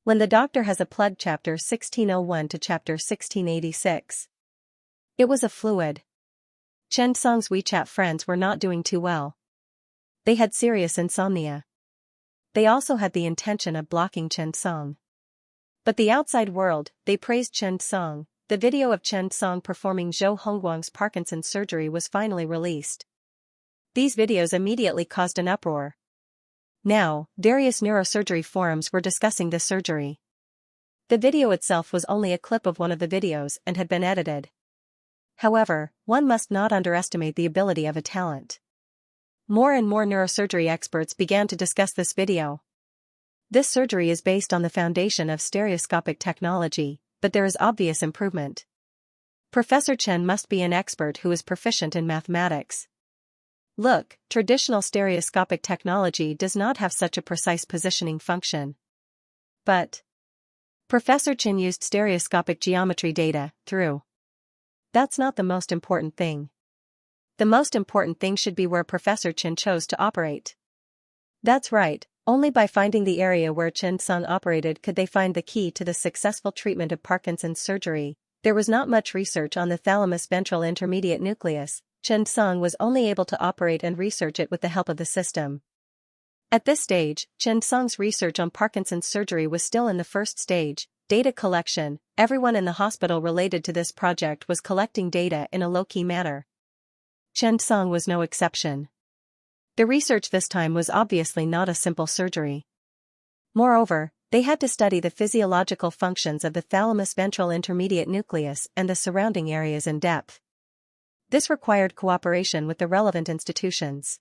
When the doctor has a plug chapter 1601 to chapter 1686. It was a fluid. Chen Song's WeChat friends were not doing too well. They had serious insomnia. They also had the intention of blocking Chen Song. But the outside world, they praised Chen Song. The video of Chen Song performing Zhou Hongguang's Parkinson's surgery was finally released. These videos immediately caused an uproar. Now, various neurosurgery forums were discussing the surgery. The video itself was only a clip of one of the videos and had been edited. However, one must not underestimate the ability of a talent. More and more neurosurgery experts began to discuss this video. This surgery is based on the foundation of stereoscopic technology, but there is obvious improvement. Professor Chen must be an expert who is proficient in mathematics. Look, traditional stereoscopic technology does not have such a precise positioning function. But Professor Chen used stereoscopic geometry data, through. That's not the most important thing. The most important thing should be where Professor Chen chose to operate. That's right, only by finding the area where Chen Song operated could they find the key to the successful treatment of Parkinson's surgery. There was not much research on the thalamus ventral intermediate nucleus. Chen Song was only able to operate and research it with the help of the system. At this stage, Chen Song's research on Parkinson's surgery was still in the first stage, data collection. Everyone in the hospital related to this project was collecting data in a low-key manner. Chen Song was no exception. The research this time was obviously not a simple surgery. Moreover, they had to study the physiological functions of the thalamus ventral intermediate nucleus and the surrounding areas in depth. This required cooperation with the relevant institutions.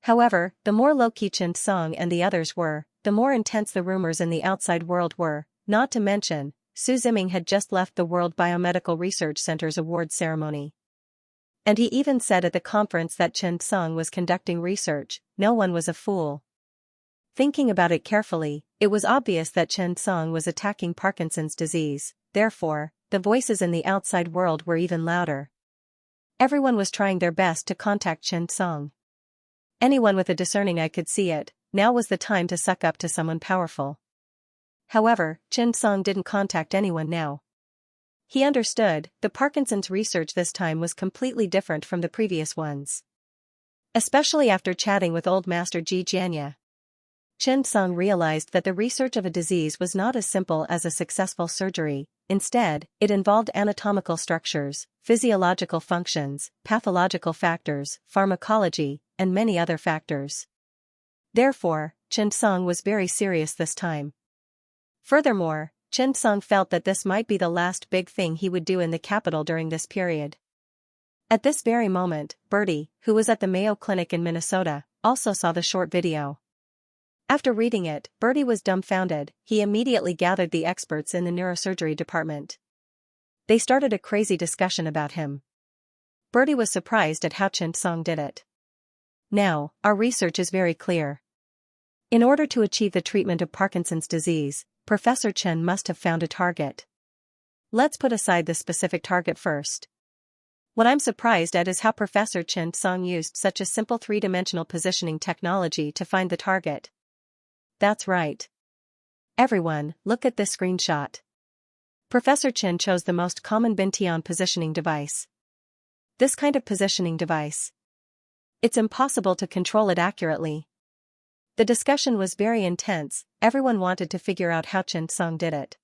However, the more low-key Chen Song and the others were, the more intense the rumors in the outside world were, not to mention, Su Ziming had just left the World Biomedical Research Center's award ceremony. And he even said at the conference that Chen Song was conducting research. No one was a fool. Thinking about it carefully, it was obvious that Chen Song was attacking Parkinson's disease. Therefore, the voices in the outside world were even louder. Everyone was trying their best to contact Chen Song. Anyone with a discerning eye could see it. Now was the time to suck up to someone powerful. However, Chen Song didn't contact anyone now. He understood, the Parkinson's research this time was completely different from the previous ones. Especially after chatting with old master Xianxia. Chen Song realized that the research of a disease was not as simple as a successful surgery. Instead, it involved anatomical structures, physiological functions, pathological factors, pharmacology, and many other factors. Therefore, Chen Song was very serious this time. Furthermore, Chen Song felt that this might be the last big thing he would do in the capital during this period. At this very moment, Bertie, who was at the Mayo Clinic in Minnesota, also saw the short video. After reading it, Bertie was dumbfounded. He immediately gathered the experts in the neurosurgery department. They started a crazy discussion about him. Bertie was surprised at how Chen Song did it. Now, our research is very clear. In order to achieve the treatment of Parkinson's disease, Professor Chen must have found a target. Let's put aside the specific target first. What I'm surprised at is how Professor Chen Song used such a simple three-dimensional positioning technology to find the target. That's right. Everyone, look at this screenshot. Professor Chen chose the most common Bintian positioning device. This kind of positioning device. It's impossible to control it accurately. The discussion was very intense. Everyone wanted to figure out how Chen Song did it.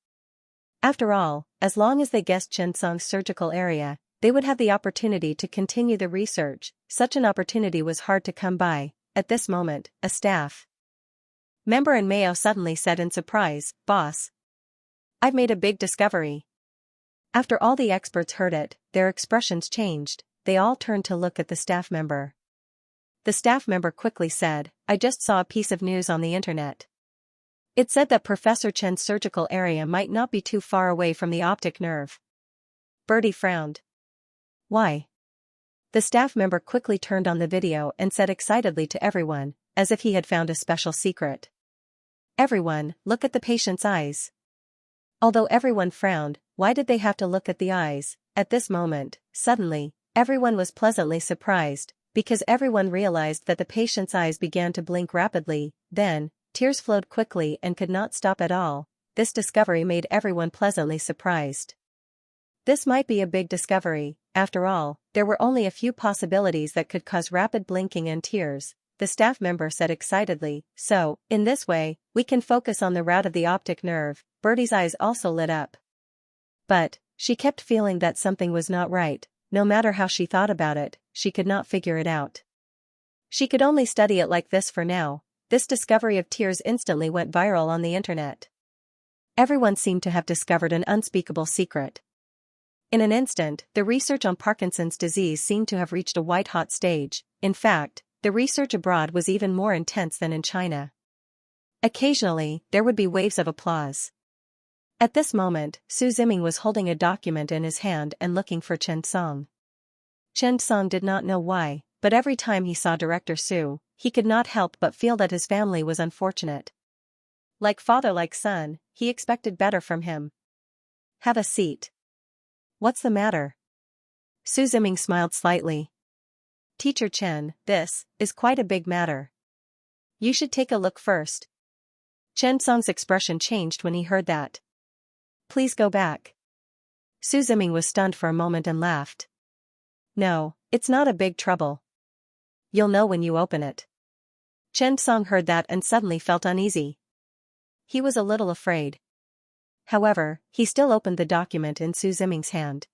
After all, as long as they guessed Chen Song's surgical area, they would have the opportunity to continue the research. Such an opportunity was hard to come by. At this moment, a staff member in Mayo suddenly said in surprise, "Boss, I've made a big discovery." After all the experts heard it, their expressions changed. They all turned to look at the staff member. The staff member quickly said, "I just saw a piece of news on the internet. It said that Professor Chen's surgical area might not be too far away from the optic nerve." Bertie frowned. "Why?" The staff member quickly turned on the video and said excitedly to everyone, as if he had found a special secret. "Everyone, look at the patient's eyes." Although everyone frowned, why did they have to look at the eyes? At this moment, suddenly, everyone was pleasantly surprised, because everyone realized that the patient's eyes began to blink rapidly. Then, tears flowed quickly and could not stop at all. this discovery made everyone pleasantly surprised. This might be a big discovery. After all, there were only a few possibilities that could cause rapid blinking and tears, the staff member said excitedly. So, in this way, we can focus on the route of the optic nerve. Bertie's eyes also lit up. But, she kept feeling that something was not right. No matter how she thought about it, she could not figure it out. She could only study it like this for now. This discovery of tears instantly went viral on the internet. Everyone seemed to have discovered an unspeakable secret. In an instant, the research on Parkinson's disease seemed to have reached a white-hot stage. In fact, the research abroad was even more intense than in China. Occasionally, there would be waves of applause. At this moment, Su Ziming was holding a document in his hand and looking for Chen Song. Chen Song did not know why, but every time he saw Director Su, he could not help but feel that his family was unfortunate. Like father like son, he expected better from him. Have a seat. What's the matter? Su Ziming smiled slightly. Teacher Chen, this is quite a big matter. You should take a look first. Chen Song's expression changed when he heard that. Please go back. Su Ziming was stunned for a moment and laughed. No, it's not a big trouble. You'll know when you open it. Chen Song heard that and suddenly felt uneasy. He was a little afraid. However, he still opened the document in Su Ziming's hand.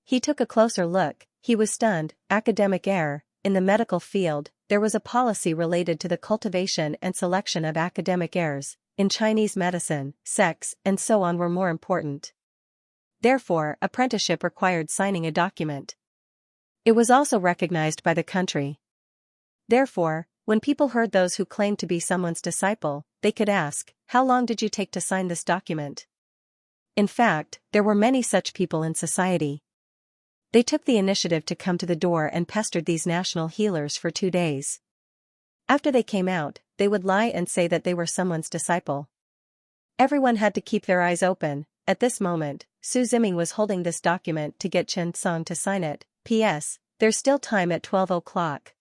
He took a closer look. He was stunned. Academic error. In the medical field, there was a policy related to the cultivation and selection of academic heirs. In Chinese medicine, sex and so on were more important. Therefore, apprenticeship required signing a document. It was also recognized by the country. Therefore, when people heard those who claimed to be someone's disciple, they could ask, how long did you take to sign this document? In fact, there were many such people in society. They took the initiative to come to the door and pestered these national healers for 2 days. After they came out, they would lie and say that they were someone's disciple. Everyone had to keep their eyes open. At this moment, Su Ziming was holding this document to get Chen Song to sign it. P.S. There's still time at 12 o'clock.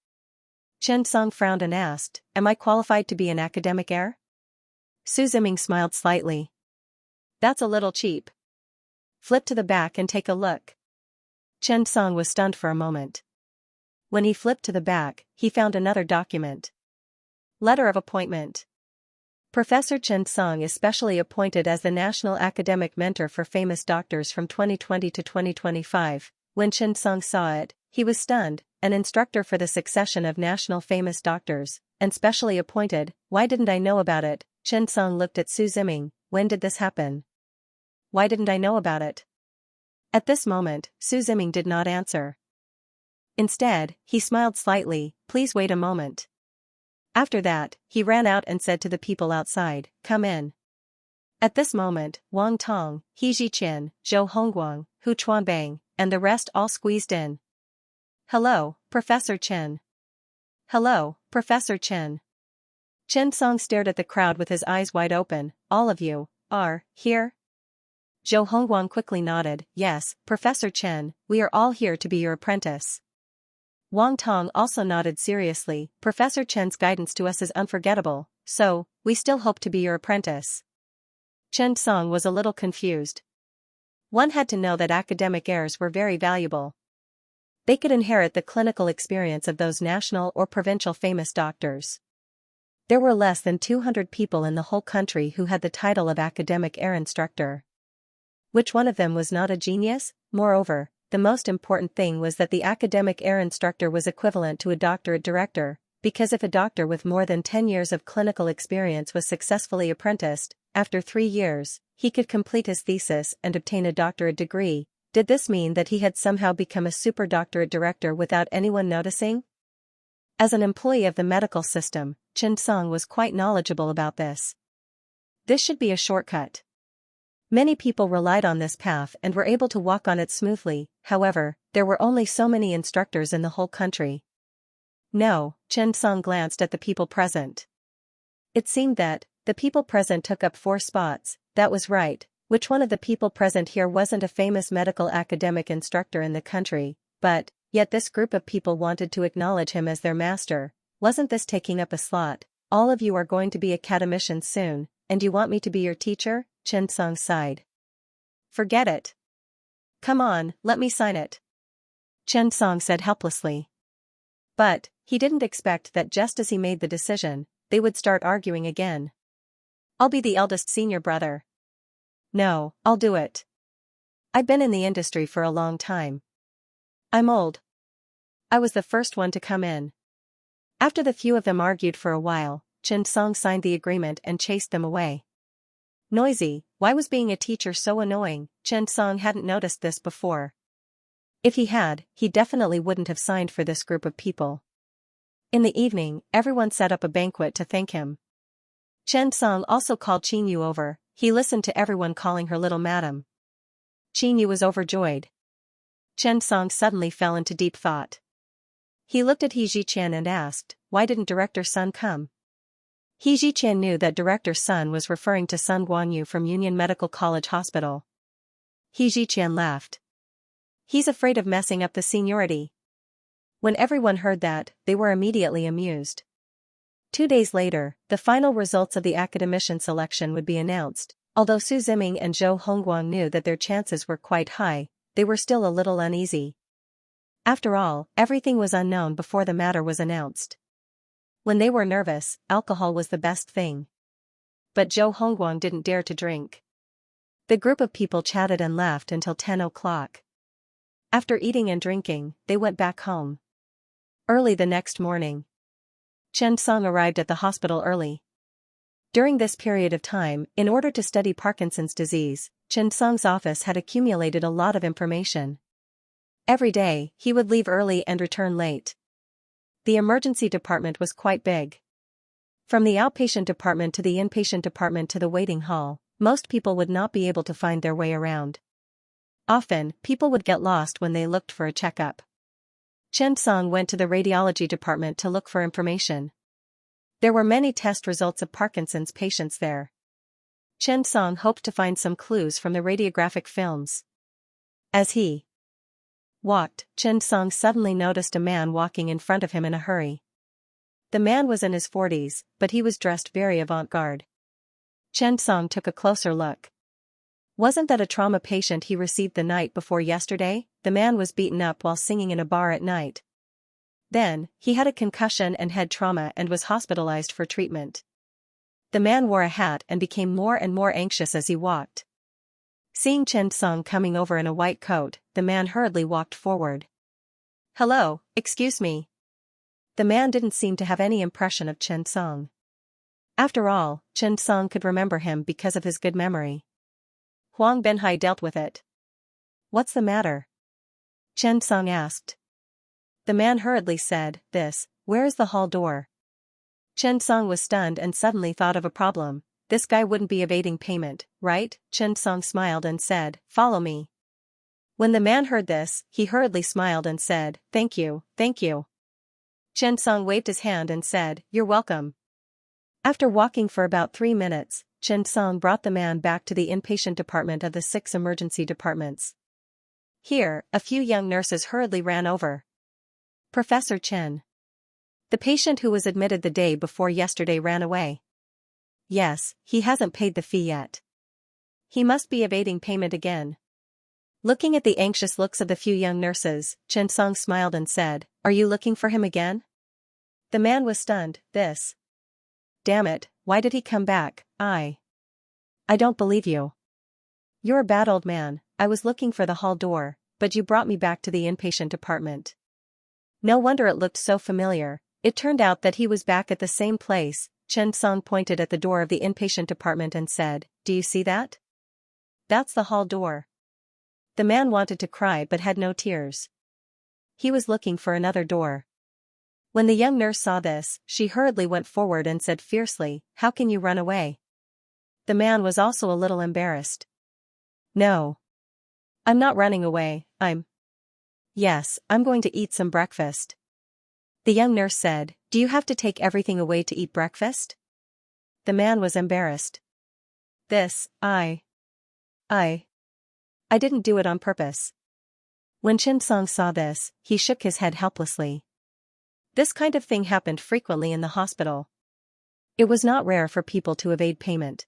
Chen Song frowned and asked, am I qualified to be an academic heir? Su Ziming smiled slightly. That's a little cheap. Flip to the back and take a look. Chen Song was stunned for a moment. When he flipped to the back, he found another document. Letter of appointment. Professor Chen Song is specially appointed as the National Academic Mentor for famous doctors from 2020 to 2025. When Chen Song saw it, he was stunned. An instructor for the succession of national famous doctors, and specially appointed. Why didn't I know about it? Chen Song looked at Su Ziming. When did this happen? Why didn't I know about it? At this moment, Su Ziming did not answer. Instead, he smiled slightly. Please wait a moment. After that, he ran out and said to the people outside, come in. At this moment, Wang Tong, He Ziqian, Zhou Hongguang, Hu Chuanbang, and the rest all squeezed in. Hello, Professor Chen. Hello, Professor Chen. Chen Song stared at the crowd with his eyes wide open. All of you are here? Zhou Hongguang quickly nodded. Yes, Professor Chen, we are all here to be your apprentice. Wang Tong also nodded seriously. Professor Chen's guidance to us is unforgettable, so, we still hope to be your apprentice. Chen Song was a little confused. One had to know that academic heirs were very valuable. They could inherit the clinical experience of those national or provincial famous doctors. There were less than 200 people in the whole country who had the title of academic heir instructor. Which one of them was not a genius? Moreover, the most important thing was that the academic heir instructor was equivalent to a doctorate director, because if a doctor with more than 10 years of clinical experience was successfully apprenticed, after 3 years, he could complete his thesis and obtain a doctorate degree. Did this mean that he had somehow become a super doctorate director without anyone noticing? As an employee of the medical system, Chen Song was quite knowledgeable about this. This should be a shortcut. Many people relied on this path and were able to walk on it smoothly. However, there were only so many instructors in the whole country. No, Chen Song glanced at the people present. It seemed that the people present took up 4 spots. That was right. Which one of the people present here wasn't a famous medical academic instructor in the country, but, yet this group of people wanted to acknowledge him as their master. Wasn't this taking up a slot? All of you are going to be academicians soon, and you want me to be your teacher? Chen Song sighed. Forget it. Come on, let me sign it. Chen Song said helplessly. But, he didn't expect that just as he made the decision, they would start arguing again. I'll be the eldest senior brother. No, I'll do it. I've been in the industry for a long time. I'm old. I was the first one to come in. After the few of them argued for a while, Chen Song signed the agreement and chased them away. Noisy, why was being a teacher so annoying? Chen Song hadn't noticed this before. If he had, he definitely wouldn't have signed for this group of people. In the evening, everyone set up a banquet to thank him. Chen Song also called Qin Yu over. He listened to everyone calling her little madam. Qin Yu was overjoyed. Chen Song suddenly fell into deep thought. He looked at He Ziqian and asked, why didn't Director Sun come? He Ziqian knew that Director Sun was referring to Sun Guanyu from Union Medical College Hospital. He Ziqian laughed. He's afraid of messing up the seniority. When everyone heard that, they were immediately amused. 2 days later, the final results of the academician selection would be announced. Although Su Ziming and Zhou Hongguang knew that their chances were quite high, they were still a little uneasy. After all, everything was unknown before the matter was announced. When they were nervous, alcohol was the best thing. But Zhou Hongguang didn't dare to drink. The group of people chatted and laughed until 10 o'clock. After eating and drinking, they went back home. Early the next morning, Chen Song arrived at the hospital early. During this period of time, in order to study Parkinson's disease, Chen Song's office had accumulated a lot of information. Every day, he would leave early and return late. The emergency department was quite big. From the outpatient department to the inpatient department to the waiting hall, most people would not be able to find their way around. Often, people would get lost when they looked for a checkup. Chen Song went to the radiology department to look for information. There were many test results of Parkinson's patients there. Chen Song hoped to find some clues from the radiographic films. As he walked, Chen Song suddenly noticed a man walking in front of him in a hurry. The man was in his 40s, but he was dressed very avant-garde. Chen Song took a closer look. Wasn't that a trauma patient he received the night before yesterday? The man was beaten up while singing in a bar at night. Then, he had a concussion and head trauma and was hospitalized for treatment. The man wore a hat and became more and more anxious as he walked. Seeing Chen Song coming over in a white coat, the man hurriedly walked forward. Hello, excuse me. The man didn't seem to have any impression of Chen Song. After all, Chen Song could remember him because of his good memory. Huang Benhai dealt with it. What's the matter? Chen Song asked. The man hurriedly said, where is the hall door? Chen Song was stunned and suddenly thought of a problem. This guy wouldn't be evading payment, right? Chen Song smiled and said, follow me. When the man heard this, he hurriedly smiled and said, thank you, thank you. Chen Song waved his hand and said, you're welcome. After walking for about 3 minutes, Chen Song brought the man back to the inpatient department of the 6 emergency departments. Here, a few young nurses hurriedly ran over. Professor Chen. The patient who was admitted the day before yesterday ran away. Yes, he hasn't paid the fee yet. He must be evading payment again. Looking at the anxious looks of the few young nurses, Chen Song smiled and said, are you looking for him again? The man was stunned. Damn it, why did he come back? I don't believe you. You're a bad old man. I was looking for the hall door, but you brought me back to the inpatient department. No wonder it looked so familiar. It turned out that he was back at the same place. Chen Song pointed at the door of the inpatient department and said, do you see that? That's the hall door. The man wanted to cry but had no tears. He was looking for another door. When the young nurse saw this, she hurriedly went forward and said fiercely, how can you run away? The man was also a little embarrassed. No. I'm not running away, Yes, I'm going to eat some breakfast. The young nurse said, do you have to take everything away to eat breakfast? The man was embarrassed. I didn't do it on purpose. When Chen Song saw this, he shook his head helplessly. This kind of thing happened frequently in the hospital. It was not rare for people to evade payment.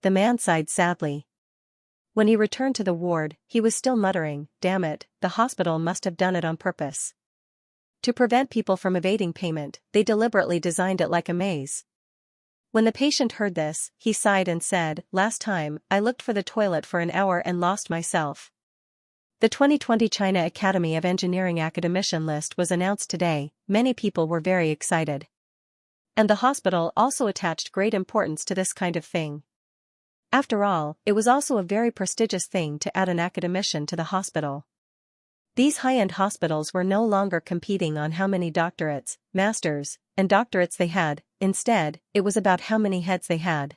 the man sighed sadly. When he returned to the ward, he was still muttering, "Damn it, the hospital must have done it on purpose. To prevent people from evading payment, they deliberately designed it like a maze." When the patient heard this, he sighed and said, "Last time, I looked for the toilet for an hour and lost myself." The 2020 China Academy of Engineering academician list was announced today. Many people were very excited. And the hospital also attached great importance to this kind of thing. After all, it was also a very prestigious thing to add an academician to the hospital. These high-end hospitals were no longer competing on how many doctorates, masters, and doctorates they had. Instead, it was about how many heads they had.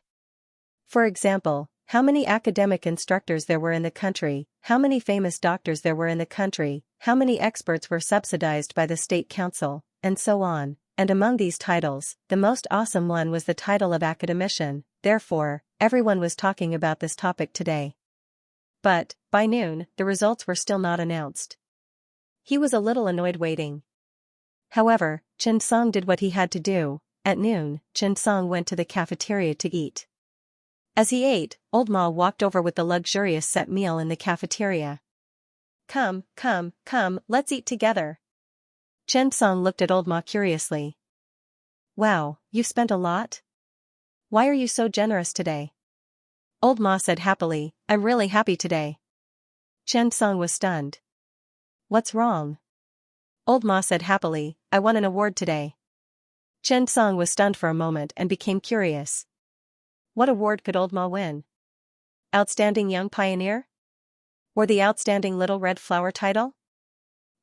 For example, how many academic instructors there were in the country, how many famous doctors there were in the country, how many experts were subsidized by the state council, and so on. And among these titles, the most awesome one was the title of academician. Therefore, everyone was talking about this topic today. But, by noon, the results were still not announced. He was a little annoyed waiting. However, Chen Song did what he had to do. At noon, Chen Song went to the cafeteria to eat. As he ate, Old Ma walked over with the luxurious set meal in the cafeteria. Come, let's eat together." Chen Song looked at Old Ma curiously. "Wow, you've spent a lot? Why are you so generous today?" Old Ma said happily, "I'm really happy today." Chen Song was stunned. "What's wrong?" Old Ma said happily, "I won an award today." Chen Song was stunned for a moment and became curious. What award could Old Ma win? Outstanding Young Pioneer? Or the Outstanding Little Red Flower title?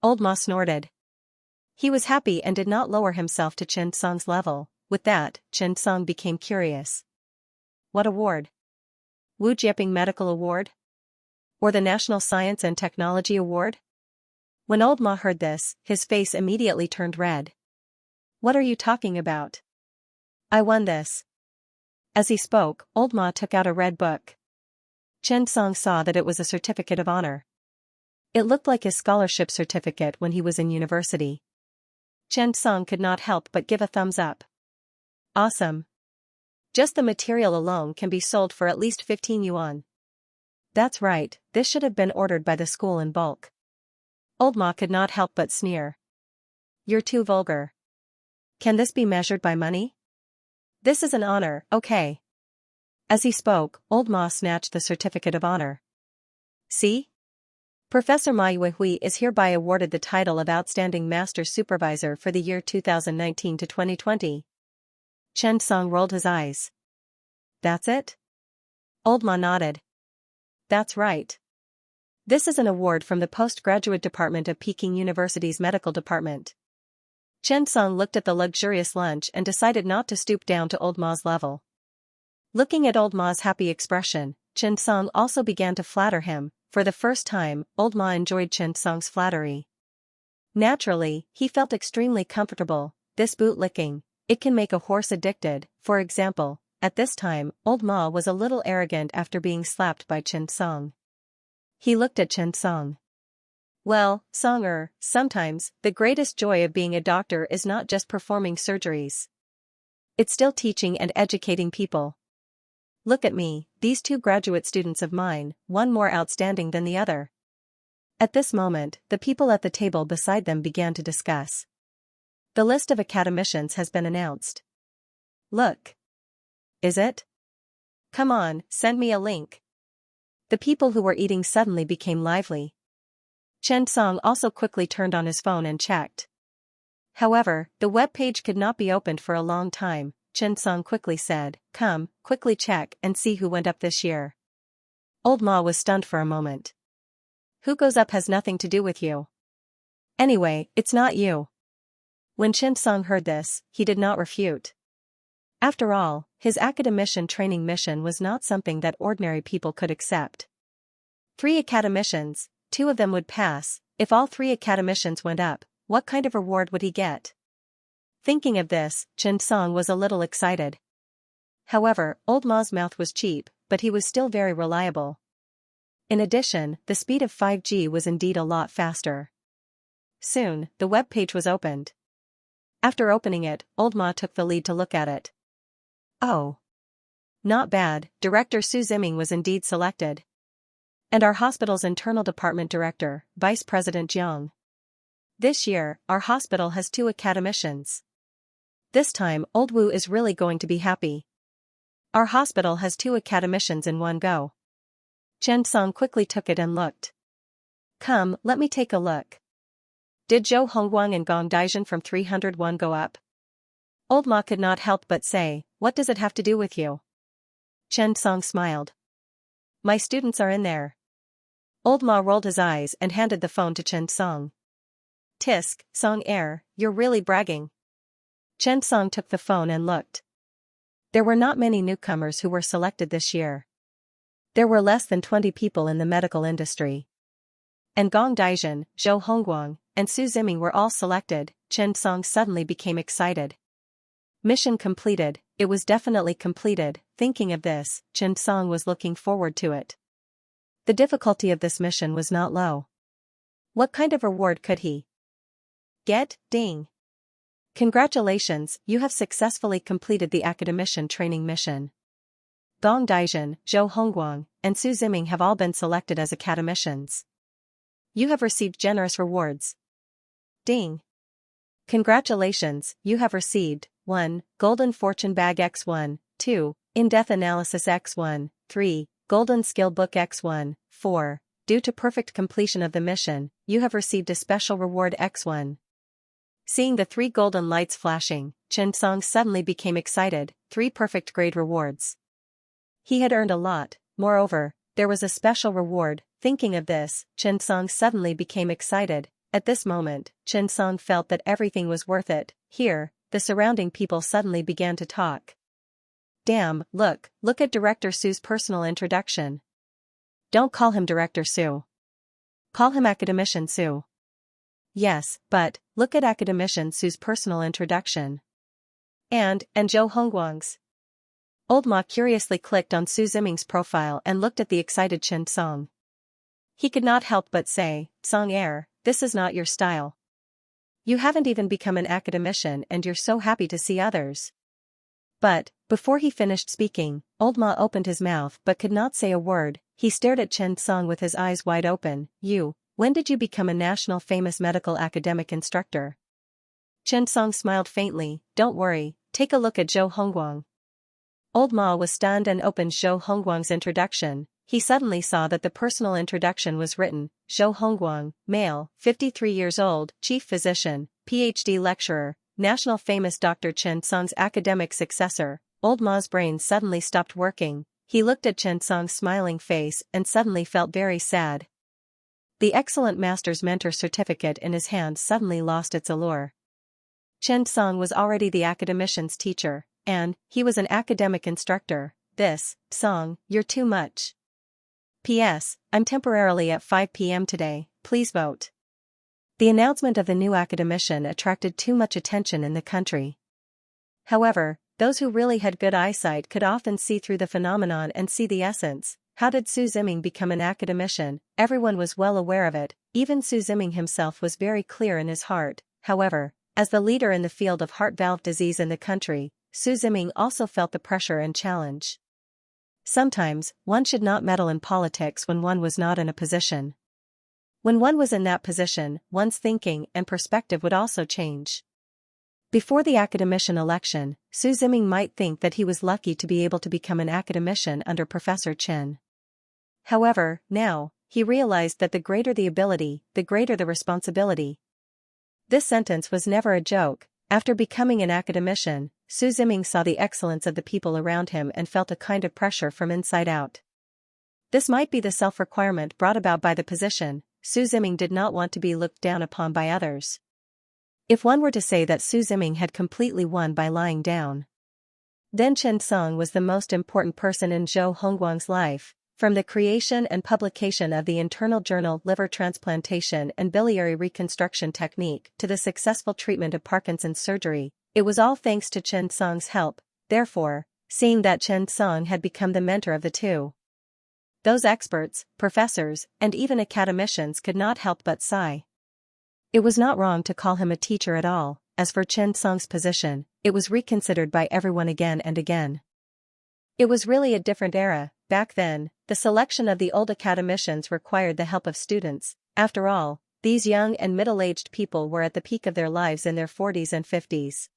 Old Ma snorted. He was happy and did not lower himself to Chen Song's level. With that, Chen Song became curious. What award? Wu Jieping Medical Award? Or the National Science and Technology Award? When Old Ma heard this, his face immediately turned red. What are you talking about? I won this. As he spoke, Old Ma took out a red book. Chen Song saw that it was a certificate of honor. It looked like his scholarship certificate when he was in university. Chen Song could not help but give a thumbs up. Awesome. Just the material alone can be sold for at least 15 yuan. That's right, this should have been ordered by the school in bulk. Old Ma could not help but sneer. You're too vulgar. Can this be measured by money? This is an honor, okay. As he spoke, Old Ma snatched the certificate of honor. See? Professor Ma Yuehui is hereby awarded the title of Outstanding Master Supervisor for the year 2019 to 2020. Chen Song rolled his eyes. That's it? Old Ma nodded. That's right. This is an award from the postgraduate department of Peking University's medical department. Chen Song looked at the luxurious lunch and decided not to stoop down to Old Ma's level. Looking at Old Ma's happy expression, Chen Song also began to flatter him. For the first time, Old Ma enjoyed Chen Song's flattery. Naturally, he felt extremely comfortable. This boot-licking, it can make a horse addicted. For example, at this time, Old Ma was a little arrogant after being slapped by Chen Song. He looked at Chen Song. Well, Song, sometimes, the greatest joy of being a doctor is not just performing surgeries. It's still teaching and educating people. Look at me, these two graduate students of mine, one more outstanding than the other. At this moment, the people at the table beside them began to discuss. The list of academicians has been announced. Look. Is it? Come on, send me a link. The people who were eating suddenly became lively. Chen Song also quickly turned on his phone and checked. However, the web page could not be opened for a long time. Chen Song quickly said, Come, quickly check and see who went up this year. Old Ma was stunned for a moment. Who goes up has nothing to do with you. Anyway, it's not you. When Chen Song heard this, he did not refute. After all, his academician training mission was not something that ordinary people could accept. 3 academicians, 2 of them would pass. If all 3 academicians went up, what kind of reward would he get? Thinking of this, Chen Song was a little excited. However, Old Ma's mouth was cheap, but he was still very reliable. In addition, the speed of 5G was indeed a lot faster. Soon, the web page was opened. After opening it, Old Ma took the lead to look at it. Oh. Not bad, Director Su Ziming was indeed selected. And our hospital's internal department director, Vice President Jiang. This year, our hospital has 2 academicians. This time, Old Wu is really going to be happy. Our hospital has 2 academicians in one go. Chen Song quickly took it and looked. Come, let me take a look. Did Zhou Hongguang and Gong Daijin from 301 go up? Old Ma could not help but say, what does it have to do with you? Chen Song smiled. My students are in there. Old Ma rolled his eyes and handed the phone to Chen Song. Tisk, Song Air, you're really bragging. Chen Song took the phone and looked. There were not many newcomers who were selected this year. There were less than 20 people in the medical industry. And Gong Daijin, Zhou Hongguang, and Su Ziming were all selected. Chen Song suddenly became excited. Mission completed, it was definitely completed. Thinking of this, Chen Song was looking forward to it. The difficulty of this mission was not low. What kind of reward could he get? Ding. Congratulations, you have successfully completed the academician training mission. Gong Daijin, Zhou Hongguang, and Su Ziming have all been selected as academicians. You have received generous rewards. Ding. Congratulations, you have received 1. Golden Fortune Bag X1, 2. In-Depth Analysis X1, 3. Golden Skill Book X1, 4. Due to perfect completion of the mission, you have received a special reward X1. Seeing the 3 golden lights flashing, Chen Song suddenly became excited. 3 perfect grade rewards. He had earned a lot, moreover, there was a special reward. Thinking of this, Chen Song suddenly became excited. At this moment, Chen Song felt that everything was worth it. Here, the surrounding people suddenly began to talk. Damn, look at Director Su's personal introduction. Don't call him Director Su. Call him Academician Su. Yes, but, look at Academician Su's personal introduction. And Zhou Hongguang's. Old Ma curiously clicked on Su Ziming's profile and looked at the excited Chen Song. He could not help but say, Song Air, this is not your style. You haven't even become an academician and you're so happy to see others. But, before he finished speaking, Old Ma opened his mouth but could not say a word. He stared at Chen Song with his eyes wide open. When did you become a national famous medical academic instructor? Chen Song smiled faintly. Don't worry, take a look at Zhou Hongguang. Old Ma was stunned and opened Zhou Hongguang's introduction. He suddenly saw that the personal introduction was written, Zhou Hongguang, male, 53 years old, chief physician, PhD lecturer, national famous Dr. Chen Song's academic successor. Old Ma's brain suddenly stopped working. He looked at Chen Song's smiling face and suddenly felt very sad. The excellent master's mentor certificate in his hand suddenly lost its allure. Chen Song was already the academician's teacher, and he was an academic instructor. This, Song, you're too much. P.S. I'm temporarily at 5 p.m. today, please vote. The announcement of the new academician attracted too much attention in the country. However, those who really had good eyesight could often see through the phenomenon and see the essence. How did Su Ziming become an academician? Everyone was well aware of it, even Su Ziming himself was very clear in his heart. However, as the leader in the field of heart valve disease in the country, Su Ziming also felt the pressure and challenge. Sometimes, one should not meddle in politics when one was not in a position. When one was in that position, one's thinking and perspective would also change. Before the academician election, Su Ziming might think that he was lucky to be able to become an academician under Professor Chen. However, now, he realized that the greater the ability, the greater the responsibility. This sentence was never a joke. After becoming an academician, Su Ziming saw the excellence of the people around him and felt a kind of pressure from inside out. This might be the self-requirement brought about by the position. Su Ziming did not want to be looked down upon by others. If one were to say that Su Ziming had completely won by lying down, then Chen Song was the most important person in Zhou Hongguang's life. From the creation and publication of the internal journal Liver Transplantation and Biliary Reconstruction Technique to the successful treatment of Parkinson's surgery, it was all thanks to Chen Song's help. Therefore, seeing that Chen Song had become the mentor of the two, those experts, professors, and even academicians could not help but sigh. It was not wrong to call him a teacher at all. As for Chen Song's position, it was reconsidered by everyone again and again. It was really a different era. Back then, the selection of the old academicians required the help of students. After all, these young and middle-aged people were at the peak of their lives in their 40s and 50s.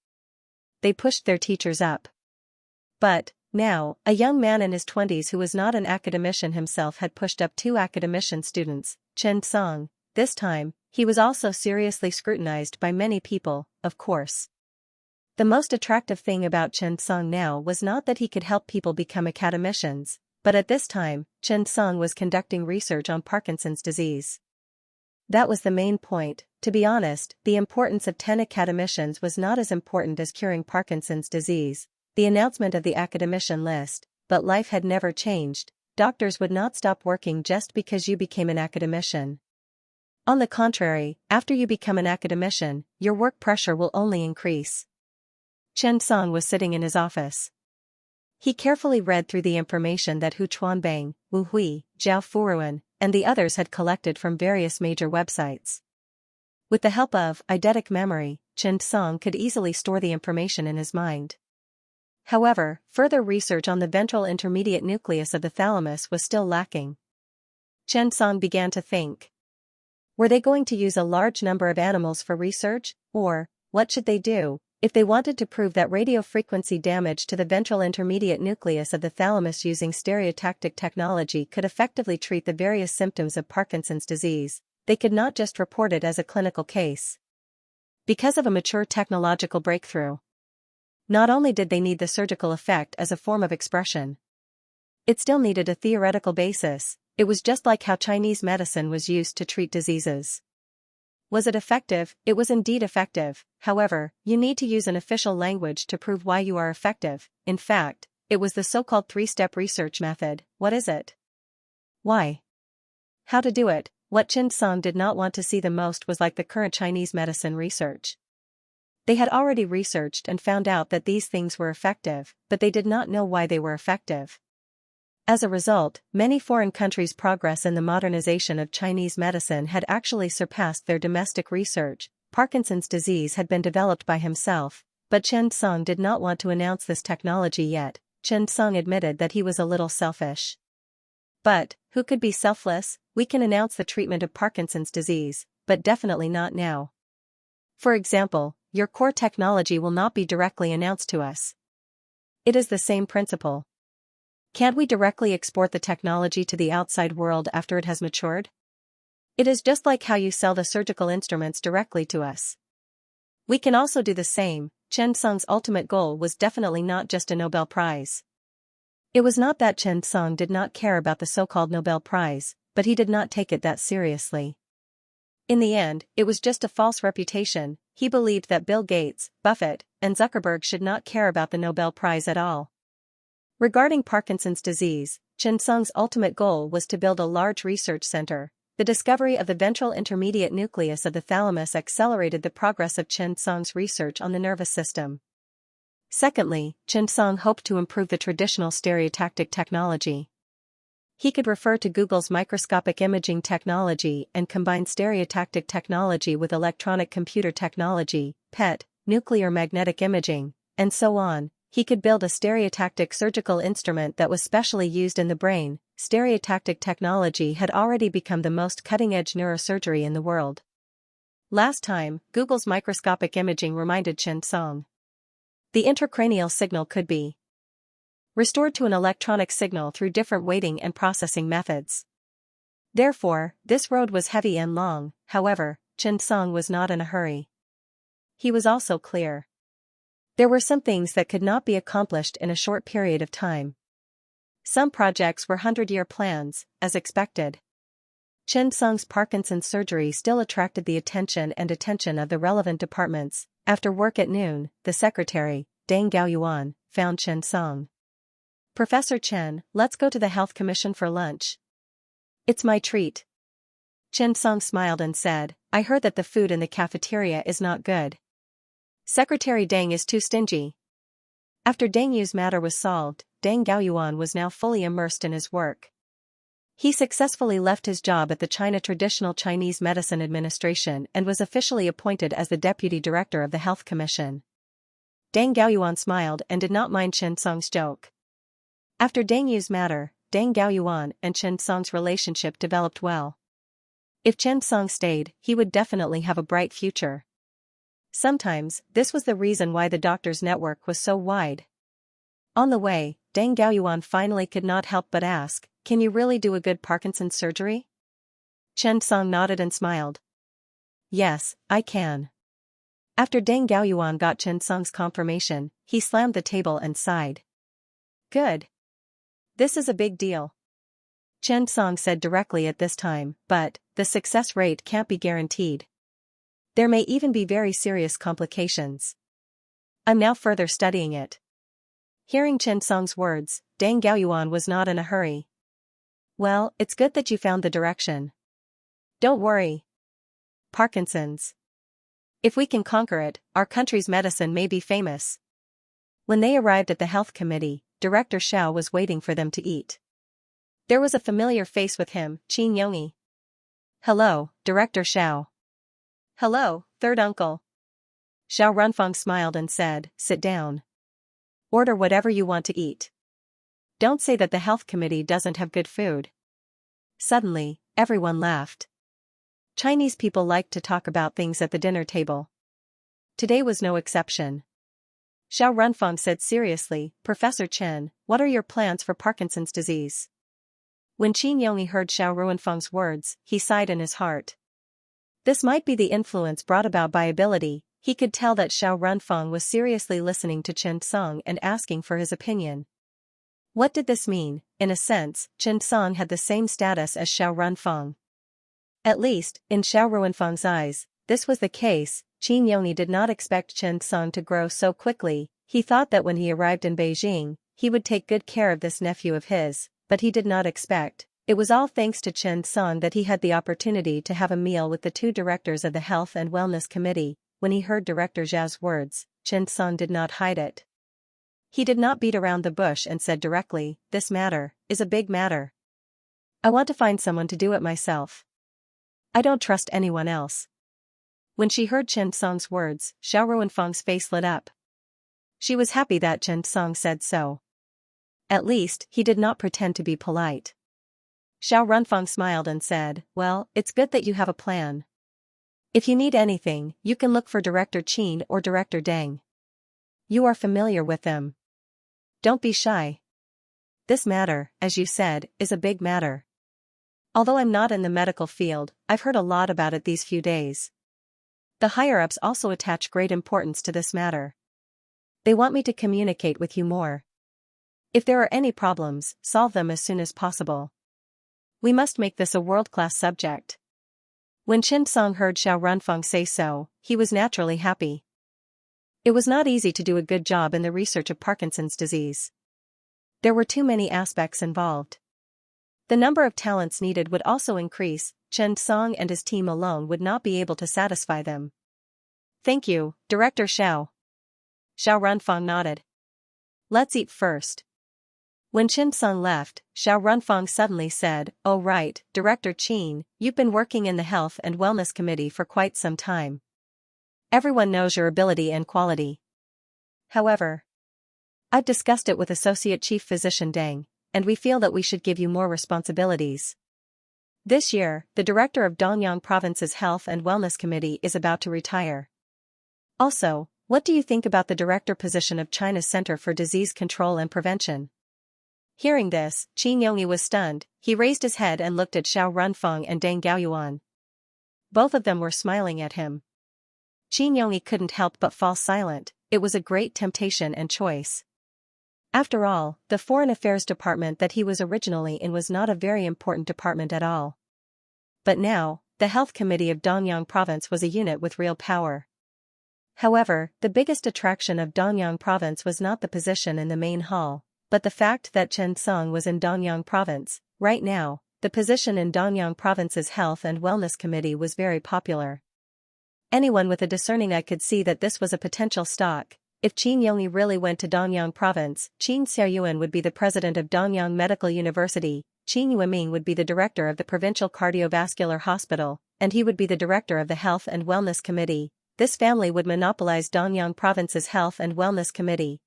They pushed their teachers up. But, now, a young man in his 20s who was not an academician himself had pushed up two academician students, Chen Song. This time, he was also seriously scrutinized by many people, of course. The most attractive thing about Chen Song now was not that he could help people become academicians, but at this time, Chen Song was conducting research on Parkinson's disease. That was the main point. To be honest, the importance of 10 academicians was not as important as curing Parkinson's disease, the announcement of the academician list, but life had never changed. Doctors would not stop working just because you became an academician. On the contrary, after you become an academician, your work pressure will only increase. Chen Song was sitting in his office. He carefully read through the information that Hu Chuanbang, Wu Hui, Zhao Furuan, and the others had collected from various major websites. With the help of eidetic memory, Chen Song could easily store the information in his mind. However, further research on the ventral intermediate nucleus of the thalamus was still lacking. Chen Song began to think. Were they going to use a large number of animals for research, or, what should they do, if they wanted to prove that radiofrequency damage to the ventral intermediate nucleus of the thalamus using stereotactic technology could effectively treat the various symptoms of Parkinson's disease? They could not just report it as a clinical case. Because of a mature technological breakthrough. Not only did they need the surgical effect as a form of expression, it still needed a theoretical basis. It was just like how Chinese medicine was used to treat diseases. Was it effective? It was indeed effective. However, you need to use an official language to prove why you are effective. In fact, it was the so-called three-step research method. What is it? Why? How to do it? What Chen Song did not want to see the most was like the current Chinese medicine research. They had already researched and found out that these things were effective, but they did not know why they were effective. As a result, many foreign countries' progress in the modernization of Chinese medicine had actually surpassed their domestic research. Parkinson's disease had been developed by himself, but Chen Song did not want to announce this technology yet. Chen Song admitted that he was a little selfish. But, who could be selfless? We can announce the treatment of Parkinson's disease, but definitely not now. For example, your core technology will not be directly announced to us. It is the same principle. Can't we directly export the technology to the outside world after it has matured? It is just like how you sell the surgical instruments directly to us. We can also do the same. Chen Song's ultimate goal was definitely not just a Nobel Prize. It was not that Chen Song did not care about the so-called Nobel Prize, but he did not take it that seriously. In the end, it was just a false reputation. He believed that Bill Gates, Buffett, and Zuckerberg should not care about the Nobel Prize at all. Regarding Parkinson's disease, Chen Song's ultimate goal was to build a large research center. The discovery of the ventral intermediate nucleus of the thalamus accelerated the progress of Chen Song's research on the nervous system. Secondly, Chen Song hoped to improve the traditional stereotactic technology. He could refer to Google's microscopic imaging technology and combine stereotactic technology with electronic computer technology, PET, nuclear magnetic imaging, and so on. He could build a stereotactic surgical instrument that was specially used in the brain. Stereotactic technology had already become the most cutting-edge neurosurgery in the world. Last time, Google's microscopic imaging reminded Chen Song. The intracranial signal could be restored to an electronic signal through different weighting and processing methods. Therefore, this road was heavy and long. However, Chen Song was not in a hurry. He was also clear. There were some things that could not be accomplished in a short period of time. Some projects were 100-year plans, as expected. Chen Song's Parkinson's surgery still attracted the attention of the relevant departments. After work at noon, the secretary, Deng Gaoyuan, found Chen Song. Professor Chen, let's go to the Health Commission for lunch. It's my treat. Chen Song smiled and said, I heard that the food in the cafeteria is not good. Secretary Deng is too stingy. After Deng Yu's matter was solved, Deng Gaoyuan was now fully immersed in his work. He successfully left his job at the China Traditional Chinese Medicine Administration and was officially appointed as the deputy director of the Health Commission. Deng Gaoyuan smiled and did not mind Chen Song's joke. After Deng Yu's matter, Deng Gaoyuan and Chen Song's relationship developed well. If Chen Song stayed, he would definitely have a bright future. Sometimes, this was the reason why the doctor's network was so wide. On the way, Deng Gaoyuan finally could not help but ask, "Can you really do a good Parkinson's surgery?" Chen Song nodded and smiled. "Yes, I can." After Deng Gaoyuan got Chen Song's confirmation, he slammed the table and sighed. "Good. This is a big deal." Chen Song said directly at this time, "But the success rate can't be guaranteed. There may even be very serious complications. I'm now further studying it." Hearing Chen Song's words, Deng Gaoyuan was not in a hurry. "Well, it's good that you found the direction. Don't worry. Parkinson's. If we can conquer it, our country's medicine may be famous." When they arrived at the health committee, Director Xiao was waiting for them to eat. There was a familiar face with him, Qin Yongyi. "Hello, Director Xiao." "Hello, third uncle." Xiao Runfeng smiled and said, "Sit down. Order whatever you want to eat. Don't say that the health committee doesn't have good food." Suddenly, everyone laughed. Chinese people liked to talk about things at the dinner table. Today was no exception. Xiao Runfeng said seriously, "Professor Chen, what are your plans for Parkinson's disease?" When Qin Yongyi heard Xiao Runfeng's words, he sighed in his heart. This might be the influence brought about by ability. He could tell that Xiao Runfeng was seriously listening to Chen Song and asking for his opinion. What did this mean? In a sense, Chen Song had the same status as Xiao Runfeng. At least, in Xiao Runfeng's eyes, this was the case. Qin Yongyi did not expect Chen Song to grow so quickly. He thought that when he arrived in Beijing, he would take good care of this nephew of his, but he did not expect. It was all thanks to Chen Song that he had the opportunity to have a meal with the two directors of the Health and Wellness Committee. When he heard Director Zhao's words, Chen Song did not hide it. He did not beat around the bush and said directly, "This matter is a big matter. I want to find someone to do it myself. I don't trust anyone else." When she heard Chen Song's words, Xiao Runfeng's face lit up. She was happy that Chen Song said so. At least, he did not pretend to be polite. Xiao Runfeng smiled and said, "Well, it's good that you have a plan. If you need anything, you can look for Director Qin or Director Deng. You are familiar with them. Don't be shy. This matter, as you said, is a big matter. Although I'm not in the medical field, I've heard a lot about it these few days. The higher-ups also attach great importance to this matter. They want me to communicate with you more. If there are any problems, solve them as soon as possible. We must make this a world-class subject." When Chen Song heard Xiao Runfeng say so, he was naturally happy. It was not easy to do a good job in the research of Parkinson's disease. There were too many aspects involved. The number of talents needed would also increase. Chen Song and his team alone would not be able to satisfy them. "Thank you, Director Xiao." Xiao Runfeng nodded. "Let's eat first." When Chen Song left, Xiao Runfeng suddenly said, "Oh right, Director Qin, you've been working in the Health and Wellness Committee for quite some time. Everyone knows your ability and quality. However, I've discussed it with Associate Chief Physician Deng, and we feel that we should give you more responsibilities. This year, the director of Dongyang Province's Health and Wellness Committee is about to retire. Also, what do you think about the director position of China's Center for Disease Control and Prevention?" Hearing this, Qin Yongyi was stunned. He raised his head and looked at Xiao Runfeng and Deng Gaoyuan. Both of them were smiling at him. Qin Yongyi couldn't help but fall silent. It was a great temptation and choice. After all, the Foreign Affairs Department that he was originally in was not a very important department at all. But now, the Health Committee of Dongyang Province was a unit with real power. However, the biggest attraction of Dongyang Province was not the position in the main hall, but the fact that Chen Song was in Dongyang Province. Right now, the position in Dongyang Province's Health and Wellness Committee was very popular. Anyone with a discerning eye could see that this was a potential stock. If Qin Yongyi really went to Dongyang Province, Qin Xiaoyuan would be the president of Dongyang Medical University, Qin Yueming would be the director of the Provincial Cardiovascular Hospital, and he would be the director of the Health and Wellness Committee. This family would monopolize Dongyang Province's Health and Wellness Committee.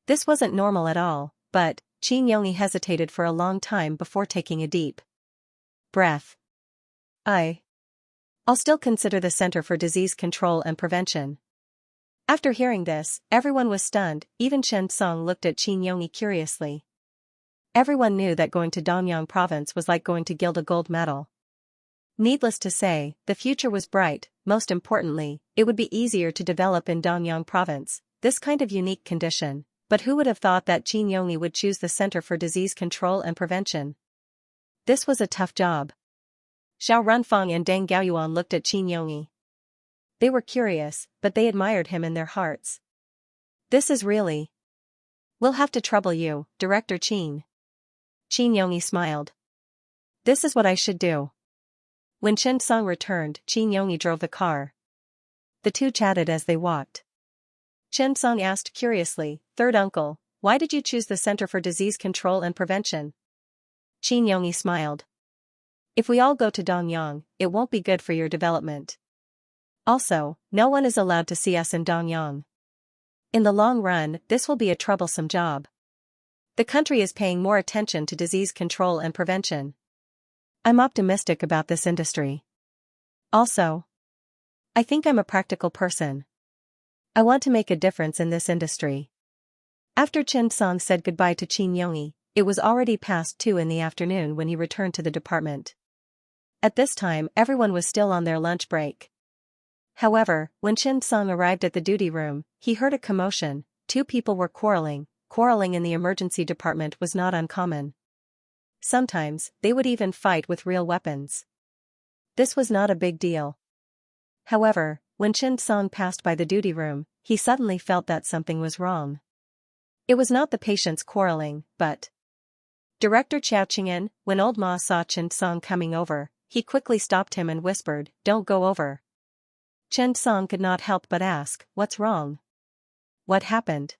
This wasn't normal at all, but Qin Yongyi hesitated for a long time before taking a deep breath. I'll still consider the Center for Disease Control and Prevention. After hearing this, everyone was stunned, even Chen Song looked at Qin Yongyi curiously. Everyone knew that going to Dongyang province was like going to gild a gold medal. Needless to say, the future was bright. Most importantly, it would be easier to develop in Dongyang province, this kind of unique condition. But who would have thought that Qin Yongyi would choose the Center for Disease Control and Prevention? This was a tough job. Xiao Runfeng and Deng Gaoyuan looked at Qin Yongyi. They were curious, but they admired him in their hearts. This is really... We'll have to trouble you, Director Qin. Qin Yongyi smiled. This is what I should do. When Chen Song returned, Qin Yongyi drove the car. The two chatted as they walked. Chen Song asked curiously, "Third uncle, why did you choose the Center for Disease Control and Prevention?" Qin Yongyi smiled. If we all go to Dongyang, it won't be good for your development. Also, no one is allowed to see us in Dongyang. In the long run, this will be a troublesome job. The country is paying more attention to disease control and prevention. I'm optimistic about this industry. Also, I think I'm a practical person. I want to make a difference in this industry. After Chen Song said goodbye to Qin Yongyi, it was already past 2 in the afternoon when he returned to the department. At this time, everyone was still on their lunch break. However, when Chen Song arrived at the duty room, he heard a commotion. 2 people were quarreling. Quarreling in the emergency department was not uncommon. Sometimes, they would even fight with real weapons. This was not a big deal. However, when Chen Song passed by the duty room, he suddenly felt that something was wrong. It was not the patients quarreling, but... Director Xiao Qing'an, when old Ma saw Chen Song coming over, he quickly stopped him and whispered, "Don't go over." Chen Song could not help but ask, "What's wrong? What happened?"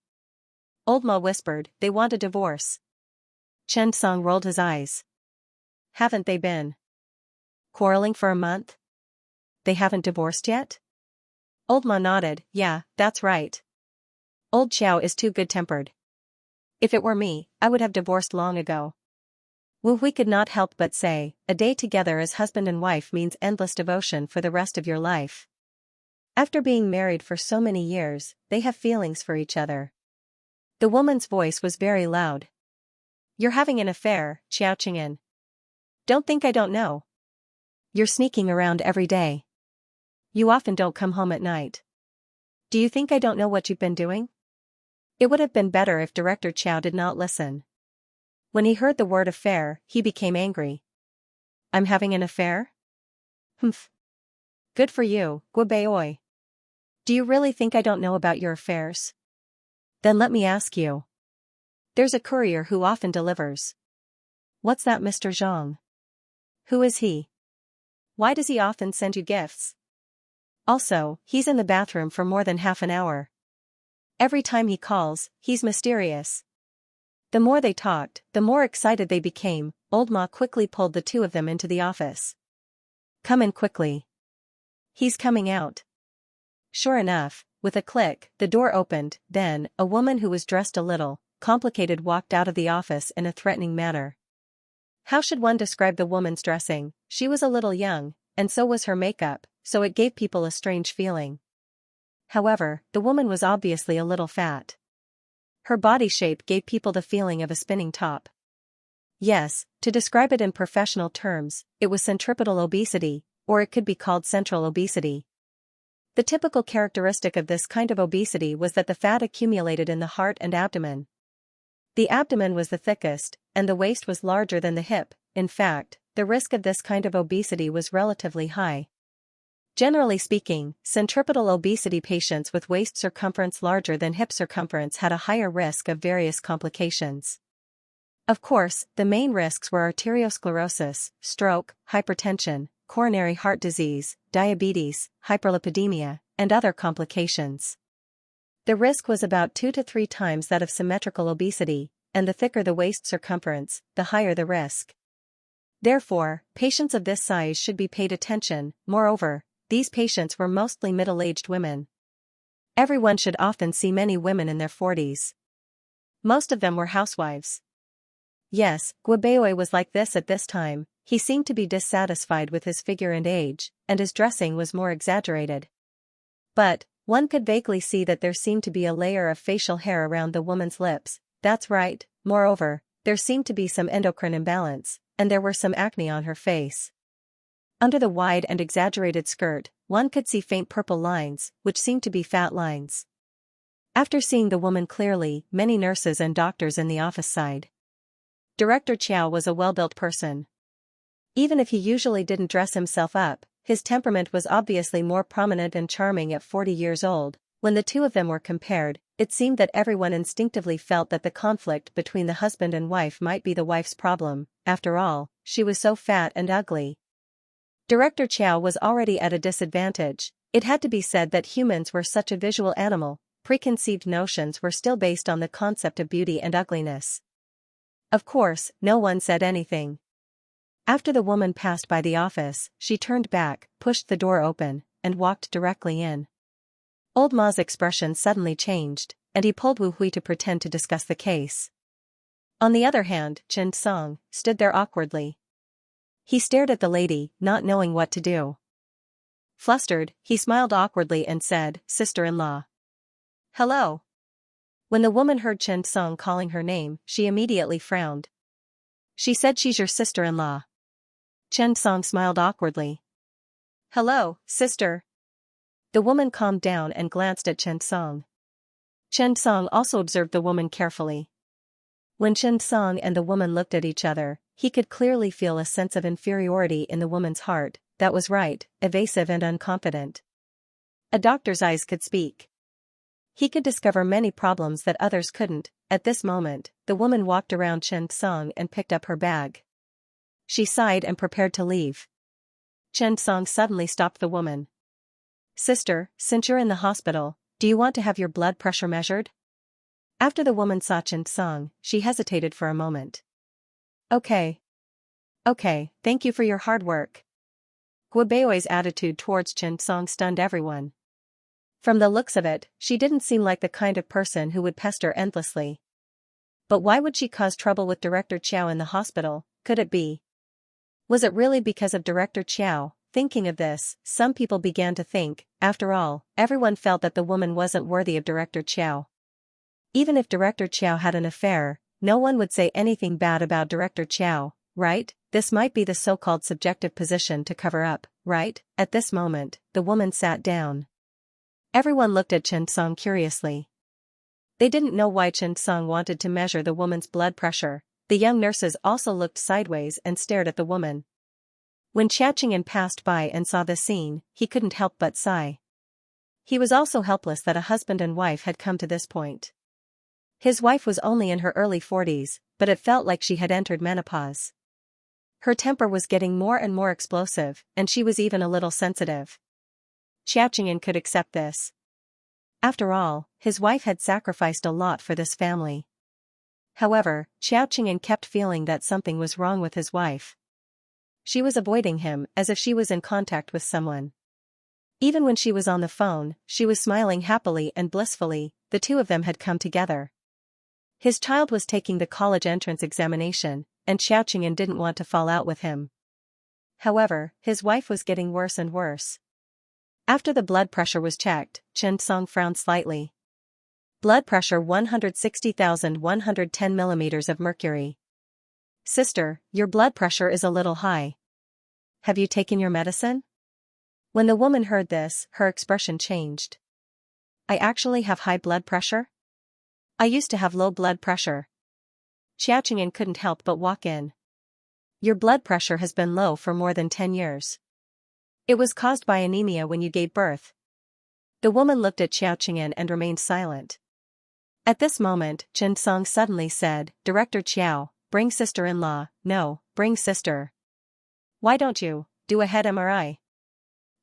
Old Ma whispered, "They want a divorce." Chen Song rolled his eyes. Haven't they been quarreling for a month? They haven't divorced yet? Old Ma nodded, "Yeah, that's right. Old Xiao is too good-tempered. If it were me, I would have divorced long ago." We could not help but say, a day together as husband and wife means endless devotion for the rest of your life. After being married for so many years, they have feelings for each other. The woman's voice was very loud. "You're having an affair, Xiao Qing'an. Don't think I don't know. You're sneaking around every day. You often don't come home at night. Do you think I don't know what you've been doing?" It would have been better if Director Qiao did not listen. When he heard the word affair, he became angry. "I'm having an affair? Humph. Good for you, Guobeoi. Do you really think I don't know about your affairs? Then let me ask you. There's a courier who often delivers. What's that, Mr. Zhang? Who is he? Why does he often send you gifts? Also, he's in the bathroom for more than half an hour. Every time he calls, he's mysterious." The more they talked, the more excited they became. Old Ma quickly pulled the 2 of them into the office. "Come in quickly. He's coming out." Sure enough, with a click, the door opened. Then, a woman who was dressed a little complicated walked out of the office in a threatening manner. How should one describe the woman's dressing? She was a little young, and so was her makeup, so it gave people a strange feeling. However, the woman was obviously a little fat. Her body shape gave people the feeling of a spinning top. Yes, to describe it in professional terms, it was centripetal obesity, or it could be called central obesity. The typical characteristic of this kind of obesity was that the fat accumulated in the heart and abdomen. The abdomen was the thickest, and the waist was larger than the hip. In fact, the risk of this kind of obesity was relatively high. Generally speaking, centripetal obesity patients with waist circumference larger than hip circumference had a higher risk of various complications. Of course, the main risks were arteriosclerosis, stroke, hypertension, coronary heart disease, diabetes, hyperlipidemia, and other complications. The risk was about 2 to 3 times that of symmetrical obesity, and the thicker the waist circumference, the higher the risk. Therefore, patients of this size should be paid attention. Moreover, these patients were mostly middle-aged women. Everyone should often see many women in their 40s. Most of them were housewives. Yes, Guibeoi was like this at this time. He seemed to be dissatisfied with his figure and age, and his dressing was more exaggerated. But, one could vaguely see that there seemed to be a layer of facial hair around the woman's lips. That's right. Moreover, there seemed to be some endocrine imbalance, and there were some acne on her face. Under the wide and exaggerated skirt, one could see faint purple lines, which seemed to be fat lines. After seeing the woman clearly, many nurses and doctors in the office sighed. Director Chiao was a well-built person. Even if he usually didn't dress himself up, his temperament was obviously more prominent and charming at 40 years old. When the two of them were compared, it seemed that everyone instinctively felt that the conflict between the husband and wife might be the wife's problem. After all, she was so fat and ugly. Director Chiao was already at a disadvantage. It had to be said that humans were such a visual animal. Preconceived notions were still based on the concept of beauty and ugliness. Of course, no one said anything. After the woman passed by the office, she turned back, pushed the door open, and walked directly in. Old Ma's expression suddenly changed, and he pulled Wu Hui to pretend to discuss the case. On the other hand, Chen Song stood there awkwardly. He stared at the lady, not knowing what to do. Flustered, he smiled awkwardly and said, "Sister-in-law." "Hello." When the woman heard Chen Song calling her name, she immediately frowned. "She said she's your sister-in-law." Chen Song smiled awkwardly. "Hello, sister." The woman calmed down and glanced at Chen Song. Chen Song also observed the woman carefully. When Chen Song and the woman looked at each other, he could clearly feel a sense of inferiority in the woman's heart. That was right, evasive and unconfident. A doctor's eyes could speak. He could discover many problems that others couldn't. At this moment, the woman walked around Chen Song and picked up her bag. She sighed and prepared to leave. Chen Song suddenly stopped the woman. "Sister, since you're in the hospital, do you want to have your blood pressure measured?" After the woman saw Chen Song, she hesitated for a moment. Okay, thank you for your hard work." Guibeoi's attitude towards Chen Song stunned everyone. From the looks of it, she didn't seem like the kind of person who would pester endlessly. But why would she cause trouble with Director Chiao in the hospital? Could it be? Was it really because of Director Chiao? Thinking of this, some people began to think, after all, everyone felt that the woman wasn't worthy of Director Chiao. Even if Director Chiao had an affair, no one would say anything bad about Director Chiao, right? This might be the so-called subjective position to cover up, right? At this moment, the woman sat down. Everyone looked at Chen Song curiously. They didn't know why Chen Song wanted to measure the woman's blood pressure. The young nurses also looked sideways and stared at the woman. When Xianxia passed by and saw the scene, he couldn't help but sigh. He was also helpless that a husband and wife had come to this point. His wife was only in her early 40s, but it felt like she had entered menopause. Her temper was getting more and more explosive, and she was even a little sensitive. Xianxia could accept this. After all, his wife had sacrificed a lot for this family. However, Xianxia kept feeling that something was wrong with his wife. She was avoiding him as if she was in contact with someone. Even when she was on the phone, she was smiling happily and blissfully. The two of them had come together. His child was taking the college entrance examination, and Xianxia didn't want to fall out with him. However, his wife was getting worse and worse. After the blood pressure was checked, Chen Song frowned slightly. Blood pressure 160,110 millimeters of mercury. "Sister, your blood pressure is a little high. Have you taken your medicine?" When the woman heard this, her expression changed. "I actually have high blood pressure? I used to have low blood pressure." Xiaoqing couldn't help but walk in. "Your blood pressure has been low for more than 10 years. It was caused by anemia when you gave birth." The woman looked at Xiaoqing and remained silent. At this moment, Chen Song suddenly said, "Director Chiao, bring sister-in-law." "No, bring sister." "Why don't you do a head MRI?"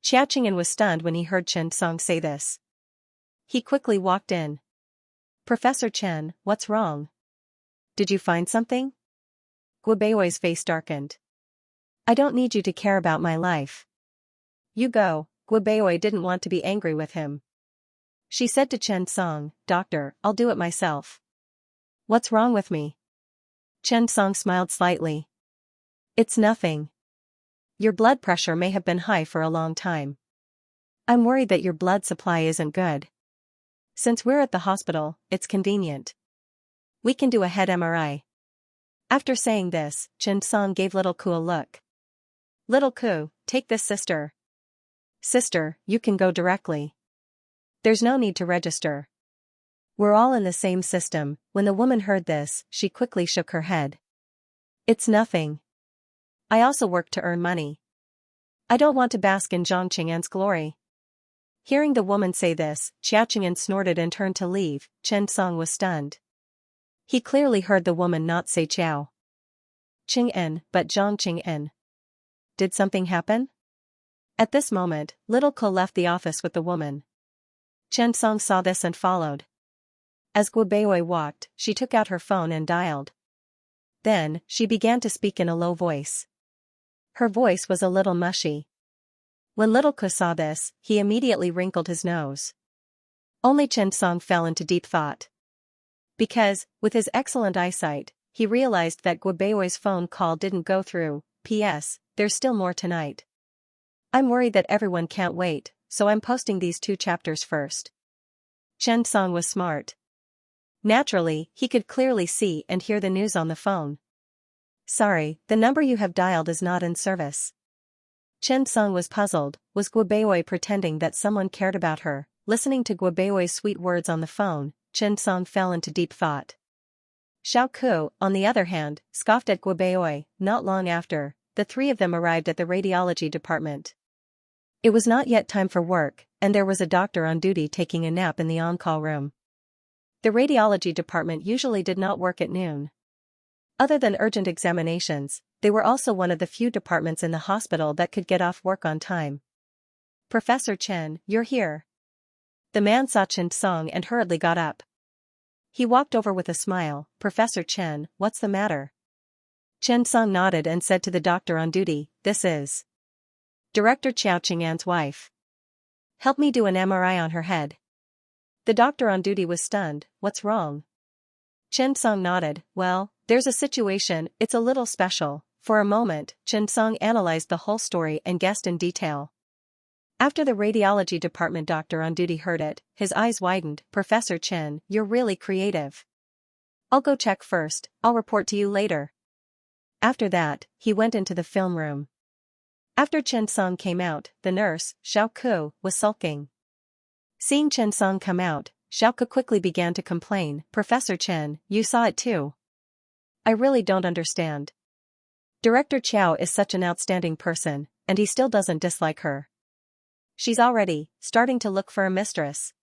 Xiaoqing was stunned when he heard Chen Song say this. He quickly walked in. "Professor Chen, what's wrong? Did you find something?" Guibeoi's face darkened. "I don't need you to care about my life. You go." Guibeoi didn't want to be angry with him. She said to Chen Song, "Doctor, I'll do it myself." "What's wrong with me?" Chen Song smiled slightly. It's nothing. Your blood pressure may have been high for a long time. I'm worried that your blood supply isn't good. Since we're at the hospital, it's convenient. We can do a head MRI. After saying this, Chen Song gave Little Ku a look. Little Ku, take this, sister. Sister, you can go directly. There's no need to register. We're all in the same system. When the woman heard this, she quickly shook her head. It's nothing. I also work to earn money. I don't want to bask in Zhang Qing'an's glory. Hearing the woman say this, Xiao Qing'an snorted and turned to leave. Chen Song was stunned. He clearly heard the woman not say Xiao Qing'an, but Zhang Qing'an. Did something happen? At this moment, Little Ko left the office with the woman. Chen Song saw this and followed. As Guo Beiwei walked, she took out her phone and dialed. Then, she began to speak in a low voice. Her voice was a little mushy. When Little Ko saw this, he immediately wrinkled his nose. Only Chen Song fell into deep thought. Because, with his excellent eyesight, he realized that Guo Beiwei's phone call didn't go through. P.S. There's still more tonight. I'm worried that everyone can't wait, so I'm posting these 2 chapters first. Chen Song was smart. Naturally, he could clearly see and hear the news on the phone. Sorry, the number you have dialed is not in service. Chen Song was puzzled. Was Guo Beiwei pretending that someone cared about her? Listening to Guo Beiwei's sweet words on the phone, Chen Song fell into deep thought. Xiao Ku, on the other hand, scoffed at Guo Beiwei. Not long after, the 3 of them arrived at the radiology department. It was not yet time for work, and there was a doctor on duty taking a nap in the on-call room. The radiology department usually did not work at noon. Other than urgent examinations, they were also one of the few departments in the hospital that could get off work on time. Professor Chen, you're here. The man saw Chen Song and hurriedly got up. He walked over with a smile. Professor Chen, what's the matter? Chen Song nodded and said to the doctor on duty, this is Director Xiao Qing'an's wife. Help me do an MRI on her head. The doctor on duty was stunned. What's wrong? Chen Song nodded. Well, there's a situation, it's a little special. For a moment, Chen Song analyzed the whole story and guessed in detail. After the radiology department doctor on duty heard it, his eyes widened. Professor Chen, you're really creative. I'll go check first, I'll report to you later. After that, he went into the film room. After Chen Song came out, the nurse, Xiao Ku, was sulking. Seeing Chen Song come out, Xiao Ku quickly began to complain. Professor Chen, you saw it too. I really don't understand. Director Qiao is such an outstanding person, and he still doesn't dislike her. She's already starting to look for a mistress.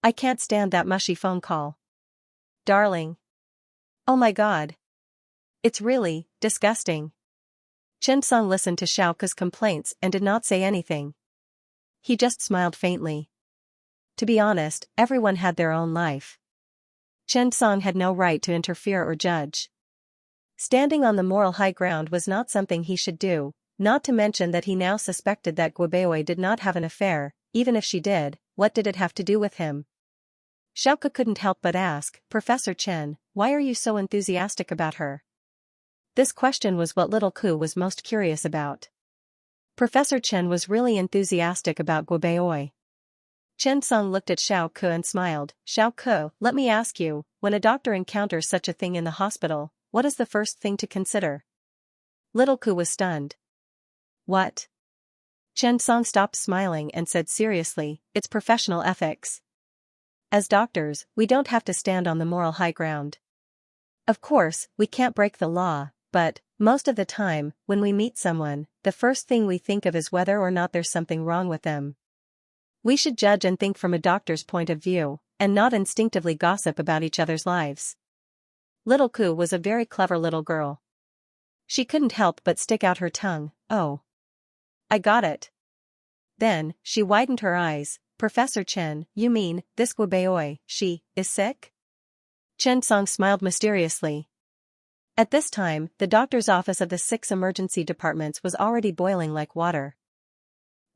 I can't stand that mushy phone call. Darling. Oh my God. It's really disgusting. Chen Song listened to Xiao Ku's complaints and did not say anything. He just smiled faintly. To be honest, everyone had their own life. Chen Song had no right to interfere or judge. Standing on the moral high ground was not something he should do, not to mention that he now suspected that Guo Beiwei did not have an affair. Even if she did, what did it have to do with him? Xiao Ku couldn't help but ask, Professor Chen, why are you so enthusiastic about her? This question was what Little Ku was most curious about. Professor Chen was really enthusiastic about Guo Beiwei. Chen Song looked at Xiao Ku and smiled. Xiao Ku, let me ask you, when a doctor encounters such a thing in the hospital, what is the first thing to consider? Little Ku was stunned. What? Chen Song stopped smiling and said seriously, it's professional ethics. As doctors, we don't have to stand on the moral high ground. Of course, we can't break the law, but, most of the time, when we meet someone, the first thing we think of is whether or not there's something wrong with them. We should judge and think from a doctor's point of view, and not instinctively gossip about each other's lives. Little Ku was a very clever little girl. She couldn't help but stick out her tongue. Oh. I got it. Then, she widened her eyes. Professor Chen, you mean, this Guo Beiwei, she is sick? Chen Song smiled mysteriously. At this time, the doctor's office of the 6 emergency departments was already boiling like water.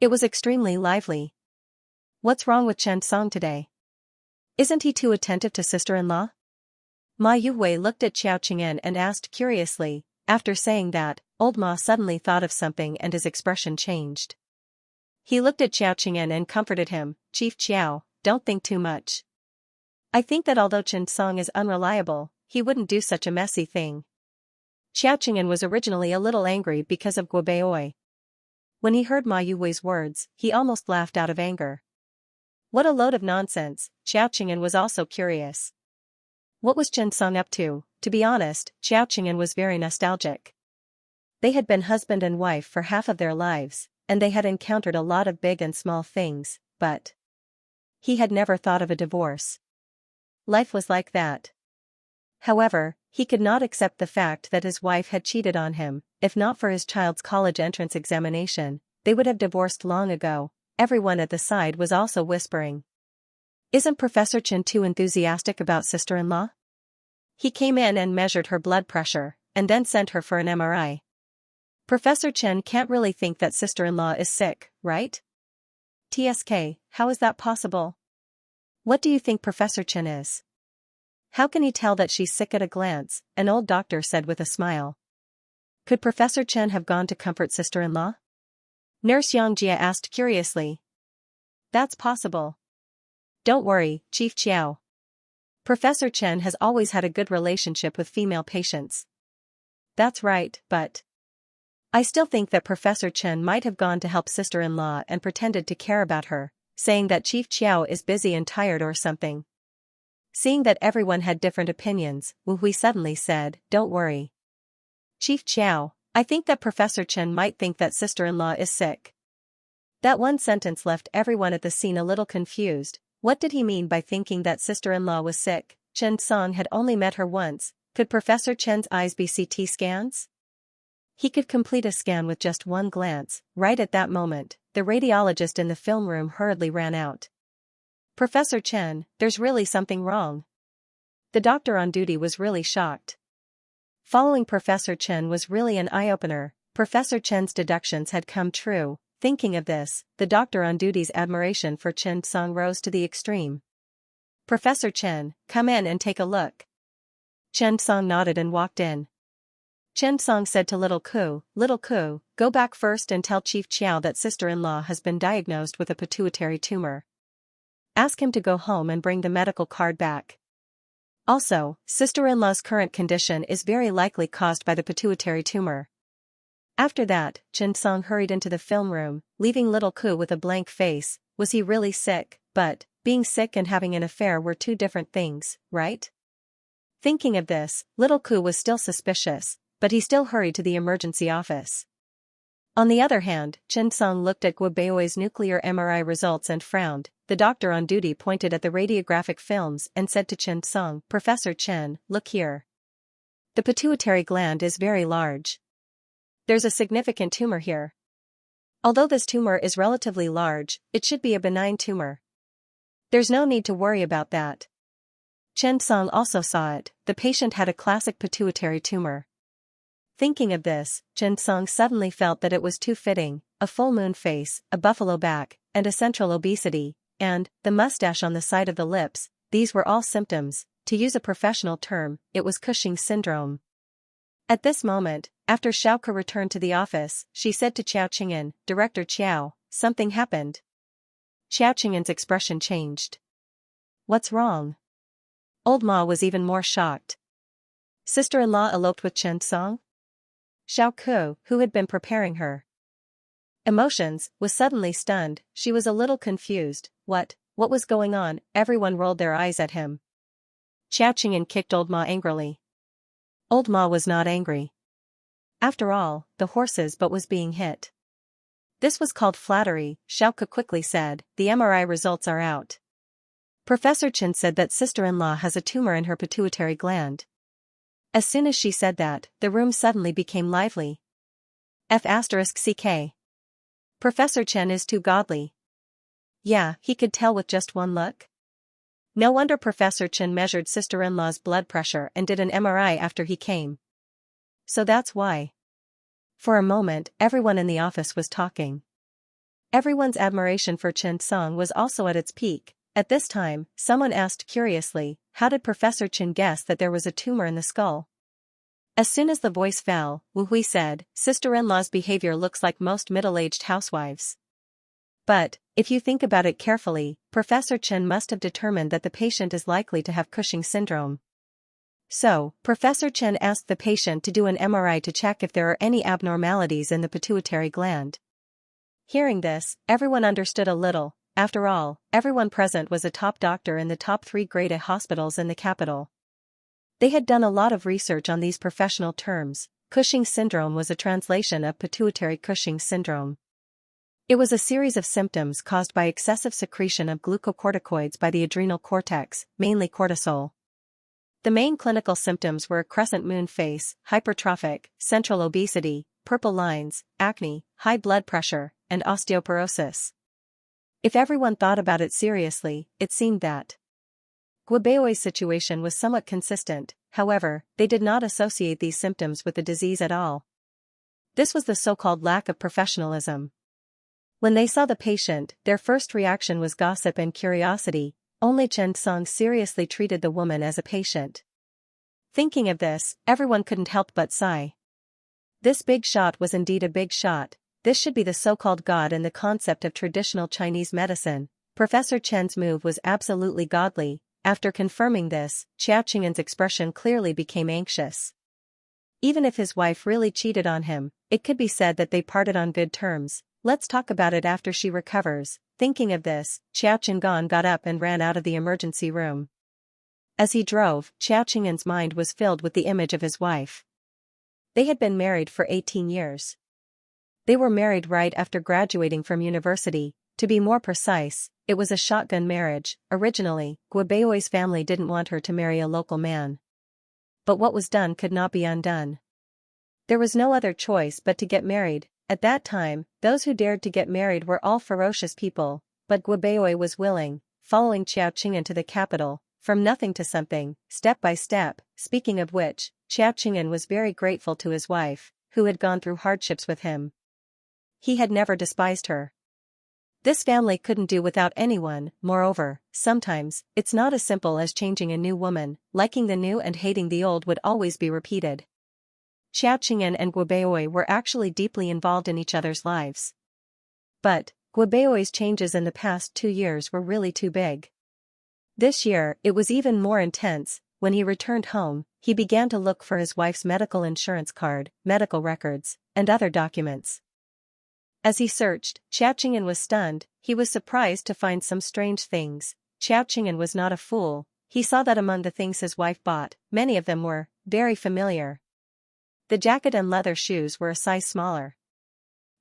It was extremely lively. What's wrong with Chen Song today? Isn't he too attentive to sister-in-law? Ma Yuhui looked at Xiao Qing'an and asked curiously. After saying that, old Ma suddenly thought of something and his expression changed. He looked at Xiao Qing'an and comforted him. Chief Xiao, don't think too much. I think that although Chen Song is unreliable, he wouldn't do such a messy thing. Xiao Qing'an was originally a little angry because of Guo Beoi. When he heard Ma Yuhui's words, he almost laughed out of anger. What a load of nonsense. Xiao Qing'an was also curious. What was Chen Song up to? To be honest, Xiao Qing'an was very nostalgic. They had been husband and wife for half of their lives, and they had encountered a lot of big and small things, but he had never thought of a divorce. Life was like that. However, he could not accept the fact that his wife had cheated on him. If not for his child's college entrance examination, they would have divorced long ago. Everyone at the side was also whispering. Isn't Professor Chen too enthusiastic about sister-in-law? He came in and measured her blood pressure, and then sent her for an MRI. Professor Chen can't really think that sister-in-law is sick, right? TSK, how is that possible? What do you think Professor Chen is? How can he tell that she's sick at a glance? An old doctor said with a smile. Could Professor Chen have gone to comfort sister-in-law? Nurse Xianxia asked curiously. That's possible. Don't worry, Chief Qiao. Professor Chen has always had a good relationship with female patients. That's right, but I still think that Professor Chen might have gone to help sister-in-law and pretended to care about her, saying that Chief Qiao is busy and tired or something. Seeing that everyone had different opinions, Wu Hui suddenly said, Don't worry. Chief Qiao, I think that Professor Chen might think that sister-in-law is sick. That one sentence left everyone at the scene a little confused. What did he mean by thinking that sister-in-law was sick? Chen Song had only met her once. Could Professor Chen's eyes be CT scans? He could complete a scan with just one glance. Right at that moment, the radiologist in the film room hurriedly ran out. Professor Chen, there's really something wrong. The doctor on duty was really shocked. Following Professor Chen was really an eye-opener. Professor Chen's deductions had come true. Thinking of this, the doctor on duty's admiration for Chen Song rose to the extreme. Professor Chen, come in and take a look. Chen Song nodded and walked in. Chen Song said to Little Ku, go back first and tell Chief Qiao that sister-in-law has been diagnosed with a pituitary tumor. Ask him to go home and bring the medical card back. Also, sister-in-law's current condition is very likely caused by the pituitary tumor. After that, Chen Song hurried into the film room, leaving Little Ku with a blank face. Was he really sick? But being sick and having an affair were two different things, right? Thinking of this, Little Ku was still suspicious, but he still hurried to the emergency office. On the other hand, Chen Song looked at Guo Beoi's nuclear MRI results and frowned. The doctor on duty pointed at the radiographic films and said to Chen Song, Professor Chen, look here. The pituitary gland is very large. There's a significant tumor here. Although this tumor is relatively large, it should be a benign tumor. There's no need to worry about that. Chen Song also saw it. The patient had a classic pituitary tumor. Thinking of this, Chen Song suddenly felt that it was too fitting. A full moon face, a buffalo back, and a central obesity, and the mustache on the side of the lips, these were all symptoms. To use a professional term, it was Cushing's syndrome. At this moment, after Xiaoke returned to the office, she said to Xiao Qing'an, Director Qiao, something happened. Xiao Qing'an's expression changed. What's wrong? Old Ma was even more shocked. Sister-in-law eloped with Chen Song? Xiaoke, who had been preparing her emotions, was suddenly stunned. She was a little confused. What was going on? Everyone rolled their eyes at him. Xiao Qing'an kicked Old Ma angrily. Old Ma was not angry. After all, the horses but was being hit. This was called flattery, Xiaoke quickly said. The MRI results are out. Professor Chen said that sister-in-law has a tumor in her pituitary gland. As soon as she said that, the room suddenly became lively. F***ck. Professor Chen is too godly. Yeah, he could tell with just one look. No wonder Professor Chen measured sister-in-law's blood pressure and did an MRI after he came. So that's why. For a moment, everyone in the office was talking. Everyone's admiration for Chen Song was also at its peak. At this time, someone asked curiously, how did Professor Chen guess that there was a tumor in the skull? As soon as the voice fell, Wu Hui said, sister-in-law's behavior looks like most middle-aged housewives. But, if you think about it carefully, Professor Chen must have determined that the patient is likely to have Cushing syndrome. So, Professor Chen asked the patient to do an MRI to check if there are any abnormalities in the pituitary gland. Hearing this, everyone understood a little. After all, everyone present was a top doctor in the top 3 grade A hospitals in the capital. They had done a lot of research on these professional terms. Cushing syndrome was a translation of pituitary Cushing syndrome. It was a series of symptoms caused by excessive secretion of glucocorticoids by the adrenal cortex, mainly cortisol. The main clinical symptoms were a crescent moon face, hypertrophic, central obesity, purple lines, acne, high blood pressure, and osteoporosis. If everyone thought about it seriously, it seemed that Guobeoi's situation was somewhat consistent. However, they did not associate these symptoms with the disease at all. This was the so-called lack of professionalism. When they saw the patient, their first reaction was gossip and curiosity. Only Chen Song seriously treated the woman as a patient. Thinking of this, everyone couldn't help but sigh. This big shot was indeed a big shot. This should be the so-called god in the concept of traditional Chinese medicine. Professor Chen's move was absolutely godly. After confirming this, Xiao Qing'an's expression clearly became anxious. Even if his wife really cheated on him, it could be said that they parted on good terms. Let's talk about it after she recovers. Thinking of this, Xiao Qing'an got up and ran out of the emergency room. As he drove, Xiao Qing'an's mind was filled with the image of his wife. They had been married for 18 years. They were married right after graduating from university. To be more precise, it was a shotgun marriage. Originally, Guobeoi's family didn't want her to marry a local man. But what was done could not be undone. There was no other choice but to get married. At that time, those who dared to get married were all ferocious people, but Guobeoi was willing, following Xiao Qing'an to the capital, from nothing to something, step by step. Speaking of which, Xiao Qing'an was very grateful to his wife, who had gone through hardships with him. He had never despised her. This family couldn't do without anyone. Moreover, sometimes, it's not as simple as changing a new woman. Liking the new and hating the old would always be repeated. Xiao Qing'an and Guobeoi were actually deeply involved in each other's lives. But, Guobeoi's changes in the past 2 years were really too big. This year, it was even more intense. When he returned home, he began to look for his wife's medical insurance card, medical records, and other documents. As he searched, Xiao Qing'an was stunned. He was surprised to find some strange things. Xiao Qing'an was not a fool. He saw that among the things his wife bought, many of them were very familiar. The jacket and leather shoes were a size smaller.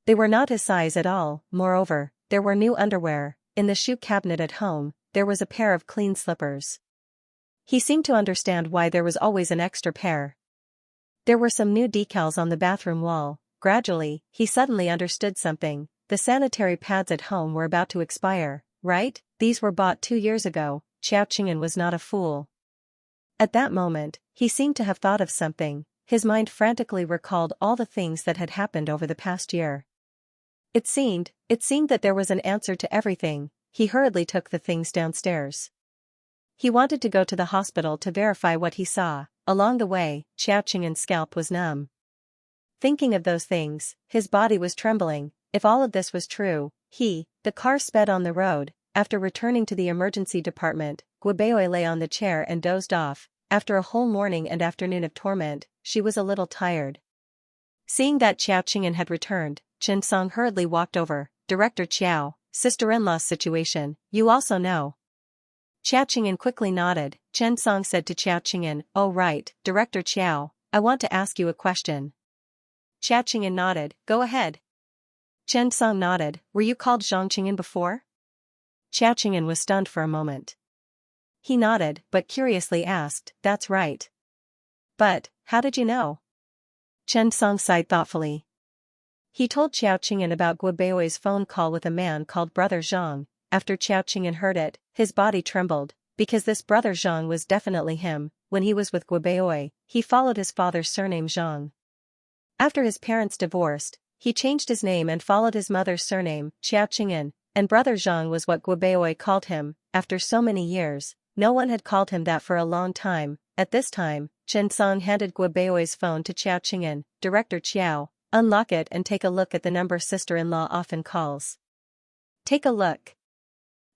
They were not his size at all. Moreover, there were new underwear. In the shoe cabinet at home, there was a pair of clean slippers. He seemed to understand why there was always an extra pair. There were some new decals on the bathroom wall. Gradually, he suddenly understood something. The sanitary pads at home were about to expire, right? These were bought 2 years ago. Xiao Qing'an was not a fool. At that moment, he seemed to have thought of something. His mind frantically recalled all the things that had happened over the past year. It seemed that there was an answer to everything. He hurriedly took the things downstairs. He wanted to go to the hospital to verify what he saw. Along the way, Xiao Qing'an's scalp was numb. Thinking of those things, his body was trembling. If all of this was true, the car sped on the road. After returning to the emergency department, Guobeoi lay on the chair and dozed off. After a whole morning and afternoon of torment, she was a little tired. Seeing that Xiao Qing'an had returned, Chen Song hurriedly walked over. Director Qiao, sister-in-law's situation, you also know. Xiao Qing'an quickly nodded. Chen Song said to Xiao Qing'an, oh right, Director Qiao, I want to ask you a question. Xiao Qing'an nodded, go ahead. Chen Song nodded, were you called Zhang Qing'an before? Xiao Qing'an was stunned for a moment. He nodded, but curiously asked, that's right. But, how did you know? Chen Song sighed thoughtfully. He told Xiao Qing'an about Guobeoi's phone call with a man called Brother Zhang. After Xiao Qing'an heard it, his body trembled, because this Brother Zhang was definitely him. When he was with Guobeoi, he followed his father's surname Zhang. After his parents divorced, he changed his name and followed his mother's surname, Xiao Qing'an, and Brother Zhang was what Guobeoi called him. after so many years. No one had called him that for a long time. At this time, Chen handed Guobeoi's phone to Xiao Qing'an. Director Qiao, unlock it and take a look at the number sister-in-law often calls. Take a look.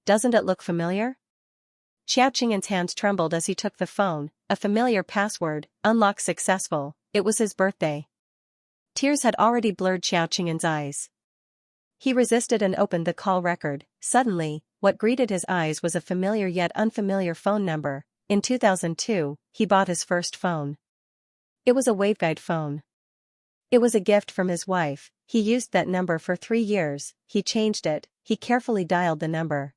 Doesn't it look familiar? Xiao Qing'an's hands trembled as he took the phone. A familiar password, unlock successful. It was his birthday. Tears had already blurred Xiao Qing'an's eyes. He resisted and opened the call record. Suddenly, what greeted his eyes was a familiar yet unfamiliar phone number. In 2002, he bought his first phone. It was a waveguide phone. It was a gift from his wife. He used that number for 3 years. He changed it. He carefully dialed the number.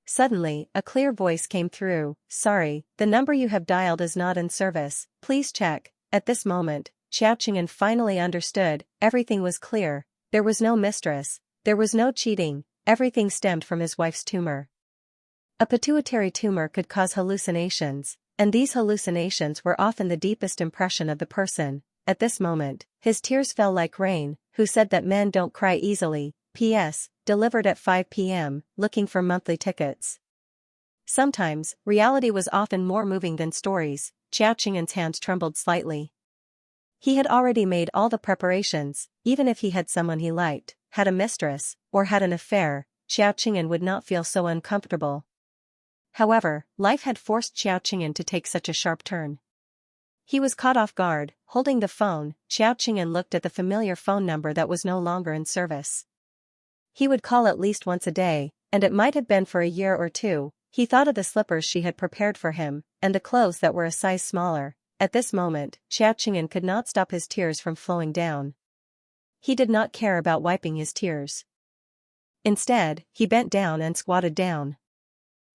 Suddenly, a clear voice came through. Sorry, the number you have dialed is not in service. Please check. At this moment, Xiao Qing'an finally understood. Everything was clear. There was no mistress. There was no cheating. Everything stemmed from his wife's tumor. A pituitary tumor could cause hallucinations, and these hallucinations were often the deepest impression of the person. At this moment, his tears fell like rain. Who said that men don't cry easily? P.S. Delivered at 5 p.m., looking for monthly tickets. Sometimes, reality was often more moving than stories. Xiao Qing'an's hands trembled slightly. He had already made all the preparations. Even if he had someone he liked, had a mistress, or had an affair, Xiao Qing'an would not feel so uncomfortable. However, life had forced Xiao Qing'an to take such a sharp turn. He was caught off guard. Holding the phone, Xiao Qing'an looked at the familiar phone number that was no longer in service. He would call at least once a day, and it might have been for a year or two. He thought of the slippers she had prepared for him, and the clothes that were a size smaller. At this moment, Xiao Qing'an could not stop his tears from flowing down. He did not care about wiping his tears. Instead, he bent down and squatted down.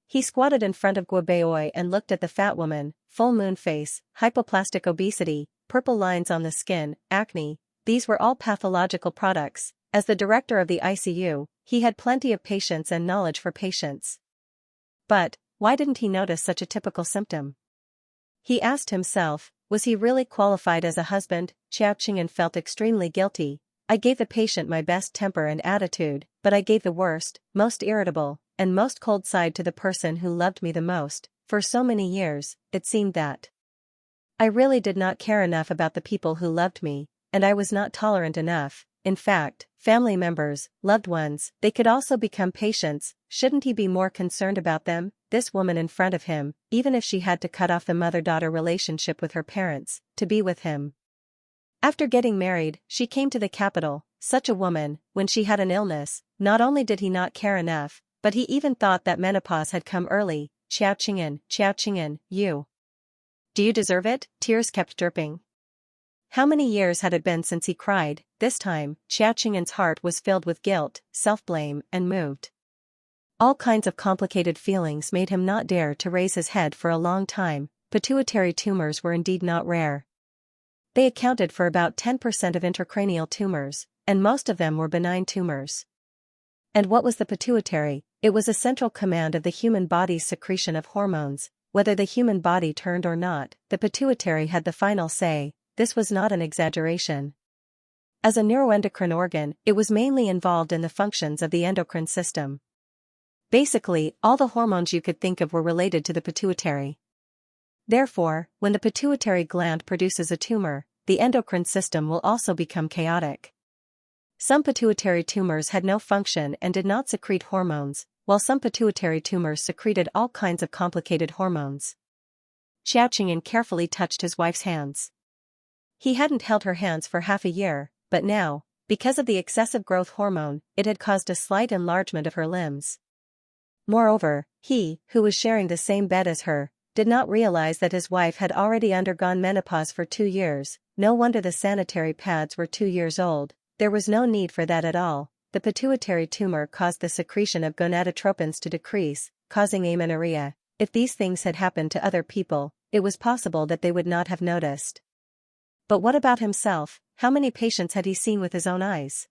He squatted in front of Guobeoi and looked at the fat woman. Full moon face, hypoplastic obesity, purple lines on the skin, acne. These were all pathological products. As the director of the ICU, he had plenty of patience and knowledge for patients. But, why didn't he notice such a typical symptom? He asked himself, was he really qualified as a husband? Xiao Qing'an felt extremely guilty. I gave the patient my best temper and attitude, but I gave the worst, most irritable, and most cold side to the person who loved me the most. For so many years, it seemed that I really did not care enough about the people who loved me, and I was not tolerant enough. In fact, family members, loved ones, they could also become patients. Shouldn't he be more concerned about them? This woman in front of him, even if she had to cut off the mother-daughter relationship with her parents, to be with him. After getting married, she came to the capital. Such a woman, when she had an illness, not only did he not care enough, but he even thought that menopause had come early. Xiao Qing'an, you. Do you deserve it? Tears kept dripping. How many years had it been since he cried? This time, Xiao Qing'an's heart was filled with guilt, self-blame, and moved. All kinds of complicated feelings made him not dare to raise his head for a long time. Pituitary tumors were indeed not rare. They accounted for about 10% of intracranial tumors, and most of them were benign tumors. And what was the pituitary? It was a central command of the human body's secretion of hormones. Whether the human body turned or not, the pituitary had the final say. This was not an exaggeration. As a neuroendocrine organ, it was mainly involved in the functions of the endocrine system. Basically, all the hormones you could think of were related to the pituitary. Therefore, when the pituitary gland produces a tumor, the endocrine system will also become chaotic. Some pituitary tumors had no function and did not secrete hormones, while some pituitary tumors secreted all kinds of complicated hormones. Xiao Qing'an carefully touched his wife's hands. He hadn't held her hands for half a year, but now, because of the excessive growth hormone, it had caused a slight enlargement of her limbs. Moreover, he, who was sharing the same bed as her, did not realize that his wife had already undergone menopause for 2 years. No wonder the sanitary pads were 2 years old. There was no need for that at all. The pituitary tumor caused the secretion of gonadotropins to decrease, causing amenorrhea. If these things had happened to other people, it was possible that they would not have noticed. But what about himself? How many patients had he seen with his own eyes?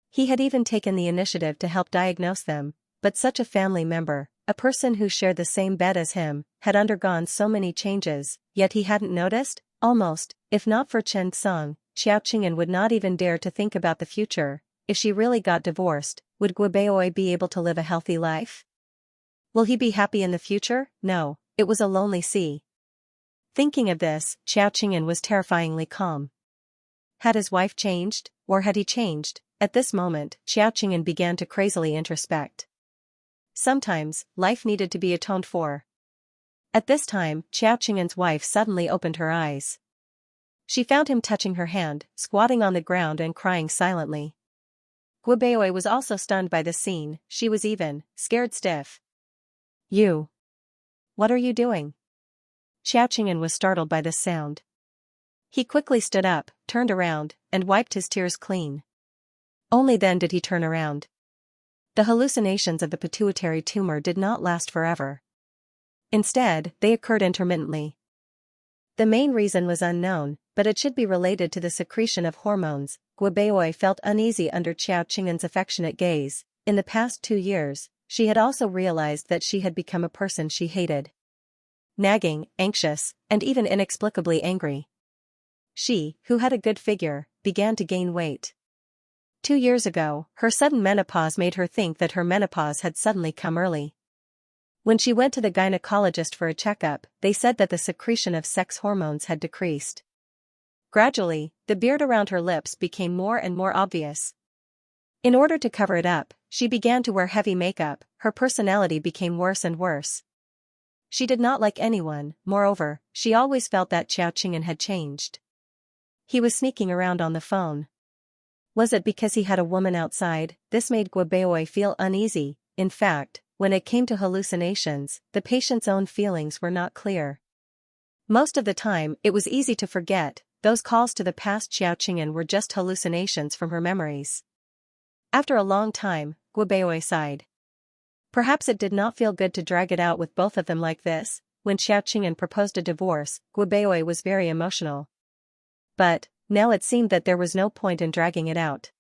He had even taken the initiative to help diagnose them, but such a family member, a person who shared the same bed as him, had undergone so many changes, yet he hadn't noticed? Almost, if not for Chen Song, Xiao Qing'an would not even dare to think about the future. If she really got divorced, would Guobeoi be able to live a healthy life? Will he be happy in the future? No, it was a lonely sea. Thinking of this, Xiao Qingyan was terrifyingly calm. Had his wife changed, or had he changed? At this moment, Xiao Qingyan began to crazily introspect. Sometimes, life needed to be atoned for. At this time, Xiao Qingyan's wife suddenly opened her eyes. She found him touching her hand, squatting on the ground and crying silently. Guobeoi was also stunned by the scene. She was even scared stiff. You. What are you doing? Xiao Qingyan was startled by this sound. He quickly stood up, turned around, and wiped his tears clean. Only then did he turn around. The hallucinations of the pituitary tumor did not last forever. Instead, they occurred intermittently. The main reason was unknown, but it should be related to the secretion of hormones. Guobeoi felt uneasy under Xiao Qingyan's affectionate gaze. In the past 2 years, she had also realized that she had become a person she hated. Nagging, anxious, and even inexplicably angry. She, who had a good figure, began to gain weight. 2 years ago, her sudden menopause made her think that her menopause had suddenly come early. When she went to the gynecologist for a checkup, they said that the secretion of sex hormones had decreased. Gradually, the beard around her lips became more and more obvious. In order to cover it up, she began to wear heavy makeup. Her personality became worse and worse. She did not like anyone. Moreover, she always felt that Xiao Qingyan had changed. He was sneaking around on the phone. Was it because he had a woman outside? This made Guobeoi feel uneasy. In fact, when it came to hallucinations, the patient's own feelings were not clear. Most of the time, it was easy to forget. Those calls to the past Xiao Qingyan were just hallucinations from her memories. After a long time, Guobeoi sighed. Perhaps it did not feel good to drag it out with both of them like this. When Xiao Qingyan proposed a divorce, Guobeoi was very emotional. But, now it seemed that there was no point in dragging it out.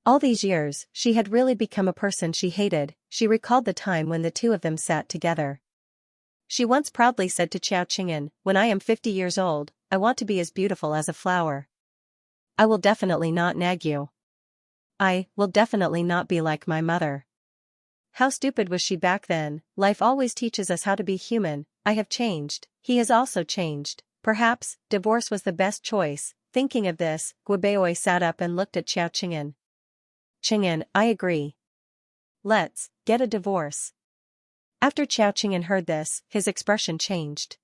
All these years, she had really become a person she hated. She recalled the time when the two of them sat together. She once proudly said to Xiao Qingyan, "When I am 50 years old, I want to be as beautiful as a flower. I will definitely not nag you. I will definitely not be like my mother." How stupid was she back then? Life always teaches us how to be human. I have changed. He has also changed. Perhaps, divorce was the best choice. Thinking of this, Guobeoi sat up and looked at Xiao Qingyan. "Qingyan, I agree. Let's get a divorce." After Xiao Qingyan heard this, his expression changed.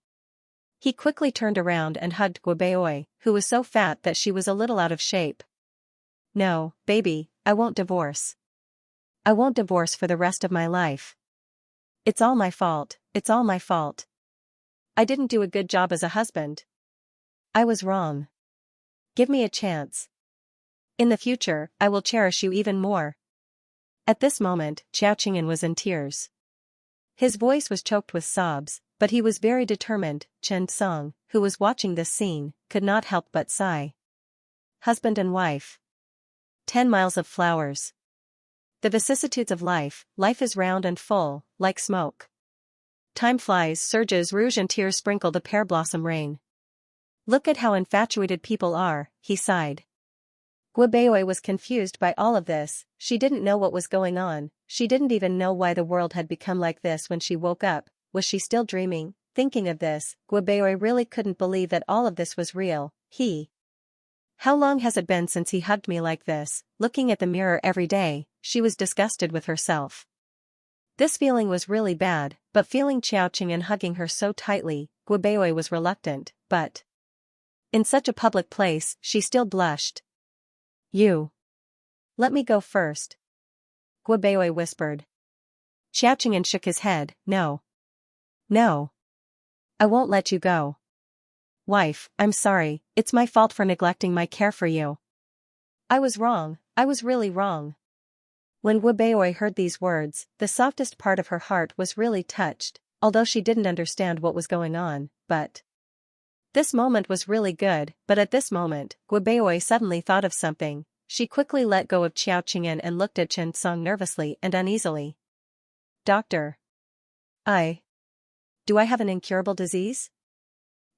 He quickly turned around and hugged Guobeoi, who was so fat that she was a little out of shape. "No, baby, I won't divorce. I won't divorce for the rest of my life. It's all my fault, it's all my fault. I didn't do a good job as a husband. I was wrong. Give me a chance. In the future, I will cherish you even more." At this moment, Xiao Qingyan was in tears. His voice was choked with sobs, but he was very determined. Chen Song, who was watching this scene, could not help but sigh. Husband and wife. 10 miles of flowers. The vicissitudes of life. Life is round and full, like smoke. Time flies. Surges, rouge and tears sprinkle the pear blossom rain. Look at how infatuated people are, he sighed. Guobeoi was confused by all of this. She didn't know what was going on. She didn't even know why the world had become like this when she woke up. Was she still dreaming? Thinking of this, Guobeoi really couldn't believe that all of this was real. How long has it been since he hugged me like this? Looking at the mirror every day, she was disgusted with herself. This feeling was really bad, but feeling Xiao Qingyan hugging her so tightly, Guobeoi was reluctant, but in such a public place, she still blushed. "You. Let me go first," Guobeoi whispered. Xiao Qingyan shook his head. "No. No. I won't let you go. Wife, I'm sorry, it's my fault for neglecting my care for you. I was wrong, I was really wrong." When Guobeoi heard these words, the softest part of her heart was really touched, although she didn't understand what was going on, but this moment was really good. But at this moment, Guobeoi suddenly thought of something. She quickly let go of Xiao Qingyan and looked at Chen Song nervously and uneasily. "Doctor. Do I have an incurable disease?"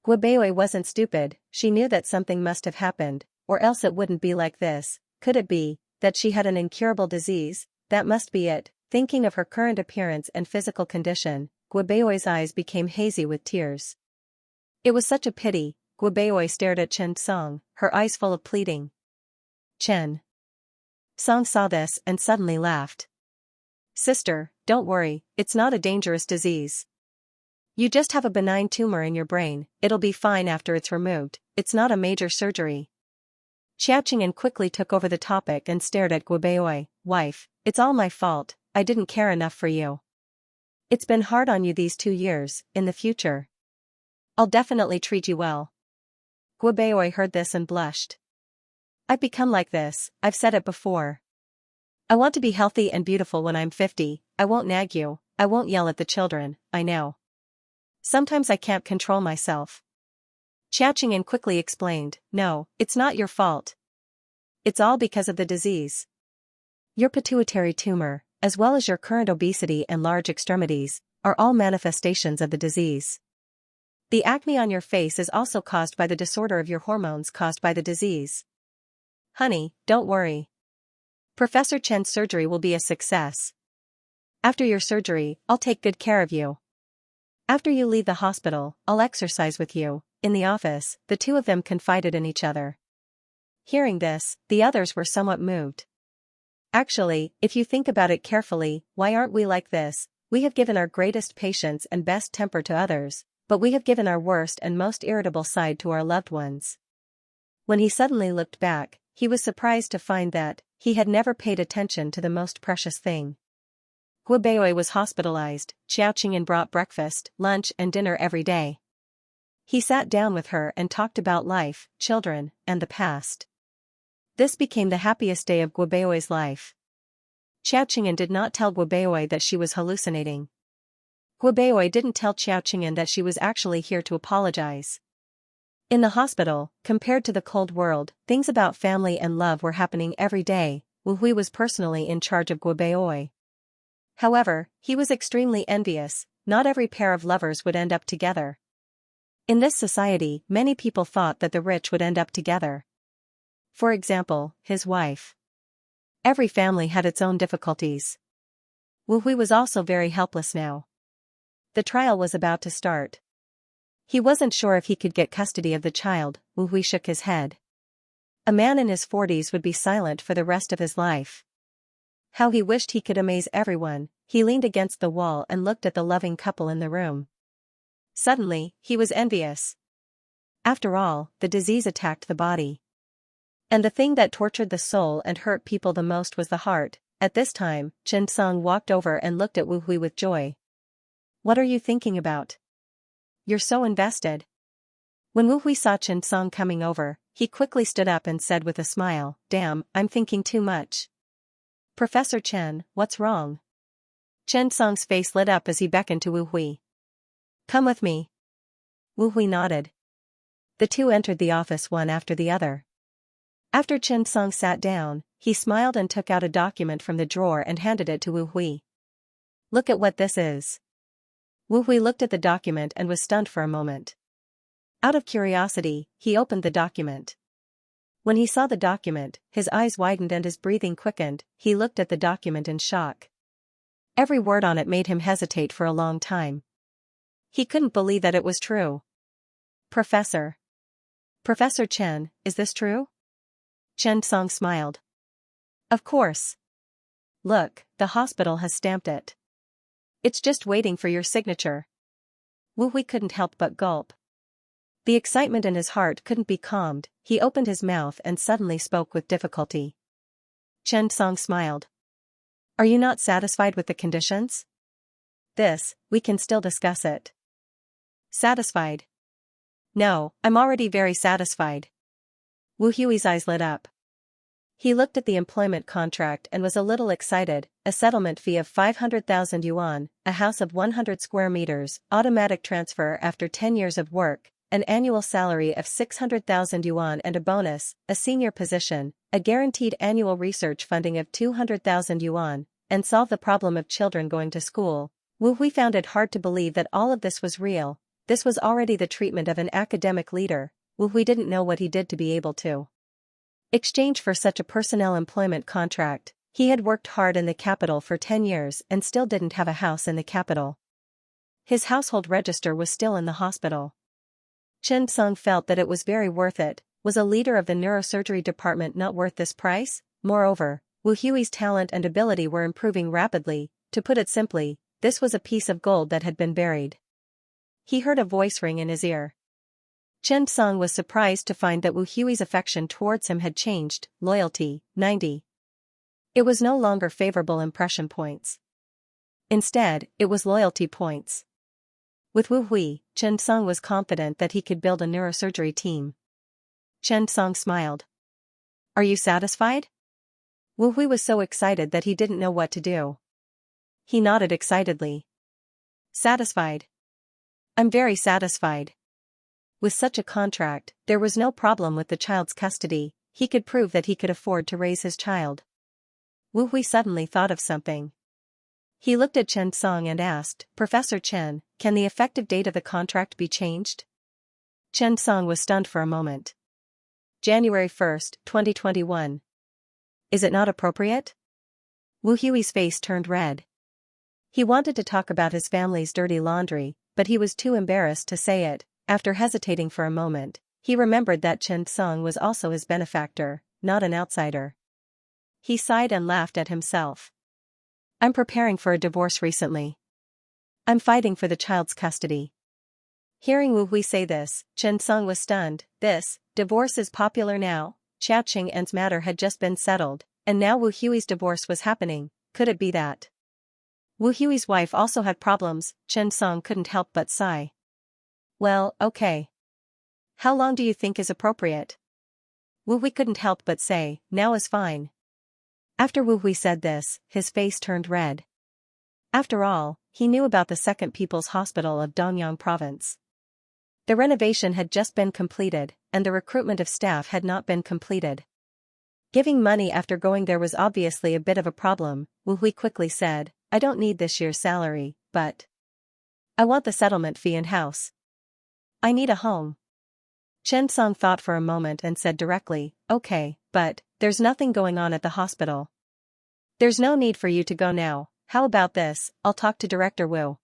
Guobeoi wasn't stupid. She knew that something must have happened, or else it wouldn't be like this. Could it be that she had an incurable disease? That must be it. Thinking of her current appearance and physical condition, Guobeoi's eyes became hazy with tears. It was such a pity. Guobeoi stared at Chen Song, her eyes full of pleading. Chen Song saw this and suddenly laughed. Sister, don't worry, it's not a dangerous disease. You just have a benign tumor in your brain, it'll be fine after it's removed, it's not a major surgery. Xiaoqingyan quickly took over the topic and stared at Guobeoi. Wife, it's all my fault, I didn't care enough for you. It's been hard on you these 2 years, in the future. I'll definitely treat you well. Guobeoi heard this and blushed. I've become like this, I've said it before. I want to be healthy and beautiful when I'm 50, I won't nag you, I won't yell at the children, I know. Sometimes I can't control myself. Xiaoqingyan quickly explained, no, it's not your fault. It's all because of the disease. Your pituitary tumor, as well as your current obesity and large extremities, are all manifestations of the disease. The acne on your face is also caused by the disorder of your hormones caused by the disease. Honey, don't worry. Professor Chen's surgery will be a success. After your surgery, I'll take good care of you. After you leave the hospital, I'll exercise with you. In the office, the two of them confided in each other. Hearing this, the others were somewhat moved. Actually, if you think about it carefully, why aren't we like this? We have given our greatest patience and best temper to others, but we have given our worst and most irritable side to our loved ones. When he suddenly looked back, he was surprised to find that he had never paid attention to the most precious thing. Guobeoi was hospitalized. Xiaoqingyan brought breakfast, lunch and dinner every day. He sat down with her and talked about life, children, and the past. This became the happiest day of Guobeoi's life. Xiaoqingyan did not tell Guobeoi that she was hallucinating. Guobeoi didn't tell Xiaoqingyan that she was actually here to apologize. In the hospital, compared to the cold world, things about family and love were happening every day. Wu Hui was personally in charge of Guobeoi. However, he was extremely envious. Not every pair of lovers would end up together. In this society, many people thought that the rich would end up together. For example, his wife. Every family had its own difficulties. Wu Hui was also very helpless now. The trial was about to start. He wasn't sure if he could get custody of the child. Wu Hui shook his head. A man in his 40s would be silent for the rest of his life. How he wished he could amaze everyone. He leaned against the wall and looked at the loving couple in the room. Suddenly, he was envious. After all, the disease attacked the body. And the thing that tortured the soul and hurt people the most was the heart. At this time, Chen Song walked over and looked at Wu Hui with joy. What are you thinking about? You're so invested. When Wu Hui saw Chen Song coming over, he quickly stood up and said with a smile, damn, I'm thinking too much. Professor Chen, what's wrong? Chen Song's face lit up as he beckoned to Wu Hui. Come with me. Wu Hui nodded. The two entered the office one after the other. After Chen Song sat down, he smiled and took out a document from the drawer and handed it to Wu Hui. Look at what this is. Wu Hui looked at the document and was stunned for a moment. Out of curiosity, he opened the document. When he saw the document, his eyes widened and his breathing quickened. He looked at the document in shock. Every word on it made him hesitate for a long time. He couldn't believe that it was true. Professor Chen, is this true? Chen Song smiled. Of course. Look, the hospital has stamped it. It's just waiting for your signature. Wu Hui couldn't help but gulp. The excitement in his heart couldn't be calmed. He opened his mouth and suddenly spoke with difficulty. Chen Song smiled. Are you not satisfied with the conditions? We can still discuss it. Satisfied? No, I'm already very satisfied. Wu Hui's eyes lit up. He looked at the employment contract and was a little excited. A settlement fee of 500,000 yuan, a house of 100 square meters, automatic transfer after 10 years of work, an annual salary of 600,000 yuan and a bonus, a senior position, a guaranteed annual research funding of 200,000 yuan, and solve the problem of children going to school. Wu Hui found it hard to believe that all of this was real. This was already the treatment of an academic leader. Wu Hui didn't know what he did to be able to exchange for such a personnel employment contract. He had worked hard in the capital for 10 years and still didn't have a house in the capital. His household register was still in the hospital. Chen Song felt that it was very worth it. Was a leader of the neurosurgery department not worth this price? Moreover, Wu Hui's talent and ability were improving rapidly. To put it simply, this was a piece of gold that had been buried. He heard a voice ring in his ear. Chen Song was surprised to find that Wu Hui's affection towards him had changed. Loyalty, 90. It was no longer favorable impression points. Instead, it was loyalty points. With Wu Hui, Chen Song was confident that he could build a neurosurgery team. Chen Song smiled. Are you satisfied? Wu Hui was so excited that he didn't know what to do. He nodded excitedly. Satisfied. I'm very satisfied. With such a contract, there was no problem with the child's custody. He could prove that he could afford to raise his child. Wu Hui suddenly thought of something. He looked at Chen Song and asked, Professor Chen, can the effective date of the contract be changed? Chen Song was stunned for a moment. January 1, 2021. Is it not appropriate? Wu Hui's face turned red. He wanted to talk about his family's dirty laundry, but he was too embarrassed to say it. After hesitating for a moment, he remembered that Chen Song was also his benefactor, not an outsider. He sighed and laughed at himself. I'm preparing for a divorce recently. I'm fighting for the child's custody. Hearing Wu Hui say this, Chen Song was stunned. This divorce is popular now. Xiao Qing'an's matter had just been settled, and now Wu Hui's divorce was happening. Could it be that Wu Hui's wife also had problems? Chen Song couldn't help but sigh. Well, okay. How long do you think is appropriate? Wu Hui couldn't help but say, now is fine. After Wu Hui said this, his face turned red. After all, he knew about the Second People's Hospital of Dongyang Province. The renovation had just been completed, and the recruitment of staff had not been completed. Giving money after going there was obviously a bit of a problem. Wu Hui quickly said, I don't need this year's salary, but I want the settlement fee in-house. I need a home. Chen Song thought for a moment and said directly, okay, but there's nothing going on at the hospital. There's no need for you to go now. How about this? I'll talk to Director Wu.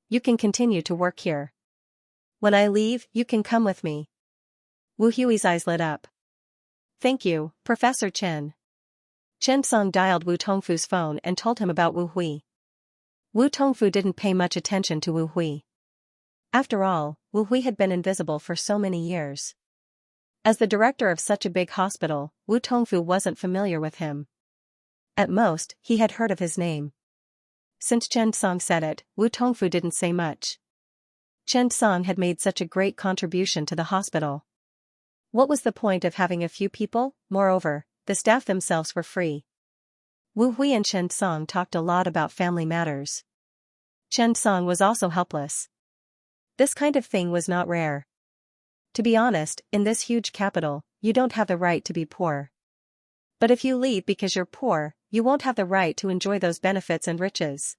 You can continue to work here. When I leave, you can come with me. Wu Hui's eyes lit up. Thank you, Professor Chen. Chen Song dialed Wu Tongfu's phone and told him about Wu Hui. Wu Tongfu didn't pay much attention to Wu Hui. After all, Wu Hui had been invisible for so many years. As the director of such a big hospital, Wu Tongfu wasn't familiar with him. At most, he had heard of his name. Since Chen Song said it, Wu Tongfu didn't say much. Chen Song had made such a great contribution to the hospital. What was the point of having a few people? Moreover, the staff themselves were free. Wu Hui and Chen Song talked a lot about family matters. Chen Song was also helpless. This kind of thing was not rare. To be honest, in this huge capital, you don't have the right to be poor. But if you leave because you're poor, you won't have the right to enjoy those benefits and riches.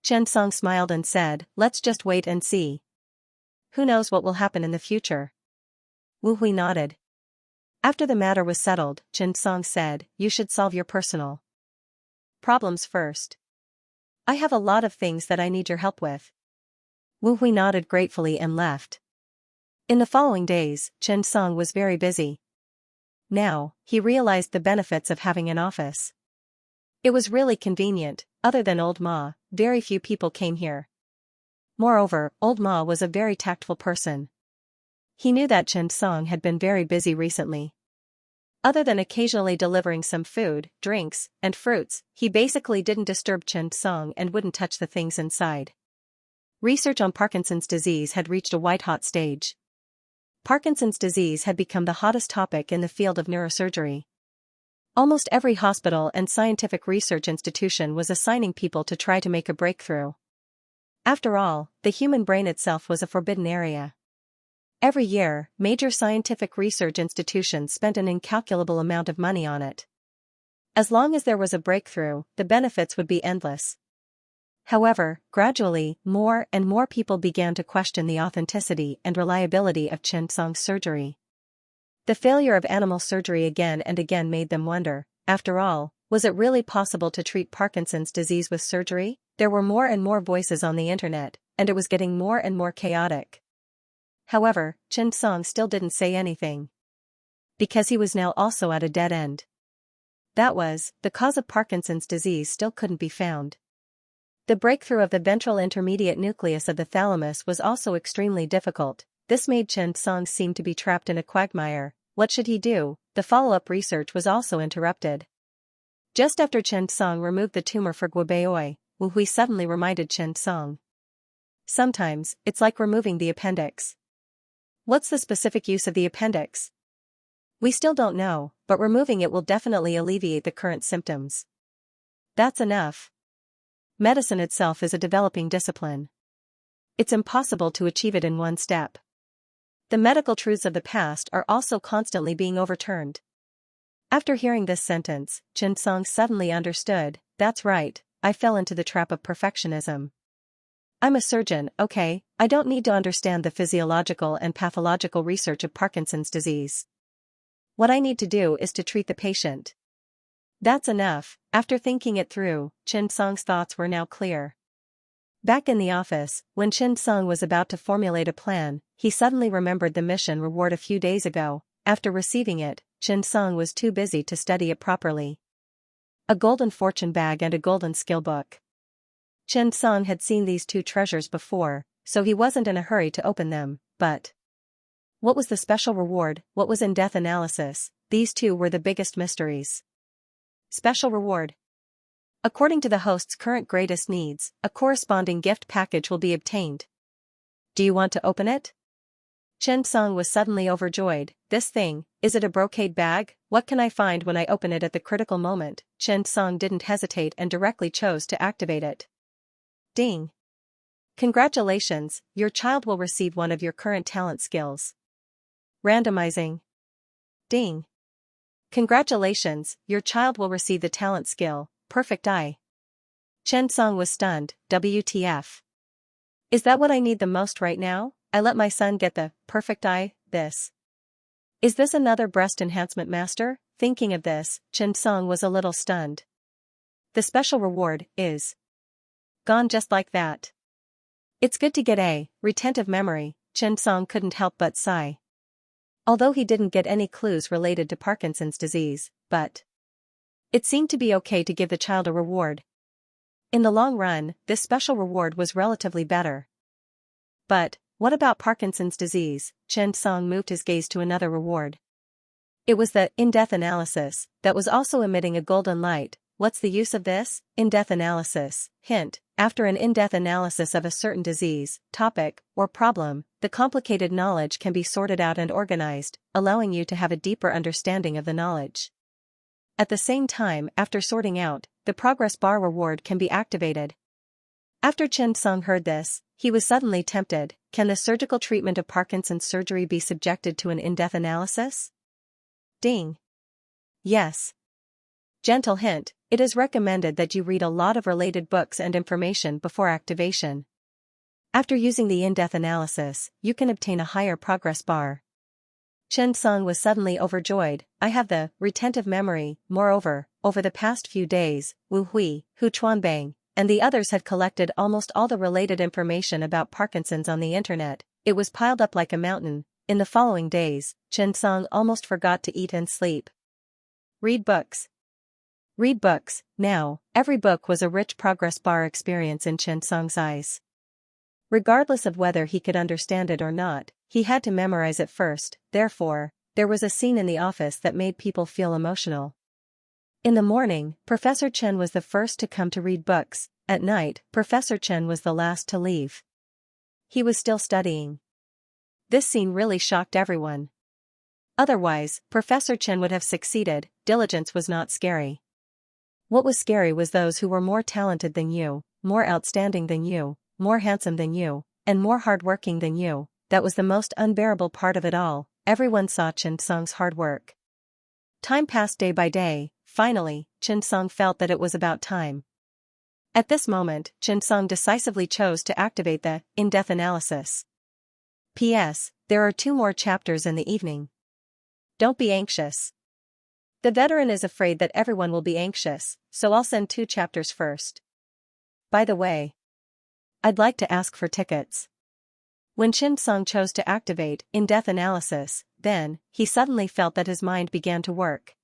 Chen Song smiled and said, let's just wait and see. Who knows what will happen in the future? Wu Hui nodded. After the matter was settled, Chen Song said, you should solve your personal problems first. I have a lot of things that I need your help with. Wu Hui nodded gratefully and left. In the following days, Chen Song was very busy. Now, he realized the benefits of having an office. It was really convenient. Other than Old Ma, very few people came here. Moreover, Old Ma was a very tactful person. He knew that Chen Song had been very busy recently. Other than occasionally delivering some food, drinks, and fruits, he basically didn't disturb Chen Song and wouldn't touch the things inside. Research on Parkinson's disease had reached a white-hot stage. Parkinson's disease had become the hottest topic in the field of neurosurgery. Almost every hospital and scientific research institution was assigning people to try to make a breakthrough. After all, the human brain itself was a forbidden area. Every year, major scientific research institutions spent an incalculable amount of money on it. As long as there was a breakthrough, the benefits would be endless. However, gradually, more and more people began to question the authenticity and reliability of Chen Song's surgery. The failure of animal surgery again and again made them wonder, after all, Was it really possible to treat Parkinson's disease with surgery? There were more and more voices on the internet, and it was getting more and more chaotic. However, Xianxia still didn't say anything. Because he was now also at a dead end. That was, the cause of Parkinson's disease still couldn't be found. The breakthrough of the ventral intermediate nucleus of the thalamus was also extremely difficult. This made Xianxia seem to be trapped in a quagmire. What should he do? The follow-up research was also interrupted. Just after Xianxia removed the tumor for Guobeoi, Wu Hui suddenly reminded Xianxia. Sometimes, it's like removing the appendix. What's the specific use of the appendix? We still don't know, but removing it will definitely alleviate the current symptoms. That's enough. Medicine itself is a developing discipline. It's impossible to achieve it in one step. The medical truths of the past are also constantly being overturned. After hearing this sentence, Xianxia suddenly understood, that's right, I fell into the trap of perfectionism. I'm a surgeon, okay, I don't need to understand the physiological and pathological research of Parkinson's disease. What I need to do is to treat the patient. That's enough. After thinking it through, Xianxia's thoughts were now clear. Back in the office, when Xianxia was about to formulate a plan, he suddenly remembered the mission reward a few days ago. After receiving it, Xianxia was too busy to study it properly. A golden fortune bag and a golden skill book. Xianxia had seen these two treasures before, so he wasn't in a hurry to open them, but what was the special reward? What was in-depth analysis? These two were the biggest mysteries. Special reward. According to the host's current greatest needs, a corresponding gift package will be obtained. Do you want to open it? Xianxia was suddenly overjoyed. This thing, is it a brocade bag? What can I find when I open it at the critical moment? Xianxia didn't hesitate and directly chose to activate it. Ding! Congratulations, your child will receive one of your current talent skills. Randomizing. Ding! Congratulations, your child will receive the talent skill, Perfect Eye. Xianxia was stunned. WTF. Is that what I need the most right now? I let my son get the perfect eye. Is this another breast enhancement master? Thinking of this, Xianxia was a little stunned. The special reward is gone just like that. It's good to get a retentive memory. Xianxia couldn't help but sigh. Although he didn't get any clues related to Parkinson's disease, but it seemed to be okay to give the child a reward. In the long run, this special reward was relatively better. But what about Parkinson's disease? Xianxia moved his gaze to another reward. It was the in-depth analysis that was also emitting a golden light. What's the use of this? In-depth analysis. Hint: after an in-depth analysis of a certain disease, topic, or problem, the complicated knowledge can be sorted out and organized, allowing you to have a deeper understanding of the knowledge. At the same time, after sorting out, the progress bar reward can be activated. After Xianxia heard this, he was suddenly tempted. Can the surgical treatment of Parkinson's surgery be subjected to an in-depth analysis? Ding! Yes. Gentle hint: it is recommended that you read a lot of related books and information before activation. After using the in-depth analysis, you can obtain a higher progress bar. Xianxia was suddenly overjoyed. I have the retentive memory. Moreover, over the past few days, Wu Hui, Hu Chuanbang, and the others had collected almost all the related information about Parkinson's on the internet. It was piled up like a mountain. In the following days, Xianxia almost forgot to eat and sleep. Read books. Read books. Now, every book was a rich progress bar experience in Xianxia's eyes. Regardless of whether he could understand it or not, he had to memorize it first. Therefore, there was a scene in the office that made people feel emotional. In the morning, Professor Chen was the first to come to read books. At night, Professor Chen was the last to leave. He was still studying. This scene really shocked everyone. Otherwise, Professor Chen would have succeeded. Diligence was not scary. What was scary was those who were more talented than you, more outstanding than you, more handsome than you, and more hardworking than you. That was the most unbearable part of it all. Everyone saw Xianxia's hard work. Time passed day by day. Finally, Xianxia felt that it was about time. At this moment, Xianxia decisively chose to activate the in-depth analysis. P.S. There are 2 more chapters in the evening. Don't be anxious. The veteran is afraid that everyone will be anxious, so I'll send 2 chapters first. By the way, I'd like to ask for tickets. When Xianxia chose to activate in-depth analysis, then, he suddenly felt that his mind began to work.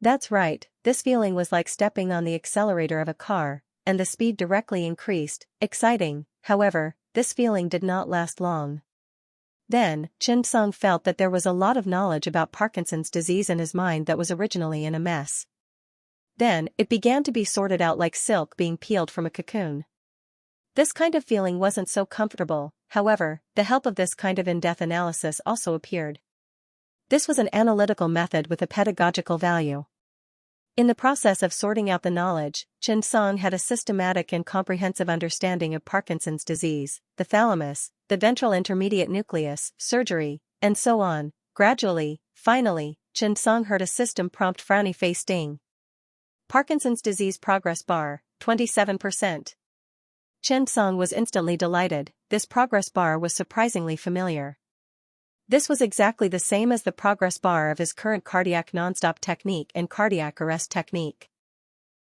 That's right, this feeling was like stepping on the accelerator of a car, and the speed directly increased, exciting. However, this feeling did not last long. Then, Xianxia felt that there was a lot of knowledge about Parkinson's disease in his mind that was originally in a mess. Then, it began to be sorted out like silk being peeled from a cocoon. This kind of feeling wasn't so comfortable. However, the help of this kind of in-depth analysis also appeared. This was an analytical method with a pedagogical value. In the process of sorting out the knowledge, Xianxia had a systematic and comprehensive understanding of Parkinson's disease, the thalamus, the ventral intermediate nucleus, surgery, and so on. Gradually, finally, Xianxia heard a system prompt frowny face ding. Parkinson's disease progress bar, 27%. Xianxia was instantly delighted. This progress bar was surprisingly familiar. This was exactly the same as the progress bar of his current cardiac nonstop technique and cardiac arrest technique.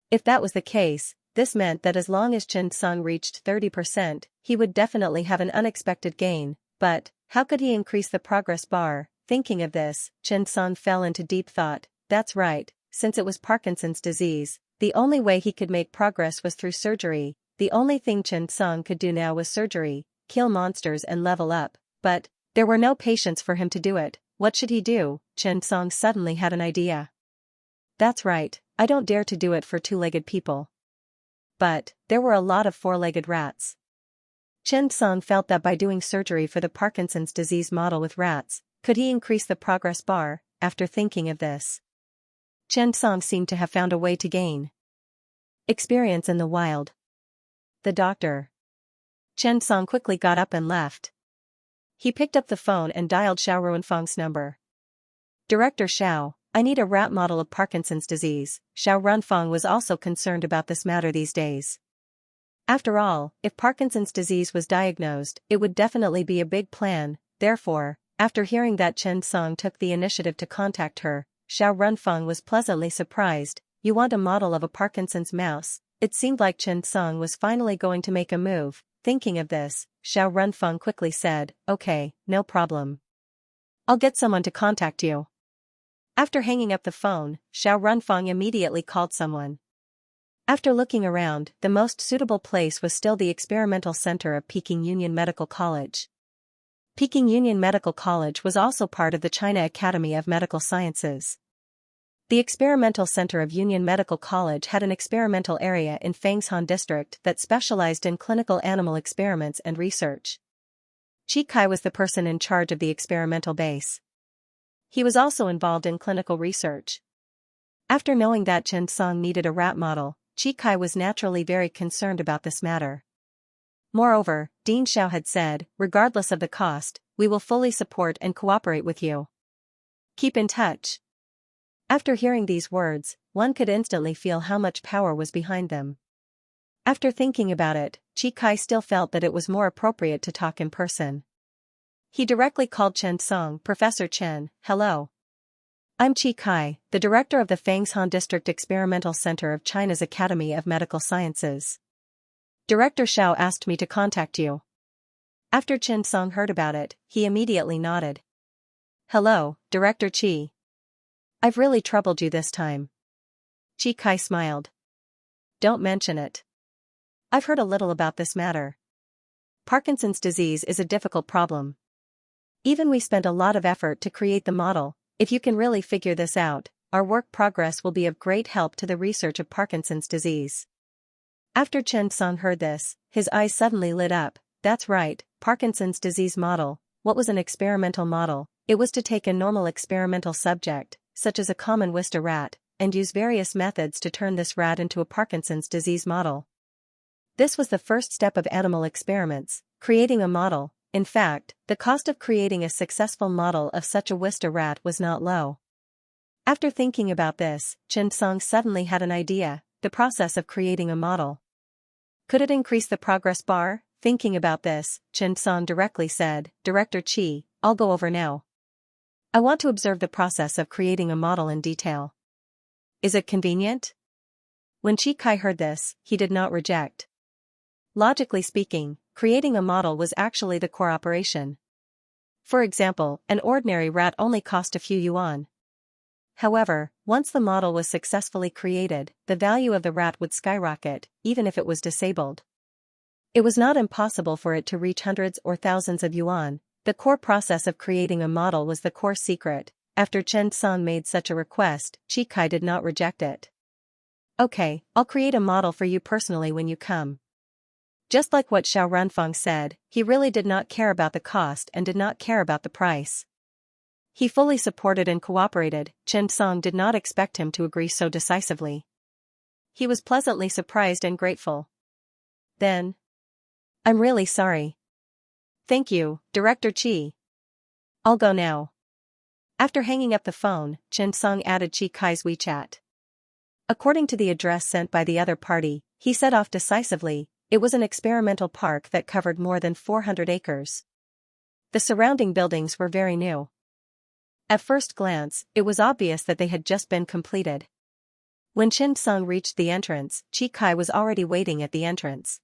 If that was the case, this meant that as long as Xianxia reached 30%, he would definitely have an unexpected gain. But, how could he increase the progress bar? Thinking of this, Xianxia fell into deep thought. That's right, since it was Parkinson's disease, the only way he could make progress was through surgery. The only thing Xianxia could do now was surgery, kill monsters and level up. But there were no patients for him to do it. What should he do? Xianxia suddenly had an idea. That's right, I don't dare to do it for 2-legged people. But there were a lot of 4-legged rats. Xianxia felt that by doing surgery for the Parkinson's disease model with rats, could he increase the progress bar? After thinking of this, Xianxia seemed to have found a way to gain experience in the wild. The doctor. Xianxia quickly got up and left. He picked up the phone and dialed Xiao Runfeng's number. Director Xiao, I need a rat model of Parkinson's disease. Xiao Runfeng was also concerned about this matter these days. After all, if Parkinson's disease was diagnosed, it would definitely be a big plan. Therefore, after hearing that Xianxia took the initiative to contact her, Xiao Runfeng was pleasantly surprised. You want a model of a Parkinson's mouse? It seemed like Xianxia was finally going to make a move. Thinking of this, Xiao Runfeng quickly said, okay, no problem. I'll get someone to contact you. After hanging up the phone, Xiao Runfeng immediately called someone. After looking around, the most suitable place was still the experimental center of Peking Union Medical College. Peking Union Medical College was also part of the China Academy of Medical Sciences. The experimental center of Union Medical College had an experimental area in Fengshan District that specialized in clinical animal experiments and research. Qi Kai was the person in charge of the experimental base. He was also involved in clinical research. After knowing that Xianxia needed a rat model, Qi Kai was naturally very concerned about this matter. Moreover, Dean Xiao had said, regardless of the cost, we will fully support and cooperate with you. Keep in touch. After hearing these words, one could instantly feel how much power was behind them. After thinking about it, Qi Kai still felt that it was more appropriate to talk in person. He directly called Xianxia. Professor Chen, hello. I'm Qi Kai, the director of the Fengshan District Experimental Center of China's Academy of Medical Sciences. Director Xiao asked me to contact you. After Xianxia heard about it, he immediately nodded. Hello, Director Qi. I've really troubled you this time. Qi Kai smiled. Don't mention it. I've heard a little about this matter. Parkinson's disease is a difficult problem. Even we spent a lot of effort to create the model. If you can really figure this out, our work progress will be of great help to the research of Parkinson's disease. After Xianxia heard this, his eyes suddenly lit up. That's right, Parkinson's disease model. What was an experimental model? It was to take a normal experimental subject, such as a common Wista rat, and use various methods to turn this rat into a Parkinson's disease model. This was the first step of animal experiments, creating a model. In fact, the cost of creating a successful model of such a Wista rat was not low. After thinking about this, Xianxia suddenly had an idea, the process of creating a model. Could it increase the progress bar? Thinking about this, Xianxia directly said, Director Qi, I'll go over now. I want to observe the process of creating a model in detail. Is it convenient? When Chi heard this, he did not reject. Logically speaking, creating a model was actually the core operation. For example, an ordinary rat only cost a few yuan. However, once the model was successfully created, the value of the rat would skyrocket, even if it was disabled. It was not impossible for it to reach hundreds or thousands of yuan. The core process of creating a model was the core secret. After Chen Song made such a request, Chi did not reject it. Okay, I'll create a model for you personally when you come. Just like what Xiao Runfeng said, he really did not care about the cost and did not care about the price. He fully supported and cooperated. Chen Song did not expect him to agree so decisively. He was pleasantly surprised and grateful. Then, I'm really sorry. Thank you, Director Qi. I'll go now. After hanging up the phone, Chen Song added Chi's WeChat. According to the address sent by the other party, he set off decisively. It was an experimental park that covered more than 400 acres. The surrounding buildings were very new. At first glance, it was obvious that they had just been completed. When Chen Song reached the entrance, Chi was already waiting at the entrance.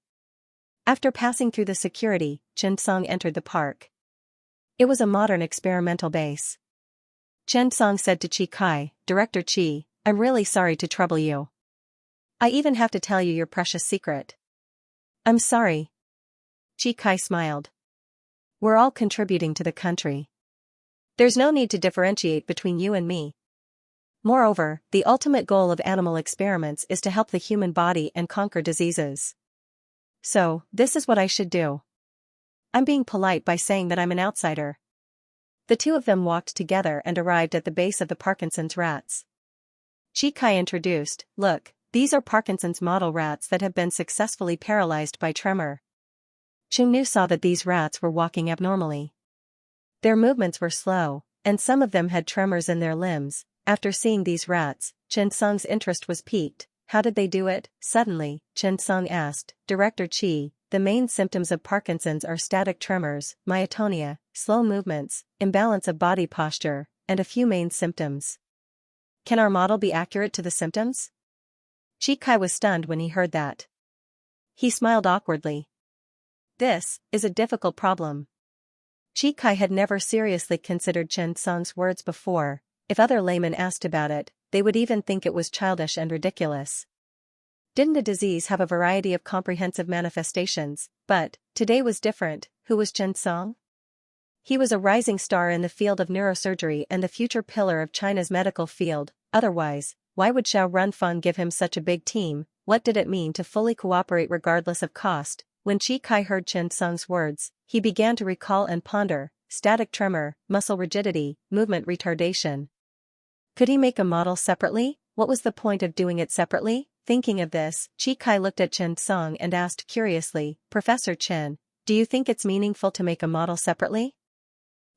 After passing through the security, Chen Song entered the park. It was a modern experimental base. Chen Song said to Chi, Director Qi, I'm really sorry to trouble you. I even have to tell you your precious secret. I'm sorry. Chi smiled. We're all contributing to the country. There's no need to differentiate between you and me. Moreover, the ultimate goal of animal experiments is to help the human body and conquer diseases. So, this is what I should do. I'm being polite by saying that I'm an outsider. The two of them walked together and arrived at the base of the Parkinson's rats. Chi introduced, Look, these are Parkinson's model rats that have been successfully paralyzed by tremor. Chengnu saw that these rats were walking abnormally. Their movements were slow, and some of them had tremors in their limbs. After seeing these rats, Chen Song's interest was piqued. How did they do it? Suddenly, Chen Song asked, Director Qi, the main symptoms of Parkinson's are static tremors, myotonia, slow movements, imbalance of body posture, and a few main symptoms. Can our model be accurate to the symptoms? Chi was stunned when he heard that. He smiled awkwardly. This is a difficult problem. Chi had never seriously considered Chen Song's words before. If other laymen asked about it, they would even think it was childish and ridiculous. Didn't a disease have a variety of comprehensive manifestations? But today was different. Who was Chen Song? He was a rising star in the field of neurosurgery and the future pillar of China's medical field. Otherwise, why would Xiao Runfeng give him such a big team? What did it mean to fully cooperate regardless of cost? When Chi heard Chen Song's words, he began to recall and ponder: static tremor, muscle rigidity, movement retardation. Could he make a model separately? What was the point of doing it separately? Thinking of this, Chi looked at Chen Song and asked curiously, Professor Chen, do you think it's meaningful to make a model separately?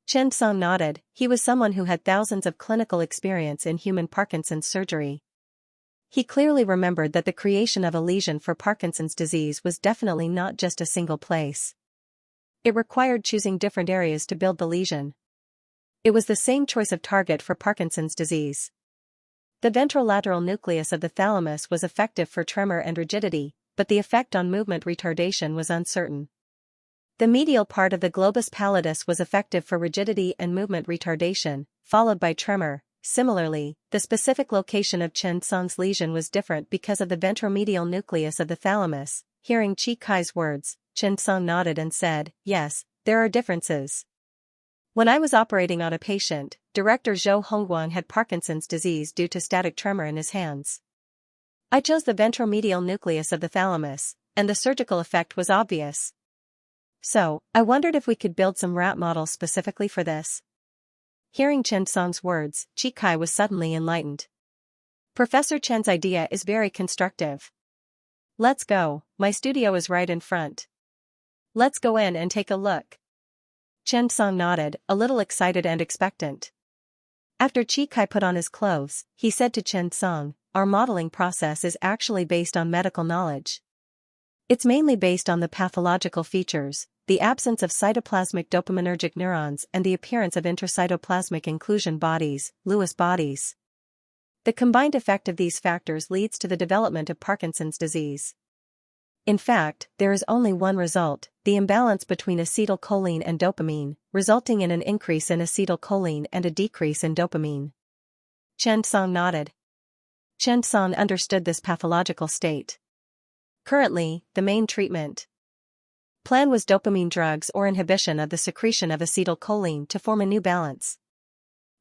Chen Song nodded. He was someone who had thousands of clinical experience in human Parkinson's surgery. He clearly remembered that the creation of a lesion for Parkinson's disease was definitely not just a single place. It required choosing different areas to build the lesion. It was the same choice of target for Parkinson's disease. The ventrolateral nucleus of the thalamus was effective for tremor and rigidity, but the effect on movement retardation was uncertain. The medial part of the globus pallidus was effective for rigidity and movement retardation, followed by tremor. Similarly, the specific location of Chen Song's lesion was different because of the ventromedial nucleus of the thalamus. Hearing Chi's words, Chen Song nodded and said, Yes, there are differences. When I was operating on a patient, Director Zhou Hongguang had Parkinson's disease due to static tremor in his hands. I chose the ventromedial nucleus of the thalamus, and the surgical effect was obvious. So, I wondered if we could build some rat models specifically for this. Hearing Chen Song's words, Chi was suddenly enlightened. Professor Chen's idea is very constructive. Let's go, my studio is right in front. Let's go in and take a look. Chen Song nodded, a little excited and expectant. After Chi put on his clothes, he said to Chen Song, Our modeling process is actually based on medical knowledge. It's mainly based on the pathological features, the absence of cytoplasmic dopaminergic neurons and the appearance of intracytoplasmic inclusion bodies, Lewis bodies. The combined effect of these factors leads to the development of Parkinson's disease. In fact, there is only one result, the imbalance between acetylcholine and dopamine, resulting in an increase in acetylcholine and a decrease in dopamine. Xianxia nodded. Xianxia understood this pathological state. Currently, the main treatment plan was dopamine drugs or inhibition of the secretion of acetylcholine to form a new balance.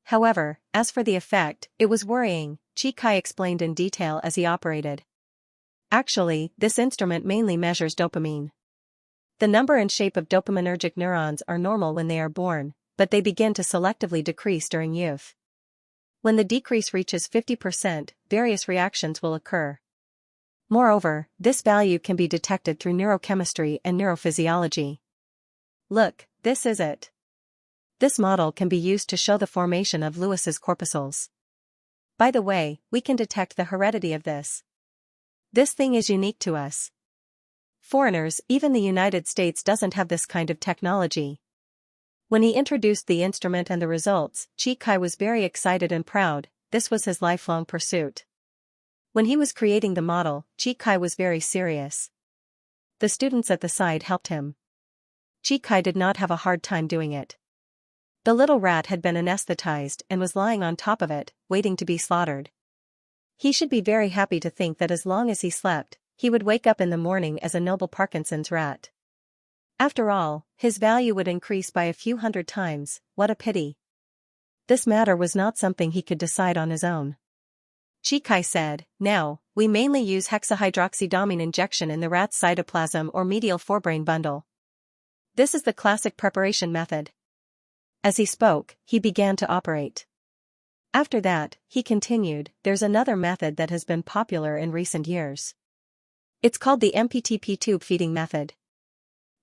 However, as for the effect, it was worrying, Chi explained in detail as he operated. Actually, this instrument mainly measures dopamine. The number and shape of dopaminergic neurons are normal when they are born, but they begin to selectively decrease during youth. When the decrease reaches 50%, various reactions will occur. Moreover, this value can be detected through neurochemistry and neurophysiology. Look, this is it. This model can be used to show the formation of Lewis's corpuscles. By the way, we can detect the heredity of this. This thing is unique to us. Foreigners, even the United States doesn't have this kind of technology. When he introduced the instrument and the results, Chi was very excited and proud. This was his lifelong pursuit. When he was creating the model, Chi was very serious. The students at the side helped him. Chi did not have a hard time doing it. The little rat had been anesthetized and was lying on top of it, waiting to be slaughtered. He should be very happy to think that as long as he slept, he would wake up in the morning as a noble Parkinson's rat. After all, his value would increase by a few hundred times. What a pity. This matter was not something he could decide on his own. Chi said, now, we mainly use hexahydroxydamine injection in the rat's cytoplasm or medial forebrain bundle. This is the classic preparation method. As he spoke, he began to operate. After that, he continued, there's another method that has been popular in recent years. It's called the MPTP tube feeding method.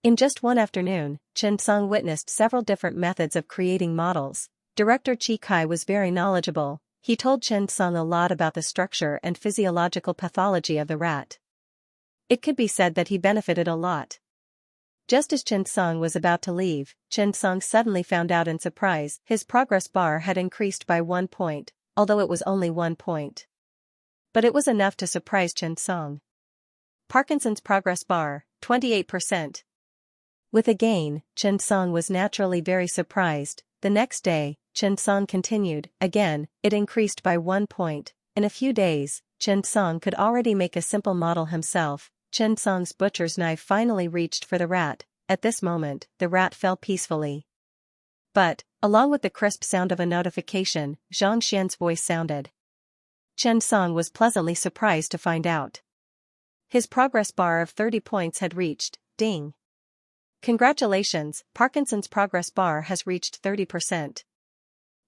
In just one afternoon, Xianxia witnessed several different methods of creating models. Director Chi was very knowledgeable. He told Xianxia a lot about the structure and physiological pathology of the rat. It could be said that he benefited a lot. Just as Xianxia was about to leave, Xianxia suddenly found out in surprise his progress bar had increased by 1 point, although it was only 1 point. But it was enough to surprise Xianxia. Parkinson's progress bar, 28%. With a gain, Xianxia was naturally very surprised. The next day, Xianxia continued, again, it increased by 1 point. In a few days, Xianxia could already make a simple model himself. Xianxia's butcher's knife finally reached for the rat. At this moment, the rat fell peacefully. But, along with the crisp sound of a notification, Xianxia's voice sounded. Xianxia was pleasantly surprised to find out his progress bar of 30 points had reached. Ding! Congratulations, Parkinson's progress bar has reached 30%.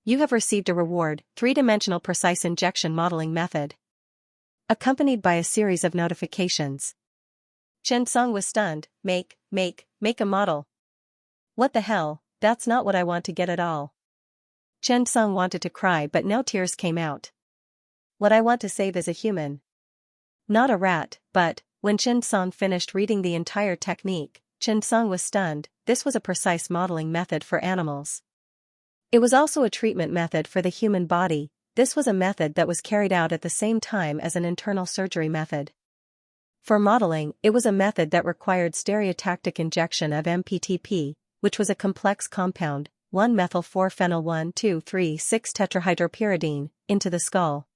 You have received a reward, 3-dimensional precise injection modeling method. Accompanied by a series of notifications. Xianxia was stunned. Make a model. What the hell, that's not what I want to get at all. Xianxia wanted to cry but no tears came out. What I want to save is a human. Not a rat, but, when Xianxia finished reading the entire technique, Xianxia was stunned. This was a precise modeling method for animals. It was also a treatment method for the human body. This was a method that was carried out at the same time as an internal surgery method. For modeling, it was a method that required stereotactic injection of MPTP, which was a complex compound, 1-methyl-4-phenyl-1,2,3,6-tetrahydropyridine, into the skull.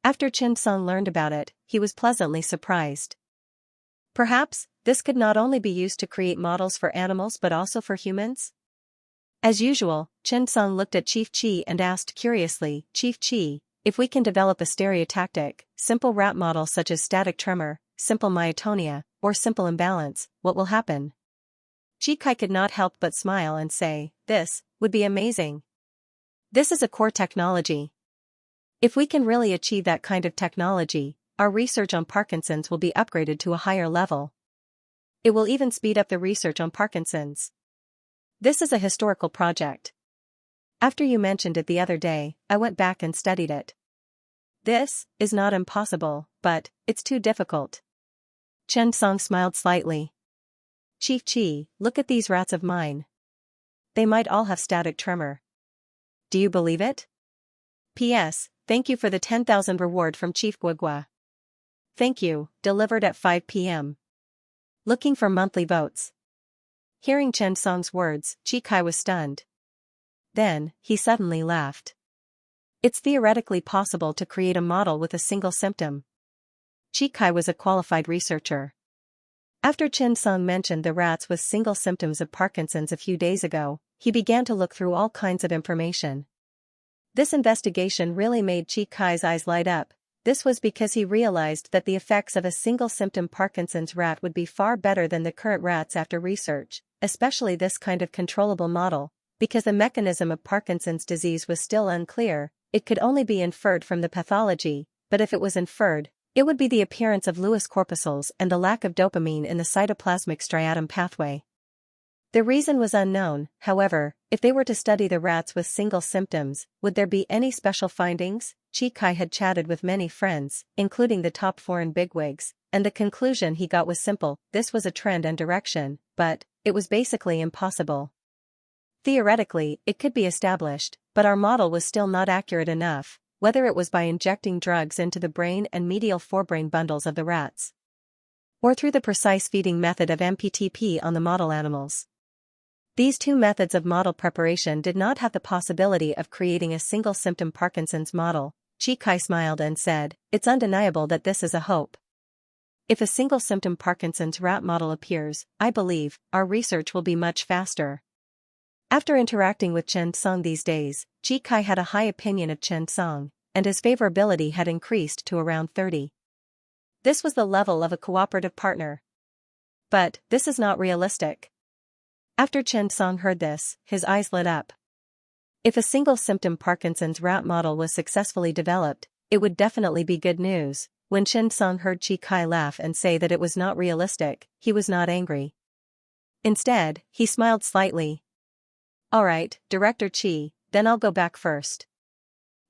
After Xianxia learned about it, he was pleasantly surprised. Perhaps, this could not only be used to create models for animals but also for humans? As usual, Xianxia looked at Chief Chi and asked curiously, Chief Chi, if we can develop a stereotactic, simple rat model such as static tremor, simple myotonia, or simple imbalance, what will happen? Chi could not help but smile and say, this would be amazing. This is a core technology. If we can really achieve that kind of technology, our research on Parkinson's will be upgraded to a higher level. It will even speed up the research on Parkinson's. This is a historical project. After you mentioned it the other day, I went back and studied it. This is not impossible, but it's too difficult. Xianxia smiled slightly. Chief Chi, look at these rats of mine. They might all have static tremor. Do you believe it? P.S. Thank you for the 10,000 reward from Chief Guagua. Thank you, delivered at 5 p.m. Looking for monthly votes. Hearing Chen Song's words, Chi Kai was stunned. Then, he suddenly laughed. It's theoretically possible to create a model with a single symptom. Chi Kai was a qualified researcher. After Chen Song mentioned the rats with single symptoms of Parkinson's a few days ago, he began to look through all kinds of information. This investigation really made Chi Kai's eyes light up. This was because he realized that the effects of a single-symptom Parkinson's rat would be far better than the current rats after research, especially this kind of controllable model. Because the mechanism of Parkinson's disease was still unclear, it could only be inferred from the pathology, but if it was inferred, it would be the appearance of Lewis corpuscles and the lack of dopamine in the cytoplasmic striatum pathway. The reason was unknown. However, if they were to study the rats with single symptoms, would there be any special findings? Chi Kai had chatted with many friends, including the top foreign bigwigs, and the conclusion he got was simple: this was a trend and direction, but it was basically impossible. Theoretically, it could be established, but our model was still not accurate enough, whether it was by injecting drugs into the brain and medial forebrain bundles of the rats, or through the precise feeding method of MPTP on the model animals. These two methods of model preparation did not have the possibility of creating a single-symptom Parkinson's model. Chi Kai smiled and said, "It's undeniable that this is a hope. If a single-symptom Parkinson's rat model appears, I believe, our research will be much faster." After interacting with Chen Song these days, Chi Kai had a high opinion of Chen Song, and his favorability had increased to around 30. This was the level of a cooperative partner. But, this is not realistic. After Chen Song heard this, his eyes lit up. If a single-symptom Parkinson's rat model was successfully developed, it would definitely be good news. When Chen Song heard Chi Kai laugh and say that it was not realistic, he was not angry. Instead, he smiled slightly. "Alright, Director Chi, then I'll go back first.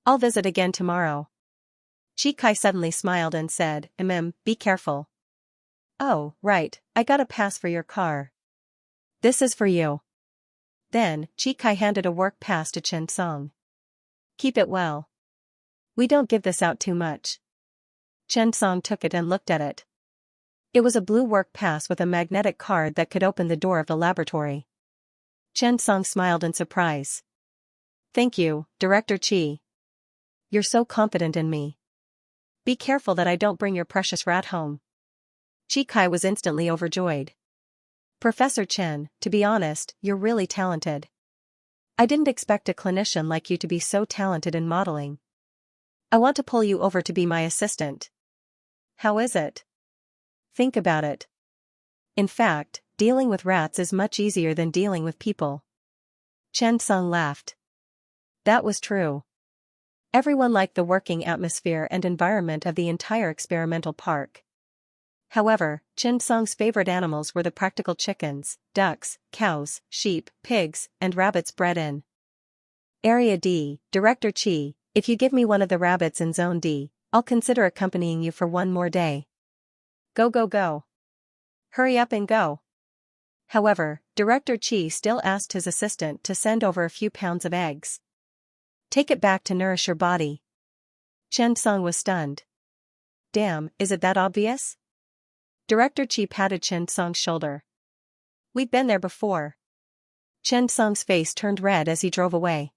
I'll visit again tomorrow." Chi Kai suddenly smiled and said, Be careful." "Oh, right, I got a pass for your car. This is for you." Then, Chi Kai handed a work pass to Chen Song. "Keep it well. We don't give this out too much." Chen Song took it and looked at it. It was a blue work pass with a magnetic card that could open the door of the laboratory. Chen Song smiled in surprise. "Thank you, Director Chi. You're so confident in me. Be careful that I don't bring your precious rat home." Chi Kai was instantly overjoyed. "Professor Chen, to be honest, you're really talented. I didn't expect a clinician like you to be so talented in modeling. I want to pull you over to be my assistant." "How is it?" "Think about it. In fact, dealing with rats is much easier than dealing with people." Chen Song laughed. That was true. Everyone liked the working atmosphere and environment of the entire experimental park. However, Chen Song's favorite animals were the practical chickens, ducks, cows, sheep, pigs, and rabbits bred in Area D. "Director Chi, if you give me one of the rabbits in Zone D, I'll consider accompanying you for one more day." "Go go go. Hurry up and go." However, Director Chi still asked his assistant to send over a few pounds of eggs. "Take it back to nourish your body." Chen Song was stunned. "Damn, is it that obvious?" Director Chi patted Chen Song's shoulder. "We've been there before." Chen Song's face turned red as he drove away.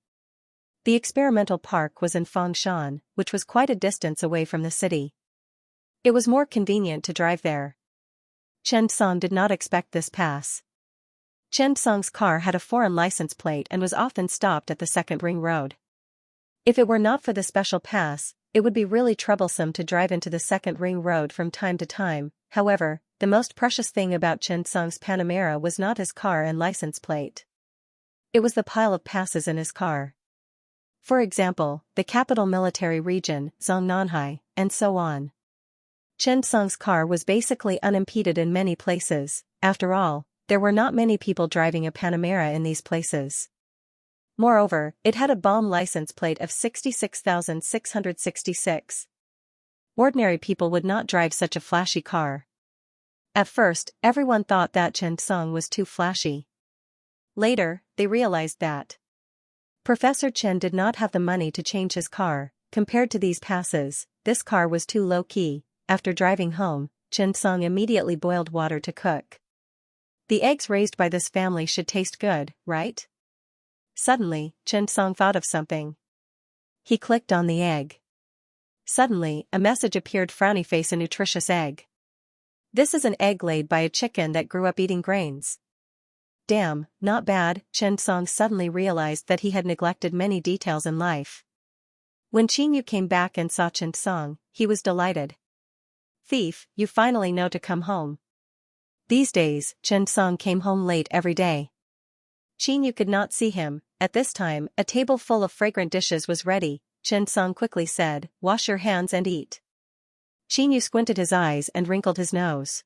The experimental park was in Fengshan, which was quite a distance away from the city. It was more convenient to drive there. Chen Song did not expect this pass. Chen Song's car had a foreign license plate and was often stopped at the second ring road. If it were not for the special pass, it would be really troublesome to drive into the second ring road from time to time. However, the most precious thing about Chen Song's Panamera was not his car and license plate. It was the pile of passes in his car. For example, the capital military region, Zongnanhai, and so on. Chen Song's car was basically unimpeded in many places. After all, there were not many people driving a Panamera in these places. Moreover, it had a bomb license plate of 66,666. Ordinary people would not drive such a flashy car. At first, everyone thought that Chen Song was too flashy. Later, they realized that Professor Chen did not have the money to change his car, compared to these passes, this car was too low-key. After driving home, Xianxia immediately boiled water to cook. The eggs raised by this family should taste good, right? Suddenly, Xianxia thought of something. He clicked on the egg. Suddenly, a message appeared: frowny face, a nutritious egg. This is an egg laid by a chicken that grew up eating grains. Damn, not bad. Xianxia suddenly realized that he had neglected many details in life. When Qinyu came back and saw Xianxia, he was delighted. Thief, you finally know to come home. These days, Xianxia came home late every day. Qinyu could not see him. At this time, a table full of fragrant dishes was ready. Xianxia quickly said, "Wash your hands and eat." Qinyu squinted his eyes and wrinkled his nose.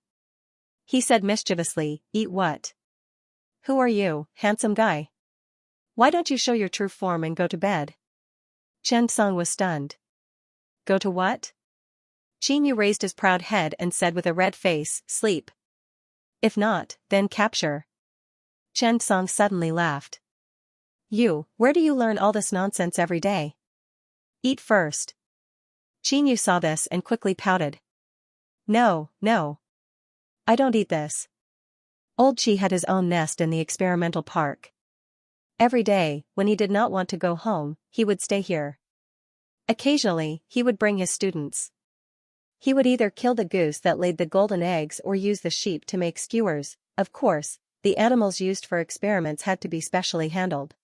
He said mischievously, "Eat what? Who are you, handsome guy? Why don't you show your true form and go to bed?" Xianxia was stunned. Go to what? Qinyu raised his proud head and said with a red face, "Sleep. If not, then capture." Xianxia suddenly laughed. Where do you learn all this nonsense every day? Eat first. Qinyu saw this and quickly pouted. No. I don't eat this. Old Qi had his own nest in the experimental park. Every day, when he did not want to go home, he would stay here. Occasionally, he would bring his students. He would either kill the goose that laid the golden eggs or use the sheep to make skewers. Of course, the animals used for experiments had to be specially handled.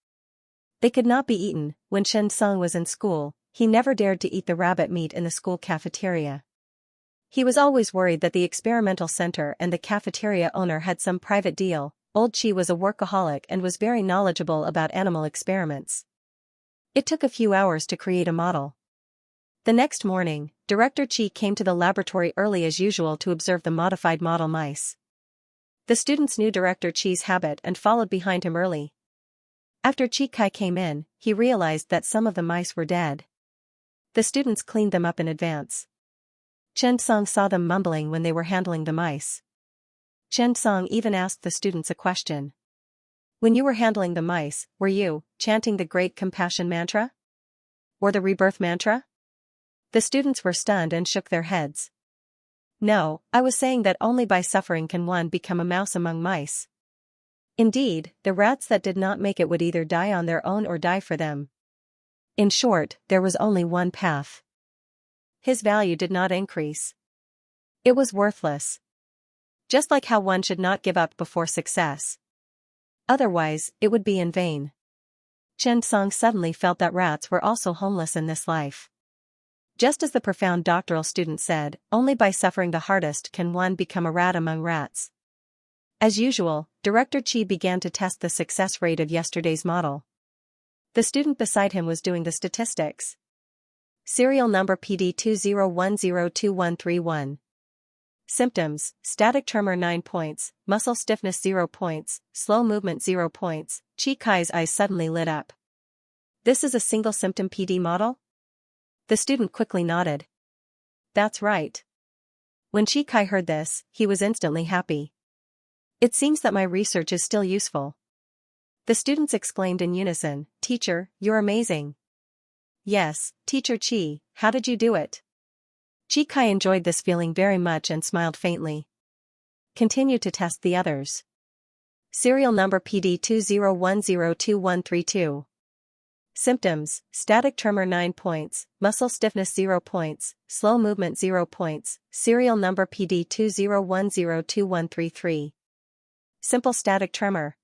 They could not be eaten. When Xianxia was in school, he never dared to eat the rabbit meat in the school cafeteria. He was always worried that the experimental center and the cafeteria owner had some private deal. Old Qi was a workaholic and was very knowledgeable about animal experiments. It took a few hours to create a model. The next morning, Director Qi came to the laboratory early as usual to observe the modified model mice. The students knew Director Qi's habit and followed behind him early. After Qi Kai came in, he realized that some of the mice were dead. The students cleaned them up in advance. Xianxia saw them mumbling when they were handling the mice. Xianxia even asked the students a question. When you were handling the mice, were you chanting the Great Compassion Mantra? Or the Rebirth Mantra? The students were stunned and shook their heads. No, I was saying that only by suffering can one become a mouse among mice. Indeed, the rats that did not make it would either die on their own or die for them. In short, there was only one path. His value did not increase. It was worthless. Just like how one should not give up before success. Otherwise, it would be in vain. Xianxia suddenly felt that rats were also homeless in this life. Just as the profound doctoral student said, only by suffering the hardest can one become a rat among rats. As usual, Director Qi began to test the success rate of yesterday's model. The student beside him was doing the statistics. Serial number PD20102131. Symptoms: static tremor 9 points, muscle stiffness 0 points, slow movement 0 points. Qi Kai's eyes suddenly lit up. This is a single symptom PD model? The student quickly nodded. That's right. When Qi Kai heard this, he was instantly happy. It seems that my research is still useful. The students exclaimed in unison, "Teacher, you're amazing." Yes, Teacher Qi, how did you do it? Qi Kai enjoyed this feeling very much and smiled faintly. Continue to test the others. Serial number PD20102132. Symptoms: static tremor 9 points, muscle stiffness 0 points, slow movement 0 points. Serial number PD20102133. Simple static tremor.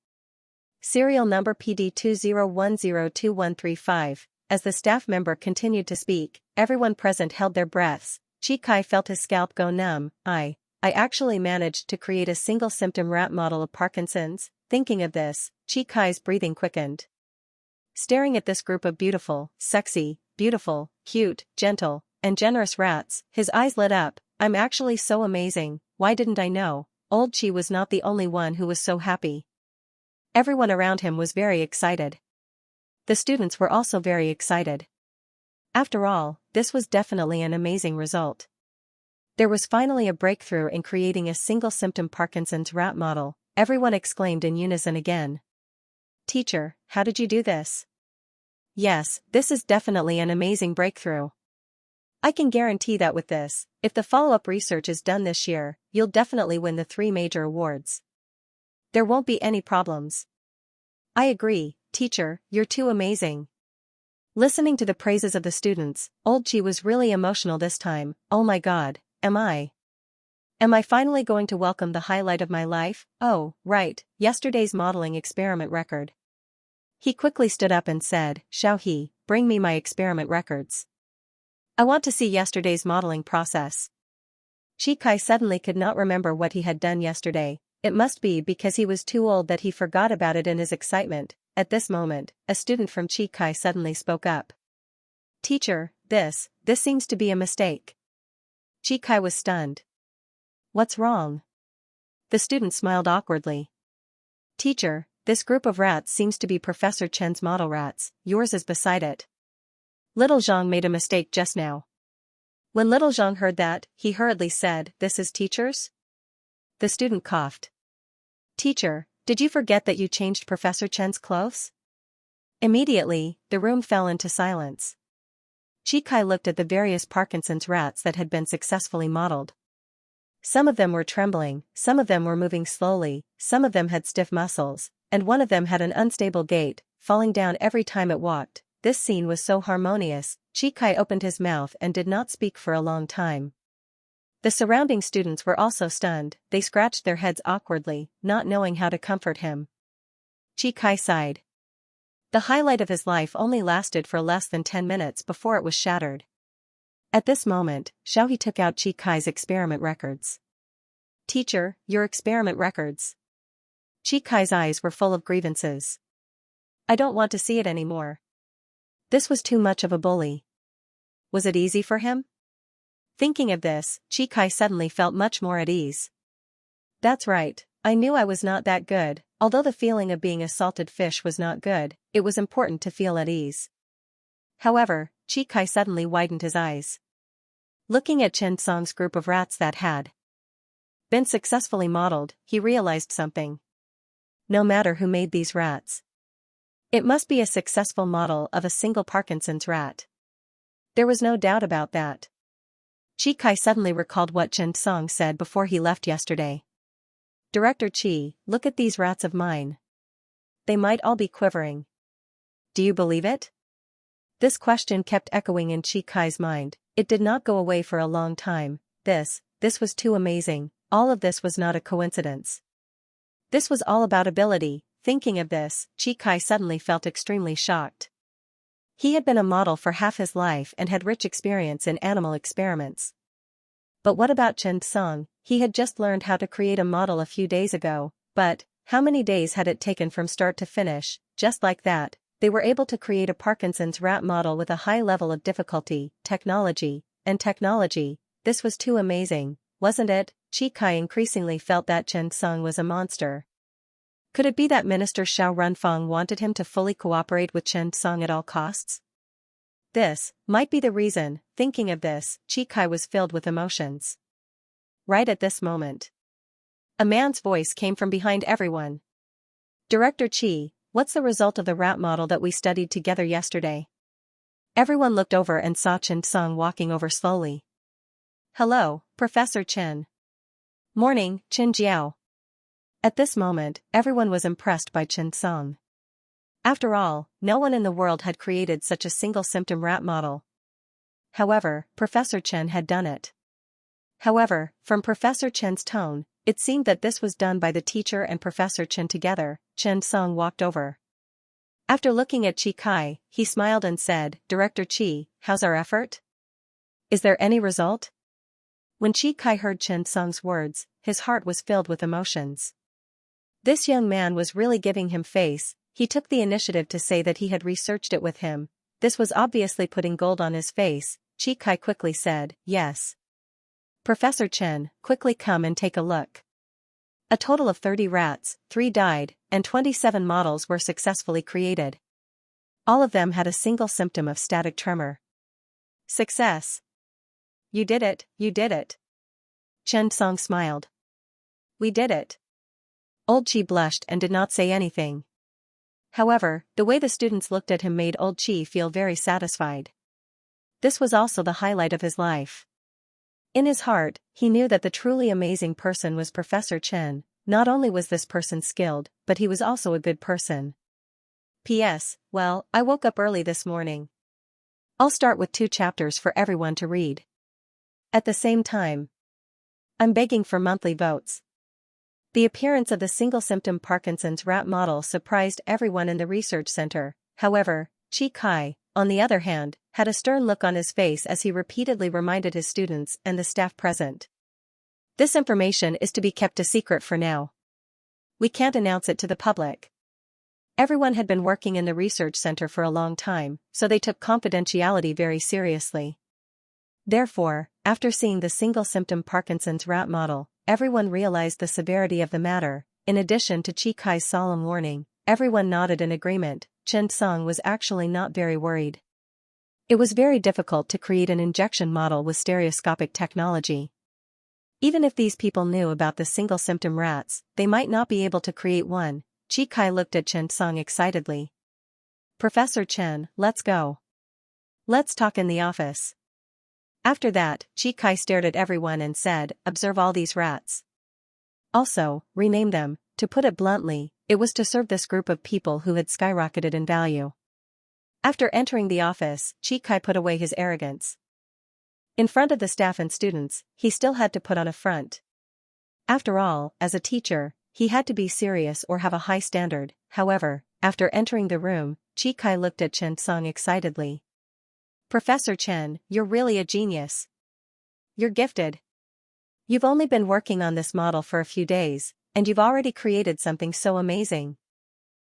Serial number PD20102135. As the staff member continued to speak, everyone present held their breaths. Qi Kai felt his scalp go numb. I actually managed to create a single symptom rat model of Parkinson's. Thinking of this, Qi Kai's breathing quickened. Staring at this group of beautiful, sexy, beautiful, cute, gentle, and generous rats, his eyes lit up. I'm actually so amazing, why didn't I know? Old Qi was not the only one who was so happy. Everyone around him was very excited. The students were also very excited. After all, this was definitely an amazing result. There was finally a breakthrough in creating a single symptom Parkinson's rat model. Everyone exclaimed in unison again. Teacher, how did you do this? yes, this is definitely an amazing breakthrough. I can guarantee that with this, if the follow-up research is done this year, you'll definitely win the 3 major awards. There won't be any problems. I agree, teacher, you're too amazing. Listening to the praises of the students, Old Chi was really emotional this time. Oh my god, am I finally going to welcome the highlight of my life? Oh, right, yesterday's modeling experiment record. He quickly stood up and said, Xiao, bring me my experiment records. I want to see yesterday's modeling process. Chi Kai suddenly could not remember what he had done yesterday. It must be because he was too old that he forgot about it in his excitement. At this moment, a student from Chi Kai suddenly spoke up. Teacher, this seems to be a mistake. Chi Kai was stunned. What's wrong? The student smiled awkwardly. Teacher, this group of rats seems to be Professor Chen's model rats, yours is beside it. Little Zhang made a mistake just now. When Little Zhang heard that, he hurriedly said, This is teacher's? The student coughed. Teacher, did you forget that you changed Professor Chen's clothes? Immediately, the room fell into silence. Chi Kai looked at the various Parkinson's rats that had been successfully modeled. Some of them were trembling, some of them were moving slowly, some of them had stiff muscles, and one of them had an unstable gait, falling down every time it walked. This scene was so harmonious, Chi Kai opened his mouth and did not speak for a long time. The surrounding students were also stunned, they scratched their heads awkwardly, not knowing how to comfort him. Chi Kai sighed. The highlight of his life only lasted for less than 10 minutes before it was shattered. At this moment, Xiao took out Chi Kai's experiment records. Teacher, your experiment records. Chi Kai's eyes were full of grievances. I don't want to see it anymore. This was too much of a bully. Was it easy for him? Thinking of this, Chi Kai suddenly felt much more at ease. That's right, I knew I was not that good. Although the feeling of being a salted fish was not good, it was important to feel at ease. However, Chi Kai suddenly widened his eyes. Looking at Chen Song's group of rats that had been successfully modeled, he realized something. No matter who made these rats, it must be a successful model of a single Parkinson's rat. There was no doubt about that. Chi Kai suddenly recalled what Chen Song said before he left yesterday. Director Chi, look at these rats of mine. They might all be quivering. Do you believe it? This question kept echoing in Chi Kai's mind. It did not go away for a long time. This was too amazing. All of this was not a coincidence. This was all about ability. Thinking of this, Chi Kai suddenly felt extremely shocked. He had been a model for half his life and had rich experience in animal experiments. But what about Chen Song? He had just learned how to create a model a few days ago, but how many days had it taken from start to finish? Just like that, they were able to create a Parkinson's rat model with a high level of difficulty, technology. This was too amazing, wasn't it? Chi Kai increasingly felt that Chen Song was a monster. Could it be that Minister Xiao Runfang wanted him to fully cooperate with Chen Song at all costs? This might be the reason. Thinking of this, Chi Kai was filled with emotions. Right at this moment, a man's voice came from behind everyone. Director Chi, what's the result of the rat model that we studied together yesterday? Everyone looked over and saw Chen Song walking over slowly. Hello, Professor Chen. Morning, Chen Jiao. At this moment, everyone was impressed by Chen Song. After all, no one in the world had created such a single-symptom rat model. However, Professor Chen had done it. However, from Professor Chen's tone, it seemed that this was done by the teacher and Professor Chen together. Chen Song walked over. After looking at Chi Kai, he smiled and said, Director Chi, how's our effort? Is there any result? When Chi Kai heard Chen Song's words, his heart was filled with emotions. This young man was really giving him face. He took the initiative to say that he had researched it with him. This was obviously putting gold on his face. Chi Kai quickly said, yes. Professor Chen, quickly come and take a look. A total of 30 rats, 3 died, and 27 models were successfully created. All of them had a single symptom of static tremor. Success. You did it, you did it. Chen Song smiled. We did it. Old Chi blushed and did not say anything. However, the way the students looked at him made old Chi feel very satisfied. This was also the highlight of his life. In his heart, he knew that the truly amazing person was Professor Chen. Not only was this person skilled, but he was also a good person. P.S. Well, I woke up early this morning. I'll start with 2 chapters for everyone to read. At the same time, I'm begging for monthly votes. The appearance of the single-symptom Parkinson's rat model surprised everyone in the research center. However, Chi Kai, on the other hand, had a stern look on his face as he repeatedly reminded his students and the staff present. This information is to be kept a secret for now. We can't announce it to the public. Everyone had been working in the research center for a long time, so they took confidentiality very seriously. Therefore, after seeing the single-symptom Parkinson's rat model, everyone realized the severity of the matter. In addition to Chi Kai's solemn warning, everyone nodded in agreement. Chen Song was actually not very worried. It was very difficult to create an injection model with stereoscopic technology. Even if these people knew about the single-symptom rats, they might not be able to create one. Chi Kai looked at Chen Song excitedly. Professor Chen, let's go. Let's talk in the office. After that, Chi Kai stared at everyone and said, observe all these rats. Also, rename them. To put it bluntly, it was to serve this group of people who had skyrocketed in value. After entering the office, Chi Kai put away his arrogance. In front of the staff and students, he still had to put on a front. After all, as a teacher, he had to be serious or have a high standard. However, after entering the room, Chi Kai looked at Chen Song excitedly. Professor Chen, you're really a genius. You're gifted. You've only been working on this model for a few days, and you've already created something so amazing.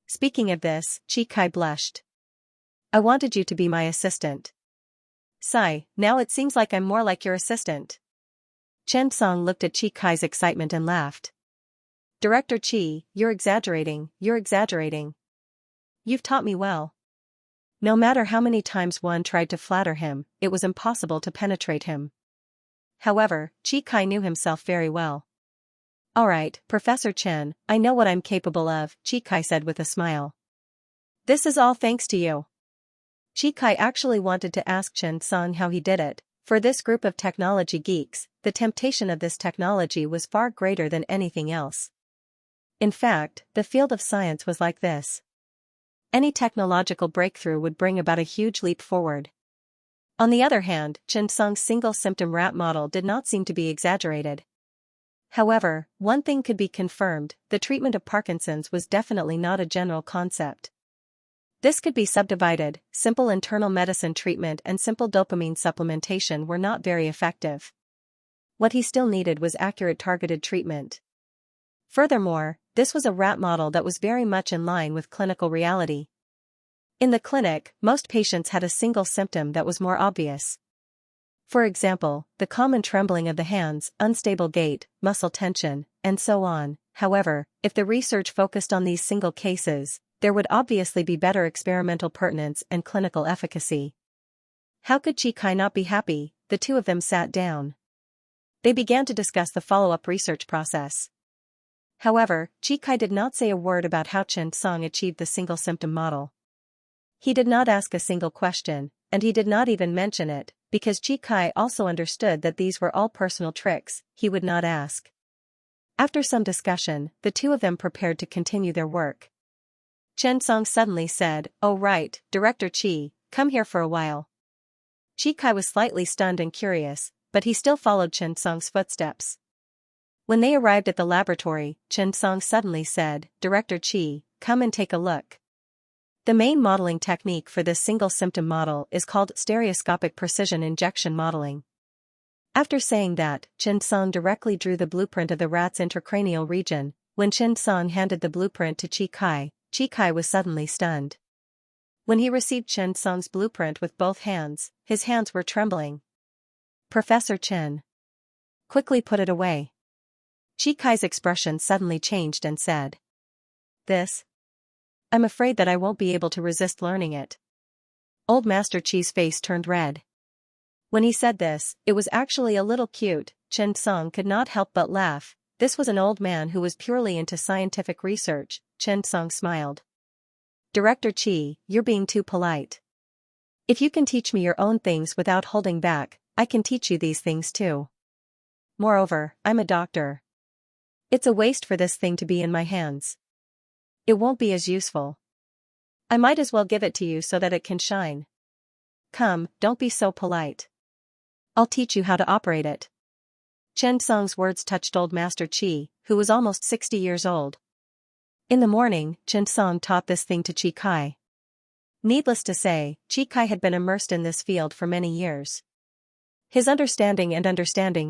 Speaking of this, Chi Kai blushed. I wanted you to be my assistant. Sigh, now it seems like I'm more like your assistant. Chen Song looked at Chi Kai's excitement and laughed. Director Chi, you're exaggerating. You've taught me well. No matter how many times one tried to flatter him, it was impossible to penetrate him. However, Chi Kai knew himself very well. Alright, Professor Chen, I know what I'm capable of, Chi Kai said with a smile. This is all thanks to you. Chi Kai actually wanted to ask Chen Song how he did it. For this group of technology geeks, the temptation of this technology was far greater than anything else. In fact, the field of science was like this. Any technological breakthrough would bring about a huge leap forward. On the other hand, Chen Song's single-symptom rat model did not seem to be exaggerated. However, one thing could be confirmed, the treatment of Parkinson's was definitely not a general concept. This could be subdivided. Simple internal medicine treatment and simple dopamine supplementation were not very effective. What he still needed was accurate targeted treatment. Furthermore, this was a rat model that was very much in line with clinical reality. In the clinic, most patients had a single symptom that was more obvious. For example, the common trembling of the hands, unstable gait, muscle tension, and so on. However, if the research focused on these single cases, there would obviously be better experimental pertinence and clinical efficacy. How could Chi Kai not be happy? The two of them sat down. They began to discuss the follow-up research process. However, Chi Kai did not say a word about how Chen Song achieved the single-symptom model. He did not ask a single question, and he did not even mention it, because Chi Kai also understood that these were all personal tricks. He would not ask. After some discussion, the two of them prepared to continue their work. Chen Song suddenly said, "Oh right, Director Chi, come here for a while." Chi Kai was slightly stunned and curious, but he still followed Chen Song's footsteps. When they arrived at the laboratory, Chen Song suddenly said, "Director Chi, come and take a look." The main modeling technique for this single-symptom model is called stereoscopic precision injection modeling. After saying that, Chen Song directly drew the blueprint of the rat's intracranial region. When Chen Song handed the blueprint to Chi Kai was suddenly stunned. When he received Chen Song's blueprint with both hands, his hands were trembling. Professor Chen quickly put it away. Chi Kai's expression suddenly changed and said, "This? I'm afraid that I won't be able to resist learning it." Old Master Chi's face turned red. When he said this, it was actually a little cute. Chen Song could not help but laugh. This was an old man who was purely into scientific research. Chen Song smiled. Director Chi, you're being too polite. If you can teach me your own things without holding back, I can teach you these things too. Moreover, I'm a doctor. It's a waste for this thing to be in my hands. It won't be as useful. I might as well give it to you so that it can shine. Come, don't be so polite. I'll teach you how to operate it. Chen Song's words touched old Master Qi, who was almost 60 years old. In the morning, Chen Song taught this thing to Qi Kai. Needless to say, Qi Kai had been immersed in this field for many years. His understanding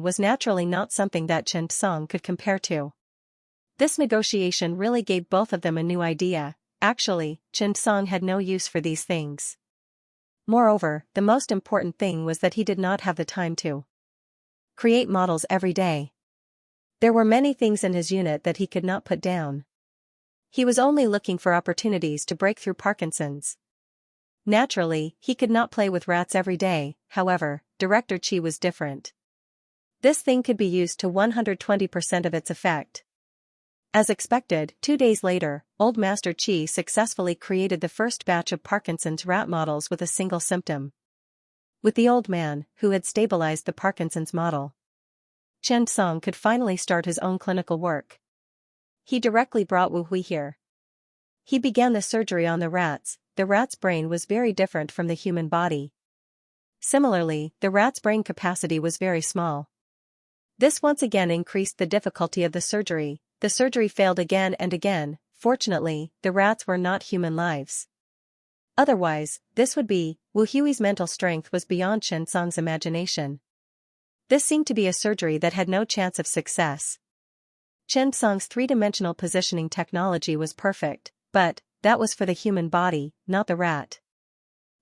was naturally not something that Chen Song could compare to. This negotiation really gave both of them a new idea. Actually, Chen Song had no use for these things. Moreover, the most important thing was that he did not have the time to create models every day. There were many things in his unit that he could not put down. He was only looking for opportunities to break through Parkinson's. Naturally, he could not play with rats every day. However, Director Qi was different. This thing could be used to 120% of its effect. As expected, 2 days later, Old Master Qi successfully created the first batch of Parkinson's rat models with a single symptom. With the old man, who had stabilized the Parkinson's model, Chen Song could finally start his own clinical work. He directly brought Wu Hui here. He began the surgery on the rats. The rat's brain was very different from the human body. Similarly, the rat's brain capacity was very small. This once again increased the difficulty of the surgery. The surgery failed again and again. Fortunately, the rats were not human lives. Otherwise, this would be. Wu Hui's mental strength was beyond Chen Song's imagination. This seemed to be a surgery that had no chance of success. Chen Song's three-dimensional positioning technology was perfect, but that was for the human body, not the rat.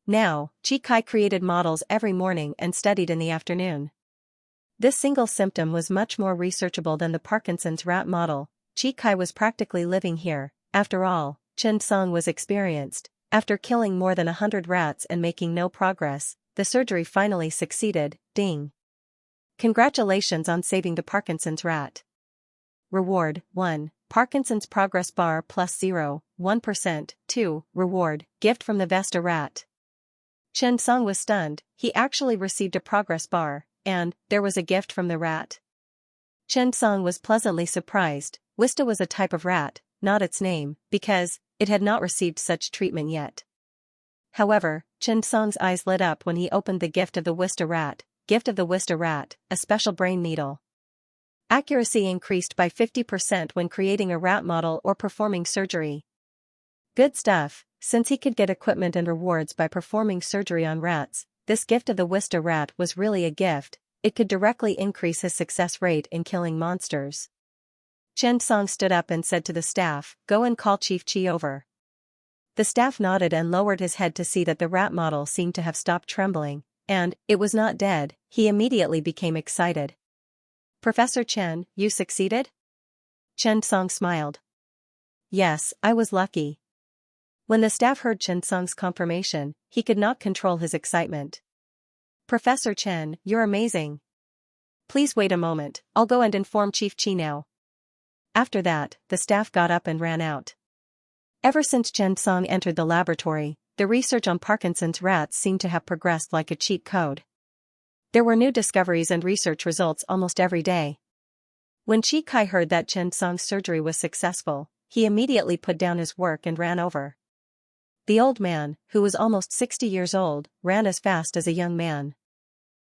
Now, Qi Kai created models every morning and studied in the afternoon. This single symptom was much more researchable than the Parkinson's rat model. Qi Kai was practically living here. After all, Chen Song was experienced. After killing more than 100 rats and making no progress, the surgery finally succeeded. Ding! Congratulations on saving the Parkinson's rat. Reward, 1. Parkinson's progress bar plus 0, 1%, 2. Reward, gift from the Vesta rat. Chen Song was stunned. He actually received a progress bar, and there was a gift from the rat. Chen Song was pleasantly surprised. Vesta was a type of rat, not its name, because it had not received such treatment yet. However, Chen Song's eyes lit up when he opened the gift of the Vesta rat. Gift of the Vesta rat, a special brain needle. Accuracy increased by 50% when creating a rat model or performing surgery. Good stuff. Since he could get equipment and rewards by performing surgery on rats, this gift of the Vesta rat was really a gift. It could directly increase his success rate in killing monsters. Chen Song stood up and said to the staff, "Go and call Chief Qi over." The staff nodded and lowered his head to see that the rat model seemed to have stopped trembling, and it was not dead. He immediately became excited. "Professor Chen, you succeeded?" Chen Song smiled. "Yes, I was lucky." When the staff heard Chen Song's confirmation, he could not control his excitement. "Professor Chen, you're amazing. Please wait a moment, I'll go and inform Chief Qi now." After that, the staff got up and ran out. Ever since Chen Song entered the laboratory, the research on Parkinson's rats seemed to have progressed like a cheat code. There were new discoveries and research results almost every day. When Qi Kai heard that Chen Song's surgery was successful, he immediately put down his work and ran over. The old man, who was almost 60 years old, ran as fast as a young man.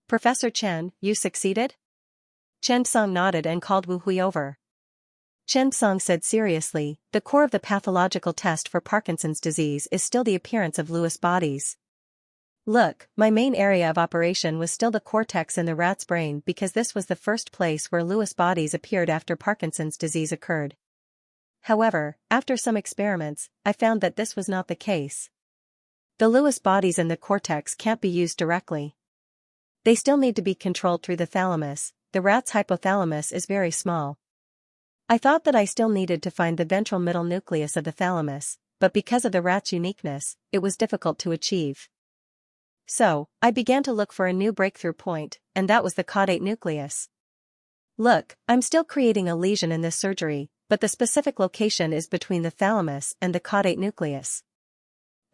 "Professor Chen, you succeeded?" Chen Song nodded and called Wu Hui over. Chen Song said seriously, "The core of the pathological test for Parkinson's disease is still the appearance of Lewy bodies. Look, my main area of operation was still the cortex in the rat's brain because this was the first place where Lewy bodies appeared after Parkinson's disease occurred. However, after some experiments, I found that this was not the case. The Lewy bodies in the cortex can't be used directly. They still need to be controlled through the thalamus. The rat's hypothalamus is very small. I thought that I still needed to find the ventral middle nucleus of the thalamus, but because of the rat's uniqueness, it was difficult to achieve. So, I began to look for a new breakthrough point, and that was the caudate nucleus. Look, I'm still creating a lesion in this surgery, but the specific location is between the thalamus and the caudate nucleus.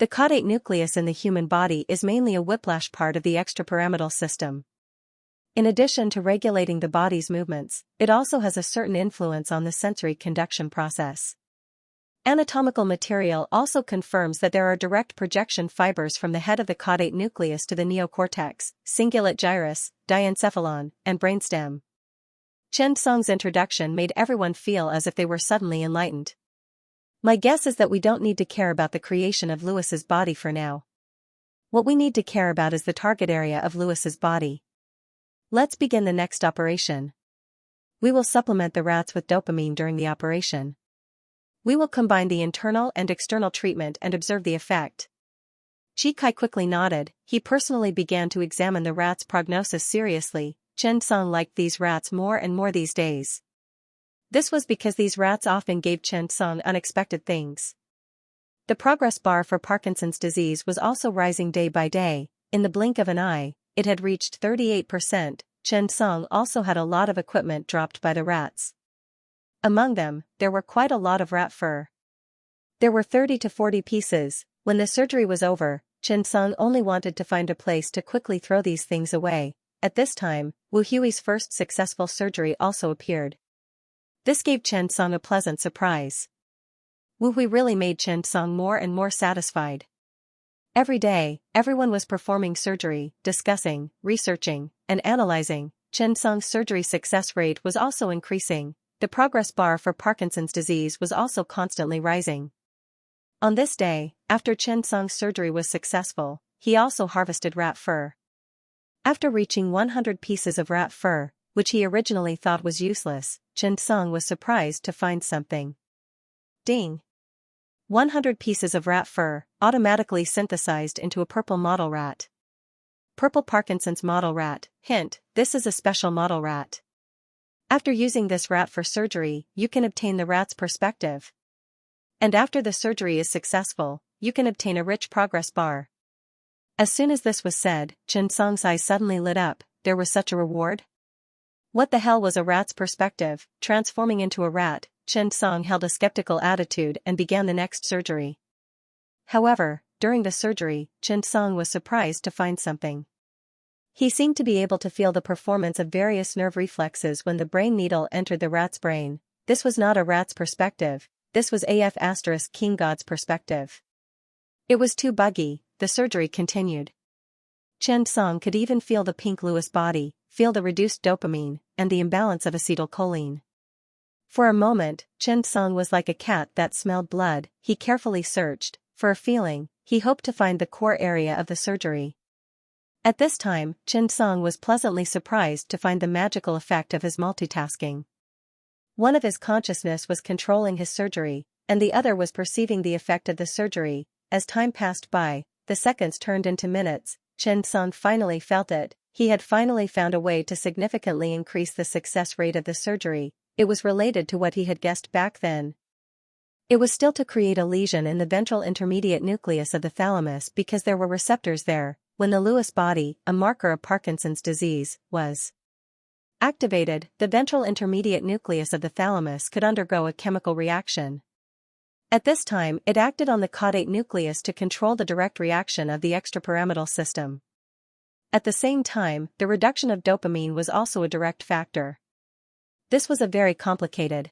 The caudate nucleus in the human body is mainly a whiplash part of the extrapyramidal system. In addition to regulating the body's movements, it also has a certain influence on the sensory conduction process. Anatomical material also confirms that there are direct projection fibers from the head of the caudate nucleus to the neocortex, cingulate gyrus, diencephalon, and brainstem. Chen Song's introduction made everyone feel as if they were suddenly enlightened. My guess is that we don't need to care about the creation of Lewis's body for now. What we need to care about is the target area of Lewis's body. Let's begin the next operation. We will supplement the rats with dopamine during the operation. We will combine the internal and external treatment and observe the effect. Chi Kai quickly nodded. He personally began to examine the rats' prognosis seriously. Chen Song liked these rats more and more these days. This was because these rats often gave Chen Song unexpected things. The progress bar for Parkinson's disease was also rising day by day. In the blink of an eye, it had reached 38%. Chen Song also had a lot of equipment dropped by the rats. Among them, there were quite a lot of rat fur. There were 30 to 40 pieces. When the surgery was over, Chen Song only wanted to find a place to quickly throw these things away. At this time, Wu Hui's first successful surgery also appeared. This gave Chen Song a pleasant surprise. Wu Hui really made Chen Song more and more satisfied. Every day, everyone was performing surgery, discussing, researching, and analyzing. Chen Song's surgery success rate was also increasing. The progress bar for Parkinson's disease was also constantly rising. On this day, after Chen Song's surgery was successful, he also harvested rat fur. After reaching 100 pieces of rat fur, which he originally thought was useless, Chen Song was surprised to find something. Ding! 100 pieces of rat fur, automatically synthesized into a purple model rat. Purple Parkinson's model rat. Hint, this is a special model rat. After using this rat for surgery, you can obtain the rat's perspective. And after the surgery is successful, you can obtain a rich progress bar. As soon as this was said, Chen Song's eyes suddenly lit up. There was such a reward? What the hell was a rat's perspective? Transforming into a rat, Chen Song held a skeptical attitude and began the next surgery. However, during the surgery, Chen Song was surprised to find something. He seemed to be able to feel the performance of various nerve reflexes when the brain needle entered the rat's brain. This was not a rat's perspective, this was AF** King God's perspective. It was too buggy. The surgery continued. Chen Song could even feel the pink Lewis body, feel the reduced dopamine, and the imbalance of acetylcholine. For a moment, Chen Song was like a cat that smelled blood. He carefully searched for a feeling. He hoped to find the core area of the surgery. At this time, Chen Song was pleasantly surprised to find the magical effect of his multitasking. One of his consciousness was controlling his surgery, and the other was perceiving the effect of the surgery. As time passed by, the seconds turned into minutes. Chen Song finally felt it. He had finally found a way to significantly increase the success rate of the surgery. It was related to what he had guessed back then. It was still to create a lesion in the ventral intermediate nucleus of the thalamus because there were receptors there. When the Lewis body, a marker of Parkinson's disease, was activated, the ventral intermediate nucleus of the thalamus could undergo a chemical reaction. At this time, it acted on the caudate nucleus to control the direct reaction of the extrapyramidal system. At the same time, the reduction of dopamine was also a direct factor. This was a very complicated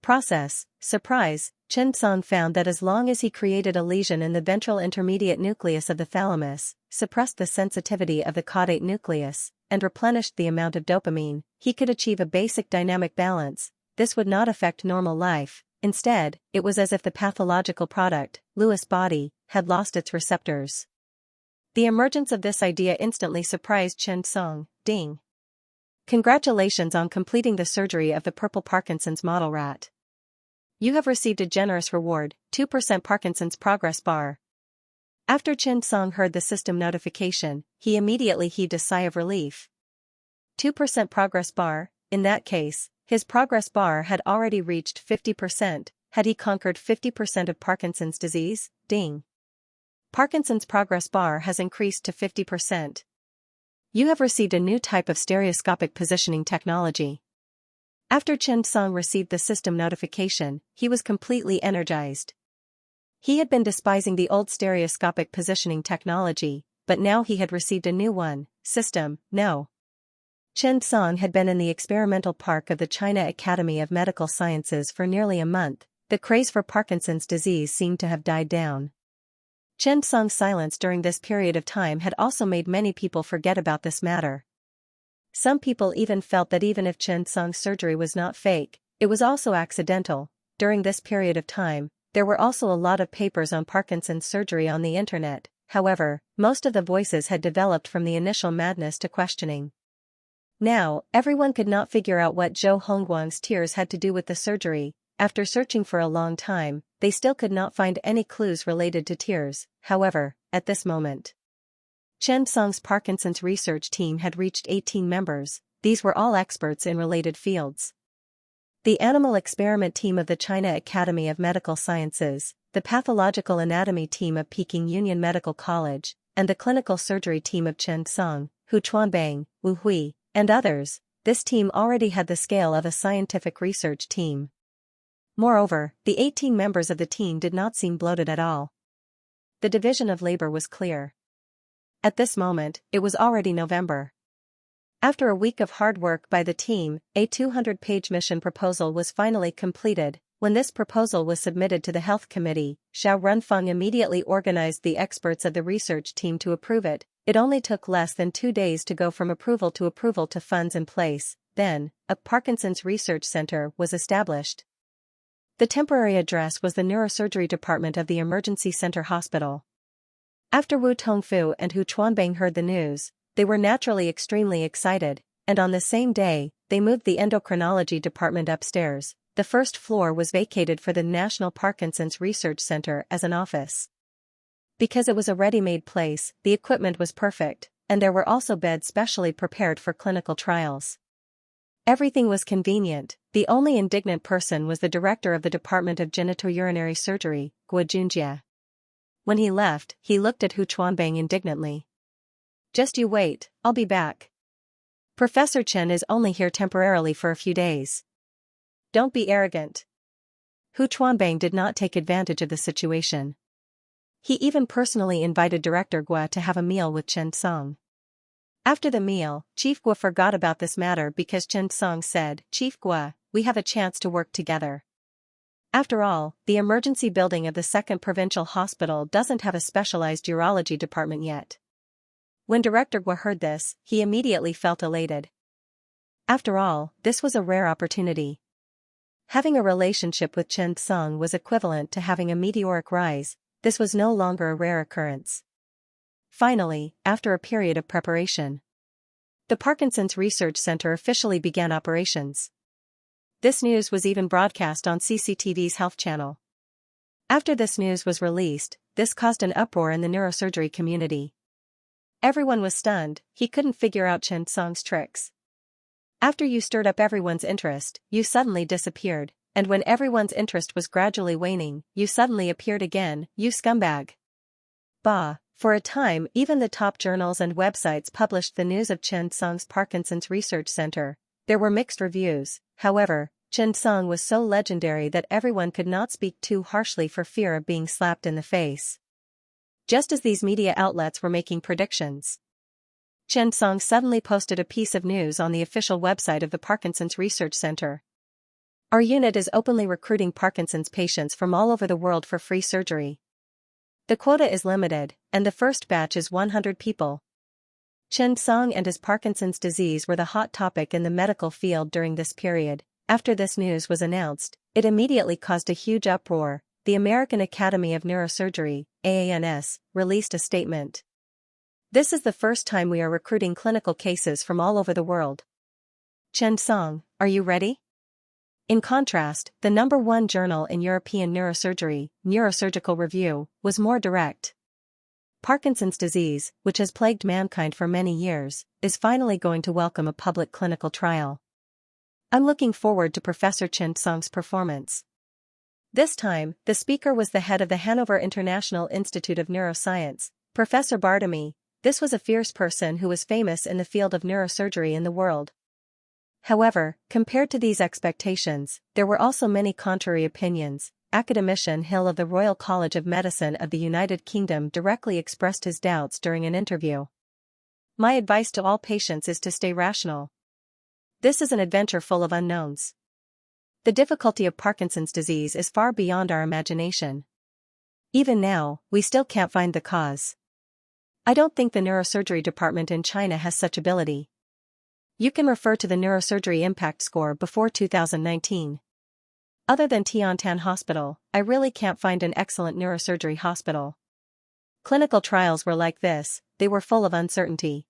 process. Surprise, Chen Song found that as long as he created a lesion in the ventral intermediate nucleus of the thalamus, suppressed the sensitivity of the caudate nucleus, and replenished the amount of dopamine, he could achieve a basic dynamic balance. This would not affect normal life. Instead, it was as if the pathological product, Lewis body, had lost its receptors. The emergence of this idea instantly surprised Chen Song. Ding! Congratulations on completing the surgery of the purple Parkinson's model rat. You have received a generous reward, 2% Parkinson's progress bar. After Chen Song heard the system notification, he immediately heaved a sigh of relief. 2% progress bar. In that case, his progress bar had already reached 50%. Had he conquered 50% of Parkinson's disease? Ding! Parkinson's progress bar has increased to 50%. You have received a new type of stereoscopic positioning technology. After Chen Song received the system notification, he was completely energized. He had been despising the old stereoscopic positioning technology, but now he had received a new one, system, no. Chen Song had been in the experimental park of the China Academy of Medical Sciences for nearly a month. The craze for Parkinson's disease seemed to have died down. Chen Song's silence during this period of time had also made many people forget about this matter. Some people even felt that even if Chen Song's surgery was not fake, it was also accidental. During this period of time, there were also a lot of papers on Parkinson's surgery on the internet. However, most of the voices had developed from the initial madness to questioning. Now, everyone could not figure out what Zhou Hongguang's tears had to do with the surgery. After searching for a long time, they still could not find any clues related to tears. However, at this moment, Chen Song's Parkinson's research team had reached 18 members. These were all experts in related fields. The animal experiment team of the China Academy of Medical Sciences, the pathological anatomy team of Peking Union Medical College, and the clinical surgery team of Chen Song, Hu Chuanbang, Wu Hui, and others. This team already had the scale of a scientific research team. Moreover, the 18 members of the team did not seem bloated at all. The division of labor was clear. At this moment, it was already November. After a week of hard work by the team, a 200-page mission proposal was finally completed. When this proposal was submitted to the Health Committee, Xiao Runfeng immediately organized the experts of the research team to approve it. It only took less than 2 days to go from approval to funds in place. Then, a Parkinson's Research Center was established. The temporary address was the Neurosurgery Department of the Emergency Center Hospital. After Wu Tongfu and Hu Chuanbang heard the news, they were naturally extremely excited, and on the same day, they moved the endocrinology department upstairs. The first floor was vacated for the National Parkinson's Research Center as an office. Because it was a ready-made place, the equipment was perfect, and there were also beds specially prepared for clinical trials. Everything was convenient. The only indignant person was the director of the Department of Genitourinary Surgery, Xianxia. When he left, he looked at Hu Chuanbang indignantly. "Just you wait, I'll be back. Professor Chen is only here temporarily for a few days. Don't be arrogant." Hu Chuanbang did not take advantage of the situation. He even personally invited Director Gua to have a meal with Chen Song. After the meal, Chief Gua forgot about this matter because Chen Song said, "Chief Gua, we have a chance to work together. After all, the emergency building of the 2nd Provincial Hospital doesn't have a specialized urology department yet." When Director Gua heard this, he immediately felt elated. After all, this was a rare opportunity. Having a relationship with Chen Song was equivalent to having a meteoric rise. This was no longer a rare occurrence. Finally, after a period of preparation, the Parkinson's Research Center officially began operations. This news was even broadcast on CCTV's Health Channel. After this news was released, this caused an uproar in the neurosurgery community. Everyone was stunned. He couldn't figure out Chen Song's tricks. After you stirred up everyone's interest, you suddenly disappeared, and when everyone's interest was gradually waning, you suddenly appeared again, you scumbag. Bah. For a time, even the top journals and websites published the news of Chen Song's Parkinson's Research Center. There were mixed reviews. However, Chen Song was so legendary that everyone could not speak too harshly for fear of being slapped in the face. Just as these media outlets were making predictions, Chen Song suddenly posted a piece of news on the official website of the Parkinson's Research Center. "Our unit is openly recruiting Parkinson's patients from all over the world for free surgery. The quota is limited, and the first batch is 100 people." Chen Song and his Parkinson's disease were the hot topic in the medical field during this period. After this news was announced, it immediately caused a huge uproar. The American Academy of Neurosurgery, AANS, released a statement. "This is the first time we are recruiting clinical cases from all over the world. Chen Song, are you ready?" In contrast, the #1 journal in European neurosurgery, Neurosurgical Review, was more direct. Parkinson's disease, which has plagued mankind for many years, is finally going to welcome a public clinical trial. I'm looking forward to Professor Chen Song's performance. This time, the speaker was the head of the Hanover International Institute of Neuroscience, Professor Bartamy. This was a fierce person who was famous in the field of neurosurgery in the world. However, compared to these expectations, there were also many contrary opinions. academician Hill of the Royal College of Medicine of the United Kingdom directly expressed his doubts during an interview. My advice to all patients is to stay rational. This is an adventure full of unknowns. The difficulty of Parkinson's disease is far beyond our imagination. Even now, we still can't find the cause. I don't think the neurosurgery department in China has such ability. You can refer to the neurosurgery impact score before 2019. Other than Tiantan Hospital, I really can't find an excellent neurosurgery hospital. Clinical trials were like this, they were full of uncertainty.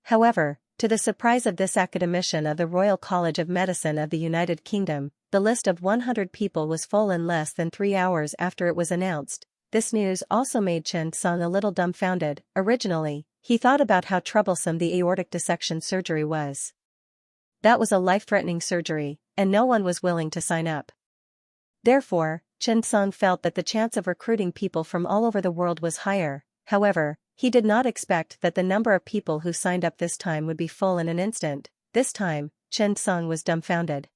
However, to the surprise of this academician of the Royal College of Medicine of the United Kingdom, the list of 100 people was full in less than 3 hours after it was announced. This news also made Xianxia a little dumbfounded. Originally, he thought about how troublesome the aortic dissection surgery was. That was a life-threatening surgery, and no one was willing to sign up. Therefore, Xianxia felt that the chance of recruiting people from all over the world was higher. However, he did not expect that the number of people who signed up this time would be full in an instant. This time, Xianxia was dumbfounded.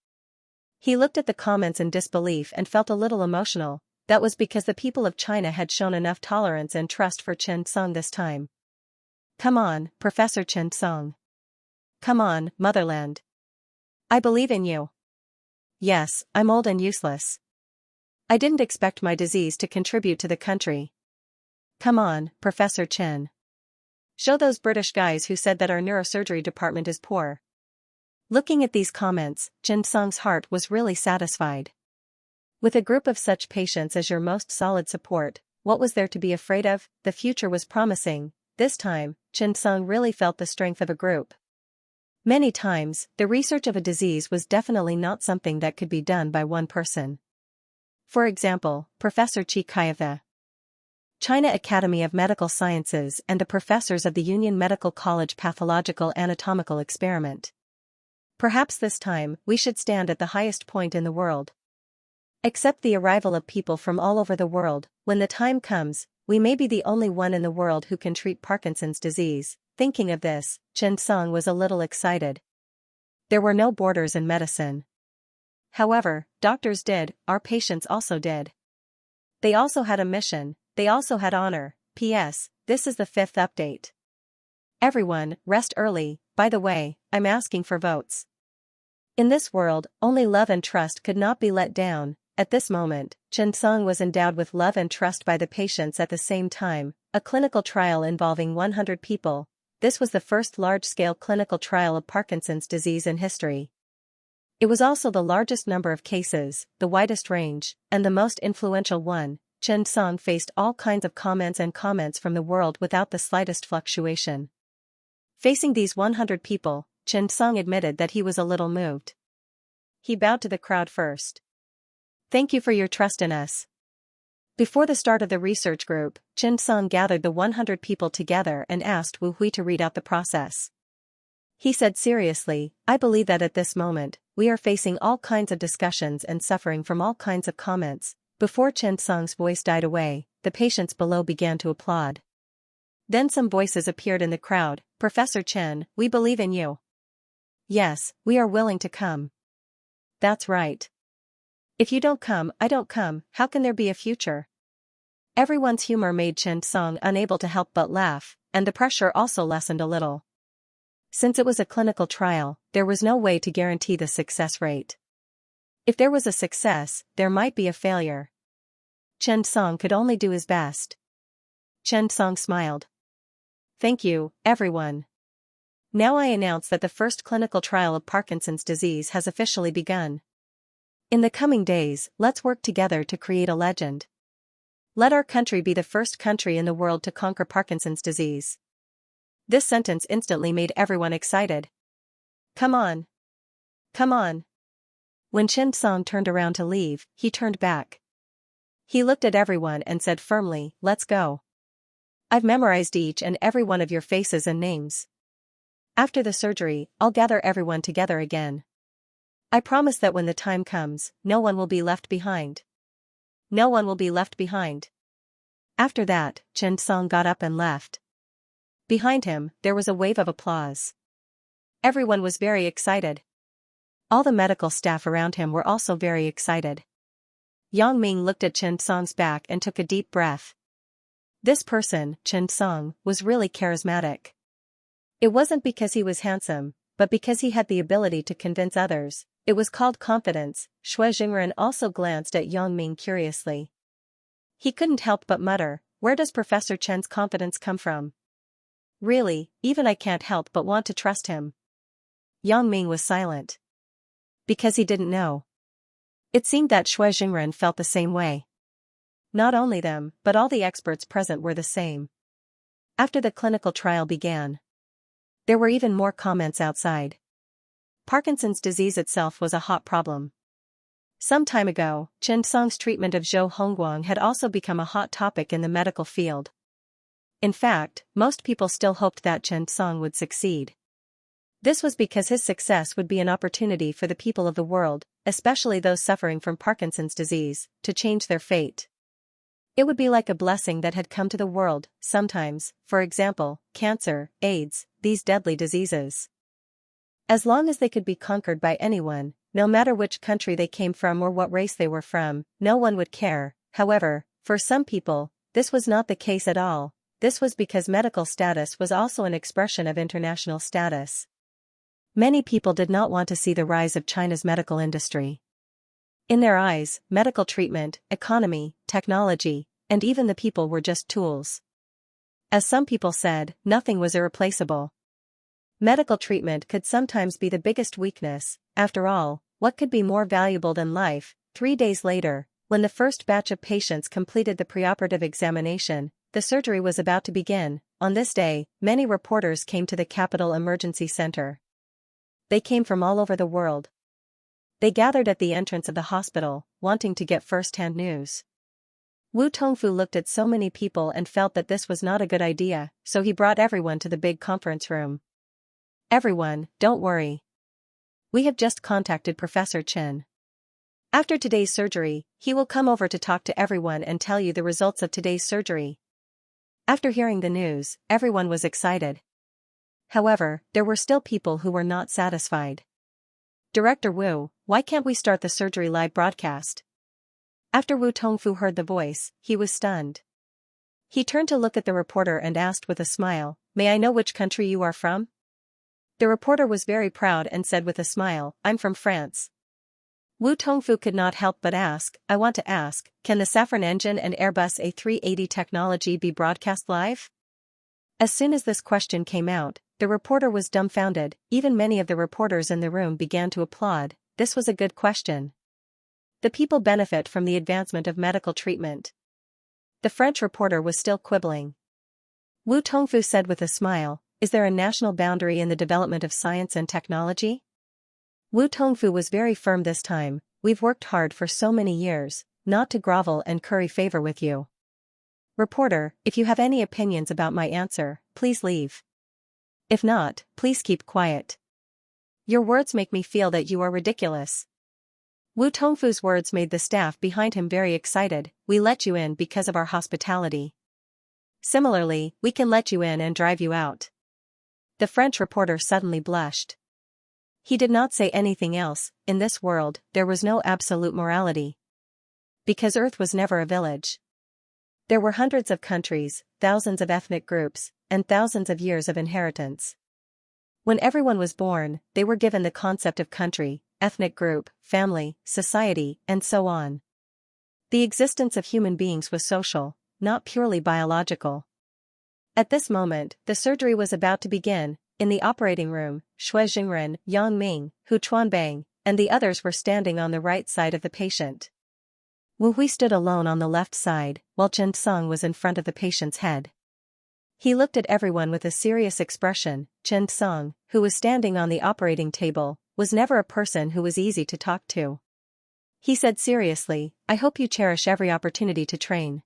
He looked at the comments in disbelief and felt a little emotional. That was because the people of China had shown enough tolerance and trust for Xianxia this time. Come on, Professor Xianxia. Come on, motherland. I believe in you. Yes, I'm old and useless. I didn't expect my disease to contribute to the country. Come on, Professor Chen. Show those British guys who said that our neurosurgery department is poor. Looking at these comments, Xianxia's heart was really satisfied. With a group of such patients as your most solid support, what was there to be afraid of? The future was promising. This time, Xianxia really felt the strength of a group. Many times, the research of a disease was definitely not something that could be done by one person. For example, Professor Qi Kai of the China Academy of Medical Sciences and the professors of the Union Medical College Pathological Anatomical Experiment. Perhaps this time, we should stand at the highest point in the world. Accept the arrival of people from all over the world. When the time comes, we may be the only one in the world who can treat Parkinson's disease. Thinking of this, Xianxia was a little excited. There were no borders in medicine. However, doctors did, our patients also did. They also had a mission, they also had honor. P.S. This is the 5th update. Everyone, rest early. By the way, I'm asking for votes. In this world, only love and trust could not be let down. At this moment, Xianxia was endowed with love and trust by the patients at the same time, a clinical trial involving 100 people. This was the first large-scale clinical trial of Parkinson's disease in history. It was also the largest number of cases, the widest range, and the most influential one. Xianxia faced all kinds of comments from the world without the slightest fluctuation. Facing these 100 people, Xianxia admitted that he was a little moved. He bowed to the crowd first. Thank you for your trust in us. Before the start of the research group, Xianxia gathered the 100 people together and asked Wu Hui to read out the process. He said seriously, I believe that at this moment, we are facing all kinds of discussions and suffering from all kinds of comments. Before Xianxia's voice died away, the patients below began to applaud. Then some voices appeared in the crowd. Professor Chen, we believe in you. Yes, we are willing to come. That's right. If you don't come, I don't come. How can there be a future? Everyone's humor made Xianxia unable to help but laugh, and the pressure also lessened a little. Since it was a clinical trial, there was no way to guarantee the success rate. If there was a success, there might be a failure. Xianxia could only do his best. Xianxia smiled. Thank you, everyone. Now I announce that the first clinical trial of Parkinson's disease has officially begun. In the coming days, let's work together to create a legend. Let our country be the first country in the world to conquer Parkinson's disease. This sentence instantly made everyone excited. Come on. Come on. When Xianxia turned around to leave, he turned back. He looked at everyone and said firmly, let's go. I've memorized each and every one of your faces and names. After the surgery, I'll gather everyone together again. I promise that when the time comes, no one will be left behind. No one will be left behind. After that, Xianxia got up and left. Behind him, there was a wave of applause. Everyone was very excited. All the medical staff around him were also very excited. Yang Ming looked at Chen Song's back and took a deep breath. This person, Chen Song, was really charismatic. It wasn't because he was handsome, but because he had the ability to convince others. It was called confidence. Xue Jingren also glanced at Yang Ming curiously. He couldn't help but mutter, where does Professor Chen's confidence come from? Really, even I can't help but want to trust him. Yang Ming was silent. Because he didn't know. It seemed that Xue Jingren felt the same way. Not only them, but all the experts present were the same. After the clinical trial began, there were even more comments outside. Parkinson's disease itself was a hot problem. Some time ago, Chen Song's treatment of Zhou Hongguang had also become a hot topic in the medical field. In fact, most people still hoped that Chen Song would succeed. This was because his success would be an opportunity for the people of the world, especially those suffering from Parkinson's disease, to change their fate. It would be like a blessing that had come to the world. Sometimes, for example, cancer, AIDS, these deadly diseases. As long as they could be conquered by anyone, no matter which country they came from or what race they were from, no one would care. However, for some people, this was not the case at all. This was because medical status was also an expression of international status. Many people did not want to see the rise of China's medical industry. In their eyes, medical treatment, economy, technology, and even the people were just tools. As some people said, nothing was irreplaceable. Medical treatment could sometimes be the biggest weakness. After all, what could be more valuable than life? 3 days later, when the first batch of patients completed the preoperative examination, the surgery was about to begin. On this day, many reporters came to the Capital Emergency Center. They came from all over the world. They gathered at the entrance of the hospital, wanting to get first-hand news. Wu Tongfu looked at so many people and felt that this was not a good idea, so he brought everyone to the big conference room. Everyone, don't worry. We have just contacted Professor Chen. After today's surgery, he will come over to talk to everyone and tell you the results of today's surgery. After hearing the news, everyone was excited. However, there were still people who were not satisfied. Director Wu, why can't we start the surgery live broadcast? After Wu Tongfu heard the voice, he was stunned. He turned to look at the reporter and asked with a smile, may I know which country you are from? The reporter was very proud and said with a smile, I'm from France. Wu Tongfu could not help but ask, I want to ask, can the Saffron engine and Airbus A380 technology be broadcast live? As soon as this question came out, the reporter was dumbfounded. Even many of the reporters in the room began to applaud. This was a good question. The people benefit from the advancement of medical treatment. The French reporter was still quibbling. Wu Tongfu said with a smile, is there a national boundary in the development of science and technology? Wu Tongfu was very firm this time, we've worked hard for so many years, not to grovel and curry favor with you. Reporter, if you have any opinions about my answer, please leave. If not, please keep quiet. Your words make me feel that you are ridiculous. Wu Tongfu's words made the staff behind him very excited. We let you in because of our hospitality. Similarly, we can let you in and drive you out. The French reporter suddenly blushed. He did not say anything else. In this world, there was no absolute morality. Because Earth was never a village. There were hundreds of countries, thousands of ethnic groups, and thousands of years of inheritance. When everyone was born, they were given the concept of country, ethnic group, family, society, and so on. The existence of human beings was social, not purely biological. At this moment, the surgery was about to begin. In the operating room, Xue Jingren, Yang Ming, Hu Chuanbang, and the others were standing on the right side of the patient. Wu Hui stood alone on the left side, while Chen Song was in front of the patient's head. He looked at everyone with a serious expression. Chen Song, who was standing on the operating table, was never a person who was easy to talk to. He said seriously, I hope you cherish every opportunity to train.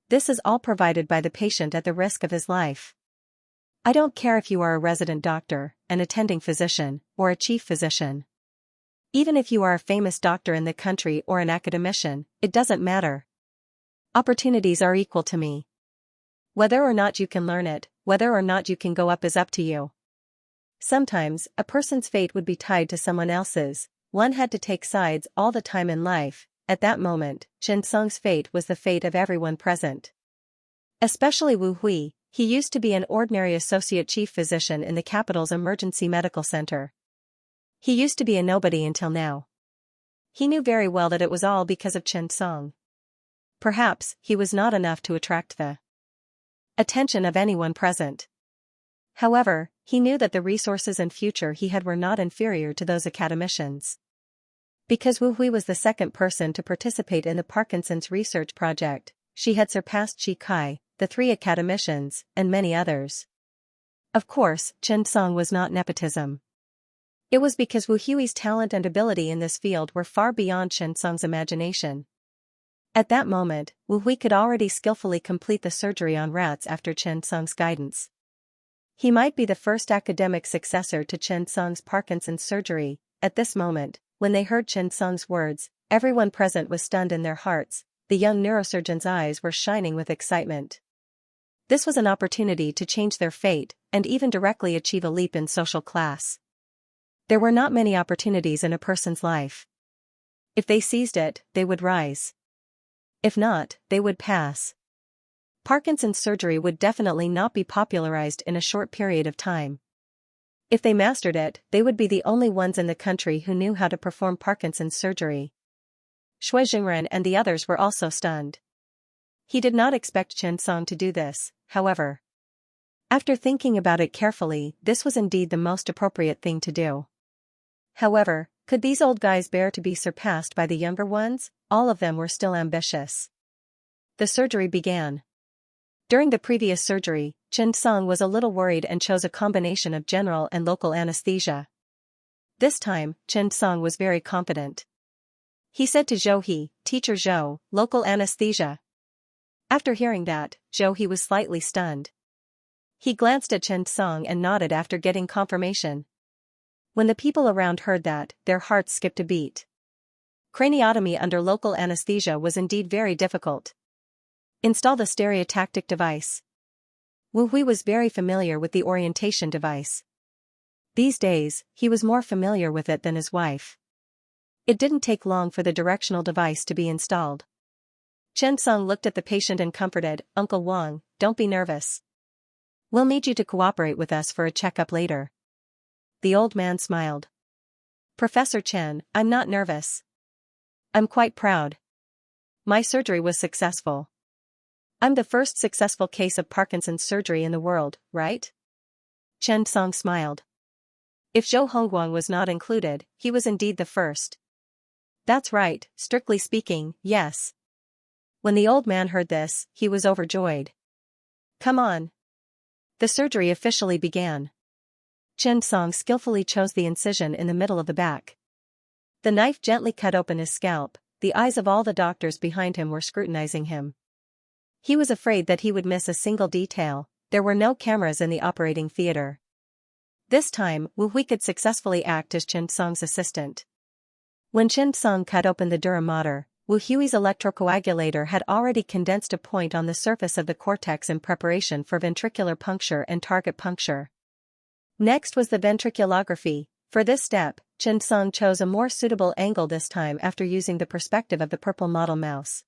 This is all provided by the patient at the risk of his life. I don't care if you are a resident doctor, an attending physician, or a chief physician. Even if you are a famous doctor in the country or an academician, it doesn't matter. Opportunities are equal to me. Whether or not you can learn it, whether or not you can go up is up to you. Sometimes, a person's fate would be tied to someone else's. One had to take sides all the time in life. at that moment, Xianxia's fate was the fate of everyone present. Especially Wu Hui. He used to be an ordinary associate chief physician in the capital's emergency medical center. He used to be a nobody until now. He knew very well that it was all because of Xianxia. Perhaps he was not enough to attract the attention of anyone present. However, he knew that the resources and future he had were not inferior to those academicians. Because Wu Hui was the second person to participate in the Parkinson's research project, she had surpassed Shi Kai, the 3 academicians, and many others. Of course, Xianxia was not nepotism. It was because Wu Hui's talent and ability in this field were far beyond Xianxia's imagination. At that moment, Wu Hui could already skillfully complete the surgery on rats after Xianxia's guidance. He might be the first academic successor to Xianxia's Parkinson's surgery. At this moment, when they heard Xianxia's words, everyone present was stunned in their hearts. The young neurosurgeon's eyes were shining with excitement. This was an opportunity to change their fate, and even directly achieve a leap in social class. There were not many opportunities in a person's life. If they seized it, they would rise. If not, they would pass. Parkinson's surgery would definitely not be popularized in a short period of time. If they mastered it, they would be the only ones in the country who knew how to perform Parkinson's surgery. Shui Jingren and the others were also stunned. He did not expect Xianxia to do this, however. After thinking about it carefully, this was indeed the most appropriate thing to do. However, could these old guys bear to be surpassed by the younger ones? All of them were still ambitious. The surgery began. During the previous surgery, Xianxia was a little worried and chose a combination of general and local anesthesia. This time, Xianxia was very confident. He said to Zhou He, "Teacher Zhou, local anesthesia." After hearing that, Zhou He was slightly stunned. He glanced at Xianxia and nodded after getting confirmation. When the people around heard that, their hearts skipped a beat. Craniotomy under local anesthesia was indeed very difficult. Install the stereotactic device. Wu Hui was very familiar with the orientation device. These days, he was more familiar with it than his wife. It didn't take long for the directional device to be installed. Xianxia looked at the patient and comforted, "Uncle Wang, don't be nervous. We'll need you to cooperate with us for a checkup later." The old man smiled. "Professor Chen, I'm not nervous. I'm quite proud. My surgery was successful. I'm the first successful case of Parkinson's surgery in the world, right?" Xianxia smiled. If Zhou Hongguang was not included, he was indeed the first. "That's right, strictly speaking, yes." When the old man heard this, he was overjoyed. "Come on." The surgery officially began. Xianxia skillfully chose the incision in the middle of the back. The knife gently cut open his scalp. The eyes of all the doctors behind him were scrutinizing him. He was afraid that he would miss a single detail. There were no cameras in the operating theater. This time, Wu Hui could successfully act as Xianxia's assistant. When Xianxia cut open the dura mater, Wu Hui's electrocoagulator had already condensed a point on the surface of the cortex in preparation for ventricular puncture and target puncture. Next was the ventriculography. For this step, Xianxia chose a more suitable angle this time after using the perspective of the purple model mouse.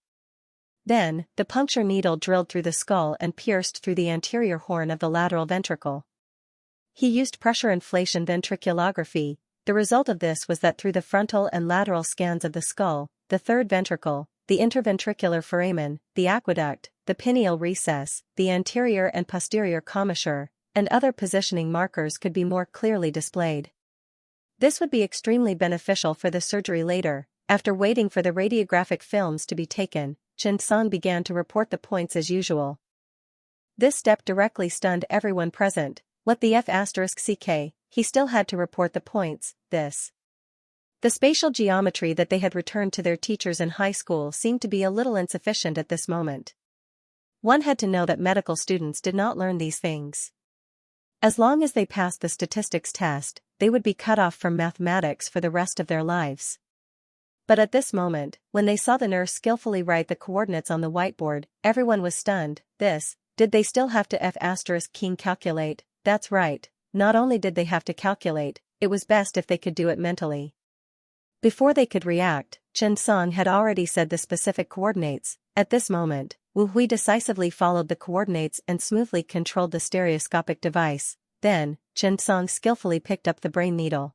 Then, the puncture needle drilled through the skull and pierced through the anterior horn of the lateral ventricle. He used pressure inflation ventriculography. The result of this was that through the frontal and lateral scans of the skull, the third ventricle, the interventricular foramen, the aqueduct, the pineal recess, the anterior and posterior commissure, and other positioning markers could be more clearly displayed. This would be extremely beneficial for the surgery later. After waiting for the radiographic films to be taken, Xianxia began to report the points as usual. This step directly stunned everyone present. What the F***ck, he still had to report the points, this. The spatial geometry that they had returned to their teachers in high school seemed to be a little insufficient at this moment. One had to know that medical students did not learn these things. As long as they passed the statistics test, they would be cut off from mathematics for the rest of their lives. But at this moment, when they saw the nurse skillfully write the coordinates on the whiteboard, everyone was stunned. Did they still have to F***king calculate? That's right, not only did they have to calculate, it was best if they could do it mentally. Before they could react, Chen Song had already said the specific coordinates. At this moment, Wu Hui decisively followed the coordinates and smoothly controlled the stereoscopic device. Then, Chen Song skillfully picked up the brain needle.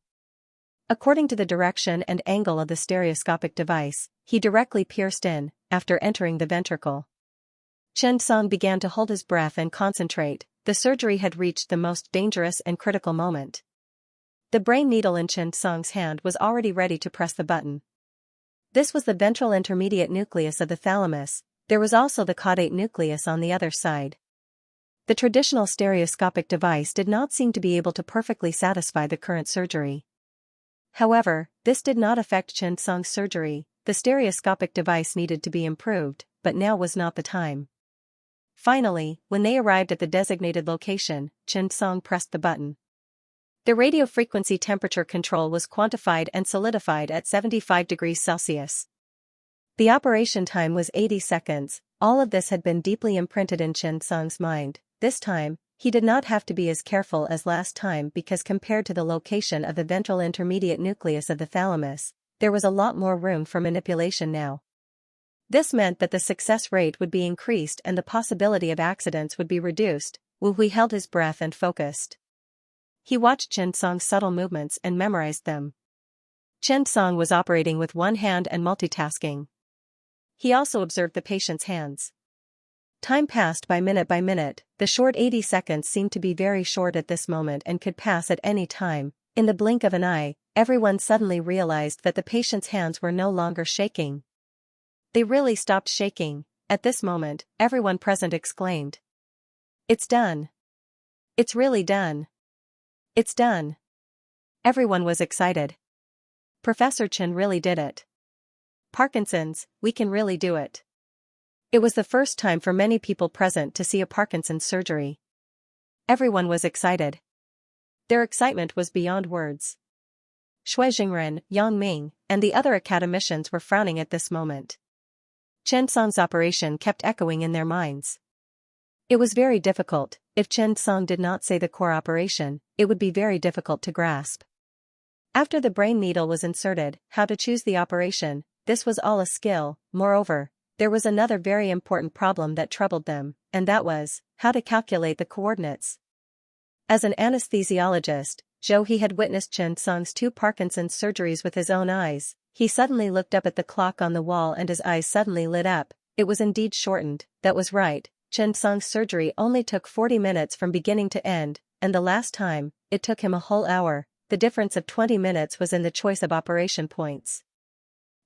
According to the direction and angle of the stereoscopic device, he directly pierced in, after entering the ventricle. Chen Song began to hold his breath and concentrate. The surgery had reached the most dangerous and critical moment. The brain needle in Chen Song's hand was already ready to press the button. This was the ventral intermediate nucleus of the thalamus. There was also the caudate nucleus on the other side. The traditional stereoscopic device did not seem to be able to perfectly satisfy the current surgery. However, this did not affect Chen Song's surgery. The stereoscopic device needed to be improved, but now was not the time. Finally, when they arrived at the designated location, Chen Song pressed the button. The radiofrequency temperature control was quantified and solidified at 75 degrees Celsius. The operation time was 80 seconds. All of this had been deeply imprinted in Chen Song's mind. This time, he did not have to be as careful as last time because compared to the location of the ventral intermediate nucleus of the thalamus, there was a lot more room for manipulation now. This meant that the success rate would be increased and the possibility of accidents would be reduced. Wu Hui held his breath and focused. He watched Chen Song's subtle movements and memorized them. Chen Song was operating with one hand and multitasking. He also observed the patient's hands. Time passed by minute. The short 80 seconds seemed to be very short at this moment and could pass at any time. In the blink of an eye, everyone suddenly realized that the patient's hands were no longer shaking. They really stopped shaking. At this moment, everyone present exclaimed, "It's done! It's really done! It's done!" Everyone was excited. Professor Chen really did it. Parkinson's, we can really do it. It was the first time for many people present to see a Parkinson's surgery. Everyone was excited. Their excitement was beyond words. Shui Jingren, Yang Ming, and the other academicians were frowning at this moment. Chen Song's operation kept echoing in their minds. It was very difficult. If Chen Song did not say the core operation, it would be very difficult to grasp. After the brain needle was inserted, how to choose the operation, this was all a skill. Moreover, there was another very important problem that troubled them, and that was, how to calculate the coordinates. As an anesthesiologist, Zhou He had witnessed Chen Song's 2 Parkinson's surgeries with his own eyes. He suddenly looked up at the clock on the wall and his eyes suddenly lit up. It was indeed shortened. That was right. Chen Song's surgery only took 40 minutes from beginning to end, and the last time, it took him a whole hour. The difference of 20 minutes was in the choice of operation points.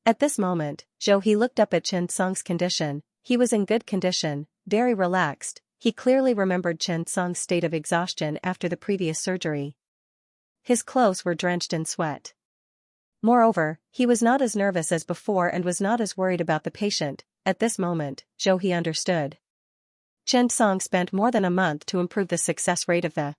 At this moment, Zhou He looked up at Chen Song's condition. He was in good condition, very relaxed. He clearly remembered Chen Song's state of exhaustion after the previous surgery. His clothes were drenched in sweat. Moreover, he was not as nervous as before and was not as worried about the patient. At this moment, Zhou He understood. Chen Song spent more than a month to improve the success rate of the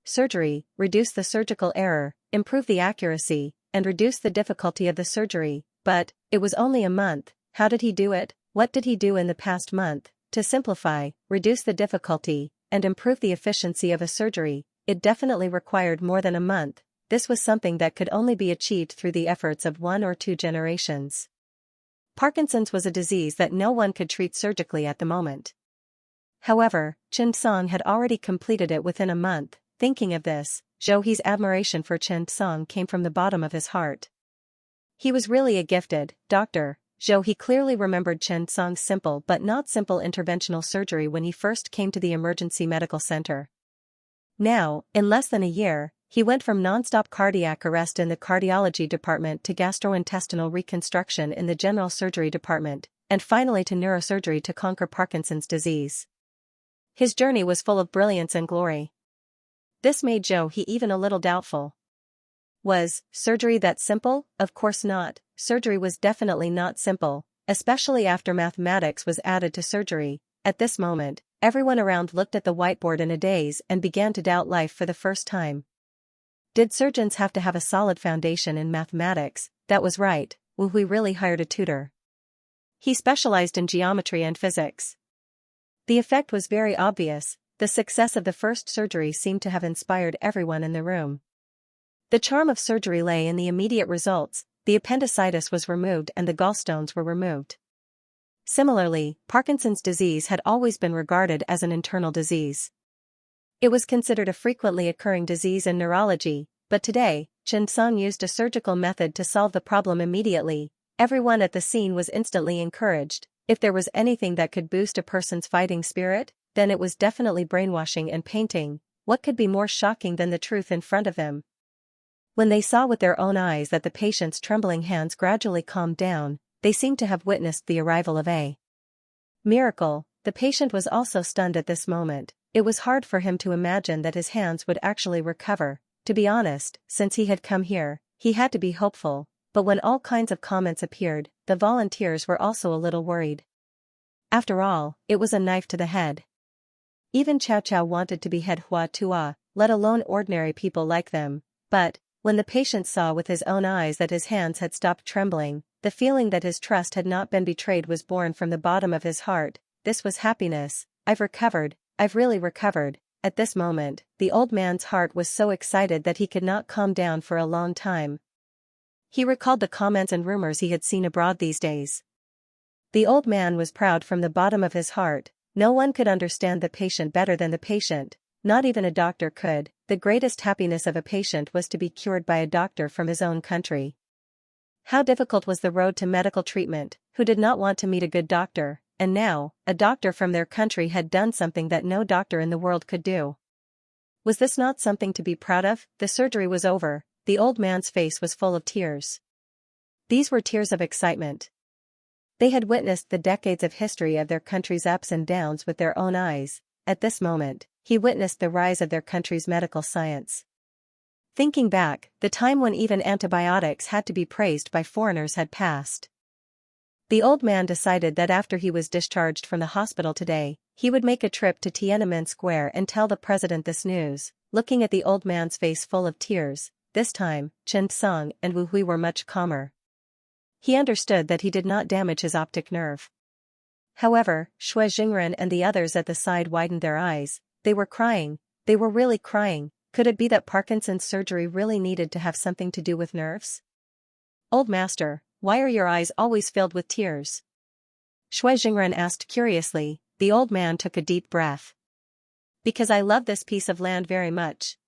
surgery, reduce the surgical error, improve the accuracy, and reduce the difficulty of the surgery, but, it was only a month. How did he do it? What did he do in the past month? To simplify, reduce the difficulty, and improve the efficiency of a surgery, it definitely required more than a month. This was something that could only be achieved through the efforts of 1 or 2 generations. Parkinson's was a disease that no one could treat surgically at the moment. However, Chen Song had already completed it within a month. Thinking of this, Zhou He's admiration for Chen Song came from the bottom of his heart. He was really a gifted doctor. Zhou He clearly remembered Chen Song's simple but not simple interventional surgery when he first came to the emergency medical center. Now, in less than a year, he went from non-stop cardiac arrest in the cardiology department to gastrointestinal reconstruction in the general surgery department, and finally to neurosurgery to conquer Parkinson's disease. His journey was full of brilliance and glory. This made Zhou He even a little doubtful. Was surgery that simple? Of course not. Surgery was definitely not simple, especially after mathematics was added to surgery. At this moment, everyone around looked at the whiteboard in a daze and began to doubt life for the first time. Did surgeons have to have a solid foundation in mathematics? That was right. Wu Hui really hired a tutor. He specialized in geometry and physics. The effect was very obvious. The success of the first surgery seemed to have inspired everyone in the room. The charm of surgery lay in the immediate results. the appendicitis was removed and the gallstones were removed. Similarly, Parkinson's disease had always been regarded as an internal disease. It was considered a frequently occurring disease in neurology, but today, Xianxia used a surgical method to solve the problem immediately. Everyone at the scene was instantly encouraged. If there was anything that could boost a person's fighting spirit, then it was definitely brainwashing and painting. What could be more shocking than the truth in front of him? When they saw with their own eyes that the patient's trembling hands gradually calmed down, they seemed to have witnessed the arrival of a miracle. The patient was also stunned at this moment. It was hard for him to imagine that his hands would actually recover. To be honest, since he had come here, he had to be hopeful, but when all kinds of comments appeared, the volunteers were also a little worried. After all, it was a knife to the head. Even Chow Chow wanted to behead Hua Tua, let alone ordinary people like them, but, when the patient saw with his own eyes that his hands had stopped trembling, the feeling that his trust had not been betrayed was born from the bottom of his heart. This was happiness. I've recovered, I've really recovered. At this moment, the old man's heart was so excited that he could not calm down for a long time. He recalled the comments and rumors he had seen abroad these days. The old man was proud from the bottom of his heart. No one could understand the patient better than the patient, not even a doctor could. The greatest happiness of a patient was to be cured by a doctor from his own country. How difficult was the road to medical treatment. Who did not want to meet a good doctor? And now, a doctor from their country had done something that no doctor in the world could do. Was this not something to be proud of? The surgery was over. The old man's face was full of tears. These were tears of excitement. They had witnessed the decades of history of their country's ups and downs with their own eyes. At this moment, he witnessed the rise of their country's medical science. Thinking back, the time when even antibiotics had to be praised by foreigners had passed. The old man decided that after he was discharged from the hospital today, he would make a trip to Tiananmen Square and tell the president this news. Looking at the old man's face full of tears, this time, Chen Song and Wu Hui were much calmer. He understood that he did not damage his optic nerve. However, Shui Jingren and the others at the side widened their eyes. They were crying. They were really crying. Could it be that Parkinson's surgery really needed to have something to do with nerves? Old master, why are your eyes always filled with tears? Shui Jingren asked curiously. The old man took a deep breath. Because I love this piece of land very much.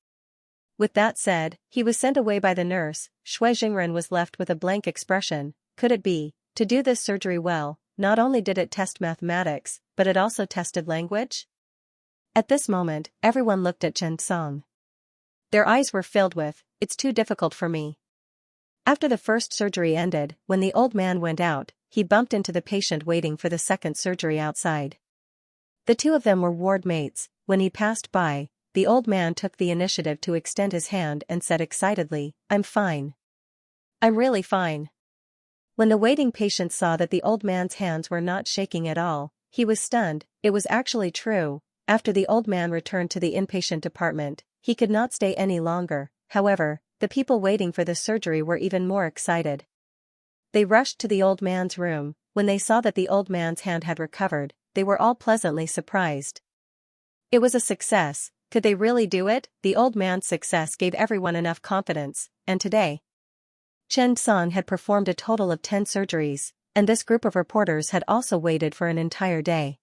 With that said, he was sent away by the nurse. Shui Jingren was left with a blank expression. Could it be? To do this surgery well, not only did it test mathematics, but it also tested language? At this moment, everyone looked at Chen Song. Their eyes were filled with, "It's too difficult for me." After the first surgery ended, when the old man went out, he bumped into the patient waiting for the second surgery outside. The two of them were ward mates. When he passed by, the old man took the initiative to extend his hand and said excitedly, "I'm fine. I'm really fine." When the waiting patient saw that the old man's hands were not shaking at all, he was stunned. It was actually true. After the old man returned to the inpatient department, he could not stay any longer. However, the people waiting for the surgery were even more excited. They rushed to the old man's room. When they saw that the old man's hand had recovered, they were all pleasantly surprised. It was a success. Could they really do it? The old man's success gave everyone enough confidence, and today, Chen Song had performed a total of 10 surgeries, and this group of reporters had also waited for an entire day.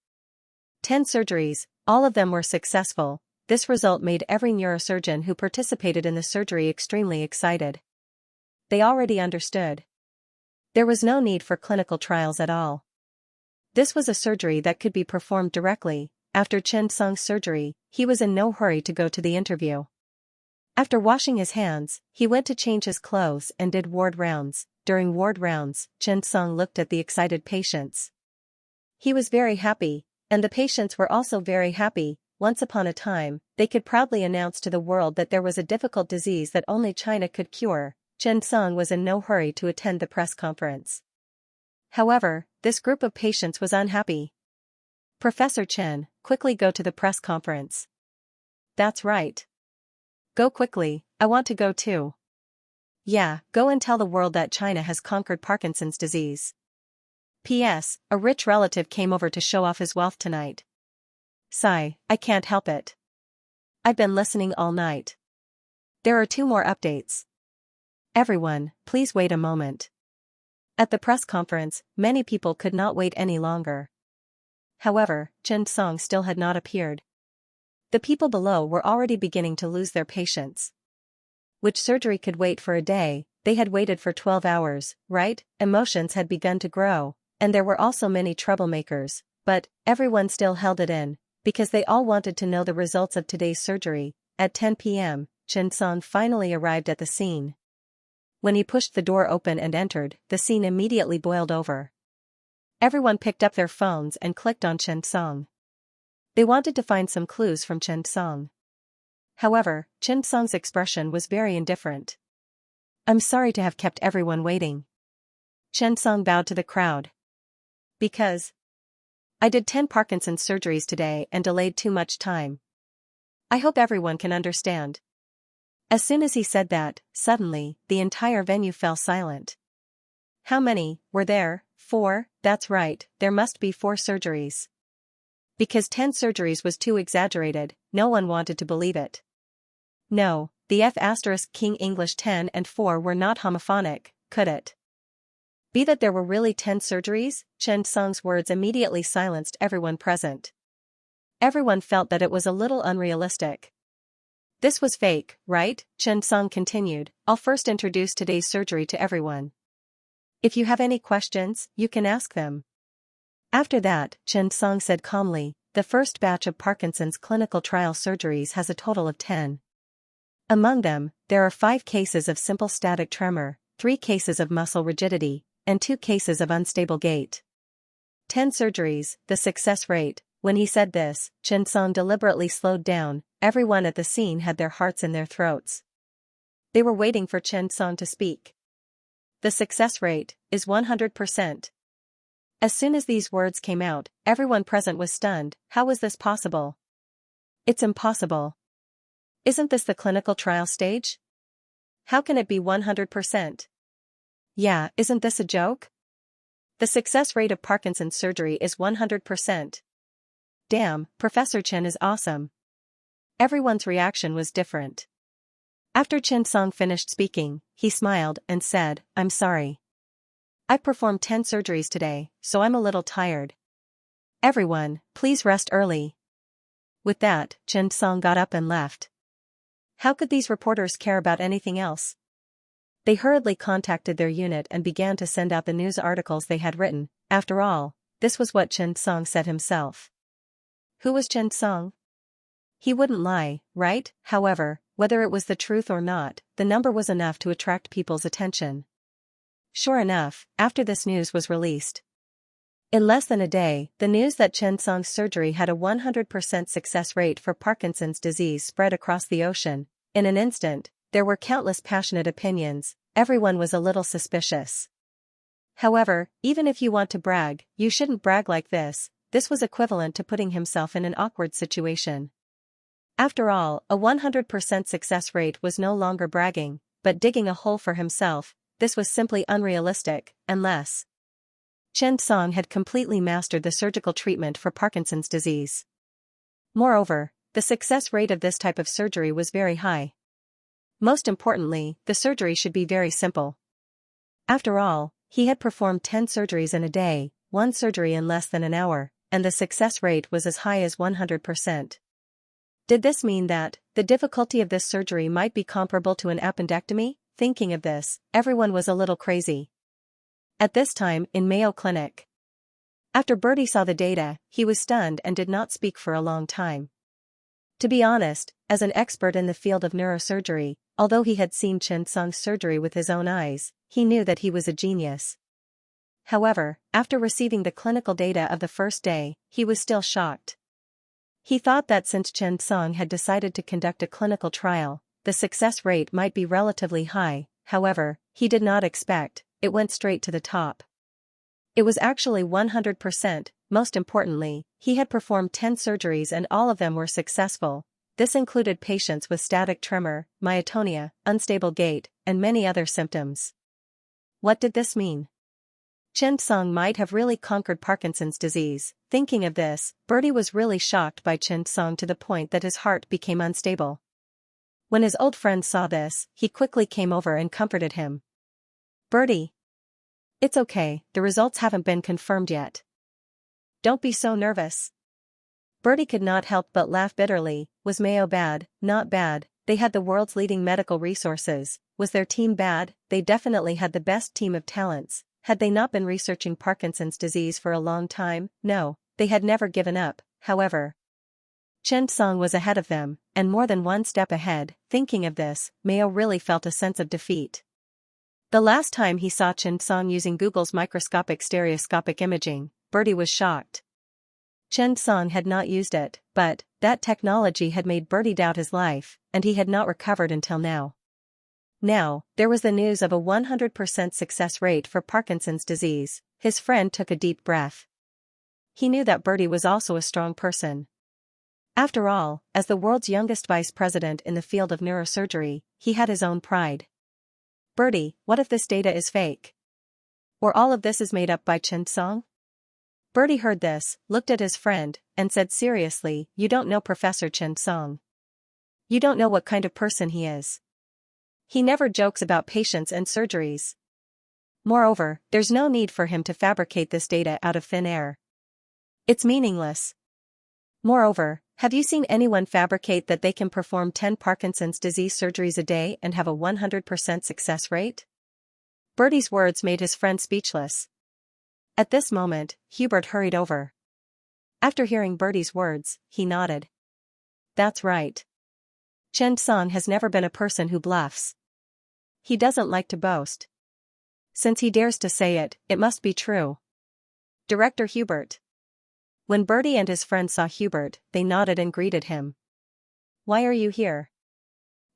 10 surgeries, all of them were successful. This result made every neurosurgeon who participated in the surgery extremely excited. They already understood. There was no need for clinical trials at all. This was a surgery that could be performed directly. After Chen Song's surgery, he was in no hurry to go to the interview. After washing his hands, he went to change his clothes and did ward rounds. During ward rounds, Chen Song looked at the excited patients. He was very happy, and the patients were also very happy. Once upon a time, they could proudly announce to the world that there was a difficult disease that only China could cure. Chen Song was in no hurry to attend the press conference. However, this group of patients was unhappy. "Professor Chen, quickly go to the press conference." "That's right. Go quickly, I want to go too." "Yeah, go and tell the world that China has conquered Parkinson's disease. P.S. A rich relative came over to show off his wealth tonight. Sigh, I can't help it. I've been listening all night. There are 2 more updates. Everyone, please wait a moment. At the press conference, many people could not wait any longer. However, Xianxia still had not appeared. The people below were already beginning to lose their patience. Which surgery could wait for a day? They had waited for 12 hours, right? Emotions had begun to grow, and there were also many troublemakers, but everyone still held it in, because they all wanted to know the results of today's surgery. At 10 p.m., Xianxia finally arrived at the scene. When he pushed the door open and entered, the scene immediately boiled over. Everyone picked up their phones and clicked on Xianxia. They wanted to find some clues from Xianxia. However, Xianxia's expression was very indifferent. I'm sorry to have kept everyone waiting. Xianxia bowed to the crowd. Because I did 10 Parkinson's surgeries today and delayed too much time. I hope everyone can understand. As soon as he said that, suddenly, the entire venue fell silent. How many were there? 4, that's right, there must be 4 surgeries. Because 10 surgeries was too exaggerated, no one wanted to believe it. No, the F*King English 10 and 4 were not homophonic, could it? Be that there were really 10 surgeries? Xianxia's words immediately silenced everyone present. Everyone felt that it was a little unrealistic. This was fake, right? Xianxia continued, I'll first introduce today's surgery to everyone. If you have any questions, you can ask them. After that, Xianxia said calmly, the first batch of Parkinson's clinical trial surgeries has a total of 10. Among them, there are 5 cases of simple static tremor, 3 cases of muscle rigidity, and 2 cases of unstable gait. 10 surgeries, the success rate. When he said this, Xianxia deliberately slowed down. Everyone at the scene had their hearts in their throats. They were waiting for Xianxia to speak. The success rate is 100%. As soon as these words came out, everyone present was stunned. How was this possible? It's impossible. Isn't this the clinical trial stage? How can it be 100%? Yeah, isn't this a joke? The success rate of Parkinson's surgery is 100%. Damn, Professor Chen is awesome. Everyone's reaction was different. After Xianxia finished speaking, he smiled and said, I'm sorry. I've performed 10 surgeries today, so I'm a little tired. Everyone, please rest early. With that, Xianxia got up and left. How could these reporters care about anything else? They hurriedly contacted their unit and began to send out the news articles they had written. After all, this was what Xianxia said himself. Who was Xianxia? He wouldn't lie, right? However, whether it was the truth or not, the number was enough to attract people's attention. Sure enough, after this news was released, in less than a day, the news that Xianxia's surgery had a 100% success rate for Parkinson's disease spread across the ocean. In an instant, there were countless passionate opinions. Everyone was a little suspicious. However, even if you want to brag, you shouldn't brag like this. This was equivalent to putting himself in an awkward situation. After all, a 100% success rate was no longer bragging, but digging a hole for himself. This was simply unrealistic, unless Xianxia had completely mastered the surgical treatment for Parkinson's disease. Moreover, the success rate of this type of surgery was very high. Most importantly, the surgery should be very simple. After all, he had performed 10 surgeries in a day, 1 surgery in less than an hour, and the success rate was as high as 100%. Did this mean that the difficulty of this surgery might be comparable to an appendectomy? Thinking of this, everyone was a little crazy. At this time, in Mayo Clinic. After Bertie saw the data, he was stunned and did not speak for a long time. To be honest, as an expert in the field of neurosurgery, although he had seen Xianxia's surgery with his own eyes, he knew that he was a genius. However, after receiving the clinical data of the first day, he was still shocked. He thought that since Xianxia had decided to conduct a clinical trial, the success rate might be relatively high. However, he did not expect it went straight to the top. It was actually 100%. Most importantly, he had performed 10 surgeries and all of them were successful. This included patients with static tremor, myotonia, unstable gait, and many other symptoms. What did this mean? Xianxia might have really conquered Parkinson's disease. Thinking of this, Bertie was really shocked by Xianxia to the point that his heart became unstable. When his old friend saw this, he quickly came over and comforted him. "Bertie. It's okay, the results haven't been confirmed yet. Don't be so nervous." Bertie could not help but laugh bitterly. Was Mayo bad? Not bad. They had the world's leading medical resources. Was their team bad? They definitely had the best team of talents. Had they not been researching Parkinson's disease for a long time? No, they had never given up. However, Xianxia was ahead of them, and more than one step ahead. Thinking of this, Mayo really felt a sense of defeat. The last time he saw Xianxia using Google's microscopic stereoscopic imaging, Bertie was shocked. Xianxia had not used it, but that technology had made Bertie doubt his life, and he had not recovered until now. Now, there was the news of a 100% success rate for Parkinson's disease. His friend took a deep breath. He knew that Bertie was also a strong person. After all, as the world's youngest vice president in the field of neurosurgery, he had his own pride. "Bertie, what if this data is fake? Or all of this is made up by Xianxia?" Bertie heard this, looked at his friend, and said seriously, "You don't know Professor Xianxia. You don't know what kind of person he is. He never jokes about patients and surgeries. Moreover, there's no need for him to fabricate this data out of thin air. It's meaningless. Moreover, have you seen anyone fabricate that they can perform 10 Parkinson's disease surgeries a day and have a 100% success rate?" Bertie's words made his friend speechless. At this moment, Hubert hurried over. After hearing Bertie's words, he nodded. "That's right. Xianxia has never been a person who bluffs. He doesn't like to boast. Since he dares to say it, it must be true. Director Hubert." When Bertie and his friend saw Hubert, they nodded and greeted him. "Why are you here?"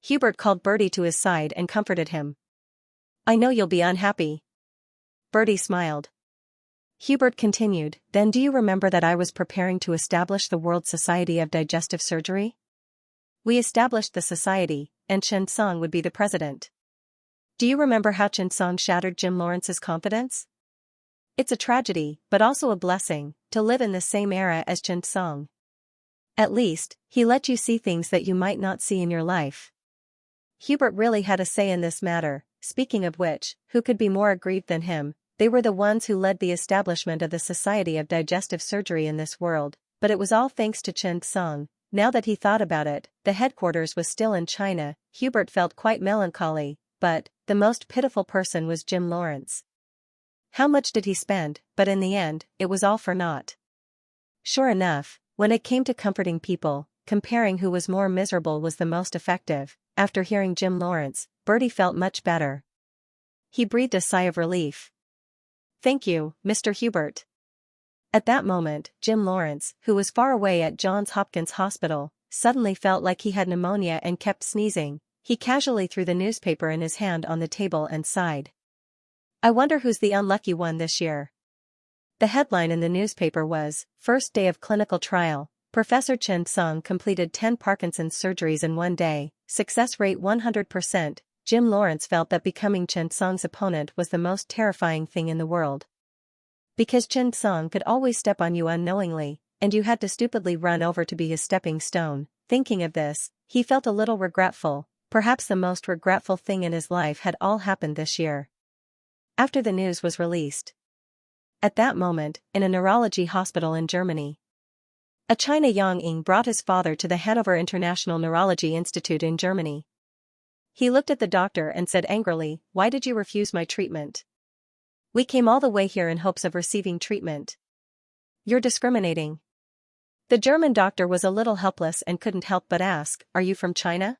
Hubert called Bertie to his side and comforted him. "I know you'll be unhappy." Bertie smiled. Hubert continued, "Then do you remember that I was preparing to establish the World Society of Digestive Surgery? We established the society, and Xianxia would be the president. Do you remember how Xianxia shattered Jim Lawrence's confidence? It's a tragedy, but also a blessing, to live in the same era as Xianxia. At least, he let you see things that you might not see in your life." Hubert really had a say in this matter. Speaking of which, who could be more aggrieved than him? They were the ones who led the establishment of the Society of Digestive Surgery in this world, but it was all thanks to Xianxia. Now that he thought about it, the headquarters was still in China. Hubert felt quite melancholy, but the most pitiful person was Jim Lawrence. How much did he spend? But in the end, it was all for naught. Sure enough, when it came to comforting people, comparing who was more miserable was the most effective. After hearing Jim Lawrence, Bertie felt much better. He breathed a sigh of relief. "Thank you, Mr. Hubert." At that moment, Jim Lawrence, who was far away at Johns Hopkins Hospital, suddenly felt like he had pneumonia and kept sneezing. He casually threw the newspaper in his hand on the table and sighed. "I wonder who's the unlucky one this year." The headline in the newspaper was, "First Day of Clinical Trial, Professor Xianxia completed 10 Parkinson's surgeries in one day, success rate 100%. Jim Lawrence felt that becoming Xianxia's opponent was the most terrifying thing in the world. Because Xianxia could always step on you unknowingly, and you had to stupidly run over to be his stepping stone. Thinking of this, he felt a little regretful. Perhaps the most regretful thing in his life had all happened this year. After the news was released. At that moment, in a neurology hospital in Germany, a China Yang brought his father to the Hanover International Neurology Institute in Germany. He looked at the doctor and said angrily, "Why did you refuse my treatment? We came all the way here in hopes of receiving treatment. You're discriminating." The German doctor was a little helpless and couldn't help but ask, "Are you from China?"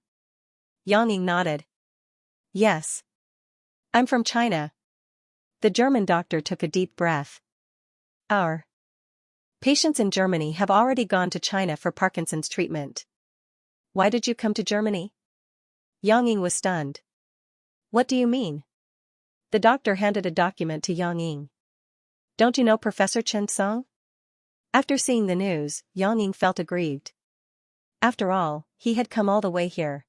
Yang nodded. "Yes. I'm from China." The German doctor took a deep breath. "Our patients in Germany have already gone to China for Parkinson's treatment. Why did you come to Germany?" Yang was stunned. "What do you mean?" The doctor handed a document to Yang. "Don't you know Professor Xianxia?" After seeing the news, Yang felt aggrieved. After all, he had come all the way here.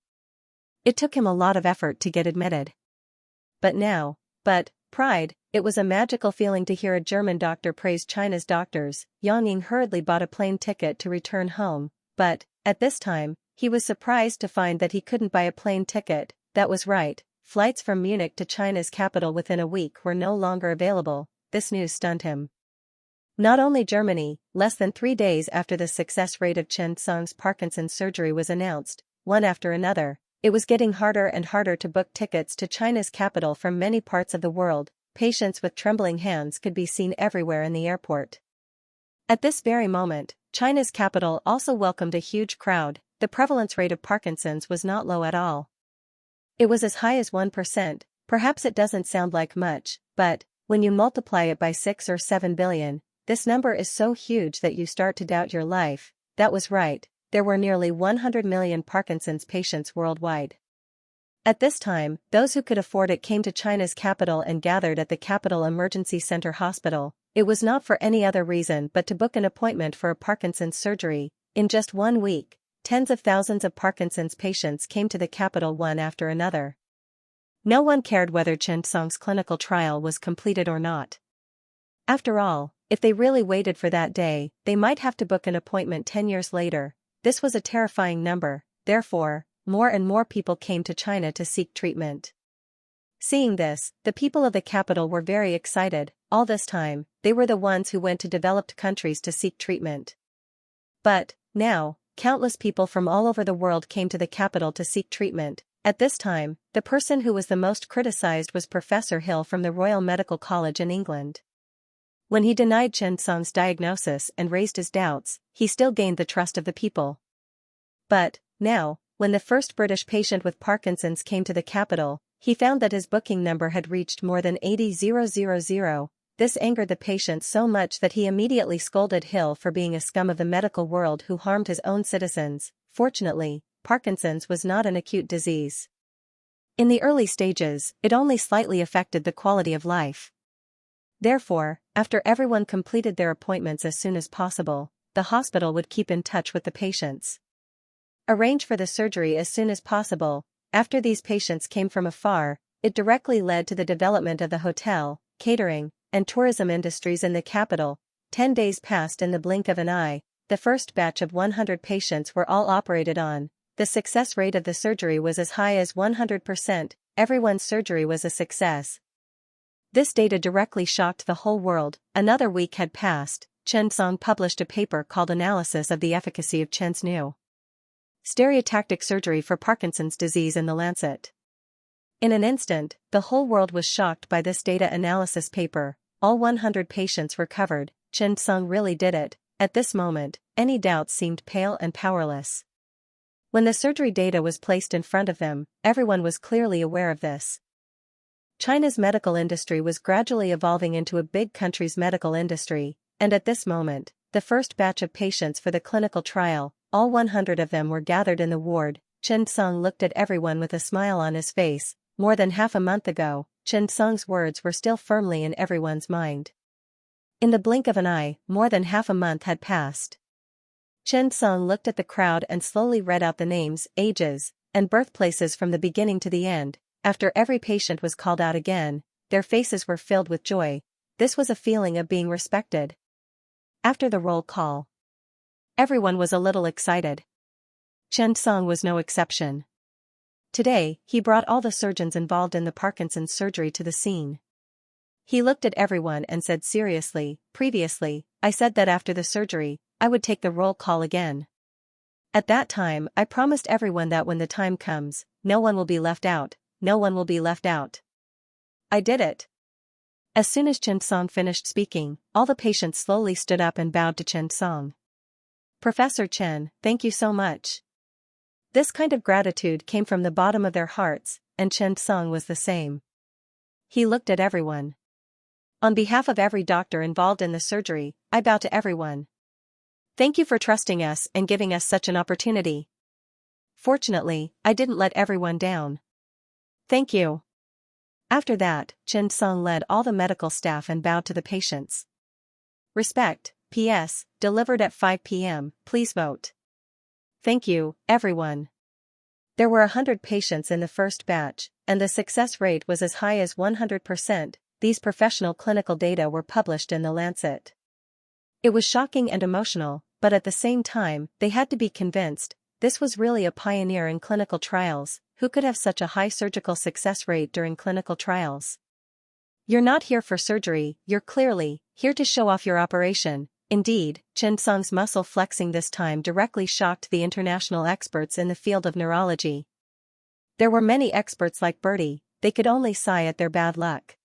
It took him a lot of effort to get admitted. But pride, it was a magical feeling to hear a German doctor praise China's doctors. Yang hurriedly bought a plane ticket to return home, but, at this time, He was surprised to find that he couldn't buy a plane ticket. That was right, flights from Munich to China's capital within a week were no longer available. This news stunned him. Not only Germany, less than 3 days after the success rate of Chen Song's Parkinson's surgery was announced, one after another, it was getting harder and harder to book tickets to China's capital from many parts of the world. Patients with trembling hands could be seen everywhere in the airport. At this very moment, China's capital also welcomed a huge crowd. The prevalence rate of Parkinson's was not low at all. It was as high as 1%. Perhaps it doesn't sound like much, but when you multiply it by 6 or 7 billion, this number is so huge that you start to doubt your life. That was right, there were nearly 100 million Parkinson's patients worldwide. At this time, those who could afford it came to China's capital and gathered at the Capital Emergency Center Hospital. It was not for any other reason but to book an appointment for a Parkinson's surgery. In just 1 week, tens of thousands of Parkinson's patients came to the capital one after another. No one cared whether Chen Song's clinical trial was completed or not. After all, if they really waited for that day, they might have to book an appointment 10 years later. This was a terrifying number. Therefore, more and more people came to China to seek treatment. Seeing this, the people of the capital were very excited. All this time, they were the ones who went to developed countries to seek treatment. But, now, countless people from all over the world came to the capital to seek treatment. At this time, the person who was the most criticized was Professor Hill from the Royal Medical College in England. When he denied Chen Song's diagnosis and raised his doubts, he still gained the trust of the people. But, now, when the first British patient with Parkinson's came to the capital, he found that his booking number had reached more than 80,000. This angered the patient so much that he immediately scolded Hill for being a scum of the medical world who harmed his own citizens. Fortunately, Parkinson's was not an acute disease. In the early stages, it only slightly affected the quality of life. Therefore, after everyone completed their appointments as soon as possible, the hospital would keep in touch with the patients. Arrange for the surgery as soon as possible. After these patients came from afar, it directly led to the development of the hotel, catering, and tourism industries in the capital. 10 days passed in the blink of an eye. The first batch of 100 patients were all operated on. The success rate of the surgery was as high as 100%. Everyone's surgery was a success. This data directly shocked the whole world. Another week had passed. Chen Song published a paper called Analysis of the Efficacy of Chen's New Stereotactic Surgery for Parkinson's Disease in The Lancet. In an instant, the whole world was shocked by this data analysis paper. All 100 patients were covered. Chen Song really did it. At this moment, any doubts seemed pale and powerless. When the surgery data was placed in front of them, everyone was clearly aware of this. China's medical industry was gradually evolving into a big country's medical industry, and at this moment, the first batch of patients for the clinical trial, all 100 of them were gathered in the ward. Chen Song looked at everyone with a smile on his face. More than half a month ago, Chen Song's words were still firmly in everyone's mind. In the blink of an eye, more than half a month had passed. Chen Song looked at the crowd and slowly read out the names, ages, and birthplaces from the beginning to the end. After every patient was called out again, their faces were filled with joy. This was a feeling of being respected. After the roll call, everyone was a little excited. Chen Song was no exception. Today, he brought all the surgeons involved in the Parkinson's surgery to the scene. He looked at everyone and said seriously, "Previously, I said that after the surgery, I would take the roll call again. At that time, I promised everyone that when the time comes, no one will be left out, no one will be left out. I did it." As soon as Chen Song finished speaking, all the patients slowly stood up and bowed to Chen Song. "Professor Chen, thank you so much." This kind of gratitude came from the bottom of their hearts, and Chen Song was the same. He looked at everyone. "On behalf of every doctor involved in the surgery, I bow to everyone. Thank you for trusting us and giving us such an opportunity. Fortunately, I didn't let everyone down. Thank you." After that, Chen Song led all the medical staff and bowed to the patients. "Respect, P.S., delivered at 5 p.m., please vote. Thank you, everyone." There were 100 patients in the first batch, and the success rate was as high as 100%. These professional clinical data were published in The Lancet. It was shocking and emotional, but at the same time, they had to be convinced. this was really a pioneer in clinical trials, who could have such a high surgical success rate during clinical trials. You're not here for surgery, you're clearly here to show off your operation. Indeed, Xianxia's muscle flexing this time directly shocked the international experts in the field of neurology. There were many experts like Bertie, they could only sigh at their bad luck.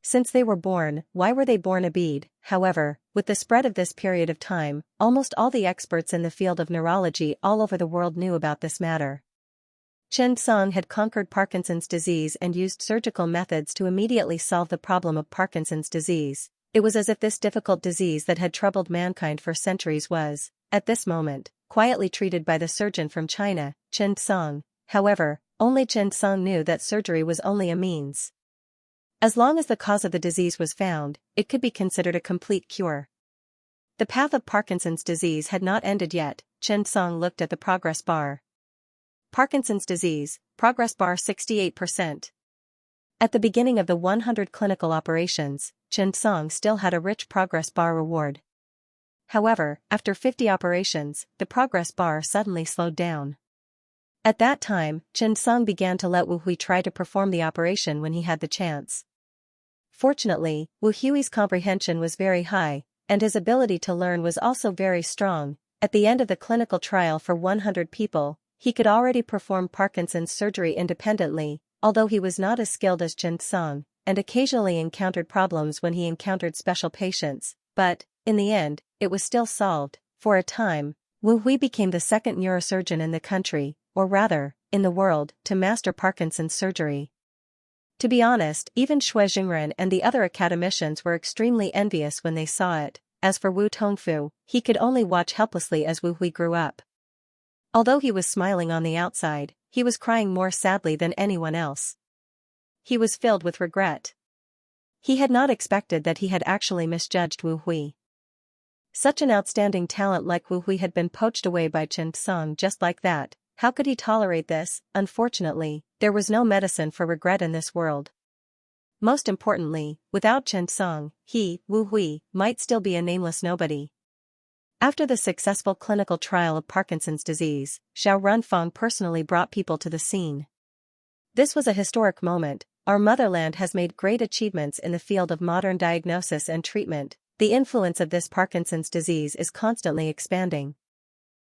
Since they were born, why were they born a bead? However, with the spread of this period of time, almost all the experts in the field of neurology all over the world knew about this matter. Xianxia had conquered Parkinson's disease and used surgical methods to immediately solve the problem of Parkinson's disease. It was as if this difficult disease that had troubled mankind for centuries was, at this moment, quietly treated by the surgeon from China, Xianxia. However, only Xianxia knew that surgery was only a means. As long as the cause of the disease was found, it could be considered a complete cure. The path of Parkinson's disease had not ended yet. Xianxia looked at the progress bar. Parkinson's disease, progress bar 68%. At the beginning of the 100 clinical operations, Xianxia still had a rich progress bar reward. However, after 50 operations, the progress bar suddenly slowed down. At that time, Xianxia began to let Wu Hui try to perform the operation when he had the chance. Fortunately, Wu Hui's comprehension was very high, and his ability to learn was also very strong. At the end of the clinical trial for 100 people, he could already perform Parkinson's surgery independently, although he was not as skilled as Xianxia, and occasionally encountered problems when he encountered special patients, but, in the end, it was still solved. For a time, Wu Hui became the second neurosurgeon in the country, or rather, in the world, to master Parkinson's surgery. To be honest, even Xue Jingren and the other academicians were extremely envious when they saw it. As for Wu Tongfu, he could only watch helplessly as Wu Hui grew up. Although he was smiling on the outside, he was crying more sadly than anyone else. He was filled with regret. He had not expected that he had actually misjudged Wu Hui. Such an outstanding talent like Wu Hui had been poached away by Xianxia just like that. How could he tolerate this? Unfortunately, there was no medicine for regret in this world. Most importantly, without Xianxia, he, Wu Hui, might still be a nameless nobody. After the successful clinical trial of Parkinson's disease, Xiao Runfeng personally brought people to the scene. This was a historic moment. Our motherland has made great achievements in the field of modern diagnosis and treatment. The influence of this Parkinson's disease is constantly expanding.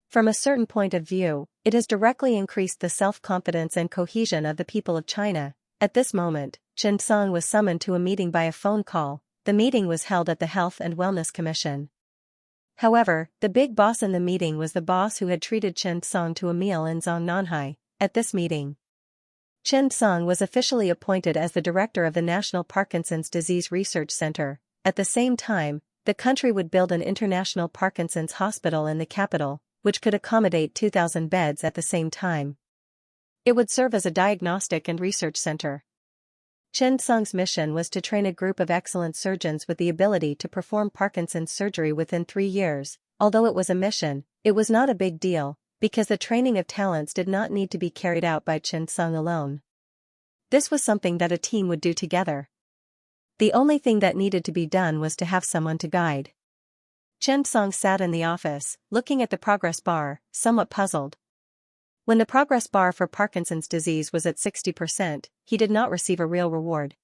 From a certain point of view, it has directly increased the self-confidence and cohesion of the people of China. At this moment, Xianxia was summoned to a meeting by a phone call. The meeting was held at the Health and Wellness Commission. However, the big boss in the meeting was the boss who had treated Xianxia to a meal in Zongnanhai. At this meeting, Xianxia was officially appointed as the director of the National Parkinson's Disease Research Center. At the same time, the country would build an international Parkinson's hospital in the capital, which could accommodate 2,000 beds at the same time. It would serve as a diagnostic and research center. Xianxia's mission was to train a group of excellent surgeons with the ability to perform Parkinson's surgery within 3 years. Although it was a mission, it was not a big deal, because the training of talents did not need to be carried out by Xianxia alone. This was something that a team would do together. The only thing that needed to be done was to have someone to guide. Xianxia sat in the office, looking at the progress bar, somewhat puzzled. When the progress bar for Parkinson's disease was at 60%, he did not receive a real reward.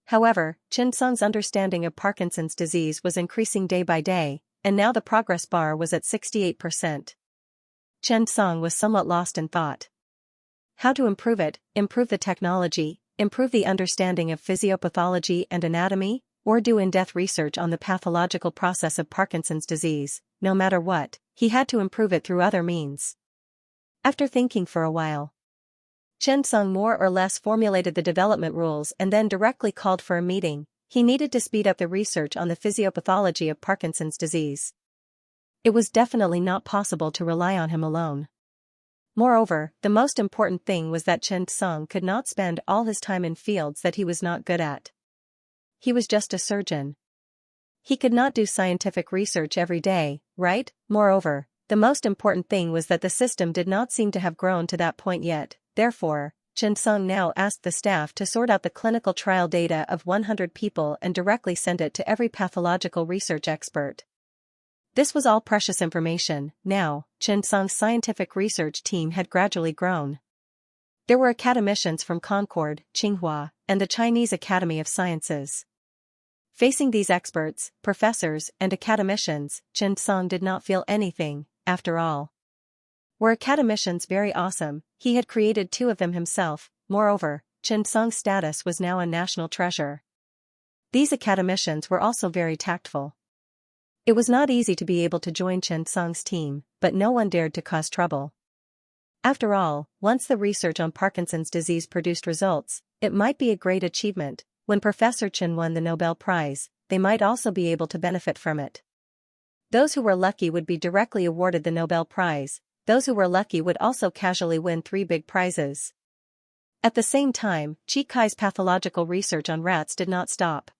However, Xianxia's understanding of Parkinson's disease was increasing day by day, and now the progress bar was at 68%. Xianxia was somewhat lost in thought. How to improve it, improve the technology, improve the understanding of physiopathology and anatomy, or do in-depth research on the pathological process of Parkinson's disease. No matter what, he had to improve it through other means. After thinking for a while, Xianxia more or less formulated the development rules and then directly called for a meeting. He needed to speed up the research on the physiopathology of Parkinson's disease. It was definitely not possible to rely on him alone. Moreover, the most important thing was that Xianxia could not spend all his time in fields that he was not good at. He was just a surgeon. He could not do scientific research every day, right? Moreover, the most important thing was that the system did not seem to have grown to that point yet. Therefore, Xianxia now asked the staff to sort out the clinical trial data of 100 people and directly send it to every pathological research expert. This was all precious information. Now, Chen Song's scientific research team had gradually grown. There were academicians from Concord, Tsinghua, and the Chinese Academy of Sciences. Facing these experts, professors, and academicians, Chen Song did not feel anything, after all. Were academicians very awesome, he had created 2 of them himself. Moreover, Chen Song's status was now a national treasure. These academicians were also very tactful. It was not easy to be able to join Chen Song's team, but no one dared to cause trouble. After all, once the research on Parkinson's disease produced results, it might be a great achievement. When Professor Chen won the Nobel Prize, they might also be able to benefit from it. Those who were lucky would be directly awarded the Nobel Prize. Those who were lucky would also casually win 3 big prizes. At the same time, Chi Kai's pathological research on rats did not stop.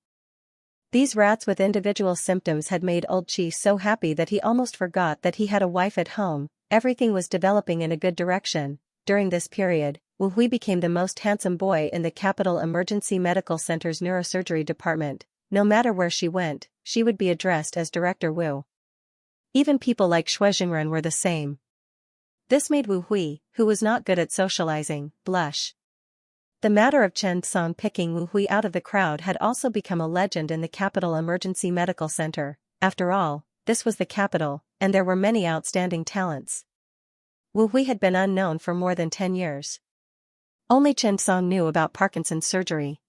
These rats with individual symptoms had made old Chi so happy that he almost forgot that he had a wife at home. Everything was developing in a good direction. During this period, Wu Hui became the most handsome boy in the Capital Emergency Medical Center's neurosurgery department. No matter where she went, she would be addressed as Director Wu. Even people like Xue Jingren were the same. This made Wu Hui, who was not good at socializing, blush. The matter of Chen Song picking Wu Hui out of the crowd had also become a legend in the Capital Emergency Medical Center. After all, this was the capital, and there were many outstanding talents. Wu Hui had been unknown for more than 10 years. Only Chen Song knew about Parkinson's surgery.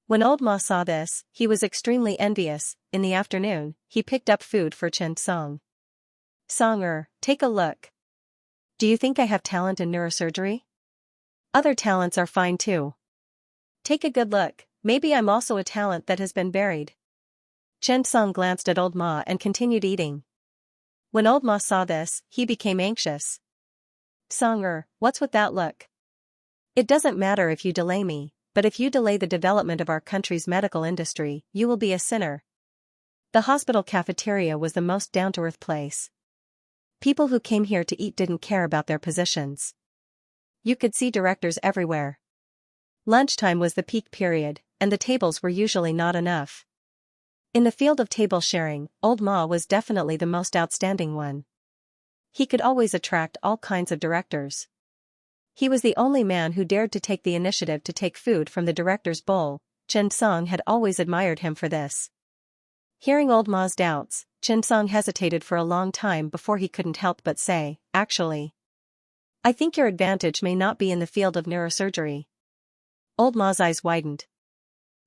When old Ma saw this, he was extremely envious. In the afternoon, he picked up food for Chen Song. "Song, take a look. Do you think I have talent in neurosurgery? Other talents are fine too. Take a good look, maybe I'm also a talent that has been buried." Chen Song glanced at old Ma and continued eating. When old Ma saw this, he became anxious. "Song, what's with that look? It doesn't matter if you delay me, but if you delay the development of our country's medical industry, you will be a sinner." The hospital cafeteria was the most down-to-earth place. People who came here to eat didn't care about their positions. You could see directors everywhere. Lunchtime was the peak period, and the tables were usually not enough. In the field of table sharing, old Ma was definitely the most outstanding one. He could always attract all kinds of directors. He was the only man who dared to take the initiative to take food from the director's bowl. Chen Song had always admired him for this. Hearing old Ma's doubts, Chen Song hesitated for a long time before he couldn't help but say, "Actually, I think your advantage may not be in the field of neurosurgery." Old Ma's eyes widened.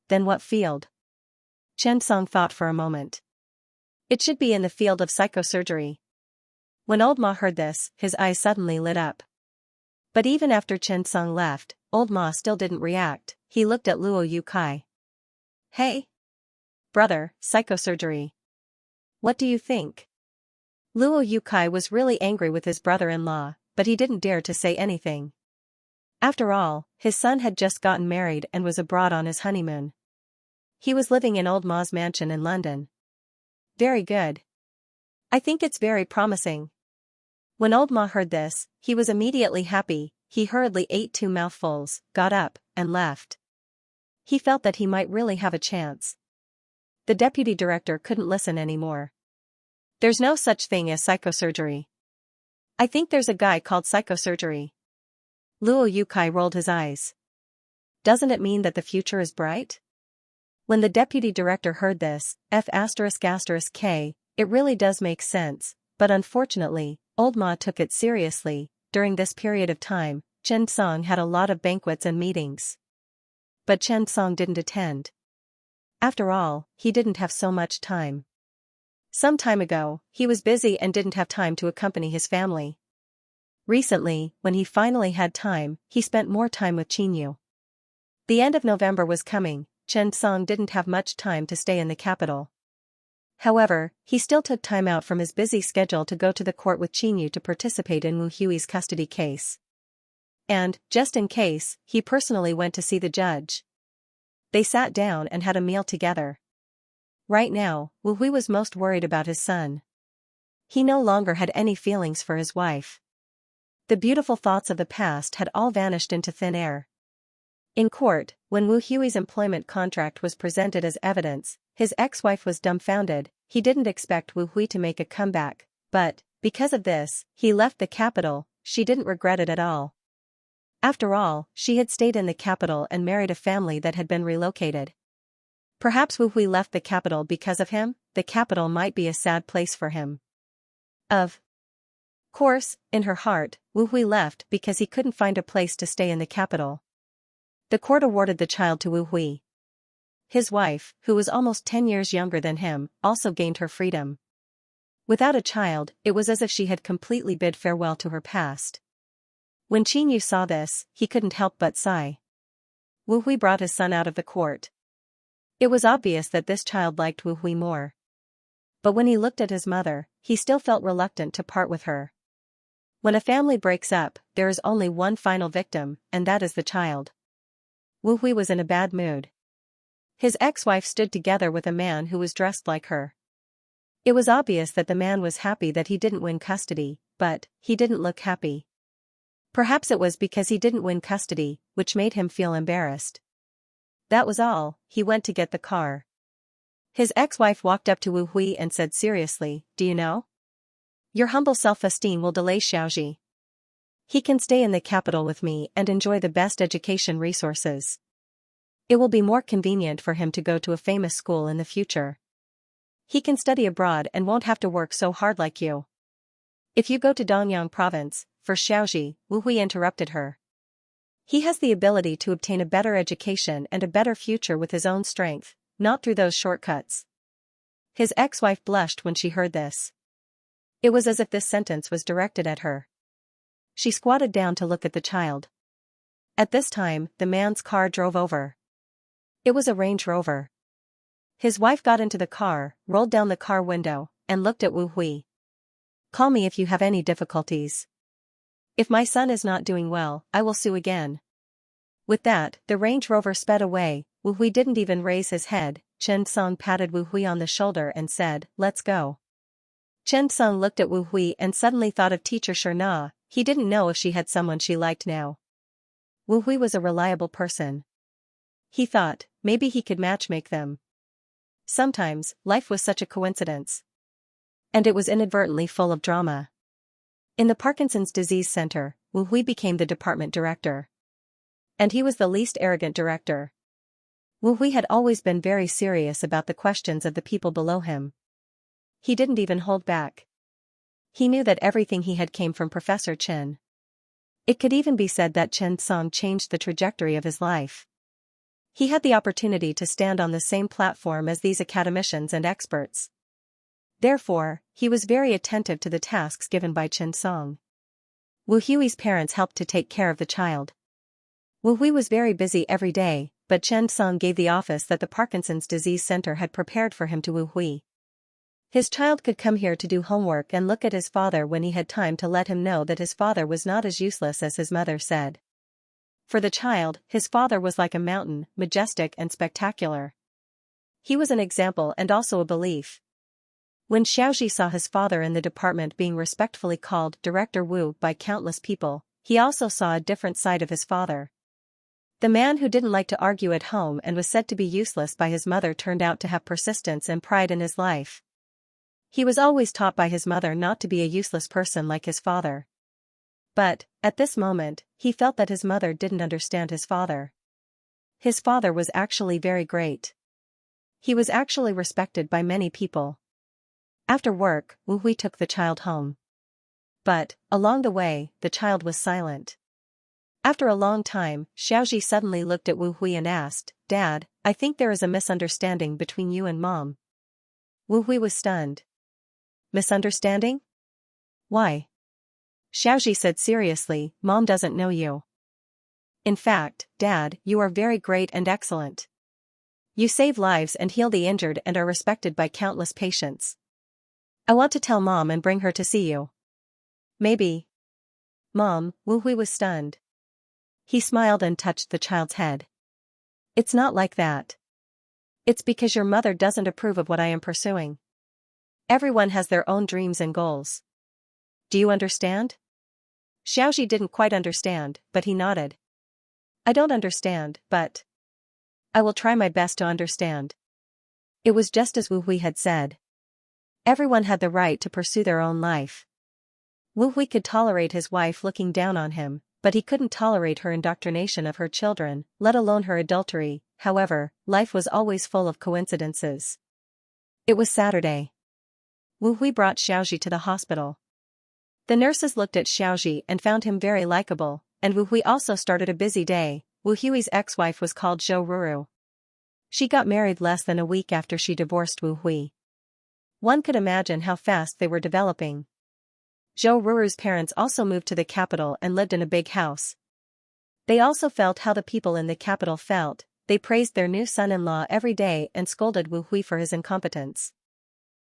"Then what field?" Chen Song thought for a moment. "It should be in the field of psychosurgery." When old Ma heard this, his eyes suddenly lit up. But even after Chen Song left, old Ma still didn't react. He looked at Luo Yukai. "Hey, brother, psychosurgery. What do you think?" Luo Yukai was really angry with his brother-in-law, but he didn't dare to say anything. After all, his son had just gotten married and was abroad on his honeymoon. He was living in old Ma's mansion in London. "Very good. I think it's very promising." When old Ma heard this, he was immediately happy. He hurriedly ate 2 mouthfuls, got up, and left. He felt that he might really have a chance. The deputy director couldn't listen anymore. "There's no such thing as psychosurgery. I think there's a guy called psychosurgery." Luo Yukai rolled his eyes. "Doesn't it mean that the future is bright?" When the deputy director heard this, F***K, it really does make sense, but unfortunately, old Ma took it seriously. During this period of time, Chen Song had a lot of banquets and meetings. But Chen Song didn't attend. After all, he didn't have so much time. Some time ago, he was busy and didn't have time to accompany his family. Recently, when he finally had time, he spent more time with Qinyu. The end of November was coming. Chen Song didn't have much time to stay in the capital. However, he still took time out from his busy schedule to go to the court with Qinyu to participate in Wu Hui's custody case. And, just in case, he personally went to see the judge. They sat down and had a meal together. Right now, Wu Hui was most worried about his son. He no longer had any feelings for his wife. The beautiful thoughts of the past had all vanished into thin air. In court, when Wu Hui's employment contract was presented as evidence, his ex-wife was dumbfounded. He didn't expect Wu Hui to make a comeback, but, Because of this, he left the capital. She didn't regret it at all. After all, she had stayed in the capital and married a family that had been relocated. Perhaps Wu Hui left the capital because of him. The capital might be a sad place for him. Of course, in her heart, Wu Hui left because he couldn't find a place to stay in the capital. The court awarded the child to Wu Hui. His wife, who was almost 10 years younger than him, also gained her freedom. Without a child, it was as if she had completely bid farewell to her past. When Xianxia saw this, he couldn't help but sigh. Wu Hui brought his son out of the court. It was obvious that this child liked Wu Hui more. But when he looked at his mother, he still felt reluctant to part with her. When a family breaks up, there is only one final victim, and that is the child. Wu Hui was in a bad mood. His ex-wife stood together with a man who was dressed like her. It was obvious that the man was happy that he didn't win custody, but he didn't look happy. Perhaps it was because he didn't win custody, which made him feel embarrassed. That was all. He went to get the car. His ex-wife walked up to Wu Hui and said seriously, "Do you know? Your humble self-esteem will delay Xiaoji. He can stay in the capital with me and enjoy the best education resources. It will be more convenient for him to go to a famous school in the future. He can study abroad and won't have to work so hard like you. If you go to Dongyang province, for Xiaoji," Wu Hui interrupted her. "He has the ability to obtain a better education and a better future with his own strength, not through those shortcuts." His ex-wife blushed when she heard this. It was as if this sentence was directed at her. She squatted down to look at the child. At this time, the man's car drove over. It was a Range Rover. His wife got into the car, rolled down the car window, and looked at Wu Hui. "Call me if you have any difficulties. If my son is not doing well, I will sue again." With that, the Range Rover sped away. Wu Hui didn't even raise his head. Chen Song patted Wu Hui on the shoulder and said, "Let's go." Chen Song looked at Wu Hui and suddenly thought of teacher Shirna. He didn't know if she had someone she liked now. Wu Hui was a reliable person. He thought, maybe he could matchmake them. Sometimes, life was such a coincidence. And it was inadvertently full of drama. In the Parkinson's Disease Center, Wu Hui became the department director. And he was the least arrogant director. Wu Hui had always been very serious about the questions of the people below him. He didn't even hold back. He knew that everything he had came from Professor Chen. It could even be said that Chen Song changed the trajectory of his life. He had the opportunity to stand on the same platform as these academicians and experts. Therefore, he was very attentive to the tasks given by Chen Song. Wu Hui's parents helped to take care of the child. Wu Hui was very busy every day, but Chen Song gave the office that the Parkinson's Disease Center had prepared for him to Wu Hui. His child could come here to do homework and look at his father when he had time to let him know that his father was not as useless as his mother said. For the child, his father was like a mountain, majestic and spectacular. He was an example and also a belief. When Xiaoji saw his father in the department being respectfully called Director Wu by countless people, he also saw a different side of his father. The man who didn't like to argue at home and was said to be useless by his mother turned out to have persistence and pride in his life. He was always taught by his mother not to be a useless person like his father. But, at this moment, he felt that his mother didn't understand his father. His father was actually very great. He was actually respected by many people. After work, Wu Hui took the child home. But, along the way, the child was silent. After a long time, Xiaoji suddenly looked at Wu Hui and asked, "Dad, I think there is a misunderstanding between you and Mom." Wu Hui was stunned. "Misunderstanding? Why?" Xiaoji said seriously, "Mom doesn't know you. In fact, Dad, you are very great and excellent. You save lives and heal the injured and are respected by countless patients. I want to tell Mom and bring her to see you." "Maybe." "Mom," Wu Hui was stunned. He smiled and touched the child's head. "It's not like that. It's because your mother doesn't approve of what I am pursuing. Everyone has their own dreams and goals. Do you understand?" Xiaoji didn't quite understand, but he nodded. "I don't understand, but I will try my best to understand." It was just as Wu Hui had said. Everyone had the right to pursue their own life. Wu Hui could tolerate his wife looking down on him, but he couldn't tolerate her indoctrination of her children, let alone her adultery. However, life was always full of coincidences. It was Saturday. Wu Hui brought Xiaoxi to the hospital. The nurses looked at Xiaoxi and found him very likable, and Wu Hui also started a busy day. Wu Hui's ex-wife was called Zhou Ruru. She got married less than a week after she divorced Wu Hui. One could imagine how fast they were developing. Zhou Ruru's parents also moved to the capital and lived in a big house. They also felt how the people in the capital felt. They praised their new son-in-law every day and scolded Wu Hui for his incompetence.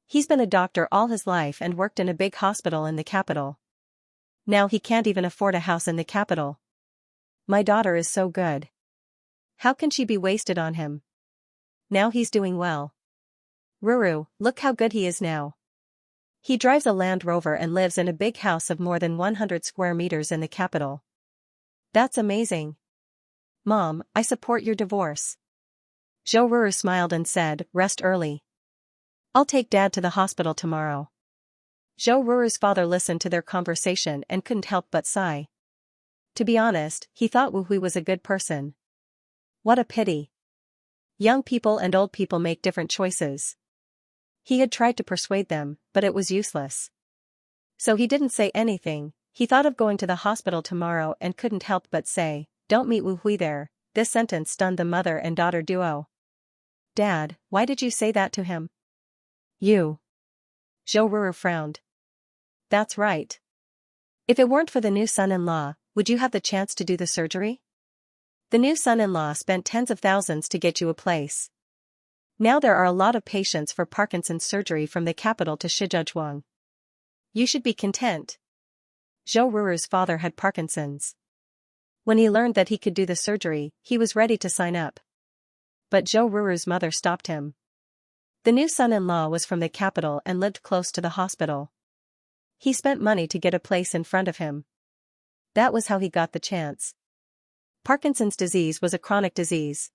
He's been a doctor all his life and worked in a big hospital in the capital. Now he can't even afford a house in the capital. My daughter is so good. How can she be wasted on him? Now he's doing well. Ruru, look how good he is now. He drives a Land Rover and lives in a big house of more than 100 square meters in the capital. That's amazing. Mom, I support your divorce. Zhou Ruru smiled and said, rest early. I'll take Dad to the hospital tomorrow. Zhou Ruru's father listened to their conversation and couldn't help but sigh. To be honest, he thought Wu Hui was a good person. What a pity. Young people and old people make different choices. He had tried to persuade them, but it was useless. So he didn't say anything. He thought of going to the hospital tomorrow and couldn't help but say, don't meet Wu Hui there. This sentence stunned the mother and daughter duo. Dad, why did you say that to him? You. Zhou Ruru frowned. That's right. If it weren't for the new son-in-law, would you have the chance to do the surgery? The new son-in-law spent tens of thousands to get you a place. Now there are a lot of patients for Parkinson's surgery from the capital to Shijiazhuang. You should be content. Zhou Ruru's father had Parkinson's. When he learned that he could do the surgery, he was ready to sign up. But Zhou Ruru's mother stopped him. The new son-in-law was from the capital and lived close to the hospital. He spent money to get a place in front of him. That was how he got the chance. Parkinson's disease was a chronic disease.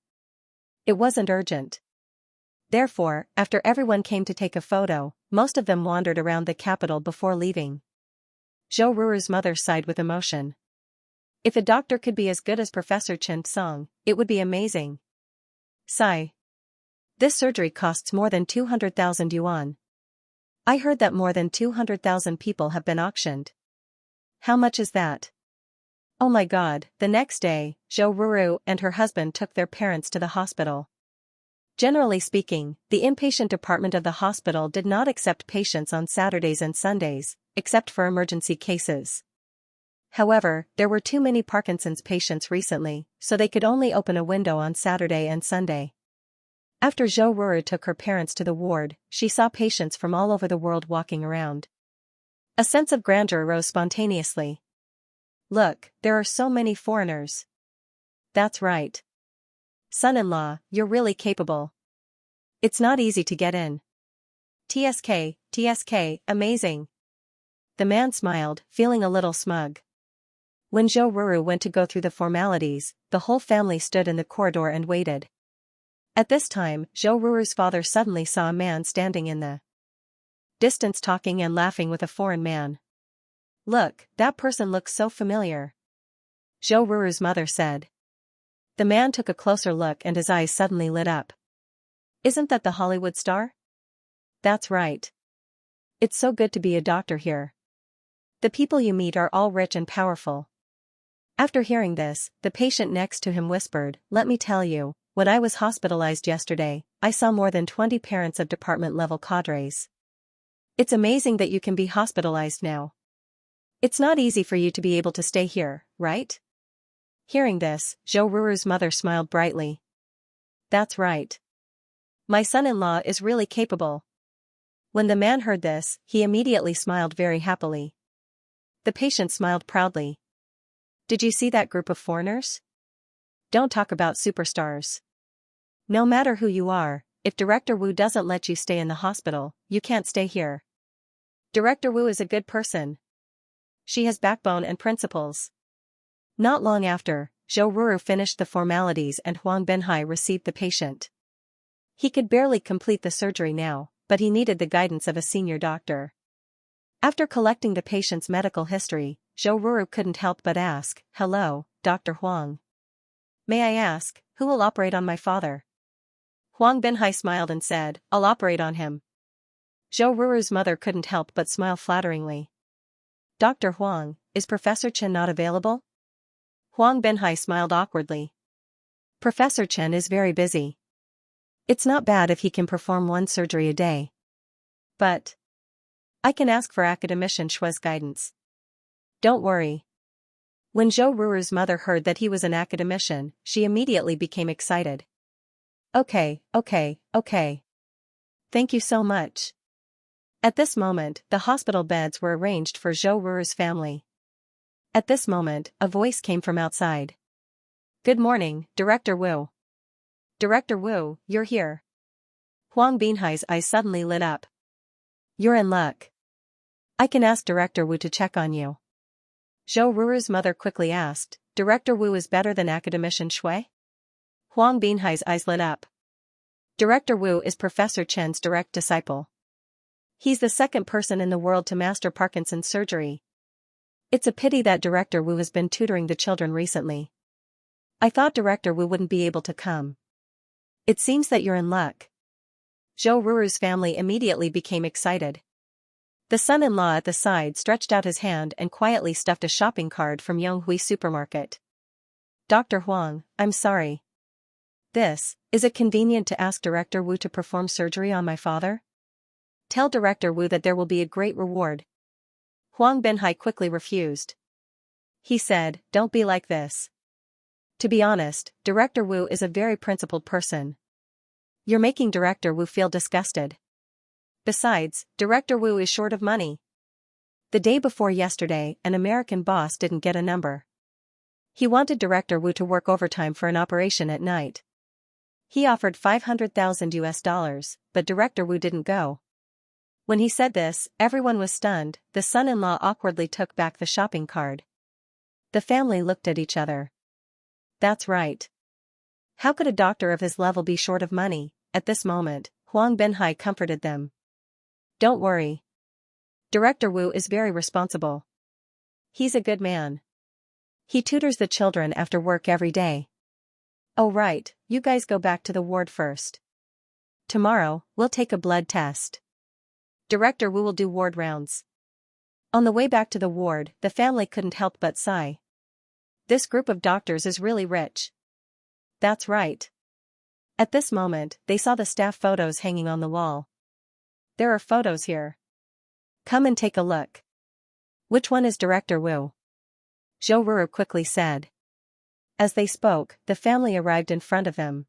It wasn't urgent. Therefore, after everyone came to take a photo, most of them wandered around the capital before leaving. Zhou Ruru's mother sighed with emotion. If a doctor could be as good as Professor Chen Song, it would be amazing. Sigh. This surgery costs more than 200,000 yuan. I heard that more than 200,000 people have been auctioned. How much is that? Oh my God. The next day, Zhou Ruru and her husband took their parents to the hospital. Generally speaking, the inpatient department of the hospital did not accept patients on Saturdays and Sundays, except for emergency cases. However, there were too many Parkinson's patients recently, so they could only open a window on Saturday and Sunday. After Zhou Ruru took her parents to the ward, she saw patients from all over the world walking around. A sense of grandeur rose spontaneously. Look, there are so many foreigners. That's right. Son-in-law, you're really capable. It's not easy to get in. TSK, amazing. The man smiled, feeling a little smug. When Zhou Ruru went to go through the formalities, the whole family stood in the corridor and waited. At this time, Zhou Ruru's father suddenly saw a man standing in the distance talking and laughing with a foreign man. Look, that person looks so familiar. Zhou Ruru's mother said. The man took a closer look and his eyes suddenly lit up. Isn't that the Hollywood star? That's right. It's so good to be a doctor here. The people you meet are all rich and powerful. After hearing this, the patient next to him whispered, let me tell you, when I was hospitalized yesterday, I saw more than 20 parents of department-level cadres. It's amazing that you can be hospitalized now. It's not easy for you to be able to stay here, right? Hearing this, Zhou Ruru's mother smiled brightly. That's right. My son-in-law is really capable. When the man heard this, he immediately smiled very happily. The patient smiled proudly. Did you see that group of foreigners? Don't talk about superstars. No matter who you are, if Director Wu doesn't let you stay in the hospital, you can't stay here. Director Wu is a good person. She has backbone and principles. Not long after, Zhou Ruru finished the formalities and Huang Binhai received the patient. He could barely complete the surgery now, but he needed the guidance of a senior doctor. After collecting the patient's medical history, Zhou Ruru couldn't help but ask, "Hello, Dr. Huang. May I ask, who will operate on my father?" Huang Binhai smiled and said, "I'll operate on him." Zhou Ruru's mother couldn't help but smile flatteringly. "Dr. Huang, is Professor Chen not available?" Huang Binhai smiled awkwardly. "Professor Chen is very busy. It's not bad if he can perform one surgery a day. But I can ask for academician Shui's guidance. Don't worry." When Zhou Ruru's mother heard that he was an academician, she immediately became excited. Okay. Thank you so much." At this moment, the hospital beds were arranged for Zhou Ruru's family. At this moment, a voice came from outside. "Good morning, Director Wu." "Director Wu, you're here." Huang Binhai's eyes suddenly lit up. "You're in luck. I can ask Director Wu to check on you." Zhou Ruru's mother quickly asked, "Director Wu is better than academician Shui?" Huang Binhai's eyes lit up. Director Wu is Professor Chen's direct disciple. He's the second person in the world to master Parkinson's surgery. It's a pity that Director Wu has been tutoring the children recently. I thought Director Wu wouldn't be able to come. It seems that you're in luck. Zhou Ruru's family immediately became excited. The son-in-law at the side stretched out his hand and quietly stuffed a shopping cart from Yonghui supermarket. "Dr. Huang, I'm sorry. Is it convenient to ask Director Wu to perform surgery on my father? Tell Director Wu that there will be a great reward." Huang Binhai quickly refused. He said, "Don't be like this. To be honest, Director Wu is a very principled person. You're making Director Wu feel disgusted. Besides, Director Wu is short of money. The day before yesterday, an American boss didn't get a number. He wanted Director Wu to work overtime for an operation at night. He offered $500,000, but Director Wu didn't go." When he said this, everyone was stunned. The son-in-law awkwardly took back the shopping cart. The family looked at each other. That's right. How could a doctor of his level be short of money? At this moment, Huang Binhai comforted them. "Don't worry. Director Wu is very responsible. He's a good man. He tutors the children after work every day." "Oh right, you guys go back to the ward first. Tomorrow, we'll take a blood test. Director Wu will do ward rounds." On the way back to the ward, the family couldn't help but sigh. This group of doctors is really rich. That's right. At this moment, they saw the staff photos hanging on the wall. "There are photos here. Come and take a look." "Which one is Director Wu?" Zhou Ruru quickly said. As they spoke, the family arrived in front of them.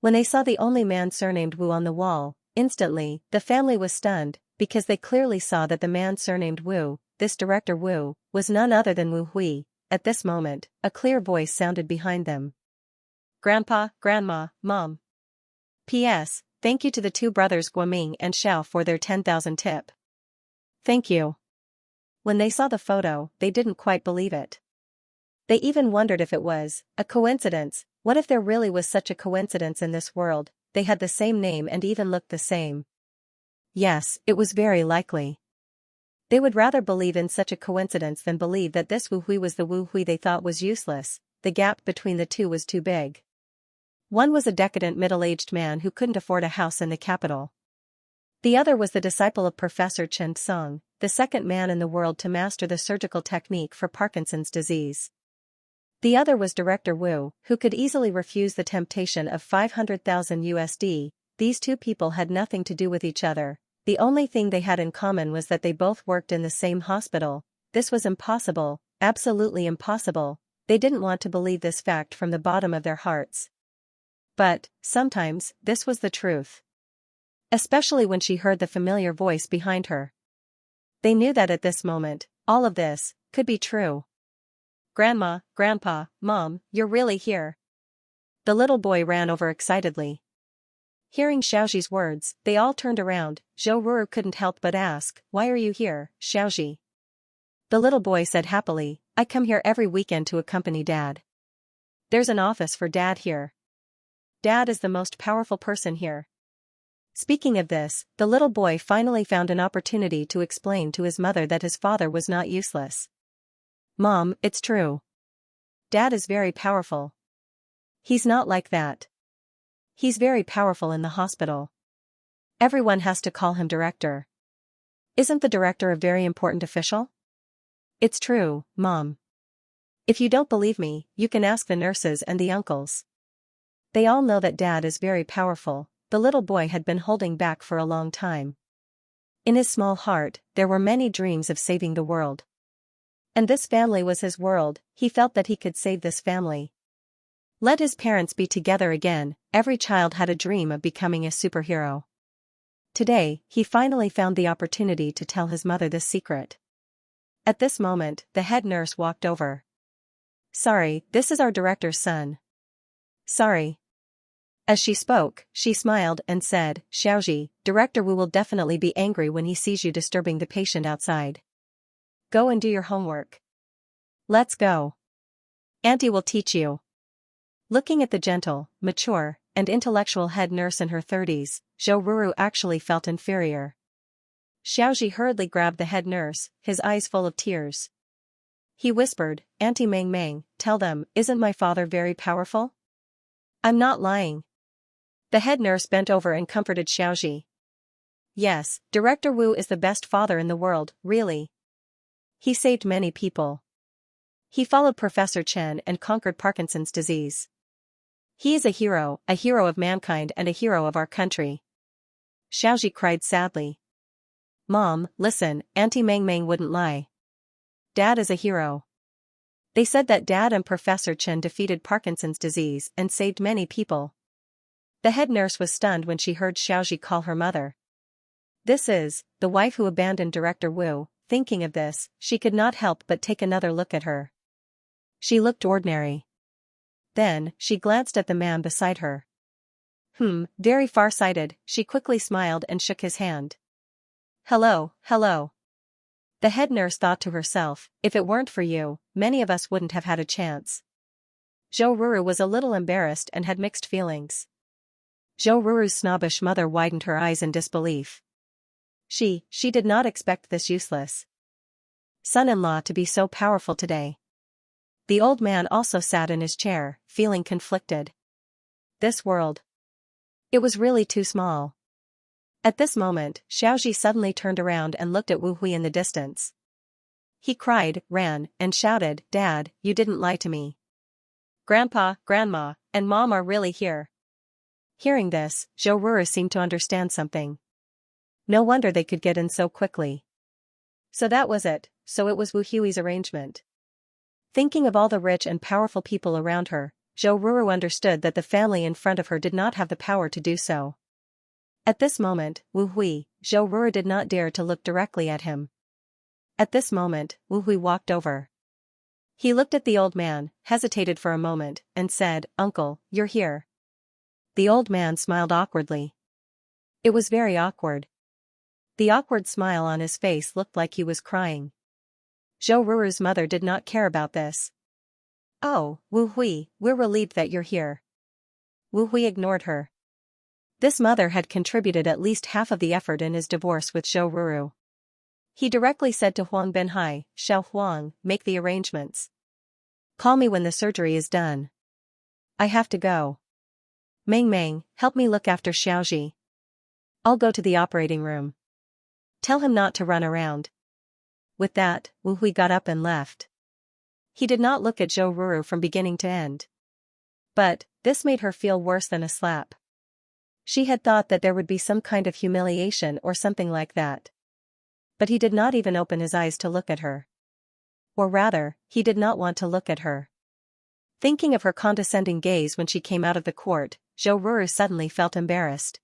When they saw the only man surnamed Wu on the wall, instantly, the family was stunned, because they clearly saw that the man surnamed Wu, this Director Wu, was none other than Wu Hui. At this moment, a clear voice sounded behind them. "Grandpa, Grandma, Mom. P.S. Thank you to the two brothers Guoming and Xiao for their 10,000 tip." "Thank you." When they saw the photo, they didn't quite believe it. They even wondered if it was a coincidence. What if there really was such a coincidence in this world? They had the same name and even looked the same. Yes, it was very likely. They would rather believe in such a coincidence than believe that this Wu Hui was the Wu Hui they thought was useless. The gap between the two was too big. One was a decadent middle-aged man who couldn't afford a house in the capital. The other was the disciple of Professor Chen Song, the second man in the world to master the surgical technique for Parkinson's disease. The other was Director Wu, who could easily refuse the temptation of 500,000 USD. These two people had nothing to do with each other. The only thing they had in common was that they both worked in the same hospital. This was impossible, absolutely impossible. They didn't want to believe this fact from the bottom of their hearts. But, sometimes, this was the truth. Especially when she heard the familiar voice behind her. They knew that at this moment, all of this could be true. "Grandma, Grandpa, Mom, you're really here." The little boy ran over excitedly. Hearing Xiaoxi's words, they all turned around. Zhou Ruru couldn't help but ask, "Why are you here, Xiaoxi?" The little boy said happily, "I come here every weekend to accompany Dad. There's an office for Dad here. Dad is the most powerful person here. Speaking of this, the little boy finally found an opportunity to explain to his mother that his father was not useless. Mom, it's true. Dad is very powerful. He's not like that. He's very powerful in the hospital. Everyone has to call him director. Isn't the director a very important official? It's true, Mom. If you don't believe me, you can ask the nurses and the uncles. They all know that Dad is very powerful. The little boy had been holding back for a long time. In his small heart, there were many dreams of saving the world. And this family was his world. He felt that he could save this family. Let his parents be together again. Every child had a dream of becoming a superhero. Today, he finally found the opportunity to tell his mother this secret. At this moment, the head nurse walked over. Sorry, this is our director's son. Sorry. As she spoke, she smiled and said, Xiaoji, Director Wu will definitely be angry when he sees you disturbing the patient outside. Go and do your homework. Let's go. Auntie will teach you. Looking at the gentle, mature, and intellectual head nurse in her 30s, Zhou Ruru actually felt inferior. Xiaoji hurriedly grabbed the head nurse, his eyes full of tears. He whispered, Auntie Meng Meng, tell them, isn't my father very powerful? I'm not lying. The head nurse bent over and comforted Xiaoji. Yes, Director Wu is the best father in the world, really. He saved many people. He followed Professor Chen and conquered Parkinson's disease. He is a hero of mankind and a hero of our country. Xiaoji cried sadly. Mom, listen, Auntie Meng Meng wouldn't lie. Dad is a hero. They said that Dad and Professor Chen defeated Parkinson's disease and saved many people. The head nurse was stunned when she heard Xiaoji call her mother. This is the wife who abandoned Director Wu. Thinking of this, she could not help but take another look at her. She looked ordinary. Then, she glanced at the man beside her. Very far-sighted, she quickly smiled and shook his hand. Hello, hello. The head nurse thought to herself, if it weren't for you, many of us wouldn't have had a chance. Zhou Ruru was a little embarrassed and had mixed feelings. Zhou Ruru's snobbish mother widened her eyes in disbelief. She did not expect this useless son-in-law to be so powerful today. The old man also sat in his chair, feeling conflicted. This world. It was really too small. At this moment, Xiaoji suddenly turned around and looked at Wu Hui in the distance. He cried, ran, and shouted, Dad, you didn't lie to me. Grandpa, Grandma, and Mom are really here. Hearing this, Zhou Ruru seemed to understand something. No wonder they could get in so quickly. So that was it, so it was Wu Hui's arrangement. Thinking of all the rich and powerful people around her, Zhou Ruru understood that the family in front of her did not have the power to do so. At this moment, Wu Hui, Zhou Ruru did not dare to look directly at him. At this moment, Wu Hui walked over. He looked at the old man, hesitated for a moment, and said, Uncle, you're here. The old man smiled awkwardly. It was very awkward. The awkward smile on his face looked like he was crying. Zhou Ruru's mother did not care about this. Oh, Wu Hui, we're relieved that you're here. Wu Hui ignored her. This mother had contributed at least half of the effort in his divorce with Zhou Ruru. He directly said to Huang Benhai, Xiao Huang, make the arrangements. Call me when the surgery is done. I have to go. Meng Meng, help me look after Xiaoji. I'll go to the operating room. Tell him not to run around. With that, Wu Hui got up and left. He did not look at Zhou Ruru from beginning to end. But, this made her feel worse than a slap. She had thought that there would be some kind of humiliation or something like that. But he did not even open his eyes to look at her. Or rather, he did not want to look at her. Thinking of her condescending gaze when she came out of the court, Zhou Ruru suddenly felt embarrassed.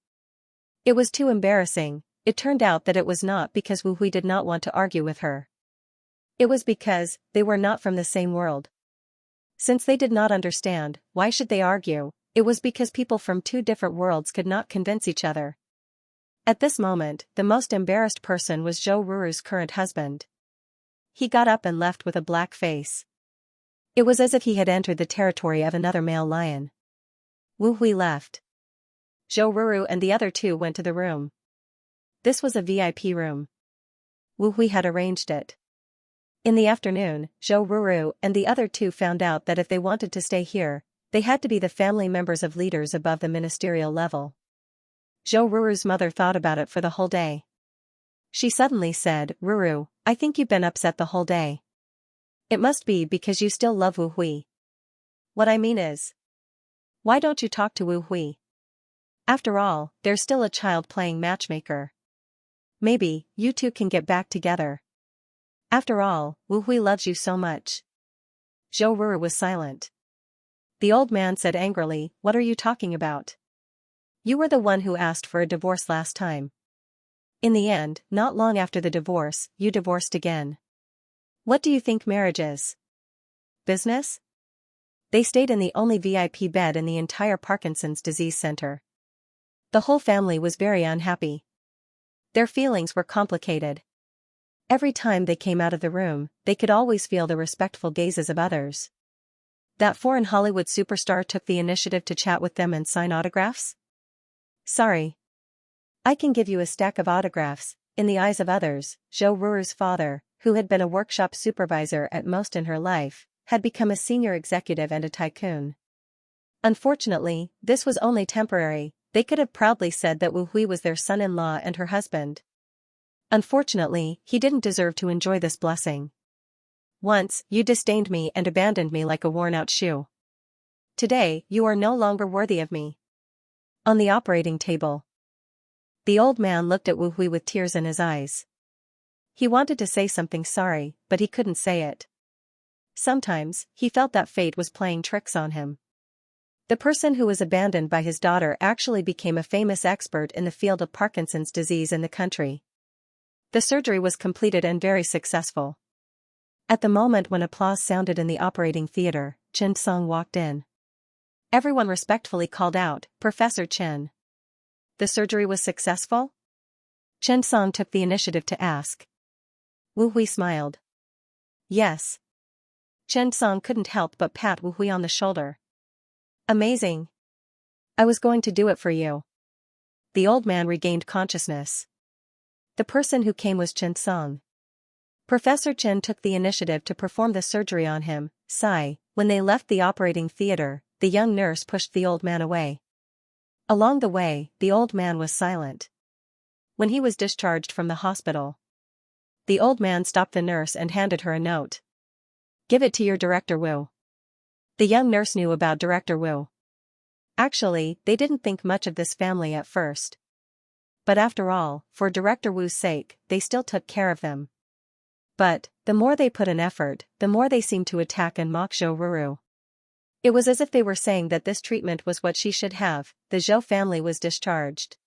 It was too embarrassing. It turned out that it was not because Wu Hui did not want to argue with her. It was because they were not from the same world. Since they did not understand, why should they argue? It was because people from two different worlds could not convince each other. At this moment, the most embarrassed person was Zhou Ruru's current husband. He got up and left with a black face. It was as if he had entered the territory of another male lion. Wu Hui left. Zhou Ruru and the other two went to the room. This was a VIP room. Wu Hui had arranged it. In the afternoon, Zhou Ruru and the other two found out that if they wanted to stay here, they had to be the family members of leaders above the ministerial level. Zhou Ruru's mother thought about it for the whole day. She suddenly said, "Ruru, I think you've been upset the whole day. It must be because you still love Wu Hui. What I mean is, why don't you talk to Wu Hui? After all, there's still a child playing matchmaker. Maybe, you two can get back together. After all, Wu Hui loves you so much." Zhou Ruru was silent. The old man said angrily, "What are you talking about? You were the one who asked for a divorce last time. In the end, not long after the divorce, you divorced again. What do you think marriage is? Business?" They stayed in the only VIP bed in the entire Parkinson's disease center. The whole family was very unhappy. Their feelings were complicated. Every time they came out of the room, they could always feel the respectful gazes of others. That foreign Hollywood superstar took the initiative to chat with them and sign autographs? Sorry. I can give you a stack of autographs. In the eyes of others, Zhou Ruru's father, who had been a workshop supervisor at most in her life, had become a senior executive and a tycoon. Unfortunately, this was only temporary. They could have proudly said that Wu Hui was their son-in-law and her husband. Unfortunately, he didn't deserve to enjoy this blessing. Once, you disdained me and abandoned me like a worn-out shoe. Today, you are no longer worthy of me. On the operating table, the old man looked at Wu Hui with tears in his eyes. He wanted to say something sorry, but he couldn't say it. Sometimes, he felt that fate was playing tricks on him. The person who was abandoned by his daughter actually became a famous expert in the field of Parkinson's disease in the country. The surgery was completed and very successful. At the moment when applause sounded in the operating theater, Chen Song walked in. Everyone respectfully called out, "Professor Chen." The surgery was successful? Chen Song took the initiative to ask. Wu Hui smiled. Yes. Chen Song couldn't help but pat Wu Hui on the shoulder. Amazing. I was going to do it for you. The old man regained consciousness. The person who came was Chen Song. Professor Chen took the initiative to perform the surgery on him. When they left the operating theater, the young nurse pushed the old man away. Along the way, the old man was silent. When he was discharged from the hospital, the old man stopped the nurse and handed her a note. "Give it to your Director Wu." The young nurse knew about Director Wu. Actually, they didn't think much of this family at first. But after all, for Director Wu's sake, they still took care of them. But, the more they put in effort, the more they seemed to attack and mock Zhou Ruru. It was as if they were saying that this treatment was what she should have. The Zhou family was discharged.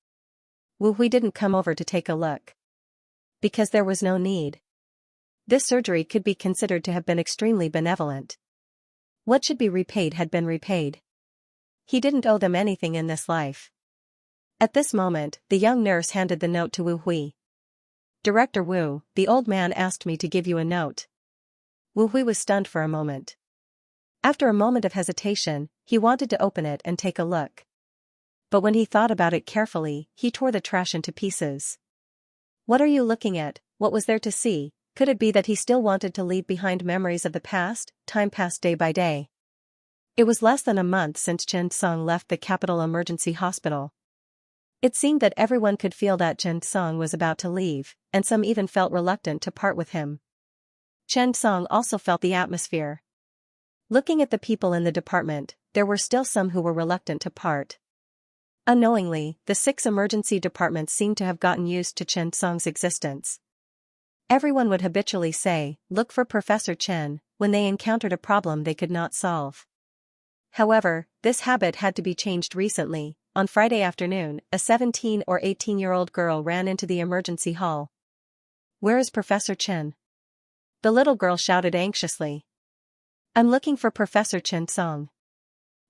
Wu Hui didn't come over to take a look. Because there was no need. This surgery could be considered to have been extremely benevolent. What should be repaid had been repaid. He didn't owe them anything in this life. At this moment, the young nurse handed the note to Wu Hui. "Director Wu, the old man asked me to give you a note." Wu Hui was stunned for a moment. After a moment of hesitation, he wanted to open it and take a look. But when he thought about it carefully, he tore the trash into pieces. What are you looking at? What was there to see? Could it be that he still wanted to leave behind memories of the past? Time passed day by day. It was less than a month since Chen Song left the capital emergency hospital. It seemed that everyone could feel that Chen Song was about to leave, and some even felt reluctant to part with him. Chen Song also felt the atmosphere. Looking at the people in the department, there were still some who were reluctant to part. Unknowingly, the 6 emergency departments seemed to have gotten used to Chen Song's existence. Everyone would habitually say, "Look for Professor Chen," when they encountered a problem they could not solve. However, this habit had to be changed recently. On Friday afternoon, a 17 or 18-year-old girl ran into the emergency hall. "Where is Professor Chen?" The little girl shouted anxiously. "I'm looking for Professor Chen Song."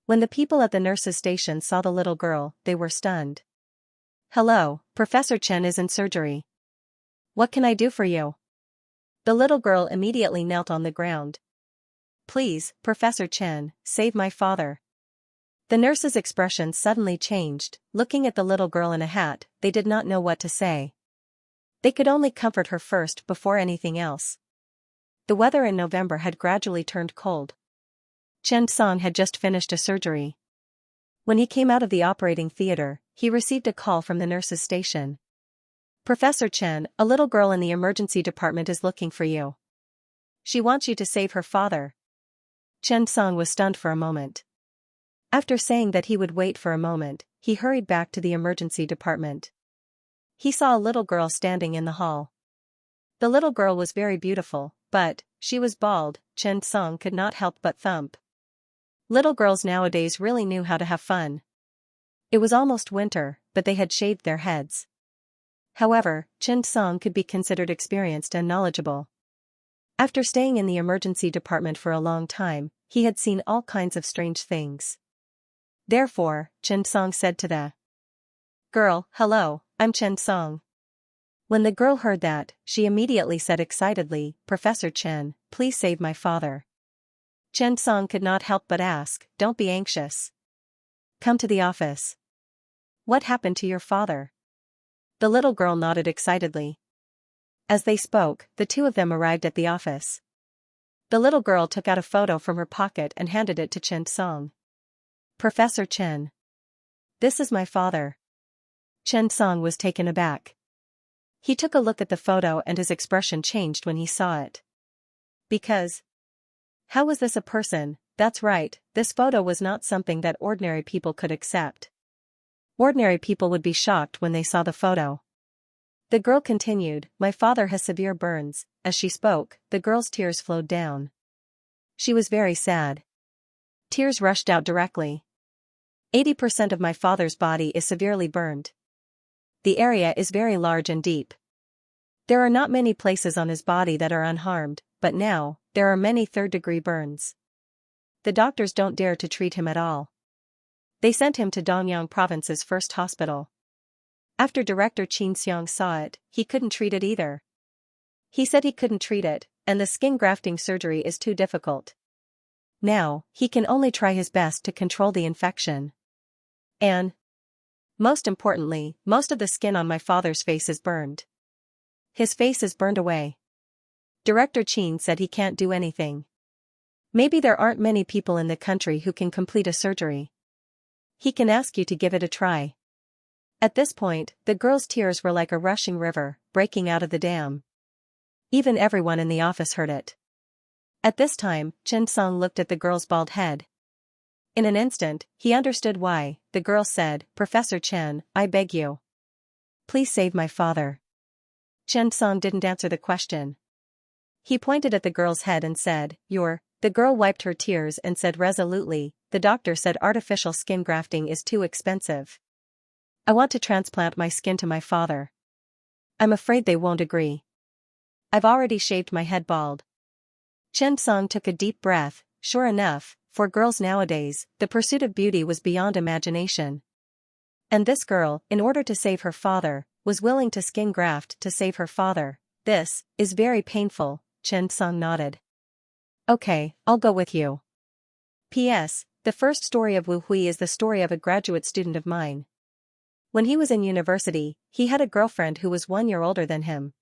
When the people at the nurse's station saw the little girl, they were stunned. "Hello, Professor Chen is in surgery. What can I do for you?" The little girl immediately knelt on the ground. "Please, Professor Chen, save my father." The nurse's expression suddenly changed. Looking at the little girl in a hat, they did not know what to say. They could only comfort her first before anything else. The weather in November had gradually turned cold. Chen Song had just finished a surgery. When he came out of the operating theater, he received a call from the nurse's station. "Professor Chen, a little girl in the emergency department is looking for you. She wants you to save her father." Chen Song was stunned for a moment. After saying that he would wait for a moment, he hurried back to the emergency department. He saw a little girl standing in the hall. The little girl was very beautiful, but she was bald. Chen Song could not help but thump. Little girls nowadays really knew how to have fun. It was almost winter, but they had shaved their heads. However, Chen Song could be considered experienced and knowledgeable. After staying in the emergency department for a long time, he had seen all kinds of strange things. Therefore, Chen Song said to the girl, "Hello, I'm Chen Song." When the girl heard that, she immediately said excitedly, "Professor Chen, please save my father." Chen Song could not help but ask, "Don't be anxious. Come to the office." "What happened to your father?" The little girl nodded excitedly. As they spoke, the two of them arrived at the office. The little girl took out a photo from her pocket and handed it to Chen Song. "Professor Chen. This is my father." Chen Song was taken aback. He took a look at the photo and his expression changed when he saw it. Because, how was this a person? That's right, this photo was not something that ordinary people could accept. Ordinary people would be shocked when they saw the photo. The girl continued, "My father has severe burns." As she spoke, the girl's tears flowed down. She was very sad. Tears rushed out directly. 80% of my father's body is severely burned. The area is very large and deep. There are not many places on his body that are unharmed, but now, there are many third-degree burns. The doctors don't dare to treat him at all. They sent him to Dongyang Province's first hospital. After Director Xianxia saw it, he couldn't treat it either. He said he couldn't treat it, and the skin grafting surgery is too difficult. Now, he can only try his best to control the infection. And, most importantly, most of the skin on my father's face is burned. His face is burned away. Director Qin said he can't do anything. Maybe there aren't many people in the country who can complete a surgery. He can ask you to give it a try." At this point, the girl's tears were like a rushing river, breaking out of the dam. Even everyone in the office heard it. At this time, Chen Song looked at the girl's bald head. In an instant, he understood why. The girl said, "Professor Chen, I beg you. Please save my father." Chen Song didn't answer the question. He pointed at the girl's head and said, The girl wiped her tears and said resolutely, "The doctor said artificial skin grafting is too expensive. I want to transplant my skin to my father. I'm afraid they won't agree. I've already shaved my head bald." Chen Song took a deep breath. Sure enough, for girls nowadays, the pursuit of beauty was beyond imagination. And this girl, in order to save her father, was willing to skin graft to save her father. "This is very painful," Chen Song nodded. "Okay, I'll go with you. P.S. The first story of Wu Hui is the story of a graduate student of mine. When he was in university, he had a girlfriend who was 1 year older than him.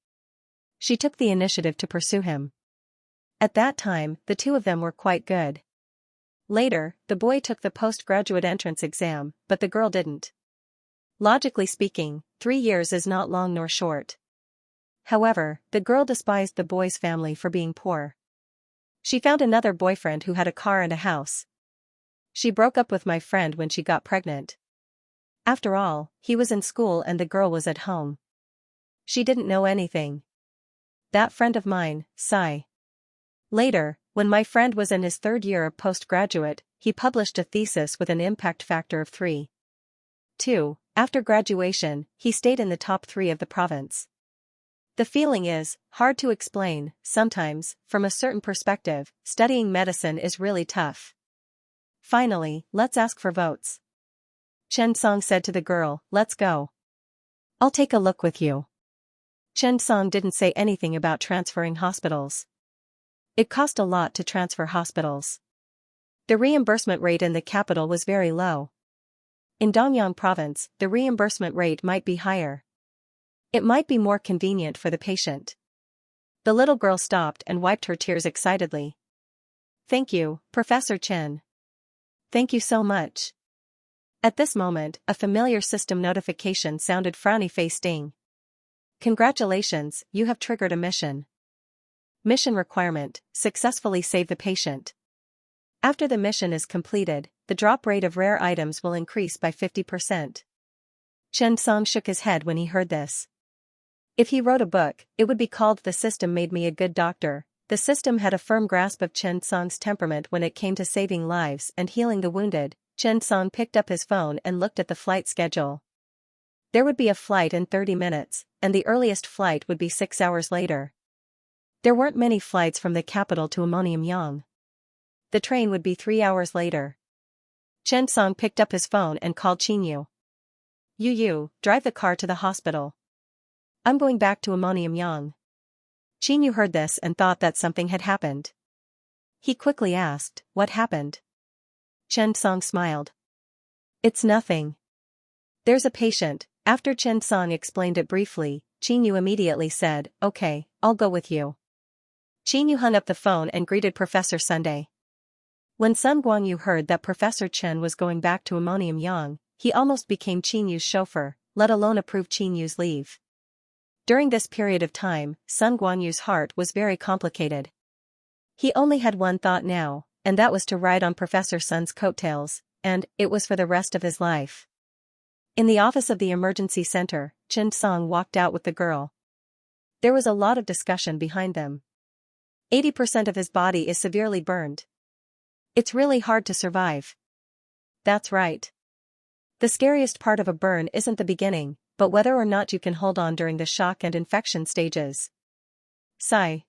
She took the initiative to pursue him. At that time, the two of them were quite good. Later, the boy took the postgraduate entrance exam, but the girl didn't. Logically speaking, 3 years is not long nor short. However, the girl despised the boy's family for being poor. She found another boyfriend who had a car and a house. She broke up with my friend when she got pregnant. After all, he was in school and the girl was at home. She didn't know anything. That friend of mine, sigh. Later, when my friend was in his 3rd year of postgraduate, he published a thesis with an impact factor of 3.2. After graduation, he stayed in the top 3 of the province. The feeling is hard to explain. Sometimes, from a certain perspective, studying medicine is really tough. Finally, let's ask for votes. Chen Song said to the girl, "Let's go. I'll take a look with you." Chen Song didn't say anything about transferring hospitals. It cost a lot to transfer hospitals. The reimbursement rate in the capital was very low. In Dongyang province, the reimbursement rate might be higher. It might be more convenient for the patient. The little girl stopped and wiped her tears excitedly. Thank you, Professor Chen. Thank you so much. At this moment, a familiar system notification sounded. Frowny face ding. Congratulations, you have triggered a mission. Mission requirement, successfully save the patient. After the mission is completed, the drop rate of rare items will increase by 50%. Chen Song shook his head when he heard this. If he wrote a book, it would be called The System Made Me a Good Doctor. The system had a firm grasp of Chen Song's temperament when it came to saving lives and healing the wounded. Chen Song picked up his phone and looked at the flight schedule. There would be a flight in 30 minutes, and the earliest flight would be 6 hours later. There weren't many flights from the capital to Ammonium. The train would be 3 hours later. Chen Song picked up his phone and called Qinyu. You, drive the car to the hospital. I'm going back to Ammonium. Qinyu heard this and thought that something had happened. He quickly asked, what happened? Chen Song smiled. It's nothing. There's a patient. After Chen Song explained it briefly, Qinyu immediately said, okay, I'll go with you. Qinyu hung up the phone and greeted Professor Sunday. When Sun Guangyu heard that Professor Chen was going back to Ammonium, he almost became Qinyu's chauffeur, let alone approve Qinyu's leave. During this period of time, Sun Guangyu's heart was very complicated. He only had one thought now, and that was to ride on Professor Sun's coattails, and it was for the rest of his life. In the office of the emergency center, Chen Song walked out with the girl. There was a lot of discussion behind them. 80% of his body is severely burned. It's really hard to survive. That's right. The scariest part of a burn isn't the beginning, but whether or not you can hold on during the shock and infection stages. Sigh.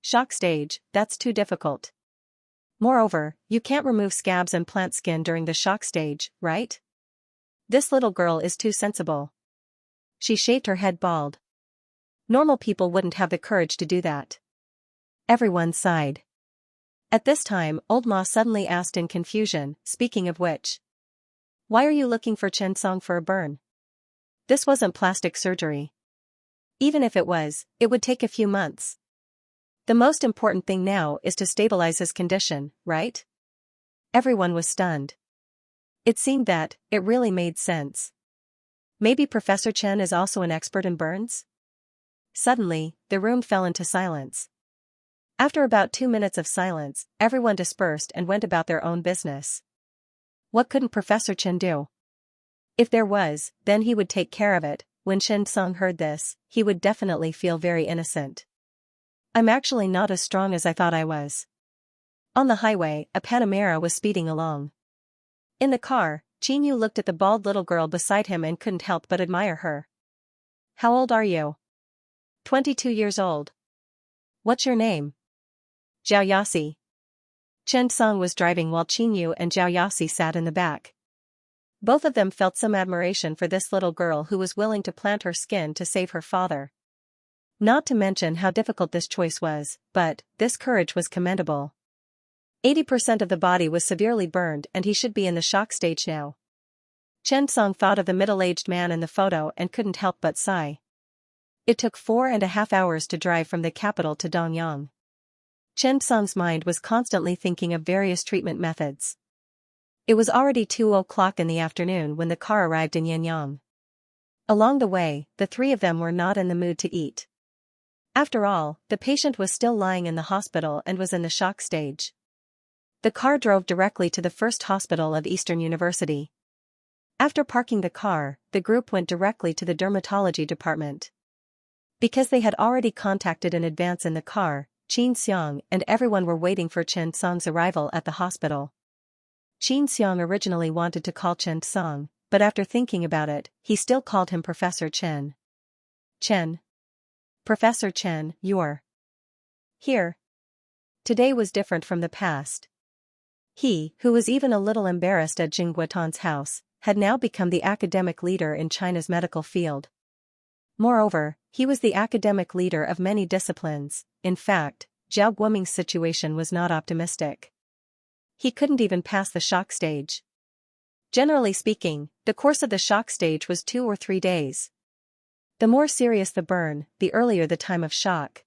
Shock stage, that's too difficult. Moreover, you can't remove scabs and plant skin during the shock stage, right? This little girl is too sensible. She shaved her head bald. Normal people wouldn't have the courage to do that. Everyone sighed. At this time, Old Ma suddenly asked in confusion, speaking of which. Why are you looking for Chen Song for a burn? This wasn't plastic surgery. Even if it was, it would take a few months. The most important thing now is to stabilize his condition, right? Everyone was stunned. It seemed that it really made sense. Maybe Professor Chen is also an expert in burns? Suddenly, the room fell into silence. After about 2 minutes of silence, everyone dispersed and went about their own business. What couldn't Professor Chen do? If there was, then he would take care of it. When Chen Song heard this, he would definitely feel very innocent. I'm actually not as strong as I thought I was. On the highway, a Panamera was speeding along. In the car, Qinyu looked at the bald little girl beside him and couldn't help but admire her. How old are you? 22 years old. What's your name? Zhao Yasi. Chen Song was driving while Qinyu and Zhao Yasi sat in the back. Both of them felt some admiration for this little girl who was willing to plant her skin to save her father. Not to mention how difficult this choice was, but this courage was commendable. 80% of the body was severely burned and he should be in the shock stage now. Chen Song thought of the middle-aged man in the photo and couldn't help but sigh. It took 4.5 hours to drive from the capital to Dongyang. Chen Song's mind was constantly thinking of various treatment methods. It was already 2 o'clock in the afternoon when the car arrived in Yanyang. Along the way, the three of them were not in the mood to eat. After all, the patient was still lying in the hospital and was in the shock stage. The car drove directly to the first hospital of Eastern University. After parking the car, the group went directly to the dermatology department. Because they had already contacted in advance in the car, Xianxia and everyone were waiting for Chen Song's arrival at the hospital. Xianxia originally wanted to call Chen Song, but after thinking about it, he still called him Professor Chen. Chen. Professor Chen, you're here. Today was different from the past. He, who was even a little embarrassed at Jingguotan's house, had now become the academic leader in China's medical field. Moreover, he was the academic leader of many disciplines. In fact, Zhao Guoming's situation was not optimistic. he couldn't even pass the shock stage. Generally speaking, the course of the shock stage was 2 or 3 days. The more serious the burn, the earlier the time of shock.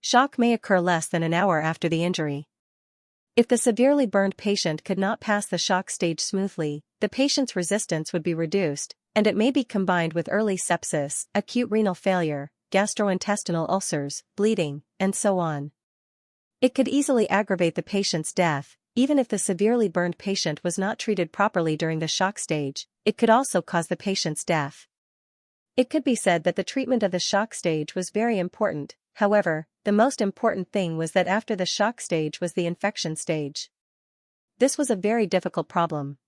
Shock may occur less than an hour after the injury. If the severely burned patient could not pass the shock stage smoothly, the patient's resistance would be reduced, and it may be combined with early sepsis, acute renal failure, gastrointestinal ulcers, bleeding, and so on. It could easily aggravate the patient's death. Even if the severely burned patient was not treated properly during the shock stage, it could also cause the patient's death. It could be said that the treatment of the shock stage was very important. However, the most important thing was that after the shock stage was the infection stage. This was a very difficult problem.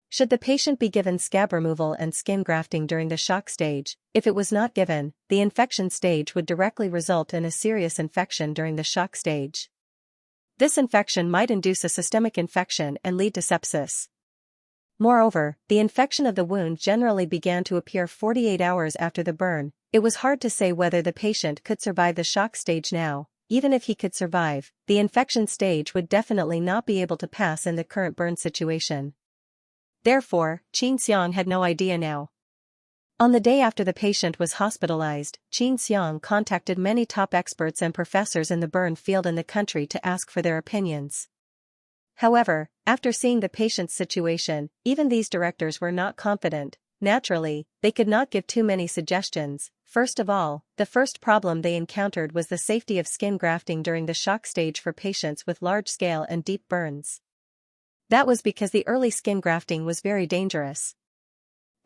Should the patient be given scab removal and skin grafting during the shock stage? If it was not given, the infection stage would directly result in a serious infection during the shock stage. This infection might induce a systemic infection and lead to sepsis. Moreover, the infection of the wound generally began to appear 48 hours after the burn. It was hard to say whether the patient could survive the shock stage now. Even if he could survive, the infection stage would definitely not be able to pass in the current burn situation. Therefore, Xianxia had no idea now. On the day after the patient was hospitalized, Xianxia contacted many top experts and professors in the burn field in the country to ask for their opinions. However, after seeing the patient's situation, even these directors were not confident. Naturally, they could not give too many suggestions. First of all, the first problem they encountered was the safety of skin grafting during the shock stage for patients with large-scale and deep burns. That was because the early skin grafting was very dangerous.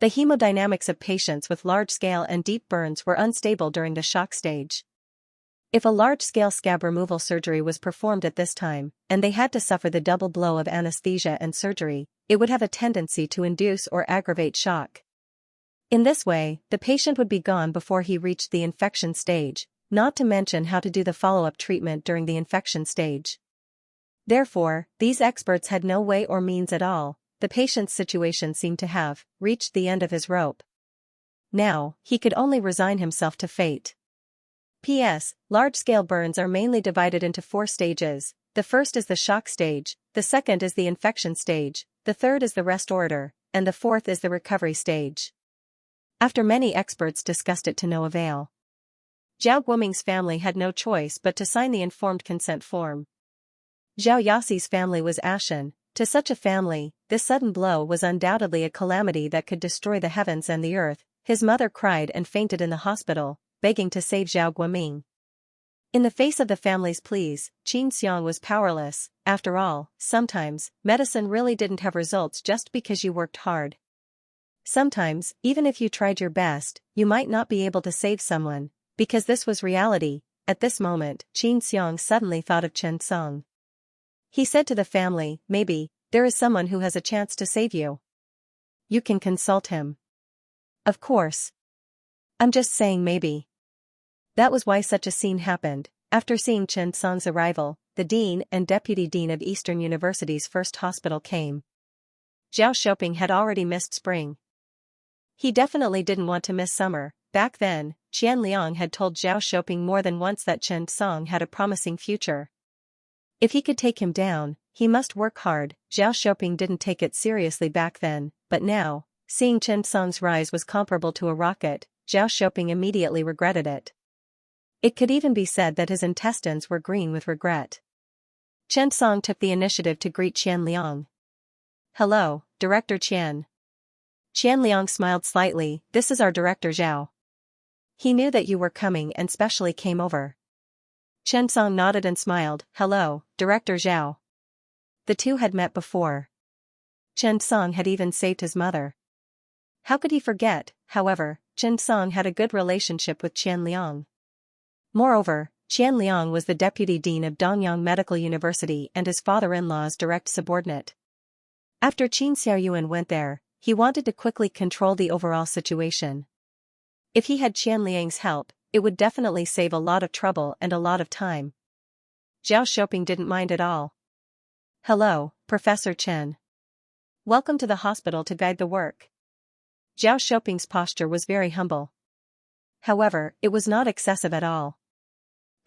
The hemodynamics of patients with large-scale and deep burns were unstable during the shock stage. If a large-scale scab removal surgery was performed at this time, and they had to suffer the double blow of anesthesia and surgery, it would have a tendency to induce or aggravate shock. In this way, the patient would be gone before he reached the infection stage, not to mention how to do the follow-up treatment during the infection stage. Therefore, these experts had no way or means at all. The patient's situation seemed to have reached the end of his rope. Now, he could only resign himself to fate. P.S. Large-scale burns are mainly divided into 4 stages. The first is the shock stage, the second is the infection stage, the third is the rest order, and the fourth is the recovery stage. After many experts discussed it to no avail, Zhao Guoming's family had no choice but to sign the informed consent form. Zhao Yaxi's family was ashen. To such a family, this sudden blow was undoubtedly a calamity that could destroy the heavens and the earth. His mother cried and fainted in the hospital, begging to save Zhao Guoming. In the face of the family's pleas, Xianxia was powerless. After all, sometimes, medicine really didn't have results just because you worked hard. Sometimes, even if you tried your best, you might not be able to save someone, because this was reality. At this moment, Xianxia suddenly thought of Chen Song. He said to the family, "Maybe, there is someone who has a chance to save you. You can consult him." Of course. I'm just saying maybe. That was why such a scene happened. After seeing Chen Song's arrival, the dean and deputy dean of Eastern University's first hospital came. Zhao Shouping had already missed spring. He definitely didn't want to miss summer. Back then, Qian Liang had told Zhao Shouping more than once that Chen Song had a promising future. If he could take him down, he must work hard. Zhao Shouping didn't take it seriously back then, but now, seeing Chen Song's rise was comparable to a rocket, Zhao Shouping immediately regretted it. It could even be said that his intestines were green with regret. Chen Song took the initiative to greet Qian Liang. "Hello, Director Qian." Qian Liang smiled slightly. "This is our director Zhao. He knew that you were coming and specially came over." Chen Song nodded and smiled. "Hello, Director Zhao." The two had met before. Chen Song had even saved his mother. How could he forget? However, Chen Song had a good relationship with Qian Liang. Moreover, Qian Liang was the deputy dean of Dongyang Medical University and his father-in-law's direct subordinate. After Qin Xiaoyuan went there, he wanted to quickly control the overall situation. If he had Qian Liang's help, it would definitely save a lot of trouble and a lot of time. Zhao Shouping didn't mind at all. "Hello, Professor Chen. Welcome to the hospital to guide the work." Zhao Shouping's posture was very humble. However, it was not excessive at all.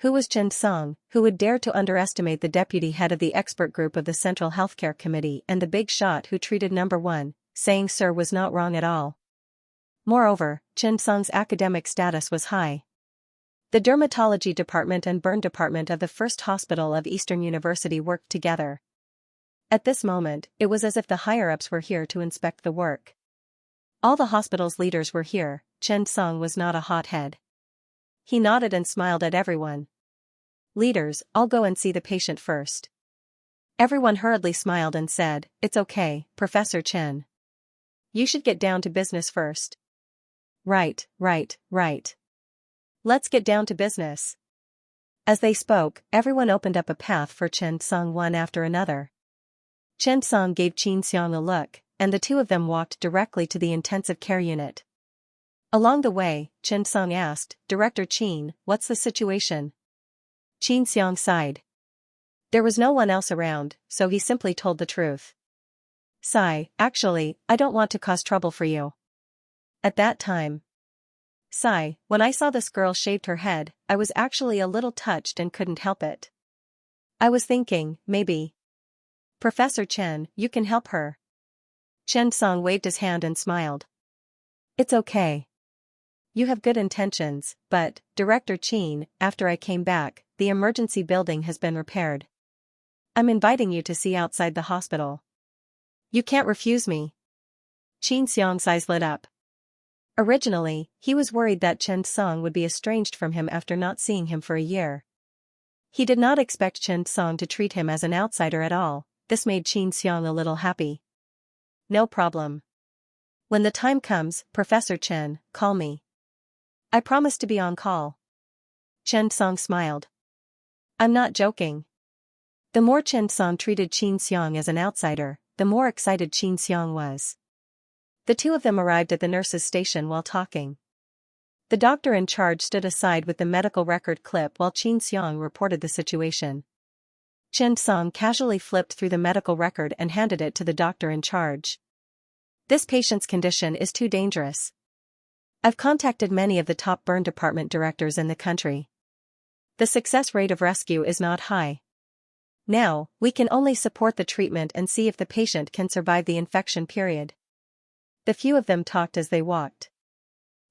Who was Chen Song, who would dare to underestimate the deputy head of the expert group of the Central Healthcare Committee and the big shot who treated number one, saying sir was not wrong at all. Moreover, Chen Song's academic status was high. The dermatology department and burn department of the First Hospital of Eastern University worked together. At this moment, it was as if the higher-ups were here to inspect the work. All the hospital's leaders were here. Chen Song was not a hothead. He nodded and smiled at everyone. Leaders, I'll go and see the patient first. Everyone hurriedly smiled and said, it's okay, Professor Chen. You should get down to business first. Right. Let's get down to business. As they spoke, everyone opened up a path for Chen Song one after another. Chen Song gave Xianxia a look, and the two of them walked directly to the intensive care unit. Along the way, Chen Song asked, Director Qin, what's the situation? Xianxia sighed. There was no one else around, so he simply told the truth. Sigh, actually, I don't want to cause trouble for you. At that time. Sigh, when I saw this girl shaved her head, I was actually a little touched and couldn't help it. I was thinking, maybe. Professor Chen, you can help her. Chen Song waved his hand and smiled. It's okay. You have good intentions, but, Director Qin, after I came back, the emergency building has been repaired. I'm inviting you to see outside the hospital. You can't refuse me. Xianxia's eyes lit up. Originally, he was worried that Chen Song would be estranged from him after not seeing him for a year. He did not expect Chen Song to treat him as an outsider at all. This made Xianxia a little happy. No problem. When the time comes, Professor Chen, call me. I promise to be on call. Chen Song smiled. I'm not joking. The more Chen Song treated Xianxia as an outsider, the more excited Xianxia was. The two of them arrived at the nurse's station while talking. The doctor in charge stood aside with the medical record clip while Xianxia reported the situation. Chen Song casually flipped through the medical record and handed it to the doctor in charge. This patient's condition is too dangerous. I've contacted many of the top burn department directors in the country. The success rate of rescue is not high. Now, we can only support the treatment and see if the patient can survive the infection period. The few of them talked as they walked.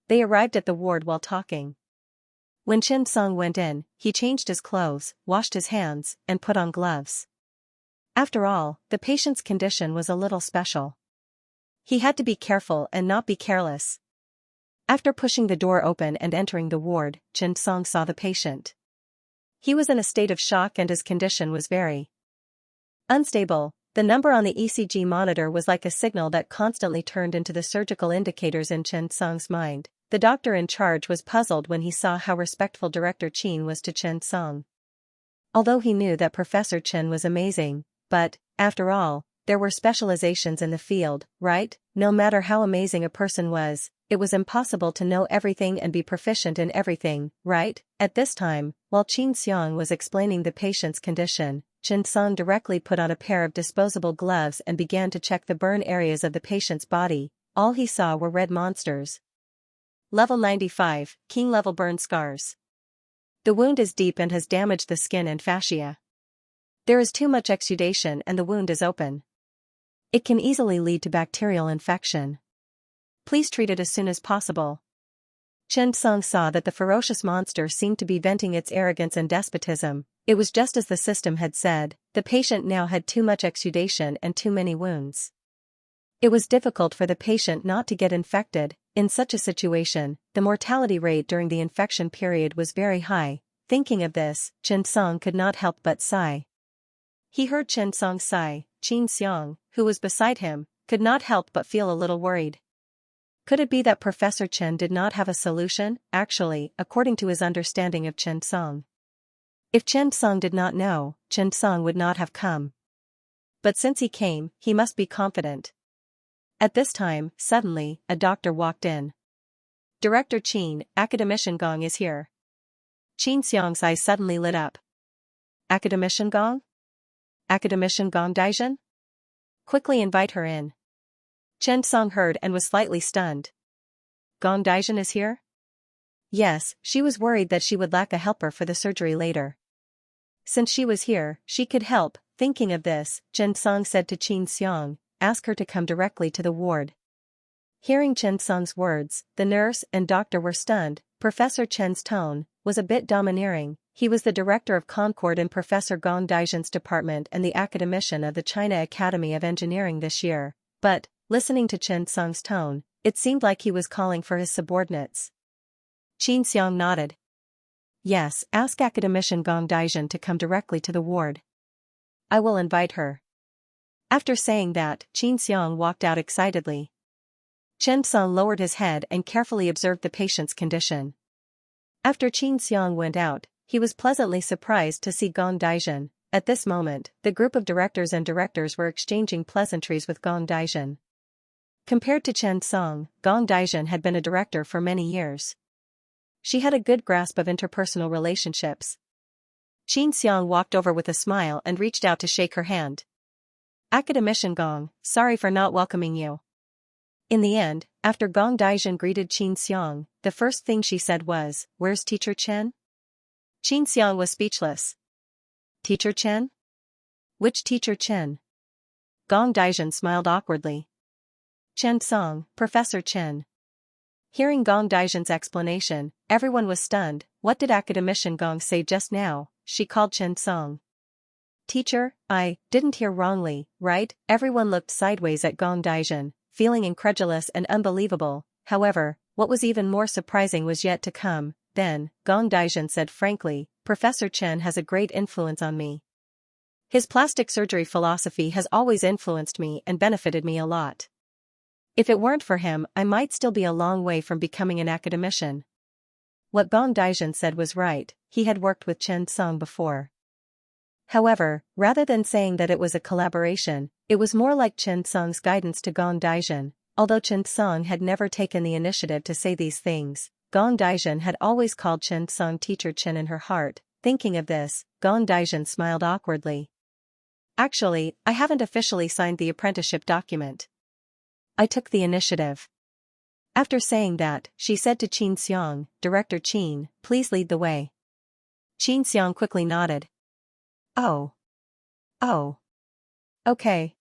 They arrived at the ward while talking. When Chen Song went in, he changed his clothes, washed his hands, and put on gloves. After all, the patient's condition was a little special. He had to be careful and not be careless. After pushing the door open and entering the ward, Chen Song saw the patient. He was in a state of shock and his condition was very unstable. The number on the ECG monitor was like a signal that constantly turned into the surgical indicators in Chen Song's mind. The doctor in charge was puzzled when he saw how respectful Director Qin was to Chen Song. Although he knew that Professor Chen was amazing, but, after all, there were specializations in the field, right? No matter how amazing a person was, it was impossible to know everything and be proficient in everything, right? At this time, while Xianxia was explaining the patient's condition, Chen Song directly put on a pair of disposable gloves and began to check the burn areas of the patient's body. All he saw were red monsters. Level 95, King-level burn scars. The wound is deep and has damaged the skin and fascia. There is too much exudation and the wound is open. It can easily lead to bacterial infection. Please treat it as soon as possible. Chen Song saw that the ferocious monster seemed to be venting its arrogance and despotism. It was just as the system had said, the patient now had too much exudation and too many wounds. It was difficult for the patient not to get infected. In such a situation, the mortality rate during the infection period was very high. Thinking of this, Chen Song could not help but sigh. He heard Chen Song sigh. Xianxia, who was beside him, could not help but feel a little worried. Could it be that Professor Chen did not have a solution, actually, according to his understanding of Chen Song? If Chen Song did not know, Chen Song would not have come. But since he came, he must be confident. At this time, suddenly, a doctor walked in. Director Qin, Academician Gong is here. Xianxia's eyes suddenly lit up. Academician Gong? Academician Gong Daijin? Quickly invite her in. Chen Song heard and was slightly stunned. Gong Daijin is here? Yes, she was worried that she would lack a helper for the surgery later. Since she was here, she could help. Thinking of this, Chen Song said to Xianxia, ask her to come directly to the ward. Hearing Chen Song's words, the nurse and doctor were stunned. Professor Chen's tone was a bit domineering. He was the director of Concord in Professor Gong Daizhen's department and the academician of the China Academy of Engineering this year. But, listening to Chen Song's tone, it seemed like he was calling for his subordinates. Xianxia nodded. Yes, ask academician Gong Daizhen to come directly to the ward. I will invite her. After saying that, Xianxia walked out excitedly. Chen Song lowered his head and carefully observed the patient's condition. After Xianxia went out, he was pleasantly surprised to see Gong Daizhen. At this moment, the group of directors and directors were exchanging pleasantries with Gong Daizhen. Compared to Chen Song, Gong Daizhen had been a director for many years. She had a good grasp of interpersonal relationships. Xianxia walked over with a smile and reached out to shake her hand. Academician Gong, sorry for not welcoming you. In the end, after Gong Daizhen greeted Xianxia, the first thing she said was, where's Teacher Chen? Xianxia was speechless. Teacher Chen? Which Teacher Chen? Gong Daizhen smiled awkwardly. Chen Song, Professor Chen. Hearing Gong Daizhen's explanation, everyone was stunned. What did academician Gong say just now? She called Chen Song. Teacher, I didn't hear wrongly, right? Everyone looked sideways at Gong Daizhen, feeling incredulous and unbelievable. However, what was even more surprising was yet to come. Then, Gong Daizhen said frankly, Professor Chen has a great influence on me. His plastic surgery philosophy has always influenced me and benefited me a lot. If it weren't for him, I might still be a long way from becoming an academician. What Gong Daizhen said was right, he had worked with Chen Song before. However, rather than saying that it was a collaboration, it was more like Chen Song's guidance to Gong Daizhen. Although Chen Song had never taken the initiative to say these things, Gong Daizhen had always called Chen Song Teacher Chen in her heart. Thinking of this, Gong Daizhen smiled awkwardly. Actually, I haven't officially signed the apprenticeship document. I took the initiative. After saying that, she said to Xianxia, Director Qin, please lead the way. Xianxia quickly nodded. Oh. Okay.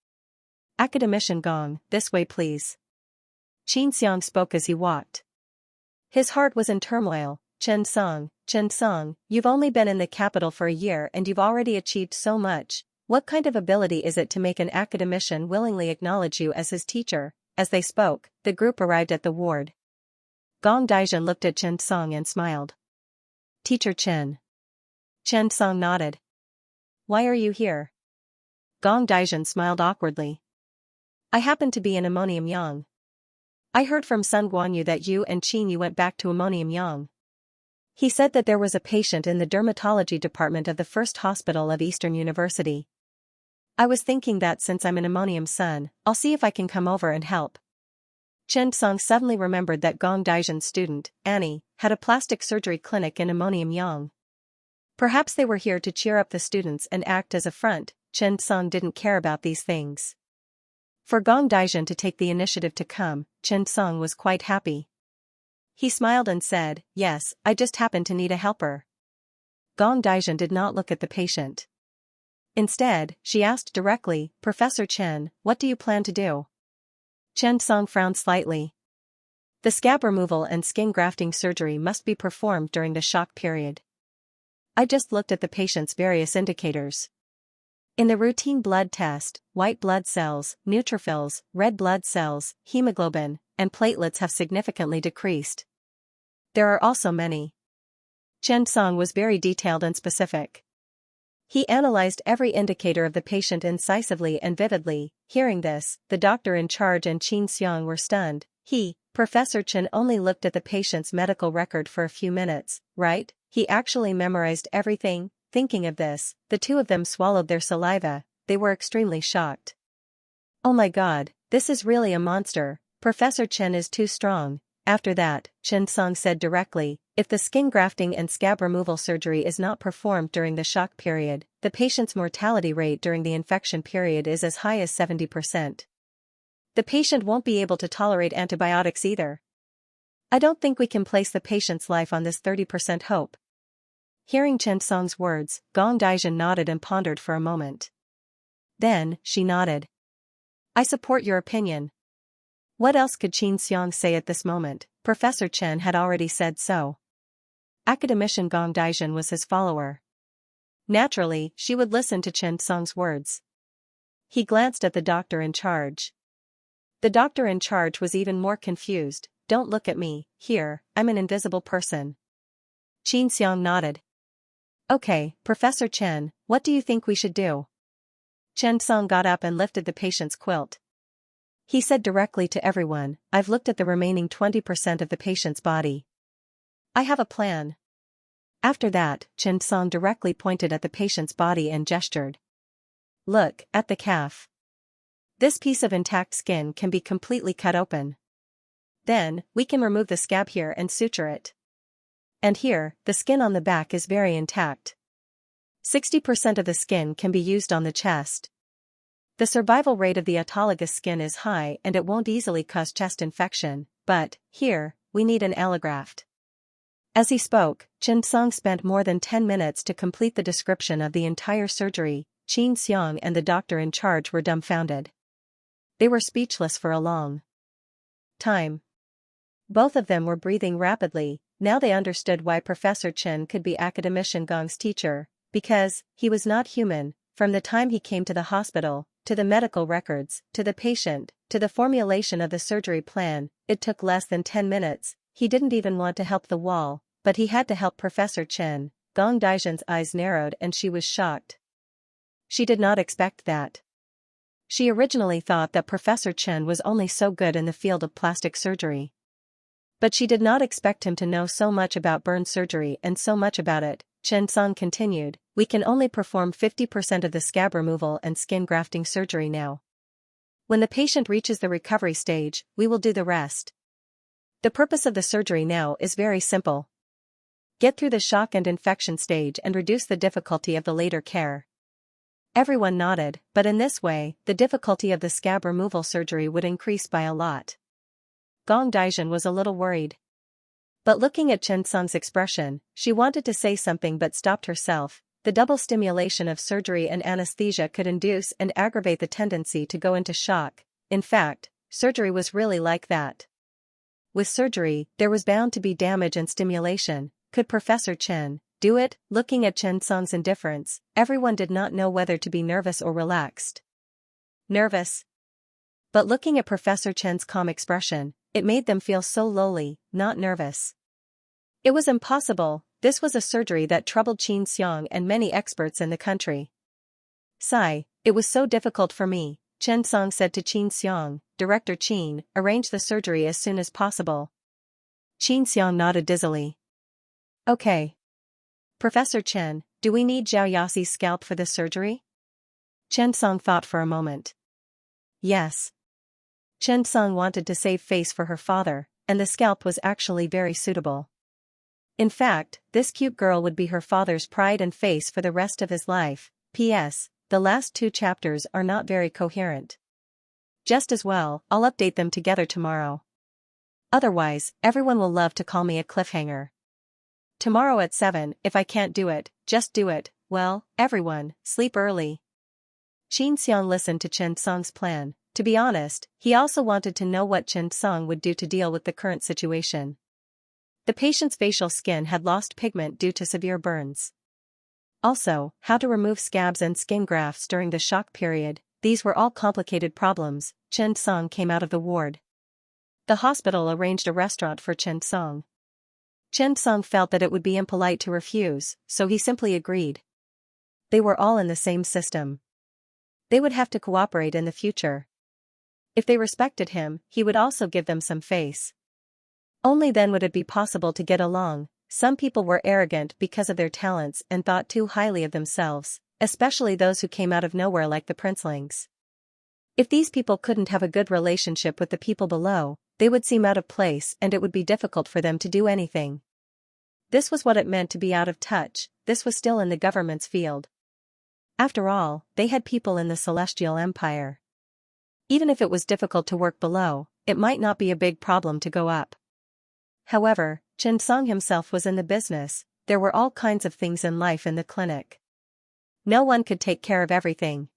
Academician Gong, this way please. Xianxia spoke as he walked. His heart was in turmoil. Chen Song, you've only been in the capital for a year and you've already achieved so much. What kind of ability is it to make an academician willingly acknowledge you as his teacher? As they spoke, the group arrived at the ward. Gong Daizhen looked at Chen Song and smiled. Teacher Chen. Chen Song nodded. Why are you here? Gong Daizhen smiled awkwardly. I happen to be in Ammonium Yang. I heard from Sun Guanyu that you and Qin Yu went back to Ammonium Yang. He said that there was a patient in the dermatology department of the first hospital of Eastern University. I was thinking that since I'm an Ammonium Sun, I'll see if I can come over and help. Chen Song suddenly remembered that Gong Daizhen's student, Annie, had a plastic surgery clinic in Ammonium Yang. Perhaps they were here to cheer up the students and act as a front. Chen Song didn't care about these things. For Gong Daizhen to take the initiative to come, Chen Song was quite happy. He smiled and said, yes, I just happen to need a helper. Gong Daizhen did not look at the patient. Instead, she asked directly, Professor Chen, what do you plan to do? Chen Song frowned slightly. The scab removal and skin grafting surgery must be performed during the shock period. I just looked at the patient's various indicators. In the routine blood test, white blood cells, neutrophils, red blood cells, hemoglobin, and platelets have significantly decreased. There are also many. Chen Song was very detailed and specific. He analyzed every indicator of the patient incisively and vividly. Hearing this, the doctor in charge and Xianxia were stunned. Professor Chen only looked at the patient's medical record for a few minutes, right? He actually memorized everything. Thinking of this, the two of them swallowed their saliva. They were extremely shocked. Oh my god, this is really a monster. Professor Chen is too strong. After that, Chen Song said directly, if the skin grafting and scab removal surgery is not performed during the shock period, the patient's mortality rate during the infection period is as high as 70%. The patient won't be able to tolerate antibiotics either. I don't think we can place the patient's life on this 30% hope. Hearing Chen Song's words, Gong Daijin nodded and pondered for a moment. Then, she nodded. I support your opinion. What else could Xianxia say at this moment? Professor Chen had already said so. Academician Gong Daijin was his follower. Naturally, she would listen to Chen Song's words. He glanced at the doctor in charge. The doctor in charge was even more confused. Don't look at me, here, I'm an invisible person. Xianxia nodded. Okay, Professor Chen, what do you think we should do? Chen Song got up and lifted the patient's quilt. He said directly to everyone, I've looked at the remaining 20% of the patient's body. I have a plan. After that, Chen Song directly pointed at the patient's body and gestured. Look, at the calf. This piece of intact skin can be completely cut open. Then, we can remove the scab here and suture it. And here, the skin on the back is very intact. 60% of the skin can be used on the chest. The survival rate of the autologous skin is high and it won't easily cause chest infection, but, here, we need an allograft. As he spoke, Chen Song spent more than 10 minutes to complete the description of the entire surgery. Xianxia and the doctor in charge were dumbfounded. They were speechless for a long time. Both of them were breathing rapidly. Now they understood why Professor Chen could be Academician Gong's teacher, because he was not human. From the time he came to the hospital, to the medical records, to the patient, to the formulation of the surgery plan, it took less than 10 minutes. He didn't even want to help the wall, but he had to help Professor Chen. Gong Daijin's eyes narrowed and she was shocked. She did not expect that. She originally thought that Professor Chen was only so good in the field of plastic surgery. But she did not expect him to know so much about burn surgery and so much about it. Chen Song continued, we can only perform 50% of the scab removal and skin grafting surgery now. When the patient reaches the recovery stage, we will do the rest. The purpose of the surgery now is very simple. Get through the shock and infection stage and reduce the difficulty of the later care. Everyone nodded, but in this way, the difficulty of the scab removal surgery would increase by a lot. Gong Daijin was a little worried. But looking at Chen Song's expression, she wanted to say something but stopped herself. The double stimulation of surgery and anesthesia could induce and aggravate the tendency to go into shock. In fact, surgery was really like that. With surgery, there was bound to be damage and stimulation. Could Professor Chen do it? Looking at Chen Song's indifference, everyone did not know whether to be nervous or relaxed. Nervous. But looking at Professor Chen's calm expression, it made them feel so lowly, not nervous. It was impossible. This was a surgery that troubled Xianxia and many experts in the country. Sigh, it was so difficult for me, Chen Song said to Xianxia. Director Qin, arrange the surgery as soon as possible. Xianxia nodded dizzily. Okay. Professor Chen, do we need Zhao Yaxi's scalp for this surgery? Chen Song thought for a moment. Yes. Chen Song wanted to save face for her father, and the scalp was actually very suitable. In fact, this cute girl would be her father's pride and face for the rest of his life. P.S. The last 2 chapters are not very coherent. Just as well, I'll update them together tomorrow. Otherwise, everyone will love to call me a cliffhanger. Tomorrow at 7, if I can't do it, just do it. Well, everyone, sleep early. Xianxia listened to Chen Song's plan. To be honest, he also wanted to know what Chen Song would do to deal with the current situation. The patient's facial skin had lost pigment due to severe burns. Also, how to remove scabs and skin grafts during the shock period. These were all complicated problems. Chen Song came out of the ward. The hospital arranged a restaurant for Chen Song. Chen Song felt that it would be impolite to refuse, so he simply agreed. They were all in the same system. They would have to cooperate in the future. If they respected him, he would also give them some face. Only then would it be possible to get along. Some people were arrogant because of their talents and thought too highly of themselves, especially those who came out of nowhere like the princelings. If these people couldn't have a good relationship with the people below, they would seem out of place and it would be difficult for them to do anything. This was what it meant to be out of touch. This was still in the government's field. After all, they had people in the Celestial Empire. Even if it was difficult to work below, it might not be a big problem to go up. However, Chen Song himself was in the business. There were all kinds of things in life in the clinic. No one could take care of everything.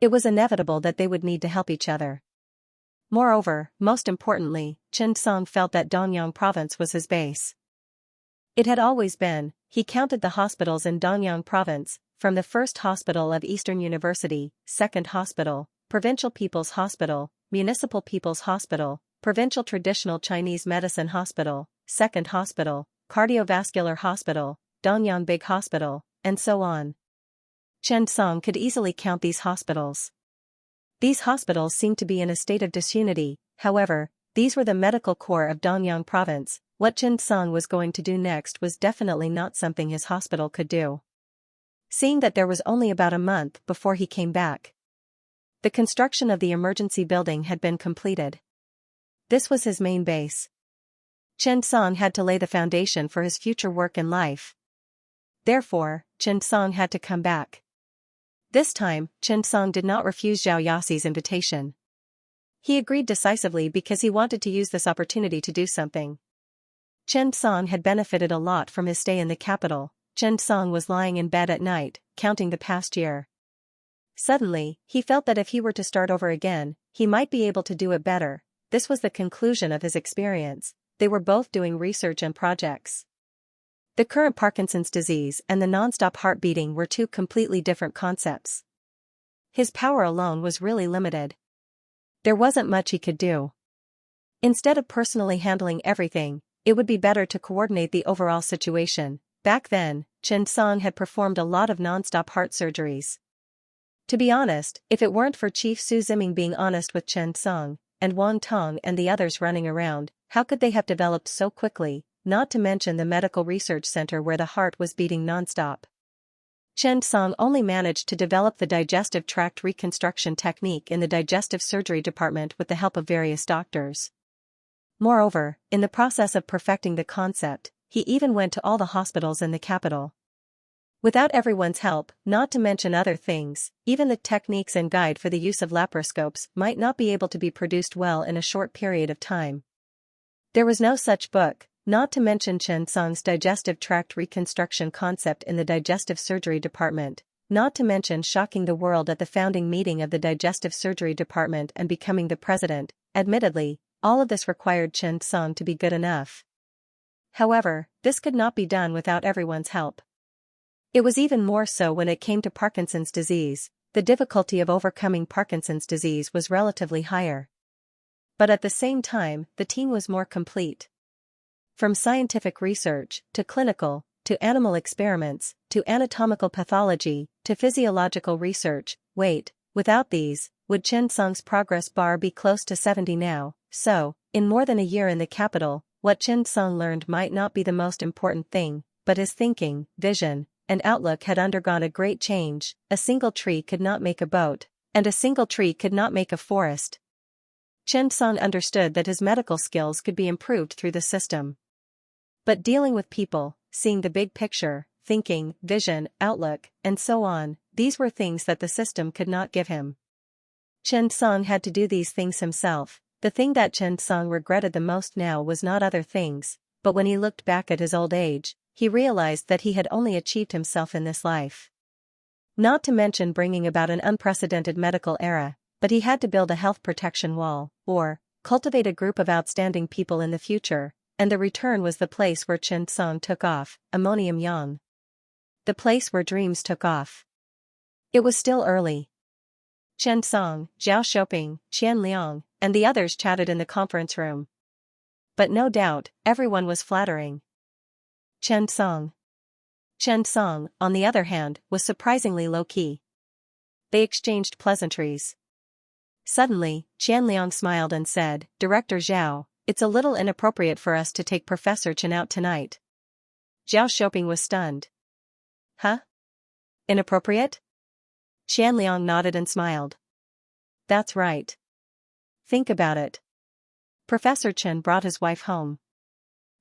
It was inevitable that they would need to help each other. Moreover, most importantly, Chen Song felt that Donyang province was his base. It had always been. He counted the hospitals in Donyang province, from the First Hospital of Eastern University, Second Hospital, Provincial People's Hospital, Municipal People's Hospital, Provincial Traditional Chinese Medicine Hospital, Second Hospital, Cardiovascular Hospital, Donyang Big Hospital, and so on. Chen Song could easily count these hospitals. These hospitals seemed to be in a state of disunity. However, these were the medical core of Donyang province. What Chen Song was going to do next was definitely not something his hospital could do. Seeing that there was only about a month before he came back, the construction of the emergency building had been completed. This was his main base. Chen Song had to lay the foundation for his future work in life. Therefore, Chen Song had to come back. This time, Chen Song did not refuse Zhao Yaxi's invitation. He agreed decisively because he wanted to use this opportunity to do something. Chen Song had benefited a lot from his stay in the capital. Chen Song was lying in bed at night, counting the past year. Suddenly, he felt that if he were to start over again, he might be able to do it better. This was the conclusion of his experience. They were both doing research and projects. The current Parkinson's disease and the non-stop heart beating were two completely different concepts. His power alone was really limited. There wasn't much he could do. Instead of personally handling everything, it would be better to coordinate the overall situation. Back then, Chen Song had performed a lot of non-stop heart surgeries. To be honest, if it weren't for Chief Su Ziming being honest with Chen Song, and Wang Tong and the others running around, how could they have developed so quickly, not to mention the medical research center where the heart was beating non-stop. Chen Song only managed to develop the digestive tract reconstruction technique in the digestive surgery department with the help of various doctors. Moreover, in the process of perfecting the concept, he even went to all the hospitals in the capital. Without everyone's help, not to mention other things, even the techniques and guide for the use of laparoscopes might not be able to be produced well in a short period of time. There was no such book, not to mention Chen Song's digestive tract reconstruction concept in the digestive surgery department, not to mention shocking the world at the founding meeting of the digestive surgery department and becoming the president. Admittedly, all of this required Chen Song to be good enough. However, this could not be done without everyone's help. It was even more so when it came to Parkinson's disease. The difficulty of overcoming Parkinson's disease was relatively higher. But at the same time, the team was more complete. From scientific research, to clinical, to animal experiments, to anatomical pathology, to physiological research. Wait, without these, would Chen Song's progress bar be close to 70 now? So, in more than a year in the capital, what Chen Song learned might not be the most important thing, but his thinking, vision, and outlook had undergone a great change. A single tree could not make a boat, and a single tree could not make a forest. Chen Song understood that his medical skills could be improved through the system. But dealing with people, seeing the big picture, thinking, vision, outlook, and so on, these were things that the system could not give him. Chen Song had to do these things himself. The thing that Chen Song regretted the most now was not other things, but when he looked back at his old age, he realized that he had only achieved himself in this life. Not to mention bringing about an unprecedented medical era, but he had to build a health protection wall, or cultivate a group of outstanding people in the future, and the return was the place where Chen Song took off, Ammonium Yang. The place where dreams took off. It was still early. Chen Song, Zhao Shouping, Qian Liang, and the others chatted in the conference room. But no doubt, everyone was flattering Chen Song. Chen Song, on the other hand, was surprisingly low-key. They exchanged pleasantries. Suddenly, Qian Liang smiled and said, "Director Zhao, it's a little inappropriate for us to take Professor Chen out tonight." Zhao Shouping was stunned. Huh? Inappropriate? Qian Liang nodded and smiled. That's right. Think about it. Professor Chen brought his wife home.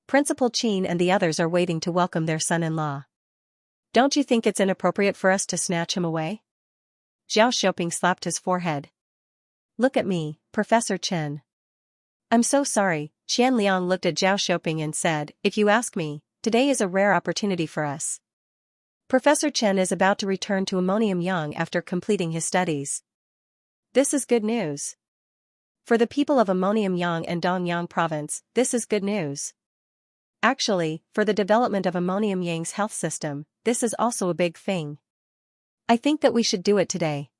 Principal Qin and the others are waiting to welcome their son-in-law. Don't you think it's inappropriate for us to snatch him away? Zhao Shouping slapped his forehead. Look at me, Professor Chen. I'm so sorry, Qian Liang looked at Zhao Shouping and said, "If you ask me, today is a rare opportunity for us. Professor Chen is about to return to Ammonium Yang after completing his studies. This is good news. For the people of Ammonium Yang and Dongyang province, this is good news. Actually, for the development of Ammonium Yang's health system, this is also a big thing. I think that we should do it today.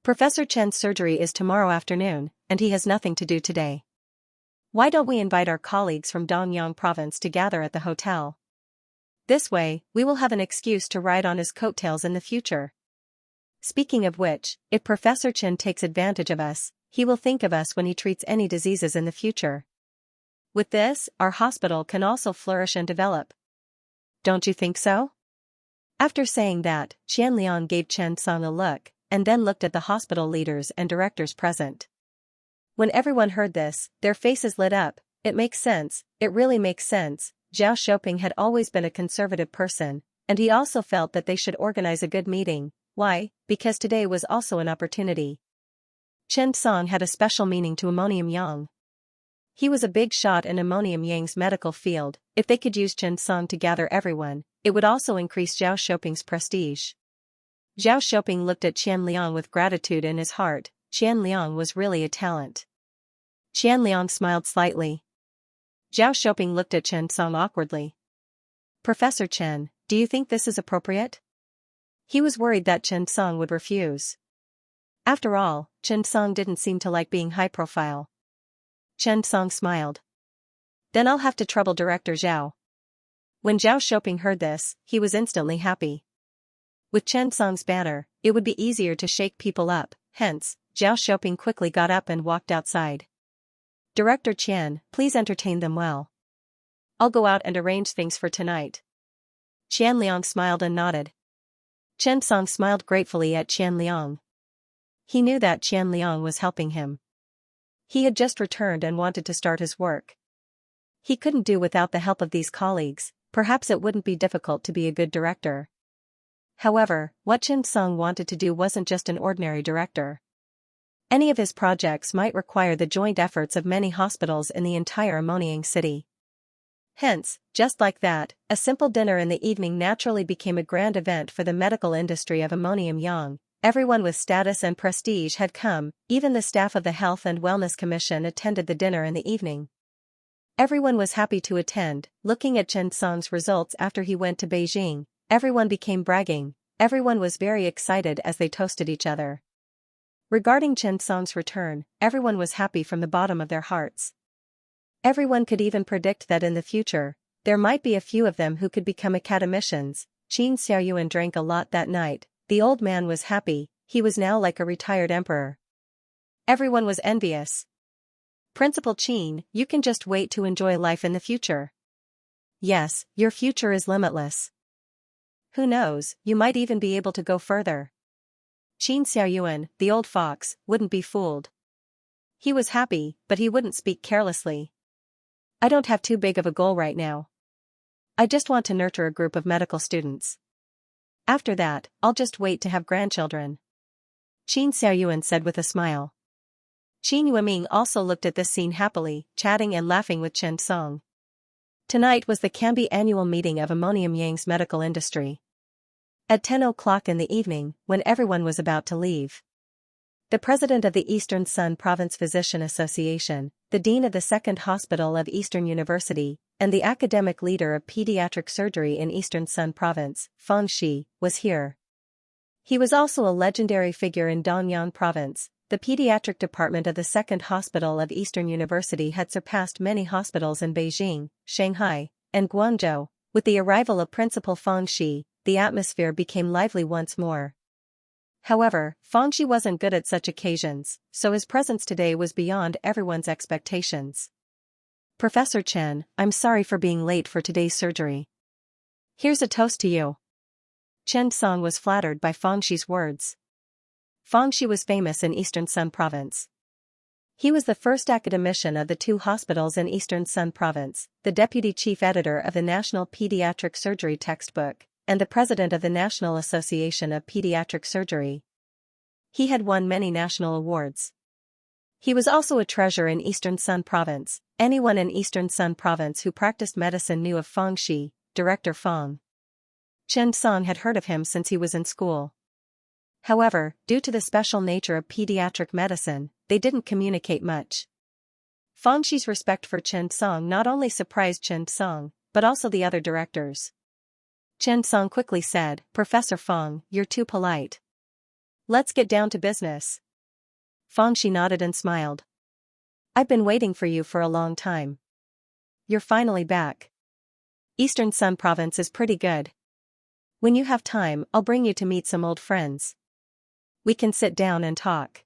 Professor Chen's surgery is tomorrow afternoon, and he has nothing to do today. Why don't we invite our colleagues from Dongyang province to gather at the hotel? This way, we will have an excuse to ride on his coattails in the future. Speaking of which, if Professor Chen takes advantage of us, he will think of us when he treats any diseases in the future. With this, our hospital can also flourish and develop. Don't you think so?" After saying that, Qian Liang gave Chen Song a look, and then looked at the hospital leaders and directors present. When everyone heard this, their faces lit up. It makes sense, it really makes sense. Zhao Shouping had always been a conservative person, and he also felt that they should organize a good meeting. Why? Because today was also an opportunity. Chen Song had a special meaning to Ammonium Yang. He was a big shot in Ammonium Yang's medical field. If they could use Chen Song to gather everyone, it would also increase Zhao Shouping's prestige. Zhao Shouping looked at Qian Liang with gratitude in his heart. Qian Liang was really a talent. Qian Liang smiled slightly. Zhao Shouping looked at Chen Song awkwardly. "Professor Chen, do you think this is appropriate?" He was worried that Chen Song would refuse. After all, Chen Song didn't seem to like being high profile. Chen Song smiled. "Then I'll have to trouble Director Zhao." When Zhao Shouping heard this, he was instantly happy. With Chen Song's banner, it would be easier to shake people up, hence, Zhao Shouping quickly got up and walked outside. "Director Qian, please entertain them well. I'll go out and arrange things for tonight." Qian Liang smiled and nodded. Chen Song smiled gratefully at Qian Liang. He knew that Qian Liang was helping him. He had just returned and wanted to start his work. He couldn't do without the help of these colleagues. Perhaps it wouldn't be difficult to be a good director. However, what Chen Song wanted to do wasn't just an ordinary director. Any of his projects might require the joint efforts of many hospitals in the entire Ammonium city. Hence, just like that, a simple dinner in the evening naturally became a grand event for the medical industry of Ammonium Yang. Everyone with status and prestige had come, even the staff of the Health and Wellness Commission attended the dinner in the evening. Everyone was happy to attend. Looking at Chen Song's results after he went to Beijing, everyone became bragging. Everyone was very excited as they toasted each other. Regarding Chen Song's return, everyone was happy from the bottom of their hearts. Everyone could even predict that in the future, there might be a few of them who could become academicians. Xianxia drank a lot that night. The old man was happy, he was now like a retired emperor. Everyone was envious. "Principal Qin, you can just wait to enjoy life in the future. Yes, your future is limitless. Who knows, you might even be able to go further." Qin Xiaoyuan, the old fox, wouldn't be fooled. He was happy, but he wouldn't speak carelessly. "I don't have too big of a goal right now. I just want to nurture a group of medical students. After that, I'll just wait to have grandchildren," Qin Xiaoyuan said with a smile. Qin Yueming also looked at this scene happily, chatting and laughing with Chen Song. Tonight was the Canby annual meeting of Ammonium Yang's medical industry. At 10 o'clock in the evening, when everyone was about to leave, the president of the Eastern Sun Province Physician Association, the dean of the Second Hospital of Eastern University, and the academic leader of pediatric surgery in Eastern Sun Province, Fang Shi, was here. He was also a legendary figure in Dongyang Province. The pediatric department of the Second Hospital of Eastern University had surpassed many hospitals in Beijing, Shanghai, and Guangzhou. With the arrival of Principal Fang Shi, the atmosphere became lively once more. However, Fang Shi wasn't good at such occasions, so his presence today was beyond everyone's expectations. "Professor Chen, I'm sorry for being late for today's surgery. Here's a toast to you." Chen Song was flattered by Fang Shi's words. Fang Shi was famous in Eastern Sun Province. He was the first academician of the two hospitals in Eastern Sun Province, the deputy chief editor of the National Pediatric Surgery textbook, and the president of the National Association of Pediatric Surgery. He had won many national awards. He was also a treasure in Eastern Sun Province. Anyone in Eastern Sun Province who practiced medicine knew of Shi, Director Fong. Chen Song had heard of him since he was in school. However, due to the special nature of pediatric medicine, they didn't communicate much. Shi's respect for Chen Song not only surprised Chen Song, but also the other directors. Chen Song quickly said, "Professor Fong, you're too polite. Let's get down to business." Shi nodded and smiled. "I've been waiting for you for a long time. You're finally back. Eastern Sun Province is pretty good. When you have time, I'll bring you to meet some old friends. We can sit down and talk.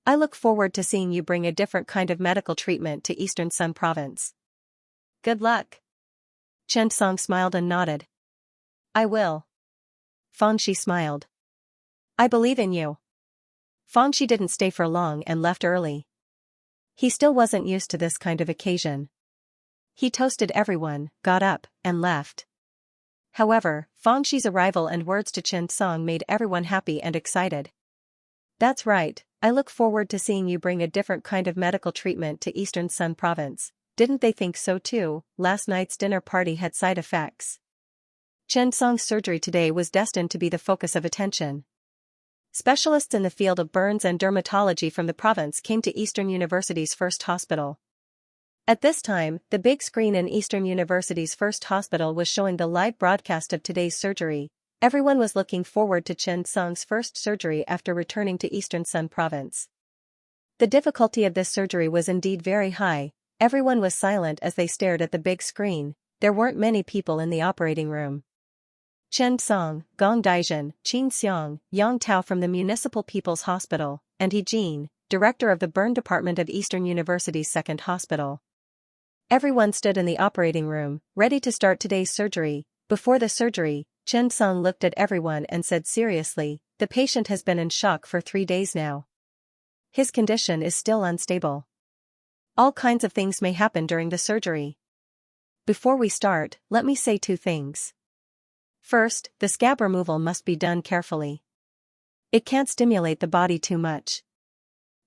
I look forward to seeing you bring a different kind of medical treatment to Eastern Sun Province. Good luck." Chen Song smiled and nodded. "I will." Shi smiled. "I believe in you." Shi didn't stay for long and left early. He still wasn't used to this kind of occasion. He toasted everyone, got up, and left. However, Shi's arrival and words to Chen Song made everyone happy and excited. "That's right, I look forward to seeing you bring a different kind of medical treatment to Eastern Sun Province. Didn't they think so too? Last night's dinner party had side effects." Chen Song's surgery today was destined to be the focus of attention. Specialists in the field of burns and dermatology from the province came to Eastern University's first hospital. At this time, the big screen in Eastern University's first hospital was showing the live broadcast of today's surgery. Everyone was looking forward to Chen Song's first surgery after returning to Eastern Sun Province. The difficulty of this surgery was indeed very high. Everyone was silent as they stared at the big screen. There weren't many people in the operating room. Chen Song, Gong Daijin, Qin Xiang, Yang Tao from the Municipal People's Hospital, and He Jin, director of the burn department of Eastern University's second hospital. Everyone stood in the operating room, ready to start today's surgery. Before the surgery, Chen Song looked at everyone and said seriously, "The patient has been in shock for 3 days now. His condition is still unstable. All kinds of things may happen during the surgery. Before we start, let me say 2 things. First, the scab removal must be done carefully. It can't stimulate the body too much.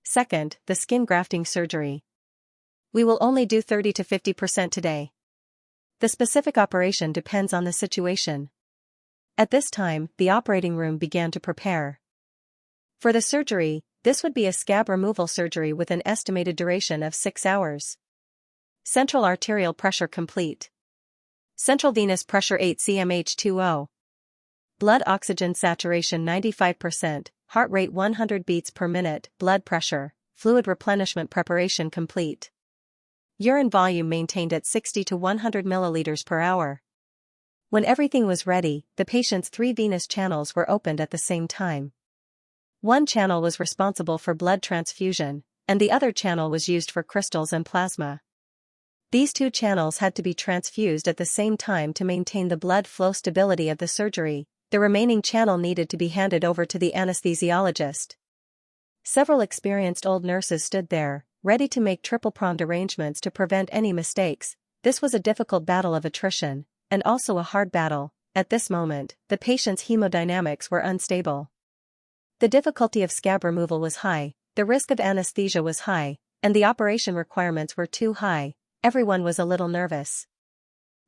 Second, the skin grafting surgery. We will only do 30 to 50% today. The specific operation depends on the situation." At this time, the operating room began to prepare. For the surgery, this would be a scab removal surgery with an estimated duration of 6 hours. Central arterial pressure complete. Central venous pressure 8 cmH2O. Blood oxygen saturation 95%, heart rate 100 beats per minute, blood pressure, fluid replenishment preparation complete. Urine volume maintained at 60 to 100 milliliters per hour. When everything was ready, the patient's 3 venous channels were opened at the same time. One channel was responsible for blood transfusion, and the other channel was used for crystals and plasma. These 2 channels had to be transfused at the same time to maintain the blood flow stability of the surgery. The remaining channel needed to be handed over to the anesthesiologist. Several experienced old nurses stood there, ready to make triple-pronged arrangements to prevent any mistakes. This was a difficult battle of attrition, and also a hard battle. At this moment, the patient's hemodynamics were unstable. The difficulty of scab removal was high, the risk of anesthesia was high, and the operation requirements were too high. Everyone was a little nervous.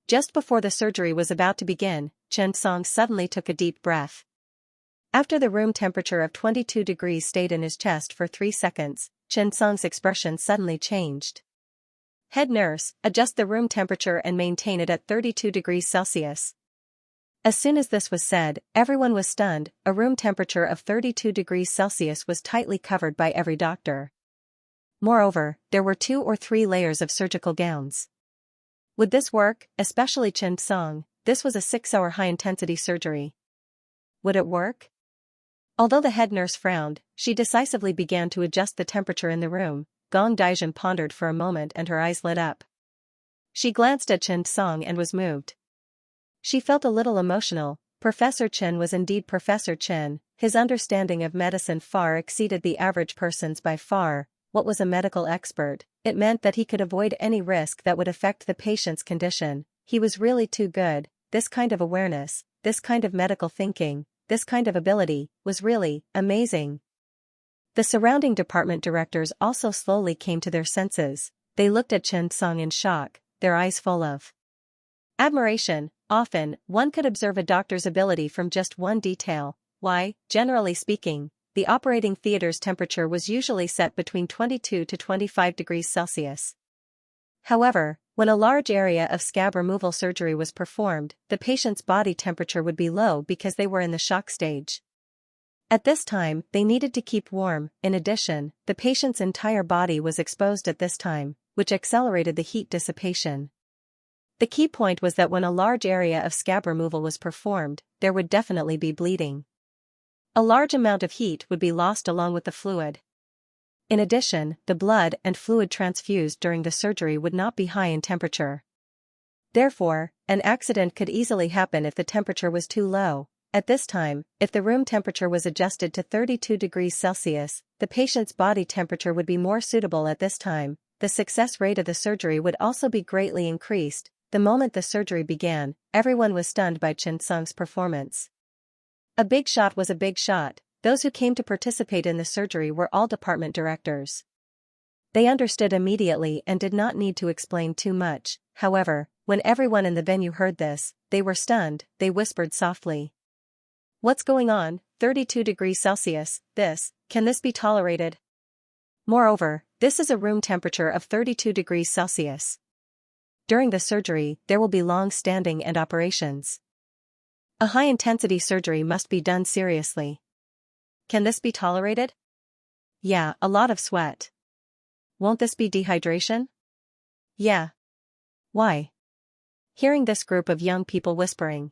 Just before the surgery was about to begin, Chen Song suddenly took a deep breath. After the room temperature of 22 degrees stayed in his chest for 3 seconds, Chen Song's expression suddenly changed. "Head nurse, adjust the room temperature and maintain it at 32 degrees Celsius." As soon as this was said, everyone was stunned. A room temperature of 32 degrees Celsius was tightly covered by every doctor. Moreover, there were 2 or 3 layers of surgical gowns. Would this work? Especially Chen Song, this was a 6-hour high-intensity surgery. Would it work? Although the head nurse frowned, she decisively began to adjust the temperature in the room. Gong Daijin pondered for a moment and her eyes lit up. She glanced at Chen Song and was moved. She felt a little emotional. Professor Chen was indeed Professor Chen. His understanding of medicine far exceeded the average person's by far. What was a medical expert? It meant that he could avoid any risk that would affect the patient's condition. He was really too good. This kind of awareness, this kind of medical thinking, this kind of ability, was really amazing. The surrounding department directors also slowly came to their senses. They looked at Chen Song in shock, their eyes full of admiration. Often, one could observe a doctor's ability from just one detail. Why, generally speaking, the operating theater's temperature was usually set between 22 to 25 degrees Celsius. However, when a large area of scab removal surgery was performed, the patient's body temperature would be low because they were in the shock stage. At this time, they needed to keep warm. In addition, the patient's entire body was exposed at this time, which accelerated the heat dissipation. The key point was that when a large area of scab removal was performed, there would definitely be bleeding. A large amount of heat would be lost along with the fluid. In addition, the blood and fluid transfused during the surgery would not be high in temperature. Therefore, an accident could easily happen if the temperature was too low. At this time, if the room temperature was adjusted to 32 degrees Celsius, the patient's body temperature would be more suitable at this time. The success rate of the surgery would also be greatly increased. The moment the surgery began, everyone was stunned by Chen Song's performance. A big shot was a big shot. Those who came to participate in the surgery were all department directors. They understood immediately and did not need to explain too much. However, when everyone in the venue heard this, they were stunned. They whispered softly, "What's going on? 32 degrees Celsius, can this be tolerated? Moreover, this is a room temperature of 32 degrees Celsius. During the surgery, there will be long standing and operations. A high-intensity surgery must be done seriously. Can this be tolerated? Yeah, a lot of sweat. Won't this be dehydration? Yeah. Why?" Hearing this group of young people whispering,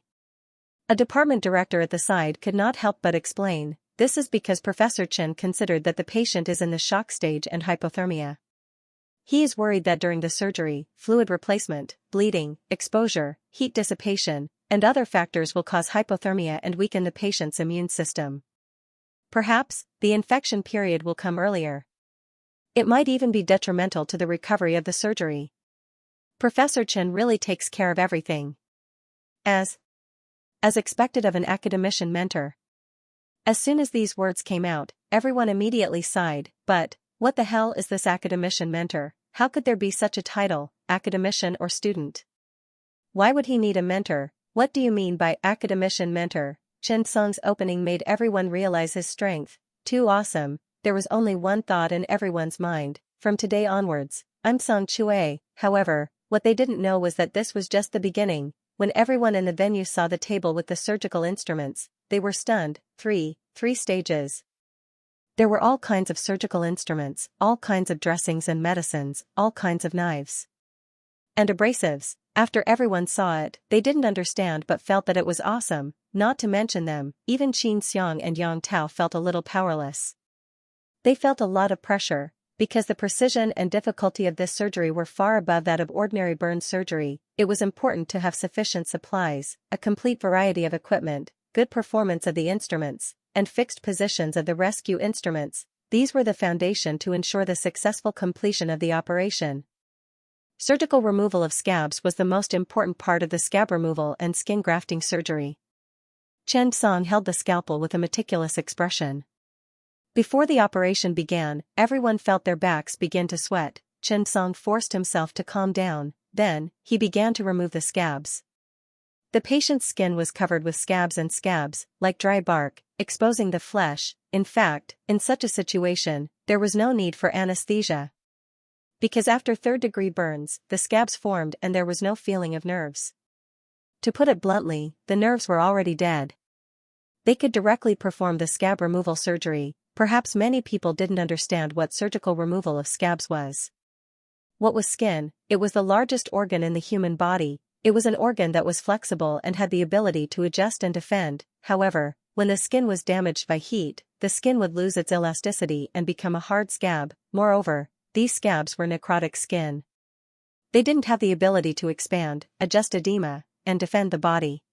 a department director at the side could not help but explain, "This is because Professor Chen considered that the patient is in the shock stage and hypothermia. He is worried that during the surgery, fluid replacement, bleeding, exposure, heat dissipation, and other factors will cause hypothermia and weaken the patient's immune system. Perhaps, the infection period will come earlier. It might even be detrimental to the recovery of the surgery. Professor Chen really takes care of everything. As expected of an academician mentor." As soon as these words came out, everyone immediately sighed. But, what the hell is this academician mentor? How could there be such a title, academician or student? Why would he need a mentor? What do you mean by academician mentor? Chen Song's opening made everyone realize his strength. Too awesome. There was only one thought in everyone's mind: from today onwards, I'm Song Chue. However, what they didn't know was that this was just the beginning. When everyone in the venue saw the table with the surgical instruments, they were stunned. Three stages. There were all kinds of surgical instruments, all kinds of dressings and medicines, all kinds of knives and abrasives. After everyone saw it, they didn't understand but felt that it was awesome. Not to mention them, even Xianxia and Yang Tao felt a little powerless. They felt a lot of pressure, because the precision and difficulty of this surgery were far above that of ordinary burn surgery. It was important to have sufficient supplies, a complete variety of equipment, good performance of the instruments, and fixed positions of the rescue instruments. These were the foundation to ensure the successful completion of the operation. Surgical removal of scabs was the most important part of the scab removal and skin grafting surgery. Chen Song held the scalpel with a meticulous expression. Before the operation began, everyone felt their backs begin to sweat. Chen Song forced himself to calm down. Then, he began to remove the scabs. The patient's skin was covered with scabs, like dry bark, exposing the flesh. In fact, in such a situation, there was no need for anesthesia. Because after third-degree burns, the scabs formed and there was no feeling of nerves. To put it bluntly, the nerves were already dead. They could directly perform the scab removal surgery. Perhaps many people didn't understand what surgical removal of scabs was. What was skin? It was the largest organ in the human body. It was an organ that was flexible and had the ability to adjust and defend. However, when the skin was damaged by heat, the skin would lose its elasticity and become a hard scab. Moreover, these scabs were necrotic skin. They didn't have the ability to expand, adjust edema, and defend the body.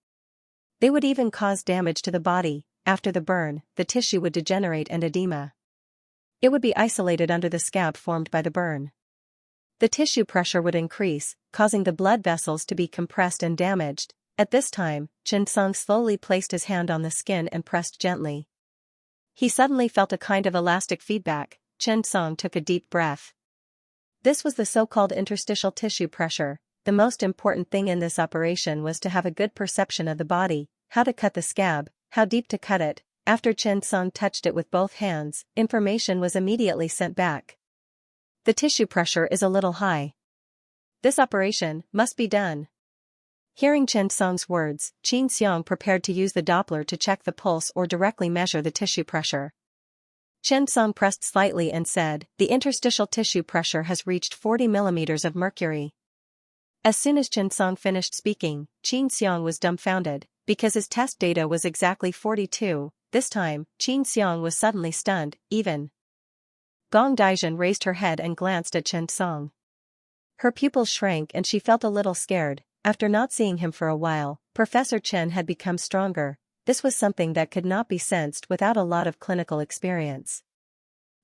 They would even cause damage to the body. After the burn, the tissue would degenerate and edema. It would be isolated under the scab formed by the burn. The tissue pressure would increase, causing the blood vessels to be compressed and damaged. At this time, Chen Song slowly placed his hand on the skin and pressed gently. He suddenly felt a kind of elastic feedback. Chen Song took a deep breath. This was the so-called interstitial tissue pressure. The most important thing in this operation was to have a good perception of the body, how to cut the scab, how deep to cut it. After Xianxia touched it with both hands, information was immediately sent back. The tissue pressure is a little high. This operation must be done. Hearing Xianxia's words, Xianxia prepared to use the Doppler to check the pulse or directly measure the tissue pressure. Xianxia pressed slightly and said, "The interstitial tissue pressure has reached 40 millimeters of mercury." As soon as Xianxia finished speaking, Xianxia was dumbfounded, because his test data was exactly 42. This time, Xianxia was suddenly stunned, even. Gong Daijun raised her head and glanced at Xianxia. Her pupils shrank and she felt a little scared. After not seeing him for a while, Professor Chen had become stronger. This was something that could not be sensed without a lot of clinical experience.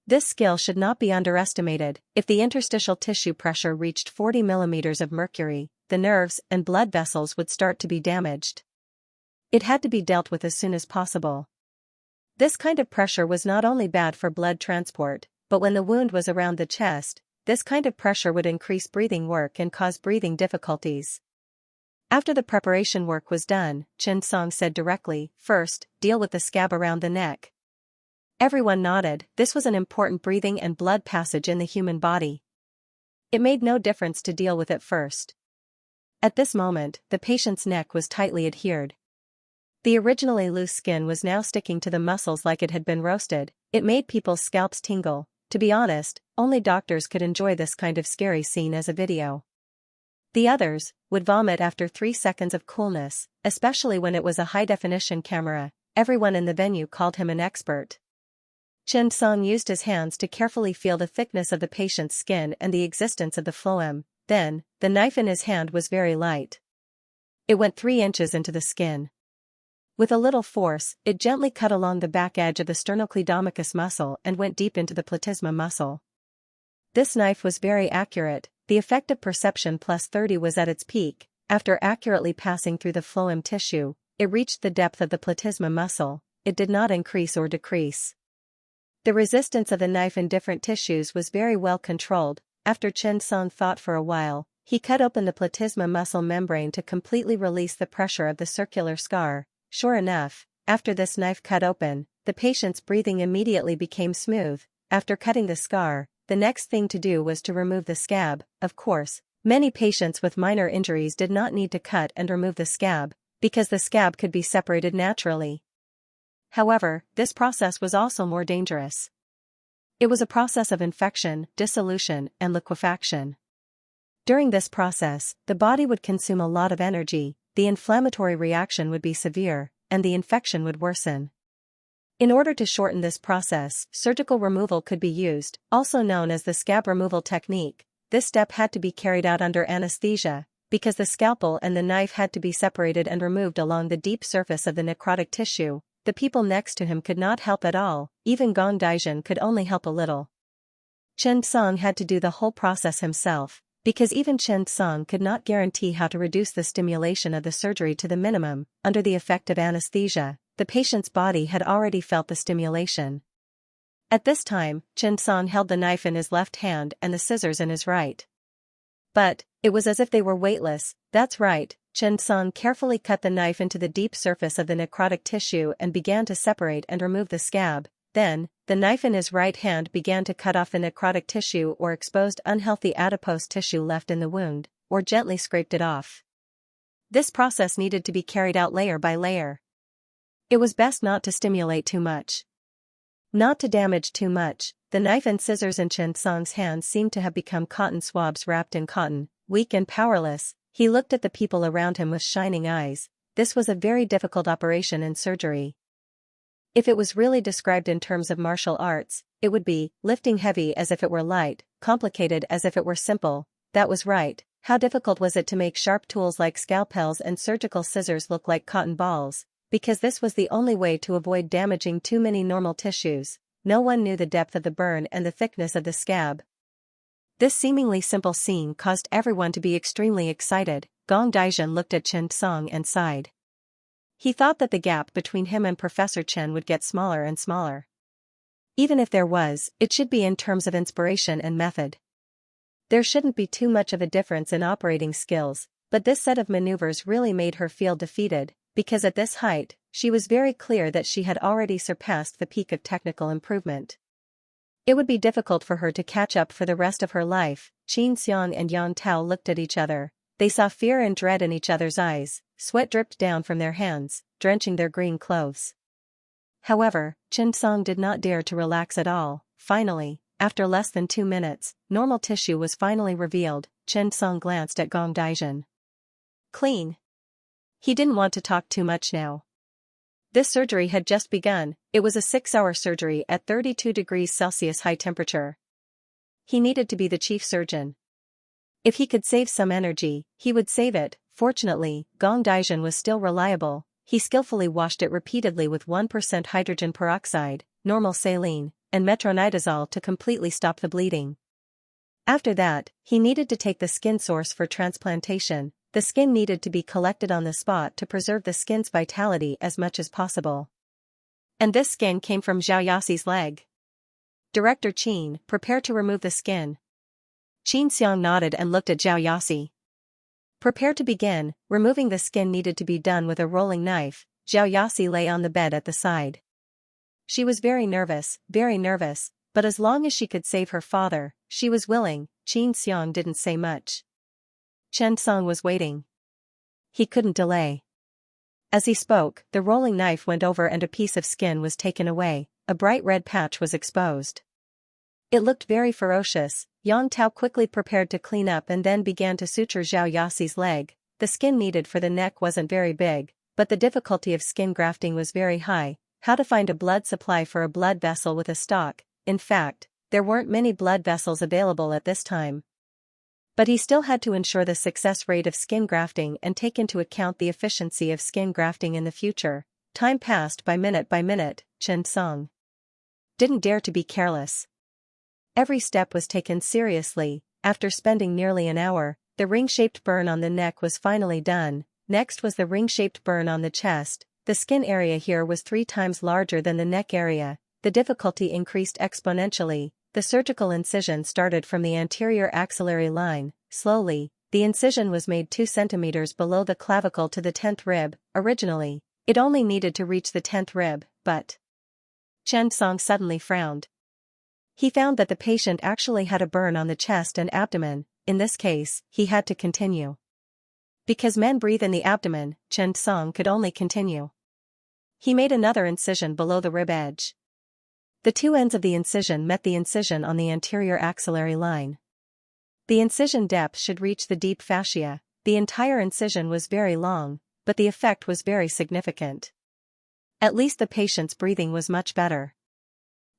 This skill should not be underestimated. If the interstitial tissue pressure reached 40 millimeters of mercury, the nerves and blood vessels would start to be damaged. It had to be dealt with as soon as possible. This kind of pressure was not only bad for blood transport, but when the wound was around the chest, this kind of pressure would increase breathing work and cause breathing difficulties. After the preparation work was done, Xianxia said directly, "First, deal with the scab around the neck." Everyone nodded. This was an important breathing and blood passage in the human body. It made no difference to deal with it first. At this moment, the patient's neck was tightly adhered. The originally loose skin was now sticking to the muscles like it had been roasted. It made people's scalps tingle. To be honest, only doctors could enjoy this kind of scary scene as a video. The others would vomit after 3 seconds of coolness, especially when it was a high-definition camera. Everyone in the venue called him an expert. Xianxia used his hands to carefully feel the thickness of the patient's skin and the existence of the phloem. Then, the knife in his hand was very light. It went 3 inches into the skin. With a little force, it gently cut along the back edge of the sternocleidomachus muscle and went deep into the platysma muscle. This knife was very accurate. The effective perception +30 was at its peak. After accurately passing through the phloem tissue, it reached the depth of the platysma muscle. It did not increase or decrease. The resistance of the knife in different tissues was very well controlled. After Xianxia thought for a while, he cut open the platysma muscle membrane to completely release the pressure of the circular scar. Sure enough, after this knife cut open, the patient's breathing immediately became smooth. After cutting the scar, the next thing to do was to remove the scab. Of course, many patients with minor injuries did not need to cut and remove the scab, because the scab could be separated naturally. However, this process was also more dangerous. It was a process of infection, dissolution, and liquefaction. During this process, the body would consume a lot of energy, the inflammatory reaction would be severe, and the infection would worsen. In order to shorten this process, surgical removal could be used, also known as the scab removal technique. This step had to be carried out under anesthesia, because the scalpel and the knife had to be separated and removed along the deep surface of the necrotic tissue. The people next to him could not help at all, even Gong Daijun could only help a little. Xianxia had to do the whole process himself, because even Xianxia could not guarantee how to reduce the stimulation of the surgery to the minimum. Under the effect of anesthesia, the patient's body had already felt the stimulation. At this time, Xianxia held the knife in his left hand and the scissors in his right. But, it was as if they were weightless. That's right, Xianxia carefully cut the knife into the deep surface of the necrotic tissue and began to separate and remove the scab. Then, the knife in his right hand began to cut off the necrotic tissue or exposed unhealthy adipose tissue left in the wound, or gently scraped it off. This process needed to be carried out layer by layer. It was best not to stimulate too much. Not to damage too much. The knife and scissors in Xianxia's hands seemed to have become cotton swabs wrapped in cotton. Weak and powerless, he looked at the people around him with shining eyes. This was a very difficult operation in surgery. If it was really described in terms of martial arts, it would be lifting heavy as if it were light, complicated as if it were simple. That was right. How difficult was it to make sharp tools like scalpels and surgical scissors look like cotton balls? Because this was the only way to avoid damaging too many normal tissues. No one knew the depth of the burn and the thickness of the scab. This seemingly simple scene caused everyone to be extremely excited. Gong Daijun looked at Xianxia and sighed. He thought that the gap between him and Professor Chen would get smaller and smaller. Even if there was, it should be in terms of inspiration and method. There shouldn't be too much of a difference in operating skills, but this set of maneuvers really made her feel defeated, because at this height, she was very clear that she had already surpassed the peak of technical improvement. It would be difficult for her to catch up for the rest of her life. Xianxia and Yan Tao looked at each other. They saw fear and dread in each other's eyes. Sweat dripped down from their hands, drenching their green clothes. However, Xianxia did not dare to relax at all. Finally, after less than 2 minutes, normal tissue was finally revealed. Xianxia glanced at Gong Daijun. Clean. He didn't want to talk too much now. This surgery had just begun. It was a 6-hour surgery at 32 degrees Celsius high temperature. He needed to be the chief surgeon. If he could save some energy, he would save it. Fortunately, Gong Daijun was still reliable. He skillfully washed it repeatedly with 1% hydrogen peroxide, normal saline, and metronidazole to completely stop the bleeding. After that, he needed to take the skin source for transplantation. The skin needed to be collected on the spot to preserve the skin's vitality as much as possible. And this skin came from Xiaoyaxi's leg. Director Qin, prepare to remove the skin. Xianxia nodded and looked at Xiaoyaxi. Prepare to begin. Removing the skin needed to be done with a rolling knife. Xiaoyaxi lay on the bed at the side. She was very nervous, but as long as she could save her father, she was willing. Xianxia didn't say much. Xianxia was waiting. He couldn't delay. As he spoke, the rolling knife went over and a piece of skin was taken away. A bright red patch was exposed. It looked very ferocious. Yang Tao quickly prepared to clean up and then began to suture Xiaoyaxi's leg. The skin needed for the neck wasn't very big, but the difficulty of skin grafting was very high. How to find a blood supply for a blood vessel with a stock? In fact, there weren't many blood vessels available at this time. But he still had to ensure the success rate of skin grafting and take into account the efficiency of skin grafting in the future. Time passed by minute. Xianxia didn't dare to be careless. Every step was taken seriously. After spending nearly an hour, the ring-shaped burn on the neck was finally done. Next was the ring-shaped burn on the chest. The skin area here was 3 times larger than the neck area. The difficulty increased exponentially. The surgical incision started from the anterior axillary line. Slowly, the incision was made 2 centimeters below the clavicle to the 10th rib. Originally, it only needed to reach the 10th rib, but Xianxia suddenly frowned. He found that the patient actually had a burn on the chest and abdomen. In this case, he had to continue. Because men breathe in the abdomen, Xianxia could only continue. He made another incision below the rib edge. The 2 ends of the incision met the incision on the anterior axillary line. The incision depth should reach the deep fascia. The entire incision was very long, but the effect was very significant. At least the patient's breathing was much better.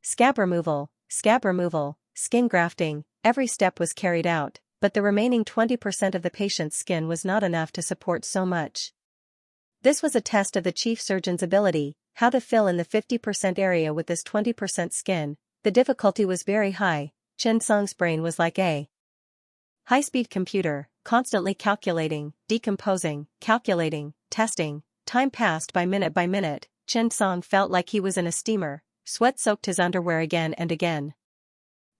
Scab removal, skin grafting, every step was carried out, but the remaining 20% of the patient's skin was not enough to support so much. This was a test of the chief surgeon's ability, how to fill in the 50% area with this 20% skin. The difficulty was very high. Xianxia's brain was like a high-speed computer, constantly calculating, decomposing, calculating, testing. Time passed by minute. Xianxia felt like he was in a steamer. Sweat soaked his underwear again and again.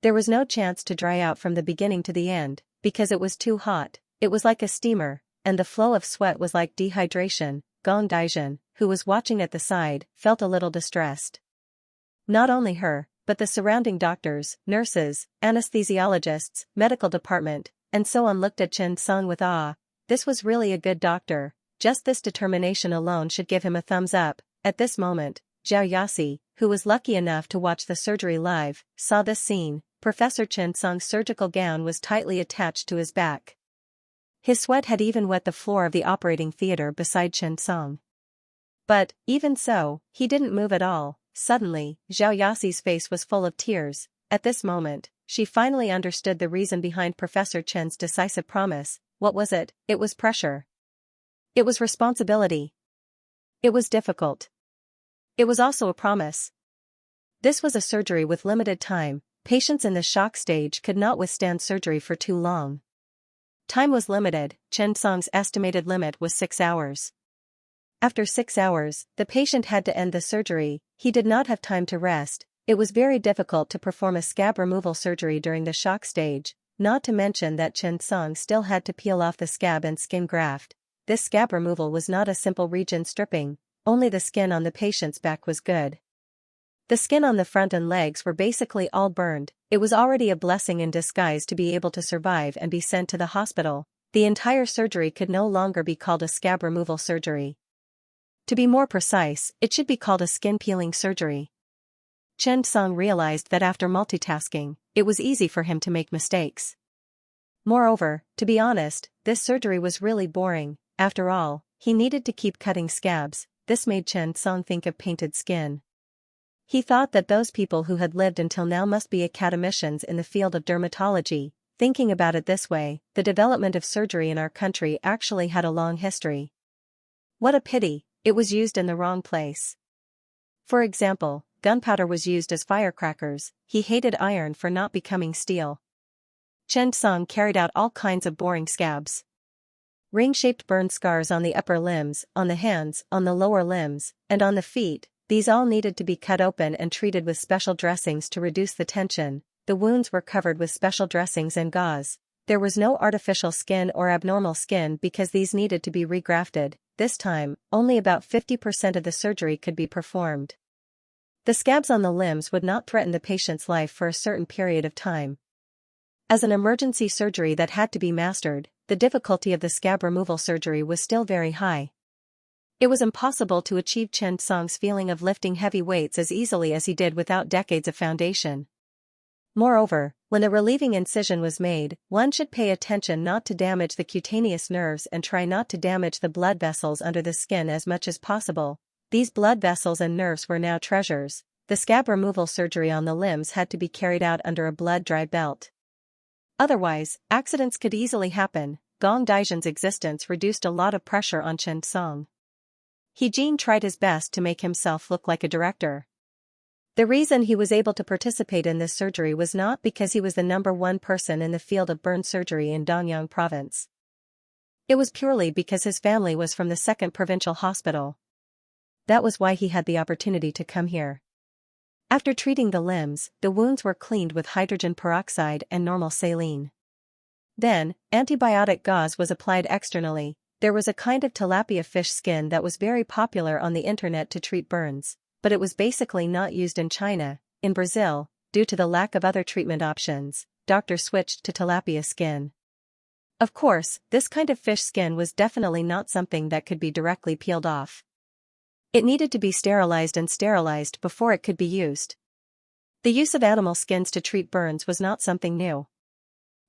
There was no chance to dry out from the beginning to the end, because it was too hot. It was like a steamer, and the flow of sweat was like dehydration. Gong Daijun, who was watching at the side, felt a little distressed. Not only her, but the surrounding doctors, nurses, anesthesiologists, medical department, and so on looked at Xianxia with awe. This was really a good doctor. Just this determination alone should give him a thumbs up. At this moment, Xiaoyaxi, who was lucky enough to watch the surgery live, saw this scene. Professor Xianxia's surgical gown was tightly attached to his back. His sweat had even wet the floor of the operating theater beside Xianxia. But, even so, he didn't move at all. Suddenly, Xiaoyaxi's face was full of tears. At this moment, she finally understood the reason behind Professor Chen's decisive promise. What was it? It was pressure. It was responsibility. It was difficult. It was also a promise. This was a surgery with limited time. Patients in the shock stage could not withstand surgery for too long. Time was limited. Xianxia's estimated limit was 6 hours. After 6 hours, the patient had to end the surgery. He did not have time to rest. It was very difficult to perform a scab removal surgery during the shock stage. not to mention that Chen Song still had to peel off the scab and skin graft. This scab removal was not a simple region stripping, only the skin on the patient's back was good. The skin on the front and legs were basically all burned. It was already a blessing in disguise to be able to survive and be sent to the hospital. The entire surgery could no longer be called a scab removal surgery. To be more precise, it should be called a skin peeling surgery. Chen Song realized that after multitasking, it was easy for him to make mistakes. Moreover, to be honest, this surgery was really boring. After all, he needed to keep cutting scabs. This made Chen Song think of painted skin. He thought that those people who had lived until now must be academicians in the field of dermatology. Thinking about it this way, the development of surgery in our country actually had a long history. What a pity, it was used in the wrong place. For example, gunpowder was used as firecrackers. He hated iron for not becoming steel. Chen Song carried out all kinds of boring scabs. Ring-shaped burn scars on the upper limbs, on the hands, on the lower limbs, and on the feet. These all needed to be cut open and treated with special dressings to reduce the tension. The wounds were covered with special dressings and gauze. There was no artificial skin or abnormal skin because these needed to be regrafted. This time, only about 50% of the surgery could be performed. The scabs on the limbs would not threaten the patient's life for a certain period of time. As an emergency surgery that had to be mastered, the difficulty of the scab removal surgery was still very high. It was impossible to achieve Chen Song's feeling of lifting heavy weights as easily as he did without decades of foundation. Moreover, when a relieving incision was made, one should pay attention not to damage the cutaneous nerves and try not to damage the blood vessels under the skin as much as possible. These blood vessels and nerves were now treasures. The scab removal surgery on the limbs had to be carried out under a blood-dry belt. Otherwise, accidents could easily happen. Gong Daizhen's existence reduced a lot of pressure on Chen Song. He tried his best to make himself look like a director. The reason he was able to participate in this surgery was not because he was the #1 person in the field of burn surgery in Danyang province. It was purely because his family was from the 2nd provincial hospital. That was why he had the opportunity to come here. After treating the limbs, the wounds were cleaned with hydrogen peroxide and normal saline. Then, antibiotic gauze was applied externally. There was a kind of tilapia fish skin that was very popular on the internet to treat burns, but it was basically not used in China. In Brazil, due to the lack of other treatment options, doctors switched to tilapia skin. Of course, this kind of fish skin was definitely not something that could be directly peeled off. It needed to be sterilized before it could be used. The use of animal skins to treat burns was not something new.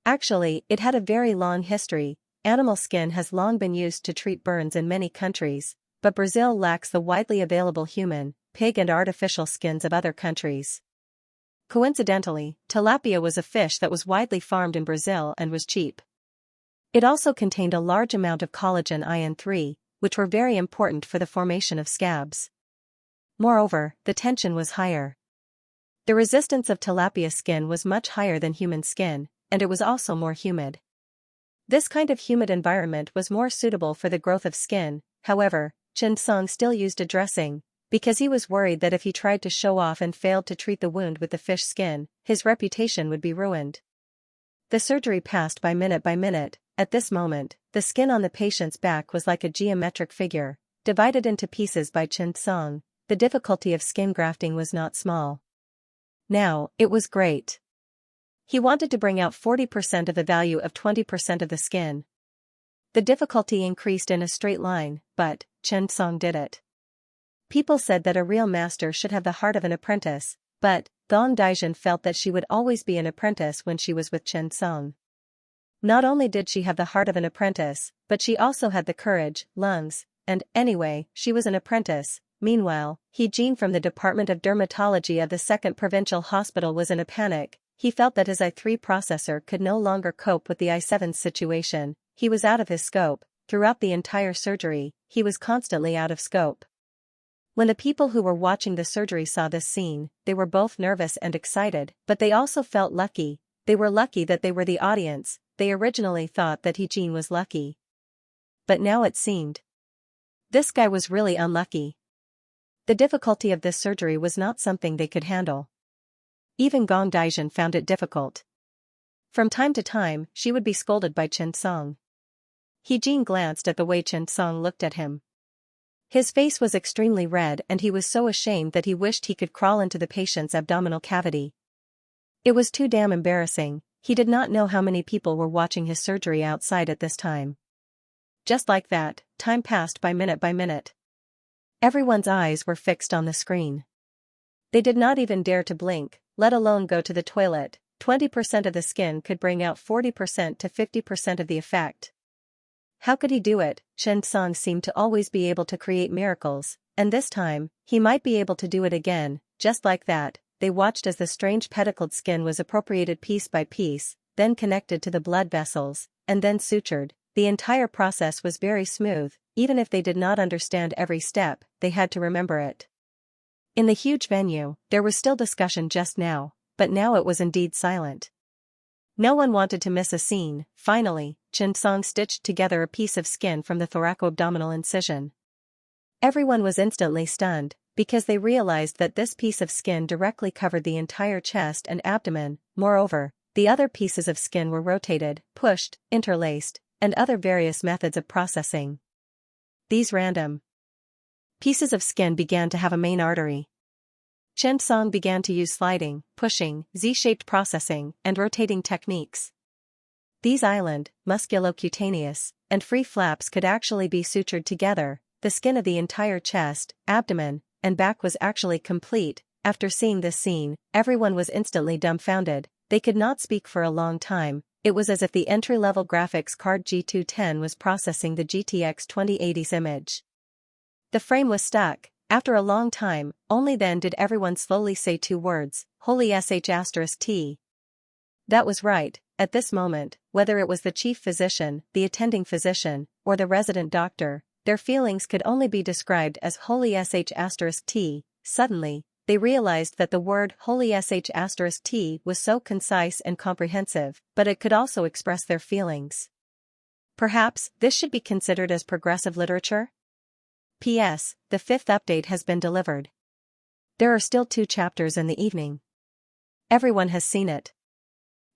Actually, it had a very long history. Animal skin has long been used to treat burns in many countries, but Brazil lacks the widely available human, pig and artificial skins of other countries. Coincidentally, tilapia was a fish that was widely farmed in Brazil and was cheap. It also contained a large amount of collagen IN3, which were very important for the formation of scabs. Moreover, the tension was higher. The resistance of tilapia skin was much higher than human skin, and it was also more humid. This kind of humid environment was more suitable for the growth of skin. However, Chen Song still used a dressing, because he was worried that if he tried to show off and failed to treat the wound with the fish skin, his reputation would be ruined. The surgery passed by minute. At this moment, the skin on the patient's back was like a geometric figure, divided into pieces by Chen Song. The difficulty of skin grafting was not small. Now, it was great. He wanted to bring out 40% of the value of 20% of the skin. The difficulty increased in a straight line, but Chen Song did it. People said that a real master should have the heart of an apprentice, but Gong Daizhen felt that she would always be an apprentice when she was with Chen Song. Not only did she have the heart of an apprentice, but she also had the courage, lungs, and, anyway, she was an apprentice. Meanwhile, He-jin from the Department of Dermatology of the 2nd Provincial Hospital was in a panic. He felt that his I3 processor could no longer cope with the I7's situation. He was out of his scope. Throughout the entire surgery, he was constantly out of scope. When the people who were watching the surgery saw this scene, they were both nervous and excited, but they also felt lucky. They were lucky that they were the audience. They originally thought that He-jin was lucky. But now it seemed this guy was really unlucky. The difficulty of this surgery was not something they could handle. Even Gong Daizhen found it difficult. From time to time, she would be scolded by Chen Song. He glanced at the way Chen Song looked at him. His face was extremely red and he was so ashamed that he wished he could crawl into the patient's abdominal cavity. It was too damn embarrassing. He did not know how many people were watching his surgery outside at this time. Just like that, time passed by minute by minute. Everyone's eyes were fixed on the screen. They did not even dare to blink, let alone go to the toilet. 20% of the skin could bring out 40% to 50% of the effect. How could he do it? Chen Song seemed to always be able to create miracles, and this time, he might be able to do it again. Just like that, they watched as the strange pedicled skin was appropriated piece by piece, then connected to the blood vessels, and then sutured. The entire process was very smooth. Even if they did not understand every step, they had to remember it. In the huge venue, there was still discussion just now, but now it was indeed silent. No one wanted to miss a scene. Finally, Chen Song stitched together a piece of skin from the thoraco-abdominal incision. Everyone was instantly stunned, because they realized that this piece of skin directly covered the entire chest and abdomen. Moreover, the other pieces of skin were rotated, pushed, interlaced, and other various methods of processing. These random pieces of skin began to have a main artery. Chen Song began to use sliding, pushing, Z-shaped processing, and rotating techniques. These island, musculocutaneous, and free flaps could actually be sutured together. The skin of the entire chest, abdomen, and back was actually complete. After seeing this scene, everyone was instantly dumbfounded. They could not speak for a long time. It was as if the entry-level graphics card G210 was processing the GTX 2080's image. The frame was stuck. After a long time, only then did everyone slowly say two words, "Holy sh**t." That was right. At this moment, whether it was the chief physician, the attending physician, or the resident doctor, their feelings could only be described as "Holy sh**t." Suddenly, they realized that the word "Holy sh**t" was so concise and comprehensive, but it could also express their feelings. Perhaps, this should be considered as progressive literature? P.S. The 5th update has been delivered. There are still 2 chapters in the evening. Everyone has seen it.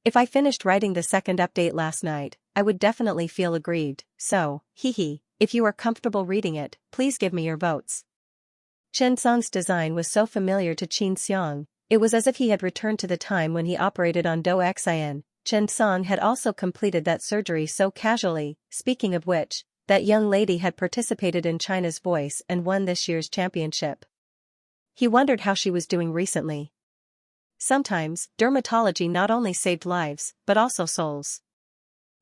If I finished writing the 2nd update last night, I would definitely feel aggrieved, so, if you are comfortable reading it, please give me your votes. Chen Song's design was so familiar to Xianxia, it was as if he had returned to the time when he operated on Xian. Chen Song had also completed that surgery so casually. Speaking of which, that young lady had participated in China's Voice and won this year's championship. He wondered how she was doing recently. Sometimes, dermatology not only saved lives, but also souls.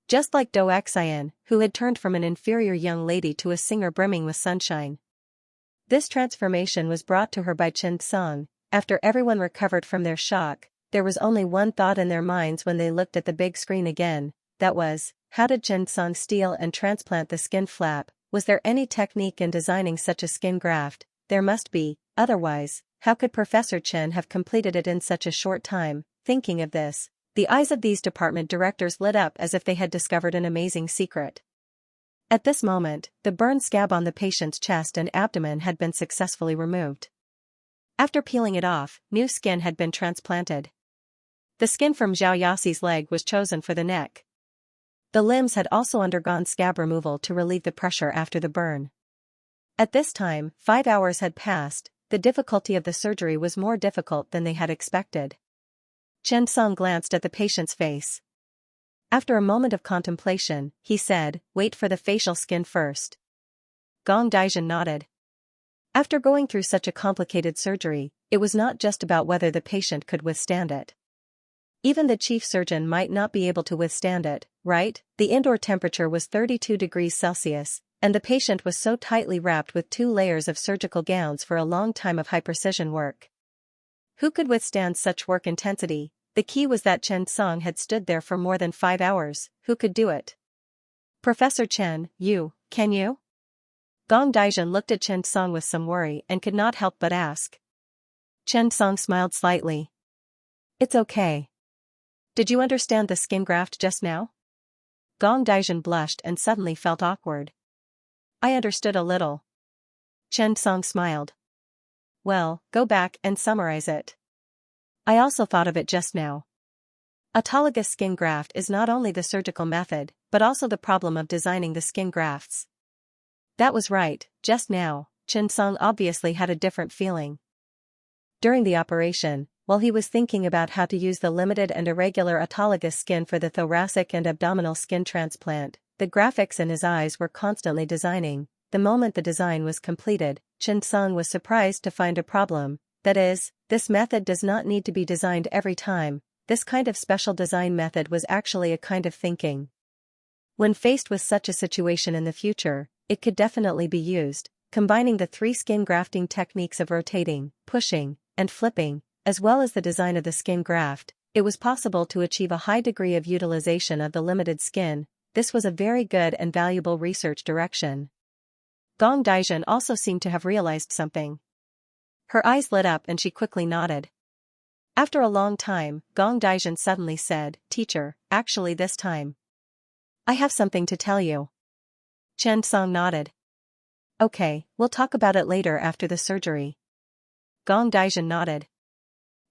Just like Xian, who had turned from an inferior young lady to a singer brimming with sunshine. This transformation was brought to her by Chen Song. After everyone recovered from their shock, there was only one thought in their minds when they looked at the big screen again. That was, how did Chen Song steal and transplant the skin flap? Was there any technique in designing such a skin graft? There must be, otherwise, how could Professor Chen have completed it in such a short time? Thinking of this, the eyes of these department directors lit up as if they had discovered an amazing secret. At this moment, the burn scab on the patient's chest and abdomen had been successfully removed. After peeling it off, new skin had been transplanted. The skin from Zhao Yaxi's leg was chosen for the neck. The limbs had also undergone scab removal to relieve the pressure after the burn. At this time, 5 hours had passed. The difficulty of the surgery was more difficult than they had expected. Chen Song glanced at the patient's face. After a moment of contemplation, he said, "Wait for the facial skin first." Gong Daijin nodded. After going through such a complicated surgery, it was not just about whether the patient could withstand it. Even the chief surgeon might not be able to withstand it, right? The indoor temperature was 32 degrees Celsius, and the patient was so tightly wrapped with 2 layers of surgical gowns for a long time of high-precision work. Who could withstand such work intensity? The key was that Chen Song had stood there for more than 5 hours. Who could do it? Professor Chen, can you? Gong Daijin looked at Chen Song with some worry and could not help but ask. Chen Song smiled slightly. It's okay. Did you understand the skin graft just now? Gong Daijin blushed and suddenly felt awkward. I understood a little. Chen Song smiled. Well, go back and summarize it. I also thought of it just now. Autologous skin graft is not only the surgical method, but also the problem of designing the skin grafts. That was right, just now, Xianxia obviously had a different feeling. During the operation, while he was thinking about how to use the limited and irregular autologous skin for the thoracic and abdominal skin transplant, the graphics in his eyes were constantly designing. The moment the design was completed, Xianxia was surprised to find a problem. That is, this method does not need to be designed every time. This kind of special design method was actually a kind of thinking. When faced with such a situation in the future, it could definitely be used, combining the 3 skin grafting techniques of rotating, pushing, and flipping, as well as the design of the skin graft. It was possible to achieve a high degree of utilization of the limited skin. This was a very good and valuable research direction. Gong Daijun also seemed to have realized something. Her eyes lit up and she quickly nodded. After a long time, Gong Daijun suddenly said, "Teacher, actually this time I have something to tell you." Xianxia nodded. "Okay, we'll talk about it later after the surgery." Gong Daijun nodded.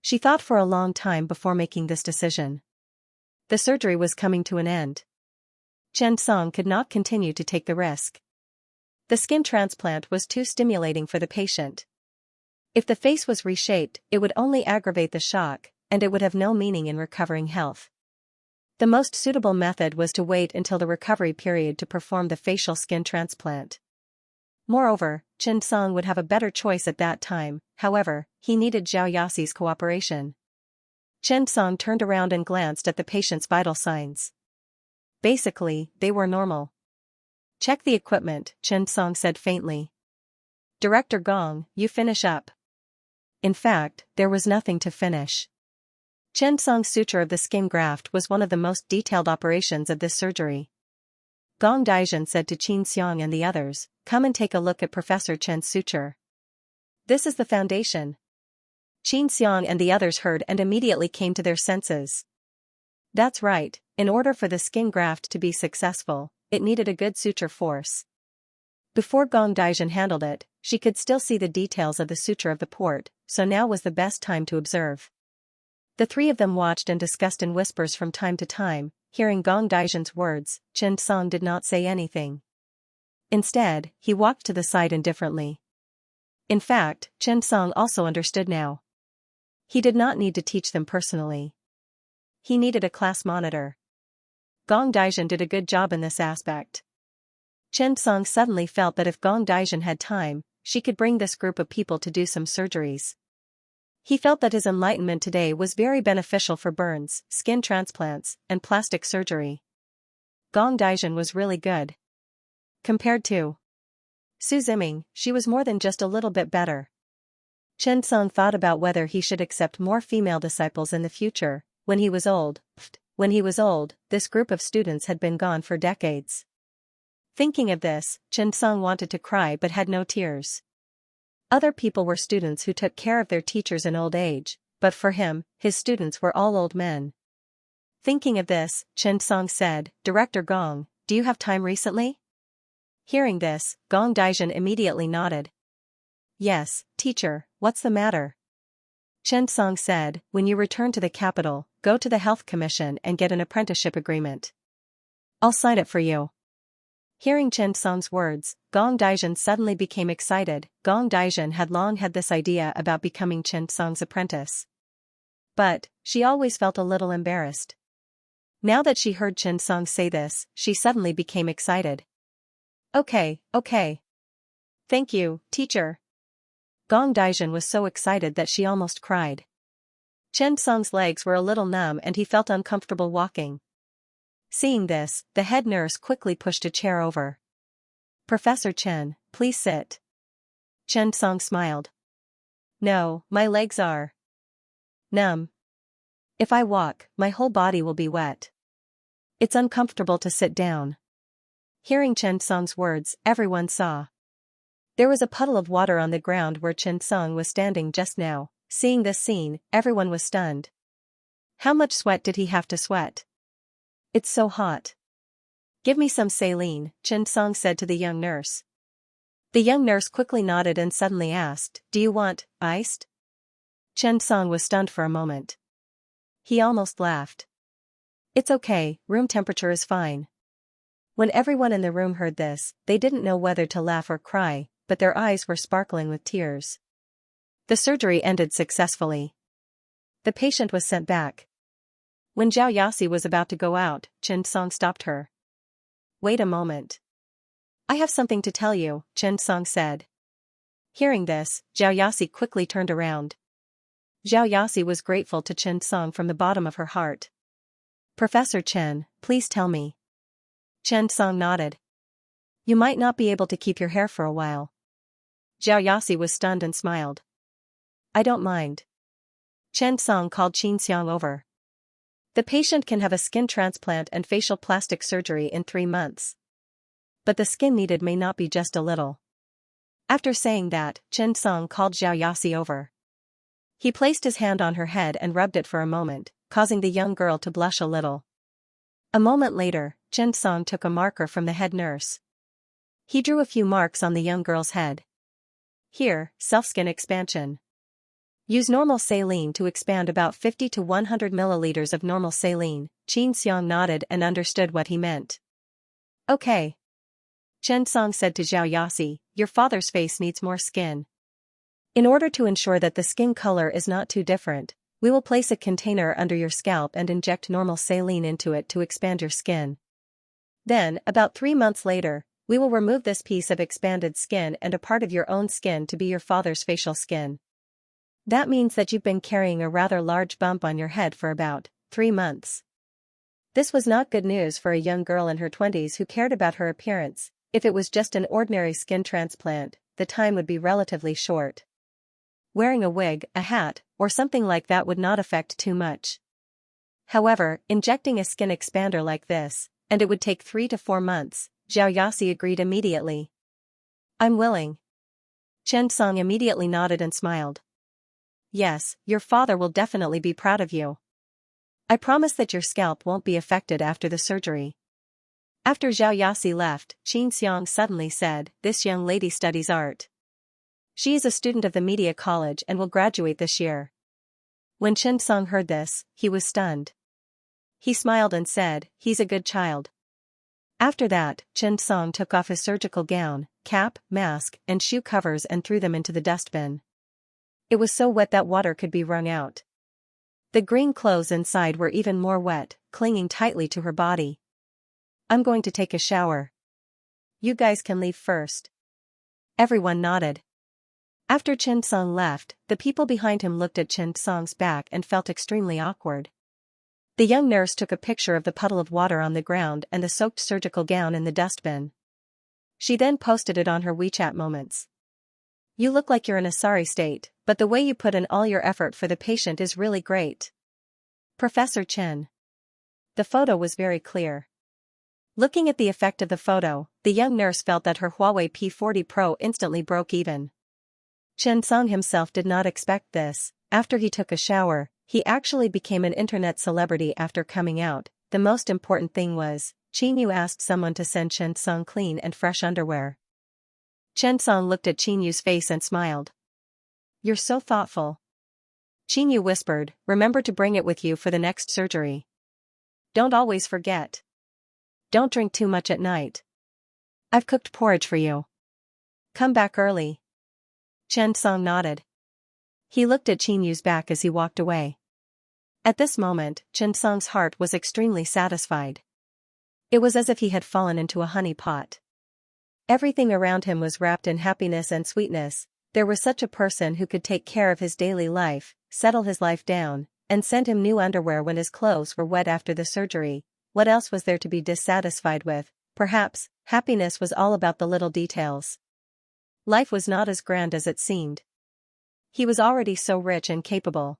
She thought for a long time before making this decision. The surgery was coming to an end. Xianxia could not continue to take the risk. The skin transplant was too stimulating for the patient. If the face was reshaped, it would only aggravate the shock, and it would have no meaning in recovering health. The most suitable method was to wait until the recovery period to perform the facial skin transplant. Moreover, Xianxia would have a better choice at that time. However, he needed Zhao Yaxi's cooperation. Xianxia turned around and glanced at the patient's vital signs. Basically, they were normal. "Check the equipment," Xianxia said faintly. "Director Gong, you finish up." In fact, there was nothing to finish. Xianxia's suture of the skin graft was one of the most detailed operations of this surgery. Gong Daijun said to Xianxia and the others, "Come and take a look at Professor Chen's suture. This is the foundation." Xianxia and the others heard and immediately came to their senses. That's right, in order for the skin graft to be successful, it needed a good suture force. Before Gong Daijun handled it, she could still see the details of the suture of the port, so now was the best time to observe. The 3 of them watched and discussed in whispers from time to time. Hearing Gong Daijun's words, Xianxia did not say anything. Instead, he walked to the side indifferently. In fact, Xianxia also understood now. He did not need to teach them personally. He needed a class monitor. Gong Daijun did a good job in this aspect. Xianxia suddenly felt that if Gong Daijun had time, she could bring this group of people to do some surgeries. He felt that his enlightenment today was very beneficial for burns, skin transplants, and plastic surgery. Gong Daijun was really good. Compared to Su Ziming, she was more than just a little bit better. Xianxia thought about whether he should accept more female disciples in the future. When he was old, this group of students had been gone for decades. Thinking of this, Xianxia wanted to cry but had no tears. Other people were students who took care of their teachers in old age, but for him, his students were all old men. Thinking of this, Xianxia said, "Director Gong, do you have time recently?" Hearing this, Gong Daijun immediately nodded. "Yes, teacher, what's the matter?" Xianxia said, "When you return to the capital, go to the health commission and get an apprenticeship agreement. I'll sign it for you." Hearing Xianxia's words, Gong Daijun suddenly became excited. Gong Daijun had long had this idea about becoming Xianxia's apprentice. But, she always felt a little embarrassed. Now that she heard Xianxia say this, she suddenly became excited. Okay. Thank you, teacher." Gong Daijun was so excited that she almost cried. Xianxia's legs were a little numb and he felt uncomfortable walking. Seeing this, the head nurse quickly pushed a chair over. "Professor Chen, please sit." Xianxia smiled. "No, my legs are numb. If I walk, my whole body will be wet. It's uncomfortable to sit down." Hearing Xianxia's words, everyone saw. There was a puddle of water on the ground where Xianxia was standing just now. Seeing this scene, everyone was stunned. How much sweat did he have to sweat? "It's so hot." "Give me some saline," Xianxia said to the young nurse. The young nurse quickly nodded and suddenly asked, "Do you want iced?" Xianxia was stunned for a moment. He almost laughed. It's okay, room temperature is fine. When everyone in the room heard this, they didn't know whether to laugh or cry, but their eyes were sparkling with tears. The surgery ended successfully. The patient was sent back. When Xiaoyasi was about to go out, Chen Song stopped her. Wait a moment. I have something to tell you, Chen Song said. Hearing this, Xiaoyasi quickly turned around. Xiaoyasi was grateful to Chen Song from the bottom of her heart. Professor Chen, please tell me. Chen Song nodded. You might not be able to keep your hair for a while. Xiaoyasi was stunned and smiled. I don't mind. Chen Song called Xianxia over. The patient can have a skin transplant and facial plastic surgery in 3 months. But the skin needed may not be just a little. After saying that, Chen Song called Xiaoyasi over. He placed his hand on her head and rubbed it for a moment, causing the young girl to blush a little. A moment later, Chen Song took a marker from the head nurse. He drew a few marks on the young girl's head. Here, self-skin expansion. Use normal saline to expand about 50 to 100 milliliters of normal saline. Xianxia nodded and understood what he meant. Okay. Chen Song said to Xiaoyasi, your father's face needs more skin. In order to ensure that the skin color is not too different, we will place a container under your scalp and inject normal saline into it to expand your skin. Then, about 3 months later, we will remove this piece of expanded skin and a part of your own skin to be your father's facial skin. That means that you've been carrying a rather large bump on your head for about 3 months. This was not good news for a young girl in her 20s who cared about her appearance. If it was just an ordinary skin transplant, the time would be relatively short. Wearing a wig, a hat, or something like that would not affect too much. However, injecting a skin expander like this, and it would take 3 to 4 months, Xiaoyasi agreed immediately. I'm willing. Chen Song immediately nodded and smiled. Yes, your father will definitely be proud of you. I promise that your scalp won't be affected after the surgery. After Xiaoyasi left, Xianxia suddenly said, this young lady studies art. She is a student of the media college and will graduate this year. When Chen Song heard this, he was stunned. He smiled and said, he's a good child. After that, Chen Song took off his surgical gown, cap, mask, and shoe covers and threw them into the dustbin. It was so wet that water could be wrung out. The green clothes inside were even more wet, clinging tightly to her body. I'm going to take a shower. You guys can leave first. Everyone nodded. After Chen Song left, the people behind him looked at Chen Song's back and felt extremely awkward. The young nurse took a picture of the puddle of water on the ground and the soaked surgical gown in the dustbin. She then posted it on her WeChat moments. You look like you're in a sorry state, but the way you put in all your effort for the patient is really great. Professor Chen. The photo was very clear. Looking at the effect of the photo, the young nurse felt that her Huawei P40 Pro instantly broke even. Chen Song himself did not expect this. After he took a shower, he actually became an internet celebrity after coming out. The most important thing was, Qinyu asked someone to send Chen Song clean and fresh underwear. Chen Song looked at Qinyu's face and smiled. You're so thoughtful. Qinyu whispered, remember to bring it with you for the next surgery. Don't always forget. Don't drink too much at night. I've cooked porridge for you. Come back early. Chen Song nodded. He looked at Qinyu's back as he walked away. At this moment, Chen Song's heart was extremely satisfied. It was as if he had fallen into a honey pot. Everything around him was wrapped in happiness and sweetness. There was such a person who could take care of his daily life, settle his life down, and send him new underwear when his clothes were wet after the surgery. What else was there to be dissatisfied with? Perhaps, happiness was all about the little details. Life was not as grand as it seemed. He was already so rich and capable.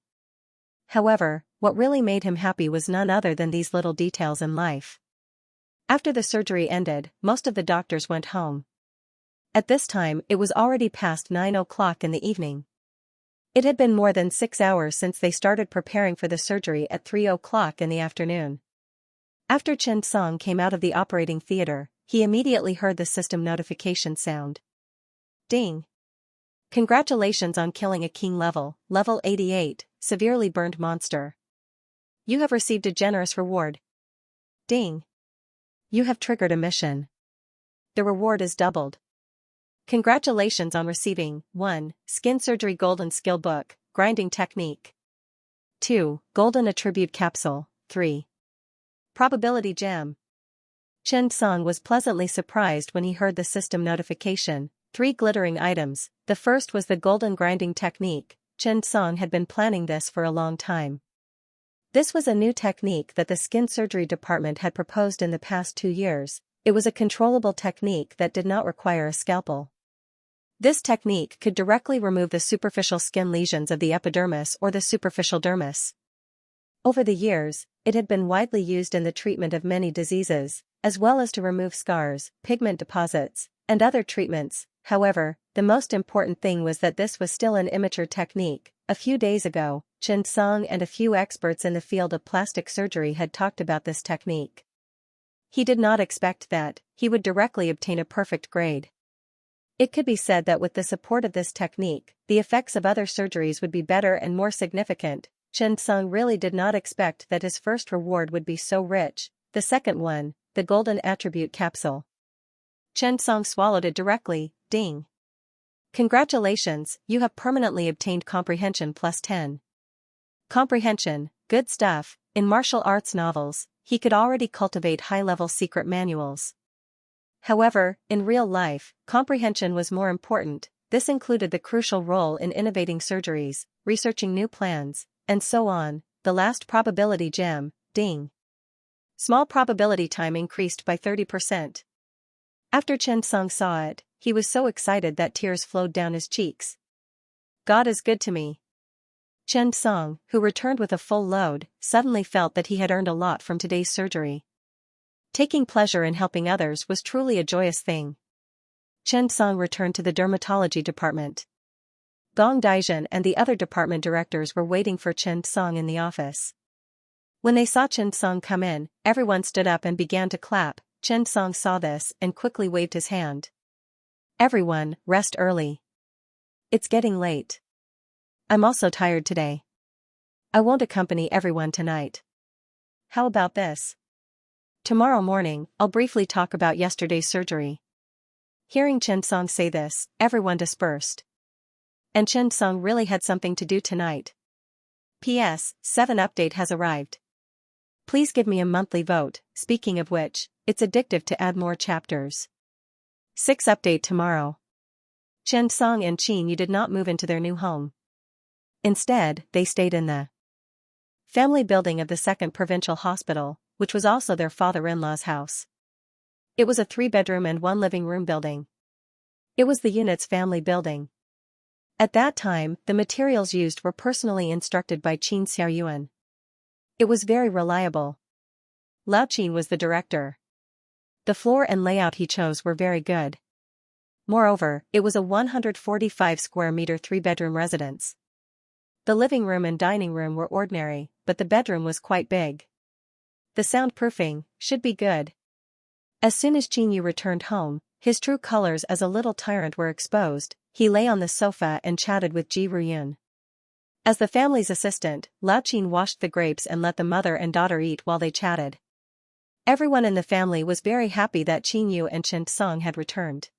However, what really made him happy was none other than these little details in life. After the surgery ended, most of the doctors went home. At this time, it was already past 9 o'clock in the evening. It had been more than 6 hours since they started preparing for the surgery at 3 o'clock in the afternoon. After Chen Song came out of the operating theater, he immediately heard the system notification sound. Ding! Congratulations on killing a king level 88, severely burned monster. You have received a generous reward. Ding. You have triggered a mission. The reward is doubled. Congratulations on receiving 1. Skin Surgery Golden Skill Book, Grinding Technique. 2. Golden Attribute Capsule. 3. Probability Gem. Chen Song was pleasantly surprised when he heard the system notification. 3 glittering items. The first was the Golden Grinding Technique. Chen Song had been planning this for a long time. This was a new technique that the skin surgery department had proposed in the past 2 years. It was a controllable technique that did not require a scalpel. This technique could directly remove the superficial skin lesions of the epidermis or the superficial dermis. Over the years, it had been widely used in the treatment of many diseases, as well as to remove scars, pigment deposits, and other treatments. However, the most important thing was that this was still an immature technique. A few days ago, Chen Song and a few experts in the field of plastic surgery had talked about this technique. He did not expect that he would directly obtain a perfect grade. It could be said that with the support of this technique, the effects of other surgeries would be better and more significant. Chen Song really did not expect that his first reward would be so rich. The second one, the Golden Attribute Capsule. Chen Song swallowed it directly. Ding. Congratulations, you have permanently obtained Comprehension plus 10. Comprehension, good stuff. In martial arts novels, he could already cultivate high-level secret manuals. However, in real life, comprehension was more important. This included the crucial role in innovating surgeries, researching new plans, and so on. The last probability gem. Ding. Small probability time increased by 30%. After Chen Song saw it, he was so excited that tears flowed down his cheeks. God is good to me. Chen Song, who returned with a full load, suddenly felt that he had earned a lot from today's surgery. Taking pleasure in helping others was truly a joyous thing. Chen Song returned to the dermatology department. Gong Daijun and the other department directors were waiting for Chen Song in the office. When they saw Chen Song come in, everyone stood up and began to clap. Chen Song saw this and quickly waved his hand. Everyone, rest early. It's getting late. I'm also tired today. I won't accompany everyone tonight. How about this? Tomorrow morning, I'll briefly talk about yesterday's surgery. Hearing Chen Song say this, everyone dispersed. And Chen Song really had something to do tonight. P.S. 7 update has arrived. Please give me a monthly vote. Speaking of which, it's addictive to add more chapters. 6 update tomorrow. Chen Song and Qin Yu did not move into their new home. Instead, they stayed in the family building of the 2nd Provincial Hospital, which was also their father-in-law's house. It was a 3-bedroom and 1 living room building. It was the unit's family building. At that time, the materials used were personally instructed by Qin Xiaoyuan. It was very reliable. Lao Qin was the director. The floor and layout he chose were very good. Moreover, it was a 145 square meter 3-bedroom residence. The living room and dining room were ordinary, but the bedroom was quite big. The soundproofing should be good. As soon as Qin Yu returned home, his true colors as a little tyrant were exposed. He lay on the sofa and chatted with Ji Ruyun. As the family's assistant, Lao Qin washed the grapes and let the mother and daughter eat while they chatted. Everyone in the family was very happy that Qin Yu and Chen Song had returned.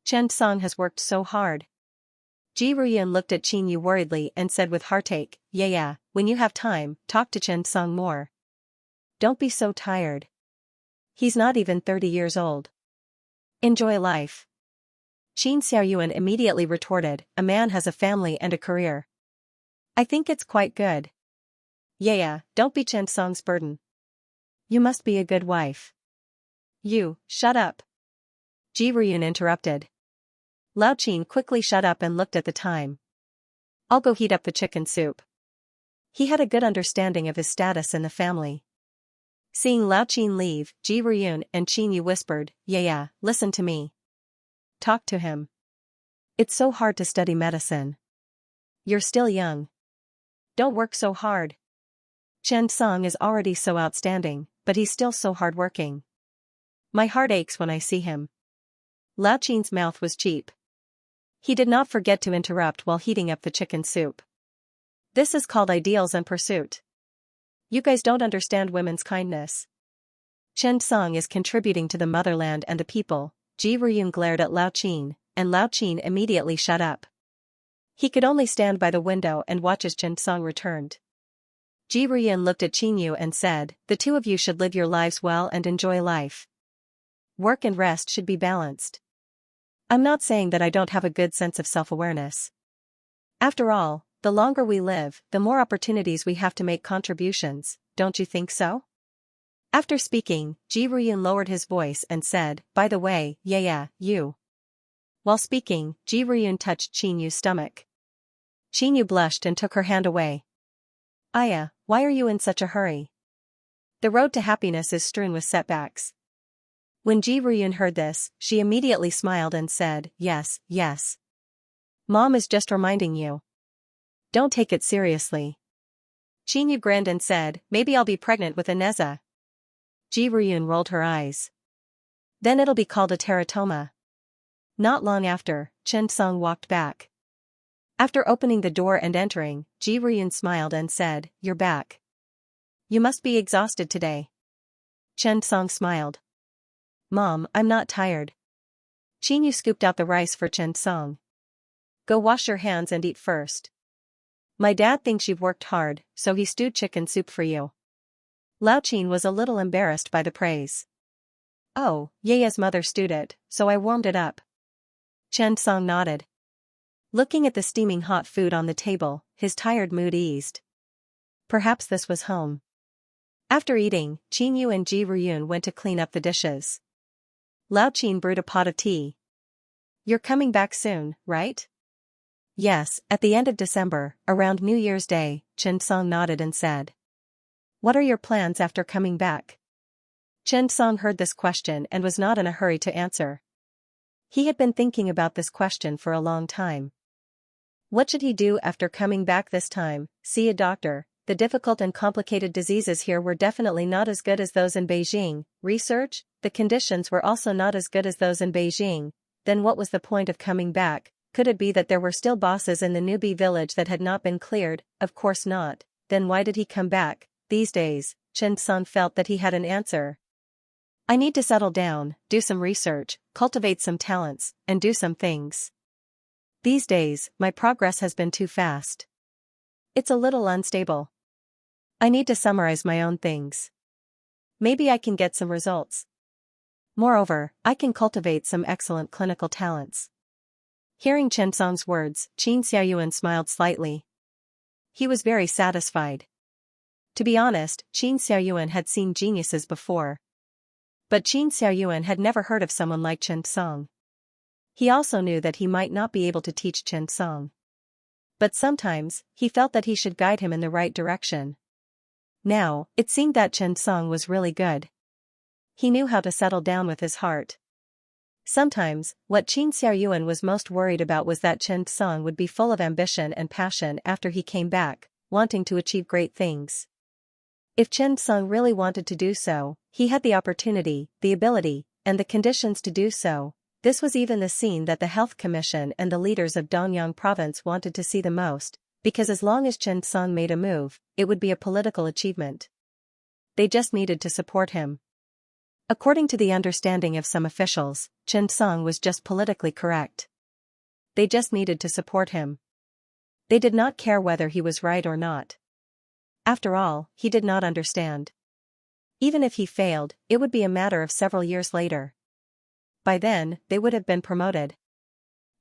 Chen Song has worked so hard. Ji Ruyun looked at Qin Yu worriedly and said with heartache, yeah, when you have time, talk to Chen Song more. Don't be so tired. He's not even 30 years old. Enjoy life. Qin Xiaoyuan immediately retorted, a man has a family and a career. I think it's quite good. Yeah, don't be Chen Song's burden. You must be a good wife. You, shut up. Ji Ruyun interrupted. Lao Qin quickly shut up and looked at the time. I'll go heat up the chicken soup. He had a good understanding of his status in the family. Seeing Lao Qin leave, Ji Ruyun and Qin Yu whispered, yeah, listen to me. Talk to him. It's so hard to study medicine. You're still young. Don't work so hard. Chen Song is already so outstanding, but he's still so hardworking. My heart aches when I see him. Lao Qin's mouth was cheap. He did not forget to interrupt while heating up the chicken soup. This is called ideals and pursuit. You guys don't understand women's kindness. Chen Song is contributing to the motherland and the people. Ji Ruyun glared at Lao Qin, and Lao Qin immediately shut up. He could only stand by the window and watch as Chen Song returned. Ji Ruyun looked at Qin Yu and said, "The two of you should live your lives well and enjoy life. Work and rest should be balanced. I'm not saying that I don't have a good sense of self-awareness. After all, the longer we live, the more opportunities we have to make contributions, don't you think so?" After speaking, Ji Ruyun lowered his voice and said, "By the way, yeah, you." While speaking, Ji Ruyun touched Qin Yu's stomach. Qin Yu blushed and took her hand away. "Aya, why are you in such a hurry? The road to happiness is strewn with setbacks." When Ji Ruyun heard this, she immediately smiled and said, Yes. Mom is just reminding you. Don't take it seriously." Qin Yu grinned and said, "Maybe I'll be pregnant with Ineza." Ji Ruyun rolled her eyes. "Then it'll be called a teratoma." Not long after, Chen Song walked back. After opening the door and entering, Ji Ruyun smiled and said, "You're back. You must be exhausted today." Chen Song smiled. "Mom, I'm not tired." Qin Yu scooped out the rice for Chen Song. "Go wash your hands and eat first. My dad thinks you've worked hard, so he stewed chicken soup for you." Lao Qin was a little embarrassed by the praise. "Oh, Yaya's mother stewed it, so I warmed it up." Chen Song nodded. Looking at the steaming hot food on the table, his tired mood eased. Perhaps this was home. After eating, Qin Yu and Ji Ruyun went to clean up the dishes. Lao Qin brewed a pot of tea. "You're coming back soon, right?" "Yes, at the end of December, around New Year's Day," Chen Song nodded and said. "What are your plans after coming back?" Chen Song heard this question and was not in a hurry to answer. He had been thinking about this question for a long time. What should he do after coming back this time? See a doctor. The difficult and complicated diseases here were definitely not as good as those in Beijing. Research? The conditions were also not as good as those in Beijing. Then what was the point of coming back? Could it be that there were still bosses in the newbie village that had not been cleared? Of course not. Then why did he come back? These days, Chen Song felt that he had an answer. "I need to settle down, do some research, cultivate some talents, and do some things. These days, my progress has been too fast. It's a little unstable. I need to summarize my own things. Maybe I can get some results. Moreover, I can cultivate some excellent clinical talents." Hearing Chen Song's words, Qin Xiaoyuan smiled slightly. He was very satisfied. To be honest, Qin Xiaoyuan had seen geniuses before. But Qin Xiaoyuan had never heard of someone like Chen Song. He also knew that he might not be able to teach Chen Song. But sometimes, he felt that he should guide him in the right direction. Now, it seemed that Chen Song was really good. He knew how to settle down with his heart. Sometimes, what Qin Xiaoyuan was most worried about was that Chen Song would be full of ambition and passion after he came back, wanting to achieve great things. If Chen Song really wanted to do so, he had the opportunity, the ability, and the conditions to do so. This was even the scene that the Health Commission and the leaders of Dongyang Province wanted to see the most, because as long as Chen Song made a move, it would be a political achievement. They just needed to support him. According to the understanding of some officials, Chen Song was just politically correct. They just needed to support him. They did not care whether he was right or not. After all, he did not understand. Even if he failed, it would be a matter of several years later. By then, they would have been promoted.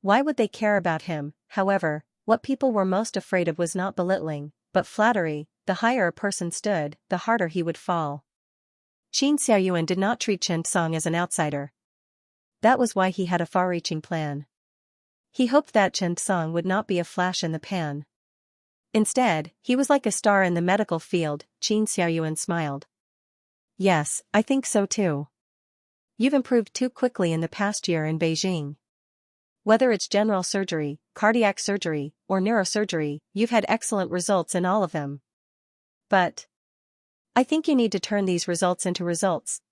Why would they care about him? However, what people were most afraid of was not belittling, but flattery. The higher a person stood, the harder he would fall. Qin Xiaoyuan did not treat Chen Song as an outsider. That was why he had a far-reaching plan. He hoped that Chen Song would not be a flash in the pan. Instead, he was like a star in the medical field. Qin Xiaoyuan smiled. "Yes, I think so too. You've improved too quickly in the past year in Beijing. Whether it's general surgery, cardiac surgery, or neurosurgery, you've had excellent results in all of them. But I think you need to turn these results into results.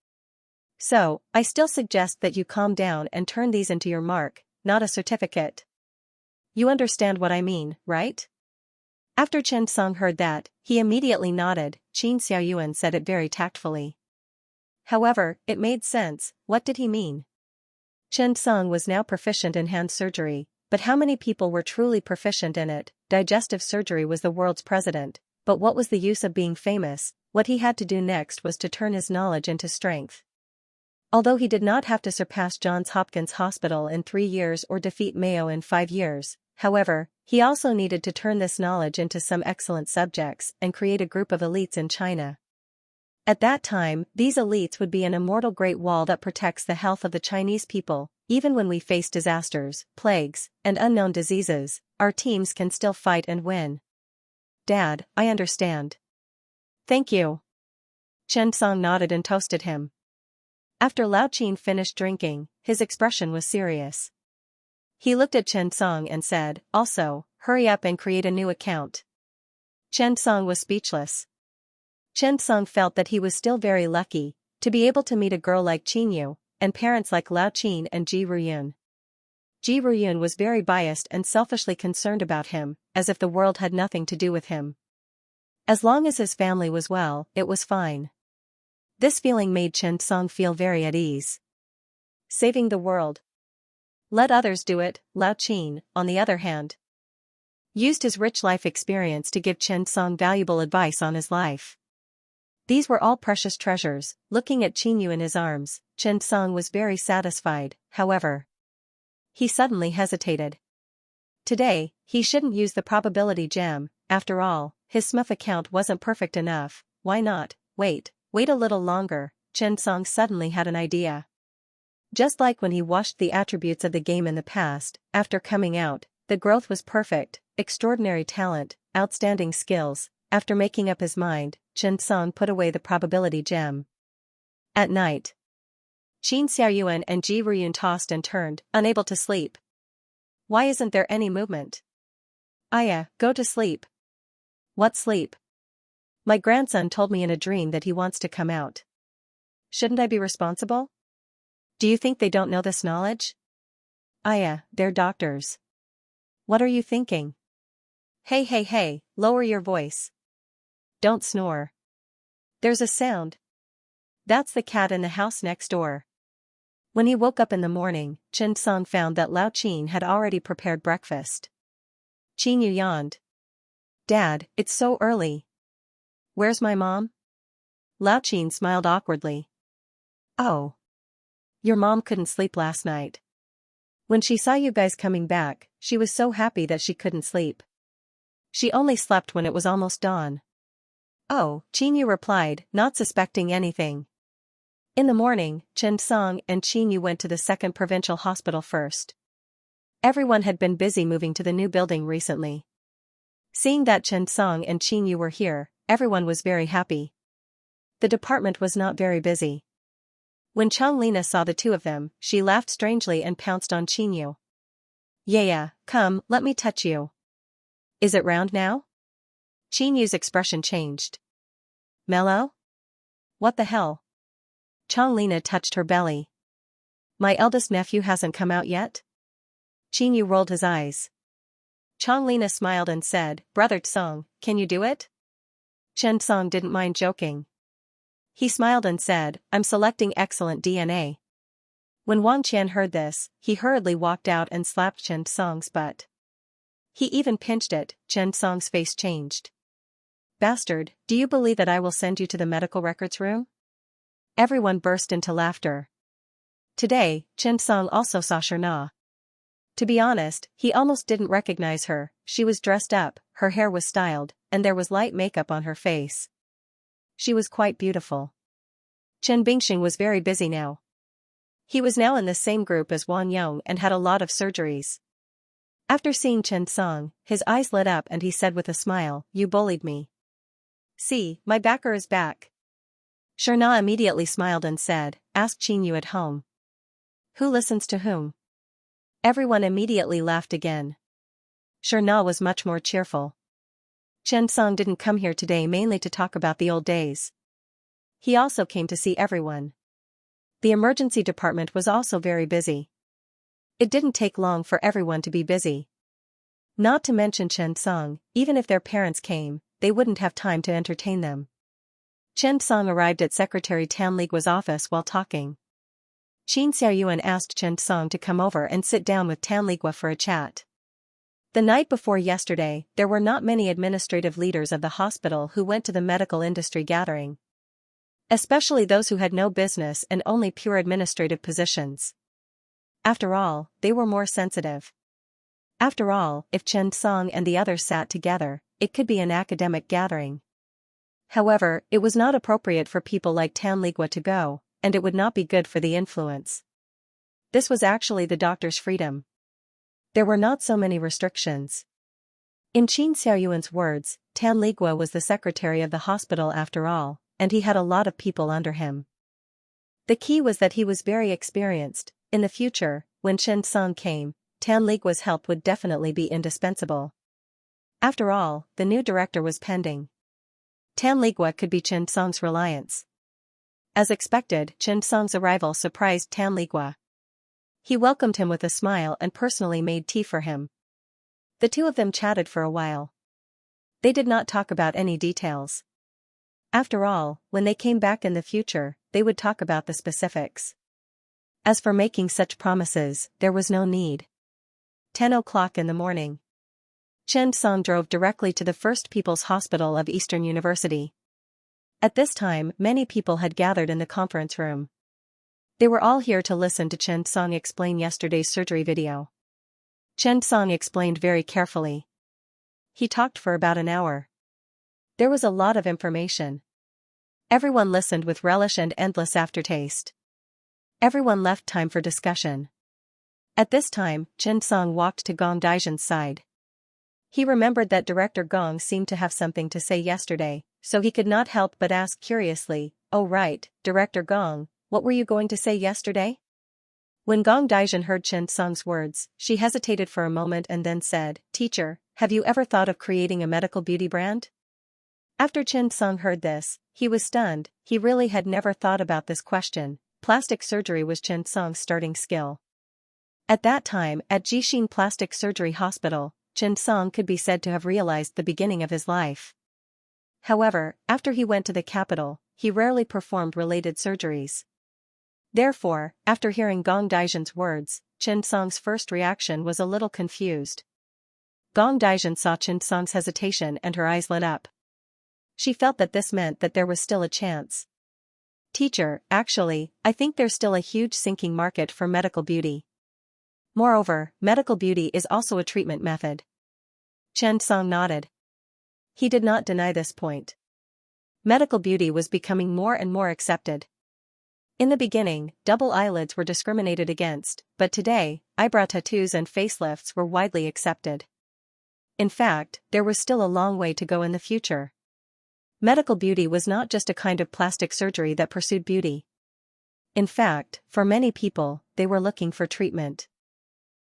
So, I still suggest that you calm down and turn these into your mark, not a certificate. You understand what I mean, right?" After Chen Song heard that, he immediately nodded. Qin Xiaoyuan said it very tactfully. However, it made sense. What did he mean? Chen Song was now proficient in hand surgery, but how many people were truly proficient in it? Digestive surgery was the world's president, but what was the use of being famous? What he had to do next was to turn his knowledge into strength. Although he did not have to surpass Johns Hopkins Hospital in 3 years or defeat Mayo in 5 years, however, he also needed to turn this knowledge into some excellent subjects and create a group of elites in China. At that time, these elites would be an immortal great wall that protects the health of the Chinese people. Even when we face disasters, plagues, and unknown diseases, our teams can still fight and win. Dad, I understand. Thank you. Chen Song nodded and toasted him. After Lao Qin finished drinking, his expression was serious. He looked at Chen Song and said, also, hurry up and create a new account. Chen Song was speechless. Chen Song felt that he was still very lucky to be able to meet a girl like Qinyu, and parents like Lao Qin and Ji Ruyun. Ji Ruyun was very biased and selfishly concerned about him, as if the world had nothing to do with him. As long as his family was well, it was fine. This feeling made Chen Song feel very at ease. Saving the world. Let others do it. Lao Qin, on the other hand, used his rich life experience to give Chen Song valuable advice on his life. These were all precious treasures. Looking at Qinyu in his arms, Chen Song was very satisfied. However, he suddenly hesitated. Today, he shouldn't use the probability gem. After all, his SMUF account wasn't perfect enough. Why not? Wait a little longer. Chen Song suddenly had an idea. Just like when he watched the attributes of the game in the past, after coming out, the growth was perfect, extraordinary talent, outstanding skills. After making up his mind, Chen Song put away the probability gem. At night, Xianxia Yuan and Ji Ruyun tossed and turned, unable to sleep. Why isn't there any movement? Aya, go to sleep. What sleep? My grandson told me in a dream that he wants to come out. Shouldn't I be responsible? Do you think they don't know this knowledge? Aya, they're doctors. What are you thinking? Hey, lower your voice. Don't snore. There's a sound. That's the cat in the house next door. When he woke up in the morning, Chen Song found that Lao Qin had already prepared breakfast. Qinyu yawned. Dad, it's so early. Where's my mom? Lao Qin smiled awkwardly. Oh. Your mom couldn't sleep last night. When she saw you guys coming back, she was so happy that she couldn't sleep. She only slept when it was almost dawn. Oh, Qinyu replied, not suspecting anything. In the morning, Chen Song and Qinyu went to the second provincial hospital first. Everyone had been busy moving to the new building recently. Seeing that Chen Song and Qinyu were here, everyone was very happy. The department was not very busy. When Chang Lina saw the two of them, she laughed strangely and pounced on Qinyu. Yeah, come, let me touch you. Is it round now? Qinyu's expression changed. Mellow? What the hell? Chang Lina touched her belly. My eldest nephew hasn't come out yet? Qinyu rolled his eyes. Chang Lina smiled and said, Brother Song, can you do it? Chen Song didn't mind joking. He smiled and said, I'm selecting excellent DNA. When Wang Qian heard this, he hurriedly walked out and slapped Chen Song's butt. He even pinched it. Chen Song's face changed. Bastard, do you believe that I will send you to the medical records room? Everyone burst into laughter. Today, Chen Song also saw Shirna. To be honest, he almost didn't recognize her. She was dressed up, her hair was styled, and there was light makeup on her face. She was quite beautiful. Chen Bingxing was very busy now. He was now in the same group as Wang Yong and had a lot of surgeries. After seeing Chen Song, his eyes lit up and he said with a smile, You bullied me. See, my backer is back. Shirna immediately smiled and said, Ask Qinyu at home. Who listens to whom? Everyone immediately laughed again. Shirna was much more cheerful. Chen Song didn't come here today mainly to talk about the old days. He also came to see everyone. The emergency department was also very busy. It didn't take long for everyone to be busy. Not to mention Chen Song, even if their parents came, they wouldn't have time to entertain them. Chen Song arrived at Secretary Tan Ligua's office while talking. Xianxia asked Chen Song to come over and sit down with Tan Ligua for a chat. The night before yesterday, there were not many administrative leaders of the hospital who went to the medical industry gathering. Especially those who had no business and only pure administrative positions. After all, they were more sensitive. After all, if Chen Song and the others sat together, it could be an academic gathering. However, it was not appropriate for people like Tan Ligua to go, and it would not be good for the influence. This was actually the doctor's freedom. There were not so many restrictions. In Qin Xiaoyuan's words, Tan Ligua was the secretary of the hospital after all, and he had a lot of people under him. The key was that he was very experienced. In the future, when Chen Song came, Tan Ligua's help would definitely be indispensable. After all, the new director was pending. Tan Ligua could be Chen Song's reliance. As expected, Chen Song's arrival surprised Tan Ligua. He welcomed him with a smile and personally made tea for him. The two of them chatted for a while. They did not talk about any details. After all, when they came back in the future, they would talk about the specifics. As for making such promises, there was no need. 10 o'clock in the morning. Chen Song drove directly to the First People's Hospital of Eastern University. At this time, many people had gathered in the conference room. They were all here to listen to Chen Song explain yesterday's surgery video. Chen Song explained very carefully. He talked for about an hour. There was a lot of information. Everyone listened with relish and endless aftertaste. Everyone left time for discussion. At this time, Chen Song walked to Gong Daizhen's side. He remembered that Director Gong seemed to have something to say yesterday, so he could not help but ask curiously, "Oh right, Director Gong, what were you going to say yesterday?" When Gong Daizhen heard Chen Song's words, she hesitated for a moment and then said, "Teacher, have you ever thought of creating a medical beauty brand?" After Chen Song heard this, he was stunned. He really had never thought about this question. Plastic surgery was Chen Song's starting skill. At that time, at Jixin Plastic Surgery Hospital, Chen Song could be said to have realized the beginning of his life. However, after he went to the capital, he rarely performed related surgeries. Therefore, after hearing Gong Daizhen's words, Chen Song's first reaction was a little confused. Gong Daizhen saw Chen Song's hesitation and her eyes lit up. She felt that this meant that there was still a chance. "Teacher, actually, I think there's still a huge sinking market for medical beauty. Moreover, medical beauty is also a treatment method." Chen Song nodded. He did not deny this point. Medical beauty was becoming more and more accepted. In the beginning, double eyelids were discriminated against, but today, eyebrow tattoos and facelifts were widely accepted. In fact, there was still a long way to go in the future. Medical beauty was not just a kind of plastic surgery that pursued beauty. In fact, for many people, they were looking for treatment.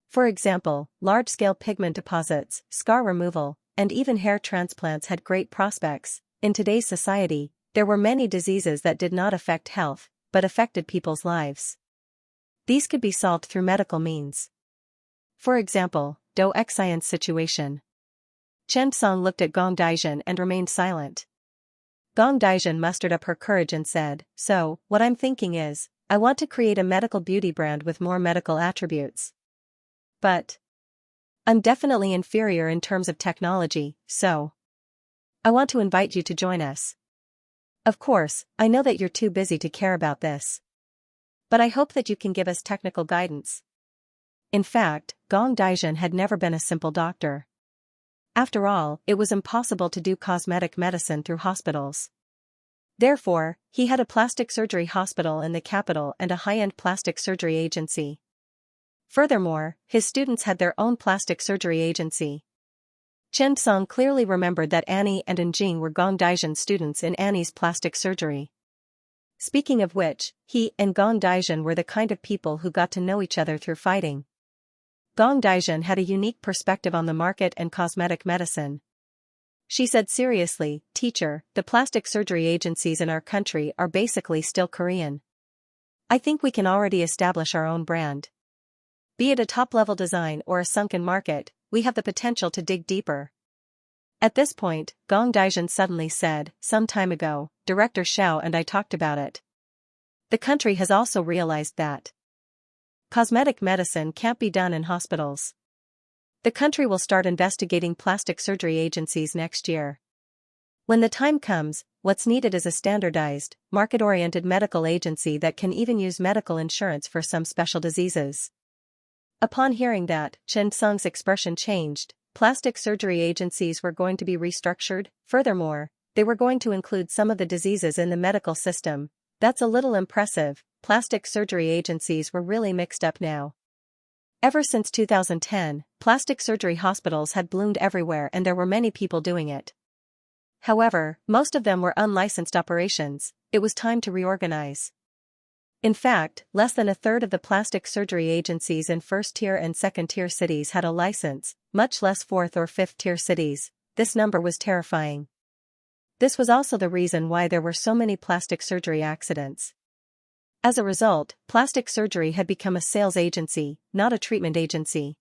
For example, large-scale pigment deposits, scar removal, and even hair transplants had great prospects. In today's society, there were many diseases that did not affect health, but affected people's lives. These could be solved through medical means. For example, Do Xian's situation. Chen Song looked at Gong Daizhen and remained silent. Gong Daizhen mustered up her courage and said, "So, what I'm thinking is, I want to create a medical beauty brand with more medical attributes. But I'm definitely inferior in terms of technology, so I want to invite you to join us. Of course, I know that you're too busy to care about this. But I hope that you can give us technical guidance." In fact, Gong Daizhen had never been a simple doctor. After all, it was impossible to do cosmetic medicine through hospitals. Therefore, he had a plastic surgery hospital in the capital and a high-end plastic surgery agency. Furthermore, his students had their own plastic surgery agency. Chen Song clearly remembered that Annie and Njing were Gong Daizhen's students in Annie's plastic surgery. Speaking of which, he and Gong Daizhen were the kind of people who got to know each other through fighting. Gong Daizhen had a unique perspective on the market and cosmetic medicine. She said seriously, "Teacher, the plastic surgery agencies in our country are basically still Korean. I think we can already establish our own brand. Be it a top-level design or a sunken market, we have the potential to dig deeper." At this point, Gong Daizhen suddenly said, "Some time ago, Director Xiao and I talked about it. The country has also realized that cosmetic medicine can't be done in hospitals. The country will start investigating plastic surgery agencies next year. When the time comes, what's needed is a standardized, market-oriented medical agency that can even use medical insurance for some special diseases. Upon hearing that, Chen Song's expression changed. Plastic surgery agencies were going to be restructured. Furthermore, they were going to include some of the diseases in the medical system. That's a little impressive. Plastic surgery agencies were really mixed up now. Ever since 2010, plastic surgery hospitals had bloomed everywhere and there were many people doing it. However, most of them were unlicensed operations. It was time to reorganize. In fact, less than a third of the plastic surgery agencies in first-tier and second-tier cities had a license, much less fourth- or fifth-tier cities. This number was terrifying. This was also the reason why there were so many plastic surgery accidents. As a result, plastic surgery had become a sales agency, not a treatment agency.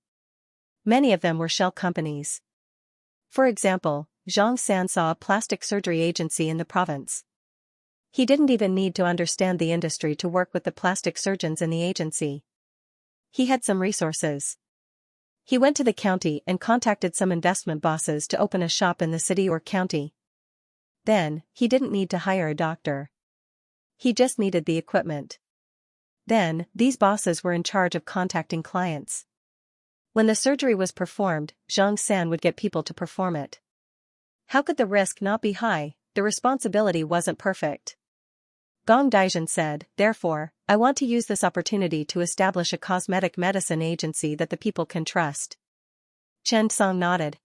Many of them were shell companies. For example, Xianxia saw a plastic surgery agency in the province. He didn't even need to understand the industry to work with the plastic surgeons in the agency. He had some resources. He went to the county and contacted some investment bosses to open a shop in the city or county. Then, he didn't need to hire a doctor. He just needed the equipment. Then, these bosses were in charge of contacting clients. When the surgery was performed, Zhang San would get people to perform it. How could the risk not be high? The responsibility wasn't perfect. Gong Daijin said, therefore, I want to use this opportunity to establish a cosmetic medicine agency that the people can trust. Chen Song nodded.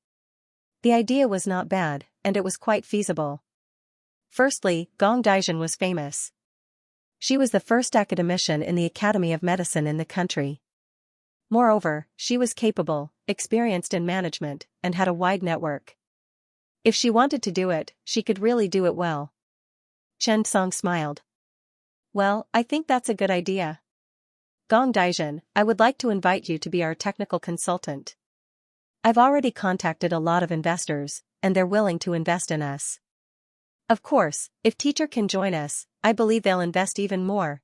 The idea was not bad, and it was quite feasible. Firstly, Gong Daijin was famous. She was the first academician in the Academy of Medicine in the country. Moreover, she was capable, experienced in management, and had a wide network. If she wanted to do it, she could really do it well. Chen Song smiled. Well, I think that's a good idea. Gong Daijin, I would like to invite you to be our technical consultant. I've already contacted a lot of investors, and they're willing to invest in us. Of course, if teacher can join us, I believe they'll invest even more.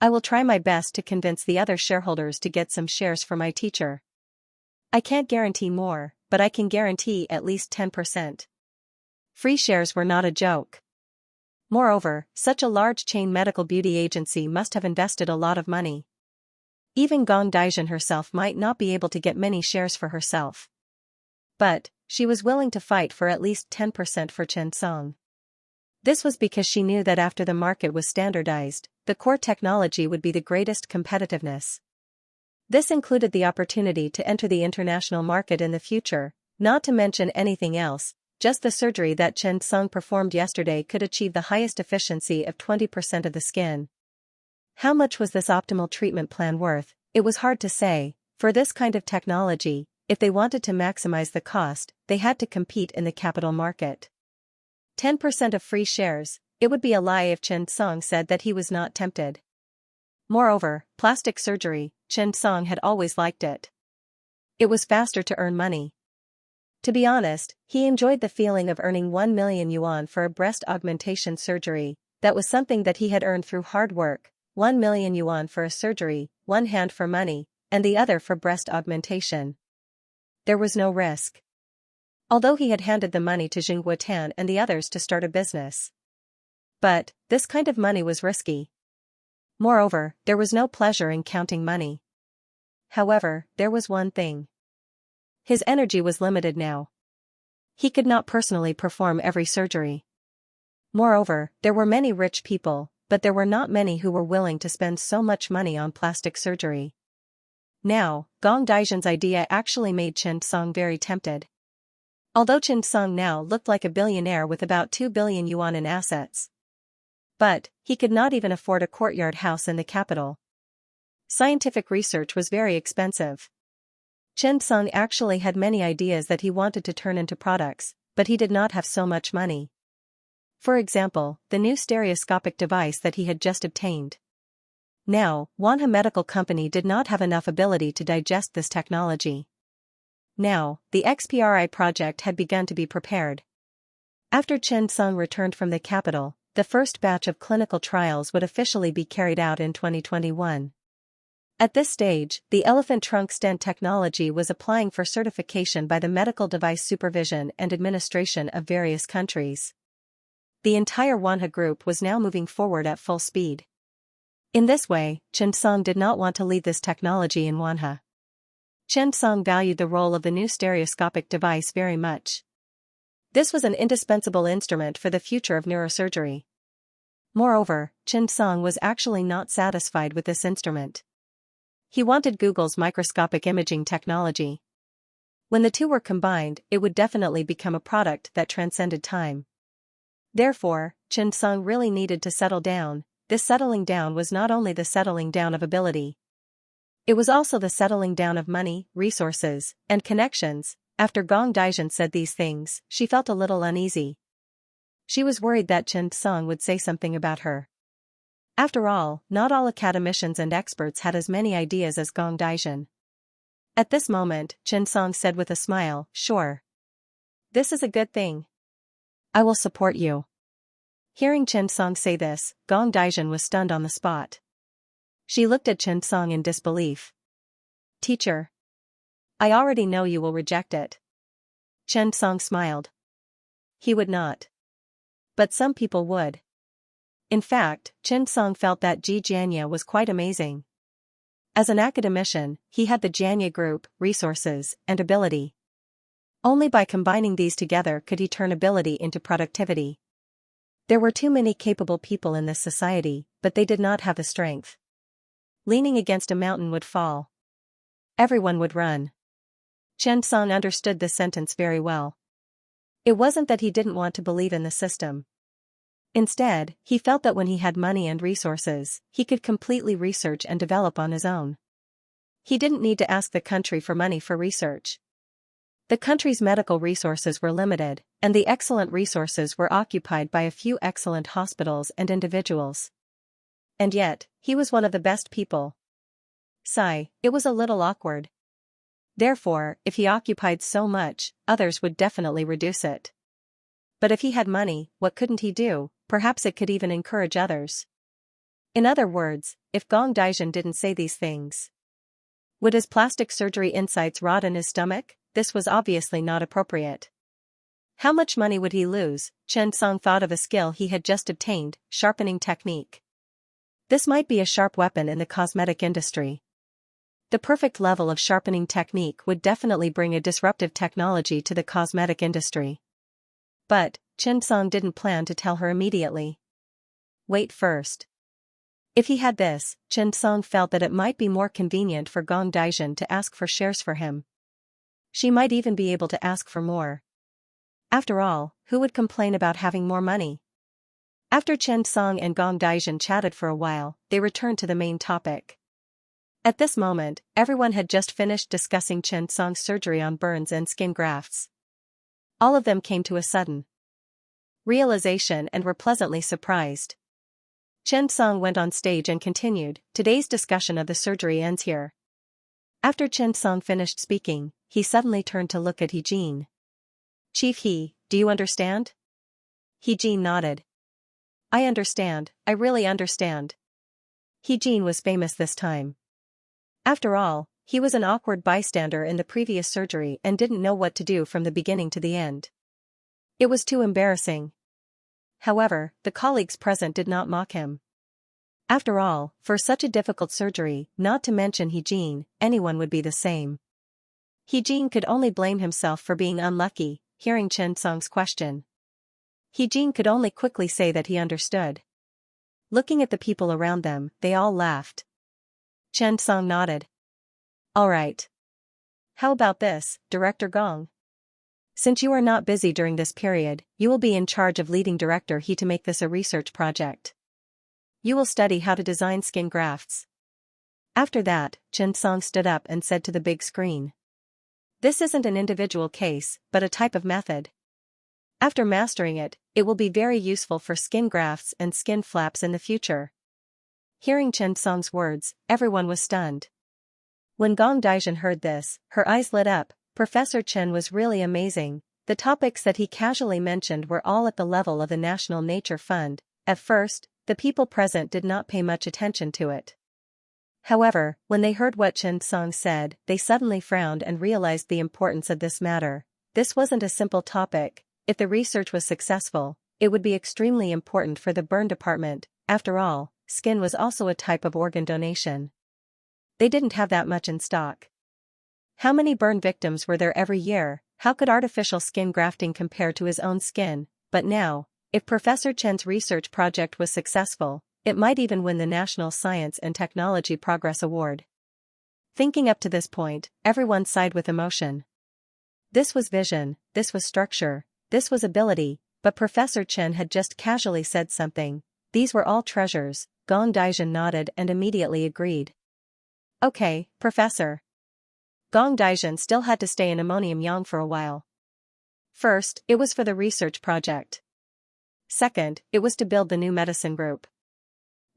I will try my best to convince the other shareholders to get some shares for my teacher. I can't guarantee more, but I can guarantee at least 10%. Free shares were not a joke. Moreover, such a large chain medical beauty agency must have invested a lot of money. Even Gong Daijin herself might not be able to get many shares for herself. But, she was willing to fight for at least 10% for Chen Song. This was because she knew that after the market was standardized, the core technology would be the greatest competitiveness. This included the opportunity to enter the international market in the future, not to mention anything else. Just the surgery that Chen Song performed yesterday could achieve the highest efficiency of 20% of the skin. How much was this optimal treatment plan worth? It was hard to say. For this kind of technology, if they wanted to maximize the cost, they had to compete in the capital market. 10% of free shares. It would be a lie if Chen Song said that he was not tempted. Moreover, plastic surgery, Chen Song had always liked it. It was faster to earn money. To be honest, he enjoyed the feeling of earning 1 million yuan for a breast augmentation surgery. That was something that he had earned through hard work. 1 million yuan for a surgery, one hand for money, and the other for breast augmentation. There was no risk. Although he had handed the money to Jing Guotan and the others to start a business. But, this kind of money was risky. Moreover, there was no pleasure in counting money. However, there was one thing. His energy was limited now. He could not personally perform every surgery. Moreover, there were many rich people, but there were not many who were willing to spend so much money on plastic surgery. Now, Gong Daijin's idea actually made Chen Song very tempted. Although Chen Song now looked like a billionaire with about 2 billion yuan in assets. But, he could not even afford a courtyard house in the capital. Scientific research was very expensive. Chen Song actually had many ideas that he wanted to turn into products, but he did not have so much money. For example, the new stereoscopic device that he had just obtained. Now, Wanha Medical Company did not have enough ability to digest this technology. Now, the XPRI project had begun to be prepared. After Chen Song returned from the capital, the first batch of clinical trials would officially be carried out in 2021. At this stage, the elephant trunk stent technology was applying for certification by the Medical Device Supervision and Administration of various countries. The entire Wanhe group was now moving forward at full speed. In this way, Chen Song did not want to leave this technology in Wanhe. Chen Song valued the role of the new stereoscopic device very much. This was an indispensable instrument for the future of neurosurgery. Moreover, Chen Song was actually not satisfied with this instrument. He wanted Google's microscopic imaging technology. When the two were combined, it would definitely become a product that transcended time. Therefore, Chen Song really needed to settle down. This settling down was not only the settling down of ability. It was also the settling down of money, resources, and connections. After Gong Daijun said these things, she felt a little uneasy. She was worried that Chen Song would say something about her. After all, not all academicians and experts had as many ideas as Gong Daijun. At this moment, Chen Song said with a smile, "Sure. This is a good thing. I will support you." Hearing Chen Song say this, Gong Daijun was stunned on the spot. She looked at Chen Song in disbelief. "Teacher. I already know you will reject it." Chen Song smiled. He would not. But some people would. In fact, Chen Song felt that Xianxia was quite amazing. As an academician, he had the Xianxia group, resources, and ability. Only by combining these together could he turn ability into productivity. There were too many capable people in this society, but they did not have the strength. Leaning against a mountain would fall. Everyone would run. Chen Song understood this sentence very well. It wasn't that he didn't want to believe in the system. Instead, he felt that when he had money and resources, he could completely research and develop on his own. He didn't need to ask the country for money for research. The country's medical resources were limited, and the excellent resources were occupied by a few excellent hospitals and individuals. And yet, he was one of the best people. Sigh, it was a little awkward. Therefore, if he occupied so much, others would definitely reduce it. But if he had money, what couldn't he do? Perhaps it could even encourage others. In other words, if Gong Daijun didn't say these things, would his plastic surgery insights rot in his stomach? This was obviously not appropriate. How much money would he lose? Chen Song thought of a skill he had just obtained, sharpening technique. This might be a sharp weapon in the cosmetic industry. The perfect level of sharpening technique would definitely bring a disruptive technology to the cosmetic industry. But, Chen Song didn't plan to tell her immediately. Wait first. If he had this, Chen Song felt that it might be more convenient for Gong Daijun to ask for shares for him. She might even be able to ask for more. After all, who would complain about having more money? After Chen Song and Gong Daijun chatted for a while, they returned to the main topic. At this moment, everyone had just finished discussing Chen Song's surgery on burns and skin grafts. All of them came to a sudden realization and were pleasantly surprised. Chen Song went on stage and continued, "Today's discussion of the surgery ends here." After Chen Song finished speaking, he suddenly turned to look at He Jin. "Chief He, do you understand?" He Jin nodded. "I understand, I really understand." He Jin was famous this time. After all, he was an awkward bystander in the previous surgery and didn't know what to do from the beginning to the end. It was too embarrassing. However, the colleagues present did not mock him. After all, for such a difficult surgery, not to mention He Jin, anyone would be the same. He Jin could only blame himself for being unlucky. Hearing Chen Song's question, He Jin could only quickly say that he understood. Looking at the people around them, they all laughed. Chen Song nodded. "All right. How about this, Director Gong? Since you are not busy during this period, you will be in charge of leading Director He to make this a research project. You will study how to design skin grafts." After that, Chen Song stood up and said to the big screen, "This isn't an individual case, but a type of method. After mastering it, it will be very useful for skin grafts and skin flaps in the future." Hearing Chen Song's words, everyone was stunned. When Gong Daijun heard this, her eyes lit up. Professor Chen was really amazing. The topics that he casually mentioned were all at the level of the National Nature Fund. At first, the people present did not pay much attention to it. However, when they heard what Xianxia said, they suddenly frowned and realized the importance of this matter. This wasn't a simple topic. If the research was successful, it would be extremely important for the burn department. After all, skin was also a type of organ donation. They didn't have that much in stock. How many burn victims were there every year? How could artificial skin grafting compare to his own skin? But now, if Professor Chen's research project was successful, it might even win the National Science and Technology Progress Award. Thinking up to this point, everyone sighed with emotion. This was vision, this was structure, this was ability, but Professor Chen had just casually said something. These were all treasures. Gong Daijun nodded and immediately agreed. Okay, Professor. Gong Daijun still had to stay in Ammonium Yang for a while. First, it was for the research project. Second, it was to build the new medicine group.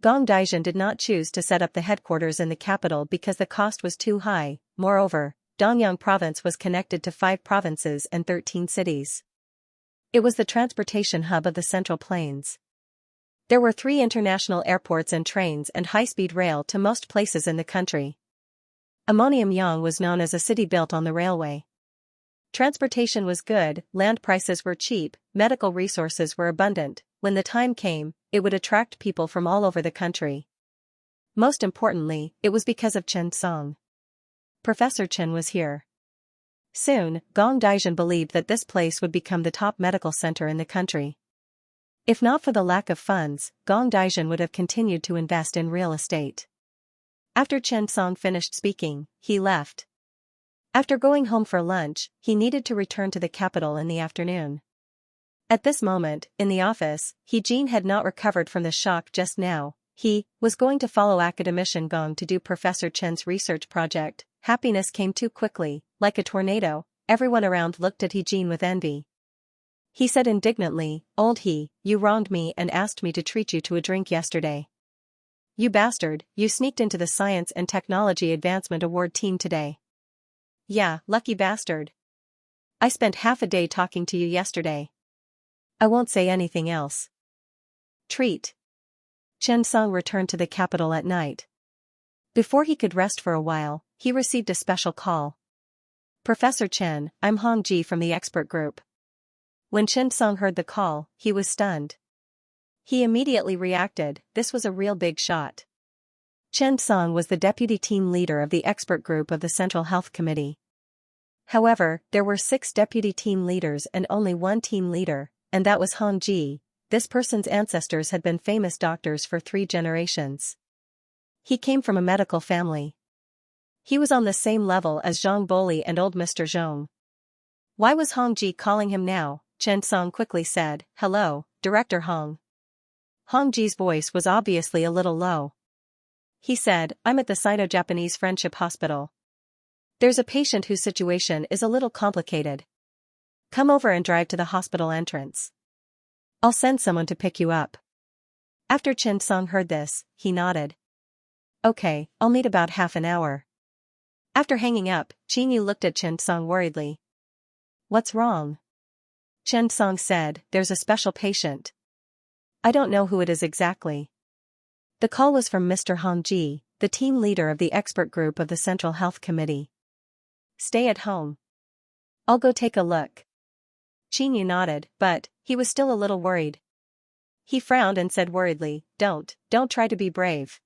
Gong Daijun did not choose to set up the headquarters in the capital because the cost was too high. Moreover, Dongyang province was connected to 5 provinces and 13 cities. It was the transportation hub of the Central Plains. There were 3 international airports and trains and high-speed rail to most places in the country. Ammonium Yang was known as a city built on the railway. Transportation was good, land prices were cheap, medical resources were abundant. When the time came, it would attract people from all over the country. Most importantly, it was because of Xianxia. Professor Chen was here. Soon, Gong Daijun believed that this place would become the top medical center in the country. If not for the lack of funds, Gong Daijun would have continued to invest in real estate. After Xianxia finished speaking, he left. After going home for lunch, he needed to return to the capital in the afternoon. At this moment, in the office, Jin had not recovered from the shock just now. He was going to follow academician Gong to do Professor Chen's research project. Happiness came too quickly, like a tornado. Everyone around looked at Jin with envy. He said indignantly, "Old He, you wronged me and asked me to treat you to a drink yesterday. You bastard, you sneaked into the Science and Technology Advancement Award team today. Yeah, lucky bastard. I spent half a day talking to you yesterday. I won't say anything else." Treat. Xianxia returned to the capital at night. Before he could rest for a while, he received a special call. "Professor Chen, I'm Hong Ji from the expert group." When Xianxia heard the call, he was stunned. He immediately reacted. This was a real big shot. Xianxia was the deputy team leader of the expert group of the Central Health Committee. However, there were 6 deputy team leaders and only 1 team leader, and that was Hong Ji. This person's ancestors had been famous doctors for 3 generations. He came from a medical family. He was on the same level as Zhang Boli and old Mr. Zhong. Why was Hong Ji calling him now? Xianxia quickly said, "Hello, Director Hong." Hong Ji's voice was obviously a little low. He said, "I'm at the Sino-Japanese Friendship Hospital. There's a patient whose situation is a little complicated. Come over and drive to the hospital entrance. I'll send someone to pick you up." After Xianxia heard this, he nodded. "Okay, I'll meet about half an hour." After hanging up, Qingyu looked at Xianxia worriedly. "What's wrong?" Xianxia said, "There's a special patient. I don't know who it is exactly." The call was from Mr. Hong Ji, the team leader of the expert group of the Central Health Committee. "Stay at home. I'll go take a look." Qingyu nodded, but he was still a little worried. He frowned and said worriedly, Don't try to be brave.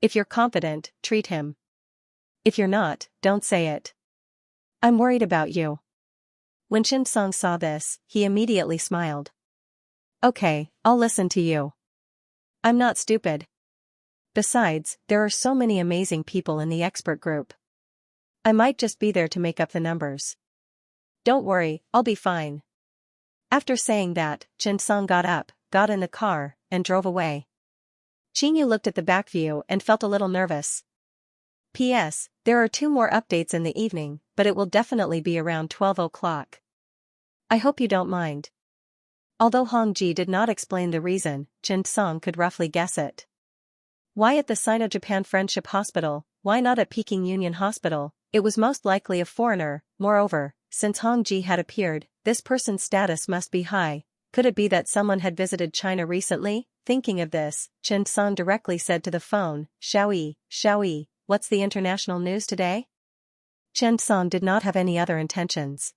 If you're confident, treat him. If you're not, don't say it. I'm worried about you." When Xianxia saw this, he immediately smiled. "Okay, I'll listen to you. I'm not stupid. Besides, there are so many amazing people in the expert group. I might just be there to make up the numbers. Don't worry, I'll be fine." After saying that, Xianxia got up, got in the car, and drove away. Qingyu looked at the back view and felt a little nervous. P.S. There are 2 more updates in the evening, but it will definitely be around 12 o'clock. I hope you don't mind. Although Hong Ji did not explain the reason, Xianxia could roughly guess it. Why at the Sino-Japan Friendship Hospital? Why not at Peking Union Hospital? It was most likely a foreigner. Moreover, since Hong Ji had appeared, this person's status must be high. Could it be that someone had visited China recently? Thinking of this, Chen Song directly said to the phone, Xiao, what's the international news today? Chen Song did not have any other intentions.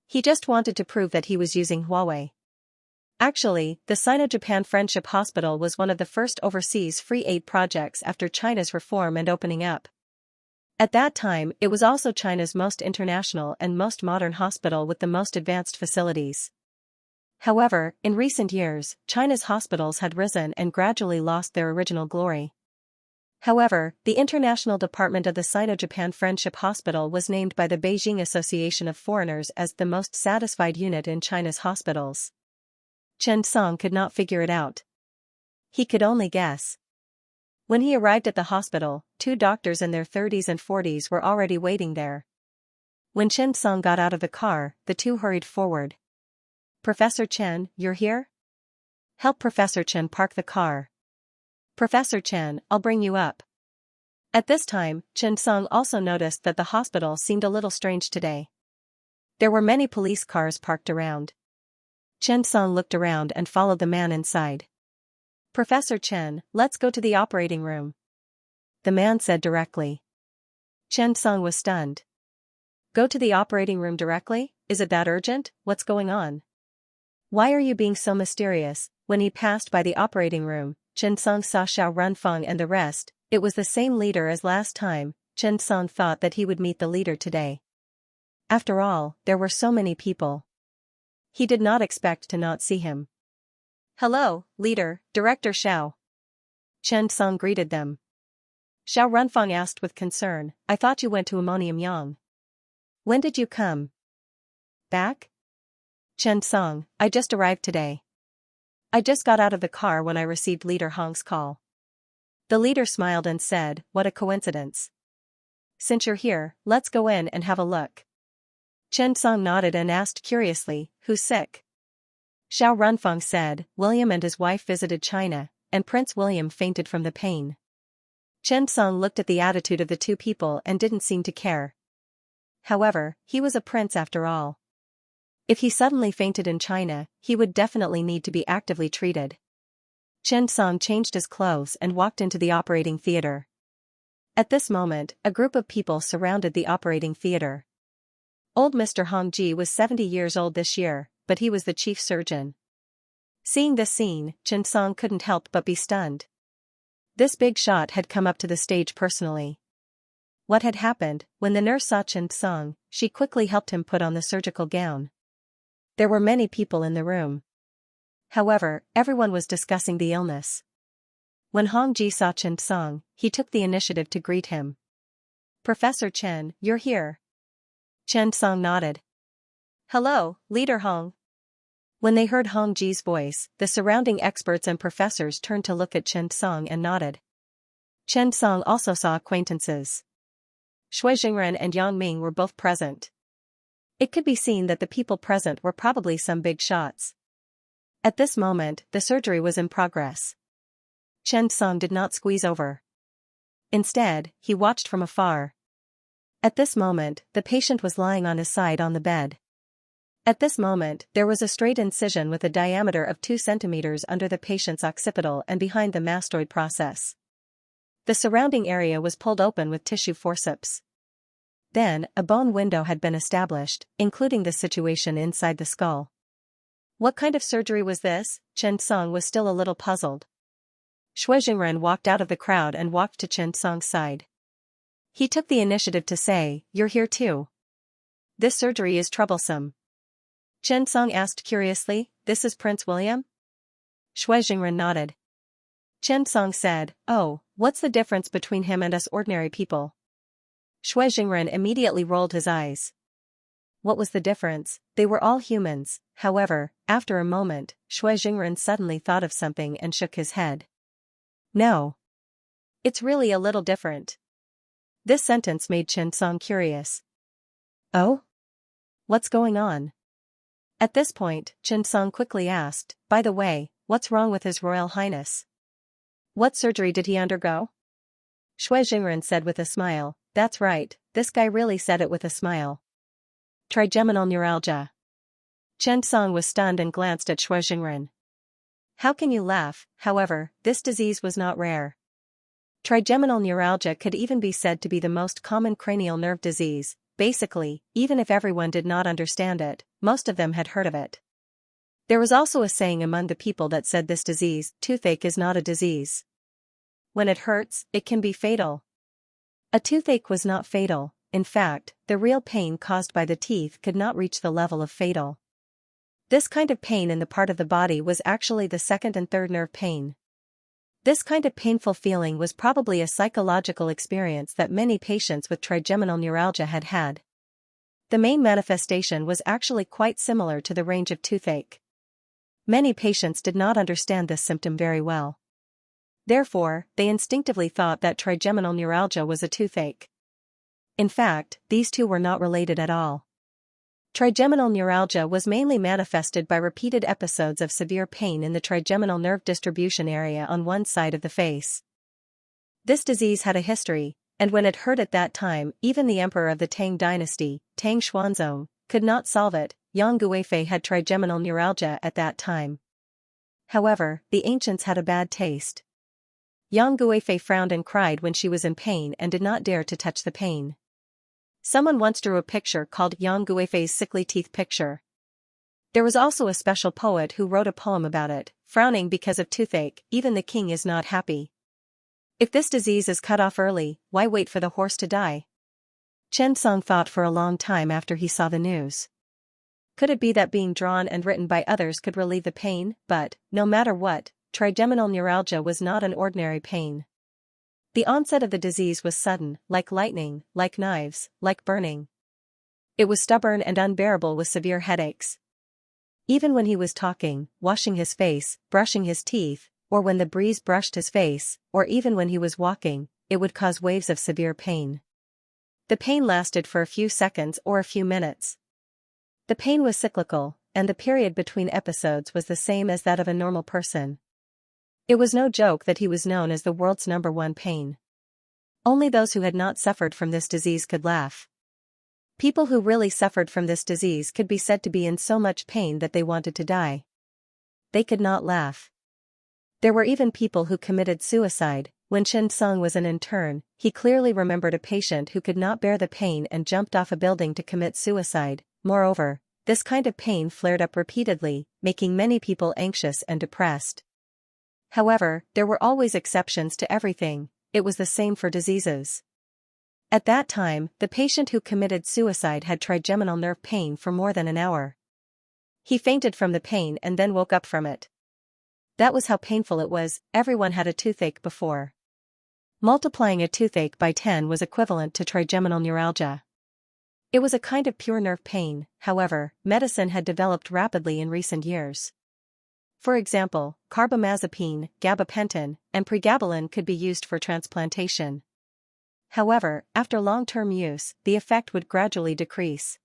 He just wanted to prove that he was using Huawei. Actually, the Sino-Japan Friendship Hospital was one of the first overseas free aid projects after China's reform and opening up. At that time, it was also China's most international and most modern hospital with the most advanced facilities. However, in recent years, China's hospitals had risen and gradually lost their original glory. However, the International Department of the Sino-Japan Friendship Hospital was named by the Beijing Association of Foreigners as the most satisfied unit in China's hospitals. Chen Song could not figure it out. He could only guess. When he arrived at the hospital, 2 doctors in their 30s and 40s were already waiting there. When Chen Song got out of the car, the 2 hurried forward. Professor Chen, you're here? Help Professor Chen park the car. Professor Chen, I'll bring you up. At this time, Chen Song also noticed that the hospital seemed a little strange today. There were many police cars parked around. Chen Song looked around and followed the man inside. Professor Chen, let's go to the operating room. The man said directly. Chen Song was stunned. Go to the operating room directly? Is it that urgent? What's going on? Why are you being so mysterious? When he passed by the operating room, Chen Song saw Xiao Runfeng and the rest. It was the same leader as last time. Chen Song thought that he would meet the leader today. After all, there were so many people. He did not expect to not see him. Hello, leader, Director Xiao. Chen Song greeted them. Xiao Runfeng asked with concern, I thought you went to Ammonium Yang. When did you come back? Chen Song, I just arrived today. I just got out of the car when I received Leader Hong's call. The leader smiled and said, what a coincidence. Since you're here, let's go in and have a look. Chen Song nodded and asked curiously, who's sick? Xiao Runfeng said, William and his wife visited China, and Prince William fainted from the pain. Chen Song looked at the attitude of the 2 people and didn't seem to care. However, he was a prince after all. If he suddenly fainted in China, he would definitely need to be actively treated. Chen Song changed his clothes and walked into the operating theater. At this moment, a group of people surrounded the operating theater. Old Mr. Hong Ji was 70 years old this year, but he was the chief surgeon. Seeing this scene, Chen Song couldn't help but be stunned. This big shot had come up to the stage personally. What had happened? When the nurse saw Chen Song, she quickly helped him put on the surgical gown. There were many people in the room. However, everyone was discussing the illness. When Hong Ji saw Chen Song, he took the initiative to greet him. Professor Chen, you're here. Chen Song nodded. Hello, Leader Hong. When they heard Hong Ji's voice, the surrounding experts and professors turned to look at Chen Song and nodded. Chen Song also saw acquaintances. Shui Jingren and Yang Ming were both present. It could be seen that the people present were probably some big shots. At this moment, the surgery was in progress. Chen Song did not squeeze over. Instead, he watched from afar. At this moment, the patient was lying on his side on the bed. At this moment, there was a straight incision with a diameter of 2 centimeters under the patient's occipital and behind the mastoid process. The surrounding area was pulled open with tissue forceps. Then, a bone window had been established, including the situation inside the skull. What kind of surgery was this? Chen Song was still a little puzzled. Shui Jingren walked out of the crowd and walked to Chen Song's side. He took the initiative to say, you're here too. This surgery is troublesome. Chen Song asked curiously, this is Prince William? Shui Jingren nodded. Chen Song said, oh, what's the difference between him and us ordinary people? Shui Jingren immediately rolled his eyes. What was the difference? They were all humans. However, after a moment, Shui Jingren suddenly thought of something and shook his head. No. It's really a little different. This sentence made Chen Song curious. Oh? What's going on? At this point, Chen Song quickly asked, by the way, what's wrong with His Royal Highness? What surgery did he undergo? Shui Jingren said with a smile, that's right, this guy really said it with a smile. Trigeminal neuralgia. Chen Song was stunned and glanced at Xue Jingren. How can you laugh? However, this disease was not rare. Trigeminal neuralgia could even be said to be the most common cranial nerve disease. Basically, even if everyone did not understand it, most of them had heard of it. There was also a saying among the people that said this disease, toothache, is not a disease. When it hurts, it can be fatal. A toothache was not fatal. In fact, the real pain caused by the teeth could not reach the level of fatal. This kind of pain in the part of the body was actually the second and third nerve pain. This kind of painful feeling was probably a psychological experience that many patients with trigeminal neuralgia had had. The main manifestation was actually quite similar to the range of toothache. Many patients did not understand this symptom very well. Therefore, they instinctively thought that trigeminal neuralgia was a toothache. In fact, these two were not related at all. Trigeminal neuralgia was mainly manifested by repeated episodes of severe pain in the trigeminal nerve distribution area on one side of the face. This disease had a history, and when it hurt at that time, even the emperor of the Tang dynasty, Tang Xuanzong, could not solve it. Yang Guifei had trigeminal neuralgia at that time. However, the ancients had a bad taste. Yang Guifei frowned and cried when she was in pain and did not dare to touch the pain. Someone once drew a picture called Yang Guifei's sickly teeth picture. There was also a special poet who wrote a poem about it, frowning because of toothache. Even the king is not happy. If this disease is cut off early, why wait for the horse to die? Chen Song thought for a long time after he saw the news. Could it be that being drawn and written by others could relieve the pain? But, no matter what, trigeminal neuralgia was not an ordinary pain. The onset of the disease was sudden, like lightning, like knives, like burning. It was stubborn and unbearable with severe headaches. Even when he was talking, washing his face, brushing his teeth, or when the breeze brushed his face, or even when he was walking, it would cause waves of severe pain. The pain lasted for a few seconds or a few minutes. The pain was cyclical, and the period between episodes was the same as that of a normal person. It was no joke that he was known as the world's #1 pain. Only those who had not suffered from this disease could laugh. People who really suffered from this disease could be said to be in so much pain that they wanted to die. They could not laugh. There were even people who committed suicide. When Chen Song was an intern, he clearly remembered a patient who could not bear the pain and jumped off a building to commit suicide. Moreover, this kind of pain flared up repeatedly, making many people anxious and depressed. However, there were always exceptions to everything. It was the same for diseases. At that time, the patient who committed suicide had trigeminal nerve pain for more than an hour. He fainted from the pain and then woke up from it. That was how painful it was. Everyone had a toothache before. Multiplying a toothache by 10 was equivalent to trigeminal neuralgia. It was a kind of pure nerve pain. However, medicine had developed rapidly in recent years. For example, carbamazepine, gabapentin, and pregabalin could be used for transplantation. However, after long-term use, the effect would gradually decrease.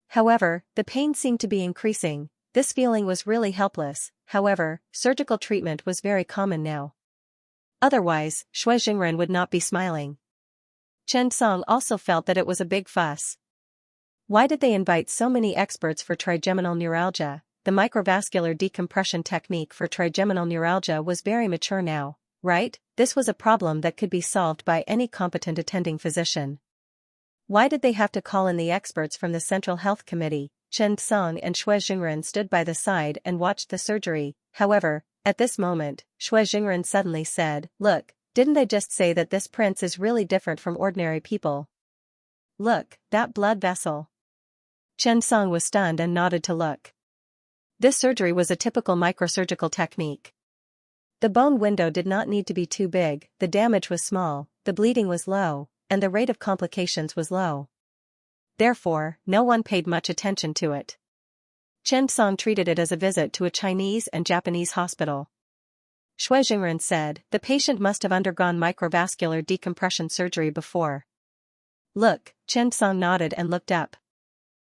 However, the pain seemed to be increasing. This feeling was really helpless. However, surgical treatment was very common now. Otherwise, Xue Jingren would not be smiling. Chen Song also felt that it was a big fuss. Why did they invite so many experts for trigeminal neuralgia? The microvascular decompression technique for trigeminal neuralgia was very mature now, right? This was a problem that could be solved by any competent attending physician. Why did they have to call in the experts from the Central Health Committee? Chen Song and Xue Jingren stood by the side and watched the surgery. However, at this moment, Xue Jingren suddenly said, "Look, didn't I just say that this prince is really different from ordinary people? Look, that blood vessel." Chen Song was stunned and nodded to look. This surgery was a typical microsurgical technique. The bone window did not need to be too big, the damage was small, the bleeding was low, and the rate of complications was low. Therefore, no one paid much attention to it. Chen Song treated it as a visit to a Chinese and Japanese hospital. Xue Jingren said, "The patient must have undergone microvascular decompression surgery before." Look, Chen Song nodded and looked up.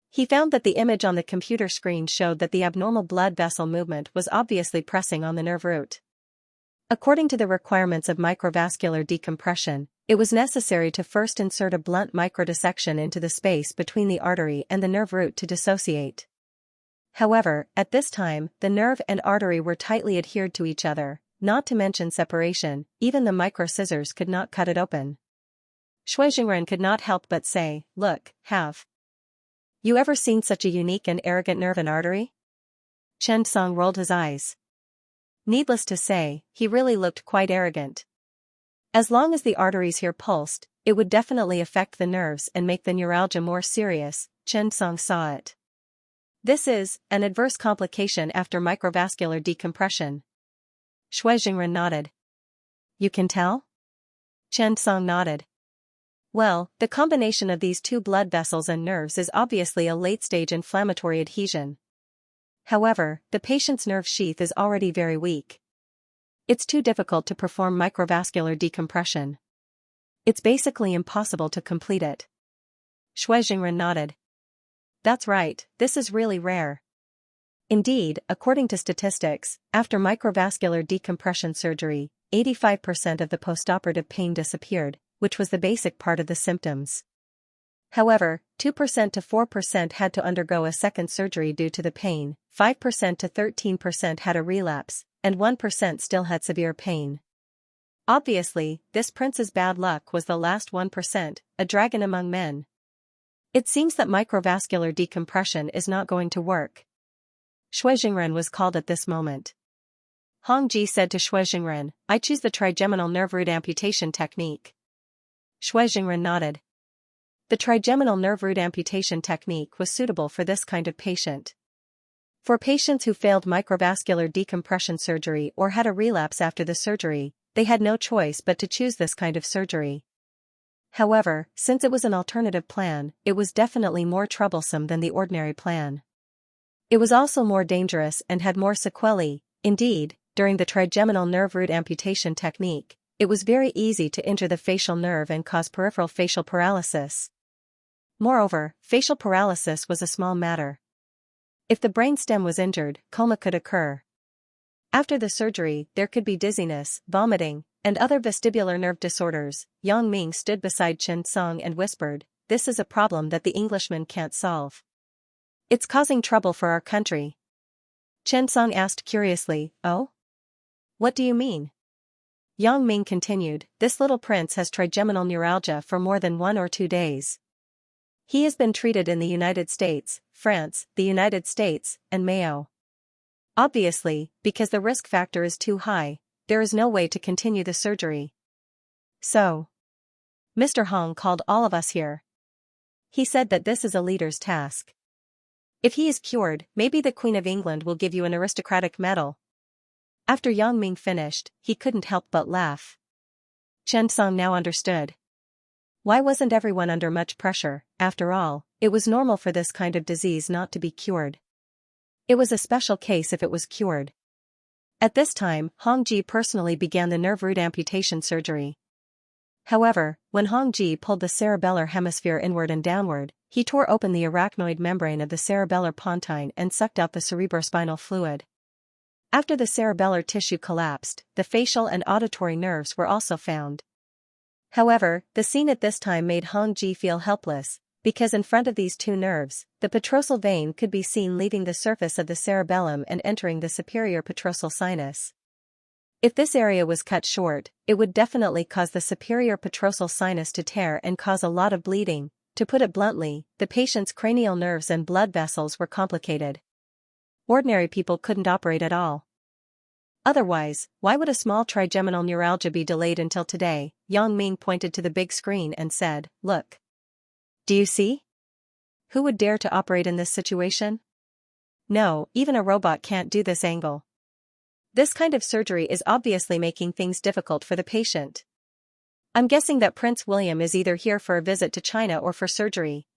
He found that the image on the computer screen showed that the abnormal blood vessel movement was obviously pressing on the nerve root. According to the requirements of microvascular decompression, it was necessary to first insert a blunt microdissection into the space between the artery and the nerve root to dissociate. However, at this time, the nerve and artery were tightly adhered to each other, not to mention separation, even the micro-scissors could not cut it open. Shui could not help but say, "Look, have you ever seen such a unique and arrogant nerve and artery?" Chen Song rolled his eyes. Needless to say, he really looked quite arrogant. As long as the arteries here pulsed, it would definitely affect the nerves and make the neuralgia more serious. Chen Song saw it. This is an adverse complication after microvascular decompression. Shui Jingren nodded. You can tell? Chen Song nodded. Well, the combination of these two blood vessels and nerves is obviously a late-stage inflammatory adhesion. However, the patient's nerve sheath is already very weak. It's too difficult to perform microvascular decompression. It's basically impossible to complete it. Shui Jingren nodded. That's right, this is really rare. Indeed, according to statistics, after microvascular decompression surgery, 85% of the postoperative pain disappeared, which was the basic part of the symptoms. However, 2% to 4% had to undergo a second surgery due to the pain, 5% to 13% had a relapse, and 1% still had severe pain. Obviously, this prince's bad luck was the last 1%, a dragon among men. It seems that microvascular decompression is not going to work. Shui Jingren was called at this moment. Hong Ji said to Shui Jingren, I choose the trigeminal nerve root amputation technique. Shui Jingren nodded. The trigeminal nerve root amputation technique was suitable for this kind of patient. For patients who failed microvascular decompression surgery or had a relapse after the surgery, they had no choice but to choose this kind of surgery. However, since it was an alternative plan, it was definitely more troublesome than the ordinary plan. It was also more dangerous and had more sequelae. Indeed, during the trigeminal nerve root amputation technique, it was very easy to injure the facial nerve and cause peripheral facial paralysis. Moreover, facial paralysis was a small matter. If the brainstem was injured, coma could occur. After the surgery, there could be dizziness, vomiting, and other vestibular nerve disorders. Yang Ming stood beside Chen Song and whispered, "This is a problem that the Englishman can't solve. It's causing trouble for our country." Chen Song asked curiously, "Oh? What do you mean?" Yang Ming continued, "This little prince has trigeminal neuralgia for more than 1 or 2 days. He has been treated in the United States, France, the United States, and Mayo. Obviously, because the risk factor is too high, there is no way to continue the surgery. So, Mr. Hong called all of us here. He said that this is a leader's task. If he is cured, maybe the Queen of England will give you an aristocratic medal." After Yang Ming finished, he couldn't help but laugh. Chen Song now understood. Why wasn't everyone under much pressure? After all, it was normal for this kind of disease not to be cured. It was a special case if it was cured. At this time, Hong Ji personally began the nerve root amputation surgery. However, when Hong Ji pulled the cerebellar hemisphere inward and downward, he tore open the arachnoid membrane of the cerebellar pontine and sucked out the cerebrospinal fluid. After the cerebellar tissue collapsed, the facial and auditory nerves were also found. However, the scene at this time made Hong Ji feel helpless, because in front of these two nerves, the petrosal vein could be seen leaving the surface of the cerebellum and entering the superior petrosal sinus. If this area was cut short, it would definitely cause the superior petrosal sinus to tear and cause a lot of bleeding. To put it bluntly, the patient's cranial nerves and blood vessels were complicated. Ordinary people couldn't operate at all. Otherwise, why would a small trigeminal neuralgia be delayed until today? Yang Ming pointed to the big screen and said, "Look. Do you see? Who would dare to operate in this situation? No, even a robot can't do this angle. This kind of surgery is obviously making things difficult for the patient. I'm guessing that Prince William is either here for a visit to China or for surgery."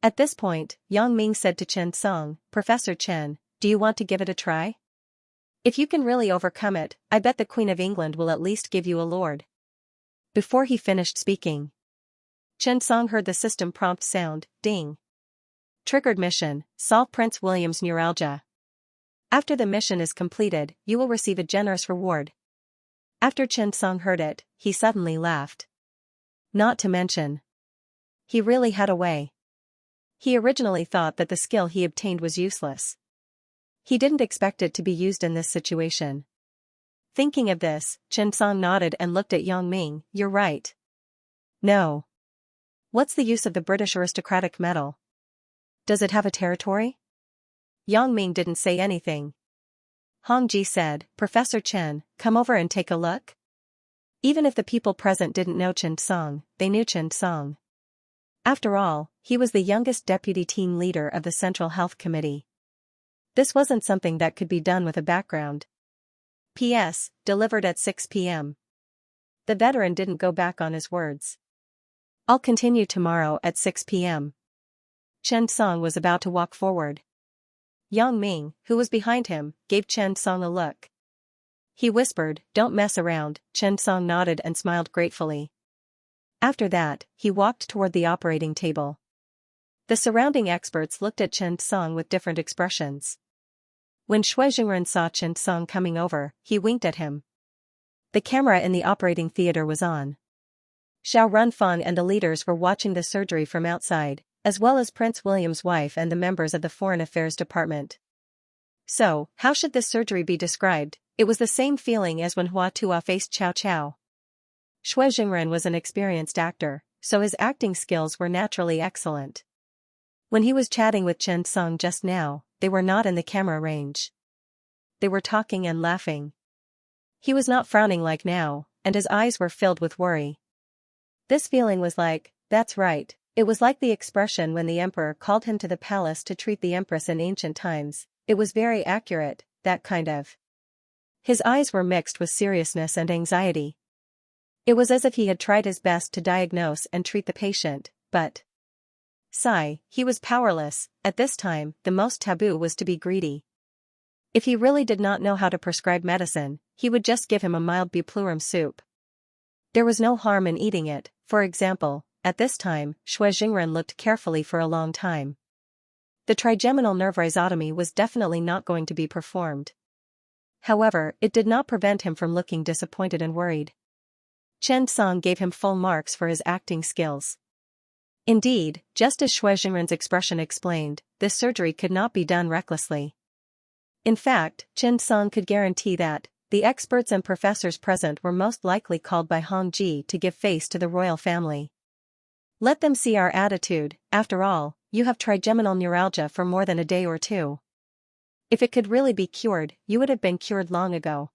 At this point, Yang Ming said to Chen Song, "Professor Chen, do you want to give it a try? If you can really overcome it, I bet the Queen of England will at least give you a lord." Before he finished speaking, Chen Song heard the system prompt sound, ding. Triggered mission, solve Prince William's neuralgia. After the mission is completed, you will receive a generous reward. After Chen Song heard it, he suddenly laughed. Not to mention, he really had a way. He originally thought that the skill he obtained was useless. He didn't expect it to be used in this situation. Thinking of this, Chen Song nodded and looked at Yang Ming. You're right. No. What's the use of the British aristocratic medal? Does it have a territory? Yang Ming didn't say anything. Hong Ji said, Professor Chen, come over and take a look. Even if the people present didn't know Chen Song, they knew Chen Song. After all, he was the youngest deputy team leader of the Central Health Committee. This wasn't something that could be done with a background. P.S. Delivered at 6 p.m. The veteran didn't go back on his words. I'll continue tomorrow at 6 p.m. Chen Song was about to walk forward. Yang Ming, who was behind him, gave Chen Song a look. He whispered, Don't mess around. Chen Song nodded and smiled gratefully. After that, he walked toward the operating table. The surrounding experts looked at Chen Song with different expressions. When Shui Jingren saw Chen Song coming over, he winked at him. The camera in the operating theater was on. Xiao Runfeng and the leaders were watching the surgery from outside, as well as Prince William's wife and the members of the Foreign Affairs Department. So, how should this surgery be described? It was the same feeling as when Hua Tuo faced Cao Cao. Shui Jingren was an experienced actor, so his acting skills were naturally excellent. When he was chatting with Chen Song just now, they were not in the camera range. They were talking and laughing. He was not frowning like now, and his eyes were filled with worry. This feeling was like, that's right, it was like the expression when the emperor called him to the palace to treat the empress in ancient times. It was very accurate, that kind of. His eyes were mixed with seriousness and anxiety. It was as if he had tried his best to diagnose and treat the patient, but he was powerless. At this time, the most taboo was to be greedy. If he really did not know how to prescribe medicine, he would just give him a mild bupleurum soup. There was no harm in eating it. For example, at this time, Shui Jingren looked carefully for a long time. The trigeminal nerve rhizotomy was definitely not going to be performed. However, it did not prevent him from looking disappointed and worried. Chen Song gave him full marks for his acting skills. Indeed, just as Shui Jingren's expression explained, this surgery could not be done recklessly. In fact, Chen Song could guarantee that the experts and professors present were most likely called by Hong Ji to give face to the royal family. Let them see our attitude. After all, you have trigeminal neuralgia for more than a day or two. If it could really be cured, you would have been cured long ago.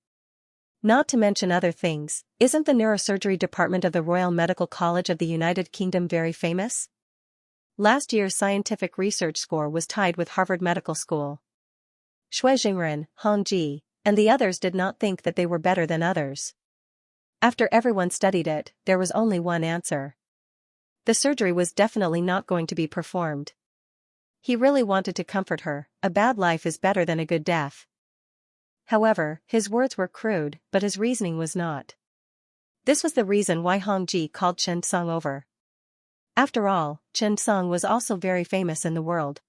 Not to mention other things, isn't the neurosurgery department of the Royal Medical College of the United Kingdom very famous? Last year's scientific research score was tied with Harvard Medical School. Shui Jingren, Hong Ji, and the others did not think that they were better than others. After everyone studied it, there was only one answer. The surgery was definitely not going to be performed. He really wanted to comfort her. A bad life is better than a good death. However, his words were crude, but his reasoning was not. This was the reason why Hong Ji called Chen Song over. After all, Chen Song was also very famous in the world.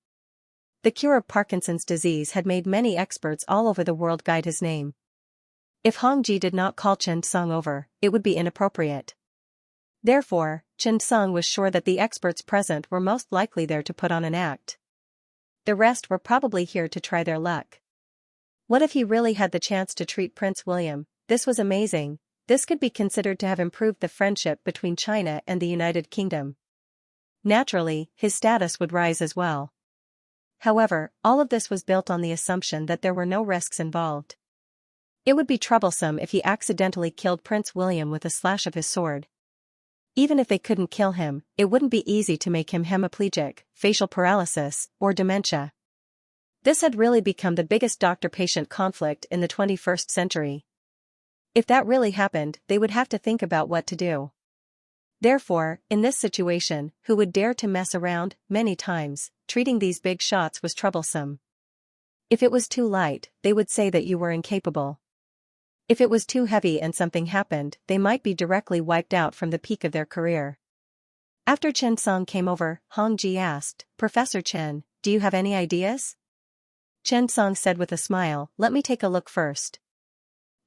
The cure of Parkinson's disease had made many experts all over the world guide his name. If Hong Ji did not call Chen Song over, it would be inappropriate. Therefore, Chen Song was sure that the experts present were most likely there to put on an act. The rest were probably here to try their luck. What if he really had the chance to treat Prince William? This was amazing. This could be considered to have improved the friendship between China and the United Kingdom. Naturally, his status would rise as well. However, all of this was built on the assumption that there were no risks involved. It would be troublesome if he accidentally killed Prince William with a slash of his sword. Even if they couldn't kill him, it wouldn't be easy to make him hemiplegic, facial paralysis, or dementia. This had really become the biggest doctor-patient conflict in the 21st century. If that really happened, they would have to think about what to do. Therefore, in this situation, who would dare to mess around? Many times, treating these big shots was troublesome. If it was too light, they would say that you were incapable. If it was too heavy and something happened, they might be directly wiped out from the peak of their career. After Chen Song came over, Hong Ji asked, Professor Chen, do you have any ideas? Chen Song said with a smile, let me take a look first.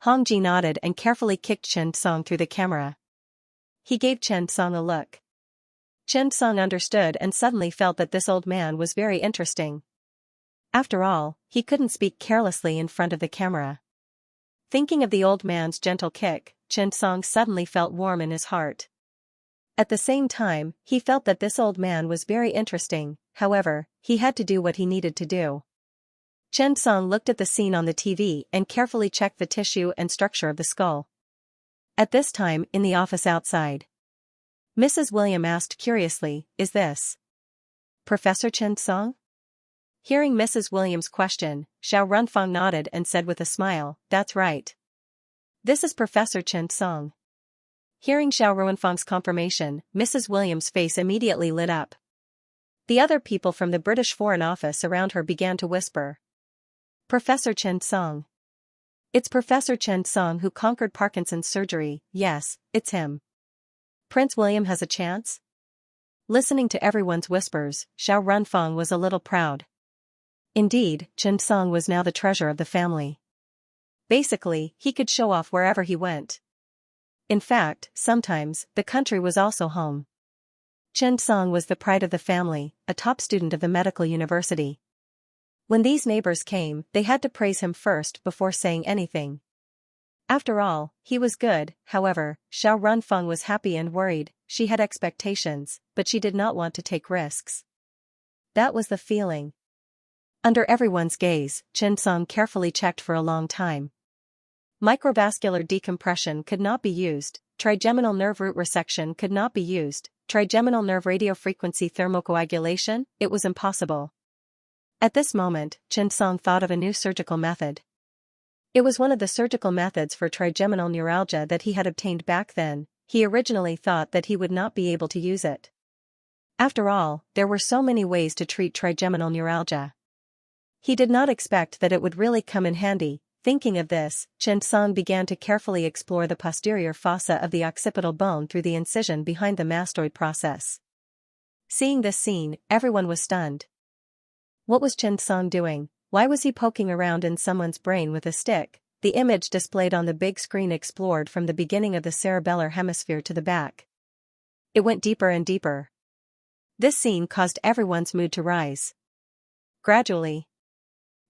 Hong Ji nodded and carefully kicked Chen Song through the camera. He gave Chen Song a look. Chen Song understood and suddenly felt that this old man was very interesting. After all, he couldn't speak carelessly in front of the camera. Thinking of the old man's gentle kick, Xianxia suddenly felt warm in his heart. At the same time, he felt that this old man was very interesting. However, he had to do what he needed to do. Xianxia looked at the scene on the TV and carefully checked the tissue and structure of the skull. At this time, in the office outside, Mrs. William asked curiously, "Is this Professor Xianxia?" Hearing Mrs. Williams' question, Xiao Runfang nodded and said with a smile, "That's right. This is Professor Xianxia." Hearing Xiao Runfang's confirmation, Mrs. Williams' face immediately lit up. The other people from the British Foreign Office around her began to whisper, "Professor Xianxia. It's Professor Xianxia who conquered Parkinson's surgery. Yes, it's him. Prince William has a chance?" Listening to everyone's whispers, Xiao Runfang was a little proud. Indeed, Xianxia was now the treasure of the family. Basically, he could show off wherever he went. In fact, sometimes, the country was also home. Xianxia was the pride of the family, a top student of the medical university. When these neighbors came, they had to praise him first before saying anything. After all, he was good. However, Xiao Runfang was happy and worried. She had expectations, but she did not want to take risks. That was the feeling. Under everyone's gaze, Xianxia carefully checked for a long time. Microvascular decompression could not be used, trigeminal nerve root resection could not be used, trigeminal nerve radiofrequency thermocoagulation, it was impossible. At this moment, Xianxia thought of a new surgical method. It was one of the surgical methods for trigeminal neuralgia that he had obtained back then. He originally thought that he would not be able to use it. After all, there were so many ways to treat trigeminal neuralgia. He did not expect that it would really come in handy. Thinking of this, Xianxia began to carefully explore the posterior fossa of the occipital bone through the incision behind the mastoid process. Seeing this scene, everyone was stunned. What was Xianxia doing? Why was he poking around in someone's brain with a stick? The image displayed on the big screen explored from the beginning of the cerebellar hemisphere to the back. It went deeper and deeper. This scene caused everyone's mood to rise. Gradually,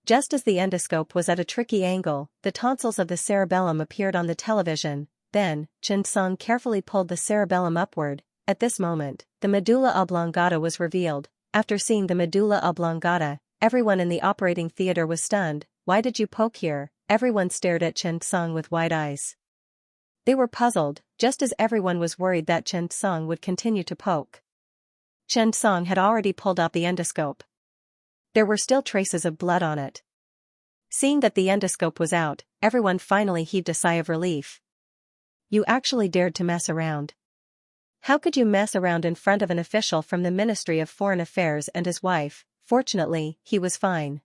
just as the endoscope was at a tricky angle, the tonsils of the cerebellum appeared on the television. Then, Xianxia carefully pulled the cerebellum upward. At this moment, the medulla oblongata was revealed. After seeing the medulla oblongata, everyone in the operating theater was stunned. "Why did you poke here?" Everyone stared at Xianxia with wide eyes. They were puzzled, just as everyone was worried that Xianxia would continue to poke. Xianxia had already pulled out the endoscope. There were still traces of blood on it. Seeing that the endoscope was out, everyone finally heaved a sigh of relief. "You actually dared to mess around. How could you mess around in front of an official from the Ministry of Foreign Affairs and his wife?" Fortunately, he was fine.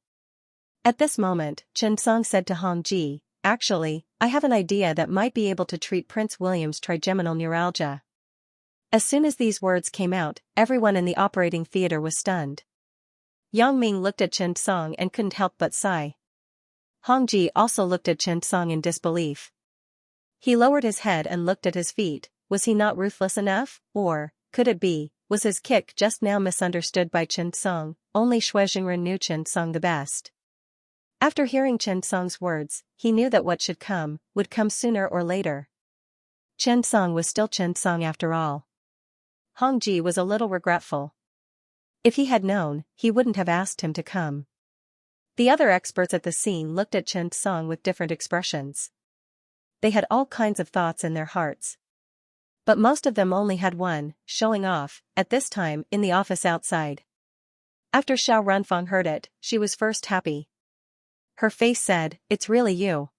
At this moment, Xianxia said to Hong Ji, "Actually, I have an idea that might be able to treat Prince William's trigeminal neuralgia." As soon as these words came out, everyone in the operating theater was stunned. Yang Ming looked at Xianxia and couldn't help but sigh. Hong Ji also looked at Xianxia in disbelief. He lowered his head and looked at his feet. Was he not ruthless enough? Or, could it be, was his kick just now misunderstood by Xianxia? Only Xue Jingren knew Xianxia the best. After hearing Xianxia's words, he knew that what should come, would come sooner or later. Xianxia was still Xianxia after all. Hong Ji was a little regretful. If he had known, he wouldn't have asked him to come. The other experts at the scene looked at Xianxia with different expressions. They had all kinds of thoughts in their hearts. But most of them only had one, showing off, at this time, in the office outside. After Xiao Runfang heard it, she was first happy. Her face said, "It's really you.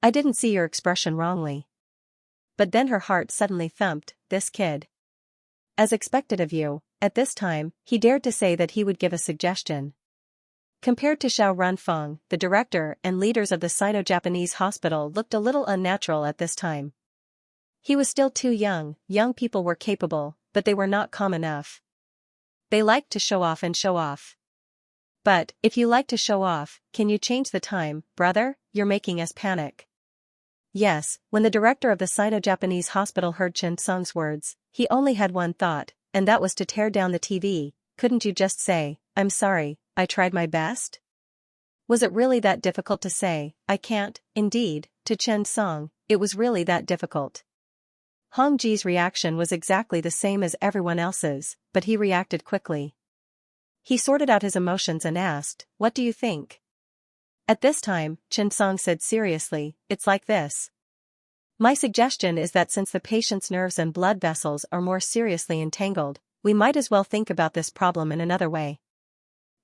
I didn't see your expression wrongly." But then her heart suddenly thumped. This kid. As expected of you, at this time, he dared to say that he would give a suggestion. Compared to Xiao Runfang, the director and leaders of the Sino-Japanese hospital looked a little unnatural at this time. He was still too young. Young people were capable, but they were not calm enough. They liked to show off and show off. But, if you like to show off, can you change the time, brother? You're making us panic. Yes, when the director of the Sino-Japanese hospital heard Xianxia's words, he only had one thought, and that was to tear down the TV. Couldn't you just say, "I'm sorry, I tried my best"? Was it really that difficult to say, I can't? Indeed, to Chen Song, it was really that difficult. Hong Ji's reaction was exactly the same as everyone else's, but he reacted quickly. He sorted out his emotions and asked, what do you think? At this time, Chen Song said seriously, it's like this. My suggestion is that since the patient's nerves and blood vessels are more seriously entangled, we might as well think about this problem in another way.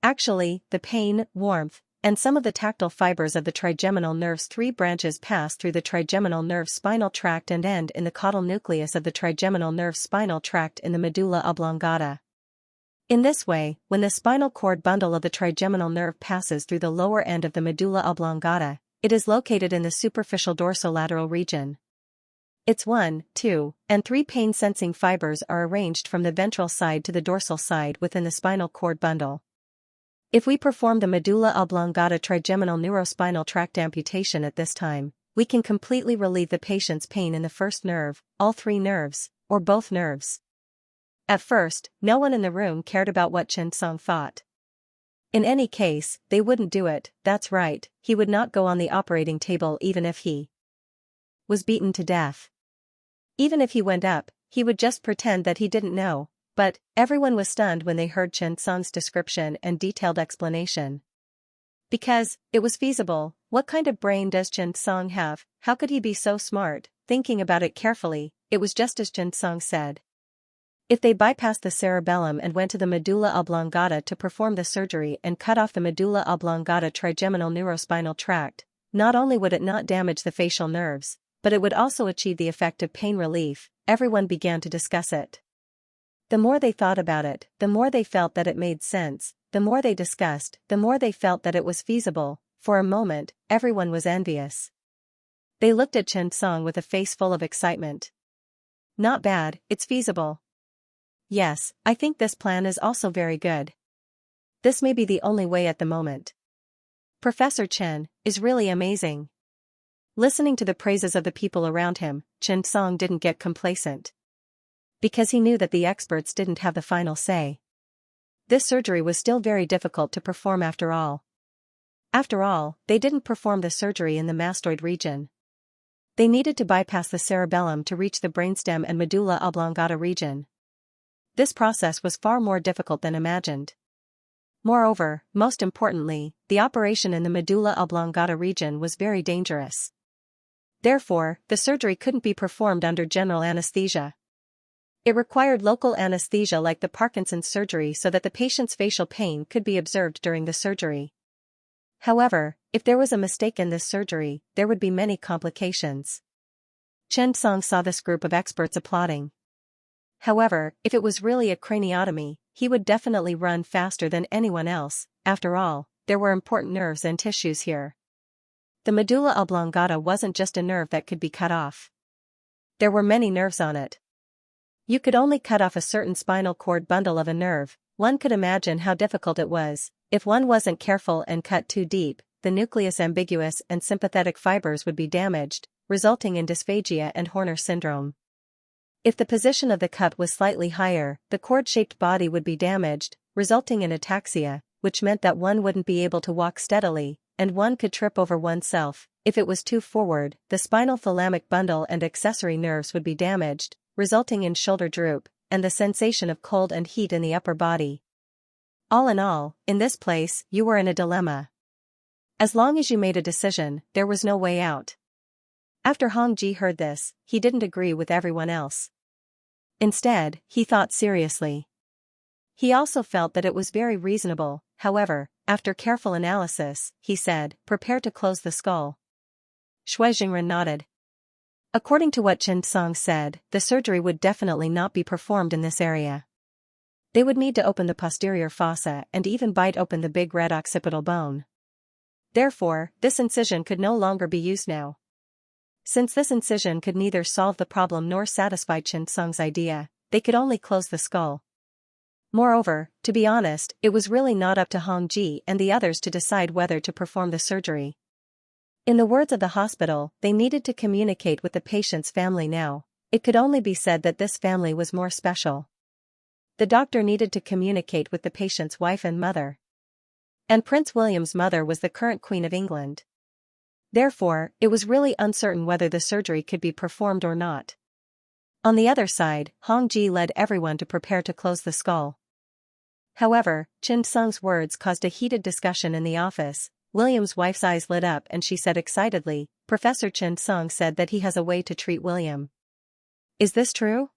Actually, the pain, warmth, and some of the tactile fibers of the trigeminal nerve's 3 branches pass through the trigeminal nerve spinal tract and end in the caudal nucleus of the trigeminal nerve spinal tract in the medulla oblongata. In this way, when the spinal cord bundle of the trigeminal nerve passes through the lower end of the medulla oblongata, it is located in the superficial dorsolateral region. Its 1, 2, and 3 pain-sensing fibers are arranged from the ventral side to the dorsal side within the spinal cord bundle. If we perform the medulla oblongata trigeminal neurospinal tract amputation at this time, we can completely relieve the patient's pain in the first nerve, all 3 nerves, or both nerves. At first, no one in the room cared about what Chen Song thought. In any case, they wouldn't do it, that's right, he would not go on the operating table even if he was beaten to death. Even if he went up, he would just pretend that he didn't know. But, everyone was stunned when they heard Chen Song's description and detailed explanation. Because, it was feasible. What kind of brain does Chen Song have? How could he be so smart? Thinking about it carefully, it was just as Chen Song said. If they bypassed the cerebellum and went to the medulla oblongata to perform the surgery and cut off the medulla oblongata trigeminal neurospinal tract, not only would it not damage the facial nerves, but it would also achieve the effect of pain relief. Everyone began to discuss it. The more they thought about it, the more they felt that it made sense, the more they discussed, the more they felt that it was feasible. For a moment, everyone was envious. They looked at Chen Song with a face full of excitement. Not bad, it's feasible. Yes, I think this plan is also very good. This may be the only way at the moment. Professor Chen is really amazing. Listening to the praises of the people around him, Chen Song didn't get complacent. Because he knew that the experts didn't have the final say. This surgery was still very difficult to perform after all. After all, they didn't perform the surgery in the mastoid region. They needed to bypass the cerebellum to reach the brainstem and medulla oblongata region. This process was far more difficult than imagined. Moreover, most importantly, the operation in the medulla oblongata region was very dangerous. Therefore, the surgery couldn't be performed under general anesthesia. It required local anesthesia like the Parkinson's surgery so that the patient's facial pain could be observed during the surgery. However, if there was a mistake in this surgery, there would be many complications. Chen Song saw this group of experts applauding. However, if it was really a craniotomy, he would definitely run faster than anyone else. After all, there were important nerves and tissues here. The medulla oblongata wasn't just a nerve that could be cut off. There were many nerves on it. You could only cut off a certain spinal cord bundle of a nerve. One could imagine how difficult it was. If one wasn't careful and cut too deep, the nucleus ambiguous and sympathetic fibers would be damaged, resulting in dysphagia and Horner syndrome. If the position of the cut was slightly higher, the cord-shaped body would be damaged, resulting in ataxia, which meant that one wouldn't be able to walk steadily, and one could trip over oneself. If it was too forward, the spinal thalamic bundle and accessory nerves would be damaged, resulting in shoulder droop, and the sensation of cold and heat in the upper body. All in all, in this place, you were in a dilemma. As long as you made a decision, there was no way out. After Hong Ji heard this, he didn't agree with everyone else. Instead, he thought seriously. He also felt that it was very reasonable. However, after careful analysis, he said, prepare to close the skull. Xue Jingren nodded. According to what Chen Song said, the surgery would definitely not be performed in this area. They would need to open the posterior fossa and even bite open the big red occipital bone. Therefore, this incision could no longer be used now. Since this incision could neither solve the problem nor satisfy Chen Song's idea, they could only close the skull. Moreover, to be honest, it was really not up to Hong Ji and the others to decide whether to perform the surgery. In the words of the hospital, they needed to communicate with the patient's family now. It could only be said that this family was more special. The doctor needed to communicate with the patient's wife and mother. And Prince William's mother was the current Queen of England. Therefore, it was really uncertain whether the surgery could be performed or not. On the other side, Hong Ji led everyone to prepare to close the skull. However, Chen Sung's words caused a heated discussion in the office. William's wife's eyes lit up and she said excitedly, "Professor Chen Sung said that he has a way to treat William. Is this true?"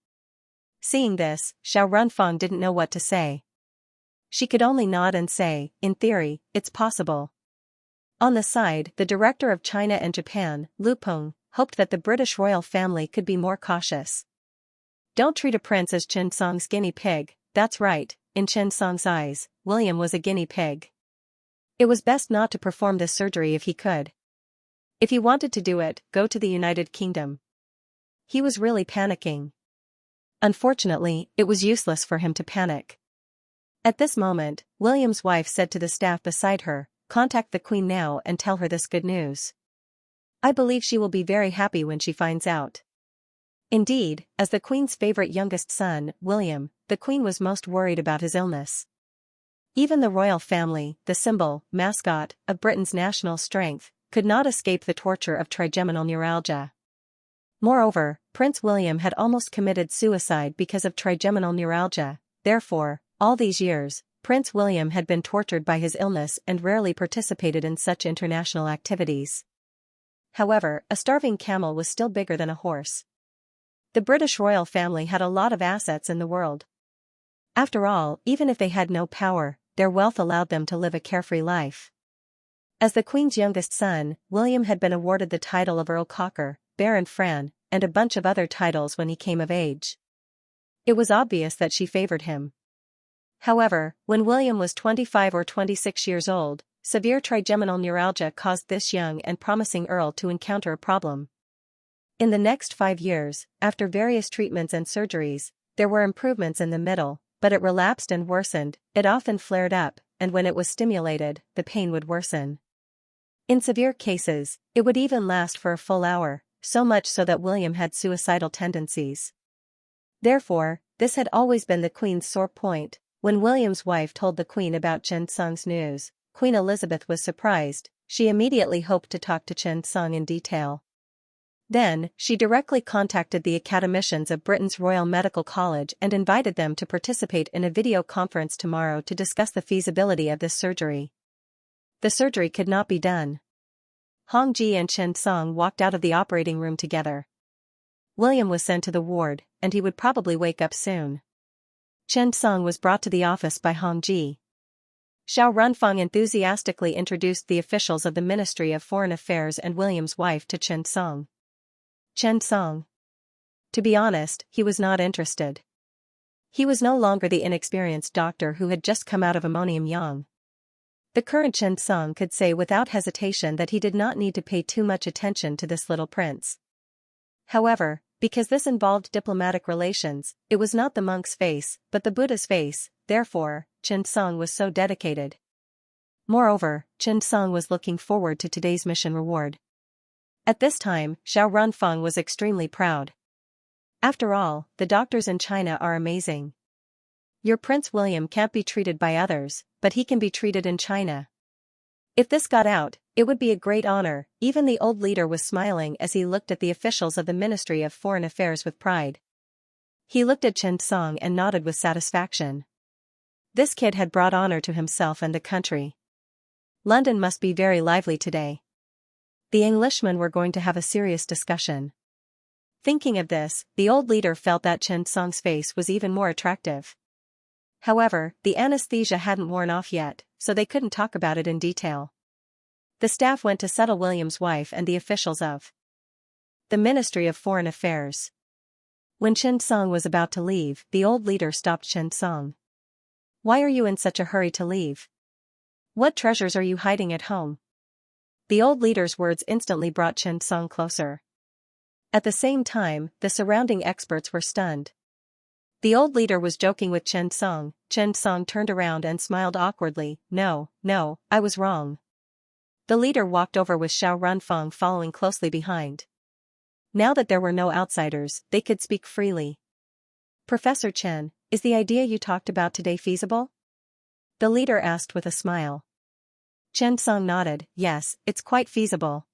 Seeing this, Xiao Runfang didn't know what to say. She could only nod and say, "In theory, it's possible." On the side, the director of China and Japan, Lu Peng, hoped that the British royal family could be more cautious. Don't treat a prince as Chen Sung's guinea pig. That's right, in Chen Sung's eyes, William was a guinea pig. It was best not to perform this surgery if he could. If he wanted to do it, go to the United Kingdom. He was really panicking. Unfortunately, it was useless for him to panic. At this moment, William's wife said to the staff beside her, "Contact the Queen now and tell her this good news. I believe she will be very happy when she finds out." Indeed, as the Queen's favorite youngest son, William, the Queen was most worried about his illness. Even the royal family, the symbol, mascot, of Britain's national strength, could not escape the torture of trigeminal neuralgia. Moreover, Prince William had almost committed suicide because of trigeminal neuralgia. Therefore, all these years, Prince William had been tortured by his illness and rarely participated in such international activities. However, a starving camel was still bigger than a horse. The British royal family had a lot of assets in the world. After all, even if they had no power, their wealth allowed them to live a carefree life. As the Queen's youngest son, William had been awarded the title of Earl Cocker, Baron Fran, and a bunch of other titles when he came of age. It was obvious that she favored him. However, when William was 25 or 26 years old, severe trigeminal neuralgia caused this young and promising earl to encounter a problem. In the next 5 years, after various treatments and surgeries, there were improvements in the middle, but it relapsed and worsened. It often flared up, and when it was stimulated, the pain would worsen. In severe cases, it would even last for a full hour, so much so that William had suicidal tendencies. Therefore, this had always been the Queen's sore point. When William's wife told the Queen about Chen Sung's news, Queen Elizabeth was surprised. She immediately hoped to talk to Chen Sung in detail. Then, she directly contacted the academicians of Britain's Royal Medical College and invited them to participate in a video conference tomorrow to discuss the feasibility of this surgery. The surgery could not be done. Hong Ji and Chen Sung walked out of the operating room together. William was sent to the ward, and he would probably wake up soon. Chen Sung was brought to the office by Hong Ji. Xiao Runfang enthusiastically introduced the officials of the Ministry of Foreign Affairs and William's wife to Chen Sung. Chen Sung. To be honest, he was not interested. He was no longer the inexperienced doctor who had just come out of Ammonium Yang. The current Chen Sung could say without hesitation that he did not need to pay too much attention to this little prince. However, because this involved diplomatic relations, it was not the monk's face, but the Buddha's face. Therefore, Chen Sung was so dedicated. Moreover, Chen Sung was looking forward to today's mission reward. At this time, Xiao Runfang was extremely proud. After all, the doctors in China are amazing. Your Prince William can't be treated by others, but he can be treated in China. If this got out, it would be a great honor. Even the old leader was smiling as he looked at the officials of the Ministry of Foreign Affairs with pride. He looked at Chen Sung and nodded with satisfaction. This kid had brought honor to himself and the country. London must be very lively today. The Englishmen were going to have a serious discussion. Thinking of this, the old leader felt that Chen Sung's face was even more attractive. However, the anesthesia hadn't worn off yet, so they couldn't talk about it in detail. The staff went to settle William's wife and the officials of the Ministry of Foreign Affairs. When Chen Sung was about to leave, the old leader stopped Chen Sung. "Why are you in such a hurry to leave? What treasures are you hiding at home?" The old leader's words instantly brought Chen Sung closer. At the same time, the surrounding experts were stunned. The old leader was joking with Chen Sung. Chen Sung turned around and smiled awkwardly. No, I was wrong." The leader walked over with Xiao Runfang following closely behind. Now that there were no outsiders, they could speak freely. "Professor Chen, is the idea you talked about today feasible?" The leader asked with a smile. Chen Song nodded, yes, it's quite feasible.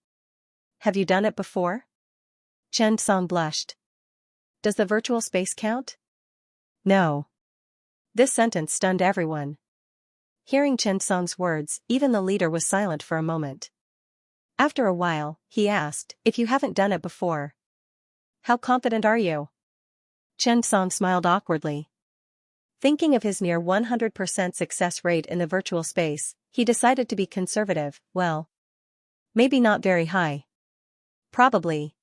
Have you done it before? Chen Song blushed. Does the virtual space count? No. This sentence stunned everyone. Hearing Chen Song's words, even the leader was silent for a moment. After a while, he asked, if you haven't done it before, how confident are you? Chen Song smiled awkwardly. Thinking of his near 100% success rate in the virtual space, he decided to be conservative. Well, maybe not very high. Probably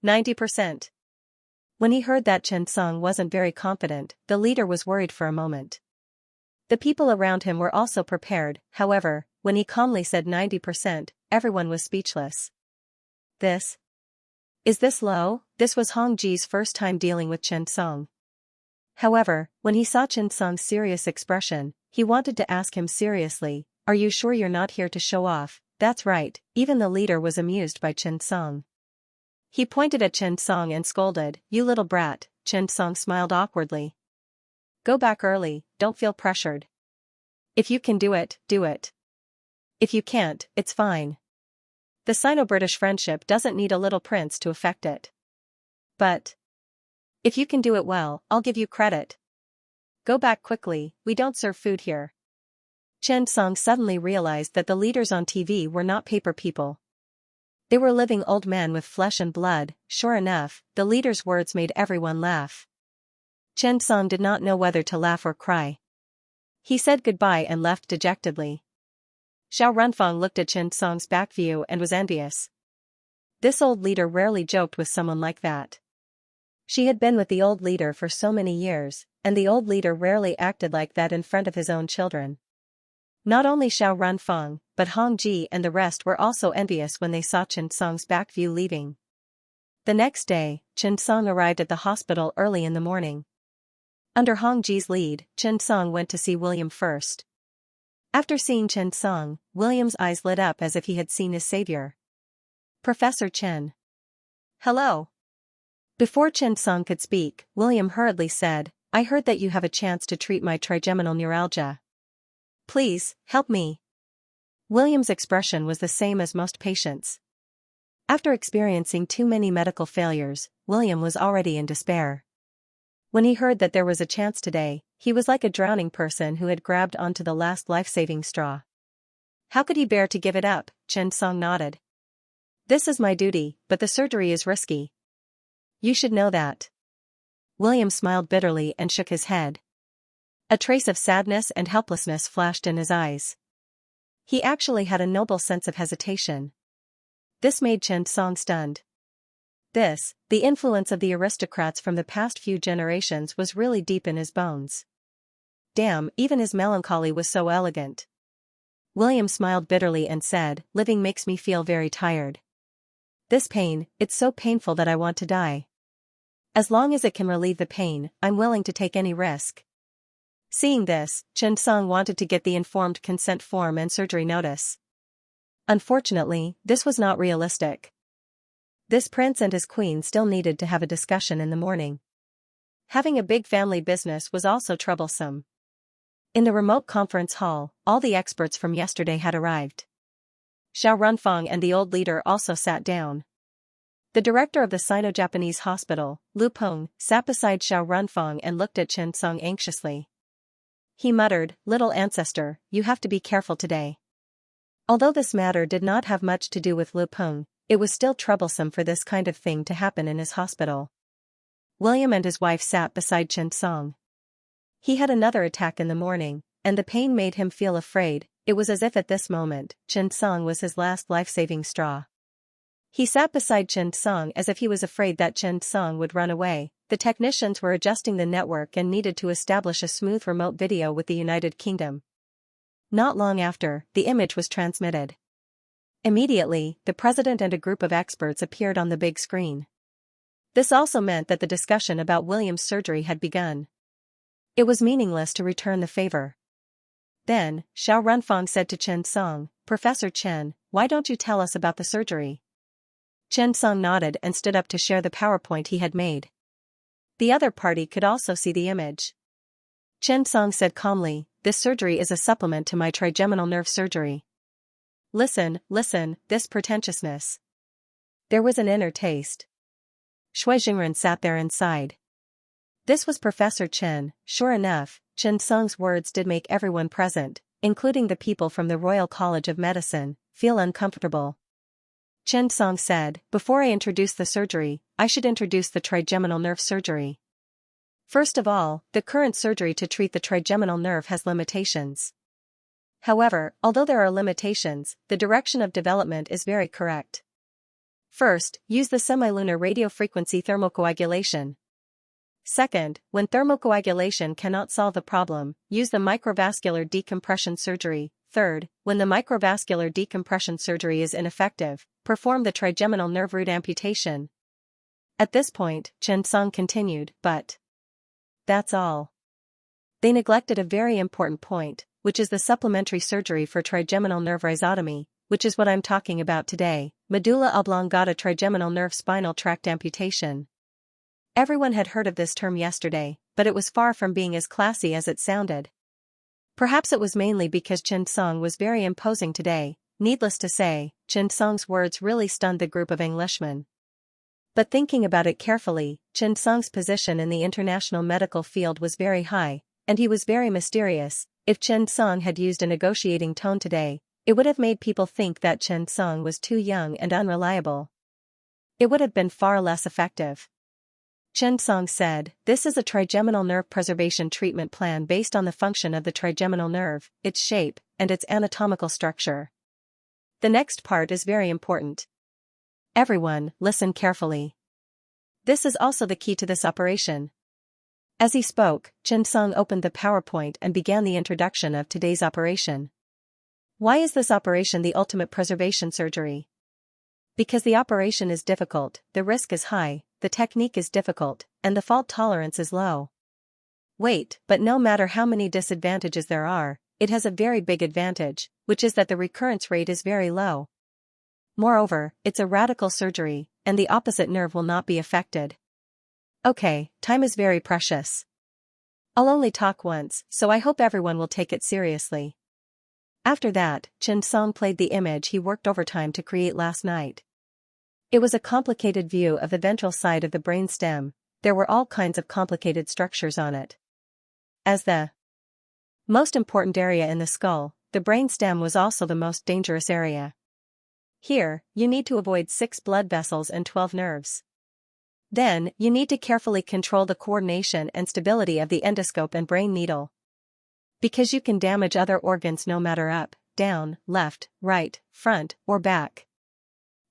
90%. When he heard that Chen Song wasn't very confident, the leader was worried for a moment. The people around him were also prepared, however, when he calmly said 90%, everyone was speechless. Is this low? This was Hong Ji's first time dealing with Chen Song. However, when he saw Chen Song's serious expression, he wanted to ask him seriously, are you sure you're not here to show off? That's right, even the leader was amused by Chen Song. He pointed at Chen Song and scolded, you little brat. Chen Song smiled awkwardly. Go back early, don't feel pressured. If you can do it, do it. If you can't, it's fine. The Sino-British friendship doesn't need a little prince to affect it. But if you can do it well, I'll give you credit. Go back quickly, we don't serve food here. Chen Song suddenly realized that the leaders on TV were not paper people. They were living old men with flesh and blood. Sure enough, the leader's words made everyone laugh. Chen Song did not know whether to laugh or cry. He said goodbye and left dejectedly. Xiao Runfang looked at Chen Song's back view and was envious. This old leader rarely joked with someone like that. She had been with the old leader for so many years, and the old leader rarely acted like that in front of his own children. Not only Xiao Runfang, but Hong Ji and the rest were also envious when they saw Chen Song's back view leaving. The next day, Chen Song arrived at the hospital early in the morning. Under Hong Ji's lead, Chen Song went to see William first. After seeing Chen Song, William's eyes lit up as if he had seen his savior. Professor Chen. Hello. Before Chen Song could speak, William hurriedly said, I heard that you have a chance to treat my trigeminal neuralgia. Please, help me. William's expression was the same as most patients. After experiencing too many medical failures, William was already in despair. When he heard that there was a chance today, he was like a drowning person who had grabbed onto the last life-saving straw. How could he bear to give it up? Chen Song nodded. This is my duty, but the surgery is risky. You should know that. William smiled bitterly and shook his head. A trace of sadness and helplessness flashed in his eyes. He actually had a noble sense of hesitation. This made Chen Song stunned. The influence of the aristocrats from the past few generations was really deep in his bones. Damn, even his melancholy was so elegant. William smiled bitterly and said, living makes me feel very tired. This pain, it's so painful that I want to die. As long as it can relieve the pain, I'm willing to take any risk. Seeing this, Chen Song wanted to get the informed consent form and surgery notice. Unfortunately, this was not realistic. This prince and his queen still needed to have a discussion in the morning. Having a big family business was also troublesome. In the remote conference hall, all the experts from yesterday had arrived. Xiao Runfang and the old leader also sat down. The director of the Sino-Japanese hospital, Lu Peng, sat beside Xiao Runfang and looked at Chen Song anxiously. He muttered, little ancestor, you have to be careful today. Although this matter did not have much to do with Lu Peng, it was still troublesome for this kind of thing to happen in his hospital. William and his wife sat beside Chen Song. He had another attack in the morning, and the pain made him feel afraid. It was as if at this moment, Chen Song was his last life-saving straw. He sat beside Chen Song as if he was afraid that Chen Song would run away. The technicians were adjusting the network and needed to establish a smooth remote video with the United Kingdom. Not long after, the image was transmitted. Immediately, the president and a group of experts appeared on the big screen. This also meant that the discussion about William's surgery had begun. It was meaningless to return the favor. Then, Xiao Runfang said to Chen Song, Professor Chen, why don't you tell us about the surgery? Chen Song nodded and stood up to share the PowerPoint he had made. The other party could also see the image. Chen Song said calmly, this surgery is a supplement to my trigeminal nerve surgery. Listen, this pretentiousness. There was an inner taste. Shui Jingren sat there inside. This was Professor Chen. Sure enough, Chen Song's words did make everyone present, including the people from the Royal College of Medicine, feel uncomfortable. Chen Song said, "Before I introduce the surgery, I should introduce the trigeminal nerve surgery. First of all, the current surgery to treat the trigeminal nerve has limitations. However, although there are limitations, the direction of development is very correct. First, use the semilunar radiofrequency thermocoagulation. Second, when thermocoagulation cannot solve the problem, use the microvascular decompression surgery. Third, when the microvascular decompression surgery is ineffective, perform the trigeminal nerve root amputation." At this point, Chen Song continued, "But that's all. They neglected a very important point, which is the supplementary surgery for trigeminal nerve rhizotomy, which is what I'm talking about today, medulla oblongata trigeminal nerve spinal tract amputation." Everyone had heard of this term yesterday, but it was far from being as classy as it sounded. Perhaps it was mainly because Chen Song was very imposing today. Needless to say, Chen Song's words really stunned the group of Englishmen. But thinking about it carefully, Chen Song's position in the international medical field was very high, and he was very mysterious. If Chen Song had used a negotiating tone today, it would have made people think that Chen Song was too young and unreliable. It would have been far less effective. Chen Song said, "This is a trigeminal nerve preservation treatment plan based on the function of the trigeminal nerve, its shape, and its anatomical structure. The next part is very important. Everyone, listen carefully. This is also the key to this operation." As he spoke, Chen Song opened the PowerPoint and began the introduction of today's operation. Why is this operation the ultimate preservation surgery? Because the operation is difficult, the risk is high, the technique is difficult, and the fault tolerance is low. Wait, but no matter how many disadvantages there are, it has a very big advantage, which is that the recurrence rate is very low. Moreover, it's a radical surgery, and the opposite nerve will not be affected. Okay, time is very precious. I'll only talk once, so I hope everyone will take it seriously. After that, Chen Song played the image he worked overtime to create last night. It was a complicated view of the ventral side of the brain stem. There were all kinds of complicated structures on it. As the most important area in the skull, the brain stem was also the most dangerous area. Here, you need to avoid 6 blood vessels and 12 nerves. Then, you need to carefully control the coordination and stability of the endoscope and brain needle. Because you can damage other organs no matter up, down, left, right, front, or back.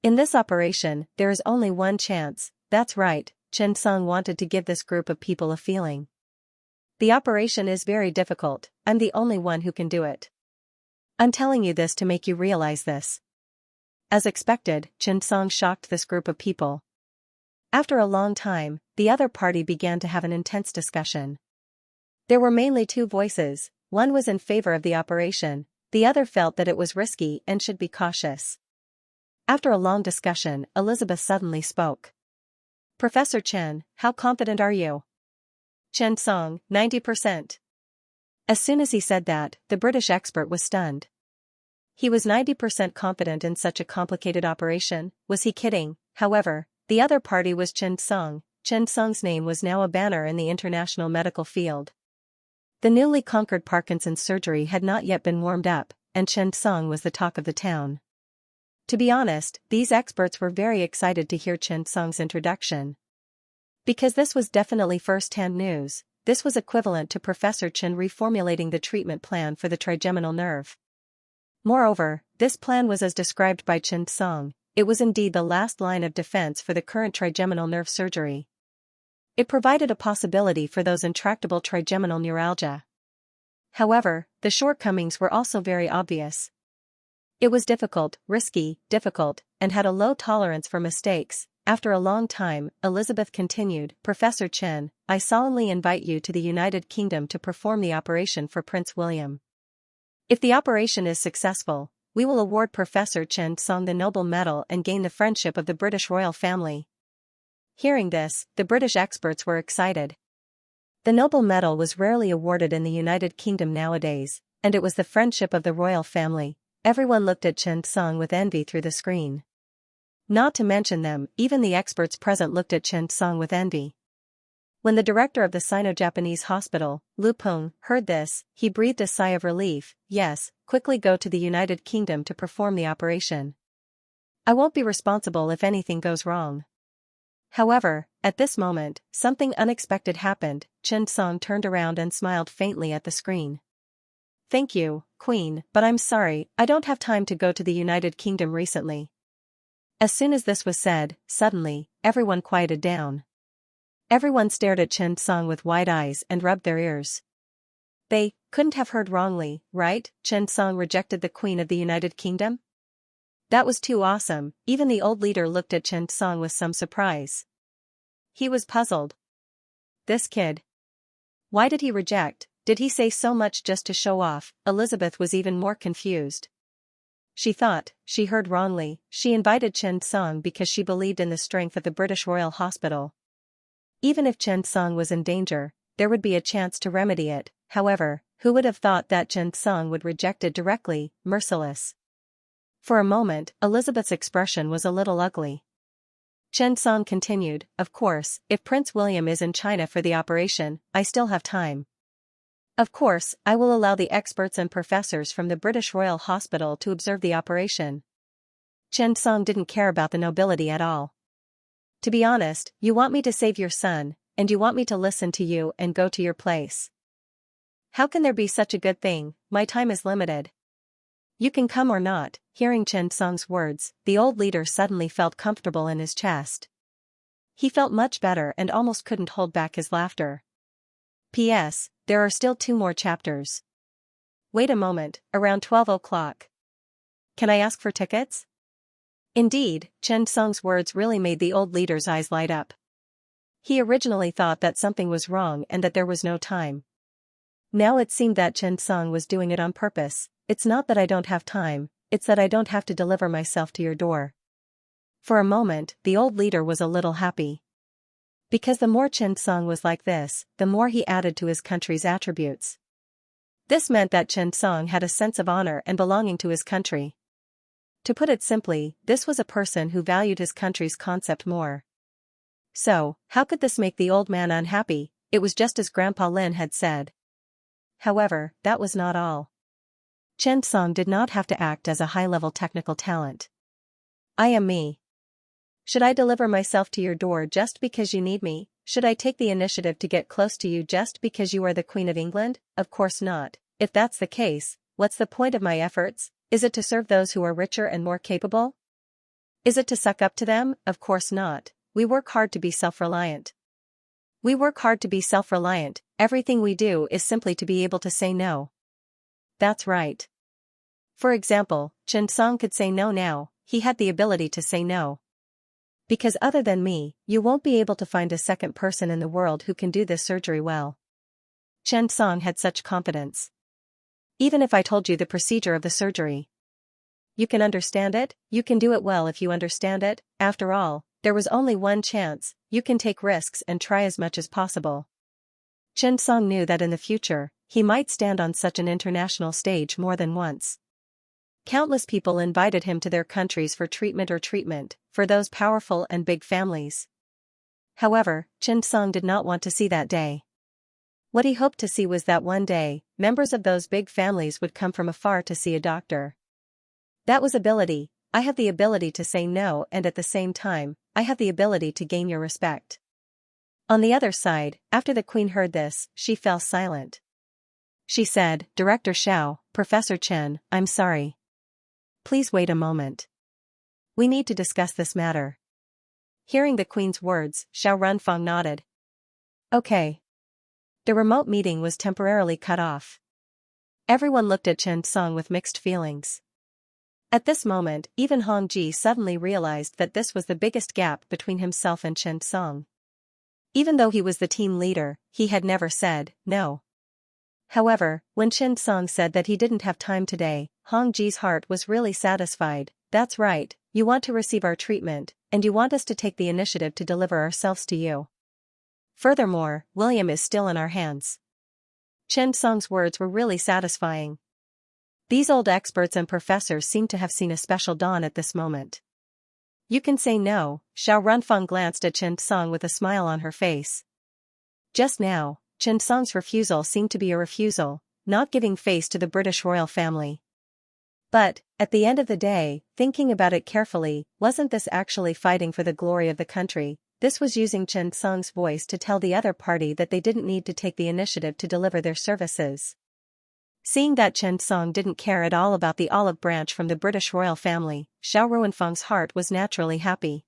In this operation, there is only one chance. That's right, Chen Song wanted to give this group of people a feeling. The operation is very difficult, I'm the only one who can do it. I'm telling you this to make you realize this. As expected, Chen Song shocked this group of people. After a long time, the other party began to have an intense discussion. There were mainly 2 voices, one was in favor of the operation, the other felt that it was risky and should be cautious. After a long discussion, Elizabeth suddenly spoke. "Professor Chen, how confident are you?" Chen Song, 90%. As soon as he said that, the British expert was stunned. He was 90% confident in such a complicated operation, was he kidding? However, the other party was Chen Song. Chen Song's name was now a banner in the international medical field. The newly conquered Parkinson's surgery had not yet been warmed up, and Chen Song was the talk of the town. To be honest, these experts were very excited to hear Chen Song's introduction. Because this was definitely first-hand news, this was equivalent to Professor Chen reformulating the treatment plan for the trigeminal nerve. Moreover, this plan was as described by Chen Song. It was indeed the last line of defense for the current trigeminal nerve surgery. It provided a possibility for those intractable trigeminal neuralgia. However, the shortcomings were also very obvious. It was difficult, risky, and had a low tolerance for mistakes. After a long time, Elizabeth continued, "Professor Chen, I solemnly invite you to the United Kingdom to perform the operation for Prince William. If the operation is successful, we will award Professor Chen Song the Noble Medal and gain the friendship of the British royal family." Hearing this, the British experts were excited. The Noble Medal was rarely awarded in the United Kingdom nowadays, and it was the friendship of the royal family. Everyone looked at Chen Song with envy through the screen. Not to mention them, even the experts present looked at Chen Song with envy. When the director of the Sino-Japanese hospital, Lu Peng, heard this, he breathed a sigh of relief. Yes, quickly go to the United Kingdom to perform the operation. I won't be responsible if anything goes wrong. However, at this moment, something unexpected happened. Chen Song turned around and smiled faintly at the screen. Thank you, Queen, but I'm sorry, I don't have time to go to the United Kingdom recently. As soon as this was said, suddenly, everyone quieted down. Everyone stared at Chen Song with wide eyes and rubbed their ears. They couldn't have heard wrongly, right? Chen Song rejected the Queen of the United Kingdom? That was too awesome. Even the old leader looked at Chen Song with some surprise. He was puzzled. This kid. Why did he reject? Did he say so much just to show off? Elizabeth was even more confused. She thought she heard wrongly. She invited Chen Song because she believed in the strength of the British Royal Hospital. Even if Chen Song was in danger, there would be a chance to remedy it. However, who would have thought that Chen Song would reject it directly, merciless? For a moment, Elizabeth's expression was a little ugly. Chen Song continued, of course, if Prince William is in China for the operation, I still have time. Of course, I will allow the experts and professors from the British Royal Hospital to observe the operation. Chen Song didn't care about the nobility at all. To be honest, you want me to save your son, and you want me to listen to you and go to your place. How can there be such a good thing? My time is limited. You can come or not. Hearing Chen Song's words, the old leader suddenly felt comfortable in his chest. He felt much better and almost couldn't hold back his laughter. P.S. There are still 2 more chapters. Wait a moment, around 12 o'clock. Can I ask for tickets? Indeed, Chen Song's words really made the old leader's eyes light up. He originally thought that something was wrong and that there was no time. Now it seemed that Chen Song was doing it on purpose. It's not that I don't have time, it's that I don't have to deliver myself to your door. For a moment, the old leader was a little happy. Because the more Chen Song was like this, the more he added to his country's attributes. This meant that Chen Song had a sense of honor and belonging to his country. To put it simply, this was a person who valued his country's concept more. So, how could this make the old man unhappy? It was just as Grandpa Lin had said. However, that was not all. Chen Song did not have to act as a high-level technical talent. I am me. Should I deliver myself to your door just because you need me? Should I take the initiative to get close to you just because you are the Queen of England? Of course not. If that's the case, what's the point of my efforts? Is it to serve those who are richer and more capable? Is it to suck up to them? Of course not. We work hard to be self-reliant. We work hard to be self-reliant. Everything we do is simply to be able to say no. That's right. For example, Chen Song could say no now. He had the ability to say no. Because other than me, you won't be able to find a second person in the world who can do this surgery well. Chen Song had such confidence. Even if I told you the procedure of the surgery, you can understand it, you can do it well if you understand it. After all, there was only one chance. You can take risks and try as much as possible. Chen Song knew that in the future, he might stand on such an international stage more than once. Countless people invited him to their countries for treatment, for those powerful and big families. However, Chen Song did not want to see that day. What he hoped to see was that one day, members of those big families would come from afar to see a doctor. That was ability. I have the ability to say no, and at the same time, I have the ability to gain your respect. On the other side, after the Queen heard this, she fell silent. She said, Director Xiao, Professor Chen, I'm sorry. Please wait a moment. We need to discuss this matter. Hearing the Queen's words, Xiao Runfeng nodded. Okay. The remote meeting was temporarily cut off. Everyone looked at Chen Song with mixed feelings. At this moment, even Hong Ji suddenly realized that this was the biggest gap between himself and Chen Song. Even though he was the team leader, he had never said no. However, when Chen Song said that he didn't have time today, Hong Ji's heart was really satisfied. That's right, you want to receive our treatment, and you want us to take the initiative to deliver ourselves to you. Furthermore, William is still in our hands. Chen Song's words were really satisfying. These old experts and professors seemed to have seen a special dawn at this moment. You can say no, Xiao Runfeng glanced at Chen Song with a smile on her face. Just now, Chen Song's refusal seemed to be a refusal, not giving face to the British royal family. But, at the end of the day, thinking about it carefully, wasn't this actually fighting for the glory of the country? This was using Chen Song's voice to tell the other party that they didn't need to take the initiative to deliver their services. Seeing that Chen Song didn't care at all about the olive branch from the British royal family, Xiao Ruanfeng's heart was naturally happy.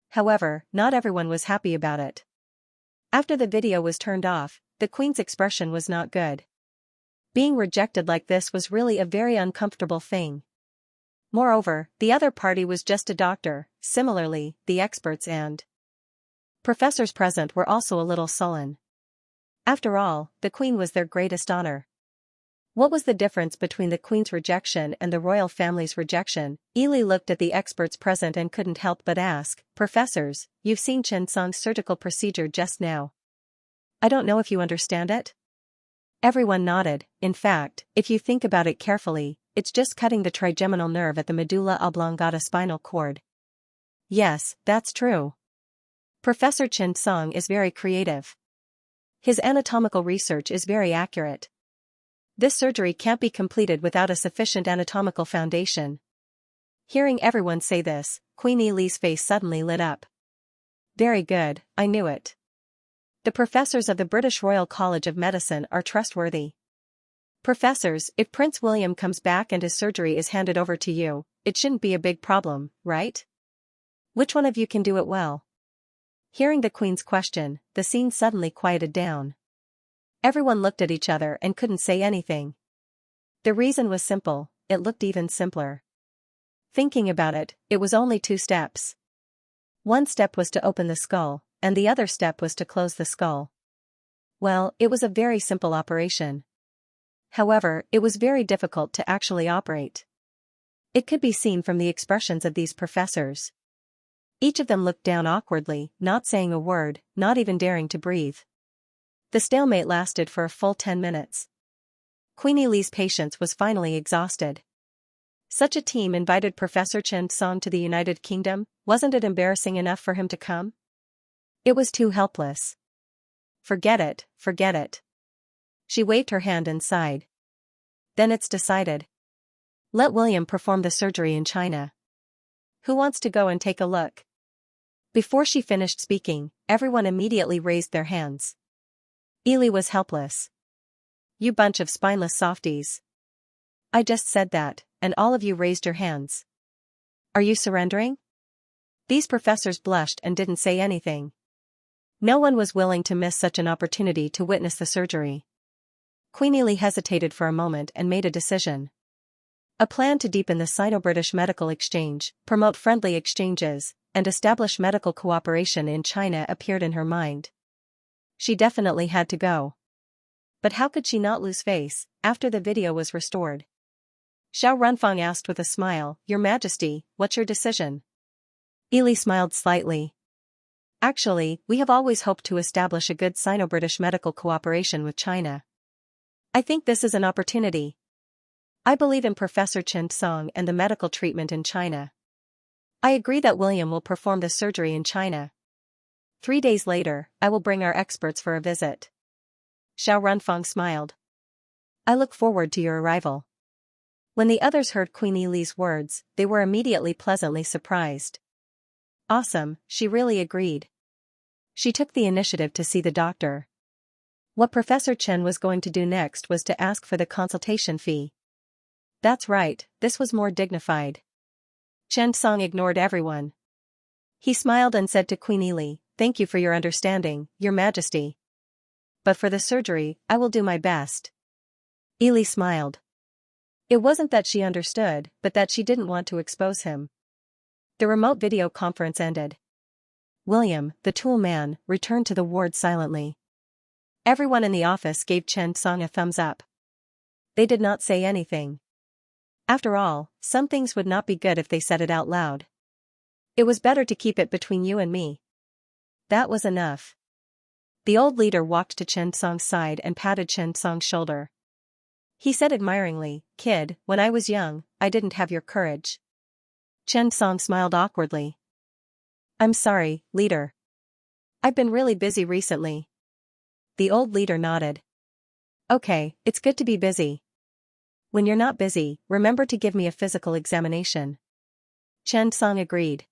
However, not everyone was happy about it. After the video was turned off, the Queen's expression was not good. Being rejected like this was really a very uncomfortable thing. Moreover, the other party was just a doctor. Similarly, the experts and professors present were also a little sullen. After all, the Queen was their greatest honor. What was the difference between the Queen's rejection and the royal family's rejection? Ili looked at the experts present and couldn't help but ask, "Professors, you've seen Chen Song's surgical procedure just now. I don't know if you understand it?" Everyone nodded. In fact, if you think about it carefully, it's just cutting the trigeminal nerve at the medulla oblongata spinal cord. Yes, that's true. Professor Chen Song is very creative. His anatomical research is very accurate. This surgery can't be completed without a sufficient anatomical foundation. Hearing everyone say this, Queen Ili's face suddenly lit up. Very good, I knew it. The professors of the British Royal College of Medicine are trustworthy. Professors, if Prince William comes back and his surgery is handed over to you, it shouldn't be a big problem, right? Which one of you can do it well? Hearing the Queen's question, the scene suddenly quieted down. Everyone looked at each other and couldn't say anything. The reason was simple, it looked even simpler. Thinking about it, it was only 2 steps. One step was to open the skull, and the other step was to close the skull. Well, it was a very simple operation. However, it was very difficult to actually operate. It could be seen from the expressions of these professors. Each of them looked down awkwardly, not saying a word, not even daring to breathe. The stalemate lasted for a full 10 minutes. Queen Ili's patience was finally exhausted. Such a team invited Professor Chen Song to the United Kingdom, wasn't it embarrassing enough for him to come? It was too helpless. Forget it, forget it. She waved her hand and sighed. Then it's decided. Let William perform the surgery in China. Who wants to go and take a look? Before she finished speaking, everyone immediately raised their hands. Ili was helpless. You bunch of spineless softies. I just said that, and all of you raised your hands. Are you surrendering? These professors blushed and didn't say anything. No one was willing to miss such an opportunity to witness the surgery. Queen Ili hesitated for a moment and made a decision. A plan to deepen the Sino-British medical exchange, promote friendly exchanges, and establish medical cooperation in China appeared in her mind. She definitely had to go. But how could she not lose face, after the video was restored? Xiao Runfeng asked with a smile, Your Majesty, what's your decision? Ili smiled slightly. Actually, we have always hoped to establish a good Sino-British medical cooperation with China. I think this is an opportunity. I believe in Professor Chen Song and the medical treatment in China. I agree that William will perform the surgery in China. 3 days later, I will bring our experts for a visit. Xiao Runfeng smiled. I look forward to your arrival. When the others heard Queen Ili's words, they were immediately pleasantly surprised. Awesome, she really agreed. She took the initiative to see the doctor. What Professor Chen was going to do next was to ask for the consultation fee. That's right, this was more dignified. Chen Song ignored everyone. He smiled and said to Queen Ili, Thank you for your understanding, Your Majesty. But for the surgery, I will do my best. Ili smiled. It wasn't that she understood, but that she didn't want to expose him. The remote video conference ended. William, the tool man, returned to the ward silently. Everyone in the office gave Chen Song a thumbs up. They did not say anything. After all, some things would not be good if they said it out loud. It was better to keep it between you and me. That was enough. The old leader walked to Chen Song's side and patted Chen Song's shoulder. He said admiringly, "Kid, when I was young, I didn't have your courage." Chen Song smiled awkwardly. "I'm sorry, leader. I've been really busy recently." The old leader nodded. "Okay, it's good to be busy. When you're not busy, remember to give me a physical examination." Chen Song agreed.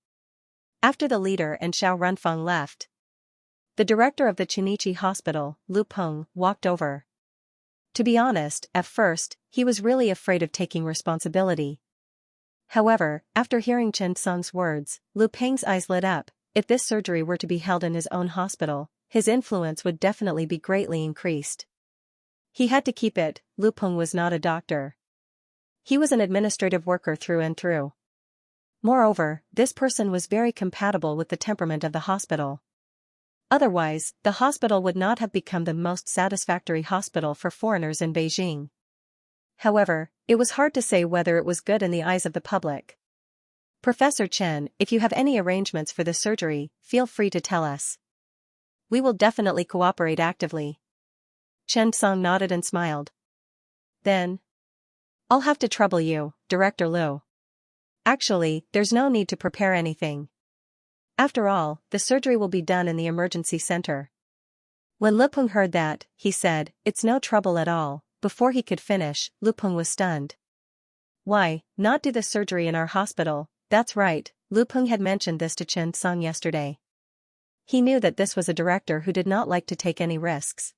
After the leader and Xiao Runfeng left, the director of the Chunichi hospital, Lu Peng, walked over. To be honest, at first, he was really afraid of taking responsibility. However, after hearing Chen Song's words, Lu Peng's eyes lit up. If this surgery were to be held in his own hospital, his influence would definitely be greatly increased. He had to keep it. Lu Peng was not a doctor. He was an administrative worker through and through. Moreover, this person was very compatible with the temperament of the hospital. Otherwise, the hospital would not have become the most satisfactory hospital for foreigners in Beijing. However, it was hard to say whether it was good in the eyes of the public. "Professor Chen, if you have any arrangements for the surgery, feel free to tell us. We will definitely cooperate actively." Chen Song nodded and smiled. "Then I'll have to trouble you, Director Lu. Actually, there's no need to prepare anything. After all, the surgery will be done in the emergency center." When Lu Peng heard that, he said, "It's no trouble at all." Before he could finish, Lu Peng was stunned. "Why, not do the surgery in our hospital?" That's right, Lu Peng had mentioned this to Chen Song yesterday. He knew that this was a director who did not like to take any risks.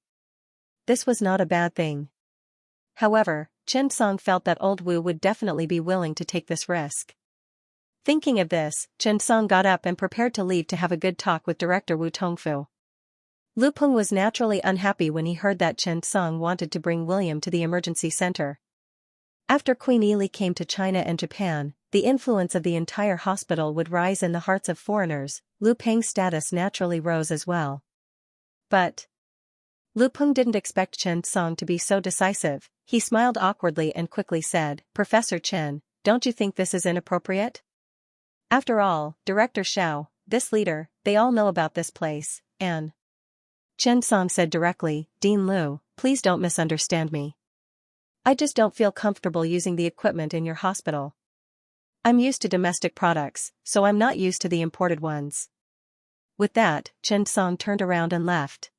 This was not a bad thing. However, Chen Song felt that old Wu would definitely be willing to take this risk. Thinking of this, Chen Song got up and prepared to leave to have a good talk with Director Wu Tongfu. Lu Peng was naturally unhappy when he heard that Chen Song wanted to bring William to the emergency center. After Queen Ili came to China and Japan, the influence of the entire hospital would rise in the hearts of foreigners. Lu Peng's status naturally rose as well. But Lu Peng didn't expect Chen Song to be so decisive. He smiled awkwardly and quickly said, "Professor Chen, don't you think this is inappropriate? After all, Director Xiao, this leader, they all know about this place, and..." Chen Song said directly, "Dean Lu, please don't misunderstand me. I just don't feel comfortable using the equipment in your hospital. I'm used to domestic products, so I'm not used to the imported ones." With that, Chen Song turned around and left.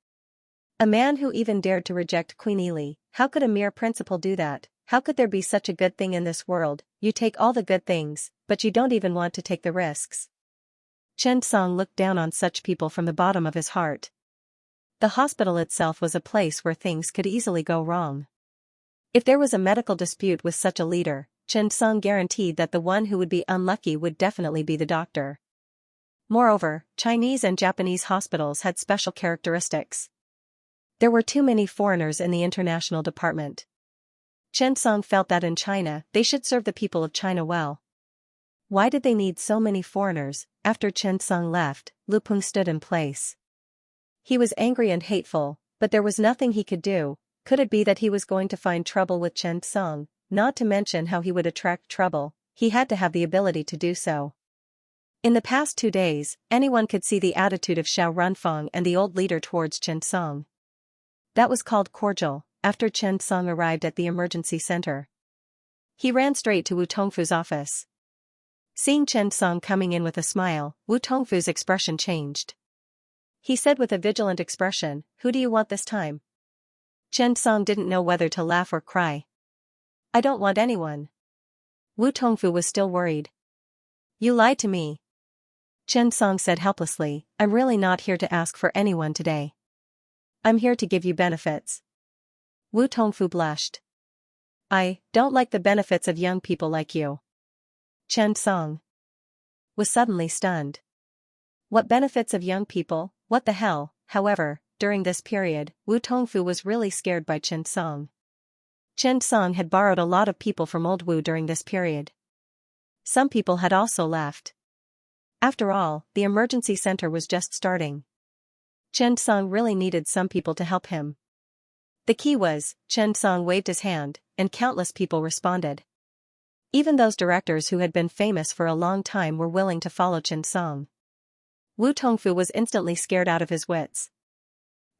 A man who even dared to reject Queen Ili, how could a mere principal do that? How could there be such a good thing in this world? You take all the good things, but you don't even want to take the risks. Chen Song looked down on such people from the bottom of his heart. The hospital itself was a place where things could easily go wrong. If there was a medical dispute with such a leader, Chen Song guaranteed that the one who would be unlucky would definitely be the doctor. Moreover, Chinese and Japanese hospitals had special characteristics. There were too many foreigners in the international department. Chen Song felt that in China, they should serve the people of China well. Why did they need so many foreigners? After Chen Song left, Lu Peng stood in place. He was angry and hateful, but there was nothing he could do. Could it be that he was going to find trouble with Chen Song? Not to mention how he would attract trouble, he had to have the ability to do so. In the past 2 days, anyone could see the attitude of Xiao Runfeng and the old leader towards Chen Song. That was called cordial. After Chen Song arrived at the emergency center, he ran straight to Wu Tongfu's office. Seeing Chen Song coming in with a smile, Wu Tongfu's expression changed. He said with a vigilant expression, "Who do you want this time?" Chen Song didn't know whether to laugh or cry. "I don't want anyone." Wu Tongfu was still worried. "You lied to me." Chen Song said helplessly, "I'm really not here to ask for anyone today. I'm here to give you benefits." Wu Tongfu blushed. "I don't like the benefits of young people like you." Chen Song was suddenly stunned. What benefits of young people? What the hell? However, during this period, Wu Tongfu was really scared by Chen Song. Chen Song had borrowed a lot of people from old Wu during this period. Some people had also left. After all, the emergency center was just starting. Chen Song really needed some people to help him. The key was, Chen Song waved his hand, and countless people responded. Even those directors who had been famous for a long time were willing to follow Chen Song. Wu Tongfu was instantly scared out of his wits.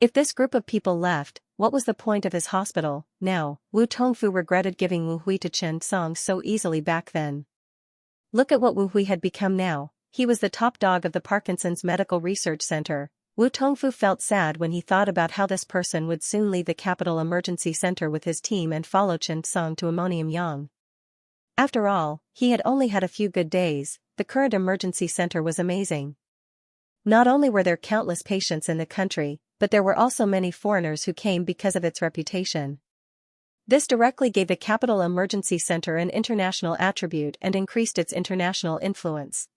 If this group of people left, what was the point of his hospital? Now, Wu Tongfu regretted giving Wu Hui to Chen Song so easily back then. Look at what Wu Hui had become now. He was the top dog of the Parkinson's Medical Research Center. Wu Tongfu felt sad when he thought about how this person would soon leave the Capital Emergency Center with his team and follow Chen Song to Ammonium Yang. After all, he had only had a few good days. The current emergency center was amazing. Not only were there countless patients in the country, but there were also many foreigners who came because of its reputation. This directly gave the Capital Emergency Center an international attribute and increased its international influence.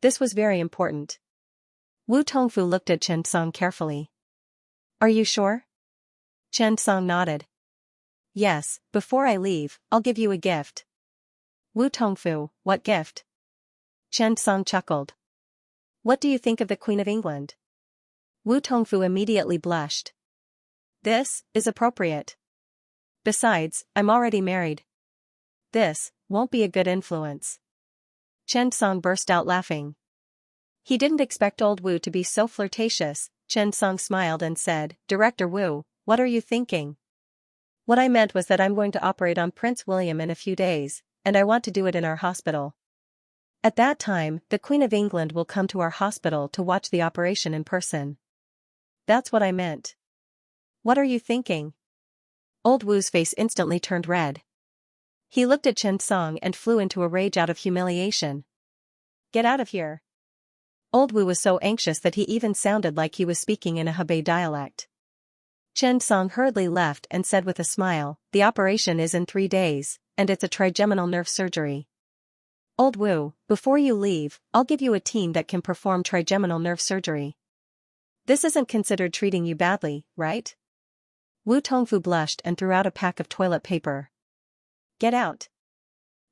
This was very important. Wu Tongfu looked at Chen Song carefully. Are you sure? Chen Song nodded. Yes, before I leave, I'll give you a gift. Wu Tongfu, what gift? Chen Song chuckled. What do you think of the Queen of England? Wu Tongfu immediately blushed. This is appropriate. Besides, I'm already married. This won't be a good influence. Chen Song burst out laughing. He didn't expect old Wu to be so flirtatious. Chen Song smiled and said, Director Wu, what are you thinking? What I meant was that I'm going to operate on Prince William in a few days, and I want to do it in our hospital. At that time, the Queen of England will come to our hospital to watch the operation in person. That's what I meant. What are you thinking? Old Wu's face instantly turned red. He looked at Chen Song and flew into a rage out of humiliation. Get out of here. Old Wu was so anxious that he even sounded like he was speaking in a Hebei dialect. Chen Song hurriedly left and said with a smile, the operation is in 3 days, and it's a trigeminal nerve surgery. Old Wu, before you leave, I'll give you a team that can perform trigeminal nerve surgery. This isn't considered treating you badly, right? Wu Tongfu blushed and threw out a pack of toilet paper. Get out.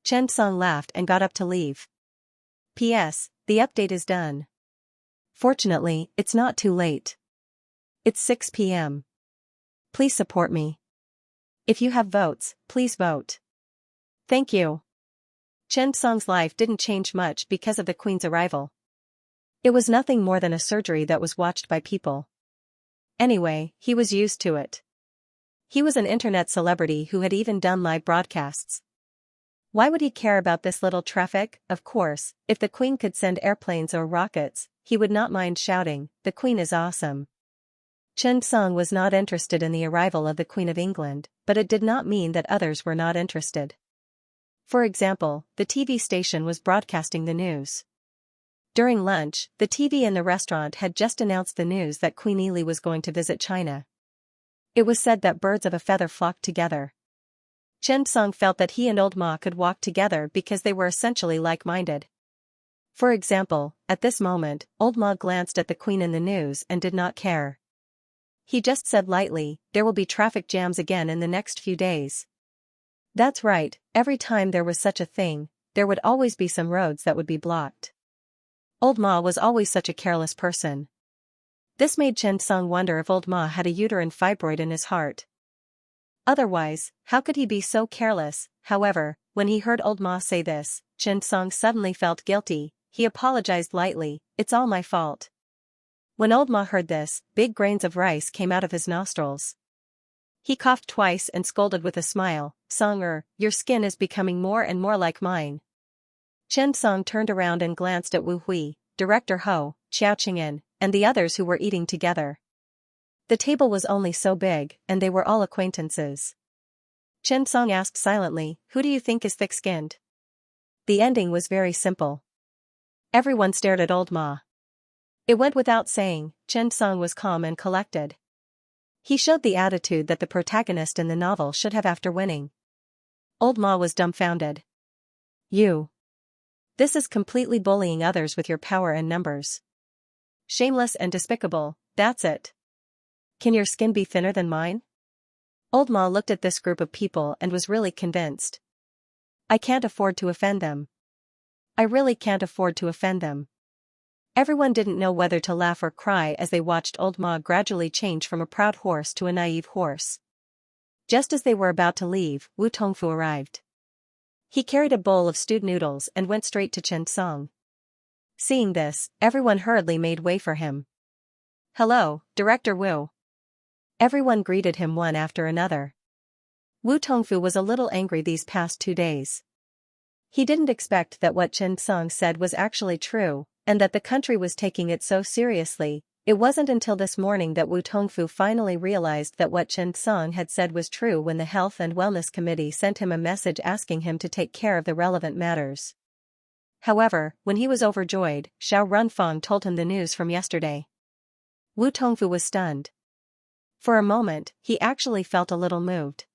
Chen Song laughed and got up to leave. P.S. The update is done. Fortunately, it's not too late. It's 6 p.m. Please support me. If you have votes, please vote. Thank you. Chen Song's life didn't change much because of the Queen's arrival. It was nothing more than a surgery that was watched by people. Anyway, he was used to it. He was an internet celebrity who had even done live broadcasts. Why would he care about this little traffic? Of course, if the Queen could send airplanes or rockets, he would not mind shouting, the Queen is awesome. Chen Song was not interested in the arrival of the Queen of England, but it did not mean that others were not interested. For example, the TV station was broadcasting the news. During lunch, the TV in the restaurant had just announced the news that Queen Ili was going to visit China. It was said that birds of a feather flocked together. Chen Song felt that he and Old Ma could walk together because they were essentially like-minded. For example, at this moment, Old Ma glanced at the Queen in the news and did not care. He just said lightly, there will be traffic jams again in the next few days. That's right, every time there was such a thing, there would always be some roads that would be blocked. Old Ma was always such a careless person. This made Chen Song wonder if Old Ma had a uterine fibroid in his heart. Otherwise, how could he be so careless? However, when he heard Old Ma say this, Chen Song suddenly felt guilty. He apologized lightly, it's all my fault. When Old Ma heard this, big grains of rice came out of his nostrils. He coughed twice and scolded with a smile, Song-er, your skin is becoming more and more like mine. Chen Song turned around and glanced at Wu Hui, Director Ho, Xiao Qing'an, and the others who were eating together. The table was only so big, and they were all acquaintances. Chen Song asked silently, who do you think is thick-skinned? The ending was very simple. Everyone stared at Old Ma. It went without saying, Chen Song was calm and collected. He showed the attitude that the protagonist in the novel should have after winning. Old Ma was dumbfounded. You. This is completely bullying others with your power and numbers. Shameless and despicable, that's it. Can your skin be thinner than mine? Old Ma looked at this group of people and was really convinced. I can't afford to offend them. I really can't afford to offend them. Everyone didn't know whether to laugh or cry as they watched Old Ma gradually change from a proud horse to a naive horse. Just as they were about to leave, Wu Tongfu arrived. He carried a bowl of stewed noodles and went straight to Chen Song. Seeing this, everyone hurriedly made way for him. Hello, Director Wu. Everyone greeted him one after another. Wu Tongfu was a little angry these past 2 days. He didn't expect that what Chen Song said was actually true, and that the country was taking it so seriously. It wasn't until this morning that Wu Tongfu finally realized that what Chen Song had said was true when the Health and Wellness Committee sent him a message asking him to take care of the relevant matters. However, when he was overjoyed, Xiao Runfeng told him the news from yesterday. Wu Tongfu was stunned. For a moment, he actually felt a little moved.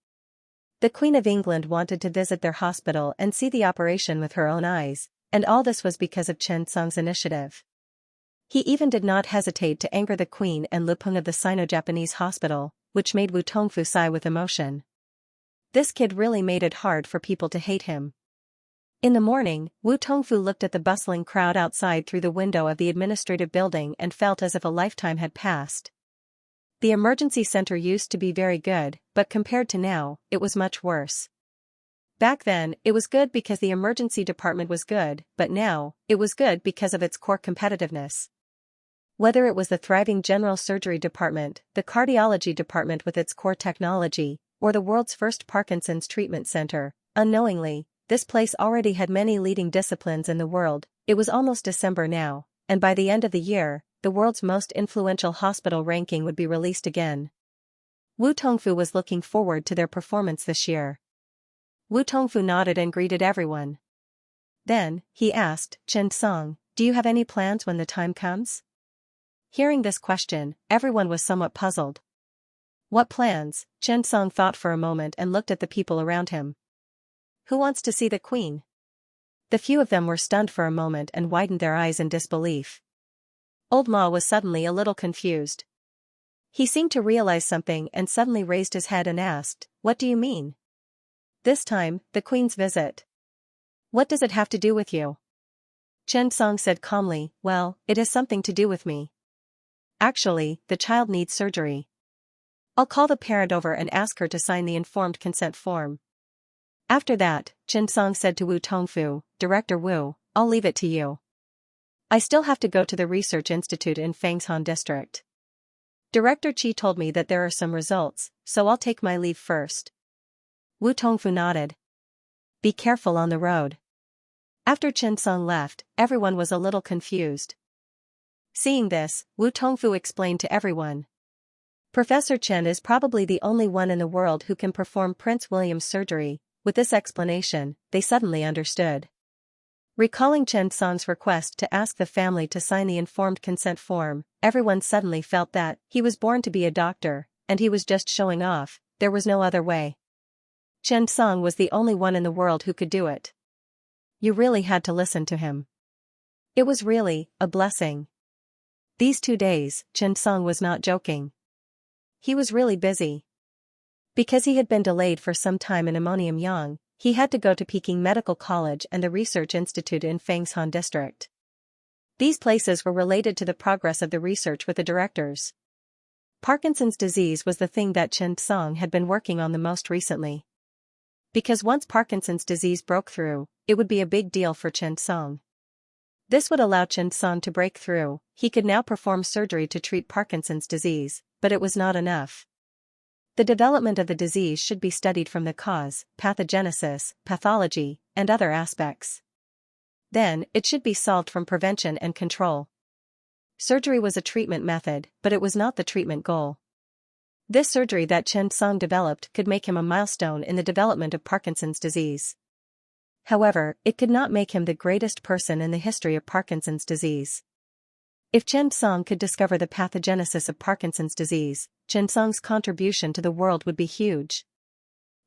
The Queen of England wanted to visit their hospital and see the operation with her own eyes, and all this was because of Chen Song's initiative. He even did not hesitate to anger the Queen and Lupeng of the Sino-Japanese hospital, which made Wu Tongfu sigh with emotion. This kid really made it hard for people to hate him. In the morning, Wu Tongfu looked at the bustling crowd outside through the window of the administrative building and felt as if a lifetime had passed. The emergency center used to be very good, but compared to now, it was much worse. Back then, it was good because the emergency department was good, but now, it was good because of its core competitiveness. Whether it was the thriving general surgery department, the cardiology department with its core technology, or the world's first Parkinson's treatment center, unknowingly, this place already had many leading disciplines in the world. It was almost December now, and by the end of the year, the world's most influential hospital ranking would be released again. Wu Tongfu was looking forward to their performance this year. Wu Tongfu nodded and greeted everyone. Then, he asked, Chen Song, do you have any plans when the time comes? Hearing this question, everyone was somewhat puzzled. What plans? Chen Song thought for a moment and looked at the people around him. Who wants to see the Queen? The few of them were stunned for a moment and widened their eyes in disbelief. Old Ma was suddenly a little confused. He seemed to realize something and suddenly raised his head and asked, What do you mean? This time, the Queen's visit. What does it have to do with you? Chen Song said calmly, Well, it has something to do with me. Actually, the child needs surgery. I'll call the parent over and ask her to sign the informed consent form. After that, Chen Song said to Wu Tongfu, Director Wu, I'll leave it to you. I still have to go to the research institute in Fangshan district. Director Qi told me that there are some results, so I'll take my leave first. Wu Tongfu nodded. Be careful on the road. After Chen Song left, everyone was a little confused. Seeing this, Wu Tongfu explained to everyone. Professor Chen is probably the only one in the world who can perform Prince William's surgery. With this explanation, they suddenly understood. Recalling Chen Song's request to ask the family to sign the informed consent form, everyone suddenly felt that he was born to be a doctor, and he was just showing off. There was no other way. Chen Song was the only one in the world who could do it. You really had to listen to him. It was really a blessing. These 2 days, Chen Song was not joking. He was really busy. Because he had been delayed for some time in Ammonium-yang, he had to go to Peking Medical College and the Research Institute in Fangshan District. These places were related to the progress of the research with the directors. Parkinson's disease was the thing that Chen Song had been working on the most recently. Because once Parkinson's disease broke through, it would be a big deal for Chen Song. This would allow Chen Song to break through. He could now perform surgery to treat Parkinson's disease, but it was not enough. The development of the disease should be studied from the cause, pathogenesis, pathology, and other aspects. Then, it should be solved from prevention and control. Surgery was a treatment method, but it was not the treatment goal. This surgery that Chen Song developed could make him a milestone in the development of Parkinson's disease. However, it could not make him the greatest person in the history of Parkinson's disease. If Chen Song could discover the pathogenesis of Parkinson's disease, Chen Song's contribution to the world would be huge.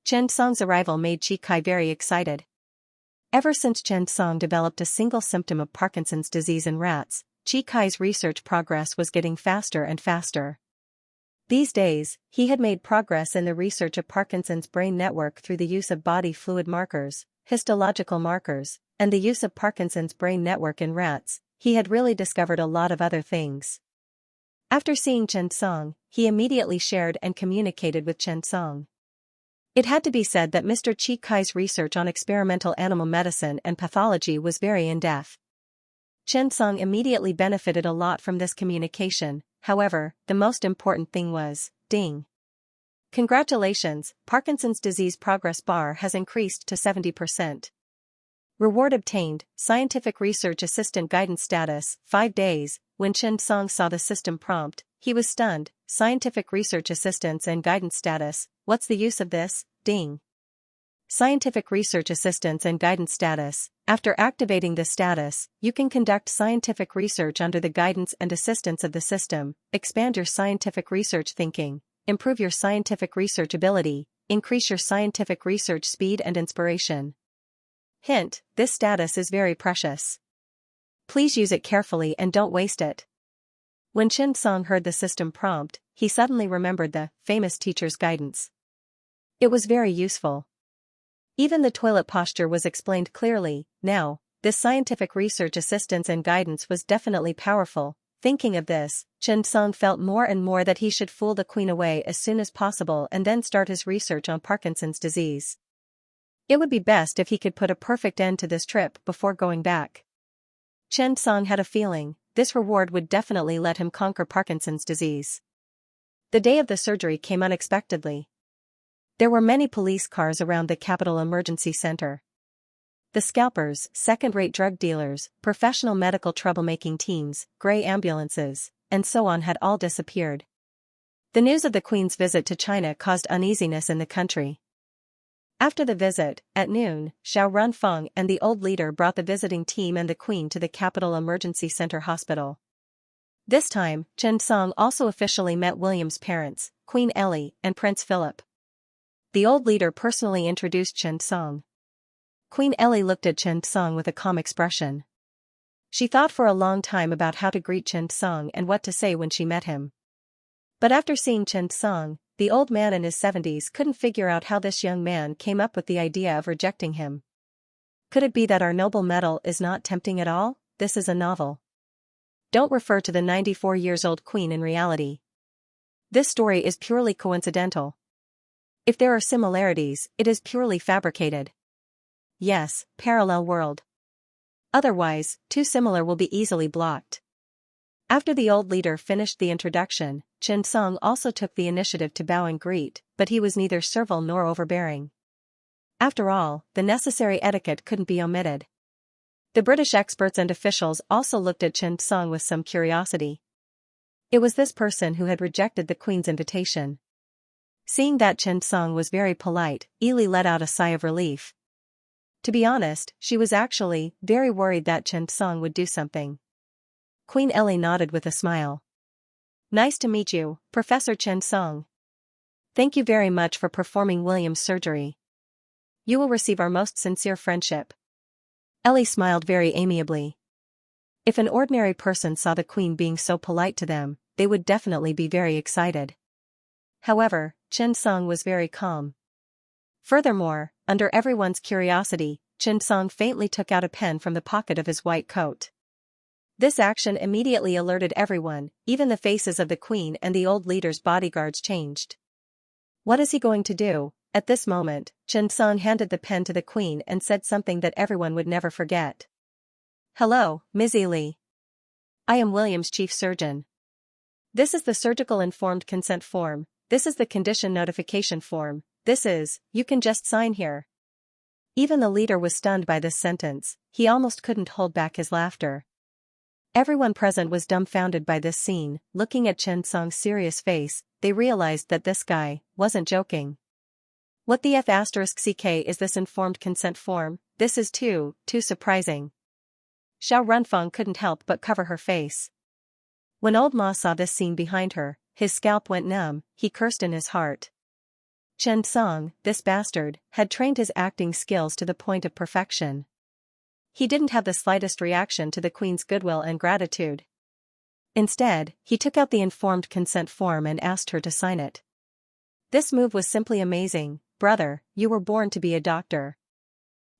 Chen Song's arrival made Qi Kai very excited. Ever since Chen Song developed a single symptom of Parkinson's disease in rats, Qi Kai's research progress was getting faster and faster. These days, he had made progress in the research of Parkinson's brain network through the use of body fluid markers, histological markers, and the use of Parkinson's brain network in rats. He had really discovered a lot of other things. After seeing Chen Song, he immediately shared and communicated with Chen Song. It had to be said that Mr. Qi Kai's research on experimental animal medicine and pathology was very in-depth. Chen Song immediately benefited a lot from this communication. However, the most important thing was, ding. Congratulations, Parkinson's disease progress bar has increased to 70%. Reward obtained, scientific research assistant guidance status, 5 days. When Xianxia saw the system prompt, he was stunned. Scientific research assistance and guidance status, what's the use of this, ding. Scientific research assistance and guidance status. After activating this status, you can conduct scientific research under the guidance and assistance of the system, expand your scientific research thinking, improve your scientific research ability, increase your scientific research speed and inspiration. Hint, this status is very precious. Please use it carefully and don't waste it. When Xianxia heard the system prompt, he suddenly remembered the famous teacher's guidance. It was very useful. Even the toilet posture was explained clearly. Now, this scientific research assistance and guidance was definitely powerful. Thinking of this, Xianxia felt more and more that he should fool the queen away as soon as possible and then start his research on Parkinson's disease. It would be best if he could put a perfect end to this trip before going back. Xianxia had a feeling, this reward would definitely let him conquer Parkinson's disease. The day of the surgery came unexpectedly. There were many police cars around the capital emergency center. The scalpers, second-rate drug dealers, professional medical troublemaking teams, gray ambulances, and so on had all disappeared. The news of the Queen's visit to China caused uneasiness in the country. After the visit, at noon, Xiao Runfeng and the old leader brought the visiting team and the Queen to the capital emergency center hospital. This time, Xianxia also officially met William's parents, Queen Ellie and Prince Philip. The old leader personally introduced Xianxia. Queen Ellie looked at Xianxia with a calm expression. She thought for a long time about how to greet Xianxia and what to say when she met him. But after seeing Xianxia, the old man in his 70s couldn't figure out how this young man came up with the idea of rejecting him. Could it be that our noble metal is not tempting at all? This is a novel. Don't refer to the 94-years-old queen in reality. This story is purely coincidental. If there are similarities, it is purely fabricated. Yes, parallel world. Otherwise, too similar will be easily blocked. After the old leader finished the introduction, Xianxia also took the initiative to bow and greet, but he was neither servile nor overbearing. After all, the necessary etiquette couldn't be omitted. The British experts and officials also looked at Xianxia with some curiosity. It was this person who had rejected the Queen's invitation. Seeing that Xianxia was very polite, Eli let out a sigh of relief. To be honest, she was actually very worried that Xianxia would do something. Queen Ellie nodded with a smile. Nice to meet you, Professor Xianxia. Thank you very much for performing William's surgery. You will receive our most sincere friendship. Ellie smiled very amiably. If an ordinary person saw the Queen being so polite to them, they would definitely be very excited. However, Xianxia was very calm. Furthermore, under everyone's curiosity, Xianxia faintly took out a pen from the pocket of his white coat. This action immediately alerted everyone, even the faces of the Queen and the old leader's bodyguards changed. What is he going to do? At this moment, Xianxia handed the pen to the Queen and said something that everyone would never forget. Hello, Ms. Ely. I am William's chief surgeon. This is the surgical informed consent form. This is the condition notification form. This is, you can just sign here. Even the leader was stunned by this sentence. He almost couldn't hold back his laughter. Everyone present was dumbfounded by this scene. Looking at Xianxia's serious face, they realized that this guy wasn't joking. What the F***ck is this informed consent form? This is too surprising. Xiao Runfeng couldn't help but cover her face. When old Ma saw this scene behind her, his scalp went numb. He cursed in his heart. Xianxia, this bastard, had trained his acting skills to the point of perfection. He didn't have the slightest reaction to the Queen's goodwill and gratitude. Instead, he took out the informed consent form and asked her to sign it. This move was simply amazing. Brother, you were born to be a doctor.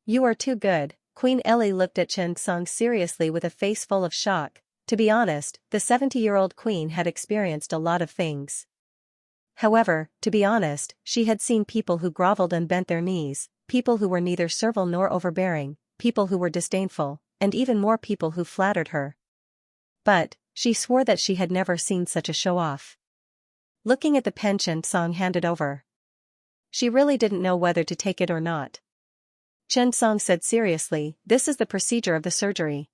You are too good. Queen Ellie looked at Xianxia seriously with a face full of shock. To be honest, the 70-year-old queen had experienced a lot of things. However, to be honest, she had seen people who groveled and bent their knees, people who were neither servile nor overbearing, people who were disdainful, and even more people who flattered her. But, she swore that she had never seen such a show-off. looking at the pen Chen Song handed over. She really didn't know whether to take it or not. Chen Song said seriously, "This is the procedure of the surgery.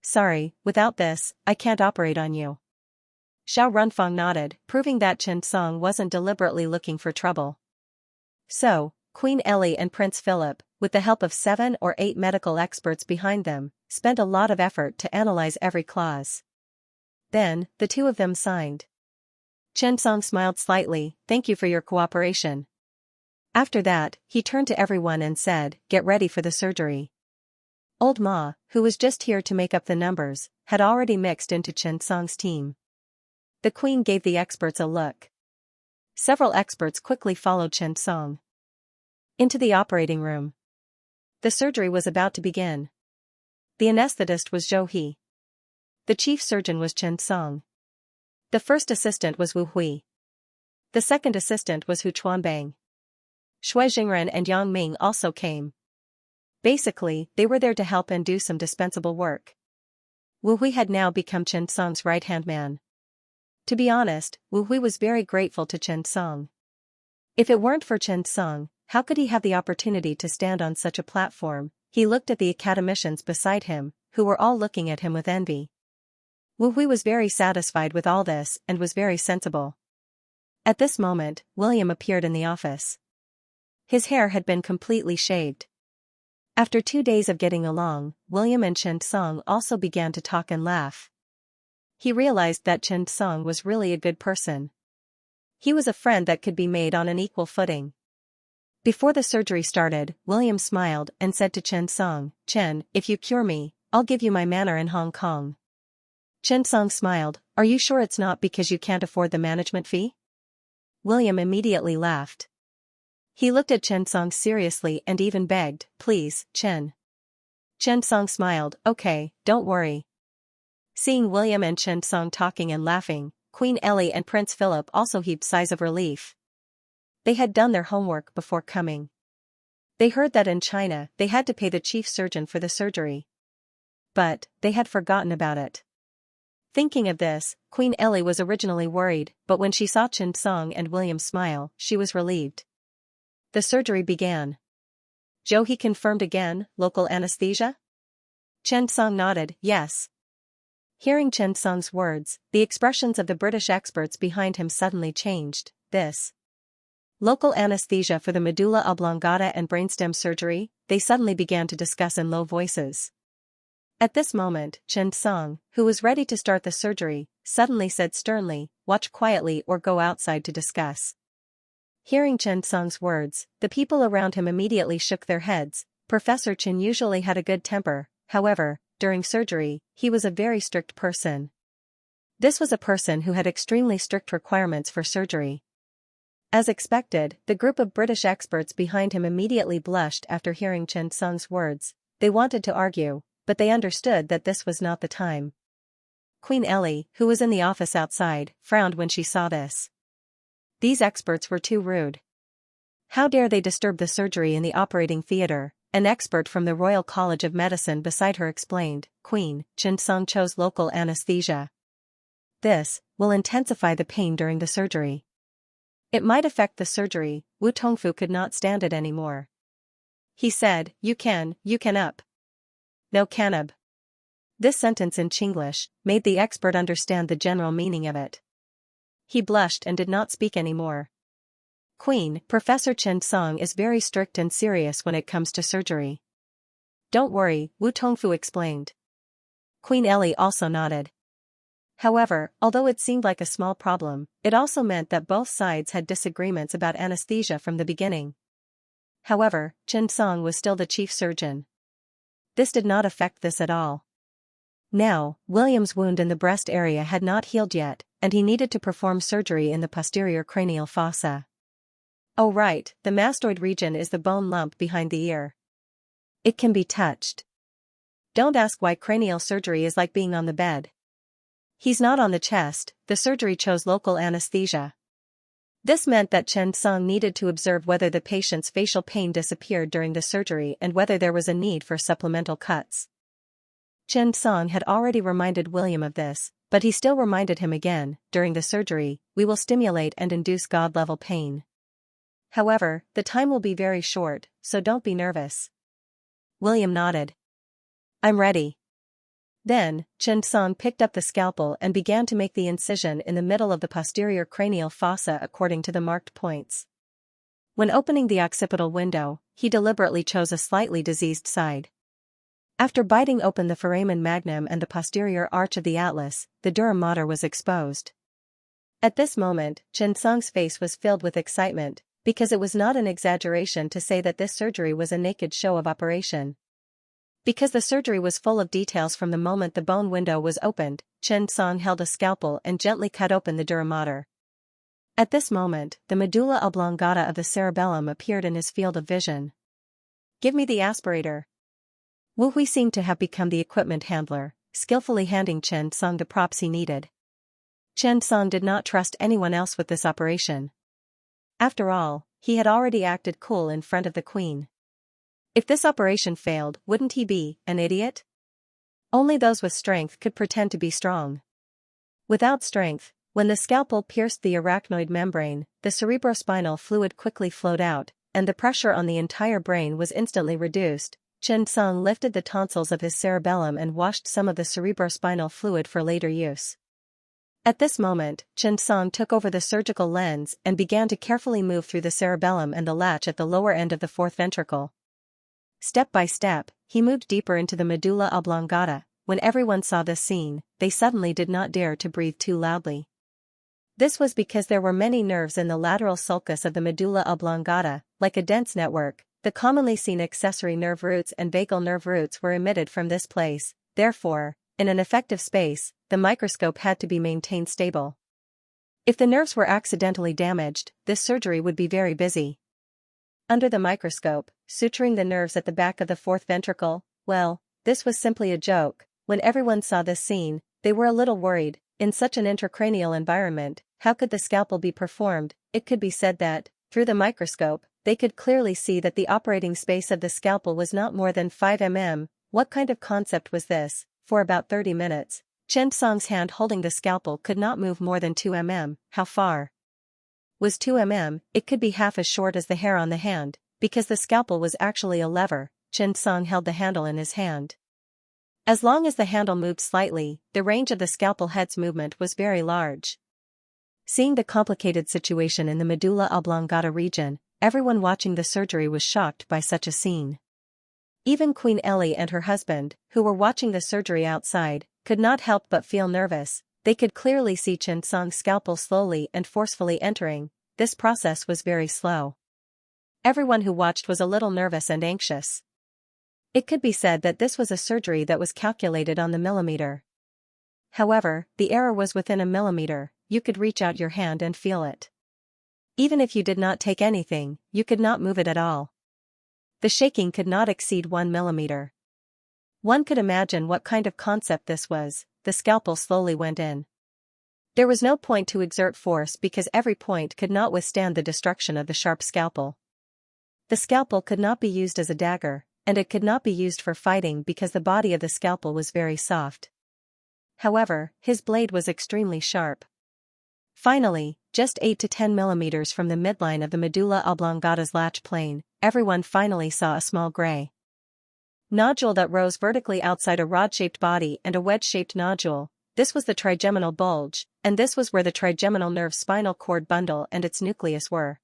Sorry, without this, I can't operate on you." Xiao Runfang nodded, proving that Chen Song wasn't deliberately looking for trouble. So, Queen Ellie and Prince Philip, with the help of 7 or 8 medical experts behind them, spent a lot of effort to analyze every clause. Then, the two of them signed. Chen Song smiled slightly, "Thank you for your cooperation." After that, he turned to everyone and said, "Get ready for the surgery." Old Ma, who was just here to make up the numbers, had already mixed into Chen Song's team. The Queen gave the experts a look. Several experts quickly followed Chen Song into the operating room. The surgery was about to begin. The anesthetist was Zhou He. The chief surgeon was Chen Song. The first assistant was Wu Hui. The second assistant was Hu Chuanbang. Shui Jingren and Yang Ming also came. Basically, they were there to help and do some dispensable work. Wu Hui had now become Chen Song's right-hand man. To be honest, Wu Hui was very grateful to Chen Song. If it weren't for Chen Song, how could he have the opportunity to stand on such a platform? He looked at the academicians beside him, who were all looking at him with envy. Wu Hui was very satisfied with all this and was very sensible. At this moment, William appeared in the office. His hair had been completely shaved. After 2 days of getting along, William and Chen Song also began to talk and laugh. He realized that Chen Song was really a good person. He was a friend that could be made on an equal footing. Before the surgery started, William smiled and said to Chen Song, "Chen, if you cure me, I'll give you my manor in Hong Kong." Chen Song smiled, "Are you sure it's not because you can't afford the management fee?" William immediately laughed. He looked at Chen Song seriously and even begged, "Please, Chen." Chen Song smiled, "Okay, don't worry." Seeing William and Chen Song talking and laughing, Queen Ellie and Prince Philip also heaved sighs of relief. They had done their homework before coming. They heard that in China they had to pay the chief surgeon for the surgery. But, they had forgotten about it. Thinking of this, Queen Ellie was originally worried, but when she saw Chen Song and William smile, she was relieved. The surgery began. Zhou He confirmed again, "Local anesthesia?" Chen Song nodded, "Yes." Hearing Chen Song's words, the expressions of the British experts behind him suddenly changed. This local anesthesia for the medulla oblongata and brainstem surgery, they suddenly began to discuss in low voices. At this moment, Chen Song, who was ready to start the surgery, suddenly said sternly, "Watch quietly or go outside to discuss." Hearing Chen Song's words, the people around him immediately shook their heads. Professor Chen usually had a good temper, however, during surgery, he was a very strict person. This was a person who had extremely strict requirements for surgery. As expected, the group of British experts behind him immediately blushed after hearing Chen Song's words. They wanted to argue, but they understood that this was not the time. Queen Ellie, who was in the office outside, frowned when she saw this. These experts were too rude. How dare they disturb the surgery in the operating theater? An expert from the Royal College of Medicine beside her explained, "Queen, Chen Song chose local anesthesia. This will intensify the pain during the surgery. It might affect the surgery." Wu Tongfu could not stand it anymore. He said, you can up. No canab. This sentence in Chinglish made the expert understand the general meaning of it. He blushed and did not speak anymore. "Queen, Professor Chen Song is very strict and serious when it comes to surgery." "Don't worry," Wu Tongfu explained. Queen Ellie also nodded. However, although it seemed like a small problem, it also meant that both sides had disagreements about anesthesia from the beginning. However, Chen Song was still the chief surgeon. This did not affect this at all. Now, William's wound in the breast area had not healed yet, and he needed to perform surgery in the posterior cranial fossa. Oh right, the mastoid region is the bone lump behind the ear. It can be touched. Don't ask why cranial surgery is like being on the bed. He's not on the chest. The surgery chose local anesthesia. This meant that Chen Song needed to observe whether the patient's facial pain disappeared during the surgery and whether there was a need for supplemental cuts. Chen Song had already reminded William of this, But he still reminded him again, during the surgery, we will stimulate and induce God-level pain. However, the time will be very short, so don't be nervous. William nodded. I'm ready. Then, Xianxia picked up the scalpel and began to make the incision in the middle of the posterior cranial fossa according to the marked points. When opening the occipital window, he deliberately chose a slightly diseased side. After biting open the foramen magnum and the posterior arch of the atlas, the dura mater was exposed. At this moment, Xianxia's face was filled with excitement, because it was not an exaggeration to say that this surgery was a naked show of operation. Because the surgery was full of details from the moment the bone window was opened, Xianxia held a scalpel and gently cut open the dura mater. At this moment, the medulla oblongata of the cerebellum appeared in his field of vision. Give me the aspirator. Wu Hui seemed to have become the equipment handler, skillfully handing Xianxia the props he needed. Xianxia did not trust anyone else with this operation. After all, he had already acted cool in front of the queen. If this operation failed, wouldn't he be an idiot? Only those with strength could pretend to be strong. Without strength, when the scalpel pierced the arachnoid membrane, the cerebrospinal fluid quickly flowed out, and the pressure on the entire brain was instantly reduced. Xianxia lifted the tonsils of his cerebellum and washed some of the cerebrospinal fluid for later use. At this moment, Xianxia took over the surgical lens and began to carefully move through the cerebellum and the latch at the lower end of the fourth ventricle. Step by step, he moved deeper into the medulla oblongata. When everyone saw this scene, they suddenly did not dare to breathe too loudly. This was because there were many nerves in the lateral sulcus of the medulla oblongata, like a dense network. The commonly seen accessory nerve roots and vagal nerve roots were emitted from this place. Therefore, in an effective space, the microscope had to be maintained stable. If the nerves were accidentally damaged, this surgery would be very busy. Under the microscope, suturing the nerves at the back of the fourth ventricle, well, this was simply a joke. When everyone saw this scene, they were a little worried. In such an intracranial environment, how could the scalpel be performed? It could be said that, through the microscope, they could clearly see that the operating space of the scalpel was not more than 5 mm. What kind of concept was this? For about 30 minutes, Xianxia's hand holding the scalpel could not move more than 2 mm. How far was 2 mm? It could be half as short as the hair on the hand, because the scalpel was actually a lever. Xianxia held the handle in his hand. As long as the handle moved slightly, the range of the scalpel head's movement was very large. Seeing the complicated situation in the medulla oblongata region, everyone watching the surgery was shocked by such a scene. Even Queen Ellie and her husband, who were watching the surgery outside, could not help but feel nervous. They could clearly see Xianxia's scalpel slowly and forcefully entering. This process was very slow. Everyone who watched was a little nervous and anxious. It could be said that this was a surgery that was calculated on the millimeter. However, the error was within a millimeter. You could reach out your hand and feel it. Even if you did not take anything, you could not move it at all. The shaking could not exceed 1 millimeter. One could imagine what kind of concept this was. The scalpel slowly went in. There was no point to exert force because every point could not withstand the destruction of the sharp scalpel. The scalpel could not be used as a dagger, and it could not be used for fighting because the body of the scalpel was very soft. However, his blade was extremely sharp. Finally, just 8 to 10 millimeters from the midline of the medulla oblongata's latch plane, everyone finally saw a small gray nodule that rose vertically outside a rod-shaped body and a wedge-shaped nodule. This was the trigeminal bulge, and this was where the trigeminal nerve spinal cord bundle and its nucleus were.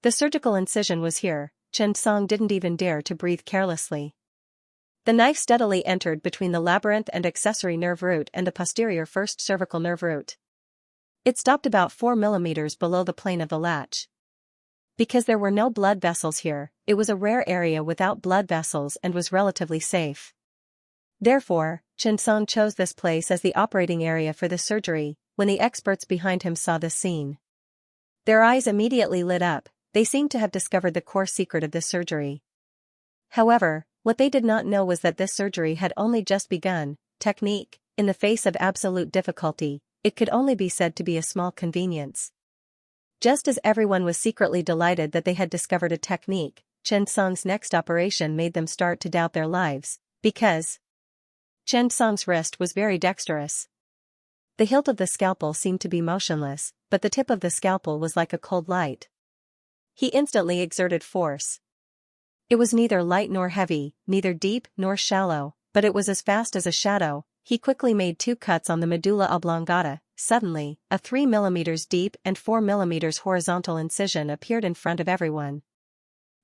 The surgical incision was here. Xianxia didn't even dare to breathe carelessly. The knife steadily entered between the labyrinth and accessory nerve root and the posterior first cervical nerve root. It stopped about 4 millimeters below the plane of the latch. Because there were no blood vessels here, it was a rare area without blood vessels and was relatively safe. Therefore, Xianxia chose this place as the operating area for the surgery. When the experts behind him saw this scene, their eyes immediately lit up. They seemed to have discovered the core secret of this surgery. However, what they did not know was that this surgery had only just begun. Technique, in the face of absolute difficulty, it could only be said to be a small convenience. Just as everyone was secretly delighted that they had discovered a technique, Xianxia's next operation made them start to doubt their lives, because Xianxia's wrist was very dexterous. The hilt of the scalpel seemed to be motionless, but the tip of the scalpel was like a cold light. He instantly exerted force. It was neither light nor heavy, neither deep nor shallow, but it was as fast as a shadow. He quickly made 2 cuts on the medulla oblongata. Suddenly, a 3 mm deep and 4 mm horizontal incision appeared in front of everyone.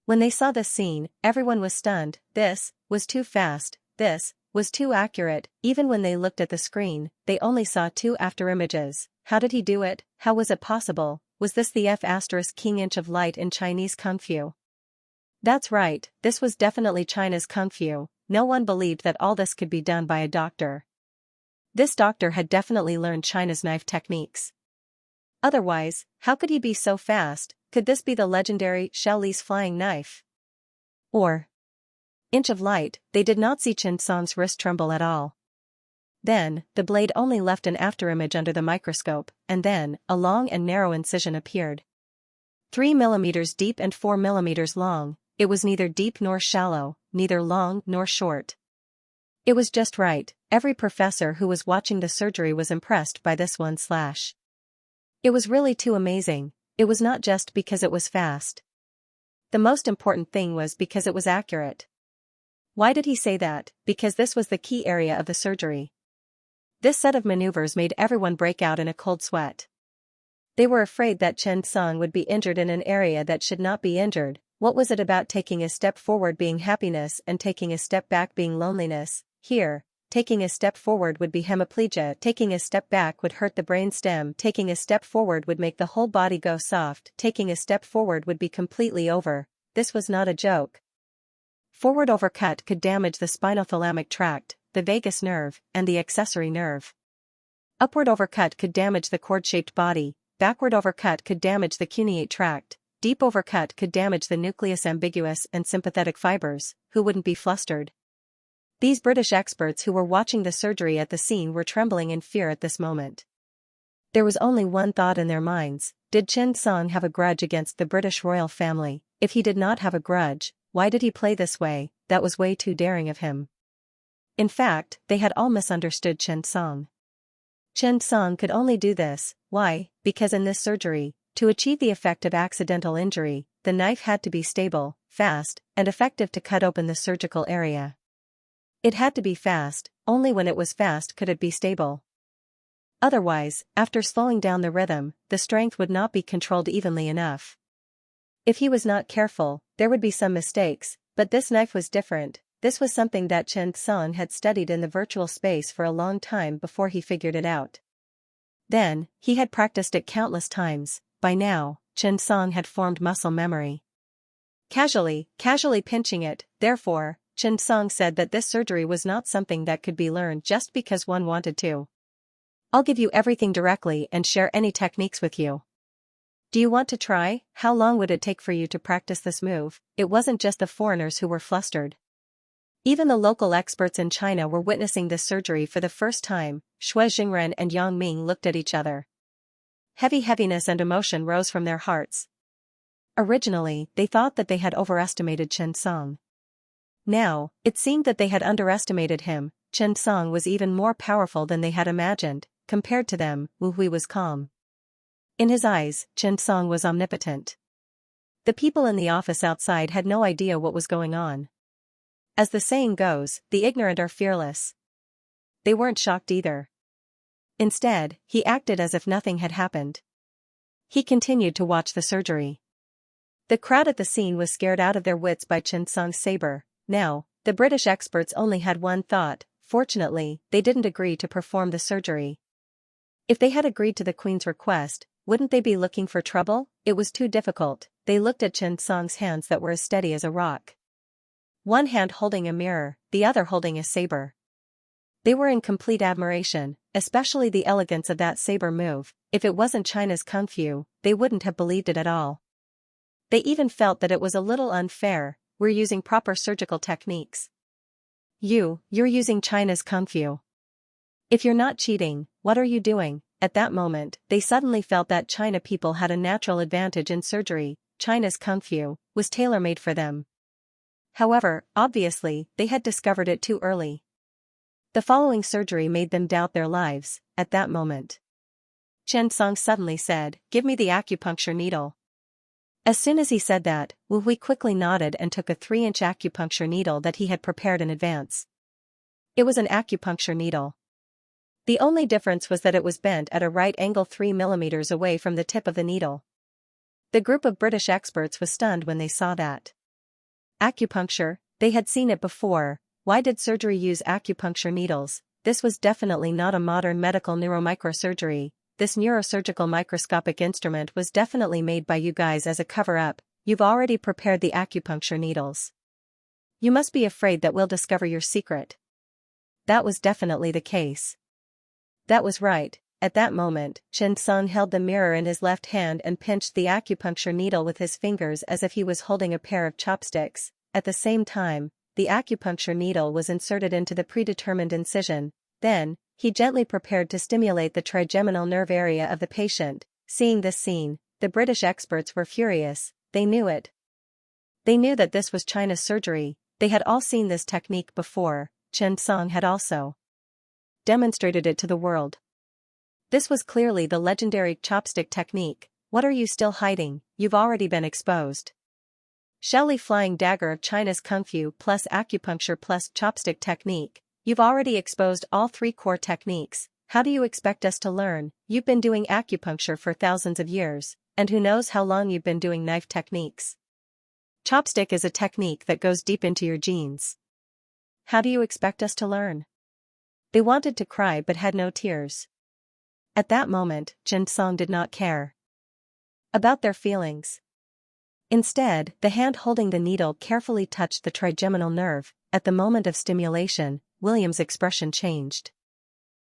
When they saw this scene, everyone was stunned. This was too fast, this was too accurate. Even when they looked at the screen, they only saw 2 afterimages. How did he do it? How was it possible? Was this the F*King inch of light in Chinese Kung Fu? That's right, this was definitely China's Kung Fu. No one believed that all this could be done by a doctor. This doctor had definitely learned China's knife techniques. Otherwise, how could he be so fast? Could this be the legendary Xiao Li's flying knife? Or inch of light? They did not see Chen Song's wrist tremble at all. Then, the blade only left an afterimage under the microscope, and then, a long and narrow incision appeared. 3 mm deep and 4 mm long. It was neither deep nor shallow, neither long nor short. It was just right. Every professor who was watching the surgery was impressed by this one slash. It was really too amazing. It was not just because it was fast. The most important thing was because it was accurate. Why did he say that? Because this was the key area of the surgery. This set of maneuvers made everyone break out in a cold sweat. They were afraid that Chen Song would be injured in an area that should not be injured. What was it about taking a step forward being happiness and taking a step back being loneliness? Here, taking a step forward would be hemiplegia, taking a step back would hurt the brain stem, taking a step forward would make the whole body go soft, taking a step forward would be completely over. This was not a joke. Forward overcut could damage the spinothalamic tract, the vagus nerve, and the accessory nerve. Upward overcut could damage the cord-shaped body, backward overcut could damage the cuneate tract, deep overcut could damage the nucleus ambiguus and sympathetic fibers. Who wouldn't be flustered? These British experts who were watching the surgery at the scene were trembling in fear at this moment. There was only one thought in their minds: did Chen Song have a grudge against the British royal family? If he did not have a grudge, why did he play this way? That was way too daring of him. In fact, they had all misunderstood Chen Song. Chen Song could only do this. Why? Because in this surgery, to achieve the effect of accidental injury, the knife had to be stable, fast, and effective to cut open the surgical area. It had to be fast. Only when it was fast could it be stable. Otherwise, after slowing down the rhythm, the strength would not be controlled evenly enough. If he was not careful, there would be some mistakes, but this knife was different. This was something that Chen Song had studied in the virtual space for a long time before he figured it out. Then, he had practiced it countless times. By now, Chen Song had formed muscle memory. Casually pinching it, therefore, Chen Song said that this surgery was not something that could be learned just because one wanted to. I'll give you everything directly and share any techniques with you. Do you want to try? How long would it take for you to practice this move? It wasn't just the foreigners who were flustered. Even the local experts in China were witnessing this surgery for the first time. Xue Jingren and Yang Ming looked at each other. Heaviness and emotion rose from their hearts. Originally, they thought that they had overestimated Chen Song. Now, it seemed that they had underestimated him. Chen Song was even more powerful than they had imagined. Compared to them, Wu Hui was calm. In his eyes, Chen Song was omnipotent. The people in the office outside had no idea what was going on. As the saying goes, the ignorant are fearless. They weren't shocked either. Instead, he acted as if nothing had happened. He continued to watch the surgery. The crowd at the scene was scared out of their wits by Chen Song's saber. Now, the British experts only had one thought. Fortunately, they didn't agree to perform the surgery. If they had agreed to the Queen's request, wouldn't they be looking for trouble? It was too difficult. They looked at Chen Song's hands that were as steady as a rock. One hand holding a mirror, the other holding a saber. They were in complete admiration, especially the elegance of that saber move. If it wasn't China's Kung Fu, they wouldn't have believed it at all. They even felt that it was a little unfair. We're using proper surgical techniques. You're using China's Kung Fu. If you're not cheating, what are you doing? At that moment, they suddenly felt that China people had a natural advantage in surgery. China's Kung Fu was tailor-made for them. However, obviously, they had discovered it too early. The following surgery made them doubt their lives. at that moment. Chen Song suddenly said, "Give me the acupuncture needle." As soon as he said that, Wu Hui quickly nodded and took a 3-inch acupuncture needle that he had prepared in advance. It was an acupuncture needle. The only difference was that it was bent at a right angle 3 millimeters away from the tip of the needle. The group of British experts was stunned when they saw that. Acupuncture, they had seen it before. Why did surgery use acupuncture needles? This was definitely not a modern medical neuromicrosurgery. This neurosurgical microscopic instrument was definitely made by you guys as a cover-up. You've already prepared the acupuncture needles. You must be afraid that we'll discover your secret. That was definitely the case. That was right. At that moment, Chen Song held the mirror in his left hand and pinched the acupuncture needle with his fingers as if he was holding a pair of chopsticks. At the same time, the acupuncture needle was inserted into the predetermined incision. Then, he gently prepared to stimulate the trigeminal nerve area of the patient. Seeing this scene, the British experts were furious. They knew it. They knew that this was China's surgery. They had all seen this technique before. Chen Song had also demonstrated it to the world. This was clearly the legendary chopstick technique. What are you still hiding? You've already been exposed. Shaoli flying dagger of China's Kung Fu plus acupuncture plus chopstick technique. You've already exposed all 3 core techniques. How do you expect us to learn? You've been doing acupuncture for thousands of years, and who knows how long you've been doing knife techniques. Chopstick is a technique that goes deep into your genes. How do you expect us to learn? They wanted to cry but had no tears. At that moment, Chen Song did not care about their feelings. Instead, the hand holding the needle carefully touched the trigeminal nerve. At the moment of stimulation, William's expression changed.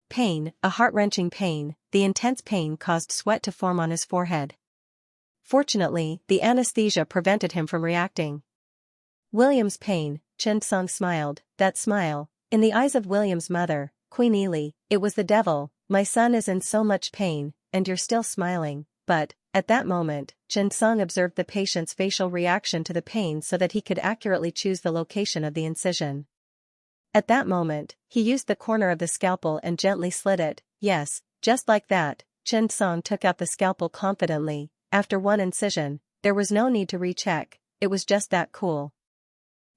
Pain, a heart-wrenching pain, the intense pain caused sweat to form on his forehead. Fortunately, the anesthesia prevented him from reacting. William's pain, Chen Song smiled, that smile, in the eyes of William's mother, Queen Ely, it was the devil. My son is in so much pain, and you're still smiling. But, at that moment, Chen Song observed the patient's facial reaction to the pain so that he could accurately choose the location of the incision. At that moment, he used the corner of the scalpel and gently slit it. Yes, just like that. Chen Song took out the scalpel confidently. After one incision, there was no need to recheck. It was just that cool.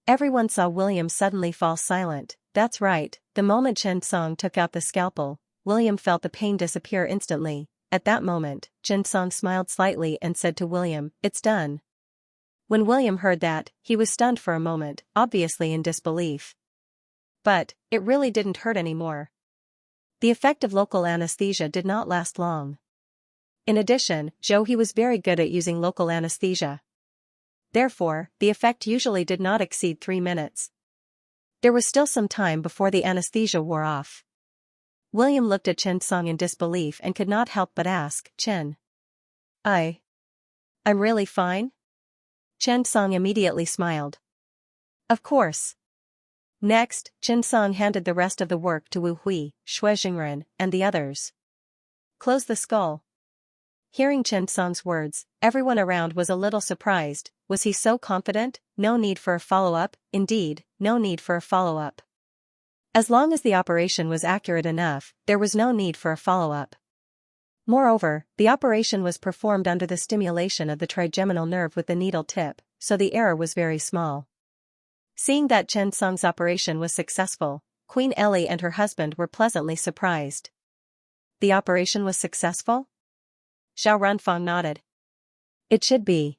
Everyone saw William suddenly fall silent. That's right, the moment Chen Song took out the scalpel, William felt the pain disappear instantly. At that moment, Chen Song smiled slightly and said to William, "It's done." When William heard that, he was stunned for a moment, obviously in disbelief. But, it really didn't hurt anymore. The effect of local anesthesia did not last long. In addition, he was very good at using local anesthesia. Therefore, the effect usually did not exceed 3 minutes. There was still some time before the anesthesia wore off. William looked at Chen Song in disbelief and could not help but ask, "Chen. I'm really fine?" Chen Song immediately smiled. Of course. Next, Chen Song handed the rest of the work to Wu Hui, Xue Jingren, and the others. Close the skull. Hearing Chen Song's words, everyone around was a little surprised. Was he so confident? No need for a follow-up. Indeed, no need for a follow-up. As long as the operation was accurate enough, there was no need for a follow-up. Moreover, the operation was performed under the stimulation of the trigeminal nerve with the needle tip, so the error was very small. Seeing that Chen Song's operation was successful, Queen Ellie and her husband were pleasantly surprised. The operation was successful? Xiao Runfang nodded. It should be.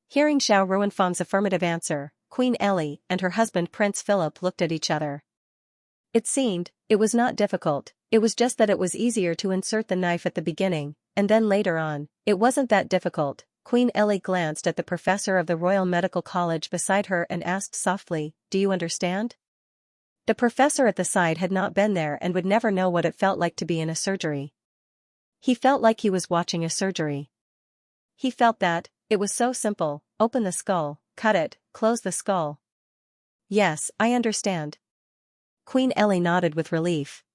Hearing Xiao Ruanfang's affirmative answer, Queen Ellie and her husband Prince Philip looked at each other. It seemed, it was not difficult, it was just that it was easier to insert the knife at the beginning, and then later on. It wasn't that difficult. Queen Ellie glanced at the professor of the Royal Medical College beside her and asked softly, "Do you understand?" The professor at the side had not been there and would never know what it felt like to be in a surgery. He felt like he was watching a surgery. He felt that, it was so simple, open the skull, cut it, close the skull. Yes, I understand. Queen Ellie nodded with relief.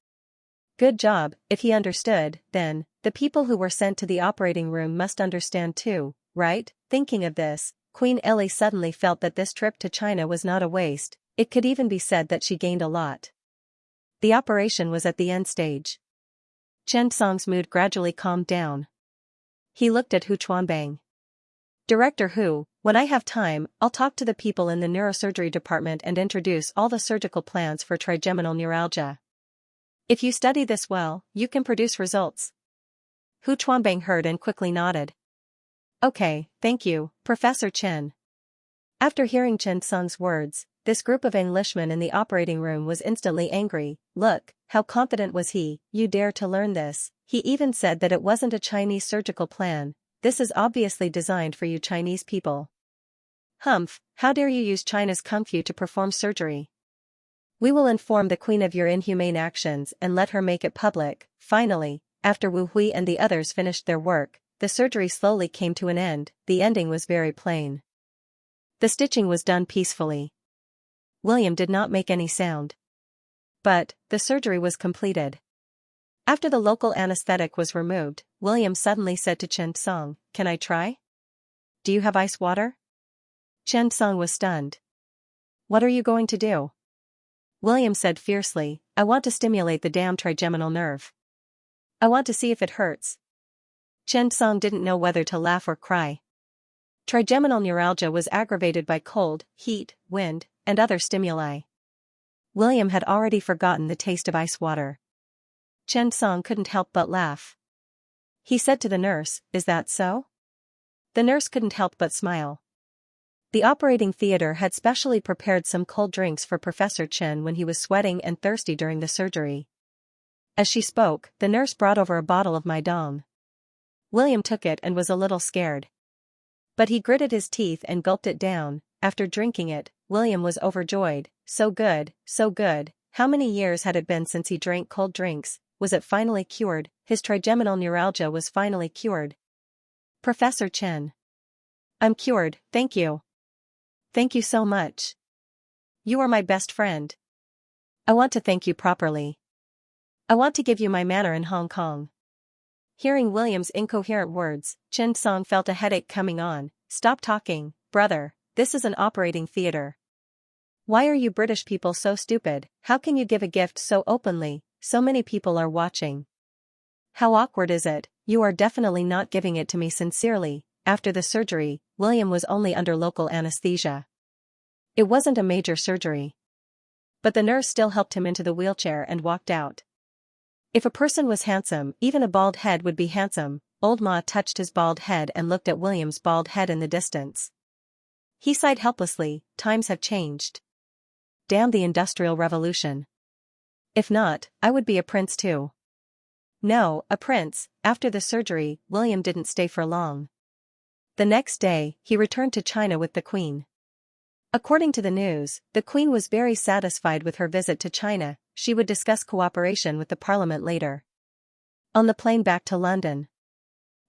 Good job. If he understood, then, the people who were sent to the operating room must understand too, right? Thinking of this, Queen Ellie suddenly felt that this trip to China was not a waste. It could even be said that she gained a lot. The operation was at the end stage. Chen Song's mood gradually calmed down. He looked at Hu Chuanbang. Director Hu, when I have time, I'll talk to the people in the neurosurgery department and introduce all the surgical plans for trigeminal neuralgia. If you study this well, you can produce results. Hu Chuanbang heard and quickly nodded. Okay, thank you, Professor Chen. After hearing Chen Song's words, this group of Englishmen in the operating room was instantly angry. Look, how confident was he, you dare to learn this. He even said that it wasn't a Chinese surgical plan. This is obviously designed for you Chinese people. Humph, how dare you use China's kung fu to perform surgery? We will inform the queen of your inhumane actions and let her make it public. Finally, after Wu Hui and the others finished their work, the surgery slowly came to an end. The ending was very plain. The stitching was done peacefully. William did not make any sound. But, the surgery was completed. After the local anesthetic was removed, William suddenly said to Chen Song, "Can I try? Do you have ice water?" Chen Song was stunned. "What are you going to do?" William said fiercely, "I want to stimulate the damn trigeminal nerve. I want to see if it hurts." Chen Song didn't know whether to laugh or cry. Trigeminal neuralgia was aggravated by cold, heat, wind, and other stimuli. William had already forgotten the taste of ice water. Chen Song couldn't help but laugh. He said to the nurse, "Is that so?" The nurse couldn't help but smile. The operating theater had specially prepared some cold drinks for Professor Chen when he was sweating and thirsty during the surgery. As she spoke, the nurse brought over a bottle of Maidong. William took it and was a little scared. But he gritted his teeth and gulped it down. After drinking it, William was overjoyed. So good, so good. How many years had it been since he drank cold drinks? Was it finally cured? His trigeminal neuralgia was finally cured. "Professor Chen. I'm cured, thank you. Thank you so much. You are my best friend. I want to thank you properly. I want to give you my manor in Hong Kong." Hearing William's incoherent words, Chen Song felt a headache coming on. "Stop talking, brother, this is an operating theater. Why are you British people so stupid? How can you give a gift so openly? So many people are watching. How awkward is it? You are definitely not giving it to me sincerely." After the surgery, William was only under local anesthesia. It wasn't a major surgery. But the nurse still helped him into the wheelchair and walked out. If a person was handsome, even a bald head would be handsome. Old Ma touched his bald head and looked at William's bald head in the distance. He sighed helplessly. Times have changed. Damn the Industrial Revolution. If not, I would be a prince too. No, a prince. After the surgery, William didn't stay for long. The next day, he returned to China with the Queen. According to the news, the Queen was very satisfied with her visit to China. She would discuss cooperation with the Parliament later. On the plane back to London,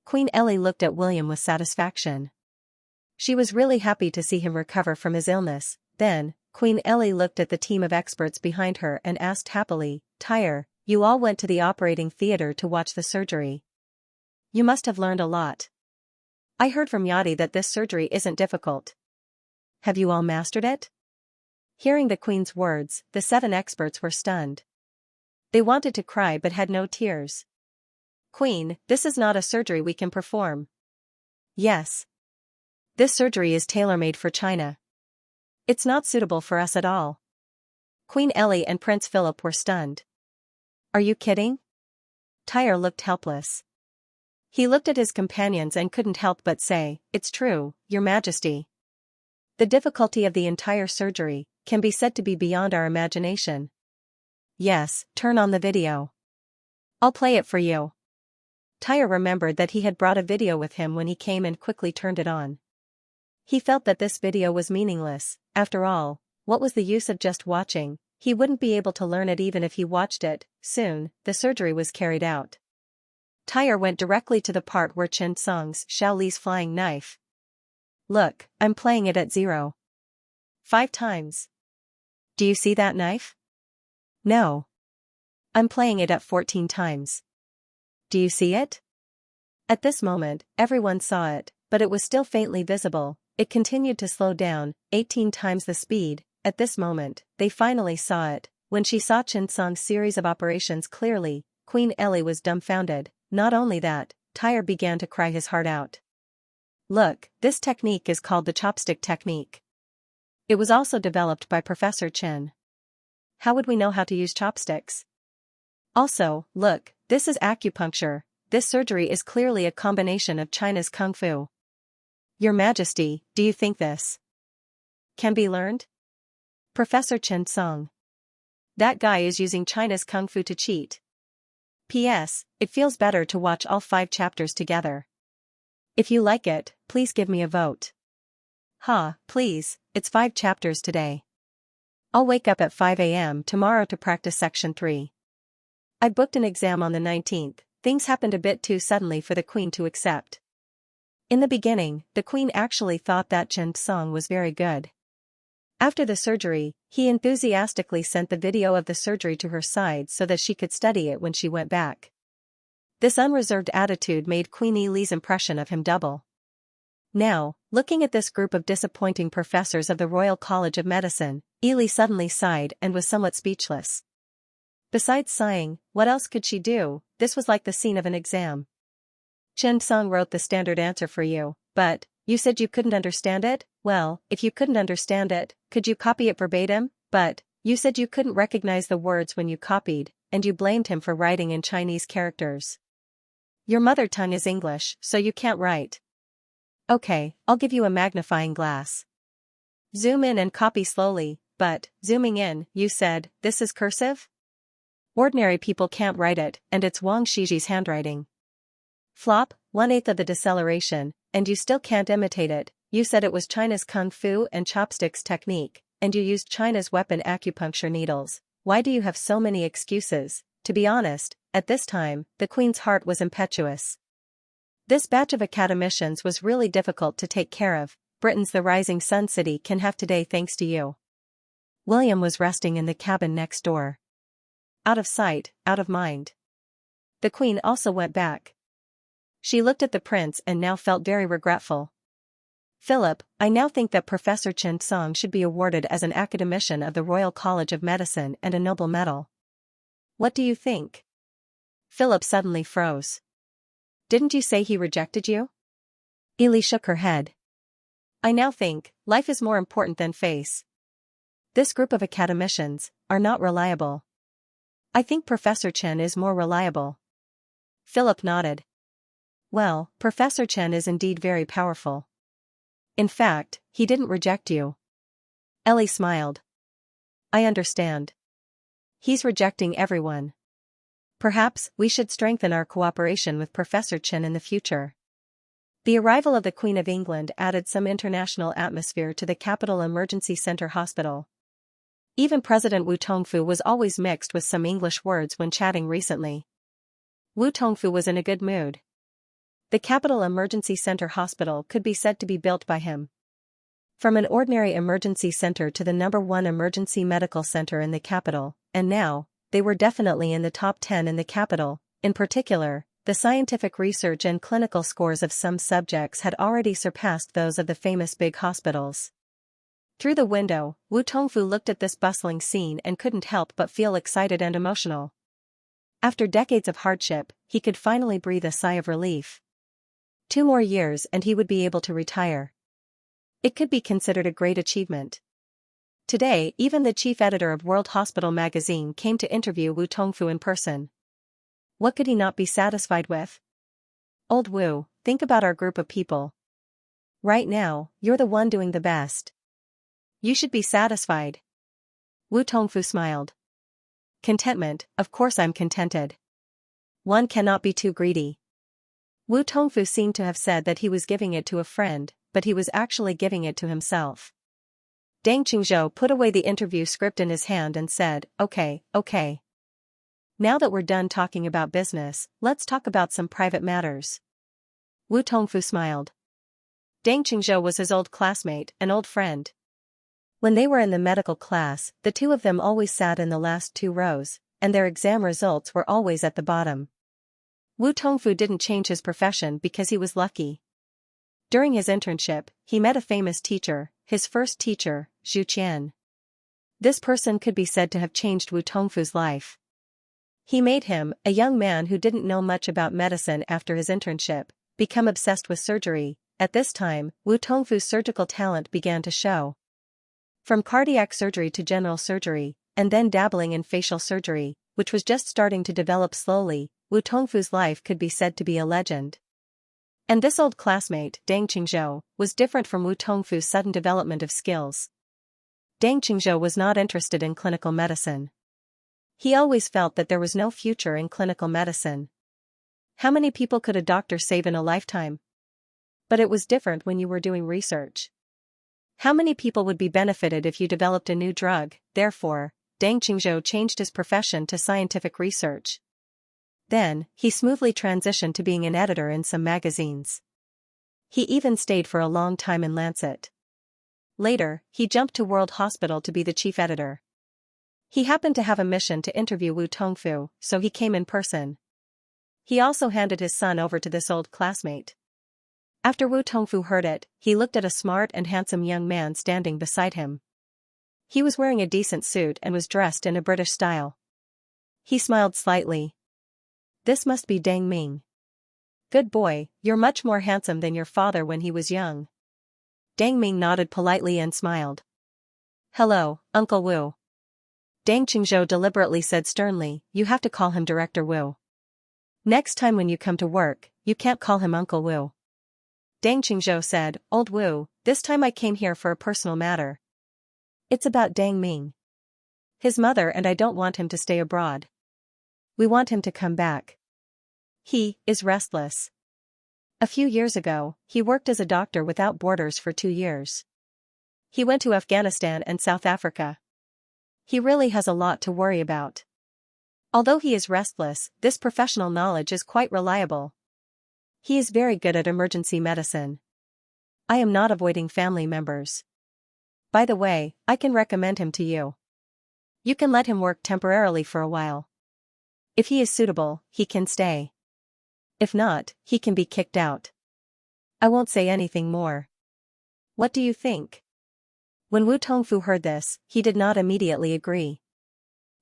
Queen Ellie looked at William with satisfaction. She was really happy to see him recover from his illness. Then, Queen Ellie looked at the team of experts behind her and asked happily, "Tyre, you all went to the operating theater to watch the surgery. You must have learned a lot. I heard from Yadi that this surgery isn't difficult. Have you all mastered it?" Hearing the Queen's words, the 7 experts were stunned. They wanted to cry but had no tears. "Queen, this is not a surgery we can perform." "Yes. This surgery is tailor-made for China. It's not suitable for us at all." Queen Ellie and Prince Philip were stunned. "Are you kidding?" Tyre looked helpless. He looked at his companions and couldn't help but say, "It's true, Your Majesty. The difficulty of the entire surgery can be said to be beyond our imagination." "Yes, turn on the video. I'll play it for you." Tyre remembered that he had brought a video with him when he came and quickly turned it on. He felt that this video was meaningless. After all, what was the use of just watching? He wouldn't be able to learn it even if he watched it. Soon, the surgery was carried out. Tyre went directly to the part where Chen Song's Xiao Li's flying knife. "Look, I'm playing it at 0. 5 times. Do you see that knife?" "No. I'm playing it at 14 times. Do you see it?" At this moment, everyone saw it, but it was still faintly visible. It continued to slow down, 18 times the speed. At this moment, they finally saw it. When she saw Chen Song's series of operations clearly, Queen Ellie was dumbfounded. Not only that, Tyre began to cry his heart out. Look, this technique is called the chopstick technique. It was also developed by Professor Chen. How would we know how to use chopsticks? Also, look, this is acupuncture. This surgery is clearly a combination of China's kung fu. Your Majesty, do you think this can be learned? Professor Chen sung. That guy is using China's kung fu to cheat. P.S. It feels better to watch all 5 chapters together. If you like it, please give me a vote. Please, it's 5 chapters today. I'll wake up at 5 a.m. tomorrow to practice section 3. I booked an exam on the 19th. Things happened a bit too suddenly for the Queen to accept. In the beginning, the Queen actually thought that Chen's song was very good. After the surgery, he enthusiastically sent the video of the surgery to her side so that she could study it when she went back. This unreserved attitude made Queen Eli's impression of him double. Now, looking at this group of disappointing professors of the Royal College of Medicine, Eli suddenly sighed and was somewhat speechless. Besides sighing, what else could she do? This was like the scene of an exam. Chen Song wrote the standard answer for you, but you said you couldn't understand it? Well, if you couldn't understand it, could you copy it verbatim? But you said you couldn't recognize the words when you copied, and you blamed him for writing in Chinese characters. Your mother tongue is English, so you can't write. Okay, I'll give you a magnifying glass. Zoom in and copy slowly, but, zooming in, you said, this is cursive? Ordinary people can't write it, and it's Wang Shiji's handwriting. Flop, 1/8 of the deceleration, and you still can't imitate it. You said it was China's kung fu and chopsticks technique, and you used China's weapon acupuncture needles. Why do you have so many excuses? To be honest, at this time, the Queen's heart was impetuous. This batch of academicians was really difficult to take care of. Britain's the rising sun city can have today thanks to you. William was resting in the cabin next door. Out of sight, out of mind. The Queen also went back. She looked at the prince and now felt very regretful. Philip, I now think that Professor Chen Song should be awarded as an academician of the Royal College of Medicine and a Nobel medal. What do you think? Philip suddenly froze. Didn't you say he rejected you? Eli shook her head. I now think, life is more important than face. This group of academicians are not reliable. I think Professor Chen is more reliable. Philip nodded. Well, Professor Chen is indeed very powerful. In fact, he didn't reject you. Ellie smiled. I understand. He's rejecting everyone. Perhaps we should strengthen our cooperation with Professor Chen in the future. The arrival of the Queen of England added some international atmosphere to the Capital Emergency Center Hospital. Even President Wu Tongfu was always mixed with some English words when chatting recently. Wu Tongfu was in a good mood. The Capital Emergency Center Hospital could be said to be built by him. From an ordinary emergency center to the #1 emergency medical center in the capital, and now, they were definitely in the top 10 in the capital. In particular, the scientific research and clinical scores of some subjects had already surpassed those of the famous big hospitals. Through the window, Wu Tongfu looked at this bustling scene and couldn't help but feel excited and emotional. After decades of hardship, he could finally breathe a sigh of relief. 2 more years and he would be able to retire. It could be considered a great achievement. Today, even the chief editor of World Hospital magazine came to interview Wu Tongfu in person. What could he not be satisfied with? Old Wu, think about our group of people. Right now, you're the one doing the best. You should be satisfied. Wu Tongfu smiled. Contentment, of course I'm contented. One cannot be too greedy. Wu Tongfu seemed to have said that he was giving it to a friend, but he was actually giving it to himself. Deng Qingzhou put away the interview script in his hand and said, okay. Now that we're done talking about business, let's talk about some private matters. Wu Tongfu smiled. Deng Qingzhou was his old classmate, an old friend. When they were in the medical class, the two of them always sat in the last 2 rows, and their exam results were always at the bottom. Wu Tongfu didn't change his profession because he was lucky. During his internship, he met a famous teacher, his first teacher, Zhu Qian. This person could be said to have changed Wu Tongfu's life. He made him, a young man who didn't know much about medicine after his internship, become obsessed with surgery. At this time, Wu Tongfu's surgical talent began to show. From cardiac surgery to general surgery, and then dabbling in facial surgery, which was just starting to develop slowly, Wu Tongfu's life could be said to be a legend. And this old classmate, Deng Qingzhou, was different from Wu Tongfu's sudden development of skills. Deng Qingzhou was not interested in clinical medicine. He always felt that there was no future in clinical medicine. How many people could a doctor save in a lifetime? But it was different when you were doing research. How many people would be benefited if you developed a new drug? Therefore, Deng Qingzhou changed his profession to scientific research. Then, he smoothly transitioned to being an editor in some magazines. He even stayed for a long time in Lancet. Later, he jumped to World Hospital to be the chief editor. He happened to have a mission to interview Wu Tongfu, so he came in person. He also handed his son over to this old classmate. After Wu Tongfu heard it, he looked at a smart and handsome young man standing beside him. He was wearing a decent suit and was dressed in a British style. He smiled slightly. This must be Deng Ming. Good boy, you're much more handsome than your father when he was young. Deng Ming nodded politely and smiled. Hello, Uncle Wu. Deng Qingzhou deliberately said sternly, you have to call him Director Wu. Next time when you come to work, you can't call him Uncle Wu. Deng Qingzhou said, Old Wu, this time I came here for a personal matter. It's about Deng Ming. His mother and I don't want him to stay abroad. We want him to come back. He is restless. A few years ago, he worked as a doctor without borders for 2 years. He went to Afghanistan and South Africa. He really has a lot to worry about. Although he is restless, this professional knowledge is quite reliable. He is very good at emergency medicine. I am not avoiding family members. By the way, I can recommend him to you. You can let him work temporarily for a while. If he is suitable, he can stay. If not, he can be kicked out. I won't say anything more. What do you think? When Wu Tongfu heard this, he did not immediately agree.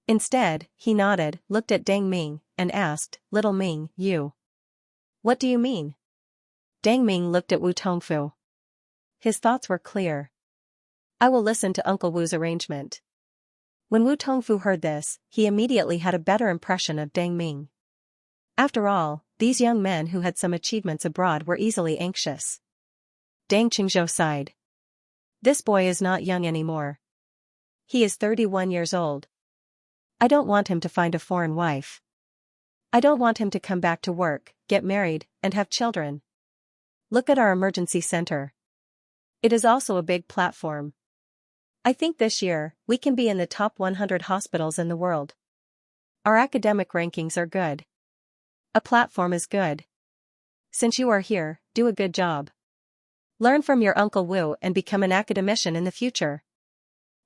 Instead, he nodded, looked at Deng Ming, and asked, Little Ming, you. What do you mean? Deng Ming looked at Wu Tongfu. His thoughts were clear. I will listen to Uncle Wu's arrangement. When Wu Tongfu heard this, he immediately had a better impression of Deng Ming. After all, these young men who had some achievements abroad were easily anxious. Deng Qingzhou sighed. This boy is not young anymore. He is 31 years old. I don't want him to find a foreign wife. I don't want him to come back to work, get married, and have children. Look at our emergency center. It is also a big platform. I think this year, we can be in the top 100 hospitals in the world. Our academic rankings are good. A platform is good. Since you are here, do a good job. Learn from your Uncle Wu and become an academician in the future.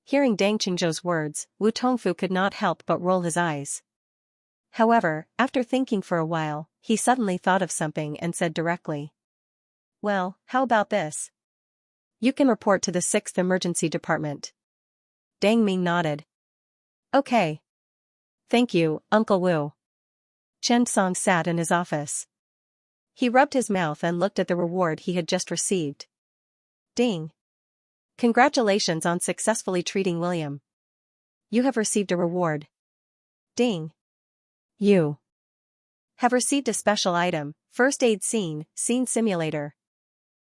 Hearing Deng Qingzhou's words, Wu Tongfu could not help but roll his eyes. However, after thinking for a while, he suddenly thought of something and said directly. Well, how about this? You can report to the 6th Emergency Department. Deng Ming nodded. Okay. Thank you, Uncle Wu. Chen Song sat in his office. He rubbed his mouth and looked at the reward he had just received. Ding. Congratulations on successfully treating William. You have received a reward. Ding. You have received a special item, First Aid Scene, Scene Simulator.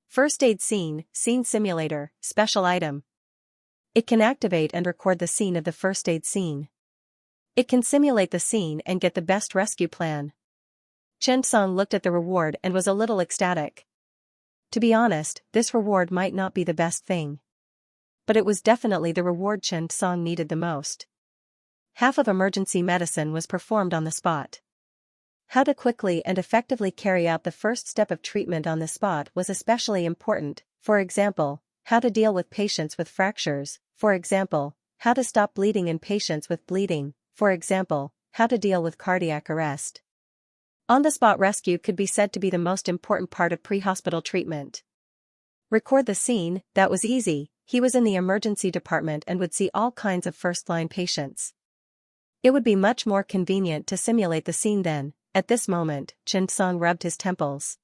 First Aid Scene, Scene Simulator, Special Item. It can activate and record the scene of the first aid scene. It can simulate the scene and get the best rescue plan. Chen Song looked at the reward and was a little ecstatic. To be honest, this reward might not be the best thing. But it was definitely the reward Chen Song needed the most. Half of emergency medicine was performed on the spot. How to quickly and effectively carry out the first step of treatment on the spot was especially important. For example, how to deal with patients with fractures. For example, how to stop bleeding in patients with bleeding. For example, how to deal with cardiac arrest. On-the-spot rescue could be said to be the most important part of pre-hospital treatment. Record the scene, that was easy. He was in the emergency department and would see all kinds of first-line patients. It would be much more convenient to simulate the scene then. At this moment, Xianxia rubbed his temples.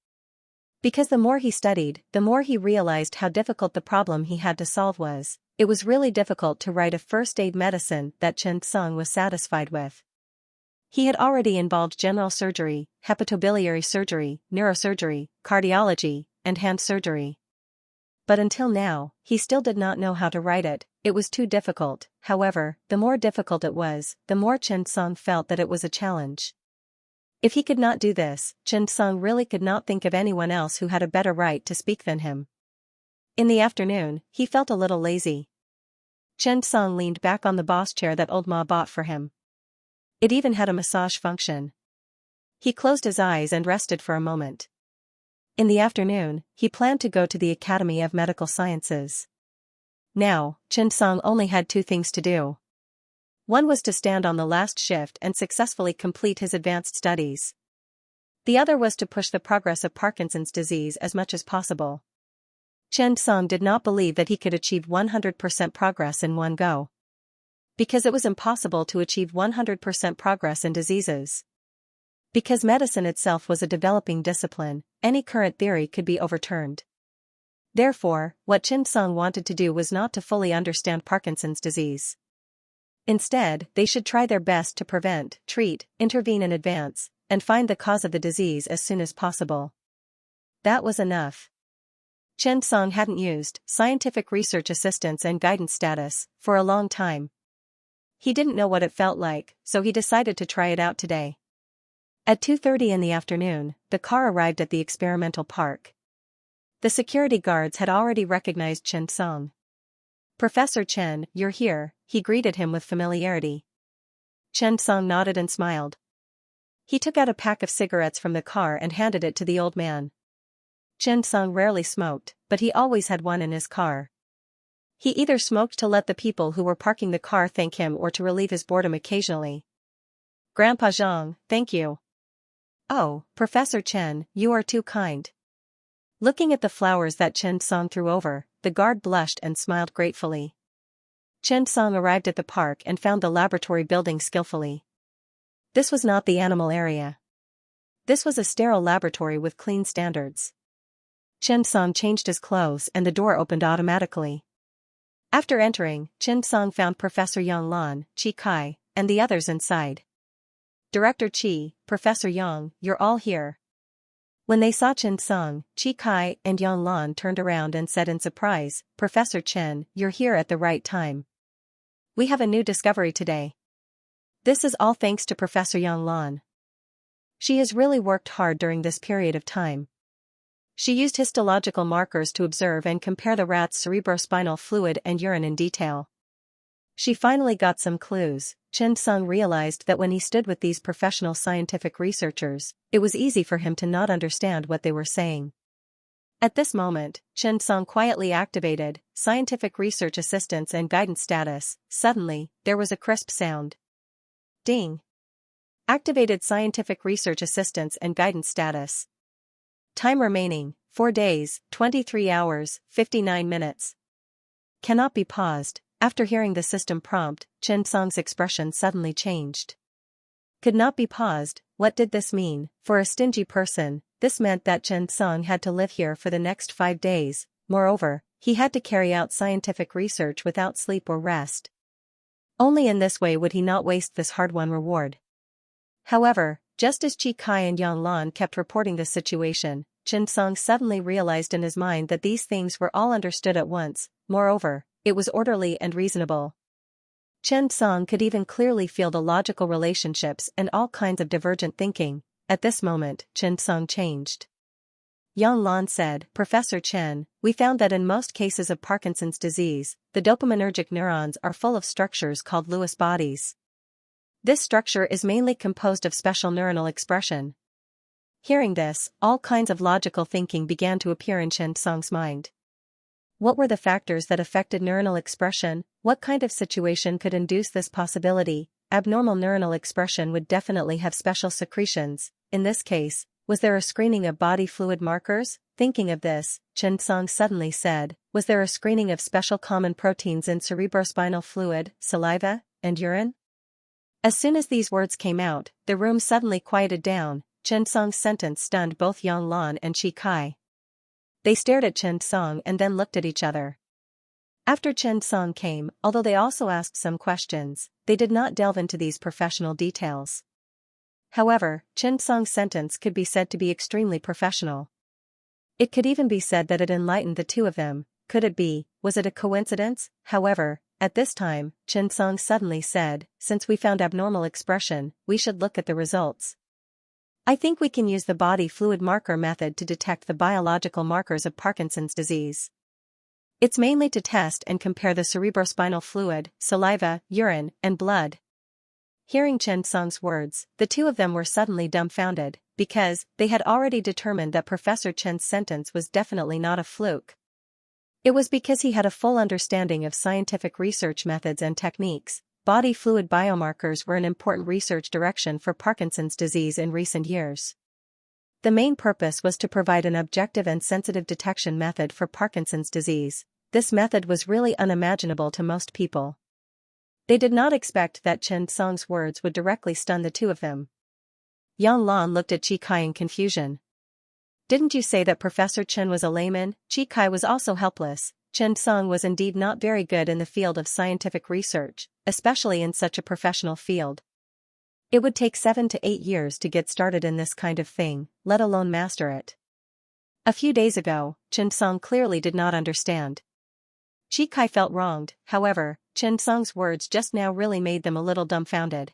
Because the more he studied, the more he realized how difficult the problem he had to solve was. It was really difficult to write a first-aid medicine that Xianxia was satisfied with. He had already involved general surgery, hepatobiliary surgery, neurosurgery, cardiology, and hand surgery. But until now, he still did not know how to write it. It was too difficult. However, the more difficult it was, the more Xianxia felt that it was a challenge. If he could not do this, Xianxia really could not think of anyone else who had a better right to speak than him. In the afternoon, he felt a little lazy. Xianxia leaned back on the boss chair that old Ma bought for him. It even had a massage function. He closed his eyes and rested for a moment. In the afternoon, he planned to go to the Academy of Medical Sciences. Now, Xianxia only had two things to do. One was to stand on the last shift and successfully complete his advanced studies. The other was to push the progress of Parkinson's disease as much as possible. Xianxia did not believe that he could achieve 100% progress in one go. Because it was impossible to achieve 100% progress in diseases. Because medicine itself was a developing discipline, any current theory could be overturned. Therefore, what Xianxia wanted to do was not to fully understand Parkinson's disease. Instead, they should try their best to prevent, treat, intervene in advance, and find the cause of the disease as soon as possible. That was enough. Xianxia hadn't used scientific research assistance and guidance status for a long time. He didn't know what it felt like, so he decided to try it out today. At 2:30 in the afternoon, the car arrived at the experimental park. The security guards had already recognized Xianxia. "Professor Chen, you're here," he greeted him with familiarity. Xianxia nodded and smiled. He took out a pack of cigarettes from the car and handed it to the old man. Xianxia rarely smoked, but he always had one in his car. He either smoked to let the people who were parking the car thank him or to relieve his boredom occasionally. "Grandpa Zhang, thank you." "Oh, Professor Chen, you are too kind." Looking at the flowers that Xianxia threw over, the guard blushed and smiled gratefully. Xianxia arrived at the park and found the laboratory building skillfully. This was not the animal area. This was a sterile laboratory with clean standards. Xianxia changed his clothes and the door opened automatically. After entering, Xianxia found Professor Yang Lan, Qi Kai, and the others inside. "Director Qi, Professor Yang, you're all here." When they saw Xianxia, Qi Kai and Yang Lan turned around and said in surprise, "Professor Chen, you're here at the right time. We have a new discovery today." This is all thanks to Professor Yang Lan. She has really worked hard during this period of time. She used histological markers to observe and compare the rat's cerebrospinal fluid and urine in detail. She finally got some clues. Xianxia realized that when he stood with these professional scientific researchers, it was easy for him to not understand what they were saying. At this moment, Xianxia quietly activated scientific research assistance and guidance status. Suddenly, there was a crisp sound. Ding! Activated scientific research assistance and guidance status. Time remaining, 4 days, 23 hours, 59 minutes. Cannot be paused. After hearing the system prompt, Xianxia's expression suddenly changed. Could not be paused. What did this mean? For a stingy person, this meant that Xianxia had to live here for the next 5 days. Moreover, he had to carry out scientific research without sleep or rest. Only in this way would he not waste this hard-won reward. However, just as Qi Kai and Yang Lan kept reporting the situation, Xianxia suddenly realized in his mind that these things were all understood at once. Moreover, it was orderly and reasonable. Xianxia could even clearly feel the logical relationships and all kinds of divergent thinking. At this moment, Xianxia changed. Yang Lan said, "Professor Chen, we found that in most cases of Parkinson's disease, the dopaminergic neurons are full of structures called Lewis bodies. This structure is mainly composed of special neuronal expression." Hearing this, all kinds of logical thinking began to appear in Xianxia's mind. What were the factors that affected neuronal expression? What kind of situation could induce this possibility? Abnormal neuronal expression would definitely have special secretions. In this case, was there a screening of body fluid markers? Thinking of this, Xianxia suddenly said, "Was there a screening of special common proteins in cerebrospinal fluid, saliva, and urine?" As soon as these words came out, the room suddenly quieted down. Chen Song's sentence stunned both Yang Lan and Chi Kai. They stared at Chen Song and then looked at each other. After Chen Song came, although they also asked some questions, they did not delve into these professional details. However, Chen Song's sentence could be said to be extremely professional. It could even be said that it enlightened the two of them. Could it be? Was it a coincidence? However, at this time, Chen Song suddenly said, "Since we found abnormal expression, we should look at the results. I think we can use the body fluid marker method to detect the biological markers of Parkinson's disease. It's mainly to test and compare the cerebrospinal fluid, saliva, urine, and blood." Hearing Chen Song's words, the two of them were suddenly dumbfounded, because they had already determined that Professor Chen's sentence was definitely not a fluke. It was because he had a full understanding of scientific research methods and techniques. Body fluid biomarkers were an important research direction for Parkinson's disease in recent years. The main purpose was to provide an objective and sensitive detection method for Parkinson's disease. This method was really unimaginable to most people. They did not expect that Chen Song's words would directly stun the two of them. Yang Lan looked at Chi Kai in confusion. "Didn't you say that Professor Chen was a layman?" Chi Kai was also helpless. Chen Song was indeed not very good in the field of scientific research, especially in such a professional field. It would take 7 to 8 years to get started in this kind of thing, let alone master it. A few days ago, Chen Song clearly did not understand. Chi Kai felt wronged. However, Chen Song's words just now really made them a little dumbfounded.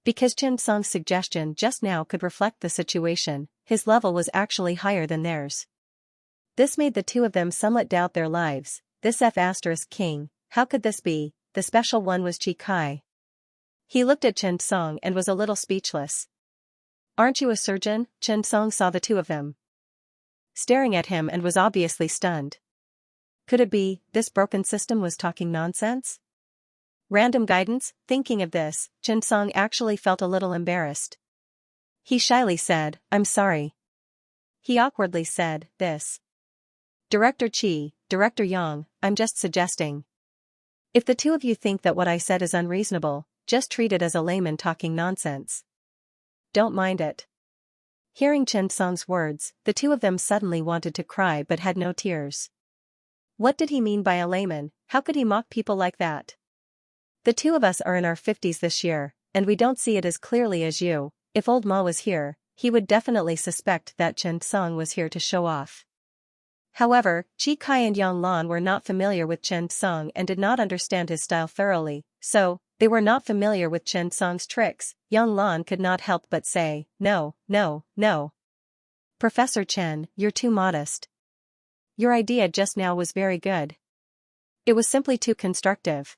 Because Chen Song's suggestion just now could reflect the situation, his level was actually higher than theirs. This made the two of them somewhat doubt their lives. This F***king, how could this be? The special one was Chi Kai. He looked at Chen Song and was a little speechless. "Aren't you a surgeon?" Chen Song saw the two of them staring at him and was obviously stunned. Could it be, this broken system was talking nonsense? Random guidance? Thinking of this, Chen Song actually felt a little embarrassed. He shyly said, "I'm sorry." He awkwardly said, "This. Director Chi, Director Yang, I'm just suggesting. If the two of you think that what I said is unreasonable, just treat it as a layman talking nonsense. Don't mind it." Hearing Chen Song's words, the two of them suddenly wanted to cry but had no tears. What did he mean by a layman? How could he mock people like that? The two of us are in our 50s this year, and we don't see it as clearly as you. If old Ma was here, he would definitely suspect that Chen Song was here to show off. However, Chi Kai and Yang Lan were not familiar with Chen Song and did not understand his style thoroughly, so they were not familiar with Chen Song's tricks. Yang Lan could not help but say, "No, no, no. Professor Chen, you're too modest. Your idea just now was very good. It was simply too constructive.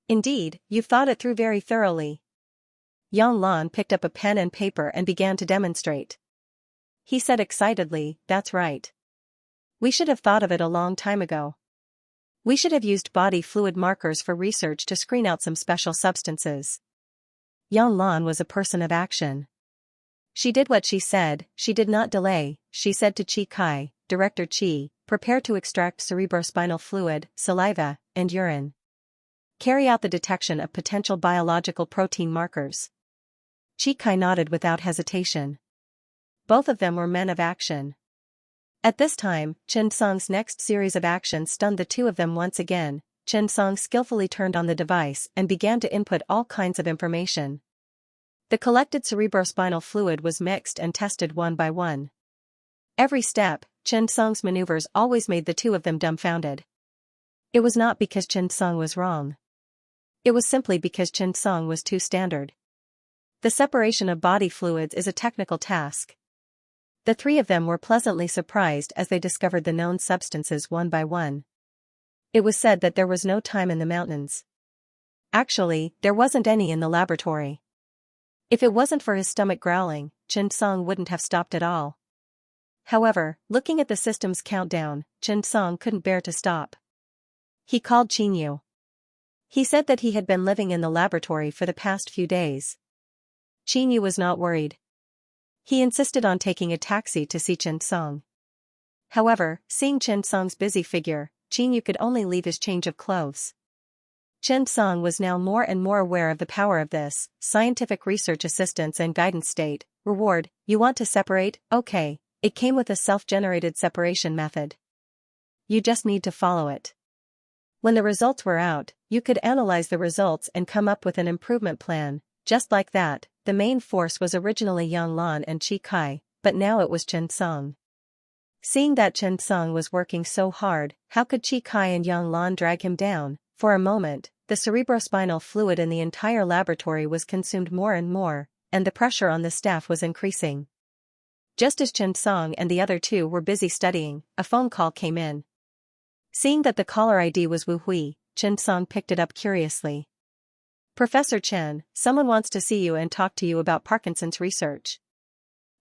Indeed, you've thought it through very thoroughly." Yang Lan picked up a pen and paper and began to demonstrate. He said excitedly, "That's right. We should have thought of it a long time ago. We should have used body fluid markers for research to screen out some special substances." Yang Lan was a person of action. She did what she said. She did not delay. She said to Chi Kai, "Director Chi, prepare to extract cerebrospinal fluid, saliva, and urine. Carry out the detection of potential biological protein markers." Chi Kai nodded without hesitation. Both of them were men of action. At this time, Chen Song's next series of actions stunned the two of them once again. Chen Song skillfully turned on the device and began to input all kinds of information. The collected cerebrospinal fluid was mixed and tested one by one. Every step, Chen Song's maneuvers always made the two of them dumbfounded. It was not because Chen Song was wrong. It was simply because Chen Song was too standard. The separation of body fluids is a technical task. The three of them were pleasantly surprised as they discovered the known substances one by one. It was said that there was no time in the mountains. Actually, there wasn't any in the laboratory. If it wasn't for his stomach growling, Chen Song wouldn't have stopped at all. However, looking at the system's countdown, Chen Song couldn't bear to stop. He called Xianxia. He said that he had been living in the laboratory for the past few days. Xianxia was not worried. He insisted on taking a taxi to see Chen Song. However, seeing Chen Song's busy figure, Xianxia could only leave his change of clothes. Chen Song was now more and more aware of the power of this scientific research assistance and guidance state. Reward, you want to separate? Okay. It came with a self-generated separation method. You just need to follow it. When the results were out, you could analyze the results and come up with an improvement plan. Just like that, the main force was originally Yang Lan and Chi Kai, but now it was Chen Song. Seeing that Chen Song was working so hard, how could Chi Kai and Yang Lan drag him down? For a moment, the cerebrospinal fluid in the entire laboratory was consumed more and more, and the pressure on the staff was increasing. Just as Chen Song and the other two were busy studying, a phone call came in. Seeing that the caller ID was Wu Hui, Chen Song picked it up curiously. Professor Chen, someone wants to see you and talk to you about Parkinson's research.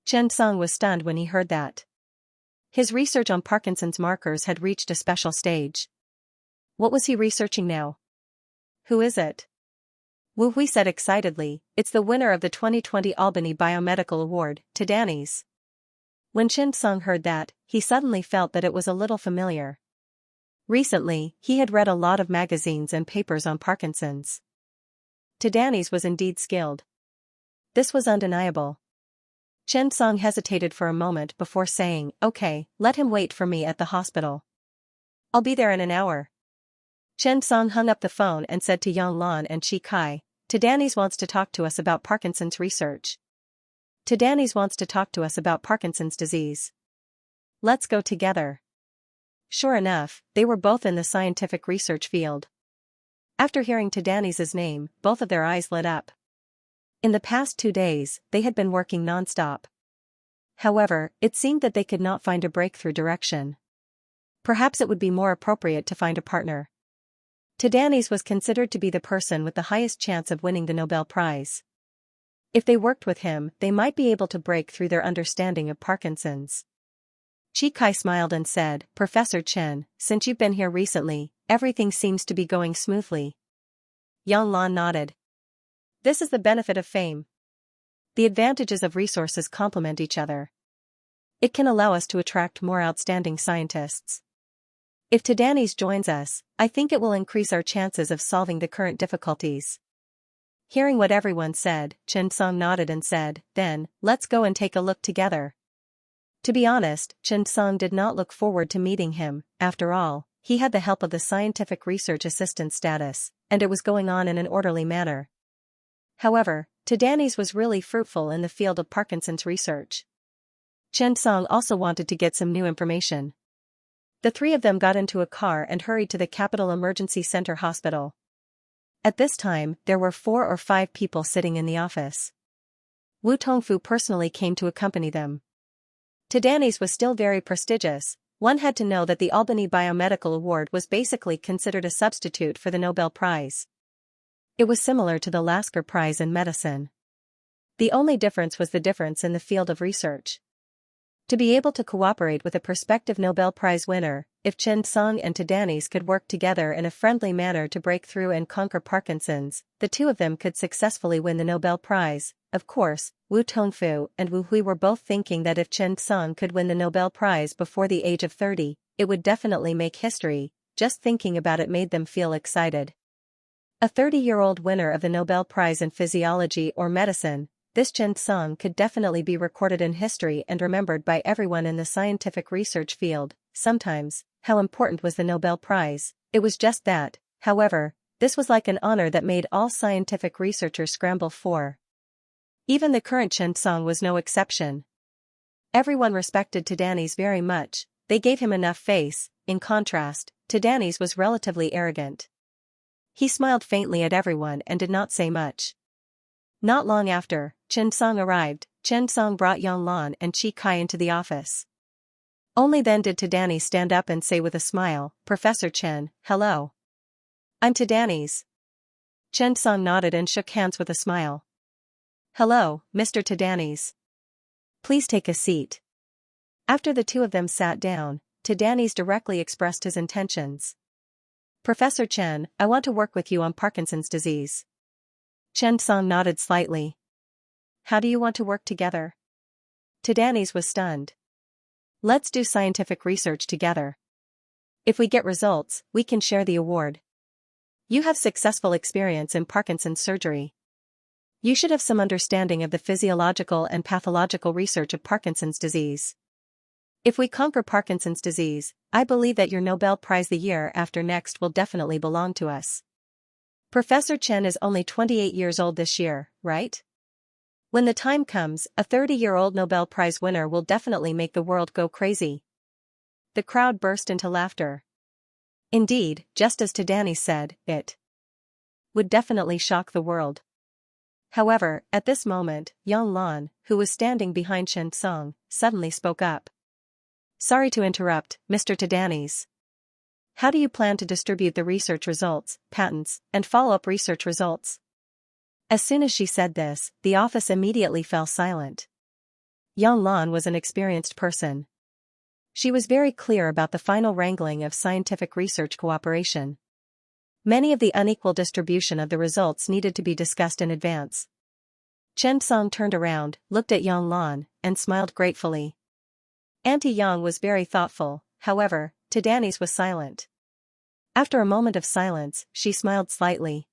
Chen Song was stunned when he heard that. His research on Parkinson's markers had reached a special stage. What was he researching now? Who is it? Wu Hui said excitedly, it's the winner of the 2020 Albany Biomedical Award, Tadanis. When Chen Song heard that, he suddenly felt that it was a little familiar. Recently, he had read a lot of magazines and papers on Parkinson's. Tadanis was indeed skilled. This was undeniable. Chen Song hesitated for a moment before saying, okay, let him wait for me at the hospital. I'll be there in an hour. Chen Song hung up the phone and said to Yang Lan and Chi Kai, Tadanis wants to talk to us about Parkinson's research. Tadanis wants to talk to us about Parkinson's disease. Let's go together. Sure enough, they were both in the scientific research field. After hearing Tadanis' name, both of their eyes lit up. In the past 2 days, they had been working non-stop. However, it seemed that they could not find a breakthrough direction. Perhaps it would be more appropriate to find a partner. Tadanis was considered to be the person with the highest chance of winning the Nobel Prize. If they worked with him, they might be able to break through their understanding of Parkinson's. Chi Kai smiled and said, Professor Chen, since you've been here recently, everything seems to be going smoothly. Yang Lan nodded. This is the benefit of fame. The advantages of resources complement each other. It can allow us to attract more outstanding scientists. If Tadanis joins us, I think it will increase our chances of solving the current difficulties. Hearing what everyone said, Chen Song nodded and said, then, let's go and take a look together. To be honest, Chen Song did not look forward to meeting him. After all, he had the help of the scientific research assistant status, and it was going on in an orderly manner. However, Tadanis was really fruitful in the field of Parkinson's research. Chen Song also wanted to get some new information. The three of them got into a car and hurried to the Capital Emergency Center Hospital. At this time, there were 4 or 5 people sitting in the office. Wu Tongfu personally came to accompany them. Tadanis was still very prestigious. One had to know that the Albany Biomedical Award was basically considered a substitute for the Nobel Prize. It was similar to the Lasker Prize in medicine. The only difference was the difference in the field of research. To be able to cooperate with a prospective Nobel Prize winner, if Chen Song and Tadanis could work together in a friendly manner to break through and conquer Parkinson's, the two of them could successfully win the Nobel Prize. Of course, Wu Tongfu and Wu Hui were both thinking that if Chen Song could win the Nobel Prize before the age of 30, it would definitely make history. Just thinking about it made them feel excited. A 30-year-old winner of the Nobel Prize in Physiology or Medicine, this Chen Song could definitely be recorded in history and remembered by everyone in the scientific research field. Sometimes, how important was the Nobel Prize? It was just that. However, this was like an honor that made all scientific researchers scramble for. Even the current Chen Song was no exception. Everyone respected Tadanis very much. They gave him enough face. In contrast, Tadanis was relatively arrogant. He smiled faintly at everyone and did not say much. Not long after, Chen Song arrived. Chen Song brought Yang Lan and Chi Kai into the office. Only then did Tadanis stand up and say with a smile, Professor Chen, hello. I'm Tadanis. Chen Song nodded and shook hands with a smile. Hello, Mr. Tadanis. Please take a seat. After the two of them sat down, Tadanis directly expressed his intentions. Professor Chen, I want to work with you on Parkinson's disease. Chen Song nodded slightly. How do you want to work together? Tadanis was stunned. Let's do scientific research together. If we get results, we can share the award. You have successful experience in Parkinson's surgery. You should have some understanding of the physiological and pathological research of Parkinson's disease. If we conquer Parkinson's disease, I believe that your Nobel Prize the year after next will definitely belong to us. Professor Chen is only 28 years old this year, right? When the time comes, a 30-year-old Nobel Prize winner will definitely make the world go crazy. The crowd burst into laughter. Indeed, just as Tadani said, it would definitely shock the world. However, at this moment, Yang Lan, who was standing behind Xianxia, suddenly spoke up. Sorry to interrupt, Mr. Tadanis. How do you plan to distribute the research results, patents, and follow-up research results? As soon as she said this, the office immediately fell silent. Yang Lan was an experienced person. She was very clear about the final wrangling of scientific research cooperation. Many of the unequal distribution of the results needed to be discussed in advance. Chen Song turned around, looked at Yang Lan, and smiled gratefully. Auntie Yang was very thoughtful, however, Tadanis was silent. After a moment of silence, she smiled slightly.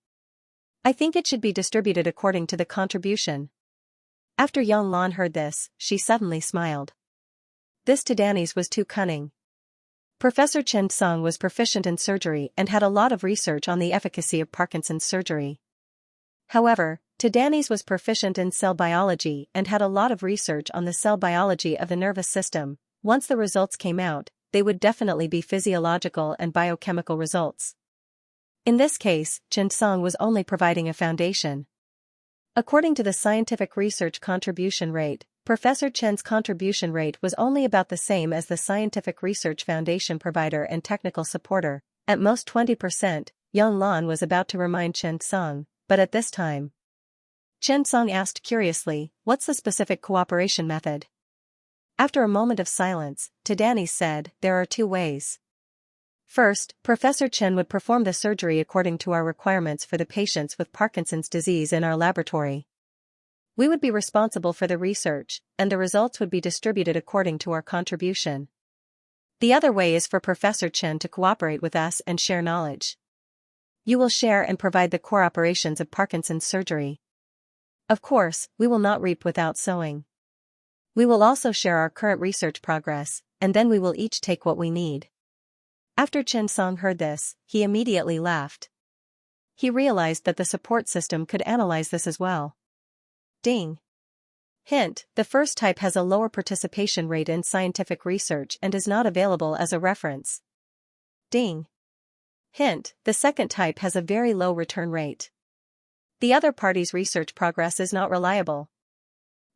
I think it should be distributed according to the contribution. After Yang Lan heard this, she suddenly smiled. This Tadanis was too cunning. Professor Chen Song was proficient in surgery and had a lot of research on the efficacy of Parkinson's surgery. However, Tadanis was proficient in cell biology and had a lot of research on the cell biology of the nervous system. Once the results came out, they would definitely be physiological and biochemical results. In this case, Chen Song was only providing a foundation. According to the scientific research contribution rate, Professor Chen's contribution rate was only about the same as the Scientific Research Foundation provider and technical supporter, at most 20%. Yang Lan was about to remind Chen Song, but at this time, Chen Song asked curiously, what's the specific cooperation method? After a moment of silence, Tadani said, there are two ways. First, Professor Chen would perform the surgery according to our requirements for the patients with Parkinson's disease in our laboratory. We would be responsible for the research, and the results would be distributed according to our contribution. The other way is for Professor Chen to cooperate with us and share knowledge. You will share and provide the core operations of Parkinson's surgery. Of course, we will not reap without sowing. We will also share our current research progress, and then we will each take what we need. After Chen Song heard this, he immediately laughed. He realized that the support system could analyze this as well. Ding. Hint, the first type has a lower participation rate in scientific research and is not available as a reference. Ding. Hint, the second type has a very low return rate. The other party's research progress is not reliable.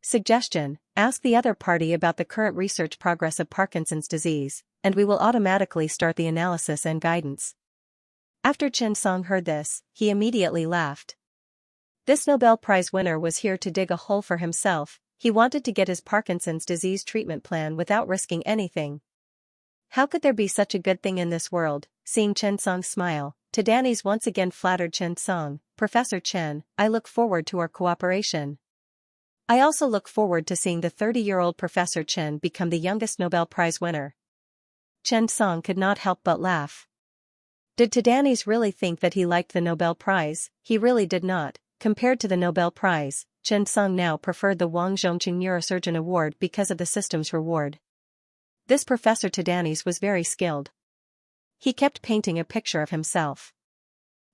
Suggestion, ask the other party about the current research progress of Parkinson's disease, and we will automatically start the analysis and guidance. After Chen Song heard this, he immediately laughed. This Nobel Prize winner was here to dig a hole for himself. He wanted to get his Parkinson's disease treatment plan without risking anything. How could there be such a good thing in this world? Seeing Chen Song smile, Tadanis once again flattered Chen Song. Professor Chen, I look forward to our cooperation. I also look forward to seeing the 30-year-old Professor Chen become the youngest Nobel Prize winner. Chen Song could not help but laugh. Did Tadanis really think that he liked the Nobel Prize? He really did not. Compared to the Nobel Prize, Chen Song now preferred the Wang Zhongqing Neurosurgeon Award because of the system's reward. This Professor Tadanis was very skilled. He kept painting a picture of himself.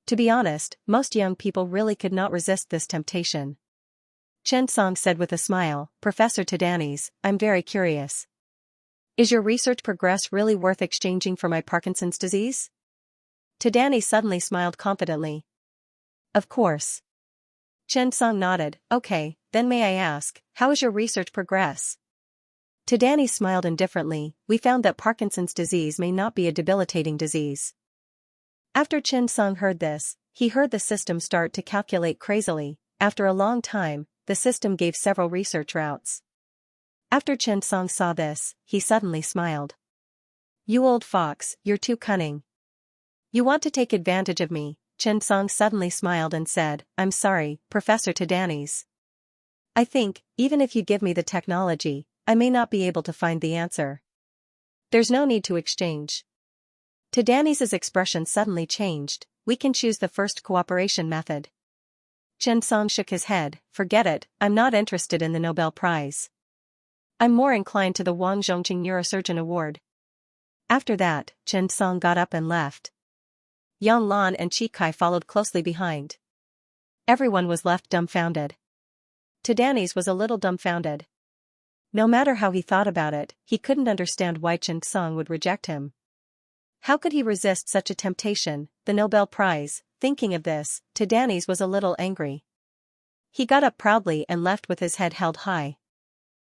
To be honest, most young people really could not resist this temptation. Chen Song said with a smile, Professor Tadanis, I'm very curious. Is your research progress really worth exchanging for my Parkinson's disease? Tadani suddenly smiled confidently. Of course. Chen Song nodded, okay, then may I ask, how is your research progress? Tadani smiled indifferently, we found that Parkinson's disease may not be a debilitating disease. After Chen Song heard this, he heard the system start to calculate crazily. After a long time, the system gave several research routes. After Chen Song saw this, he suddenly smiled. You old fox, you're too cunning. You want to take advantage of me. Chen Song suddenly smiled and said, I'm sorry, Professor Tadanis. I think, even if you give me the technology, I may not be able to find the answer. There's no need to exchange. To Danny's expression suddenly changed. We can choose the first cooperation method. Xianxia shook his head. Forget it, I'm not interested in the Nobel Prize. I'm more inclined to the Wang Zhongqing Neurosurgeon Award. After that, Xianxia got up and left. Yang Lan and Chi Kai followed closely behind. Everyone was left dumbfounded. To Danny's was a little dumbfounded. No matter how he thought about it, he couldn't understand why Xianxia would reject him. How could he resist such a temptation, the Nobel Prize? Thinking of this, To Danny's was a little angry. He got up proudly and left with his head held high.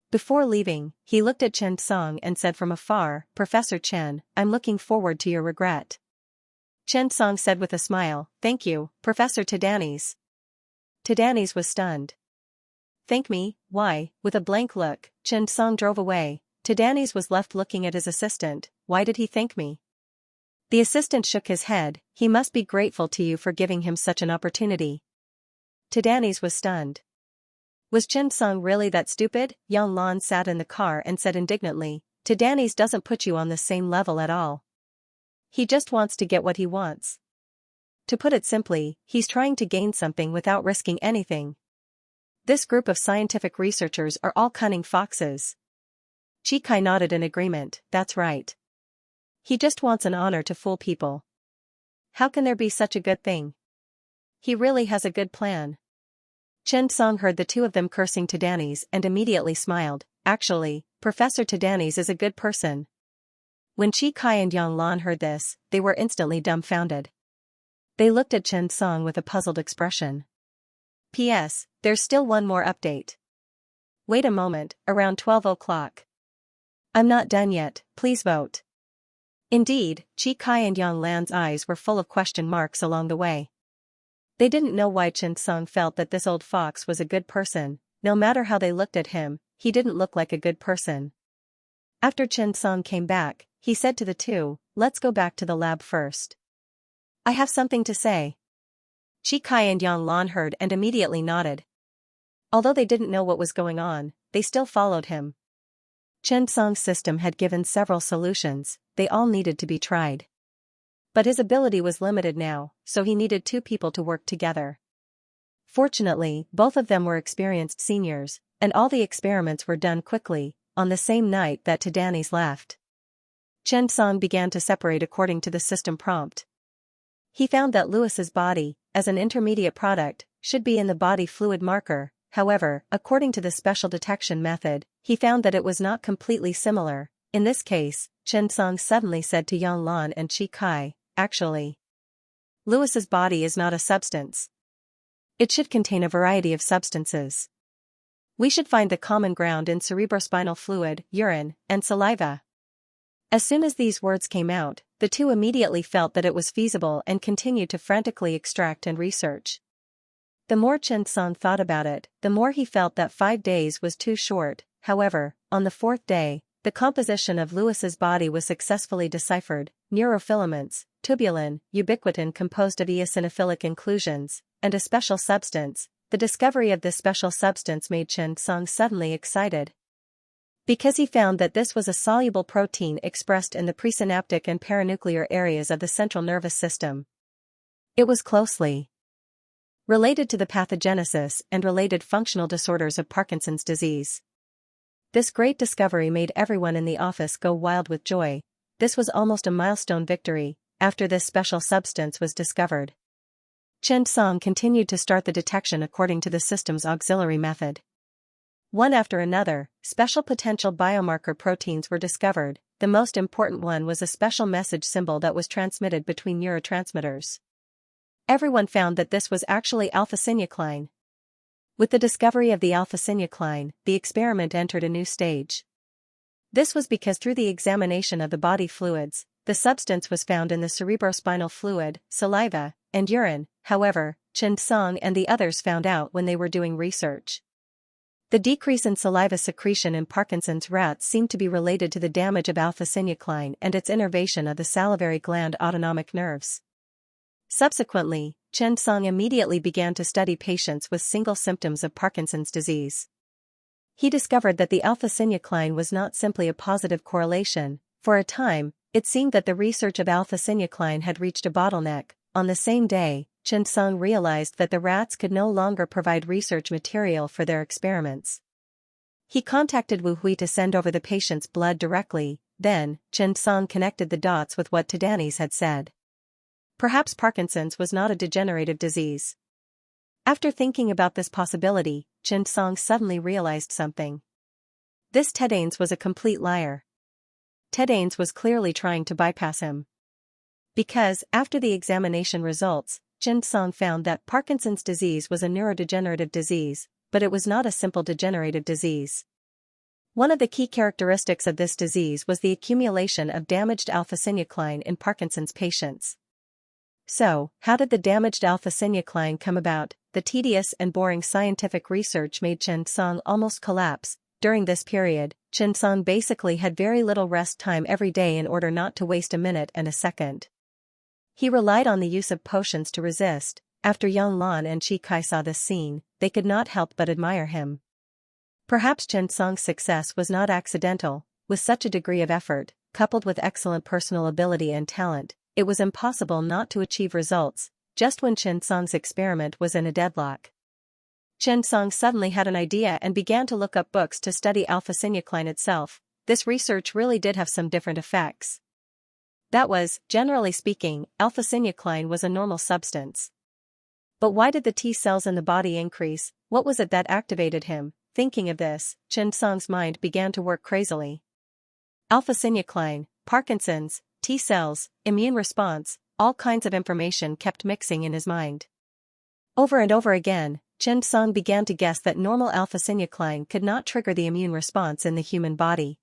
Before leaving, he looked at Xianxia and said from afar, Professor Chen, I'm looking forward to your regret. Xianxia said with a smile, Thank you, Professor To Danny's. To Danny's was stunned. Thank me, why? With a blank look, Xianxia drove away. To Danny's was left looking at his assistant. Why did he thank me? The assistant shook his head. He must be grateful to you for giving him such an opportunity. To Danny's was stunned. Was Xianxia really that stupid? Yang Lan sat in the car and said indignantly, To Danny's doesn't put you on the same level at all. He just wants to get what he wants. To put it simply, he's trying to gain something without risking anything. This group of scientific researchers are all cunning foxes. Chi Kai nodded in agreement. That's right. He just wants an honor to fool people. How can there be such a good thing? He really has a good plan. Xianxia heard the two of them cursing To Danny's and immediately smiled. Actually, Professor To Danny's is a good person. When Chi Kai and Yang Lan heard this, they were instantly dumbfounded. They looked at Xianxia with a puzzled expression. P.S. There's still one more update. Wait a moment, around 12 o'clock. I'm not done yet, please vote. Indeed, Chi Kai and Yang Lan's eyes were full of question marks along the way. They didn't know why Xianxia felt that this old fox was a good person. No matter how they looked at him, he didn't look like a good person. After Xianxia came back, he said to the two, Let's go back to the lab first. I have something to say. Chi Kai and Yang Lan heard and immediately nodded. Although they didn't know what was going on, they still followed him. Xianxia's system had given several solutions, they all needed to be tried. But his ability was limited now, so he needed two people to work together. Fortunately, both of them were experienced seniors, and all the experiments were done quickly, on the same night that To Danny's left. Xianxia began to separate according to the system prompt. He found that Lewis's body, as an intermediate product, should be in the body fluid marker. However, according to the special detection method, he found that it was not completely similar. In this case, Xianxia suddenly said to Yang Lan and Chi Kai, Actually, Lewis's body is not a substance. It should contain a variety of substances. We should find the common ground in cerebrospinal fluid, urine, and saliva. As soon as these words came out, the two immediately felt that it was feasible and continued to frantically extract and research. The more Xianxia thought about it, the more he felt that 5 days was too short. However, on the 4th day, the composition of Lewis's body was successfully deciphered: neurofilaments, tubulin, ubiquitin composed of eosinophilic inclusions, and a special substance. The discovery of this special substance made Xianxia suddenly excited. Because he found that this was a soluble protein expressed in the presynaptic and paranuclear areas of the central nervous system. It was closely related to the pathogenesis and related functional disorders of Parkinson's disease. This great discovery made everyone in the office go wild with joy. This was almost a milestone victory. After this special substance was discovered, Xianxia continued to start the detection according to the system's auxiliary method. One after another, special potential biomarker proteins were discovered. The most important one was a special message symbol that was transmitted between neurotransmitters. Everyone found that this was actually alpha-synuclein. With the discovery of the alpha-synuclein, the experiment entered a new stage. This was because through the examination of the body fluids, the substance was found in the cerebrospinal fluid, saliva, and urine. However, Xianxia and the others found out when they were doing research. The decrease in saliva secretion in Parkinson's rats seemed to be related to the damage of alpha-synuclein and its innervation of the salivary gland autonomic nerves. Subsequently, Xianxia immediately began to study patients with single symptoms of Parkinson's disease. He discovered that the alpha-synuclein was not simply a positive correlation. For a time, it seemed that the research of alpha-synuclein had reached a bottleneck. On the same day, Xianxia realized that the rats could no longer provide research material for their experiments. He contacted Wu Hui to send over the patient's blood directly. Then, Xianxia connected the dots with what Tadanis had said. Perhaps Parkinson's was not a degenerative disease. After thinking about this possibility, Xianxia suddenly realized something. This Tadanis was a complete liar. Tadanis was clearly trying to bypass him. Because, after the examination results, Xianxia found that Parkinson's disease was a neurodegenerative disease, but it was not a simple degenerative disease. One of the key characteristics of this disease was the accumulation of damaged alpha-synuclein in Parkinson's patients. So, how did the damaged alpha-synuclein come about? The tedious and boring scientific research made Xianxia almost collapse. During this period, Xianxia basically had very little rest time every day in order not to waste a minute and a second. He relied on the use of potions to resist. After Yang Lan and Qi Kai saw this scene, they could not help but admire him. Perhaps Xianxia's success was not accidental. With such a degree of effort, coupled with excellent personal ability and talent, it was impossible not to achieve results, just when Xianxia's experiment was in a deadlock. Xianxia suddenly had an idea and began to look up books to study alpha-synuclein itself. This research really did have some different effects. That was, generally speaking, alpha-synuclein was a normal substance. But why did the T cells in the body increase? What was it that activated him? Thinking of this, Xianxia's mind began to work crazily. Alpha-synuclein, Parkinson's, T cells, immune response, all kinds of information kept mixing in his mind. Over and over again, Xianxia began to guess that normal alpha-synuclein could not trigger the immune response in the human body.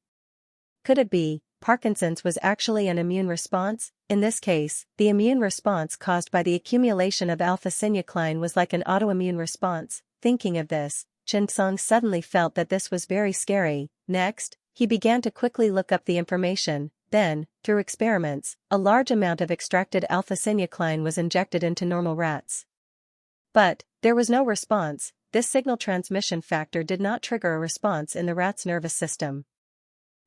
Could it be, Parkinson's was actually an immune response? In this case, the immune response caused by the accumulation of alpha-synuclein was like an autoimmune response. Thinking of this, Xianxia suddenly felt that this was very scary. Next, he began to quickly look up the information. Then, through experiments, a large amount of extracted alpha-synuclein was injected into normal rats. But there was no response. This signal transmission factor did not trigger a response in the rat's nervous system.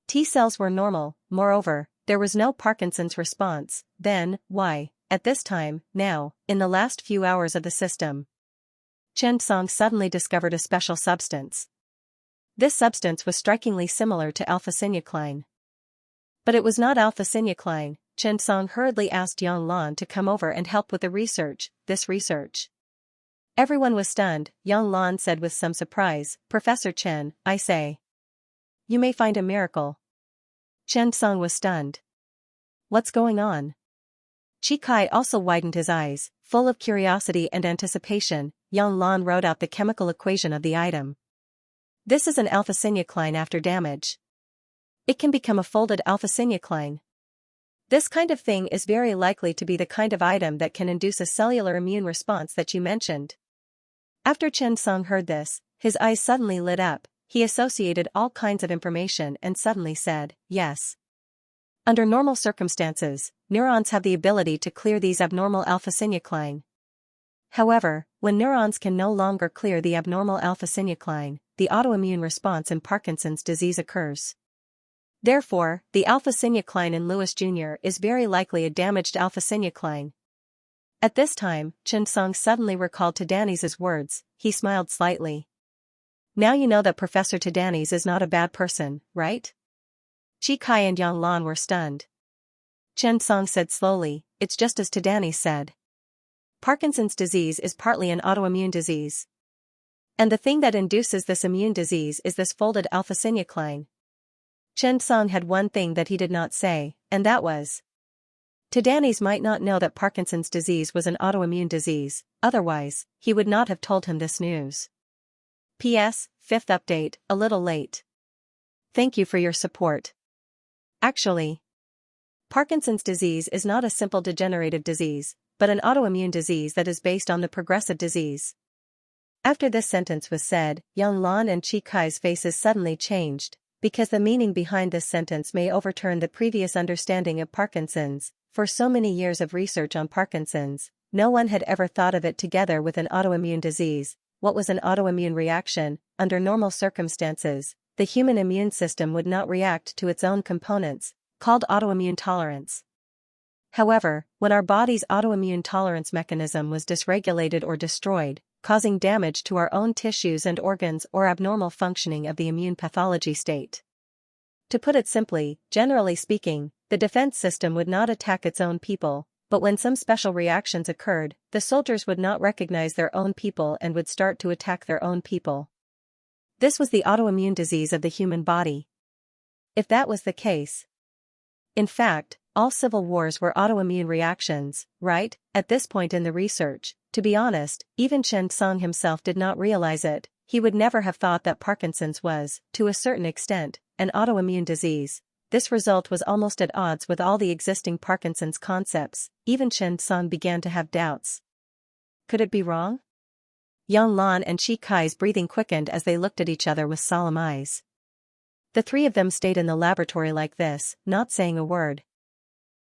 T cells were normal. Moreover, there was no Parkinson's response. Then, why, at this time, now, in the last few hours of the system, Xianxia suddenly discovered a special substance. This substance was strikingly similar to alpha-synuclein. But it was not alpha-synuclein. Xianxia hurriedly asked Yang Lan to come over and help with the research. This research. Everyone was stunned. Yang Lan said with some surprise, "Professor Chen, I say. You may find a miracle." Xianxia was stunned. What's going on? Qi Kai also widened his eyes, full of curiosity and anticipation. Yang Lan wrote out the chemical equation of the item. This is an alpha-synuclein after damage. It can become a folded alpha-synuclein. This kind of thing is very likely to be the kind of item that can induce a cellular immune response that you mentioned. After Xianxia heard this, his eyes suddenly lit up. He associated all kinds of information and suddenly said, yes. Under normal circumstances, neurons have the ability to clear these abnormal alpha-synuclein. However, when neurons can no longer clear the abnormal alpha-synuclein, the autoimmune response in Parkinson's disease occurs. Therefore, the alpha-synuclein in Lewis Jr. is very likely a damaged alpha-synuclein. At this time, Xianxia suddenly recalled Tadanis' words. He smiled slightly. Now you know that Professor Tadanis is not a bad person, right? Qi Kai and Yang Lan were stunned. Xianxia said slowly, it's just as Tadanis said. Parkinson's disease is partly an autoimmune disease. And the thing that induces this immune disease is this folded alpha-synuclein. Xianxia had one thing that he did not say, and that was. Tadanis might not know that Parkinson's disease was an autoimmune disease, otherwise, he would not have told him this news. P.S. 5th update, a little late. Thank you for your support. Actually, Parkinson's disease is not a simple degenerative disease, but an autoimmune disease that is based on the progressive disease. After this sentence was said, Yang Lan and Qi Kai's faces suddenly changed, because the meaning behind this sentence may overturn the previous understanding of Parkinson's. For so many years of research on Parkinson's, no one had ever thought of it together with an autoimmune disease. What was an autoimmune reaction? Under normal circumstances, the human immune system would not react to its own components, called autoimmune tolerance. However, when our body's autoimmune tolerance mechanism was dysregulated or destroyed, causing damage to our own tissues and organs or abnormal functioning of the immune pathology state. To put it simply, generally speaking, the defense system would not attack its own people, but when some special reactions occurred, the soldiers would not recognize their own people and would start to attack their own people. This was the autoimmune disease of the human body. If that was the case. In fact, all civil wars were autoimmune reactions, right? At this point in the research, to be honest, even Xianxia himself did not realize it. He would never have thought that Parkinson's was, to a certain extent, an autoimmune disease. This result was almost at odds with all the existing Parkinson's concepts. Even Xianxia began to have doubts. Could it be wrong? Yang Lan and Qi Kai's breathing quickened as they looked at each other with solemn eyes. The three of them stayed in the laboratory like this, not saying a word.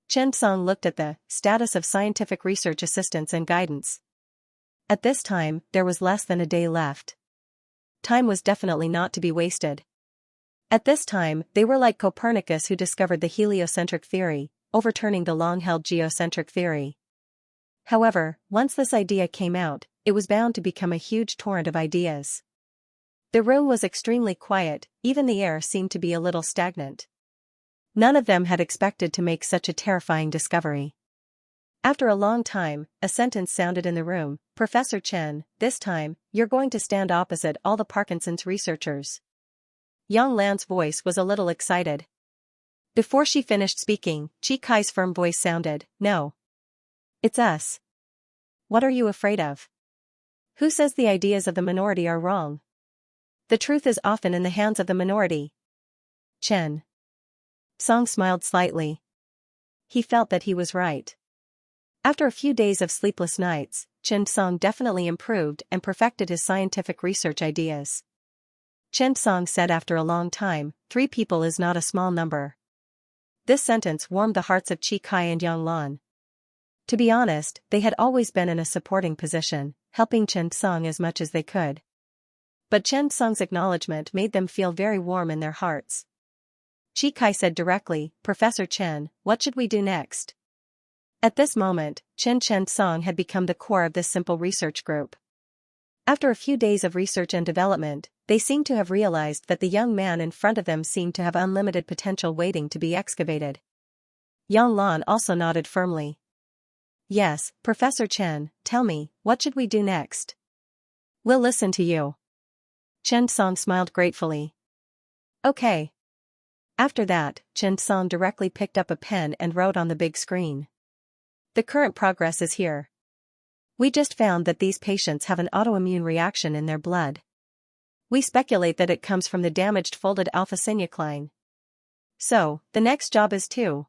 Xianxia looked at the status of scientific research assistance and guidance. At this time, there was less than a day left. Time was definitely not to be wasted. At this time, they were like Copernicus, who discovered the heliocentric theory, overturning the long-held geocentric theory. However, once this idea came out, it was bound to become a huge torrent of ideas. The room was extremely quiet, even the air seemed to be a little stagnant. None of them had expected to make such a terrifying discovery. After a long time, a sentence sounded in the room. "Professor Chen, this time, you're going to stand opposite all the Parkinson's researchers." Yang Lan's voice was a little excited. Before she finished speaking, Qi Kai's firm voice sounded, "No. It's us. What are you afraid of? Who says the ideas of the minority are wrong? The truth is often in the hands of the minority." Chen Song smiled slightly. He felt that he was right. After a few days of sleepless nights, Chen Song definitely improved and perfected his scientific research ideas. Chen Song said after a long time, 3 people is not a small number. This sentence warmed the hearts of Qi Kai and Yang Lan. To be honest, they had always been in a supporting position, helping Chen Song as much as they could. But Chen Song's acknowledgement made them feel very warm in their hearts. Qi Kai said directly, "Professor Chen, what should we do next?" At this moment, Chen Song had become the core of this simple research group. After a few days of research and development, they seemed to have realized that the young man in front of them seemed to have unlimited potential waiting to be excavated. Yang Lan also nodded firmly. "Yes, Professor Chen, tell me, what should we do next?" "We'll listen to you." Chen Song smiled gratefully. "Okay." After that, Chen Song directly picked up a pen and wrote on the big screen. "The current progress is here. We just found that these patients have an autoimmune reaction in their blood. We speculate that it comes from the damaged folded alpha-synuclein. So, the next job is to.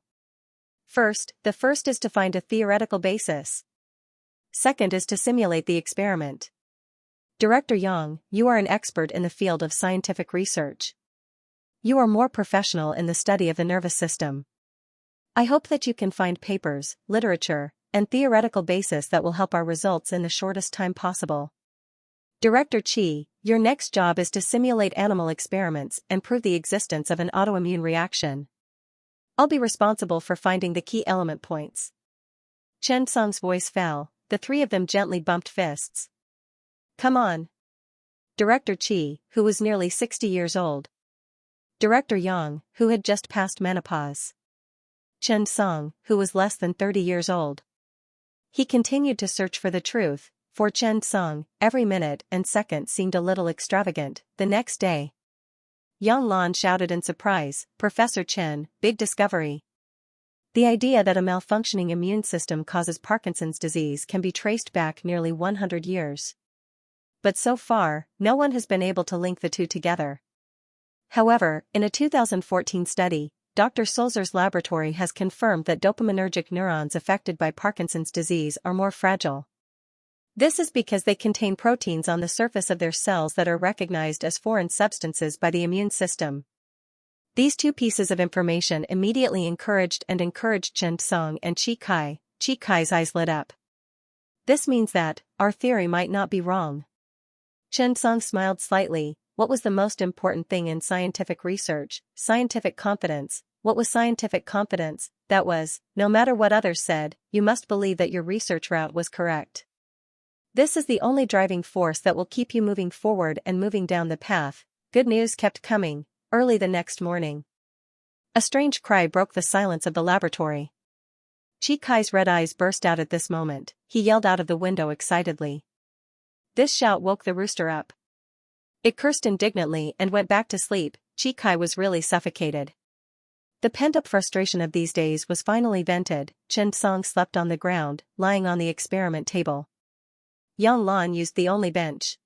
The first is to find a theoretical basis. Second is to simulate the experiment. Director Yang, you are an expert in the field of scientific research. You are more professional in the study of the nervous system. I hope that you can find papers, literature, and theoretical basis that will help our results in the shortest time possible. Director Qi, your next job is to simulate animal experiments and prove the existence of an autoimmune reaction. I'll be responsible for finding the key element points." Chen Song's voice fell. The 3 of them gently bumped fists. "Come on." Director Qi, who was nearly 60 years old. Director Yang, who had just passed menopause. Chen Song, who was less than 30 years old. He continued to search for the truth. For Chen Song, every minute and second seemed a little extravagant. The next day, Yang Lan shouted in surprise, "Professor Chen, big discovery. The idea that a malfunctioning immune system causes Parkinson's disease can be traced back nearly 100 years. But so far, no one has been able to link the two together." However, in a 2014 study, Dr. Sulzer's laboratory has confirmed that dopaminergic neurons affected by Parkinson's disease are more fragile. This is because they contain proteins on the surface of their cells that are recognized as foreign substances by the immune system. These 2 pieces of information immediately encouraged Chen Song and Qi Kai. Qi Kai's eyes lit up. "This means that our theory might not be wrong." Chen Song smiled slightly. what was the most important thing in scientific research? Scientific confidence. What was scientific confidence? That was, no matter what others said, you must believe that your research route was correct. This is the only driving force that will keep you moving forward and moving down the path. Good news kept coming. Early the next morning, a strange cry broke the silence of the laboratory. Chi Kai's red eyes burst out at this moment. He yelled out of the window excitedly. This shout woke the rooster up. It cursed indignantly and went back to sleep. Chi Kai was really suffocated. The pent-up frustration of these days was finally vented. Chen Song slept on the ground, lying on the experiment table. Yang Lan used the only bench.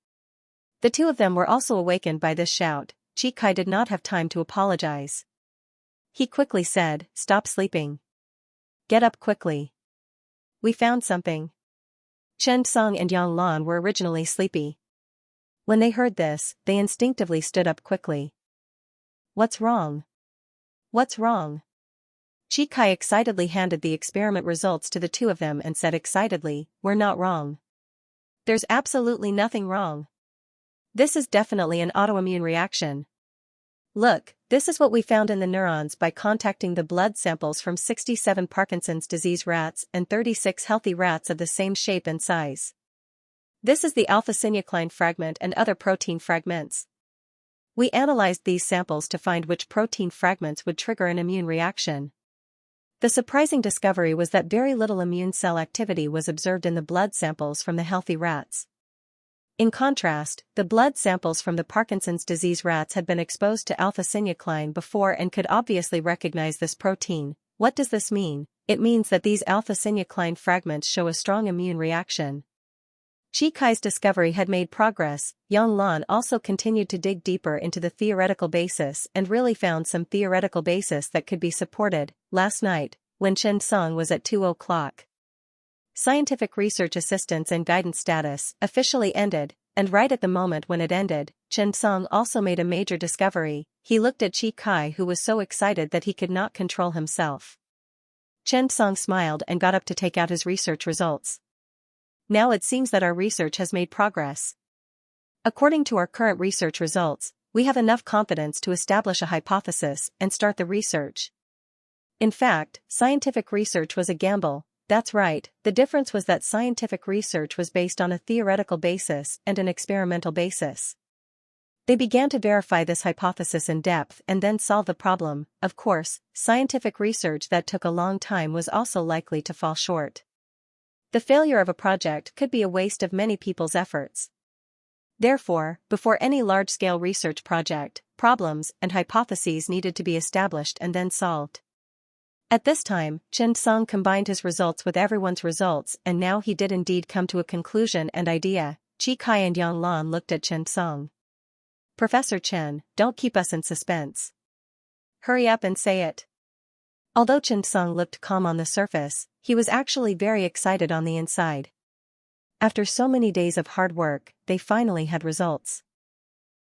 The two of them were also awakened by this shout. Chi Kai did not have time to apologize. He quickly said, "Stop sleeping. Get up quickly. We found something." Chen Song and Yang Lan were originally sleepy. When they heard this, they instinctively stood up quickly. "What's wrong? What's wrong?" Chi Kai excitedly handed the experiment results to the two of them and said excitedly, "We're not wrong. There's absolutely nothing wrong. This is definitely an autoimmune reaction. Look, this is what we found in the neurons by contacting the blood samples from 67 Parkinson's disease rats and 36 healthy rats of the same shape and size. This is the alpha-synuclein fragment and other protein fragments. We analyzed these samples to find which protein fragments would trigger an immune reaction. The surprising discovery was that very little immune cell activity was observed in the blood samples from the healthy rats. In contrast, the blood samples from the Parkinson's disease rats had been exposed to alpha-synuclein before and could obviously recognize this protein. What does this mean? It means that these alpha-synuclein fragments show a strong immune reaction. Chi Kai's discovery had made progress. Yang Lan also continued to dig deeper into the theoretical basis and really found some theoretical basis that could be supported. Last night, when Chen Song was at 2:00, scientific research assistance and guidance status officially ended, and right at the moment when it ended, Chen Song also made a major discovery. He looked at Chi Kai, who was so excited that he could not control himself. Chen Song smiled and got up to take out his research results. Now it seems that our research has made progress. According to our current research results, we have enough confidence to establish a hypothesis and start the research. In fact, scientific research was a gamble. That's right, the difference was that scientific research was based on a theoretical basis and an experimental basis. They began to verify this hypothesis in depth and then solve the problem. Of course, scientific research that took a long time was also likely to fall short. The failure of a project could be a waste of many people's efforts. Therefore, before any large-scale research project, problems and hypotheses needed to be established and then solved. At this time, Chen Song combined his results with everyone's results, and now he did indeed come to a conclusion and idea. Chi Kai and Yang Lan looked at Chen Song. "Professor Chen, don't keep us in suspense. Hurry up and say it." Although Chen Song looked calm on the surface, he was actually very excited on the inside. After so many days of hard work, they finally had results.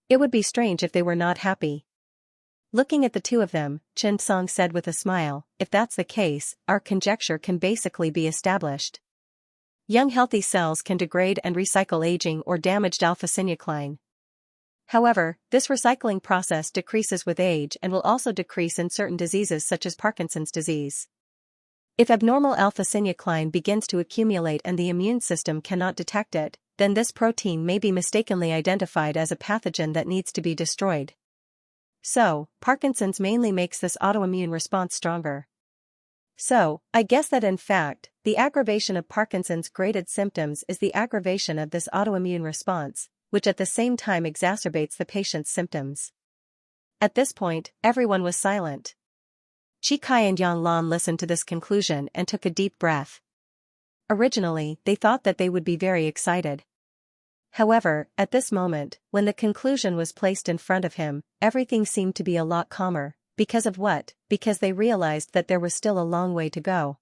It would be strange if they were not happy. Looking at the two of them, Chen Song said with a smile, "If that's the case, our conjecture can basically be established. Young healthy cells can degrade and recycle aging or damaged alpha-synuclein. However, this recycling process decreases with age and will also decrease in certain diseases such as Parkinson's disease. If abnormal alpha-synuclein begins to accumulate and the immune system cannot detect it, then this protein may be mistakenly identified as a pathogen that needs to be destroyed. So, Parkinson's mainly makes this autoimmune response stronger. So, I guess that in fact, the aggravation of Parkinson's graded symptoms is the aggravation of this autoimmune response, which at the same time exacerbates the patient's symptoms." At this point, everyone was silent. Chi Kai and Yang Lan listened to this conclusion and took a deep breath. Originally, they thought that they would be very excited. However, at this moment, when the conclusion was placed in front of him, everything seemed to be a lot calmer. Because of what? Because they realized that there was still a long way to go.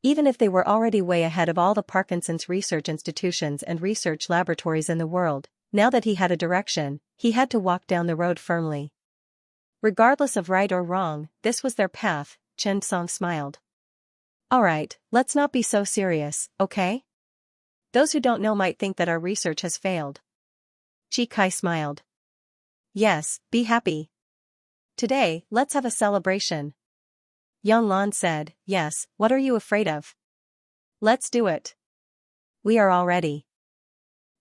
Even if they were already way ahead of all the Parkinson's research institutions and research laboratories in the world, now that he had a direction, he had to walk down the road firmly. Regardless of right or wrong, this was their path. Chen Song smiled. "Alright, let's not be so serious, okay? Those who don't know might think that our research has failed." Chi Kai smiled. Yes, be happy. Today, let's have a celebration. Yang Lan said, yes, what are you afraid of? Let's do it. We are all ready.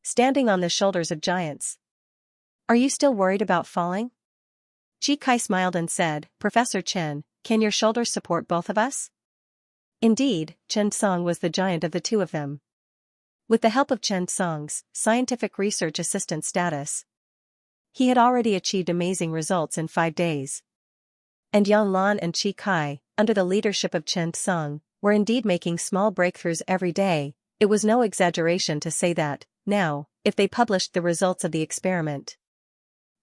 Standing on the shoulders of giants. Are you still worried about falling? Chi Kai smiled and said, Professor Chen, can your shoulders support both of us? Indeed, Chen Song was the giant of the two of them. With the help of Chen Song's scientific research assistant status, he had already achieved amazing results in 5 days. And Yang Lan and Chi Kai, under the leadership of Chen Song, were indeed making small breakthroughs every day. It was no exaggeration to say that, now, if they published the results of the experiment,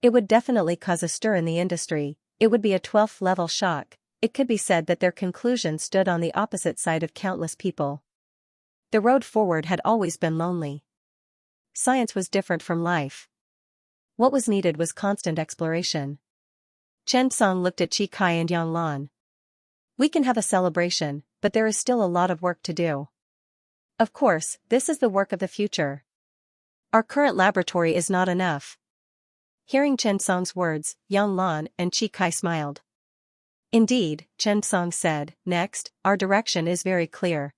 it would definitely cause a stir in the industry. It would be a 12th level shock. It could be said that their conclusion stood on the opposite side of countless people. The road forward had always been lonely. Science was different from life. What was needed was constant exploration. Chen Song looked at Chi Kai and Yang Lan. We can have a celebration, but there is still a lot of work to do. Of course, this is the work of the future. Our current laboratory is not enough. Hearing Chen Song's words, Yang Lan and Chi Kai smiled. Indeed, Chen Song said, next, our direction is very clear.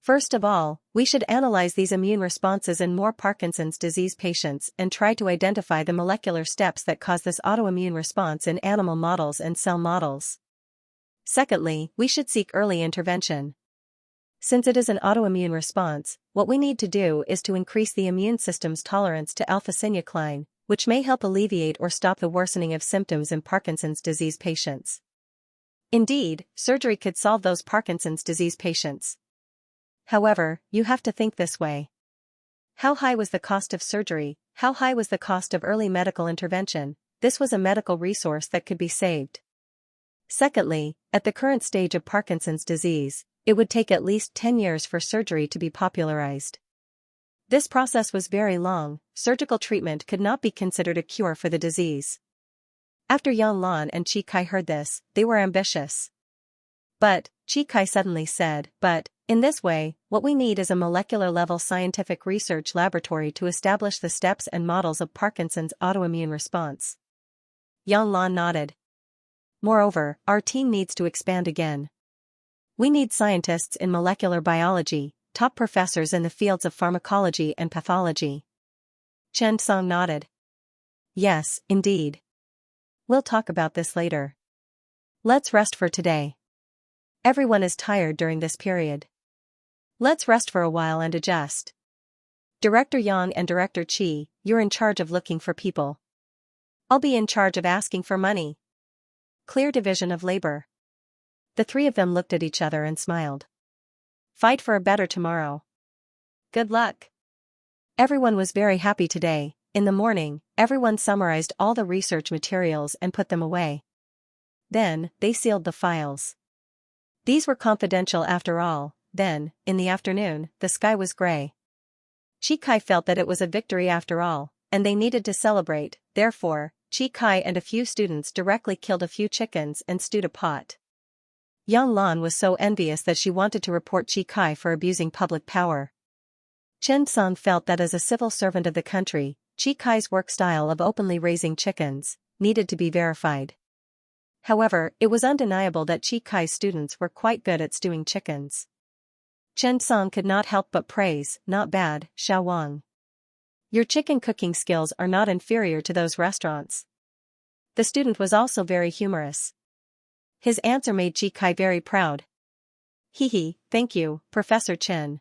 First of all, we should analyze these immune responses in more Parkinson's disease patients and try to identify the molecular steps that cause this autoimmune response in animal models and cell models. Secondly, we should seek early intervention. Since it is an autoimmune response, what we need to do is to increase the immune system's tolerance to alpha-synuclein, which may help alleviate or stop the worsening of symptoms in Parkinson's disease patients. Indeed, surgery could solve those Parkinson's disease patients. However, you have to think this way. How high was the cost of surgery? How high was the cost of early medical intervention? This was a medical resource that could be saved. Secondly, at the current stage of Parkinson's disease, it would take at least 10 years for surgery to be popularized. This process was very long. Surgical treatment could not be considered a cure for the disease. After Yang Lan and Chi Kai heard this, they were ambitious. But, Chi Kai suddenly said, in this way, what we need is a molecular-level scientific research laboratory to establish the steps and models of Parkinson's autoimmune response. Yang Lan nodded. Moreover, our team needs to expand again. We need scientists in molecular biology, top professors in the fields of pharmacology and pathology. Chen Song nodded. Yes, indeed. We'll talk about this later. Let's rest for today. Everyone is tired during this period. Let's rest for a while and adjust. Director Yang and Director Chi, you're in charge of looking for people. I'll be in charge of asking for money. Clear division of labor. The three of them looked at each other and smiled. Fight for a better tomorrow. Good luck. Everyone was very happy today. In the morning, everyone summarized all the research materials and put them away. Then, they sealed the files. These were confidential after all. Then, in the afternoon, the sky was gray. Chi Kai felt that it was a victory after all, and they needed to celebrate. Therefore, Chi Kai and a few students directly killed a few chickens and stewed a pot. Yang Lan was so envious that she wanted to report Chi Kai for abusing public power. Chen Song felt that as a civil servant of the country, Chi Kai's work style of openly raising chickens needed to be verified. However, it was undeniable that Chi Kai's students were quite good at stewing chickens. Chen Song could not help but praise, not bad, Xiao Wang. Your chicken cooking skills are not inferior to those restaurants. The student was also very humorous. His answer made Chi Kai very proud. Thank you, Professor Chen.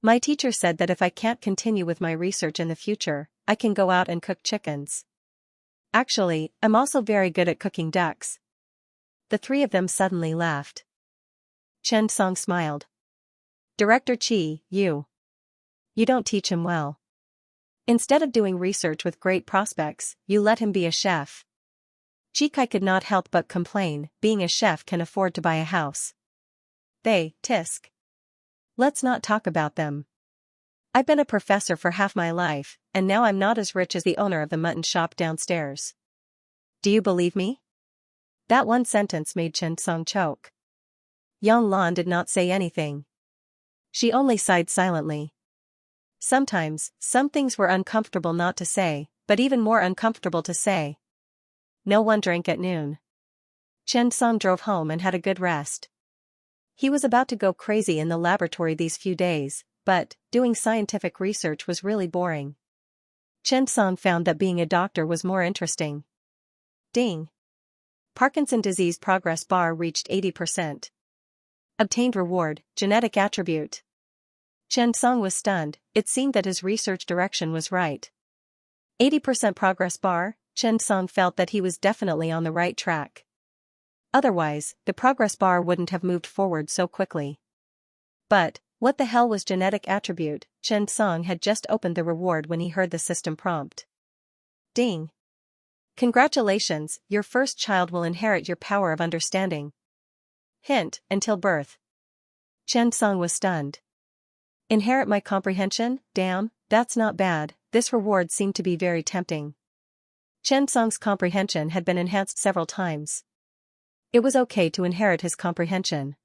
My teacher said that if I can't continue with my research in the future, I can go out and cook chickens. Actually, I'm also very good at cooking ducks. The three of them suddenly laughed. Chen Song smiled. Director Chi, you don't teach him well. Instead of doing research with great prospects, you let him be a chef. Chi Kai could not help but complain, being a chef can afford to buy a house. Tisk. Let's not talk about them. I've been a professor for half my life, and now I'm not as rich as the owner of the mutton shop downstairs. Do you believe me? That one sentence made Chen Song choke. Yang Lan did not say anything. She only sighed silently. Sometimes, some things were uncomfortable not to say, but even more uncomfortable to say. No one drank at noon. Chen Song drove home and had a good rest. He was about to go crazy in the laboratory these few days, but doing scientific research was really boring. Chen Song found that being a doctor was more interesting. Ding! Parkinson disease progress bar reached 80%. Obtained reward, genetic attribute. Chen Song was stunned. It seemed that his research direction was right. 80% progress bar, Chen Song felt that he was definitely on the right track. Otherwise, the progress bar wouldn't have moved forward so quickly. But, what the hell was genetic attribute? Chen Song had just opened the reward when he heard the system prompt. Ding! Congratulations, your first child will inherit your power of understanding. Hint, until birth. Chen Song was stunned. Inherit my comprehension? Damn, that's not bad. This reward seemed to be very tempting. Chen Song's comprehension had been enhanced several times. It was okay to inherit his comprehension.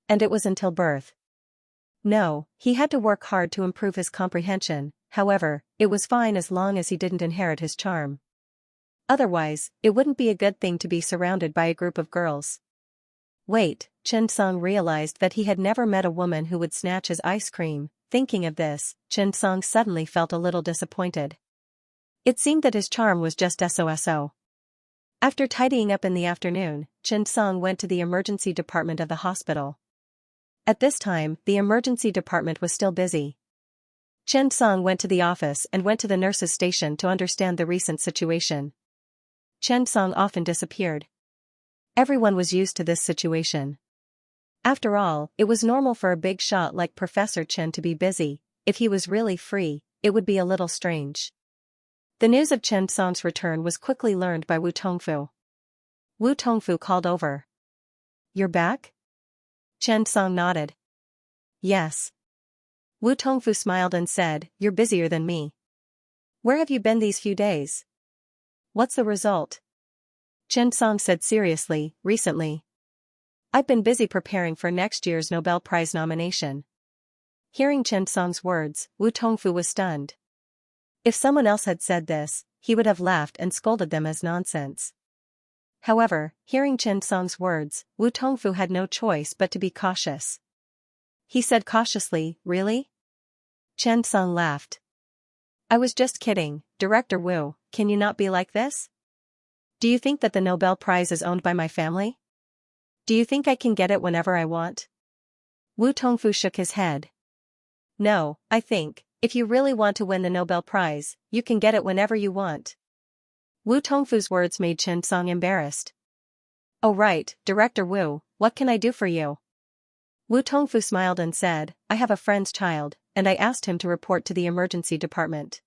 And it was until birth. No, he had to work hard to improve his comprehension, however, it was fine as long as he didn't inherit his charm. Otherwise, it wouldn't be a good thing to be surrounded by a group of girls. Wait, Chen Song realized that he had never met a woman who would snatch his ice cream. Thinking of this, Chen Song suddenly felt a little disappointed. It seemed that his charm was just SOSO. After tidying up in the afternoon, Chen Song went to the emergency department of the hospital. At this time, the emergency department was still busy. Chen Song went to the office and went to the nurse's station to understand the recent situation. Chen Song often disappeared. Everyone was used to this situation. After all, it was normal for a big shot like Professor Chen to be busy. If he was really free, it would be a little strange. The news of Chen Song's return was quickly learned by Wu Tongfu. Wu Tongfu called over. You're back? Chen Song nodded. Yes. Wu Tongfu smiled and said, you're busier than me. Where have you been these few days? What's the result? Chen Song said seriously, recently. I've been busy preparing for next year's Nobel Prize nomination. Hearing Chen Song's words, Wu Tongfu was stunned. If someone else had said this, he would have laughed and scolded them as nonsense. However, hearing Chen Song's words, Wu Tongfu had no choice but to be cautious. He said cautiously, really? Chen Song laughed. I was just kidding, Director Wu, can you not be like this? Do you think that the Nobel Prize is owned by my family? Do you think I can get it whenever I want? Wu Tongfu shook his head. No, I think, if you really want to win the Nobel Prize, you can get it whenever you want. Wu Tongfu's words made Chen Song embarrassed. Oh right, Director Wu, what can I do for you? Wu Tongfu smiled and said, I have a friend's child, and I asked him to report to the emergency department.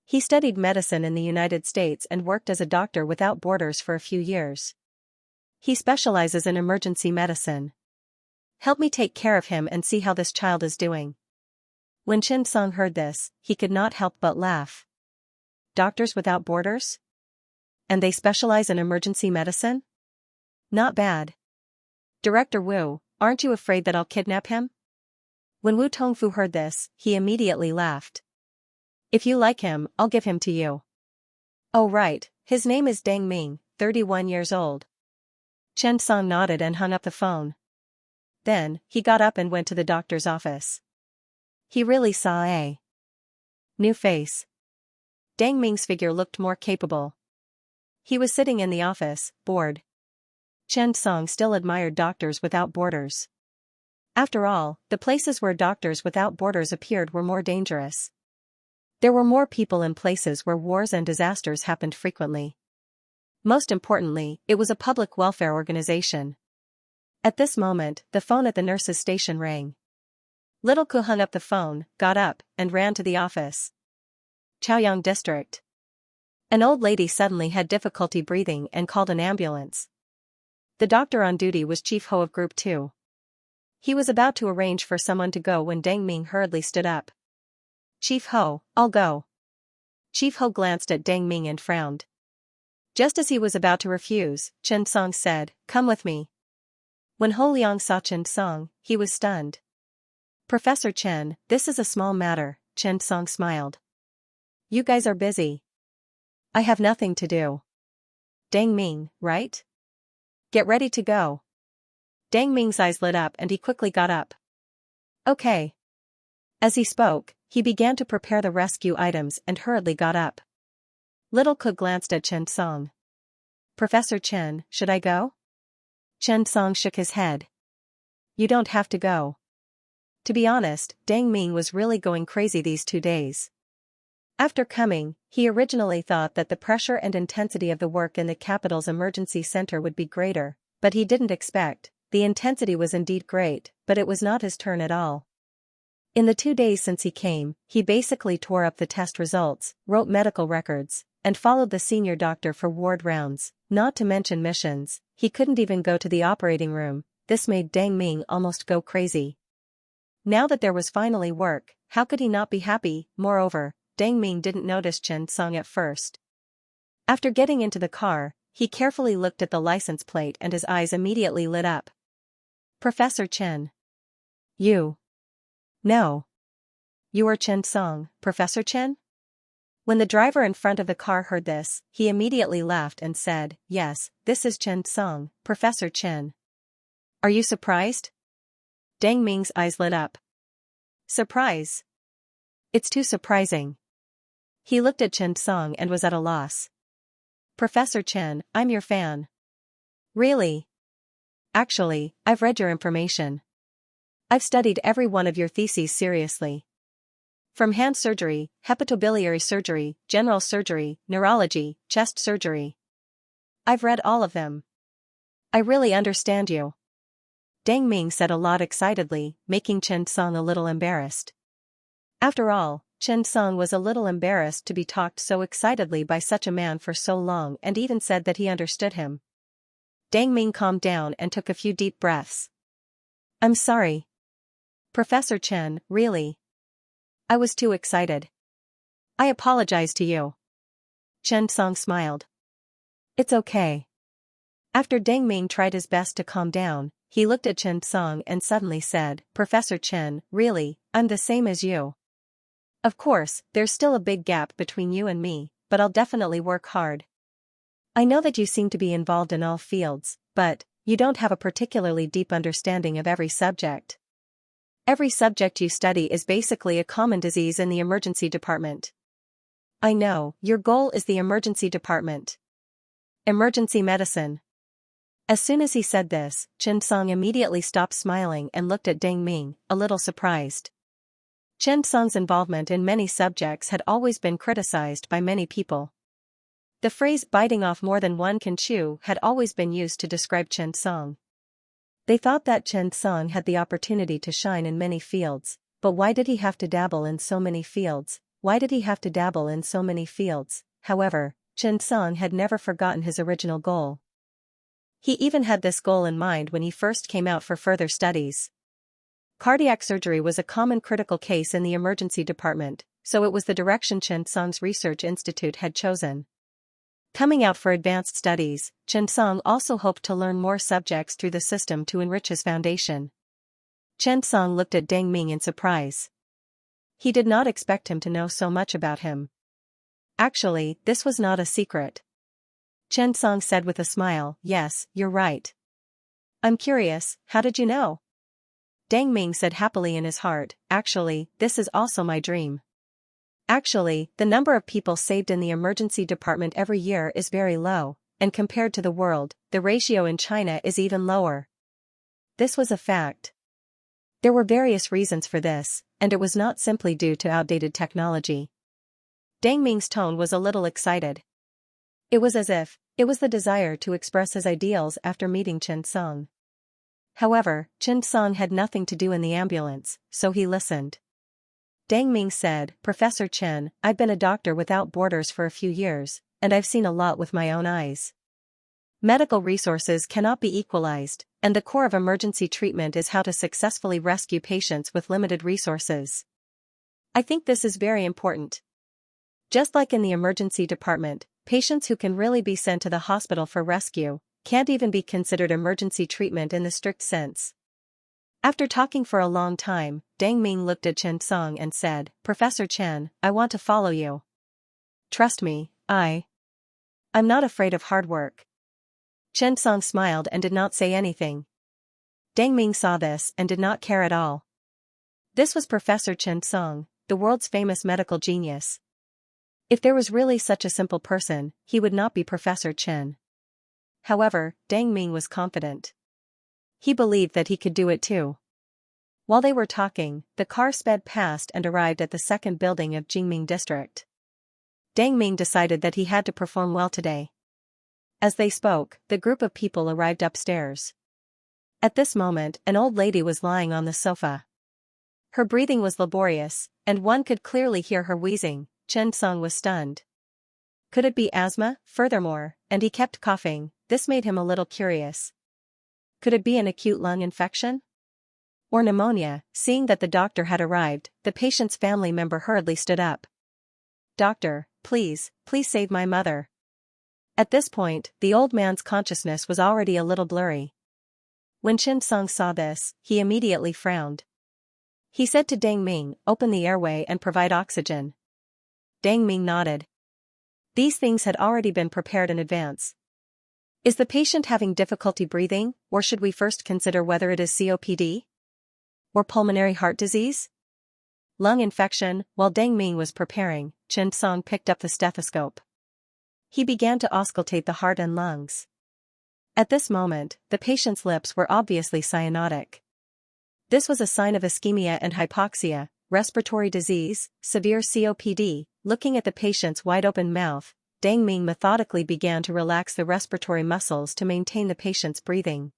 He studied medicine in the United States and worked as a doctor without borders for a few years. He specializes in emergency medicine. Help me take care of him and see how this child is doing. When Chen Song heard this, he could not help but laugh. Doctors Without Borders? And they specialize in emergency medicine? Not bad. Director Wu, aren't you afraid that I'll kidnap him? When Wu Tongfu heard this, he immediately laughed. If you like him, I'll give him to you. Oh right, his name is Deng Ming, 31 years old. Chen Song nodded and hung up the phone. Then, he got up and went to the doctor's office. He really saw a new face. Deng Ming's figure looked more capable. He was sitting in the office, bored. Chen Song still admired Doctors Without Borders. After all, the places where Doctors Without Borders appeared were more dangerous. There were more people in places where wars and disasters happened frequently. Most importantly, it was a public welfare organization. At this moment, the phone at the nurse's station rang. Little Ku hung up the phone, got up, and ran to the office. Chaoyang District. An old lady suddenly had difficulty breathing and called an ambulance. The doctor on duty was Chief Ho of Group 2. He was about to arrange for someone to go when Deng Ming hurriedly stood up. Chief Ho, I'll go. Chief Ho glanced at Deng Ming and frowned. Just as he was about to refuse, Chen Song said, come with me. When Ho Liang saw Chen Song, he was stunned. Professor Chen, this is a small matter, Chen Song smiled. You guys are busy. I have nothing to do. Deng Ming, right? Get ready to go. Deng Ming's eyes lit up and he quickly got up. Okay. As he spoke, he began to prepare the rescue items and hurriedly got up. Little Ke glanced at Chen Song. Professor Chen, should I go? Chen Song shook his head. You don't have to go. To be honest, Deng Ming was really going crazy these 2 days. After coming, he originally thought that the pressure and intensity of the work in the capital's emergency center would be greater, but he didn't expect. The intensity was indeed great, but it was not his turn at all. In the 2 days since he came, he basically tore up the test results, wrote medical records, and followed the senior doctor for ward rounds, not to mention missions. He couldn't even go to the operating room. This made Deng Ming almost go crazy. Now that there was finally work, how could he not be happy? Moreover, Deng Ming didn't notice Chen Song at first. After getting into the car, he carefully looked at the license plate and his eyes immediately lit up. Professor Chen. You. No. You are Chen Song, Professor Chen? When the driver in front of the car heard this, he immediately laughed and said, Yes, this is Chen Song, Professor Chen. Are you surprised? Deng Ming's eyes lit up. Surprise? It's too surprising. He looked at Chen Song and was at a loss. Professor Chen, I'm your fan. Really? Actually, I've read your information. I've studied every one of your theses seriously. From hand surgery, hepatobiliary surgery, general surgery, neurology, chest surgery. I've read all of them. I really understand you. Deng Ming said a lot excitedly, making Chen Song a little embarrassed. After all, Chen Song was a little embarrassed to be talked so excitedly by such a man for so long and even said that he understood him. Deng Ming calmed down and took a few deep breaths. I'm sorry. Professor Chen, really? I was too excited. I apologize to you. Chen Song smiled. It's okay. After Deng Ming tried his best to calm down, he looked at Chen Song and suddenly said, Professor Chen, really, I'm the same as you. Of course, there's still a big gap between you and me, but I'll definitely work hard. I know that you seem to be involved in all fields, but you don't have a particularly deep understanding of every subject. Every subject you study is basically a common disease in the emergency department. I know, your goal is the emergency department. Emergency medicine. As soon as he said this, Chen Song immediately stopped smiling and looked at Deng Ming, a little surprised. Chen Song's involvement in many subjects had always been criticized by many people. The phrase biting off more than one can chew had always been used to describe Chen Song. They thought that Chen Song had the opportunity to shine in many fields, but why did he have to dabble in so many fields? However, Chen Song had never forgotten his original goal. He even had this goal in mind when he first came out for further studies. Cardiac surgery was a common critical case in the emergency department, so it was the direction Chen Song's research institute had chosen. Coming out for advanced studies, Chen Song also hoped to learn more subjects through the system to enrich his foundation. Chen Song looked at Deng Ming in surprise. He did not expect him to know so much about him. Actually, this was not a secret. Chen Song said with a smile, Yes, you're right. I'm curious, how did you know? Deng Ming said happily in his heart, Actually, this is also my dream. Actually, the number of people saved in the emergency department every year is very low, and compared to the world, the ratio in China is even lower. This was a fact. There were various reasons for this, and it was not simply due to outdated technology. Deng Ming's tone was a little excited. It was as if it was the desire to express his ideals after meeting Chen Song. However, Chen Song had nothing to do in the ambulance, so he listened. Deng Ming said, Professor Chen, I've been a doctor without borders for a few years, and I've seen a lot with my own eyes. Medical resources cannot be equalized, and the core of emergency treatment is how to successfully rescue patients with limited resources. I think this is very important. Just like in the emergency department, patients who can really be sent to the hospital for rescue can't even be considered emergency treatment in the strict sense. After talking for a long time, Deng Ming looked at Chen Song and said, Professor Chen, I want to follow you. Trust me, I I'm not afraid of hard work. Chen Song smiled and did not say anything. Deng Ming saw this and did not care at all. This was Professor Chen Song, the world's famous medical genius. If there was really such a simple person, he would not be Professor Chen. However, Deng Ming was confident. He believed that he could do it too. While they were talking, the car sped past and arrived at the second building of Jingming district. Deng Ming decided that he had to perform well today. As they spoke, the group of people arrived upstairs. At this moment, an old lady was lying on the sofa. Her breathing was laborious, and one could clearly hear her wheezing. Chen Song was stunned. Could it be asthma? Furthermore, and he kept coughing, this made him a little curious. Could it be an acute lung infection? Or pneumonia? Seeing that the doctor had arrived, the patient's family member hurriedly stood up. Doctor, please save my mother. At this point, the old man's consciousness was already a little blurry. When Chen Song saw this, he immediately frowned. He said to Deng Ming, open the airway and provide oxygen. Deng Ming nodded. These things had already been prepared in advance. Is the patient having difficulty breathing, or should we first consider whether it is COPD? Or pulmonary heart disease? Lung infection. While Deng Ming was preparing, Chen Song picked up the stethoscope. He began to auscultate the heart and lungs. At this moment, the patient's lips were obviously cyanotic. This was a sign of ischemia and hypoxia, respiratory disease, severe COPD. Looking at the patient's wide-open mouth, Deng Ming methodically began to relax the respiratory muscles to maintain the patient's breathing.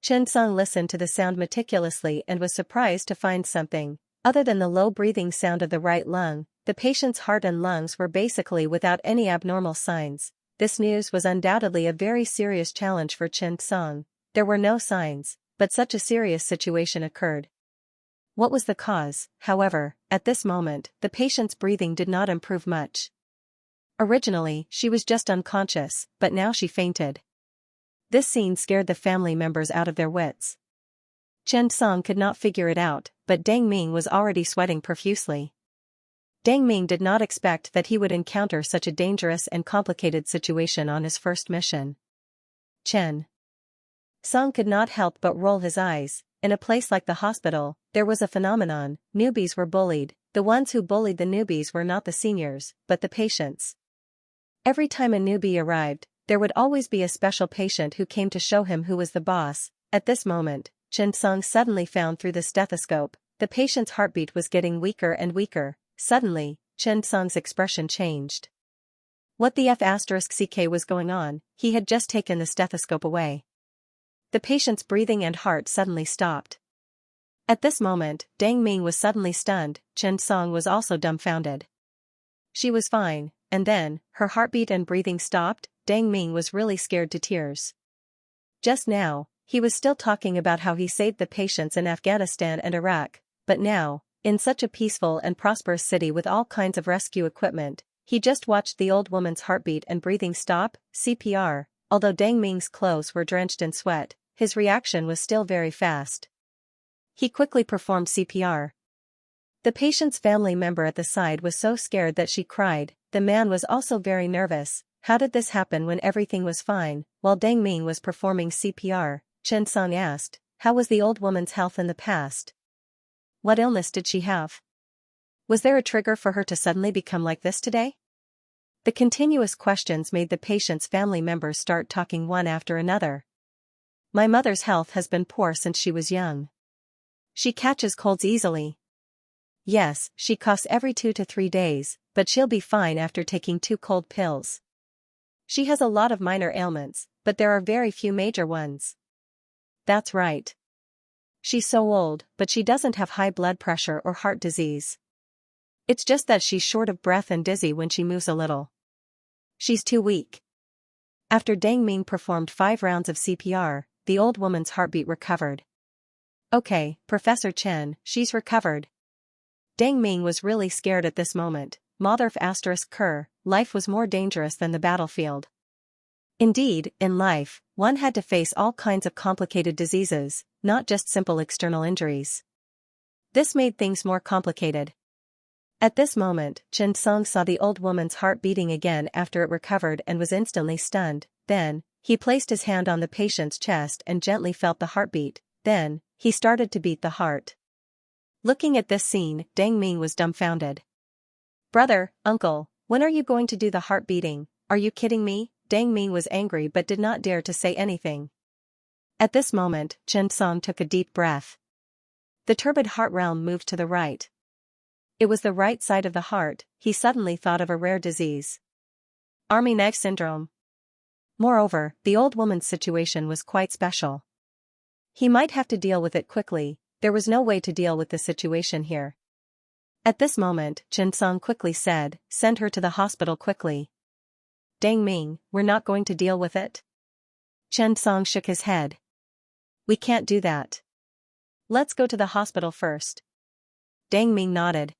Chen Song listened to the sound meticulously and was surprised to find something. Other than the low breathing sound of the right lung, the patient's heart and lungs were basically without any abnormal signs. This news was undoubtedly a very serious challenge for Chen Song. There were no signs, but such a serious situation occurred. What was the cause? However, at this moment, the patient's breathing did not improve much. Originally, she was just unconscious, but now she fainted. This scene scared the family members out of their wits. Chen Song could not figure it out, but Deng Ming was already sweating profusely. Deng Ming did not expect that he would encounter such a dangerous and complicated situation on his first mission. Chen Song could not help but roll his eyes. In a place like the hospital, there was a phenomenon: newbies were bullied. The ones who bullied the newbies were not the seniors, but the patients. Every time a newbie arrived, there would always be a special patient who came to show him who was the boss. At this moment, Chen Song suddenly found through the stethoscope, the patient's heartbeat was getting weaker and weaker. Suddenly, Chen Song's expression changed. What the F***ck was going on? He had just taken the stethoscope away. The patient's breathing and heart suddenly stopped. At this moment, Deng Ming was suddenly stunned. Chen Song was also dumbfounded. She was fine, and then, her heartbeat and breathing stopped. Deng Ming was really scared to tears. Just now, he was still talking about how he saved the patients in Afghanistan and Iraq, but now, in such a peaceful and prosperous city with all kinds of rescue equipment, he just watched the old woman's heartbeat and breathing stop. CPR. Although Deng Ming's clothes were drenched in sweat, his reaction was still very fast. He quickly performed CPR. The patient's family member at the side was so scared that she cried. The man was also very nervous. How did this happen when everything was fine? While Deng Ming was performing CPR, Chen Song asked, how was the old woman's health in the past? What illness did she have? Was there a trigger for her to suddenly become like this today? The continuous questions made the patient's family members start talking one after another. My mother's health has been poor since she was young. She catches colds easily. Yes, she coughs every 2 to 3 days, but she'll be fine after taking 2 cold pills. She has a lot of minor ailments, but there are very few major ones. That's right. She's so old, but she doesn't have high blood pressure or heart disease. It's just that she's short of breath and dizzy when she moves a little. She's too weak. After Deng Ming performed 5 rounds of CPR, the old woman's heartbeat recovered. Okay, Professor Chen, she's recovered. Deng Ming was really scared at this moment. Life was more dangerous than the battlefield. Indeed, in life, one had to face all kinds of complicated diseases, not just simple external injuries. This made things more complicated. At this moment, Xianxia saw the old woman's heart beating again after it recovered and was instantly stunned. Then, he placed his hand on the patient's chest and gently felt the heartbeat. Then, he started to beat the heart. Looking at this scene, Deng Ming was dumbfounded. "Brother, uncle, when are you going to do the heart beating? Are you kidding me?" Deng Ming was angry but did not dare to say anything. At this moment, Xianxia took a deep breath. The turbid heart realm moved to the right. It was the right side of the heart. He suddenly thought of a rare disease. Army knife syndrome. Moreover, the old woman's situation was quite special. He might have to deal with it quickly. There was no way to deal with the situation here. At this moment, Xianxia quickly said, "Send her to the hospital quickly." "Deng Ming, we're not going to deal with it?" Xianxia shook his head. "We can't do that. Let's go to the hospital first." Deng Ming nodded.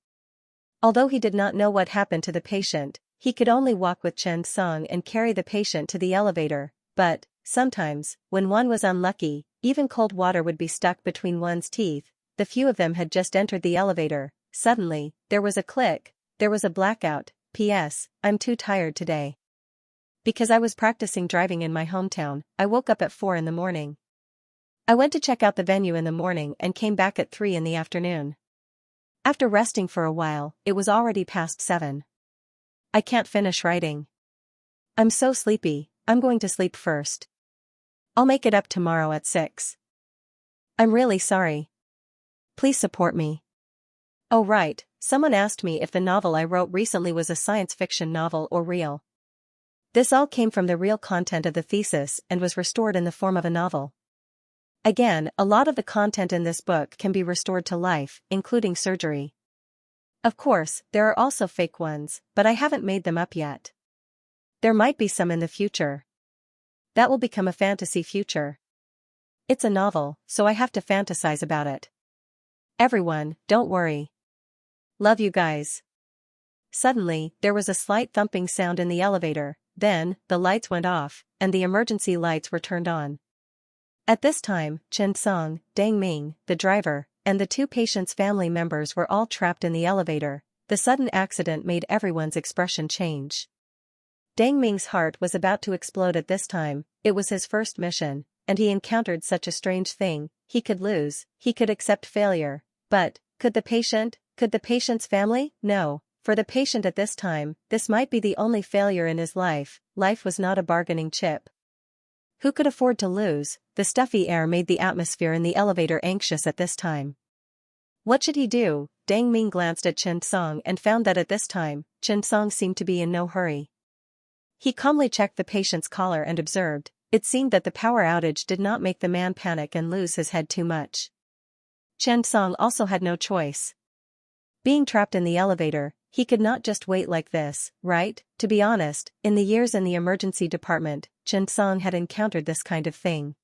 Although he did not know what happened to the patient, he could only walk with Xianxia and carry the patient to the elevator, but, sometimes, when one was unlucky, even cold water would be stuck between one's teeth. The few of them had just entered the elevator. Suddenly, there was a click. There was a blackout. "P.S. I'm too tired today. Because I was practicing driving in my hometown, I woke up at 4 in the morning. I went to check out the venue in the morning and came back at 3 in the afternoon. After resting for a while, it was already past 7. I can't finish writing. I'm so sleepy, I'm going to sleep first. I'll make it up tomorrow at 6. I'm really sorry. Please support me." "Oh right, someone asked me if the novel I wrote recently was a science fiction novel or real. This all came from the real content of the thesis and was restored in the form of a novel. Again, a lot of the content in this book can be restored to life, including surgery. Of course, there are also fake ones, but I haven't made them up yet. There might be some in the future. That will become a fantasy future. It's a novel, so I have to fantasize about it. Everyone, don't worry. Love you guys." Suddenly, there was a slight thumping sound in the elevator. Then, the lights went off, and the emergency lights were turned on. At this time, Xianxia, Deng Ming, the driver, and the 2 patients' family members were all trapped in the elevator. The sudden accident made everyone's expression change. Deng Ming's heart was about to explode at this time. It was his first mission, and he encountered such a strange thing. He could lose, he could accept failure, but, could the patient's family? No. For the patient at this time, this might be the only failure in his life. Life was not a bargaining chip. Who could afford to lose? The stuffy air made the atmosphere in the elevator anxious at this time. What should he do? Deng Ming glanced at Xianxia and found that at this time, Xianxia seemed to be in no hurry. He calmly checked the patient's collar and observed. It seemed that the power outage did not make the man panic and lose his head too much. Xianxia also had no choice. Being trapped in the elevator, he could not just wait like this, right? To be honest, in the years in the emergency department, Xianxia had encountered this kind of thing.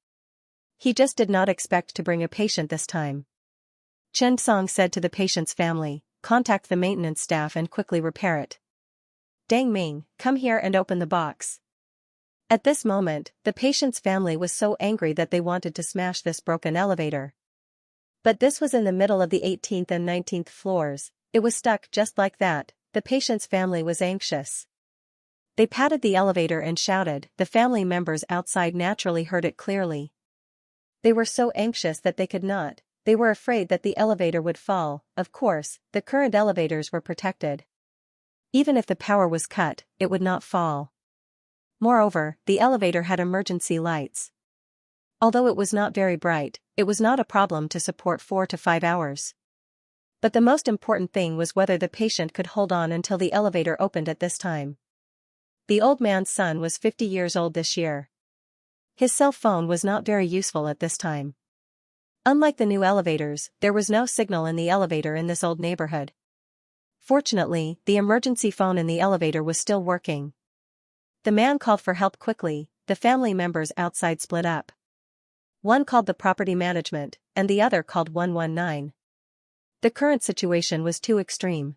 He just did not expect to bring a patient this time. Xianxia said to the patient's family, "Contact the maintenance staff and quickly repair it. Deng Ming, come here and open the box." At this moment, the patient's family was so angry that they wanted to smash this broken elevator. But this was in the middle of the 18th and 19th floors. It was stuck just like that. The patient's family was anxious. They patted the elevator and shouted. The family members outside naturally heard it clearly. They were so anxious that they could not. They were afraid that the elevator would fall. Of course, the current elevators were protected. Even if the power was cut, it would not fall. Moreover, the elevator had emergency lights. Although it was not very bright, it was not a problem to support 4 to 5 hours. But the most important thing was whether the patient could hold on until the elevator opened at this time. The old man's son was 50 years old this year. His cell phone was not very useful at this time. Unlike the new elevators, there was no signal in the elevator in this old neighborhood. Fortunately, the emergency phone in the elevator was still working. The man called for help quickly. The family members outside split up. One called the property management, and the other called 119. The current situation was too extreme.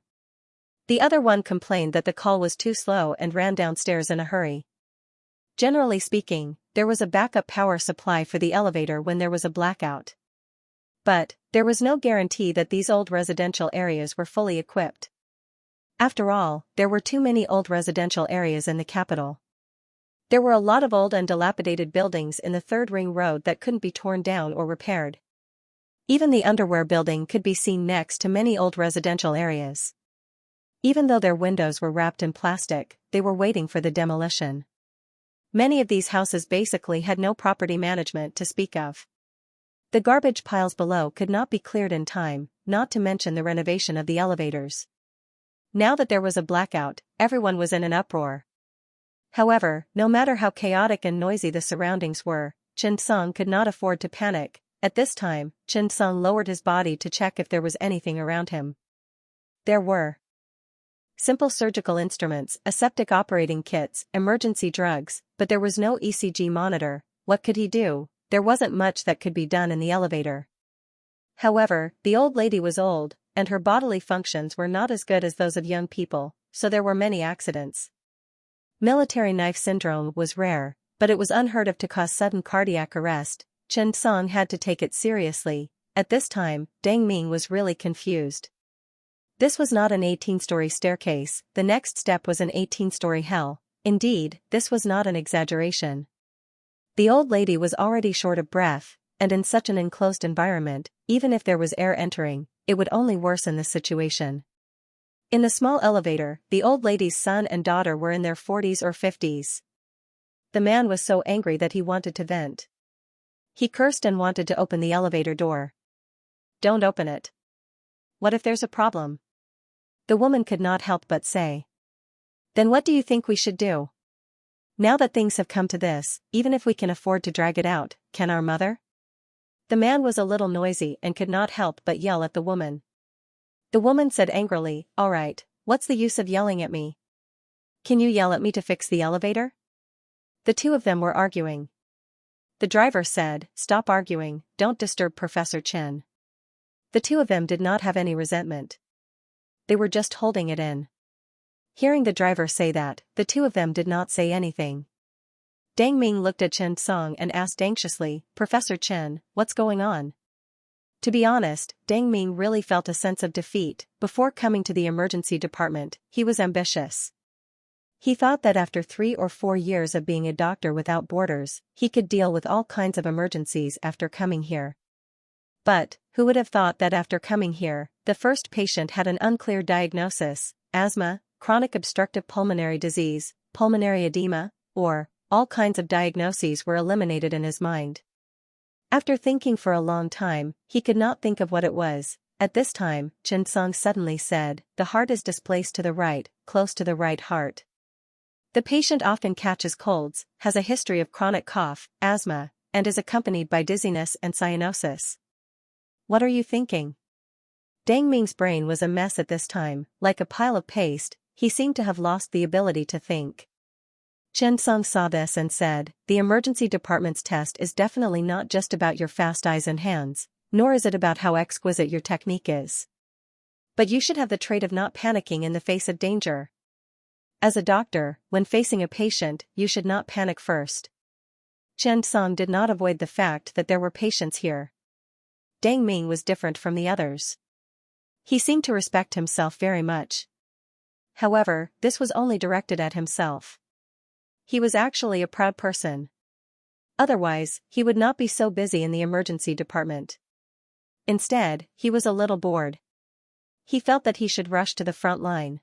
The other one complained that the call was too slow and ran downstairs in a hurry. Generally speaking, there was a backup power supply for the elevator when there was a blackout. But, there was no guarantee that these old residential areas were fully equipped. After all, there were too many old residential areas in the capital. There were a lot of old and dilapidated buildings in the third ring road that couldn't be torn down or repaired. Even the underwear building could be seen next to many old residential areas. Even though their windows were wrapped in plastic, they were waiting for the demolition. Many of these houses basically had no property management to speak of. The garbage piles below could not be cleared in time, not to mention the renovation of the elevators. Now that there was a blackout, everyone was in an uproar. However, no matter how chaotic and noisy the surroundings were, Xianxia could not afford to panic. At this time, Xianxia lowered his body to check if there was anything around him. There were simple surgical instruments, aseptic operating kits, emergency drugs, but there was no ECG monitor. What could he do? There wasn't much that could be done in the elevator. However, the old lady was old, and her bodily functions were not as good as those of young people, so there were many accidents. Military knife syndrome was rare, but it was unheard of to cause sudden cardiac arrest. Xianxia had to take it seriously. At this time, Deng Ming was really confused. This was not an 18-story staircase, the next step was an 18-story hell. Indeed, this was not an exaggeration. The old lady was already short of breath, and in such an enclosed environment, even if there was air entering, it would only worsen the situation. In the small elevator, the old lady's son and daughter were in their 40s or 50s. The man was so angry that he wanted to vent. He cursed and wanted to open the elevator door. "Don't open it. What if there's a problem?" The woman could not help but say. "Then what do you think we should do? Now that things have come to this, even if we can afford to drag it out, can our mother?" The man was a little noisy and could not help but yell at the woman. The woman said angrily, "All right, what's the use of yelling at me? Can you yell at me to fix the elevator?" The two of them were arguing. The driver said, "Stop arguing, don't disturb Professor Chen." The two of them did not have any resentment. They were just holding it in. Hearing the driver say that, the two of them did not say anything. Deng Ming looked at Xianxia and asked anxiously, "Professor Chen, what's going on?" To be honest, Deng Ming really felt a sense of defeat. Before coming to the emergency department, he was ambitious. He thought that after 3 or 4 years of being a doctor without borders, he could deal with all kinds of emergencies after coming here. But, who would have thought that after coming here, the first patient had an unclear diagnosis, asthma, chronic obstructive pulmonary disease, pulmonary edema, or, all kinds of diagnoses were eliminated in his mind. After thinking for a long time, he could not think of what it was. At this time, Xianxia suddenly said, "The heart is displaced to the right, close to the right heart." The patient often catches colds, has a history of chronic cough, asthma, and is accompanied by dizziness and cyanosis. What are you thinking? Deng Ming's brain was a mess at this time, like a pile of paste. He seemed to have lost the ability to think. Xianxia saw this and said, "The emergency department's test is definitely not just about your fast eyes and hands, nor is it about how exquisite your technique is. But you should have the trait of not panicking in the face of danger. As a doctor, when facing a patient, you should not panic first." Xianxia did not avoid the fact that there were patients here. Deng Ming was different from the others. He seemed to respect himself very much. However, this was only directed at himself. He was actually a proud person. Otherwise, he would not be so busy in the emergency department. Instead, he was a little bored. He felt that he should rush to the front line.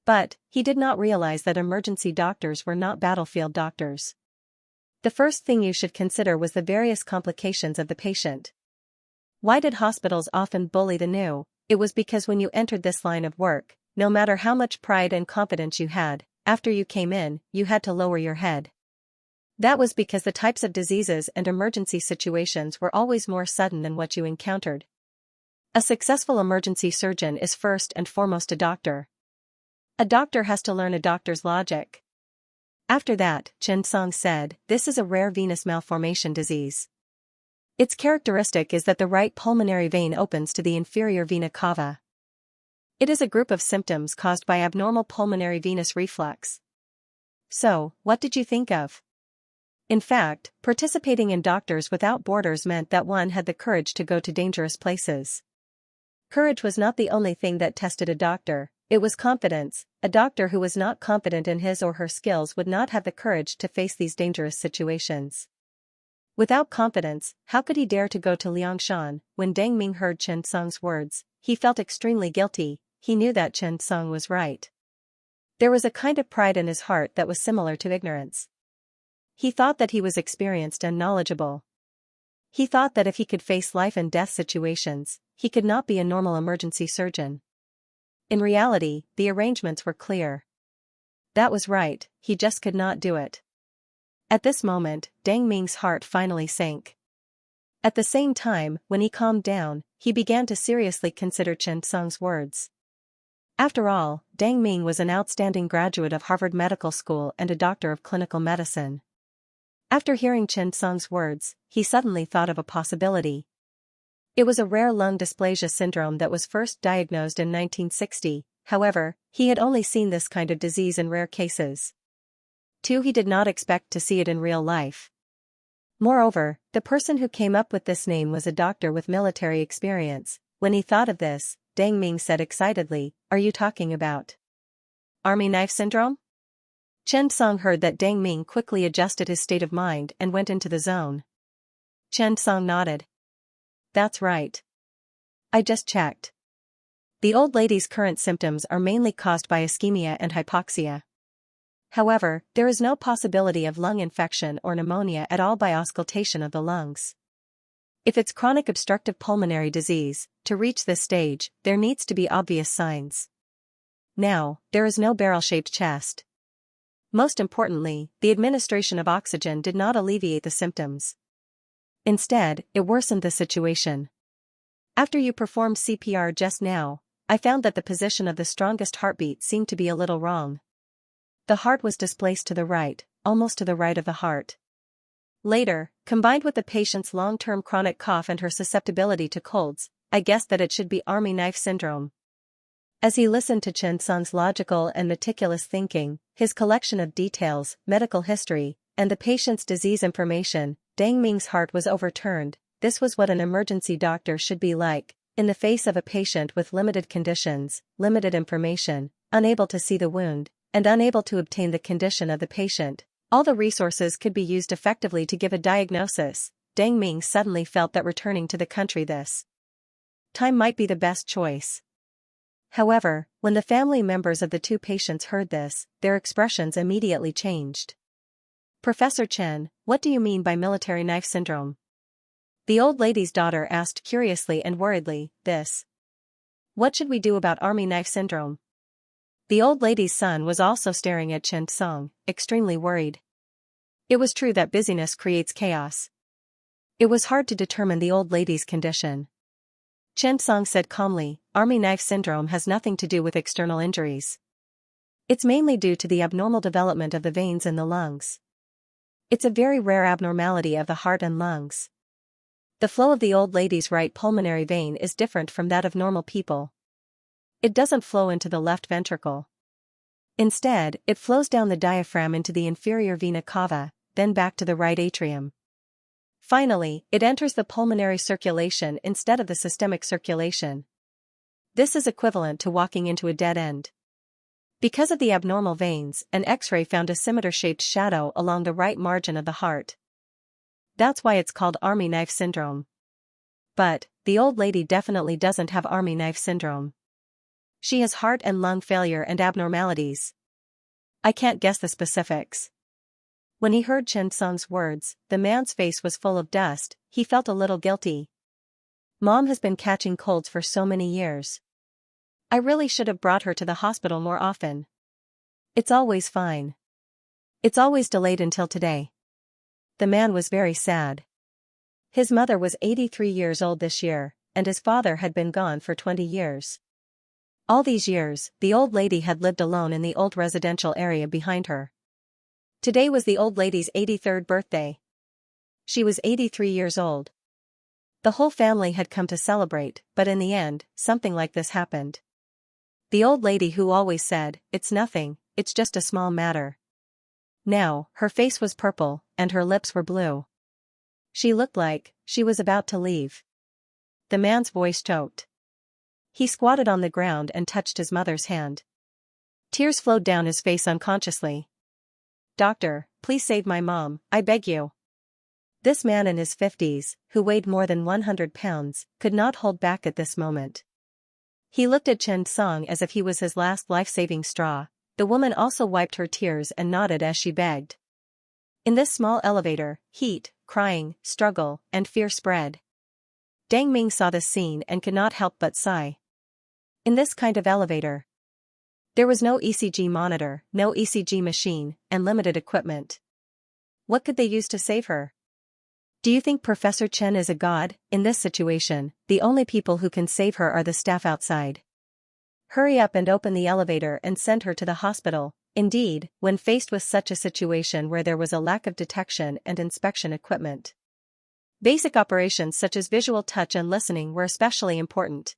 But, he did not realize that emergency doctors were not battlefield doctors. The first thing you should consider was the various complications of the patient. Why did hospitals often bully the new? It was because when you entered this line of work, no matter how much pride and confidence you had, after you came in, you had to lower your head. That was because the types of diseases and emergency situations were always more sudden than what you encountered. A successful emergency surgeon is first and foremost a doctor. A doctor has to learn a doctor's logic. After that, Xianxia said, "This is a rare venous malformation disease. Its characteristic is that the right pulmonary vein opens to the inferior vena cava. It is a group of symptoms caused by abnormal pulmonary venous reflux." So, what did you think of? In fact, participating in Doctors Without Borders meant that one had the courage to go to dangerous places. Courage was not the only thing that tested a doctor, It was confidence. A doctor who was not confident in his or her skills would not have the courage to face these dangerous situations. Without confidence, how could he dare to go to Liangshan? When Deng Ming heard Chen Song's words, he felt extremely guilty. He knew that Chen Song was right. There was a kind of pride in his heart that was similar to ignorance. He thought that he was experienced and knowledgeable. He thought that if he could face life and death situations, he could not be a normal emergency surgeon. In reality, the arrangements were clear. That was right, he just could not do it. At this moment, Deng Ming's heart finally sank. At the same time, when he calmed down, he began to seriously consider Chen Song's words. After all, Deng Ming was an outstanding graduate of Harvard Medical School and a doctor of clinical medicine. After hearing Chen Song's words, he suddenly thought of a possibility. It was a rare lung dysplasia syndrome that was first diagnosed in 1960, however, he had only seen this kind of disease in rare cases. 2. He did not expect to see it in real life. Moreover, the person who came up with this name was a doctor with military experience. When he thought of this, Deng Ming said excitedly, "Are you talking about Army knife syndrome?" Chen Song heard that Deng Ming quickly adjusted his state of mind and went into the zone. Chen Song nodded. "That's right. I just checked. The old lady's current symptoms are mainly caused by ischemia and hypoxia. However, there is no possibility of lung infection or pneumonia at all by auscultation of the lungs. If it's chronic obstructive pulmonary disease, to reach this stage, there needs to be obvious signs. Now, there is no barrel-shaped chest. Most importantly, the administration of oxygen did not alleviate the symptoms. Instead, it worsened the situation. After you performed CPR just now, I found that the position of the strongest heartbeat seemed to be a little wrong. The heart was displaced to the right, almost to the right of the heart. Later, combined with the patient's long-term chronic cough and her susceptibility to colds, I guessed that it should be Army knife syndrome." As he listened to Chen Song's logical and meticulous thinking, his collection of details, medical history, and the patient's disease information, Deng Ming's heart was overturned. This was what an emergency doctor should be like, in the face of a patient with limited conditions, limited information, unable to see the wound, and unable to obtain the condition of the patient. All the resources could be used effectively to give a diagnosis. Deng Ming suddenly felt that returning to the country this time might be the best choice. However, when the family members of the two patients heard this, their expressions immediately changed. "Professor Chen, what do you mean by military knife syndrome?" The old lady's daughter asked curiously and worriedly. What should we do about Army knife syndrome?" The old lady's son was also staring at Chen Song, extremely worried. It was true that busyness creates chaos. It was hard to determine the old lady's condition. Chen Song said calmly, "Army knife syndrome has nothing to do with external injuries. It's mainly due to the abnormal development of the veins in the lungs. It's a very rare abnormality of the heart and lungs. The flow of the old lady's right pulmonary vein is different from that of normal people. It doesn't flow into the left ventricle. Instead, it flows down the diaphragm into the inferior vena cava, then back to the right atrium. Finally, it enters the pulmonary circulation instead of the systemic circulation. This is equivalent to walking into a dead end. Because of the abnormal veins, an X-ray found a scimitar-shaped shadow along the right margin of the heart. That's why it's called Army knife syndrome. But, the old lady definitely doesn't have Army knife syndrome. She has heart and lung failure and abnormalities. I can't guess the specifics." When he heard Chen Song's words, the man's face was full of dust. He felt a little guilty. "Mom has been catching colds for so many years. I really should have brought her to the hospital more often. It's always fine. It's always delayed until today." The man was very sad. His mother was 83 years old this year, and his father had been gone for 20 years. All these years, the old lady had lived alone in the old residential area behind her. Today was the old lady's 83rd birthday. She was 83 years old. The whole family had come to celebrate, but in the end, something like this happened. The old lady who always said, "It's nothing, it's just a small matter." Now, her face was purple, and her lips were blue. She looked like she was about to leave. The man's voice choked. He squatted on the ground and touched his mother's hand. Tears flowed down his face unconsciously. "Doctor, please save my mom, I beg you." This man in his 50s, who weighed more than 100 pounds, could not hold back at this moment. He looked at Chen Song as if he was his last life-saving straw. The woman also wiped her tears and nodded as she begged. In this small elevator, heat, crying, struggle, and fear spread. Dang Ming saw this scene and could not help but sigh. In this kind of elevator, there was no ECG monitor, no ECG machine, and limited equipment. What could they use to save her? Do you think Professor Chen is a god? In this situation, the only people who can save her are the staff outside. Hurry up and open the elevator and send her to the hospital. Indeed, when faced with such a situation where there was a lack of detection and inspection equipment, basic operations such as visual touch and listening were especially important.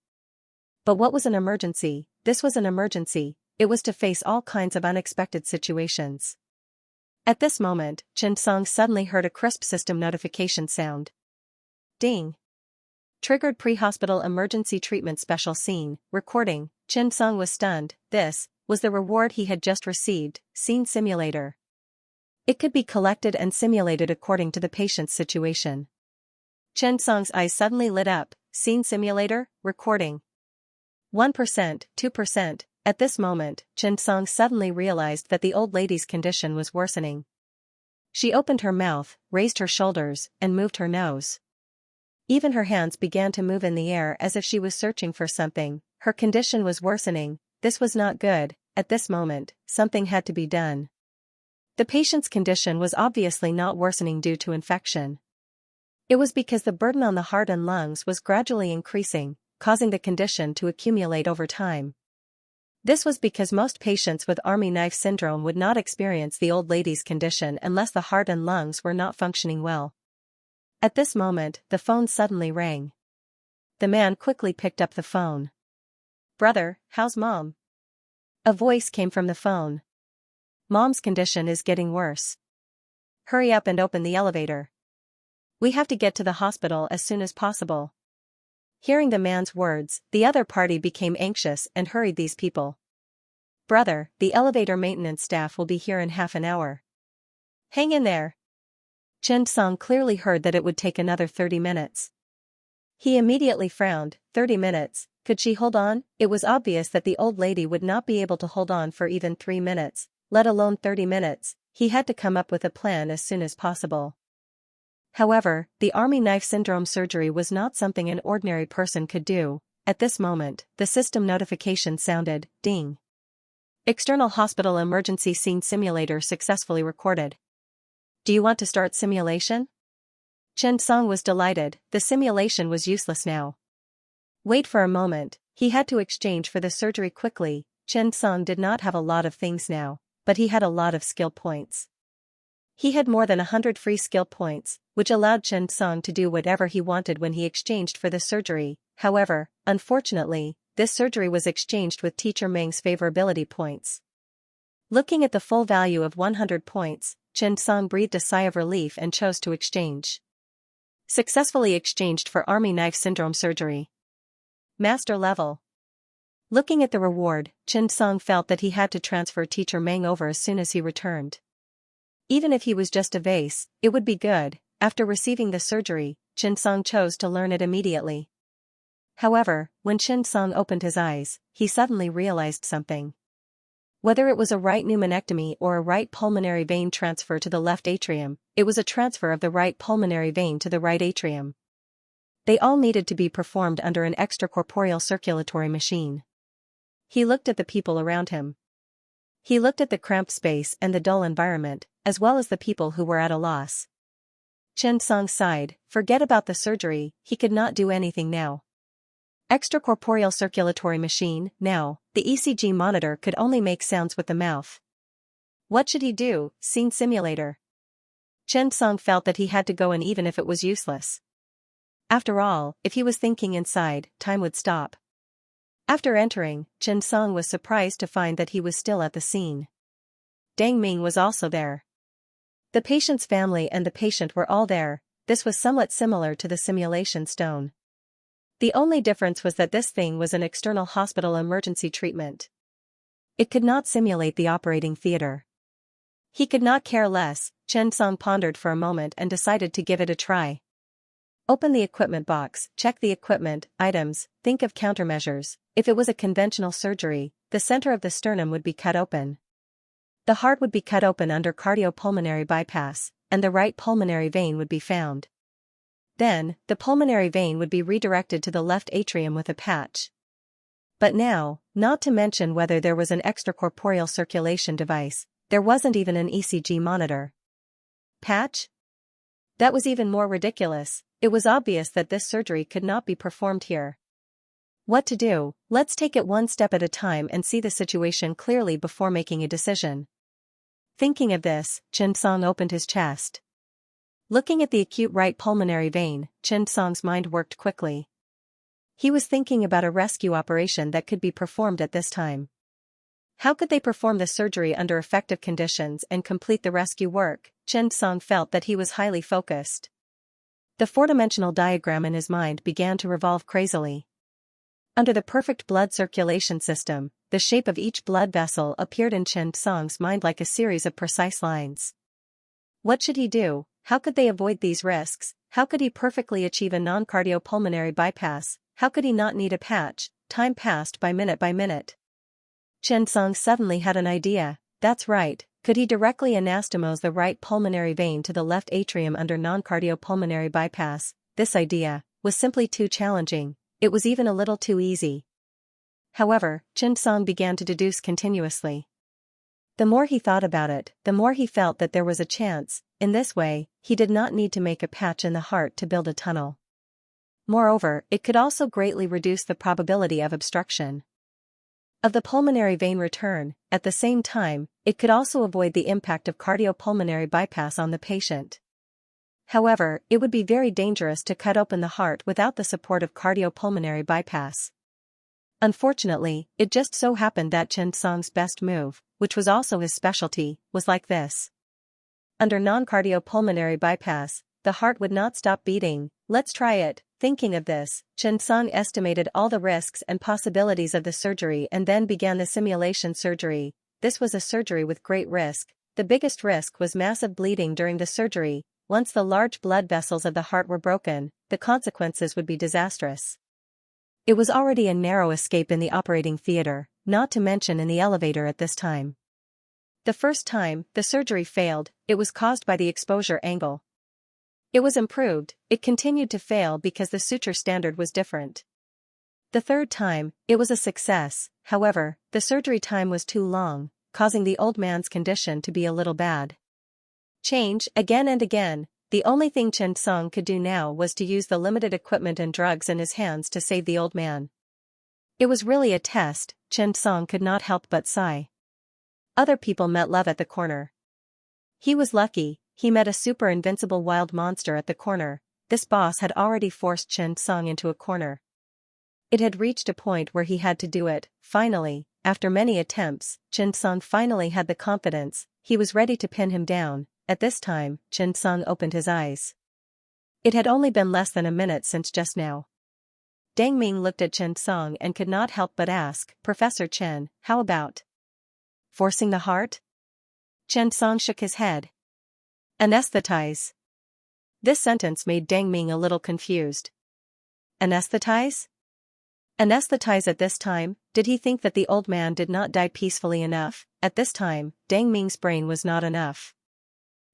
But what was an emergency? This was an emergency. It was to face all kinds of unexpected situations. At this moment, Chen Song suddenly heard a crisp system notification sound. Ding. Triggered pre-hospital emergency treatment special scene, recording. Chen Song was stunned. This was the reward he had just received, scene simulator. It could be collected and simulated according to the patient's situation. Chen Song's eyes suddenly lit up. Scene simulator, recording. 1%, 2%. At this moment, Chen Song suddenly realized that the old lady's condition was worsening. She opened her mouth, raised her shoulders, and moved her nose. Even her hands began to move in the air as if she was searching for something. Her condition was worsening. This was not good. At this moment, something had to be done. The patient's condition was obviously not worsening due to infection. It was because the burden on the heart and lungs was gradually increasing, causing the condition to accumulate over time. This was because most patients with army knife syndrome would not experience the old lady's condition unless the heart and lungs were not functioning well. At this moment, the phone suddenly rang. The man quickly picked up the phone. "Brother, how's Mom?" A voice came from the phone. "Mom's condition is getting worse. Hurry up and open the elevator. We have to get to the hospital as soon as possible." Hearing the man's words, the other party became anxious and hurried these people. "Brother, the elevator maintenance staff will be here in half an hour. Hang in there." Chen Song clearly heard that it would take another 30 minutes. He immediately frowned. 30 minutes, could she hold on? It was obvious that the old lady would not be able to hold on for even 3 minutes, let alone 30 minutes. He had to come up with a plan as soon as possible. However, the army knife syndrome surgery was not something an ordinary person could do. At this moment, the system notification sounded. Ding. External hospital emergency scene simulator successfully recorded. Do you want to start simulation? Chen Song was delighted. The simulation was useless now. Wait for a moment, he had to exchange for the surgery quickly. Chen Song did not have a lot of things now, but he had a lot of skill points. He had more than 100 free skill points, which allowed Chen Song to do whatever he wanted when he exchanged for the surgery. However, unfortunately, this surgery was exchanged with Teacher Meng's favorability points. Looking at the full value of 100 points, Chen Song breathed a sigh of relief and chose to exchange. Successfully exchanged for army knife syndrome surgery. Master level. Looking at the reward, Chen Song felt that he had to transfer Teacher Meng over as soon as he returned. Even if he was just a vase, it would be good. After receiving the surgery, Chen Song chose to learn it immediately. However, when Chen Song opened his eyes, he suddenly realized something. Whether it was a right pneumonectomy or a right pulmonary vein transfer to the left atrium, it was a transfer of the right pulmonary vein to the right atrium. They all needed to be performed under an extracorporeal circulatory machine. He looked at the people around him. He looked at the cramped space and the dull environment, as well as the people who were at a loss. Chen Song sighed. Forget about the surgery, he could not do anything now. Extracorporeal circulatory machine. Now, the ECG monitor could only make sounds with the mouth. What should he do? Scene simulator. Chen Song felt that he had to go in even if it was useless. After all, if he was thinking inside, time would stop. After entering, Chen Song was surprised to find that he was still at the scene. Dang Ming was also there. The patient's family and the patient were all there. This was somewhat similar to the simulation stone. The only difference was that this thing was an external hospital emergency treatment. It could not simulate the operating theater. He could not care less. Chen Song pondered for a moment and decided to give it a try. Open the equipment box, check the equipment, items, think of countermeasures. If it was a conventional surgery, the center of the sternum would be cut open. The heart would be cut open under cardiopulmonary bypass, and the right pulmonary vein would be found. Then, the pulmonary vein would be redirected to the left atrium with a patch. But now, not to mention whether there was an extracorporeal circulation device, there wasn't even an ECG monitor. Patch? That was even more ridiculous. It was obvious that this surgery could not be performed here. What to do? Let's take it one step at a time and see the situation clearly before making a decision. Thinking of this, Chen Song opened his chest. Looking at the acute right pulmonary vein, Chen Song's mind worked quickly. He was thinking about a rescue operation that could be performed at this time. How could they perform the surgery under effective conditions and complete the rescue work? Chen Song felt that he was highly focused. The four-dimensional diagram in his mind began to revolve crazily. Under the perfect blood circulation system, the shape of each blood vessel appeared in Chen Song's mind like a series of precise lines. What should he do? How could they avoid these risks? How could he perfectly achieve a non-cardiopulmonary bypass? How could he not need a patch? Time passed by minute. Chen Song suddenly had an idea. That's right, could he directly anastomose the right pulmonary vein to the left atrium under non-cardiopulmonary bypass? This idea was simply too challenging. It was even a little too easy. However, Chen Song began to deduce continuously. The more he thought about it, the more he felt that there was a chance. In this way, he did not need to make a patch in the heart to build a tunnel. Moreover, it could also greatly reduce the probability of obstruction of the pulmonary vein return. At the same time, it could also avoid the impact of cardiopulmonary bypass on the patient. However, it would be very dangerous to cut open the heart without the support of cardiopulmonary bypass. Unfortunately, it just so happened that Chen Song's best move, which was also his specialty, was like this. Under non-cardiopulmonary bypass, the heart would not stop beating. Let's try it. Thinking of this, Chen Song estimated all the risks and possibilities of the surgery and then began the simulation surgery. This was a surgery with great risk. The biggest risk was massive bleeding during the surgery. Once the large blood vessels of the heart were broken, the consequences would be disastrous. It was already a narrow escape in the operating theater, not to mention in the elevator at this time. The first time, the surgery failed. It was caused by the exposure angle. It was improved. It continued to fail because the suture standard was different. The third time, it was a success. However, the surgery time was too long, causing the old man's condition to be a little bad. Change, again and again. The only thing Chen Song could do now was to use the limited equipment and drugs in his hands to save the old man. It was really a test. Chen Song could not help but sigh. Other people met love at the corner. He was lucky. He met a super invincible wild monster at the corner. This boss had already forced Chen Song into a corner. It had reached a point where he had to do it. Finally, after many attempts, Chen Song finally had the confidence. He was ready to pin him down. At this time, Chen Song opened his eyes. It had only been less than a minute since just now. Deng Ming looked at Chen Song and could not help but ask, Professor Chen, how about forcing the heart? Chen Song shook his head. Anesthetize. This sentence made Deng Ming a little confused. Anesthetize? Anesthetize at this time? Did he think that the old man did not die peacefully enough? At this time, Deng Ming's brain was not enough.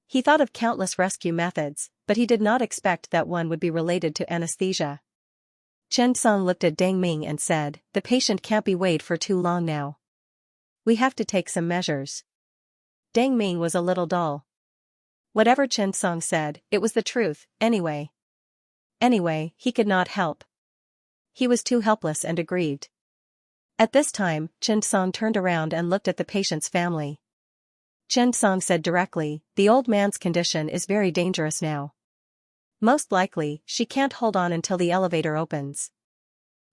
He thought of countless rescue methods, but he did not expect that one would be related to anesthesia. Chen Song looked at Deng Ming and said, the patient can't be weighed for too long now. We have to take some measures. Deng Ming was a little dull. Whatever Chen Song said, it was the truth, anyway. Anyway, he could not help. He was too helpless and aggrieved. At this time, Chen Song turned around and looked at the patient's family. Chen Song said directly, the old man's condition is very dangerous now. Most likely, she can't hold on until the elevator opens.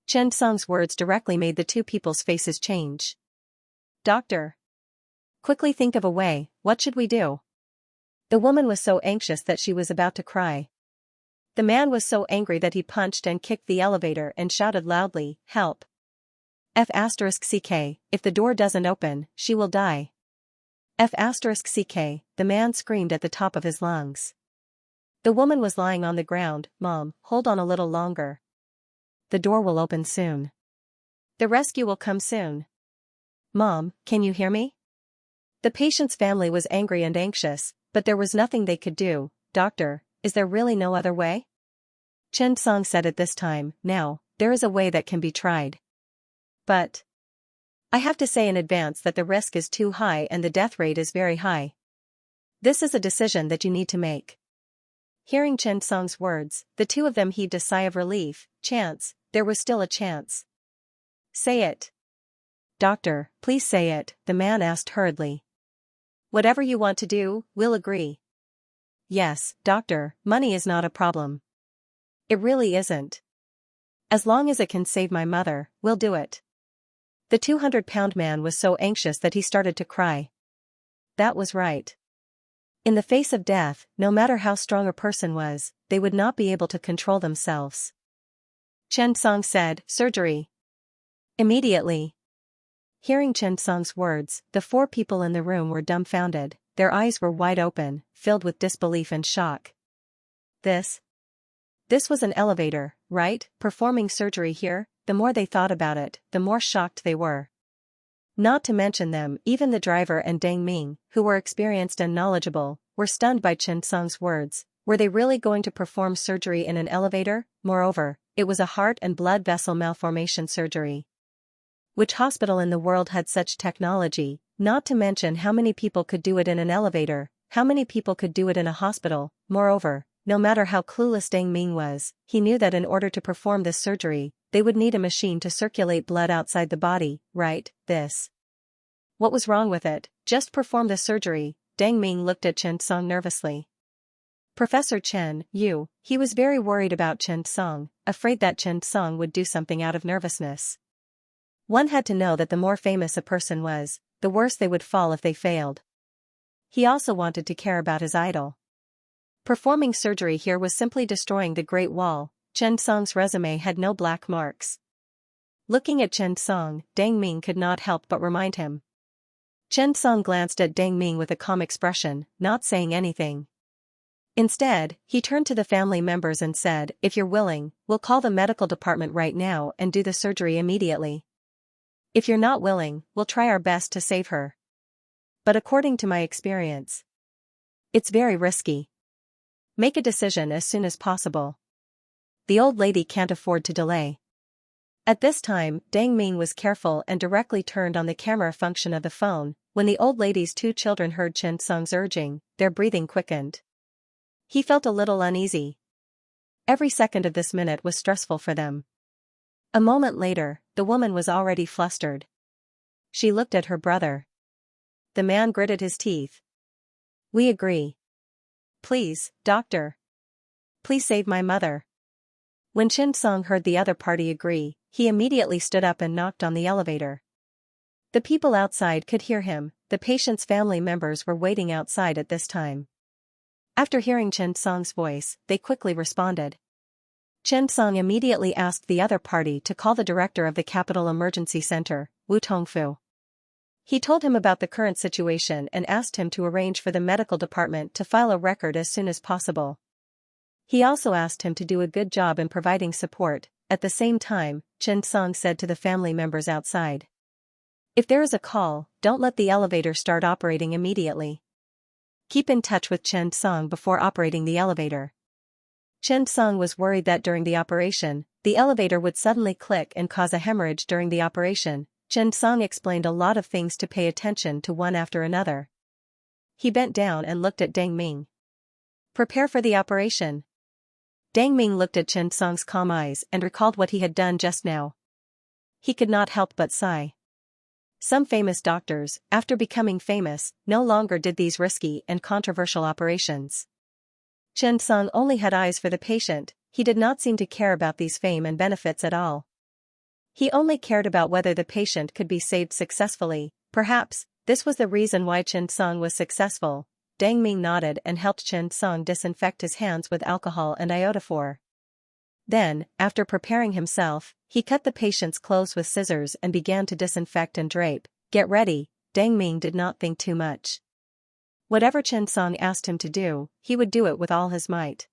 Chen Song's words directly made the two people's faces change. Doctor. Quickly think of a way. What should we do? The woman was so anxious that she was about to cry. The man was so angry that he punched and kicked the elevator and shouted loudly, "Help! F***ck, if the door doesn't open, she will die." F***ck, the man screamed at the top of his lungs. The woman was lying on the ground. "Mom, hold on a little longer. The door will open soon. The rescue will come soon. Mom, can you hear me?" The patient's family was angry and anxious, but there was nothing they could do. "Doctor, is there really no other way?" Chen Song said at this time. "Now, there is a way that can be tried. But I have to say in advance that the risk is too high and the death rate is very high. This is a decision that you need to make." Hearing Chen Song's words, the two of them heaved a sigh of relief. Chance, there was still a chance. "Say it. Doctor, please say it," the man asked hurriedly. "Whatever you want to do, we'll agree." "Yes, doctor, money is not a problem. It really isn't. As long as it can save my mother, we'll do it." The 200-pound man was so anxious that he started to cry. That was right. In the face of death, no matter how strong a person was, they would not be able to control themselves. Chen Song said, "Surgery. Immediately." Hearing Chen Song's words, the four people in the room were dumbfounded, their eyes were wide open, filled with disbelief and shock. This was an elevator, right? Performing surgery here? The more they thought about it, the more shocked they were. Not to mention them, even the driver and Deng Ming, who were experienced and knowledgeable, were stunned by Chen Song's words. Were they really going to perform surgery in an elevator? Moreover, it was a heart and blood vessel malformation surgery. Which hospital in the world had such technology? Not to mention how many people could do it in an elevator, how many people could do it in a hospital. Moreover, no matter how clueless Deng Ming was, he knew that in order to perform this surgery, they would need a machine to circulate blood outside the body, right? What was wrong with it? Just perform the surgery. Deng Ming looked at Chen Song nervously. Professor Chen, he was very worried about Chen Song, afraid that Chen Song would do something out of nervousness. One had to know that the more famous a person was, the worse they would fall if they failed. He also wanted to care about his idol. Performing surgery here was simply destroying the Great Wall. Chen Song's resume had no black marks. Looking at Chen Song, Deng Ming could not help but remind him. Chen Song glanced at Deng Ming with a calm expression, not saying anything. Instead, he turned to the family members and said, "If you're willing, we'll call the medical department right now and do the surgery immediately. If you're not willing, we'll try our best to save her. But according to my experience, it's very risky. Make a decision as soon as possible. The old lady can't afford to delay." At this time, Deng Ming was careful and directly turned on the camera function of the phone. When the old lady's two children heard Chen Song's urging, their breathing quickened. He felt a little uneasy. Every second of this minute was stressful for them. A moment later, the woman was already flustered. She looked at her brother. The man gritted his teeth. "We agree. Please, doctor. Please save my mother." When Chen Song heard the other party agree, he immediately stood up and knocked on the elevator. The people outside could hear him. The patient's family members were waiting outside at this time. After hearing Chen Song's voice, they quickly responded. Chen Song immediately asked the other party to call the director of the Capital Emergency Center, Wu Tongfu. He told him about the current situation and asked him to arrange for the medical department to file a record as soon as possible. He also asked him to do a good job in providing support. At the same time, Chen Song said to the family members outside, "If there is a call, don't let the elevator start operating immediately. Keep in touch with Chen Song before operating the elevator." Chen Song was worried that during the operation, the elevator would suddenly click and cause a hemorrhage during the operation. Chen Song explained a lot of things to pay attention to one after another. He bent down and looked at Deng Ming. "Prepare for the operation." Deng Ming looked at Chen Song's calm eyes and recalled what he had done just now. He could not help but sigh. Some famous doctors, after becoming famous, no longer did these risky and controversial operations. Chen Song only had eyes for the patient. He did not seem to care about these fame and benefits at all. He only cared about whether the patient could be saved successfully. Perhaps, this was the reason why Chen Song was successful. Dang Ming nodded and helped Chen Song disinfect his hands with alcohol and iodophor. Then, after preparing himself, he cut the patient's clothes with scissors and began to disinfect and drape. Get ready, Dang Ming did not think too much. Whatever Chen Song asked him to do, he would do it with all his might.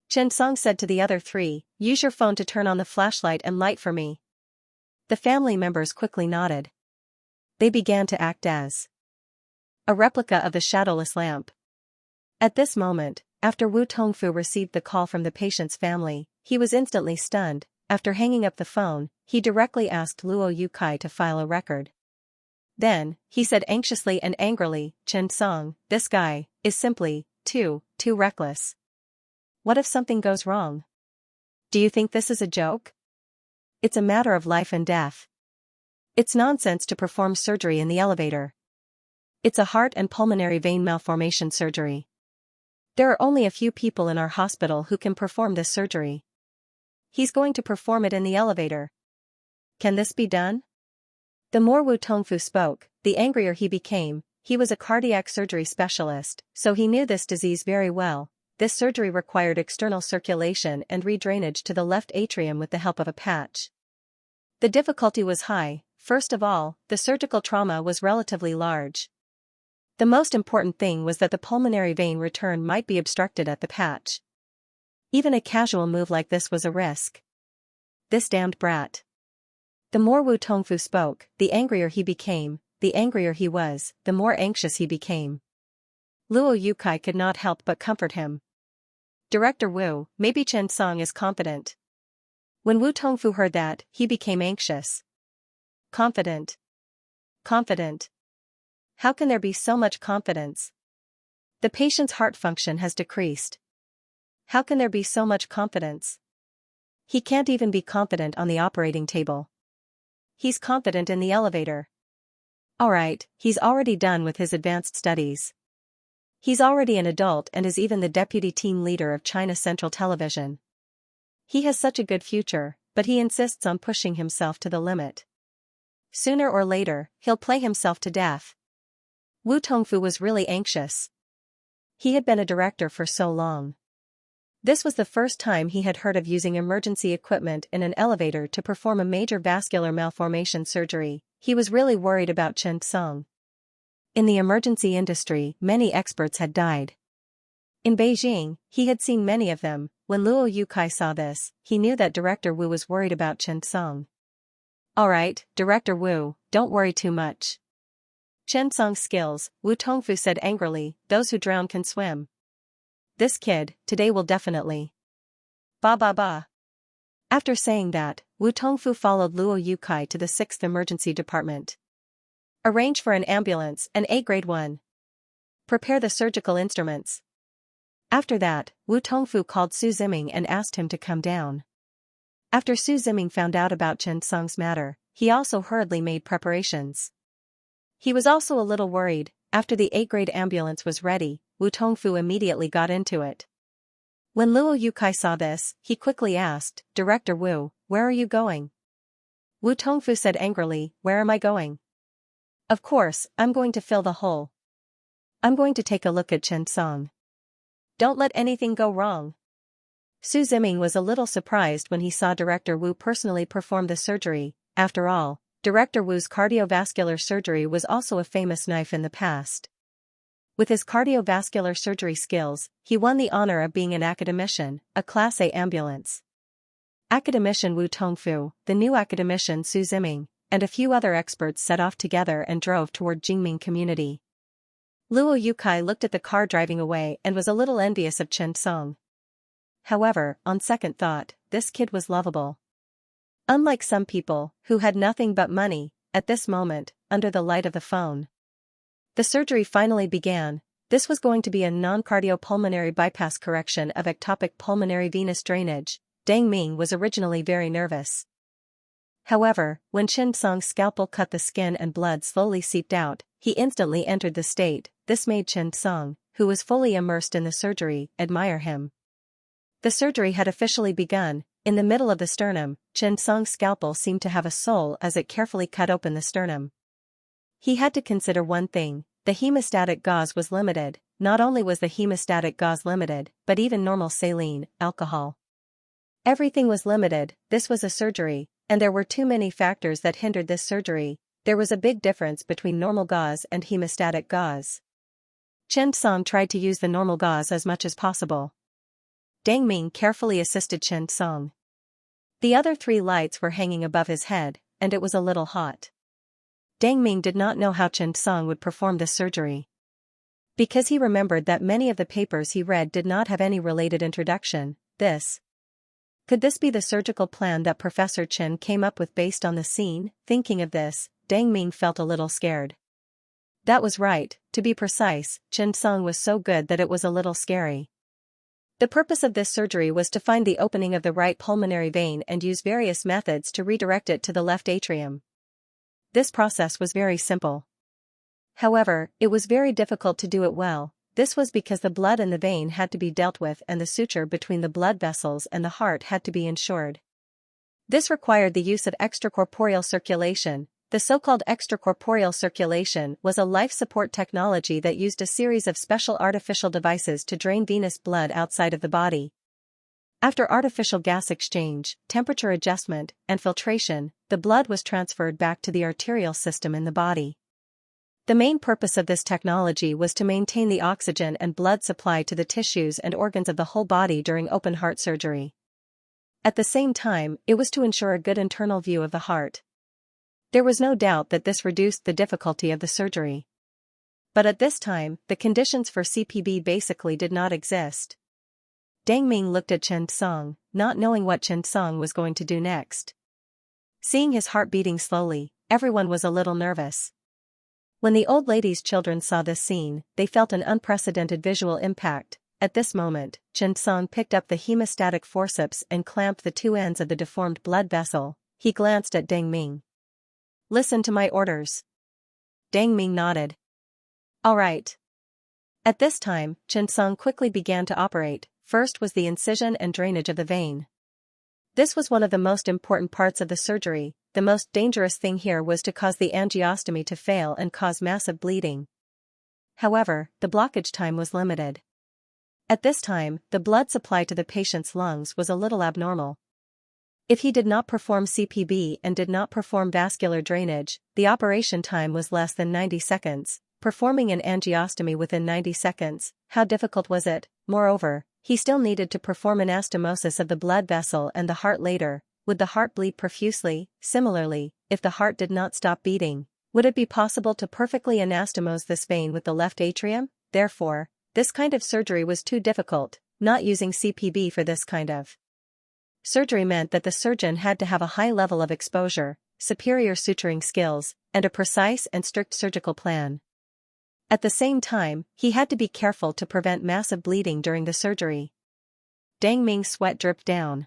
Chen Song said to the other three, use your phone to turn on the flashlight and light for me. The family members quickly nodded. They began to act as a replica of the shadowless lamp. At this moment, after Wu Tongfu received the call from the patient's family, he was instantly stunned. After hanging up the phone, he directly asked Luo Yukai to file a record. Then, he said anxiously and angrily, Chen Song, this guy is simply too reckless. What if something goes wrong? Do you think this is a joke? It's a matter of life and death. It's nonsense to perform surgery in the elevator. It's a heart and pulmonary vein malformation surgery. There are only a few people in our hospital who can perform this surgery. He's going to perform it in the elevator. Can this be done? The more Wu Tongfu spoke, the angrier he became. He was a cardiac surgery specialist, so he knew this disease very well. This surgery required external circulation and redrainage to the left atrium with the help of a patch. The difficulty was high. First of all, the surgical trauma was relatively large. The most important thing was that the pulmonary vein return might be obstructed at the patch. Even a casual move like this was a risk. This damned brat. The more Wu Tongfu spoke, the angrier he became. The angrier he was, the more anxious he became. Luo Yukai could not help but comfort him. Director Wu, maybe Chen Song is confident. When Wu Tongfu heard that, he became anxious. Confident. Confident. How can there be so much confidence? The patient's heart function has decreased. How can there be so much confidence? He can't even be confident on the operating table. He's confident in the elevator. Alright, he's already done with his advanced studies. He's already an adult and is even the deputy team leader of China Central Television. He has such a good future, but he insists on pushing himself to the limit. Sooner or later, he'll play himself to death. Wu Tongfu was really anxious. He had been a director for so long. This was the first time he had heard of using emergency equipment in an elevator to perform a major vascular malformation surgery. He was really worried about Chen Song. In the emergency industry, many experts had died. In Beijing, he had seen many of them. When Luo Yukai saw this, he knew that Director Wu was worried about Chen Song. Alright, Director Wu, don't worry too much. Chen Song's skills, Wu Tongfu said angrily, those who drown can swim. This kid, today will definitely. Ba ba ba. After saying that, Wu Tongfu followed Luo Yukai to the 6th Emergency Department. Arrange for an ambulance, an A-grade one. Prepare the surgical instruments. After that, Wu Tongfu called Su Ziming and asked him to come down. After Su Ziming found out about Chen Song's matter, he also hurriedly made preparations. He was also a little worried. After the A-grade ambulance was ready, Wu Tongfu immediately got into it. When Luo Yukai saw this, he quickly asked, Director Wu, where are you going? Wu Tongfu said angrily, where am I going? Of course, I'm going to fill the hole. I'm going to take a look at Chen Song. Don't let anything go wrong. Su Ziming was a little surprised when he saw Director Wu personally perform the surgery. After all, Director Wu's cardiovascular surgery was also a famous knife in the past. With his cardiovascular surgery skills, he won the honor of being an academician, a Class A ambulance. Academician Wu Tongfu, the new academician Su Ziming, and a few other experts set off together and drove toward Jingming community. Luo Yukai looked at the car driving away and was a little envious of Chen Song. However, on second thought, this kid was lovable. Unlike some people, who had nothing but money, at this moment, under the light of the phone. The surgery finally began. This was going to be a non-cardiopulmonary bypass correction of ectopic pulmonary venous drainage. Dang Ming was originally very nervous. However, when Chen Song's scalpel cut the skin and blood slowly seeped out, he instantly entered the state. This made Chen Song, who was fully immersed in the surgery, admire him. The surgery had officially begun. In the middle of the sternum, Chen Song's scalpel seemed to have a soul as it carefully cut open the sternum. He had to consider one thing, the hemostatic gauze was limited, not only was the hemostatic gauze limited, but even normal saline, alcohol. Everything was limited. This was a surgery, and there were too many factors that hindered this surgery. There was a big difference between normal gauze and hemostatic gauze. Chen Song tried to use the normal gauze as much as possible. Deng Ming carefully assisted Chen Song. The other 3 lights were hanging above his head, and it was a little hot. Deng Ming did not know how Chen Song would perform this surgery. Because he remembered that many of the papers he read did not have any related introduction. Could this be the surgical plan that Professor Chen came up with based on the scene? Thinking of this, Deng Ming felt a little scared. That was right. To be precise, Chen Song was so good that it was a little scary. The purpose of this surgery was to find the opening of the right pulmonary vein and use various methods to redirect it to the left atrium. This process was very simple. However, it was very difficult to do it well. This was because the blood in the vein had to be dealt with and the suture between the blood vessels and the heart had to be ensured. This required the use of extracorporeal circulation. The so-called extracorporeal circulation was a life support technology that used a series of special artificial devices to drain venous blood outside of the body. After artificial gas exchange, temperature adjustment, and filtration, the blood was transferred back to the arterial system in the body. The main purpose of this technology was to maintain the oxygen and blood supply to the tissues and organs of the whole body during open heart surgery. At the same time, it was to ensure a good internal view of the heart. There was no doubt that this reduced the difficulty of the surgery. But at this time, the conditions for CPB basically did not exist. Deng Ming looked at Chen Song, not knowing what Chen Song was going to do next. Seeing his heart beating slowly, everyone was a little nervous. When the old lady's children saw this scene, they felt an unprecedented visual impact. At this moment, Chen Song picked up the hemostatic forceps and clamped the 2 ends of the deformed blood vessel. He glanced at Deng Ming. "Listen to my orders." Deng Ming nodded. "All right." At this time, Chen Song quickly began to operate. First was the incision and drainage of the vein. This was one of the most important parts of the surgery. The most dangerous thing here was to cause the angiostomy to fail and cause massive bleeding. However, the blockage time was limited. At this time, the blood supply to the patient's lungs was a little abnormal. If he did not perform CPB and did not perform vascular drainage, the operation time was less than 90 seconds. Performing an angiostomy within 90 seconds, how difficult was it? Moreover, he still needed to perform anastomosis of the blood vessel and the heart later. Would the heart bleed profusely? Similarly, if the heart did not stop beating, would it be possible to perfectly anastomose this vein with the left atrium? Therefore, this kind of surgery was too difficult. Not using CPB for this kind of surgery meant that the surgeon had to have a high level of exposure, superior suturing skills, and a precise and strict surgical plan. At the same time, he had to be careful to prevent massive bleeding during the surgery. Deng Ming's sweat dripped down.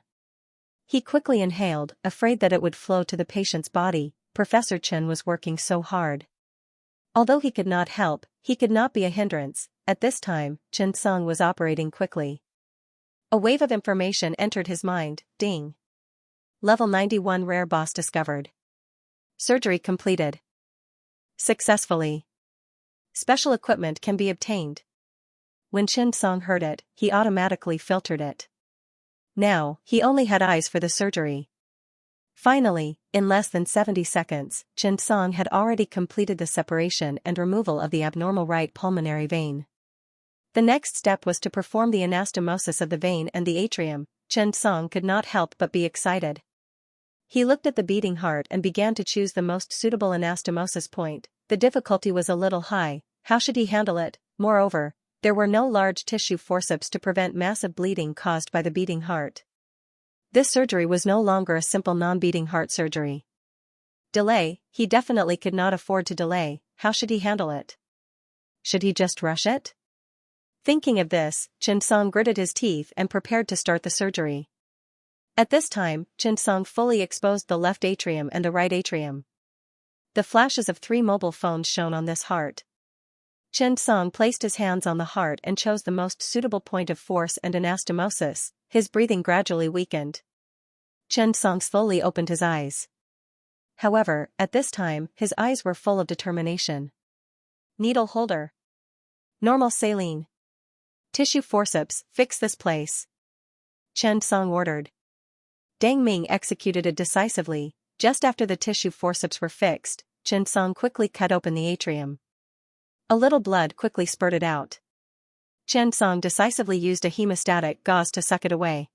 He quickly inhaled, afraid that it would flow to the patient's body. Professor Chen was working so hard. Although he could not help, he could not be a hindrance. At this time, Chen Song was operating quickly. A wave of information entered his mind. Ding. Level 91 rare boss discovered. Surgery completed successfully. Special equipment can be obtained. When Chen Song heard it, he automatically filtered it. Now, he only had eyes for the surgery. Finally, in less than 70 seconds, Chen Song had already completed the separation and removal of the abnormal right pulmonary vein. The next step was to perform the anastomosis of the vein and the atrium. Chen Song could not help but be excited. He looked at the beating heart and began to choose the most suitable anastomosis point. The difficulty was a little high. How should he handle it? Moreover, there were no large tissue forceps to prevent massive bleeding caused by the beating heart. This surgery was no longer a simple non-beating heart surgery. Delay, he definitely could not afford to delay. How should he handle it? Should he just rush it? Thinking of this, Chen Song gritted his teeth and prepared to start the surgery. At this time, Chen Song fully exposed the left atrium and the right atrium. The flashes of 3 mobile phones shone on this heart. Chen Song placed his hands on the heart and chose the most suitable point of force and anastomosis. His breathing gradually weakened. Chen Song slowly opened his eyes. However, at this time, his eyes were full of determination. Needle holder. Normal saline. Tissue forceps, fix this place. Chen Song ordered. Dang Ming executed it decisively. Just after the tissue forceps were fixed, Chen Song quickly cut open the atrium. A little blood quickly spurted out. Chen Song decisively used a hemostatic gauze to suck it away.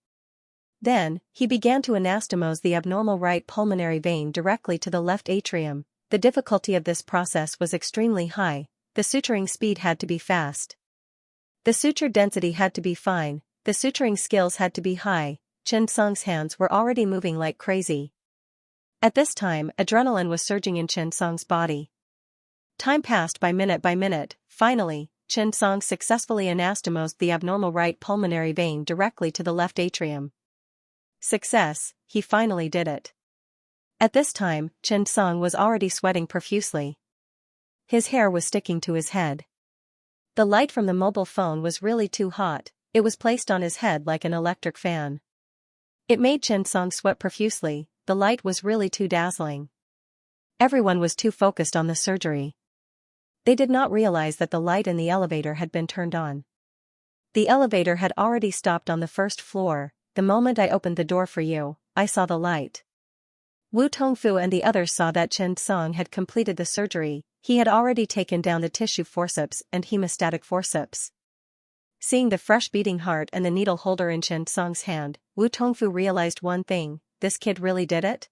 Then, he began to anastomose the abnormal right pulmonary vein directly to the left atrium. The difficulty of this process was extremely high. The suturing speed had to be fast. The suture density had to be fine. The suturing skills had to be high. Chen Song's hands were already moving like crazy. At this time, adrenaline was surging in Chen Song's body. Time passed by minute. Finally, Chen Song successfully anastomosed the abnormal right pulmonary vein directly to the left atrium. Success, he finally did it. At this time, Chen Song was already sweating profusely. His hair was sticking to his head. The light from the mobile phone was really too hot. It was placed on his head like an electric fan. It made Chen Song sweat profusely. The light was really too dazzling. Everyone was too focused on the surgery. They did not realize that the light in the elevator had been turned on. The elevator had already stopped on the first floor. The moment I opened the door for you, I saw the light. Wu Tongfu and the others saw that Chen Song had completed the surgery. He had already taken down the tissue forceps and hemostatic forceps. Seeing the fresh beating heart and the needle holder in Chen Song's hand, Wu Tongfu realized one thing: this kid really did it?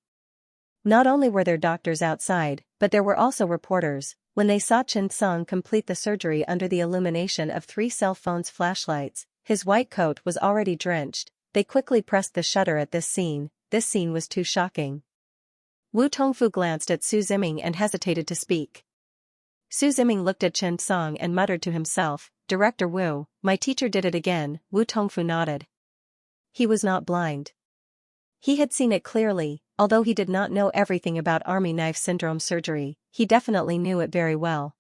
Not only were there doctors outside, but there were also reporters. When they saw Chen Song complete the surgery under the illumination of 3 cell phones' flashlights, his white coat was already drenched. They quickly pressed the shutter at this scene. This scene was too shocking. Wu Tongfu glanced at Su Ziming and hesitated to speak. Su Ziming looked at Chen Song and muttered to himself, "Director Wu, my teacher did it again." Wu Tongfu nodded. He was not blind. He had seen it clearly. Although he did not know everything about army knife syndrome surgery, he definitely knew it very well.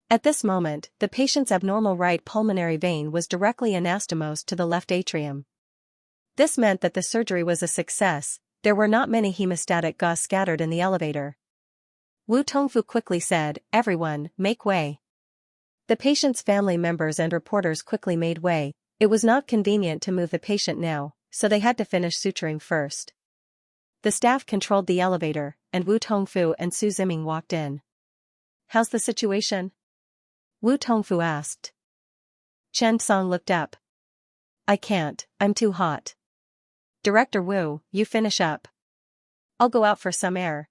At this moment, the patient's abnormal right pulmonary vein was directly anastomosed to the left atrium. This meant that the surgery was a success. There were not many hemostatic gauze scattered in the elevator. Wu Tongfu quickly said, "Everyone, make way." The patient's family members and reporters quickly made way. It was not convenient to move the patient now, so they had to finish suturing first. The staff controlled the elevator, and Wu Tongfu and Su Ziming walked in. "How's the situation?" Wu Tongfu asked. Chen Song looked up. "I can't, I'm too hot." "Director Wu, you finish up. I'll go out for some air."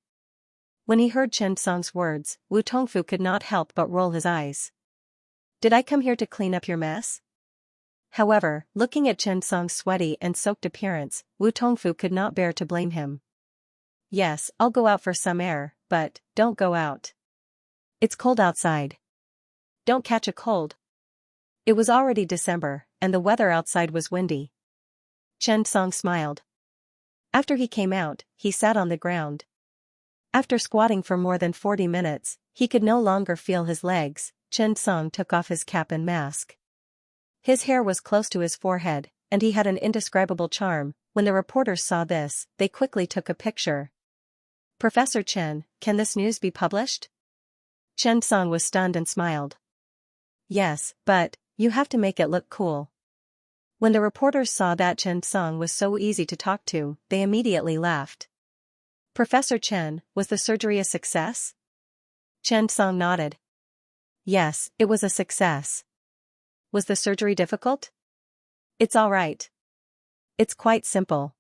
When he heard Chen Song's words, Wu Tongfu could not help but roll his eyes. "Did I come here to clean up your mess?" However, looking at Chen Song's sweaty and soaked appearance, Wu Tongfu could not bear to blame him. "Yes, I'll go out for some air, but don't go out. It's cold outside. Don't catch a cold." It was already December, and the weather outside was windy. Chen Song smiled. After he came out, he sat on the ground. After squatting for more than 40 minutes, he could no longer feel his legs. Chen Song took off his cap and mask. His hair was close to his forehead, and he had an indescribable charm. When the reporters saw this, they quickly took a picture. "Professor Chen, can this news be published?" Chen Song was stunned and smiled. "Yes, but you have to make it look cool." When the reporters saw that Chen Song was so easy to talk to, they immediately laughed. "Professor Chen, was the surgery a success?" Chen Song nodded. "Yes, it was a success." "Was the surgery difficult?" "It's all right. It's quite simple."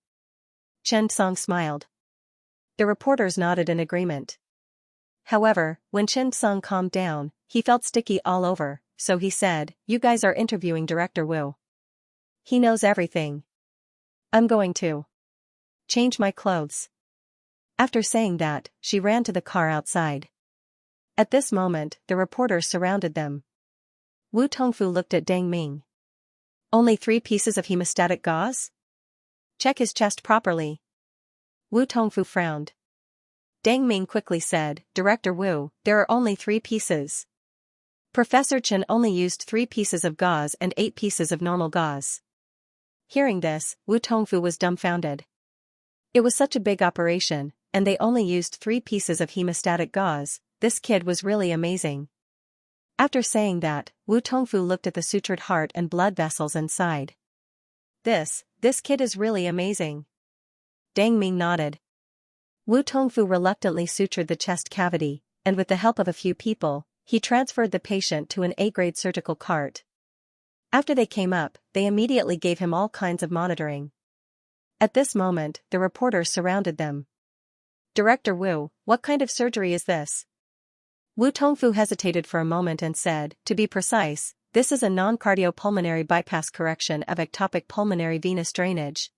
Chen Song smiled. The reporters nodded in agreement. However, when Chen Song calmed down, he felt sticky all over, so he said, "You guys are interviewing Director Wu. He knows everything. I'm going to change my clothes." After saying that, she ran to the car outside. At this moment, the reporters surrounded them. Wu Tongfu looked at Dang Ming. "Only 3 pieces of hemostatic gauze? Check his chest properly." Wu Tongfu frowned. Dang Ming quickly said, "Director Wu, there are only 3 pieces. Professor Chen only used 3 pieces of gauze and 8 pieces of normal gauze." Hearing this, Wu Tongfu was dumbfounded. It was such a big operation, and they only used 3 pieces of hemostatic gauze. This kid was really amazing. After saying that, Wu Tongfu looked at the sutured heart and blood vessels and sighed. This kid is really amazing. Deng Ming nodded. Wu Tongfu reluctantly sutured the chest cavity, and with the help of a few people, he transferred the patient to an A-grade surgical cart. After they came up, they immediately gave him all kinds of monitoring. At this moment, the reporters surrounded them. Director Wu, what kind of surgery is this? Wu Tongfu hesitated for a moment and said, to be precise, this is a non-cardiopulmonary bypass correction of ectopic pulmonary venous drainage.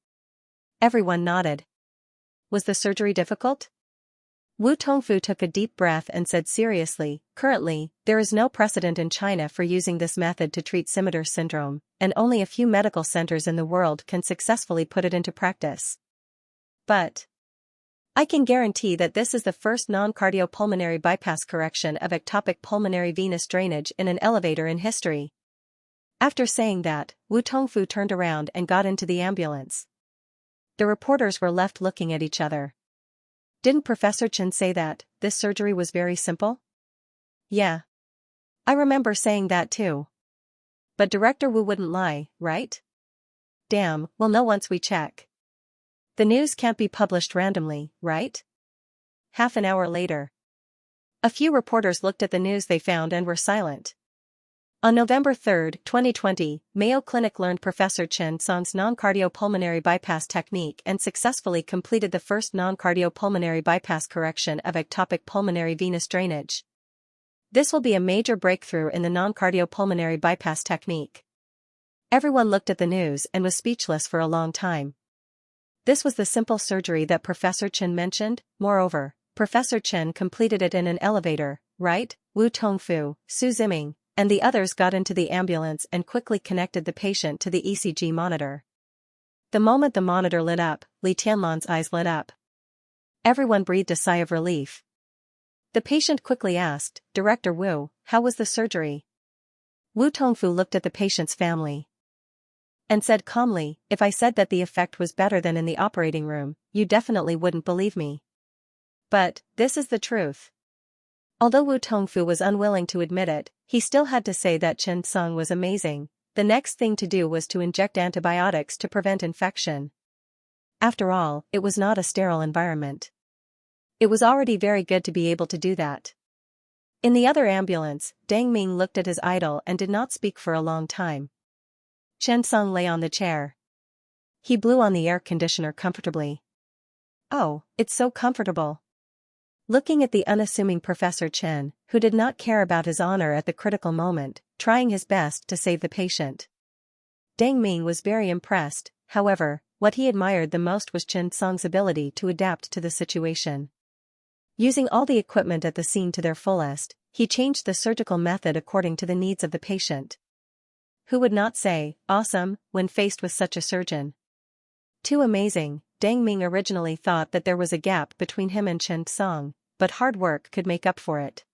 Everyone nodded. Was the surgery difficult? Wu Tongfu took a deep breath and said seriously, currently, there is no precedent in China for using this method to treat scimitar syndrome, and only a few medical centers in the world can successfully put it into practice. But I can guarantee that this is the first non-cardiopulmonary bypass correction of ectopic pulmonary venous drainage in an elevator in history. After saying that, Wu Tongfu turned around and got into the ambulance. The reporters were left looking at each other. Didn't Professor Chen say that this surgery was very simple? Yeah. I remember saying that too. But Director Wu wouldn't lie, right? Damn, we'll know once we check. The news can't be published randomly, right? Half an hour later. A few reporters looked at the news they found and were silent. On November 3, 2020, Mayo Clinic learned Professor Chen Song's non-cardiopulmonary bypass technique and successfully completed the first non-cardiopulmonary bypass correction of ectopic pulmonary venous drainage. This will be a major breakthrough in the non-cardiopulmonary bypass technique. Everyone looked at the news and was speechless for a long time. This was the simple surgery that Professor Chen mentioned. Moreover, Professor Chen completed it in an elevator, right? Wu Tongfu, Su Ziming, and the others got into the ambulance and quickly connected the patient to the ECG monitor. The moment the monitor lit up, Li Tianlan's eyes lit up. Everyone breathed a sigh of relief. The patient quickly asked, Director Wu, how was the surgery? Wu Tongfu looked at the patient's family and said calmly, if I said that the effect was better than in the operating room, you definitely wouldn't believe me. But this is the truth. Although Wu Tongfu was unwilling to admit it, he still had to say that Chen Song was amazing. The next thing to do was to inject antibiotics to prevent infection. After all, it was not a sterile environment. It was already very good to be able to do that. In the other ambulance, Deng Ming looked at his idol and did not speak for a long time. Chen Song lay on the chair. He blew on the air conditioner comfortably. Oh, it's so comfortable. Looking at the unassuming Professor Chen, who did not care about his honor at the critical moment, trying his best to save the patient. Deng Ming was very impressed. However, what he admired the most was Chen Song's ability to adapt to the situation. Using all the equipment at the scene to their fullest, he changed the surgical method according to the needs of the patient. Who would not say, awesome, when faced with such a surgeon? Too amazing. Deng Ming originally thought that there was a gap between him and Chen Song, but hard work could make up for it.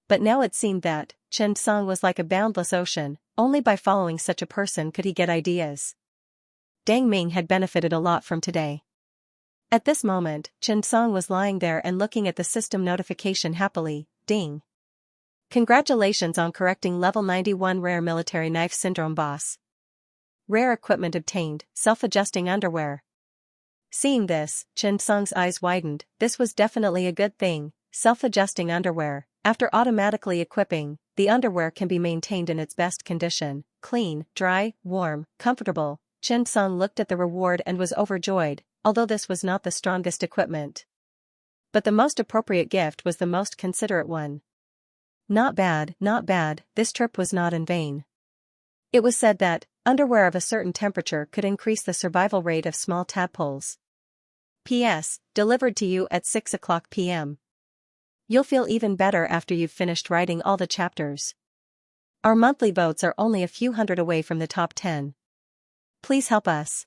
But now it seemed that Chen Song was like a boundless ocean. Only by following such a person could he get ideas. Deng Ming had benefited a lot from today. At this moment, Chen Song was lying there and looking at the system notification happily. Ding. Congratulations on correcting level 91 rare military knife syndrome, boss. Rare equipment obtained, self-adjusting underwear. Seeing this, Chen Song's eyes widened. This was definitely a good thing. Self-adjusting underwear. After automatically equipping, the underwear can be maintained in its best condition. Clean, dry, warm, comfortable. Chen Song looked at the reward and was overjoyed, although this was not the strongest equipment. But the most appropriate gift was the most considerate one. Not bad, not bad, this trip was not in vain. It was said that underwear of a certain temperature could increase the survival rate of small tadpoles. P.S. Delivered to you at 6 o'clock p.m. You'll feel even better after you've finished writing all the chapters. Our monthly votes are only a few hundred away from the top 10. Please help us.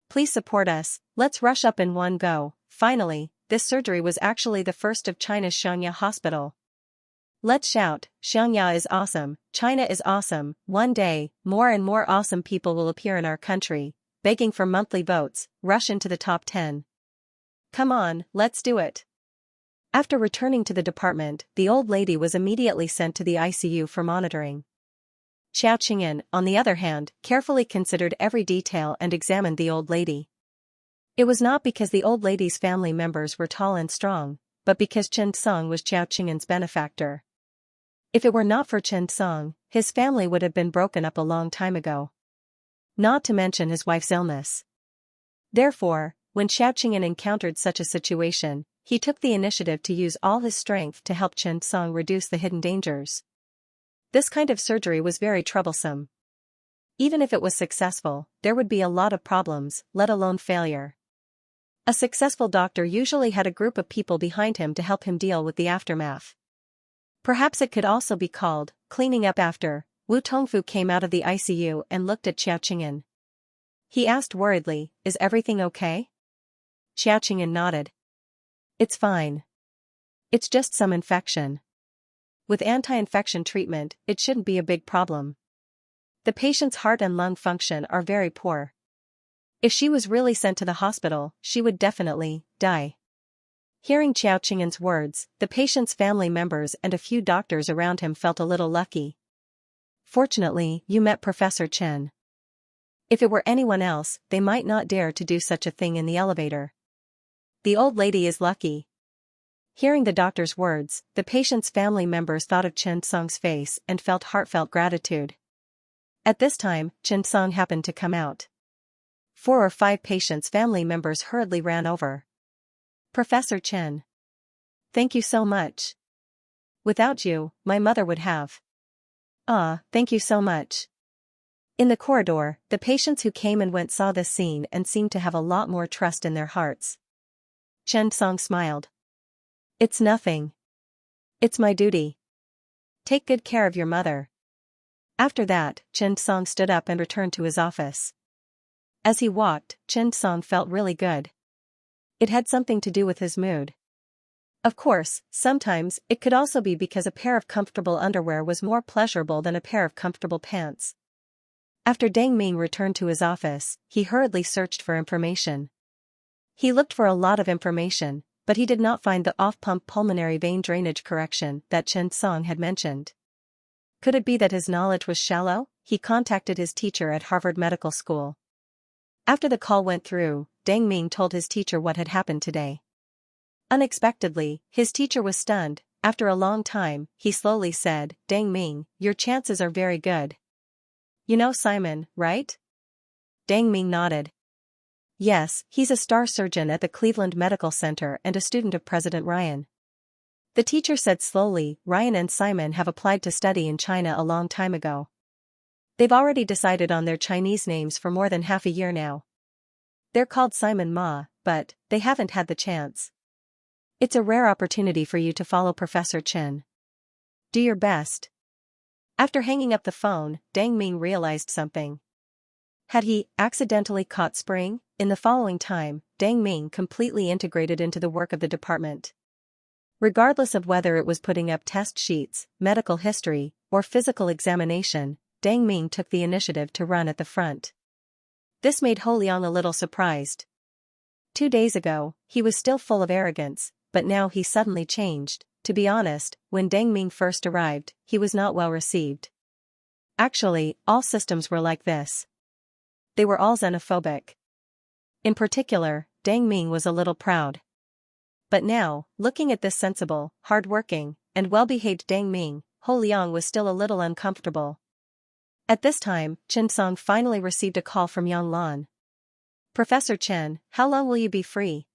Please support us, let's rush up in one go. Finally, this surgery was actually the first of China's Xianxia hospital. Let's shout, Xianxia is awesome, China is awesome. One day, more and more awesome people will appear in our country, begging for monthly votes. Rush into the top 10. Come on, let's do it. After returning to the department, the old lady was immediately sent to the ICU for monitoring. Xianxia, on the other hand, carefully considered every detail and examined the old lady. It was not because the old lady's family members were tall and strong, but because Chen Song was Xianxia's benefactor. If it were not for Chen Song, his family would have been broken up a long time ago. Not to mention his wife's illness. Therefore, when Xianxia encountered such a situation, he took the initiative to use all his strength to help Chen Song reduce the hidden dangers. This kind of surgery was very troublesome. Even if it was successful, there would be a lot of problems, let alone failure. A successful doctor usually had a group of people behind him to help him deal with the aftermath. Perhaps it could also be called cleaning up after. Wu Tongfu came out of the ICU and looked at Xianxia. He asked worriedly, "Is everything okay?" Xianxia nodded. "It's fine. It's just some infection. With anti-infection treatment, it shouldn't be a big problem. The patient's heart and lung function are very poor. If she was really sent to the hospital, she would definitely die." Hearing Xiaoqing's words, the patient's family members and a few doctors around him felt a little lucky. "Fortunately, you met Professor Chen. If it were anyone else, they might not dare to do such a thing in the elevator. The old lady is lucky." Hearing the doctor's words, the patient's family members thought of Chen Song's face and felt heartfelt gratitude. At this time, Chen Song happened to come out. 4 or 5 patients' family members hurriedly ran over. "Professor Chen. Thank you so much. Without you, my mother would have." Thank you so much." In the corridor, the patients who came and went saw this scene and seemed to have a lot more trust in their hearts. Chen Song smiled. "It's nothing. It's my duty. Take good care of your mother." After that, Chen Song stood up and returned to his office. As he walked, Chen Song felt really good. It had something to do with his mood. Of course, sometimes it could also be because a pair of comfortable underwear was more pleasurable than a pair of comfortable pants. After Deng Ming returned to his office, he hurriedly searched for information. He looked for a lot of information, but he did not find the off-pump pulmonary vein drainage correction that Chen Song had mentioned. Could it be that his knowledge was shallow? He contacted his teacher at Harvard Medical School. After the call went through, Deng Ming told his teacher what had happened today. Unexpectedly, his teacher was stunned. After a long time, he slowly said, "Deng Ming, your chances are very good. You know Simon, right?" Deng Ming nodded. "Yes, he's a star surgeon at the Cleveland Medical Center and a student of President Ryan." The teacher said slowly, "Ryan and Simon have applied to study in China a long time ago. They've already decided on their Chinese names for more than half a year now. They're called Simon Ma, but they haven't had the chance. It's a rare opportunity for you to follow Professor Chen. Do your best." After hanging up the phone, Deng Ming realized something. Had he accidentally caught spring? In the following time, Deng Ming completely integrated into the work of the department. Regardless of whether it was putting up test sheets, medical history, or physical examination, Deng Ming took the initiative to run at the front. This made Ho Liang a little surprised. 2 days ago, he was still full of arrogance, but now he suddenly changed. To be honest, when Deng Ming first arrived, he was not well received. Actually, all systems were like this. They were all xenophobic. In particular, Deng Ming was a little proud. But now, looking at this sensible, hard-working, and well-behaved Deng Ming, Ho Liang was still a little uncomfortable. At this time, Chen Song finally received a call from Yang Lan. "Professor Chen, how long will you be free?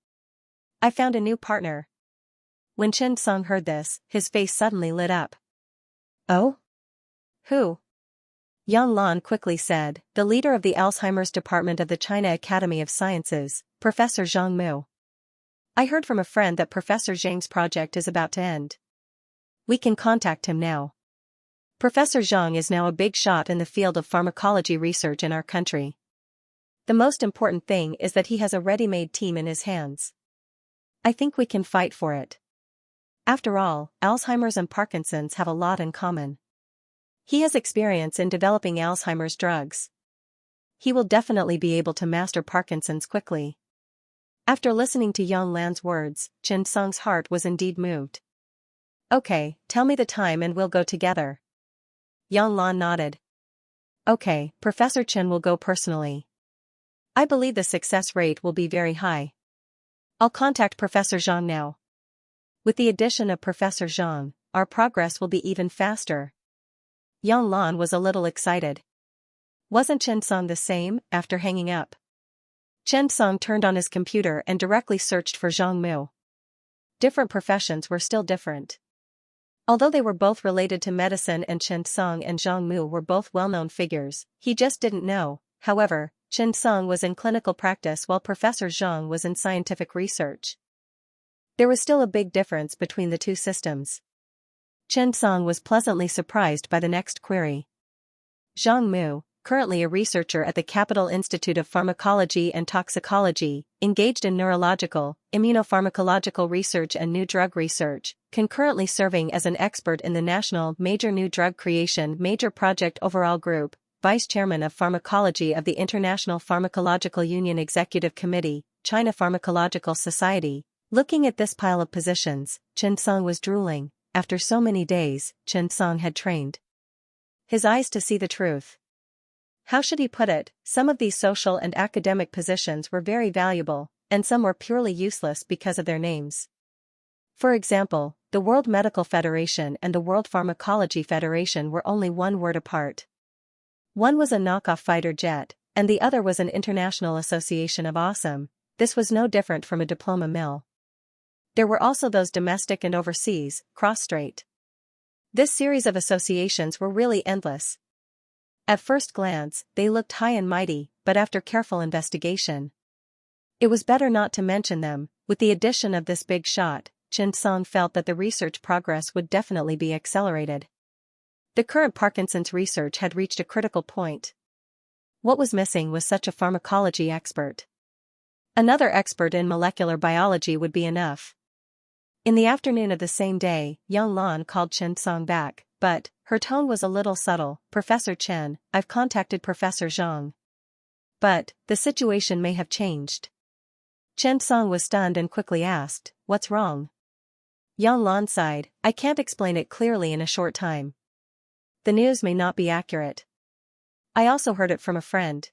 I found a new partner." When Chen Song heard this, his face suddenly lit up. "Oh? Who?" Yang Lan quickly said, "The leader of the Alzheimer's department of the China Academy of Sciences, Professor Zhang Mu. I heard from a friend that Professor Zhang's project is about to end. We can contact him now. Professor Zhang is now a big shot in the field of pharmacology research in our country. The most important thing is that he has a ready-made team in his hands. I think we can fight for it. After all, Alzheimer's and Parkinson's have a lot in common. He has experience in developing Alzheimer's drugs. He will definitely be able to master Parkinson's quickly." After listening to Yang Lan's words, Chen Song's heart was indeed moved. Okay, tell me the time and we'll go together. Yang Lan nodded. Okay, Professor Chen will go personally. I believe the success rate will be very high. I'll contact Professor Zhang now. With the addition of Professor Zhang, our progress will be even faster. Yang Lan was a little excited. Wasn't Chen Song the same, after hanging up? Chen Song turned on his computer and directly searched for Zhang Mu. Different professions were still different. Although they were both related to medicine and Chen Song and Zhang Mu were both well-known figures, he just didn't know. However, Chen Song was in clinical practice while Professor Zhang was in scientific research. There was still a big difference between the two systems. Chen Song was pleasantly surprised by the next query. Zhang Mu, currently a researcher at the Capital Institute of Pharmacology and Toxicology, engaged in neurological, immunopharmacological research and new drug research, concurrently serving as an expert in the National Major New Drug Creation Major Project Overall Group, Vice Chairman of Pharmacology of the International Pharmacological Union Executive Committee, China Pharmacological Society. Looking at this pile of positions, Chen Song was drooling. After so many days, Chen Song had trained his eyes to see the truth. How should he put it? Some of these social and academic positions were very valuable, and some were purely useless because of their names. For example, the World Medical Federation and the World Pharmacology Federation were only one word apart. One was a knockoff fighter jet, and the other was an international association of awesome. This was no different from a diploma mill. There were also those domestic and overseas, cross-strait. This series of associations were really endless. At first glance, they looked high and mighty, but after careful investigation, it was better not to mention them. With the addition of this big shot, Chen Song felt that the research progress would definitely be accelerated. The current Parkinson's research had reached a critical point. What was missing was such a pharmacology expert. Another expert in molecular biology would be enough. In the afternoon of the same day, Yang Lan called Chen Song back, but her tone was a little subtle. Professor Chen, I've contacted Professor Zhang. But the situation may have changed. Chen Song was stunned and quickly asked, what's wrong? Yang Lan sighed, I can't explain it clearly in a short time. The news may not be accurate. I also heard it from a friend.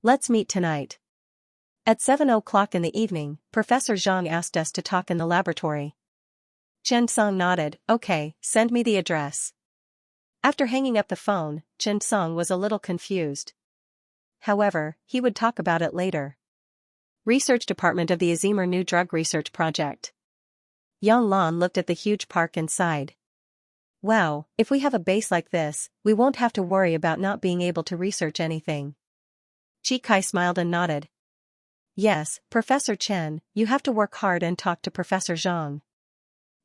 Let's meet tonight. At 7 o'clock in the evening, Professor Zhang asked us to talk in the laboratory. Chen Song nodded, okay, send me the address. After hanging up the phone, Chen Song was a little confused. However, he would talk about it later. Research Department of the Alzheimer's New Drug Research Project. Yang Lan looked at the huge park and sighed. Wow, if we have a base like this, we won't have to worry about not being able to research anything. Chi Kai smiled and nodded. Yes, Professor Chen, you have to work hard and talk to Professor Zhang.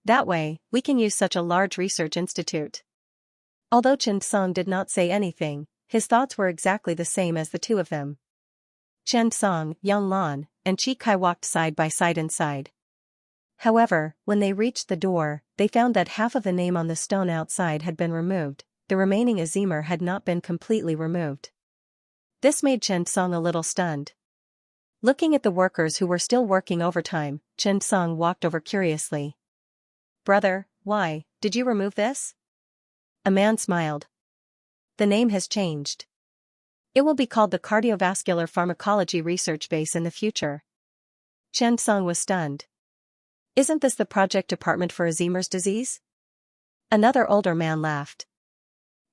That way, we can use such a large research institute. Although Chen Song did not say anything, his thoughts were exactly the same as the two of them. Chen Song, Yang Lan, and Chi Kai walked side by side inside. However, when they reached the door, they found that half of the name on the stone outside had been removed. The remaining Alzheimer had not been completely removed. This made Chen Song a little stunned. Looking at the workers who were still working overtime, Chen Song walked over curiously. Brother, why, did you remove this? A man smiled. The name has changed. It will be called the Cardiovascular Pharmacology Research Base in the future. Chen Song was stunned. Isn't this the project department for Alzheimer's disease? Another older man laughed.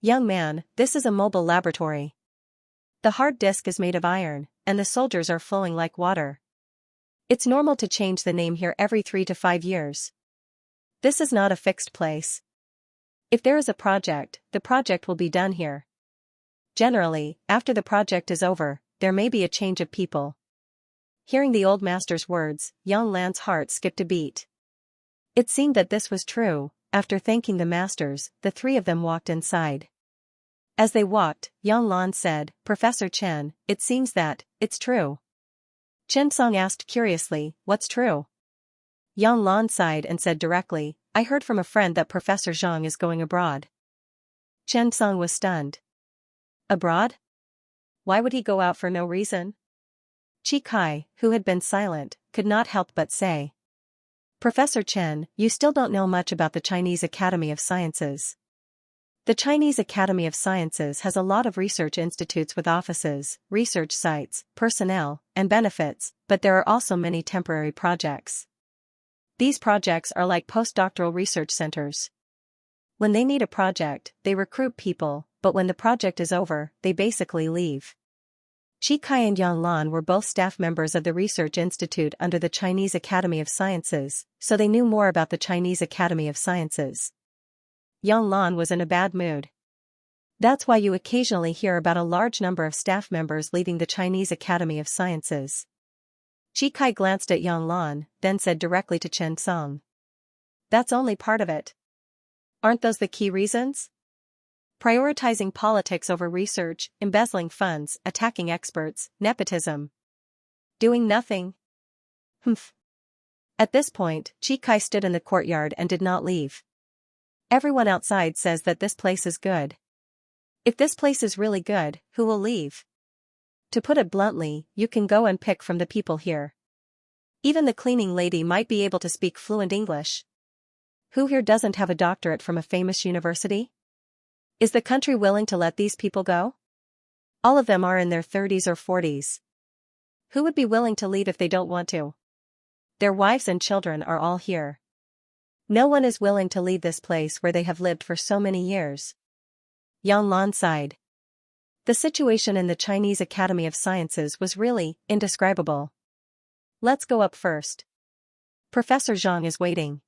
Young man, this is a mobile laboratory. The hard disk is made of iron, and the soldiers are flowing like water. It's normal to change the name here every 3 to 5 years. This is not a fixed place. If there is a project, the project will be done here. Generally, after the project is over, there may be a change of people. Hearing the old master's words, Yang Lan's heart skipped a beat. It seemed that this was true. After thanking the masters, the three of them walked inside. As they walked, Yang Lan said, Professor Chen, it seems that, it's true. Chen Song asked curiously, what's true? Yang Lan sighed and said directly, I heard from a friend that Professor Zhang is going abroad. Chen Song was stunned. Abroad? Why would he go out for no reason? Chi Kai, who had been silent, could not help but say. Professor Chen, you still don't know much about the Chinese Academy of Sciences. The Chinese Academy of Sciences has a lot of research institutes with offices, research sites, personnel, and benefits, but there are also many temporary projects. These projects are like postdoctoral research centers. When they need a project, they recruit people, but when the project is over, they basically leave. Chi Kai and Yang Lan were both staff members of the Research Institute under the Chinese Academy of Sciences, so they knew more about the Chinese Academy of Sciences. Yang Lan was in a bad mood. That's why you occasionally hear about a large number of staff members leaving the Chinese Academy of Sciences. Chi Kai glanced at Yang Lan, then said directly to Chen Song. That's only part of it. Aren't those the key reasons? Prioritizing politics over research, embezzling funds, attacking experts, nepotism. Doing nothing. Humph. At this point, Chi Kai stood in the courtyard and did not leave. Everyone outside says that this place is good. If this place is really good, who will leave? To put it bluntly, you can go and pick from the people here. Even the cleaning lady might be able to speak fluent English. Who here doesn't have a doctorate from a famous university? Is the country willing to let these people go? All of them are in their 30s or 40s. Who would be willing to leave if they don't want to? Their wives and children are all here. No one is willing to leave this place where they have lived for so many years. Yang Lan sighed. The situation in the Chinese Academy of Sciences was really indescribable. Let's go up first. Professor Zhang is waiting.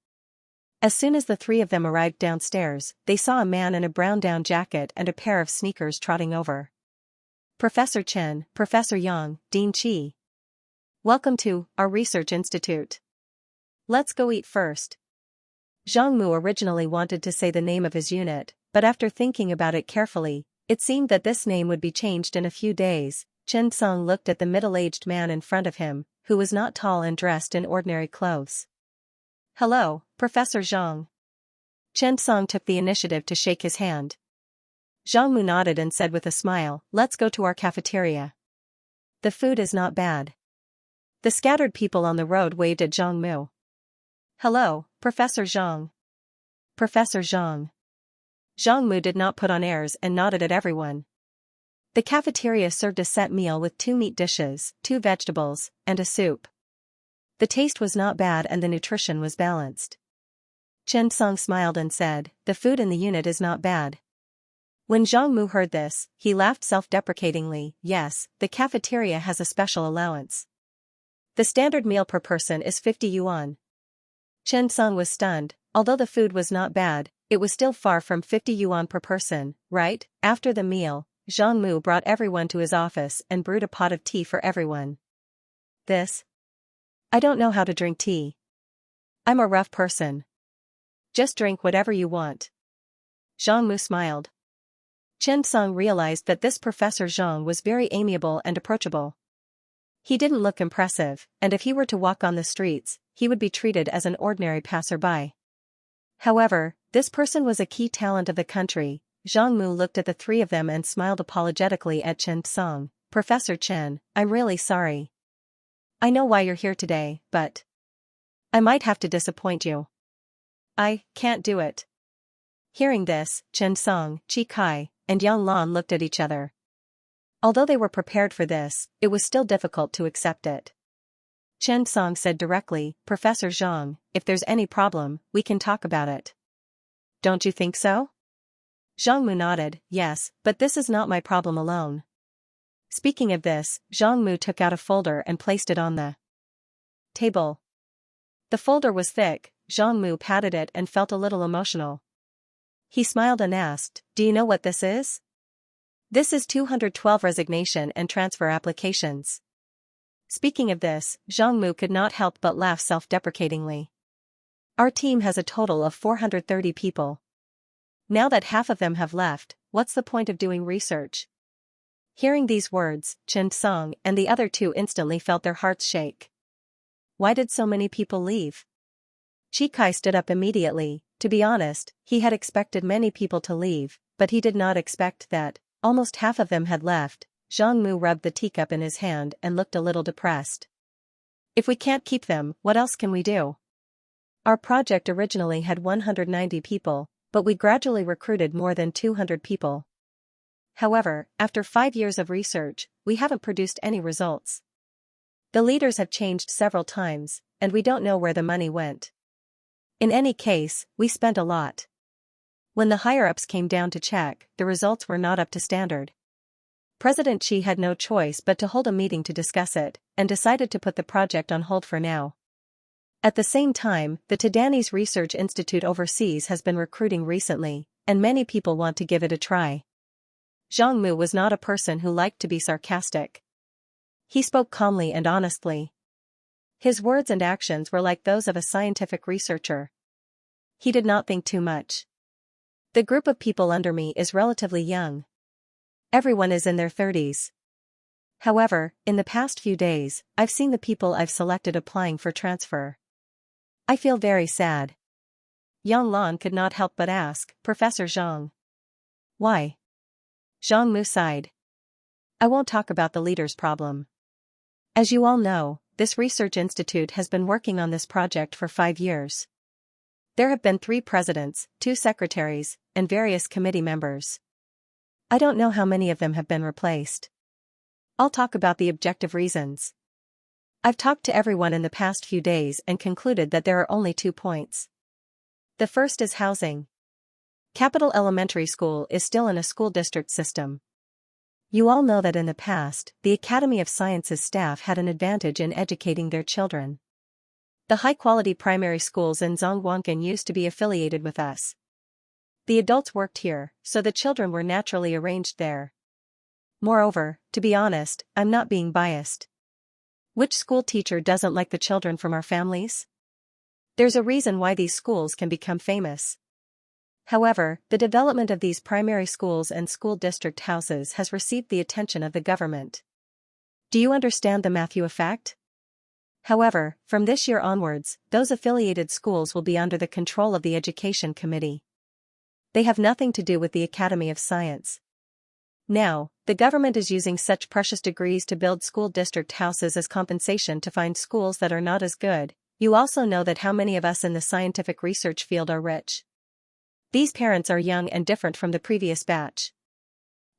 As soon as the three of them arrived downstairs, they saw a man in a brown down jacket and a pair of sneakers trotting over. Professor Chen, Professor Yang, Dean Qi. Welcome to our research institute. Let's go eat first. Zhang Mu originally wanted to say the name of his unit, but after thinking about it carefully, it seemed that this name would be changed in a few days. Chen Song looked at the middle-aged man in front of him, who was not tall and dressed in ordinary clothes. Hello, Professor Zhang. Chen Song took the initiative to shake his hand. Zhang Mu nodded and said with a smile, let's go to our cafeteria. The food is not bad. The scattered people on the road waved at Zhang Mu. Hello, Professor Zhang. Professor Zhang. Zhang Mu did not put on airs and nodded at everyone. The cafeteria served a set meal with 2 meat dishes, 2 vegetables, and a soup. The taste was not bad and the nutrition was balanced. Chen Song smiled and said, the food in the unit is not bad. When Zhang Mu heard this, he laughed self-deprecatingly. Yes, the cafeteria has a special allowance. The standard meal per person is 50 yuan. Chen Song was stunned. Although the food was not bad, it was still far from 50 yuan per person, right? After the meal, Zhang Mu brought everyone to his office and brewed a pot of tea for everyone. I don't know how to drink tea. I'm a rough person. Just drink whatever you want. Zhang Mu smiled. Chen Song realized that this Professor Zhang was very amiable and approachable. He didn't look impressive, and if he were to walk on the streets, he would be treated as an ordinary passerby. However, this person was a key talent of the country. Zhang Mu looked at the three of them and smiled apologetically at Chen Song. Professor Chen, I'm really sorry. I know why you're here today, but I might have to disappoint you. I can't do it. Hearing this, Chen Song, Chi Kai, and Yang Lan looked at each other. Although they were prepared for this, it was still difficult to accept it. Chen Song said directly, Professor Zhang, if there's any problem, we can talk about it. Don't you think so? Zhang Mu nodded, yes, but this is not my problem alone. Speaking of this, Zhang Mu took out a folder and placed it on the table. The folder was thick. Zhang Mu patted it and felt a little emotional. He smiled and asked, do you know what this is? This is 212 resignation and transfer applications. Speaking of this, Zhang Mu could not help but laugh self-deprecatingly. Our team has a total of 430 people. Now that half of them have left, what's the point of doing research? Hearing these words, Chen Song and the other two instantly felt their hearts shake. Why did so many people leave? Chi Kai stood up immediately. To be honest, he had expected many people to leave, but he did not expect that almost half of them had left. Zhang Mu rubbed the teacup in his hand and looked a little depressed. If we can't keep them, what else can we do? Our project originally had 190 people, but we gradually recruited more than 200 people. However, after 5 years of research, we haven't produced any results. The leaders have changed several times, and we don't know where the money went. In any case, we spent a lot. When the higher-ups came down to check, the results were not up to standard. President Xi had no choice but to hold a meeting to discuss it, and decided to put the project on hold for now. At the same time, the Tadani's Research Institute overseas has been recruiting recently, and many people want to give it a try. Zhang Mu was not a person who liked to be sarcastic. He spoke calmly and honestly. His words and actions were like those of a scientific researcher. He did not think too much. The group of people under me is relatively young. Everyone is in their 30s. However, in the past few days, I've seen the people I've selected applying for transfer. I feel very sad. Yang Lan could not help but ask, Professor Zhang. Why? Zhang Mu sighed. I won't talk about the leader's problem. As you all know, this research institute has been working on this project for 5 years. There have been 3 presidents, 2 secretaries, and various committee members. I don't know how many of them have been replaced. I'll talk about the objective reasons. I've talked to everyone in the past few days and concluded that there are only 2 points. The first is housing. Capital Elementary School is still in a school district system. You all know that in the past, the Academy of Sciences staff had an advantage in educating their children. The high-quality primary schools in Zhongguancun used to be affiliated with us. The adults worked here, so the children were naturally arranged there. Moreover, to be honest, I'm not being biased. Which school teacher doesn't like the children from our families? There's a reason why these schools can become famous. However, the development of these primary schools and school district houses has received the attention of the government. Do you understand the Matthew effect? However, from this year onwards, those affiliated schools will be under the control of the Education Committee. They have nothing to do with the Academy of Science. Now, the government is using such precious degrees to build school district houses as compensation to find schools that are not as good. You also know that how many of us in the scientific research field are rich. These parents are young and different from the previous batch.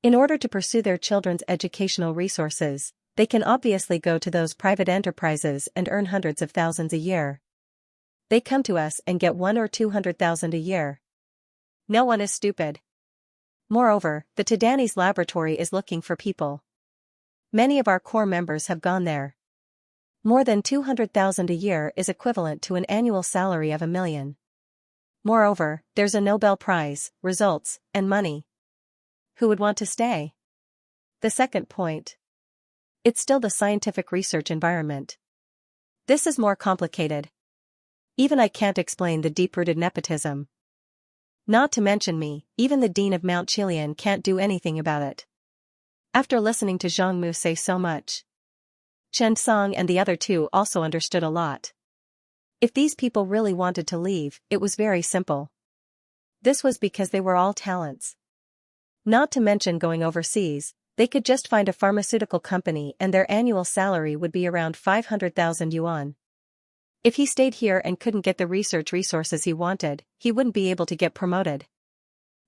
In order to pursue their children's educational resources, they can obviously go to those private enterprises and earn hundreds of thousands a year. They come to us and get 100,000 or 200,000 a year. No one is stupid. Moreover, the Tadani's laboratory is looking for people. Many of our core members have gone there. More than 200,000 a year is equivalent to an annual salary of $1 million. Moreover, there's a Nobel Prize, results, and money. Who would want to stay? The second point. It's still the scientific research environment. This is more complicated. Even I can't explain the deep-rooted nepotism. Not to mention me, even the dean of Mount Chilian can't do anything about it. After listening to Zhang Mu say so much, Chen Song and the other 2 also understood a lot. If these people really wanted to leave, it was very simple. This was because they were all talents. Not to mention going overseas, they could just find a pharmaceutical company and their annual salary would be around 500,000 yuan. If he stayed here and couldn't get the research resources he wanted, he wouldn't be able to get promoted.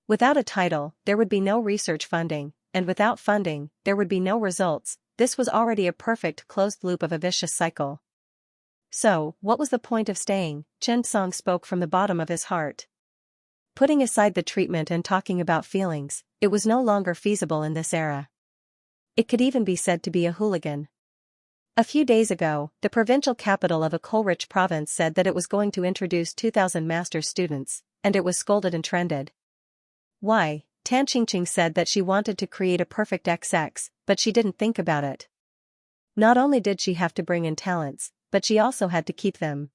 Without a title, there would be no research funding, and without funding, there would be no results. This was already a perfect closed loop of a vicious cycle. So, what was the point of staying? Chen Song spoke from the bottom of his heart. Putting aside the treatment and talking about feelings, it was no longer feasible in this era. It could even be said to be a hooligan. A few days ago, the provincial capital of a coal-rich province said that it was going to introduce 2,000 master's students, and it was scolded and trended. Why? Tan Qingqing said that she wanted to create a perfect XX, but she didn't think about it. Not only did she have to bring in talents, but she also had to keep them.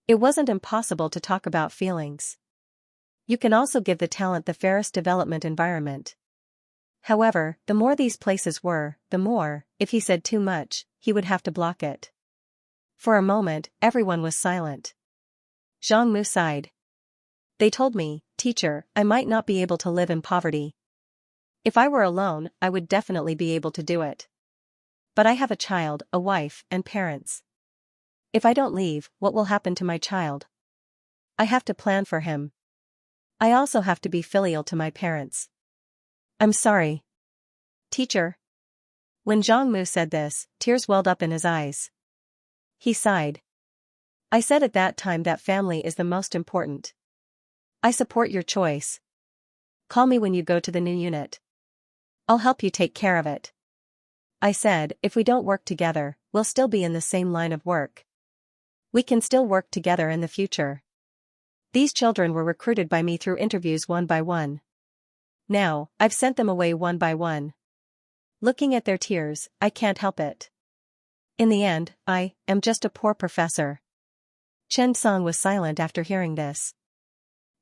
It wasn't impossible to talk about feelings. You can also give the talent the fairest development environment. However, the more these places were, the more, if he said too much, he would have to block it. For a moment, everyone was silent. Zhang Mu sighed. They told me, teacher, I might not be able to live in poverty. If I were alone, I would definitely be able to do it. But I have a child, a wife, and parents. If I don't leave, what will happen to my child? I have to plan for him. I also have to be filial to my parents. I'm sorry. Teacher. When Zhang Mu said this, tears welled up in his eyes. He sighed. I said at that time that family is the most important. I support your choice. Call me when you go to the new unit. I'll help you take care of it. I said, if we don't work together, we'll still be in the same line of work. We can still work together in the future. These children were recruited by me through interviews one by one. Now, I've sent them away one by one. Looking at their tears, I can't help it. In the end, I am just a poor professor. Chen Song was silent after hearing this.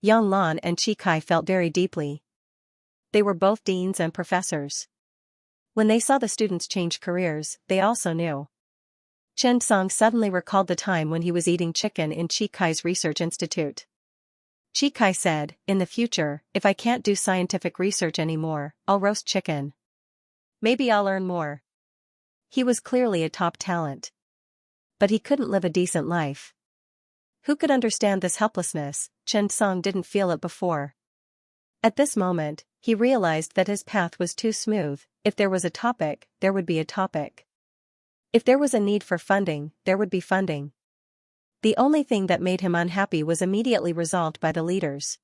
Yang Lan and Chi Kai felt very deeply. They were both deans and professors. When they saw the students change careers, they also knew. Chen Song suddenly recalled the time when he was eating chicken in Chi Kai's research institute. Chi Kai said, in the future, if I can't do scientific research anymore, I'll roast chicken. Maybe I'll earn more. He was clearly a top talent. But he couldn't live a decent life. Who could understand this helplessness? Chen Song didn't feel it before. At this moment, he realized that his path was too smooth. If there was a topic, there would be a topic. If there was a need for funding, there would be funding. The only thing that made him unhappy was immediately resolved by the leaders.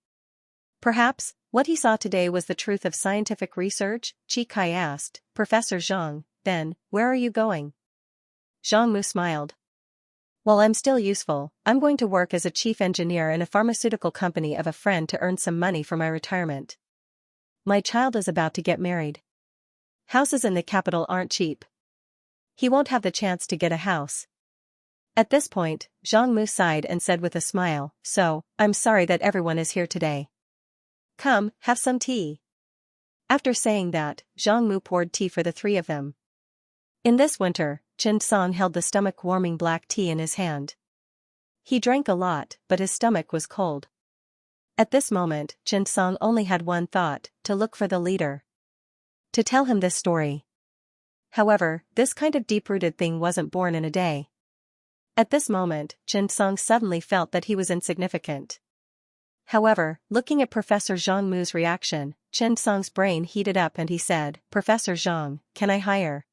Perhaps, what he saw today was the truth of scientific research? Chi Kai asked, Professor Zhang, then, where are you going? Zhang Mu smiled. While I'm still useful, I'm going to work as a chief engineer in a pharmaceutical company of a friend to earn some money for my retirement. My child is about to get married. Houses in the capital aren't cheap. He won't have the chance to get a house. At this point, Zhang Mu sighed and said with a smile, so, I'm sorry that everyone is here today. Come, have some tea. After saying that, Zhang Mu poured tea for the three of them. In this winter, Chen Song held the stomach-warming black tea in his hand. He drank a lot, but his stomach was cold. At this moment, Chen Song only had one thought, to look for the leader. To tell him this story. However, this kind of deep-rooted thing wasn't born in a day. At this moment, Chen Song suddenly felt that he was insignificant. However, looking at Professor Zhang Mu's reaction, Chen Song's brain heated up and he said, Professor Zhang, can I hire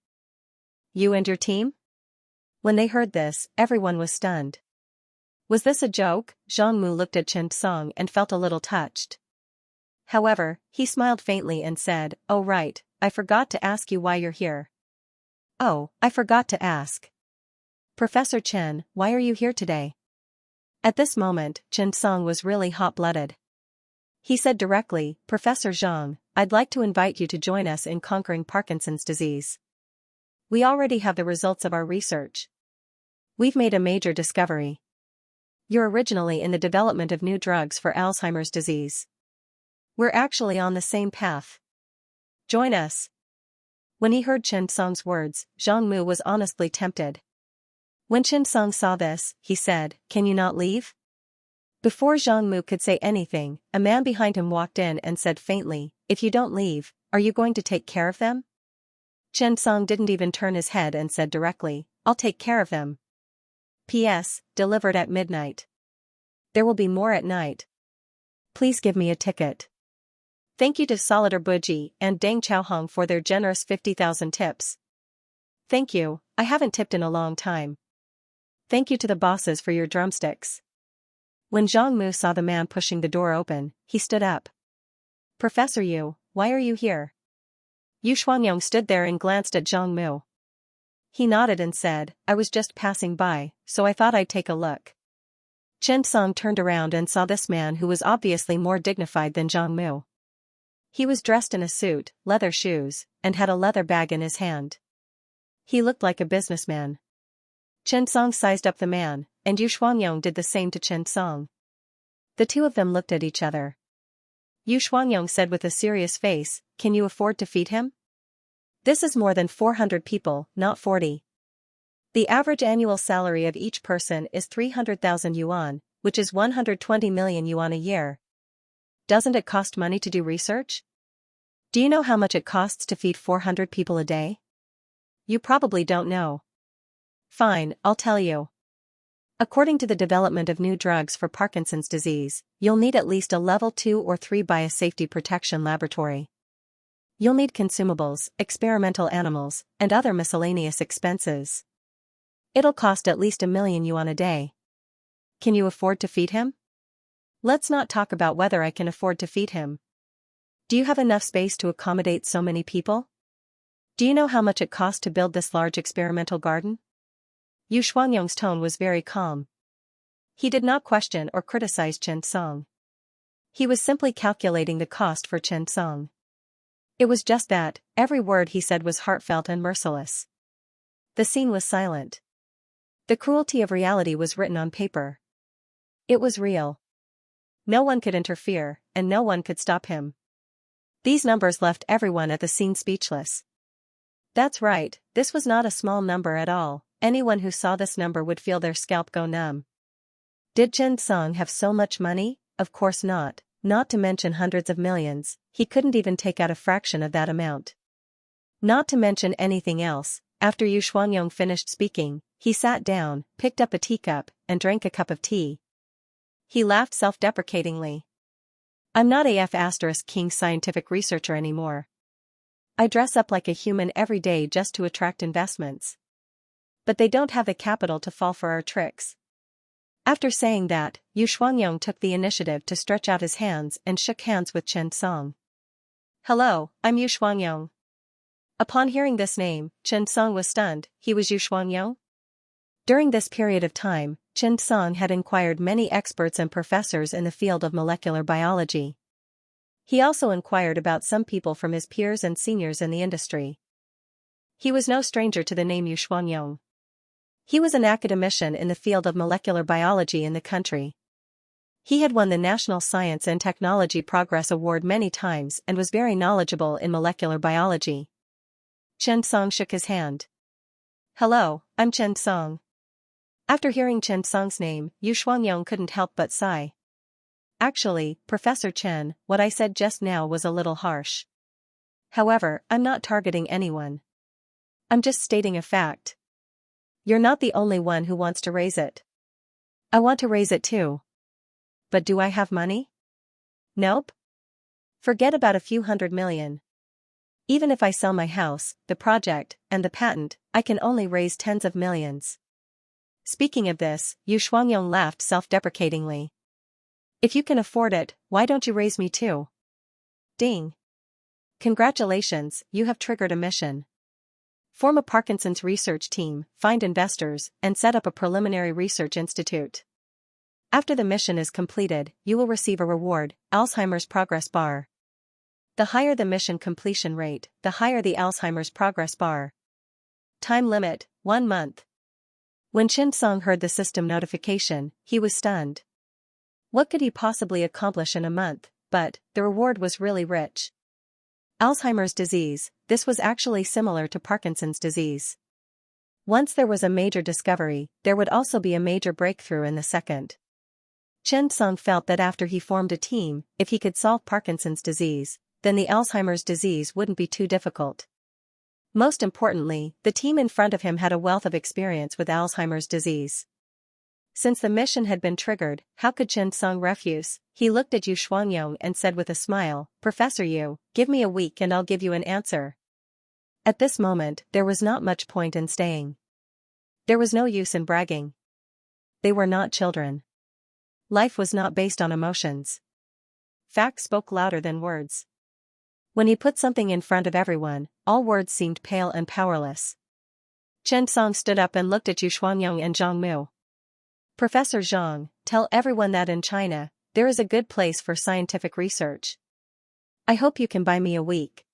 you and your team? When they heard this, everyone was stunned. Was this a joke? Zhang Mu looked at Chen Song and felt a little touched. However, he smiled faintly and said, Oh right, I forgot to ask you why you're here. Oh, I forgot to ask. Professor Chen, why are you here today? At this moment, Chen Song was really hot-blooded. He said directly, Professor Zhang, I'd like to invite you to join us in conquering Parkinson's disease. We already have the results of our research. We've made a major discovery. You're originally in the development of new drugs for Alzheimer's disease. We're actually on the same path. Join us. When he heard Chen Song's words, Zhang Mu was honestly tempted. When Chen Song saw this, he said, Can you not leave? Before Zhang Mu could say anything, a man behind him walked in and said faintly, If you don't leave, are you going to take care of them? Chen Song didn't even turn his head and said directly, I'll take care of them. P.S. Delivered at midnight. There will be more at night. Please give me a ticket. Thank you to Solidar Buji and Deng Chaohong for their generous 50,000 tips. Thank you, I haven't tipped in a long time. Thank you to the bosses for your drumsticks. When Zhang Mu saw the man pushing the door open, he stood up. Professor Yu, why are you here? Yu Xuanyong stood there and glanced at Zhang Mu. He nodded and said, I was just passing by, so I thought I'd take a look. Chen Song turned around and saw this man who was obviously more dignified than Zhang Mu. He was dressed in a suit, leather shoes, and had a leather bag in his hand. He looked like a businessman. Chen Song sized up the man, and Yu Xuanyong did the same to Chen Song. The two of them looked at each other. Yu Xuanyong said with a serious face, Can you afford to feed him? This is more than 400 people, not 40. The average annual salary of each person is 300,000 yuan, which is 120 million yuan a year. Doesn't it cost money to do research? Do you know how much it costs to feed 400 people a day? You probably don't know. Fine, I'll tell you. According to the development of new drugs for Parkinson's disease, you'll need at least a level 2 or 3 biosafety protection laboratory. You'll need consumables, experimental animals, and other miscellaneous expenses. It'll cost at least 1,000,000 yuan a day. Can you afford to feed him? Let's not talk about whether I can afford to feed him. Do you have enough space to accommodate so many people? Do you know how much it cost to build this large experimental garden? Yu Shuangyong's tone was very calm. He did not question or criticize Chen Song. He was simply calculating the cost for Chen Song. It was just that, every word he said was heartfelt and merciless. The scene was silent. The cruelty of reality was written on paper. It was real. No one could interfere, and no one could stop him. These numbers left everyone at the scene speechless. That's right, this was not a small number at all. Anyone who saw this number would feel their scalp go numb. Did Chen Song have so much money? Of course not, not to mention hundreds of millions. He couldn't even take out a fraction of that amount. Not to mention anything else, after Yu Shuangyong finished speaking, he sat down, picked up a teacup, and drank a cup of tea. He laughed self-deprecatingly. I'm not a F***king scientific researcher anymore. I dress up like a human every day just to attract investments. But they don't have the capital to fall for our tricks. After saying that, Yu Shuangyong took the initiative to stretch out his hands and shook hands with Chen Song. Hello, I'm Yu Shuangyong. Upon hearing this name, Chen Song was stunned. He was Yu Shuangyong? During this period of time, Chen Song had inquired many experts and professors in the field of molecular biology. He also inquired about some people from his peers and seniors in the industry. He was no stranger to the name Yu Shuangyong. He was an academician in the field of molecular biology in the country. He had won the National Science and Technology Progress Award many times and was very knowledgeable in molecular biology. Chen Song shook his hand. Hello, I'm Chen Song. After hearing Chen Song's name, Yu Shuangyong couldn't help but sigh. Actually, Professor Chen, what I said just now was a little harsh. However, I'm not targeting anyone. I'm just stating a fact. You're not the only one who wants to raise it. I want to raise it too. But do I have money? Nope. Forget about a few 100 million. Even if I sell my house, the project, and the patent, I can only raise tens of millions. Speaking of this, Yu Shuangyong laughed self-deprecatingly. If you can afford it, why don't you raise me too? Ding. Congratulations, you have triggered a mission. Form a Parkinson's research team, find investors, and set up a preliminary research institute. After the mission is completed, you will receive a reward, Alzheimer's Progress Bar. The higher the mission completion rate, the higher the Alzheimer's Progress Bar. Time limit, 1 month. When Chen Song heard the system notification, he was stunned. What could he possibly accomplish in a month? But the reward was really rich. Alzheimer's disease, this was actually similar to Parkinson's disease. Once there was a major discovery, there would also be a major breakthrough in the second. Chen Song felt that after he formed a team, if he could solve Parkinson's disease, then the Alzheimer's disease wouldn't be too difficult. Most importantly, the team in front of him had a wealth of experience with Alzheimer's disease. Since the mission had been triggered, how could Chen Song refuse? He looked at Yu Shuangyong and said with a smile, Professor Yu, give me a week and I'll give you an answer. At this moment, there was not much point in staying. There was no use in bragging. They were not children. Life was not based on emotions. Facts spoke louder than words. When he put something in front of everyone, all words seemed pale and powerless. Chen Song stood up and looked at Yu Shuangyong and Zhang Mu. Professor Zhang, tell everyone that in China, there is a good place for scientific research. I hope you can buy me a week.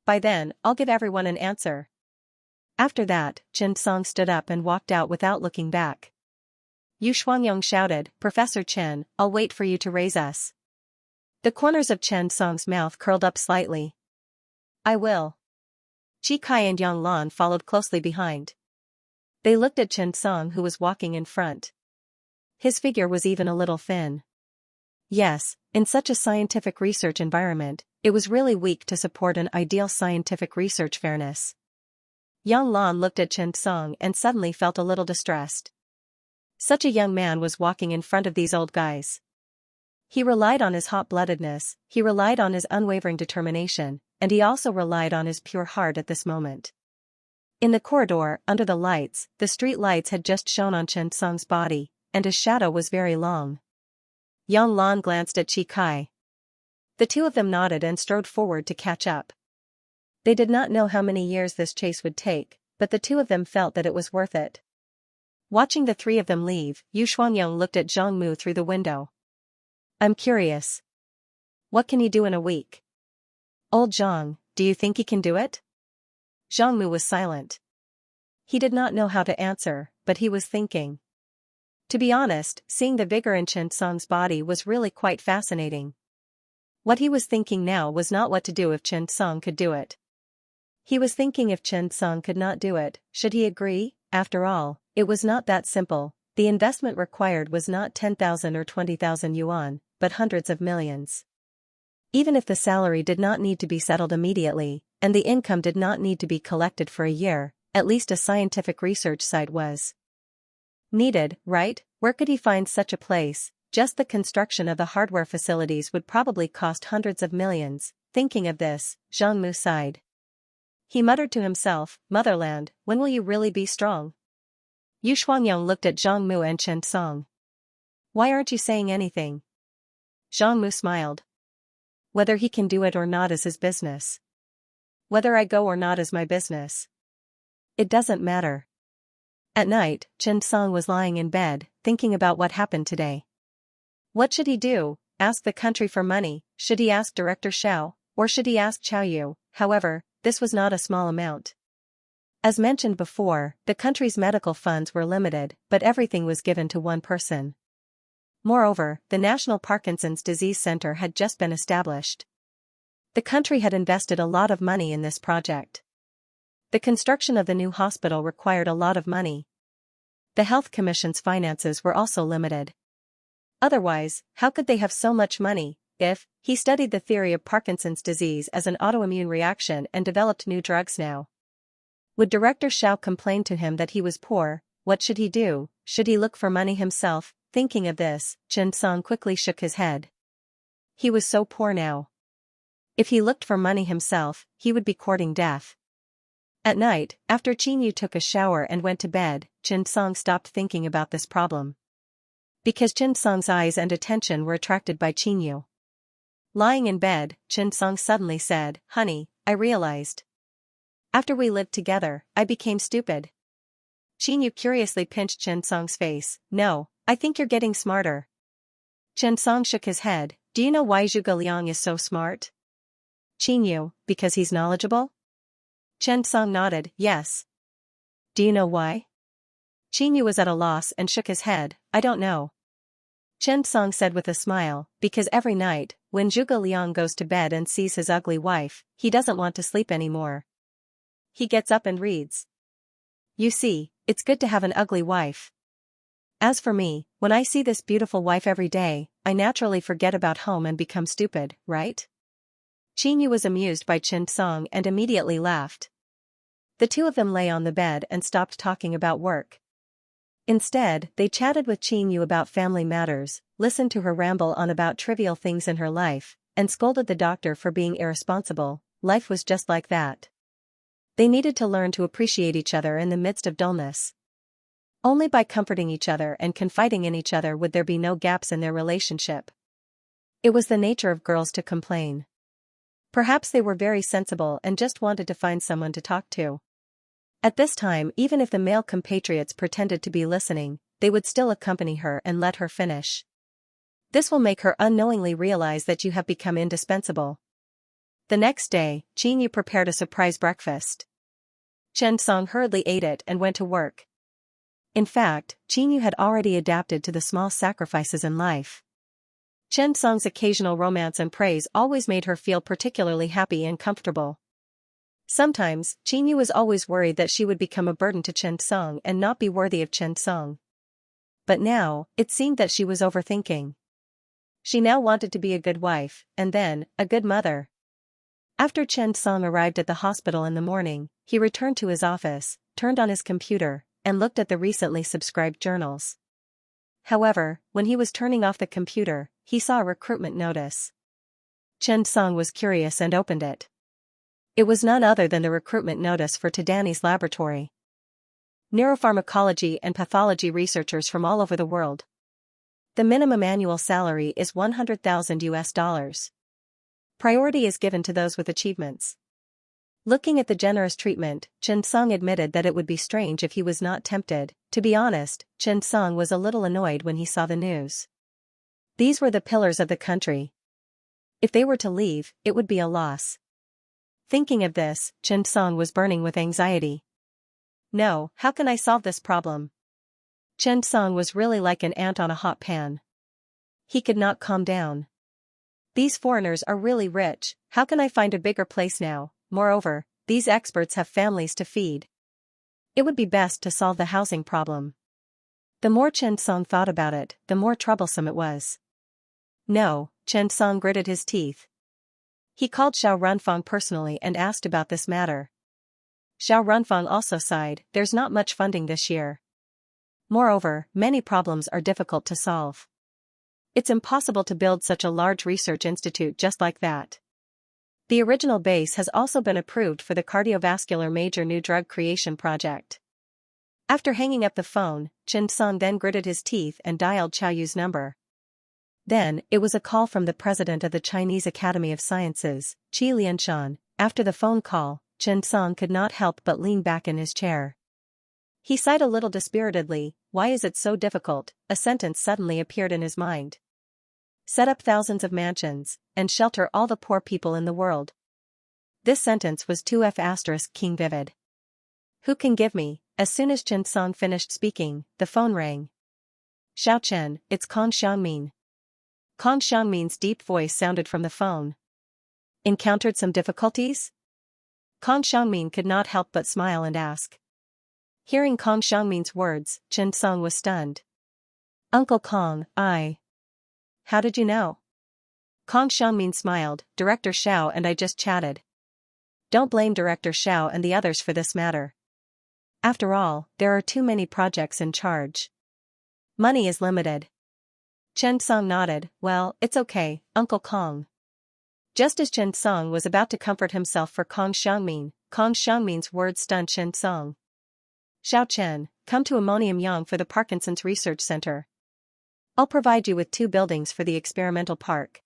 By then, I'll give everyone an answer. After that, Chen Song stood up and walked out without looking back. Yu Shuangyong shouted, Professor Chen, I'll wait for you to raise us. The corners of Chen Song's mouth curled up slightly. I will. Chi Kai and Yang Lan followed closely behind. They looked at Chen Song who was walking in front. His figure was even a little thin. Yes, in such a scientific research environment, it was really weak to support an ideal scientific research fairness. Yang Lan looked at Chen Song and suddenly felt a little distressed. Such a young man was walking in front of these old guys. He relied on his hot-bloodedness, he relied on his unwavering determination, and he also relied on his pure heart at this moment. In the corridor, under the lights, the street lights had just shone on Chen Song's body, and his shadow was very long. Yang Lan glanced at Chi Kai. The two of them nodded and strode forward to catch up. They did not know how many years this chase would take, but the two of them felt that it was worth it. Watching the three of them leave, Yu Shuangyong looked at Zhang Mu through the window. I'm curious. What can he do in a week? Old Zhang, do you think he can do it? Zhang Mu was silent. He did not know how to answer, but he was thinking. To be honest, seeing the vigor in Chen Song's body was really quite fascinating. What he was thinking now was not what to do if Chen Song could do it. He was thinking if Chen Song could not do it, should he agree? After all, it was not that simple. The investment required was not 10,000 or 20,000 yuan, but hundreds of millions. Even if the salary did not need to be settled immediately, and the income did not need to be collected for a year, at least a scientific research site was needed, right? Where could he find such a place? Just the construction of the hardware facilities would probably cost hundreds of millions. Thinking of this, Zhang Mu sighed. He muttered to himself, Motherland, when will you really be strong? Yu Shuangyong looked at Zhang Mu and Chen Song. Why aren't you saying anything? Zhang Mu smiled. Whether he can do it or not is his business. Whether I go or not is my business. It doesn't matter. At night, Chen Song was lying in bed, thinking about what happened today. What should he do? Ask the country for money? Should he ask Director Xiao, or should he ask Qiao Yu? However, this was not a small amount. As mentioned before, the country's medical funds were limited, but everything was given to one person. Moreover, the National Parkinson's Disease Center had just been established. The country had invested a lot of money in this project. The construction of the new hospital required a lot of money. The Health Commission's finances were also limited. Otherwise, how could they have so much money? If he studied the theory of Parkinson's disease as an autoimmune reaction and developed new drugs now. Would Director Xiao complain to him that he was poor? What should he do? Should he look for money himself? Thinking of this, Chen Song quickly shook his head. He was so poor now. If he looked for money himself, he would be courting death. At night, after Qin Yu took a shower and went to bed, Chen Song stopped thinking about this problem. Because Chen Song's eyes and attention were attracted by Qin Yu. Lying in bed, Chen Song suddenly said, Honey, I realized. After we lived together, I became stupid. Qin Yu curiously pinched Chen Song's face. No, I think you're getting smarter. Chen Song shook his head. Do you know why Zhuge Liang is so smart? Qin Yu, because he's knowledgeable? Chen Song nodded, yes. Do you know why? Qin Yu was at a loss and shook his head. I don't know. Chen Song said with a smile, because every night, when Zhuge Liang goes to bed and sees his ugly wife, he doesn't want to sleep anymore. He gets up and reads. You see, it's good to have an ugly wife. As for me, when I see this beautiful wife every day, I naturally forget about home and become stupid, right? Qin Yu was amused by Chen Song and immediately laughed. The two of them lay on the bed and stopped talking about work. Instead, they chatted with Qin Yu about family matters, listened to her ramble on about trivial things in her life, and scolded the doctor for being irresponsible. Life was just like that. They needed to learn to appreciate each other in the midst of dullness. Only by comforting each other and confiding in each other would there be no gaps in their relationship. It was the nature of girls to complain. Perhaps they were very sensible and just wanted to find someone to talk to. At this time, even if the male compatriots pretended to be listening, they would still accompany her and let her finish. This will make her unknowingly realize that you have become indispensable. The next day, Qin Yu prepared a surprise breakfast. Chen Song hurriedly ate it and went to work. In fact, Qin Yu had already adapted to the small sacrifices in life. Chen Song's occasional romance and praise always made her feel particularly happy and comfortable. Sometimes, Qin Yu was always worried that she would become a burden to Chen Song and not be worthy of Chen Song. But now, it seemed that she was overthinking. She now wanted to be a good wife, and then, a good mother. After Chen Song arrived at the hospital in the morning, he returned to his office, turned on his computer, and looked at the recently subscribed journals. However, when he was turning off the computer, he saw a recruitment notice. Chen Song was curious and opened it. It was none other than the recruitment notice for Tadani's laboratory. Neuropharmacology and pathology researchers from all over the world. The minimum annual salary is $100,000. Priority is given to those with achievements. Looking at the generous treatment, Chen Song admitted that it would be strange if he was not tempted. To be honest, Chen Song was a little annoyed when he saw the news. These were the pillars of the country. If they were to leave, it would be a loss. Thinking of this, Chen Song was burning with anxiety. No, how can I solve this problem? Chen Song was really like an ant on a hot pan. He could not calm down. These foreigners are really rich, how can I find a bigger place now? Moreover, these experts have families to feed. It would be best to solve the housing problem. The more Chen Song thought about it, the more troublesome it was. No, Chen Song gritted his teeth. He called Xiao Runfang personally and asked about this matter. Xiao Runfang also sighed, there's not much funding this year. Moreover, many problems are difficult to solve. It's impossible to build such a large research institute just like that. The original base has also been approved for the cardiovascular major new drug creation project. After hanging up the phone, Chen Song then gritted his teeth and dialed Qiao Yu's number. Then, it was a call from the president of the Chinese Academy of Sciences, Qi Lianshan. After the phone call, Chen Song could not help but lean back in his chair. He sighed a little dispiritedly, why is it so difficult? A sentence suddenly appeared in his mind. Set up thousands of mansions, and shelter all the poor people in the world. This sentence was too King vivid. Who can give me? As soon as Chen Song finished speaking, the phone rang. Xiao Chen, it's Kong Xiangmin. Kong Xiangmin's deep voice sounded from the phone. Encountered some difficulties? Kong Xiangmin could not help but smile and ask. Hearing Kong Xiangmin's words, Chen Song was stunned. Uncle Kong, How did you know? Kong Xiangmin smiled, Director Xiao and I just chatted. Don't blame Director Xiao and the others for this matter. After all, there are too many projects in charge. Money is limited. Chen Song nodded, well, it's okay, Uncle Kong. Just as Chen Song was about to comfort himself for Kong Xiangmin's words stunned Chen Song. Xiao Chen, come to Ammonium Yang for the Parkinson's Research Center. I'll provide you with 2 buildings for the experimental park.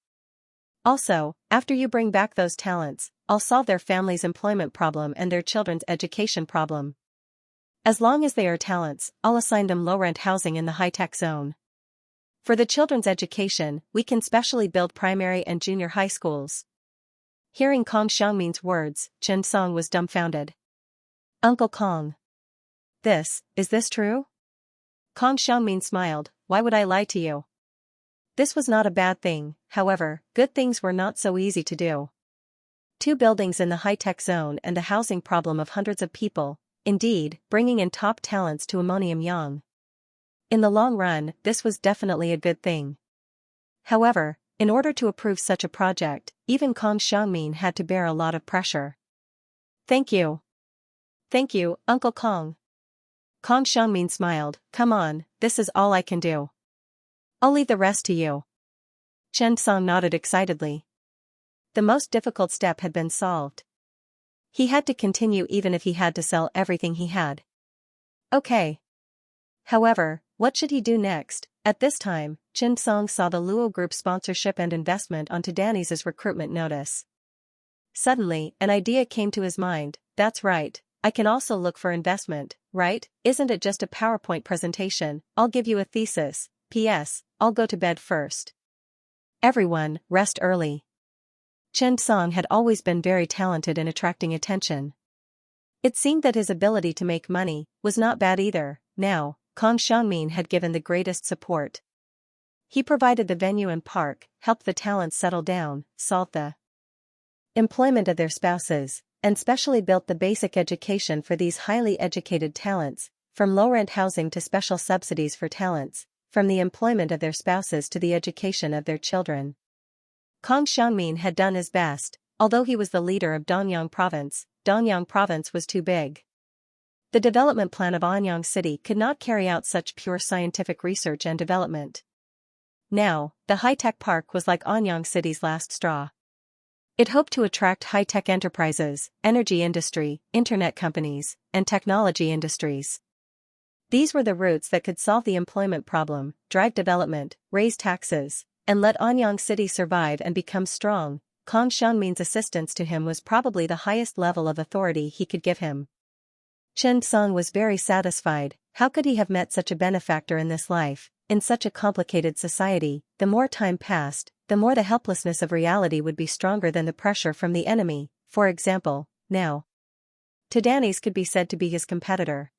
Also, after you bring back those talents, I'll solve their family's employment problem and their children's education problem. As long as they are talents, I'll assign them low-rent housing in the high-tech zone. For the children's education, we can specially build primary and junior high schools. Hearing Kong Xiangmin's words, Chen Song was dumbfounded. Uncle Kong. Is this true? Kong Xiangmin smiled, why would I lie to you? This was not a bad thing, however, good things were not so easy to do. 2 buildings in the high-tech zone and the housing problem of hundreds of people, indeed, bringing in top talents to Ammonium Yang. In the long run, this was definitely a good thing. However, in order to approve such a project, even Kong Xiangmin had to bear a lot of pressure. Thank you. Thank you, Uncle Kong. Kong Xiangmin smiled, come on, this is all I can do. I'll leave the rest to you. Chen Song nodded excitedly. The most difficult step had been solved. He had to continue even if he had to sell everything he had. Okay. However, what should he do next? At this time, Chen Song saw the Luo Group sponsorship and investment on Tadani's recruitment notice. Suddenly, an idea came to his mind, that's right, I can also look for investment, right? Isn't it just a PowerPoint presentation? I'll give you a thesis. P.S. I'll go to bed first. Everyone, rest early. Chen Song had always been very talented in attracting attention. It seemed that his ability to make money was not bad either. Now, Kong Xiangmin had given the greatest support. He provided the venue and park, helped the talents settle down, solved the employment of their spouses, and specially built the basic education for these highly educated talents, from low-rent housing to special subsidies for talents, from the employment of their spouses to the education of their children. Kong Xiangmin had done his best, although he was the leader of Danyang Province was too big. The development plan of Anyang City could not carry out such pure scientific research and development. Now, the high-tech park was like Anyang City's last straw. It hoped to attract high-tech enterprises, energy industry, internet companies, and technology industries. These were the routes that could solve the employment problem, drive development, raise taxes, and let Anyang City survive and become strong. Kang Xianmin's assistance to him was probably the highest level of authority he could give him. Chen Song was very satisfied. How could he have met such a benefactor in this life, in such a complicated society? The more time passed, the more the helplessness of reality would be stronger than the pressure from the enemy. For example, now, Tadanis could be said to be his competitor.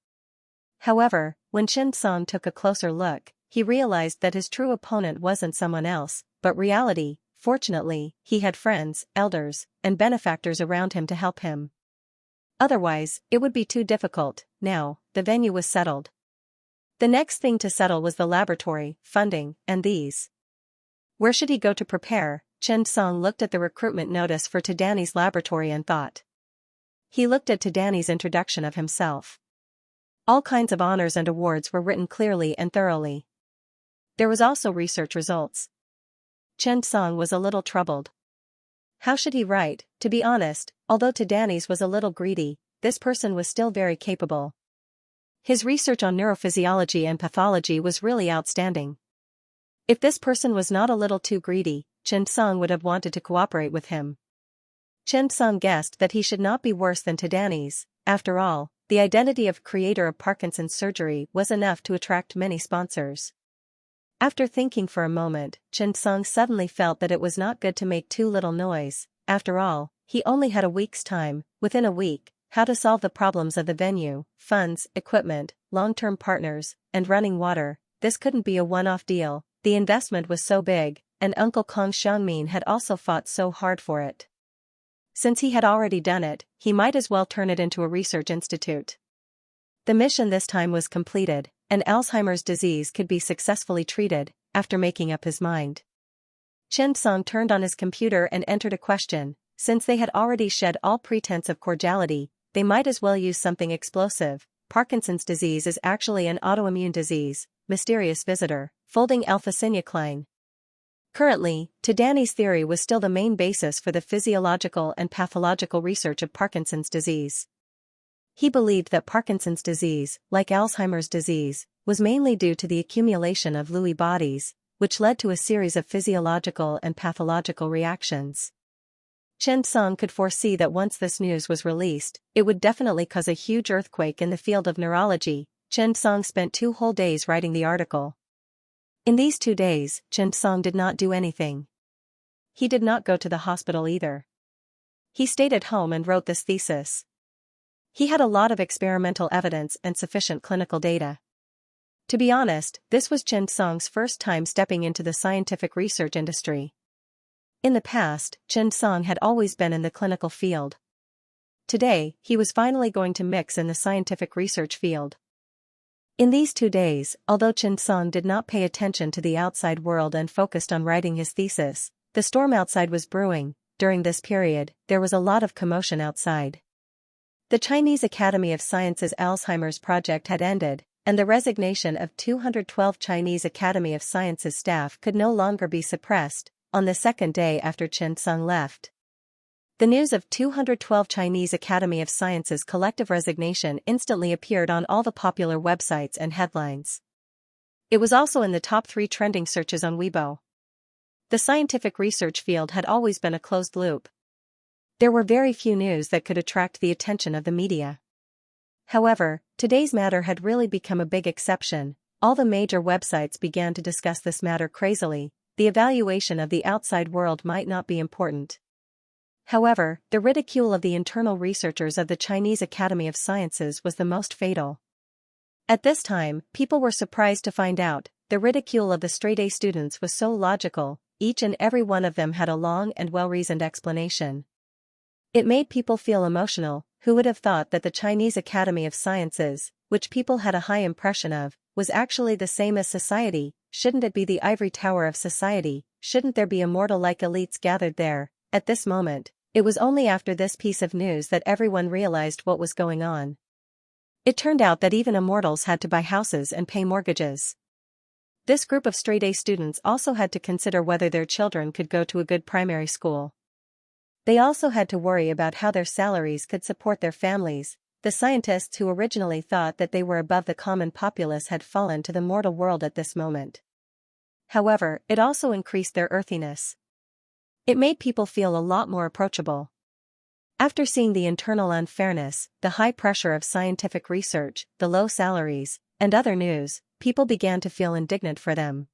However, when Chen Song took a closer look, he realized that his true opponent wasn't someone else, but reality. Fortunately, he had friends, elders, and benefactors around him to help him. Otherwise, it would be too difficult. Now, the venue was settled. The next thing to settle was the laboratory, funding, and these. Where should he go to prepare? Chen Song looked at the recruitment notice for Tadani's laboratory and thought. He looked at Tadani's introduction of himself. All kinds of honors and awards were written clearly and thoroughly. There was also research results. Chen Song was a little troubled. How should he write? To be honest, although Tadani's was a little greedy, this person was still very capable. His research on neurophysiology and pathology was really outstanding. If this person was not a little too greedy, Chen Song would have wanted to cooperate with him. Chen Song guessed that he should not be worse than Tadani's. After all, the identity of creator of Parkinson's surgery was enough to attract many sponsors. After thinking for a moment, Chen Song suddenly felt that it was not good to make too little noise. After all, he only had a week's time. Within a week, how to solve the problems of the venue, funds, equipment, long-term partners, and running water. This couldn't be a one-off deal. The investment was so big, and Uncle Kang Xianmin had also fought so hard for it. Since he had already done it, he might as well turn it into a research institute. The mission this time was completed, and Alzheimer's disease could be successfully treated. After making up his mind, Chen Song turned on his computer and entered a question. Since they had already shed all pretense of cordiality, they might as well use something explosive. Parkinson's disease is actually an autoimmune disease. Mysterious visitor, folding alpha-synuclein. Currently, Tadani's theory was still the main basis for the physiological and pathological research of Parkinson's disease. He believed that Parkinson's disease, like Alzheimer's disease, was mainly due to the accumulation of Lewy bodies, which led to a series of physiological and pathological reactions. Chen Song could foresee that once this news was released, it would definitely cause a huge earthquake in the field of neurology. Chen Song spent 2 whole days writing the article. In these 2 days, Chen Song did not do anything. He did not go to the hospital either. He stayed at home and wrote this thesis. He had a lot of experimental evidence and sufficient clinical data. To be honest, this was Chen Song's first time stepping into the scientific research industry. In the past, Chen Song had always been in the clinical field. Today, he was finally going to mix in the scientific research field. In these 2 days, although Chen Song did not pay attention to the outside world and focused on writing his thesis, the storm outside was brewing. During this period, there was a lot of commotion outside. The Chinese Academy of Sciences Alzheimer's project had ended, and the resignation of 212 Chinese Academy of Sciences staff could no longer be suppressed. On the second day after Chen Song left, the news of 212 Chinese Academy of Sciences collective resignation instantly appeared on all the popular websites and headlines. It was also in the top 3 trending searches on Weibo. The scientific research field had always been a closed loop. There were very few news that could attract the attention of the media. However, today's matter had really become a big exception. All the major websites began to discuss this matter crazily. The evaluation of the outside world might not be important. However, the ridicule of the internal researchers of the Chinese Academy of Sciences was the most fatal. At this time, people were surprised to find out, the ridicule of the straight-A students was so logical. Each and every one of them had a long and well-reasoned explanation. It made people feel emotional. Who would have thought that the Chinese Academy of Sciences, which people had a high impression of, was actually the same as society? Shouldn't it be the ivory tower of society? Shouldn't there be immortal-like elites gathered there? At this moment, It was only after this piece of news that everyone realized what was going on. It turned out that even immortals had to buy houses and pay mortgages. This group of straight-A students also had to consider whether their children could go to a good primary school. They also had to worry about how their salaries could support their families. The scientists who originally thought that they were above the common populace had fallen to the mortal world at this moment. However, it also increased their earthiness. It made people feel a lot more approachable. After seeing the internal unfairness, the high pressure of scientific research, the low salaries, and other news, people began to feel indignant for them.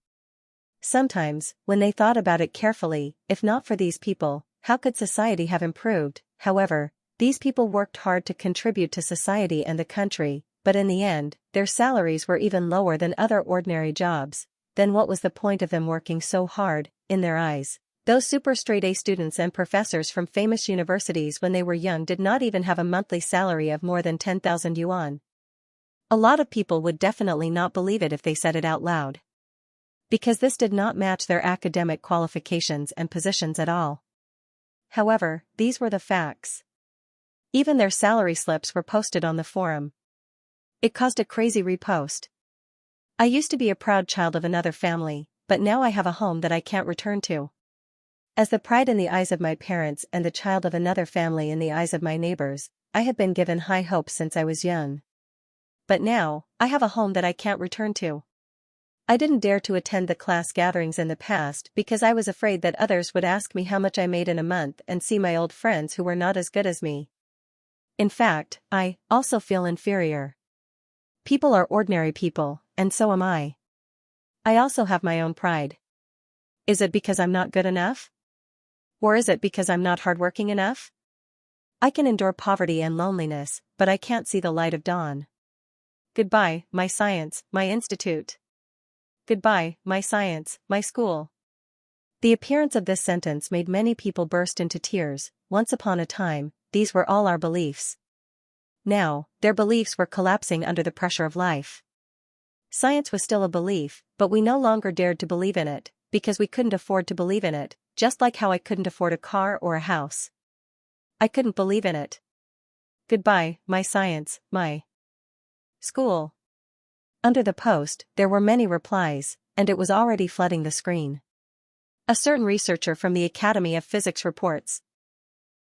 Sometimes, when they thought about it carefully, if not for these people, how could society have improved? However, these people worked hard to contribute to society and the country, but in the end, their salaries were even lower than other ordinary jobs. Then what was the point of them working so hard? In their eyes, those super straight-A students and professors from famous universities when they were young did not even have a monthly salary of more than 10,000 yuan. A lot of people would definitely not believe it if they said it out loud. Because this did not match their academic qualifications and positions at all. However, these were the facts. Even their salary slips were posted on the forum. It caused a crazy repost. I used to be a proud child of another family, but now I have a home that I can't return to. As the pride in the eyes of my parents and the child of another family in the eyes of my neighbors, I have been given high hopes since I was young. But now, I have a home that I can't return to. I didn't dare to attend the class gatherings in the past because I was afraid that others would ask me how much I made in a month and see my old friends who were not as good as me. In fact, I also feel inferior. People are ordinary people, and so am I. I also have my own pride. Is it because I'm not good enough? Or is it because I'm not hardworking enough? I can endure poverty and loneliness, but I can't see the light of dawn. Goodbye, my science, my institute. Goodbye, my science, my school. The appearance of this sentence made many people burst into tears. Once upon a time, these were all our beliefs. Now, their beliefs were collapsing under the pressure of life. Science was still a belief, but we no longer dared to believe in it, because we couldn't afford to believe in it, just like how I couldn't afford a car or a house. I couldn't believe in it. Goodbye, my science, my school. Under the post, there were many replies, and it was already flooding the screen. A certain researcher from the Academy of Physics reports.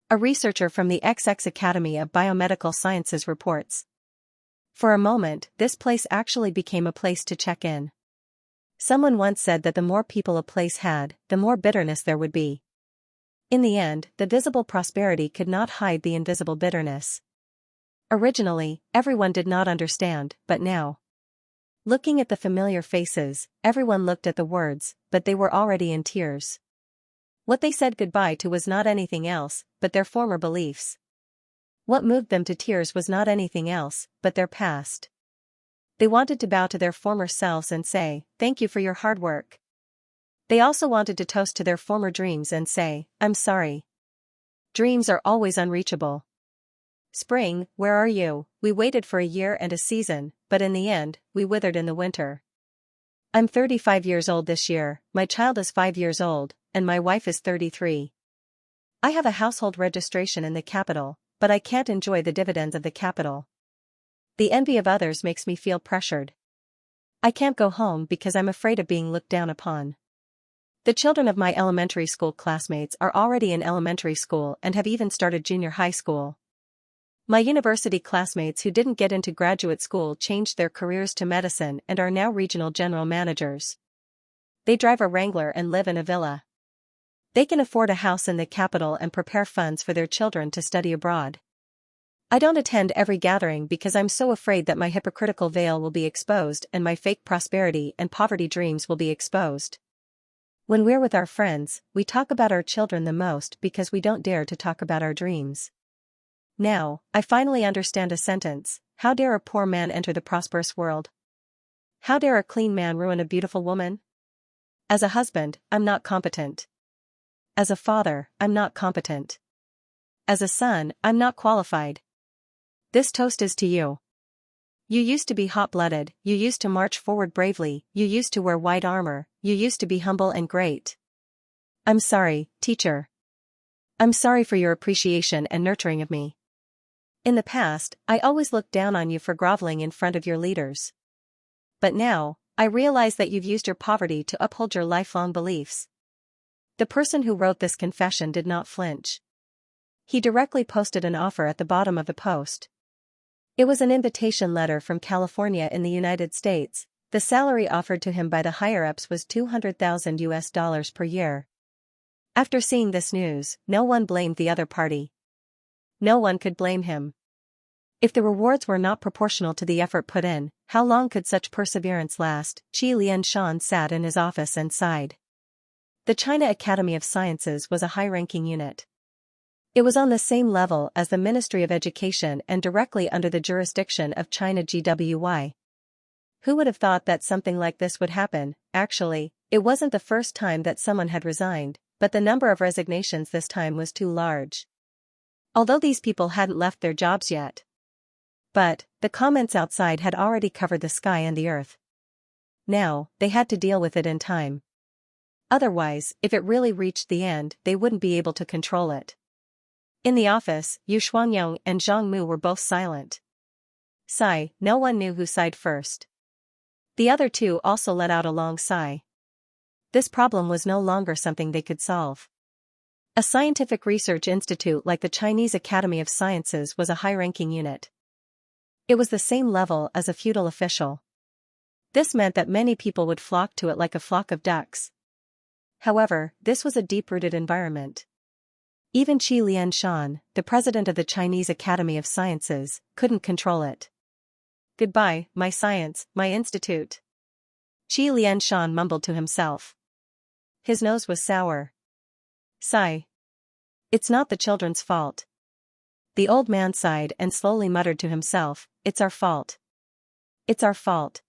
A researcher from the XX Academy of Biomedical Sciences reports. For a moment, this place actually became a place to check in. Someone once said that the more people a place had, the more bitterness there would be. In the end, the visible prosperity could not hide the invisible bitterness. Originally, everyone did not understand, but now. Looking at the familiar faces, everyone looked at the words, but they were already in tears. What they said goodbye to was not anything else, but their former beliefs. What moved them to tears was not anything else, but their past. They wanted to bow to their former selves and say, "Thank you for your hard work." They also wanted to toast to their former dreams and say, "I'm sorry." Dreams are always unreachable. Spring, where are you? We waited for a year and a season, but in the end, we withered in the winter. I'm 35 years old this year, my child is 5 years old, and my wife is 33. I have a household registration in the capital, but I can't enjoy the dividends of the capital. The envy of others makes me feel pressured. I can't go home because I'm afraid of being looked down upon. The children of my elementary school classmates are already in elementary school and have even started junior high school. My university classmates who didn't get into graduate school changed their careers to medicine and are now regional general managers. They drive a Wrangler and live in a villa. They can afford a house in the capital and prepare funds for their children to study abroad. I don't attend every gathering because I'm so afraid that my hypocritical veil will be exposed and my fake prosperity and poverty dreams will be exposed. When we're with our friends, we talk about our children the most because we don't dare to talk about our dreams. Now, I finally understand a sentence: how dare a poor man enter the prosperous world? How dare a clean man ruin a beautiful woman? As a husband, I'm not competent. As a father, I'm not competent. As a son, I'm not qualified. This toast is to you. You used to be hot-blooded, you used to march forward bravely, you used to wear white armor, you used to be humble and great. I'm sorry, teacher. I'm sorry for your appreciation and nurturing of me. In the past, I always looked down on you for groveling in front of your leaders. But now, I realize that you've used your poverty to uphold your lifelong beliefs. The person who wrote this confession did not flinch. He directly posted an offer at the bottom of the post. It was an invitation letter from California in the United States. The salary offered to him by the higher-ups was $200,000 per year. After seeing this news, no one blamed the other party. No one could blame him. If the rewards were not proportional to the effort put in, how long could such perseverance last? Qi Lianshan sat in his office and sighed. The China Academy of Sciences was a high-ranking unit. It was on the same level as the Ministry of Education and directly under the jurisdiction of China GWY. Who would have thought that something like this would happen? Actually, it wasn't the first time that someone had resigned, but the number of resignations this time was too large. Although these people hadn't left their jobs yet. But, the comments outside had already covered the sky and the earth. Now, they had to deal with it in time. Otherwise, if it really reached the end, they wouldn't be able to control it. In the office, Yu Shuangyong and Zhang Mu were both silent. Sigh, no one knew who sighed first. The other two also let out a long sigh. This problem was no longer something they could solve. A scientific research institute like the Chinese Academy of Sciences was a high-ranking unit. It was the same level as a feudal official. This meant that many people would flock to it like a flock of ducks. However, this was a deep-rooted environment. Even Qi Lianshan, the president of the Chinese Academy of Sciences, couldn't control it. Goodbye, my science, my institute. Qi Lianshan mumbled to himself. His nose was sour. Sigh. It's not the children's fault. The old man sighed and slowly muttered to himself, it's our fault. It's our fault.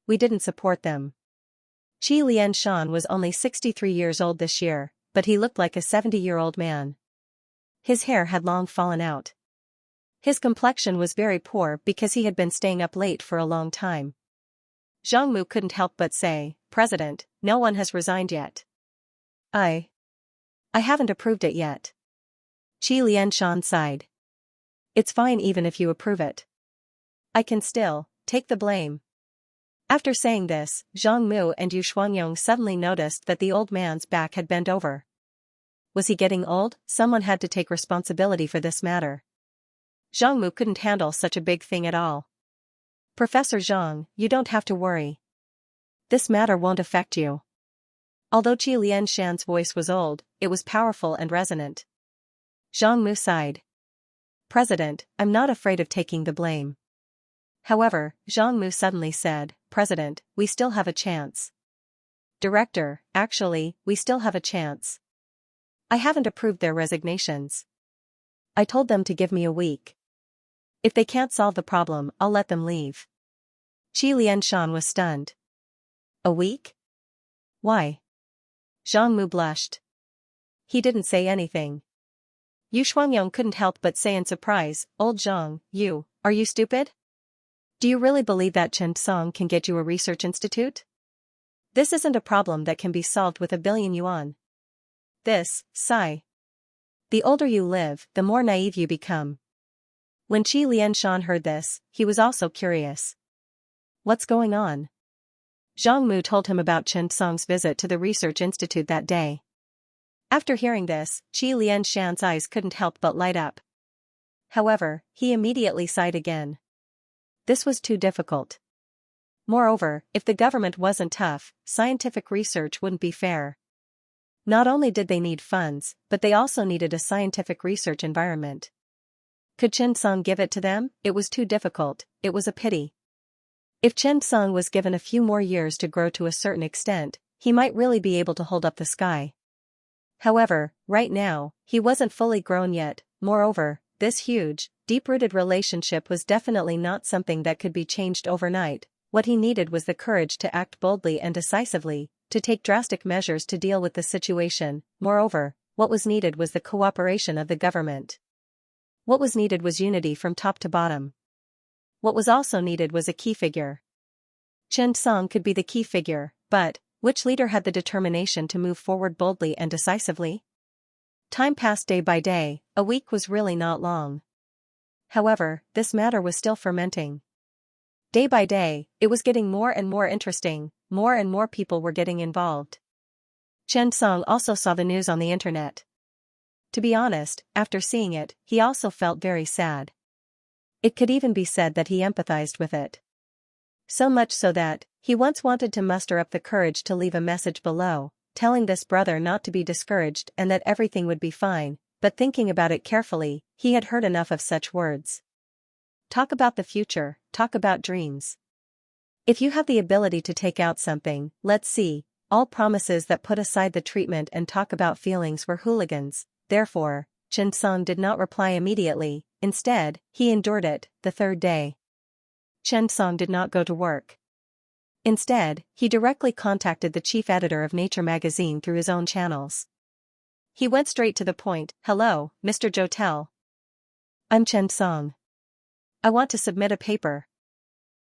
We didn't support them. Qi Lianshan was only 63 years old this year, but he looked like a 70-year-old man. His hair had long fallen out. His complexion was very poor because he had been staying up late for a long time. Zhang Mu couldn't help but say, President, no one has resigned yet. I haven't approved it yet. Qi Lianshan sighed. It's fine even if you approve it. I can still take the blame. After saying this, Zhang Mu and Yu Shuangyong suddenly noticed that the old man's back had bent over. Was he getting old? Someone had to take responsibility for this matter. Zhang Mu couldn't handle such a big thing at all. Professor Zhang, you don't have to worry. This matter won't affect you. Although Qi Lianshan's voice was old, it was powerful and resonant. Zhang Mu sighed. President, I'm not afraid of taking the blame. However, Zhang Mu suddenly said, President, we still have a chance. Director, actually, we still have a chance. I haven't approved their resignations. I told them to give me a week. If they can't solve the problem, I'll let them leave. Qi Lianshan was stunned. A week? Why? Zhang Mu blushed. He didn't say anything. Yu Shuangyong couldn't help but say in surprise, Old Zhang, are you stupid? Do you really believe that Chen Song can get you a research institute? This isn't a problem that can be solved with 1 billion yuan. This, sigh. The older you live, the more naive you become. When Qi Lianshan heard this, he was also curious. What's going on? Zhang Mu told him about Chen Song's visit to the research institute that day. After hearing this, Qi Lianshan's eyes couldn't help but light up. However, he immediately sighed again. This was too difficult. Moreover, if the government wasn't tough, scientific research wouldn't be fair. Not only did they need funds, but they also needed a scientific research environment. Could Chen Song give it to them? It was too difficult, it was a pity. If Chen Song was given a few more years to grow to a certain extent, he might really be able to hold up the sky. However, right now, he wasn't fully grown yet. Moreover, this huge, deep-rooted relationship was definitely not something that could be changed overnight. What he needed was the courage to act boldly and decisively, to take drastic measures to deal with the situation. Moreover, what was needed was the cooperation of the government. What was needed was unity from top to bottom. What was also needed was a key figure. Chen Song could be the key figure, but which leader had the determination to move forward boldly and decisively? Time passed day by day, a week was really not long. However, this matter was still fermenting. Day by day, it was getting more and more interesting, more and more people were getting involved. Chen Song also saw the news on the internet. To be honest, after seeing it, he also felt very sad. It could even be said that he empathized with it. So much so that, he once wanted to muster up the courage to leave a message below, telling this brother not to be discouraged and that everything would be fine, but thinking about it carefully, he had heard enough of such words. Talk about the future, talk about dreams. If you have the ability to take out something, let's see, all promises that put aside the treatment and talk about feelings were hooligans, therefore, Chen Song did not reply immediately, instead, he endured it, the third day. Chen Song did not go to work. Instead, he directly contacted the chief editor of Nature magazine through his own channels. He went straight to the point. Hello, Mr. Jotel. I'm Chen Song. I want to submit a paper.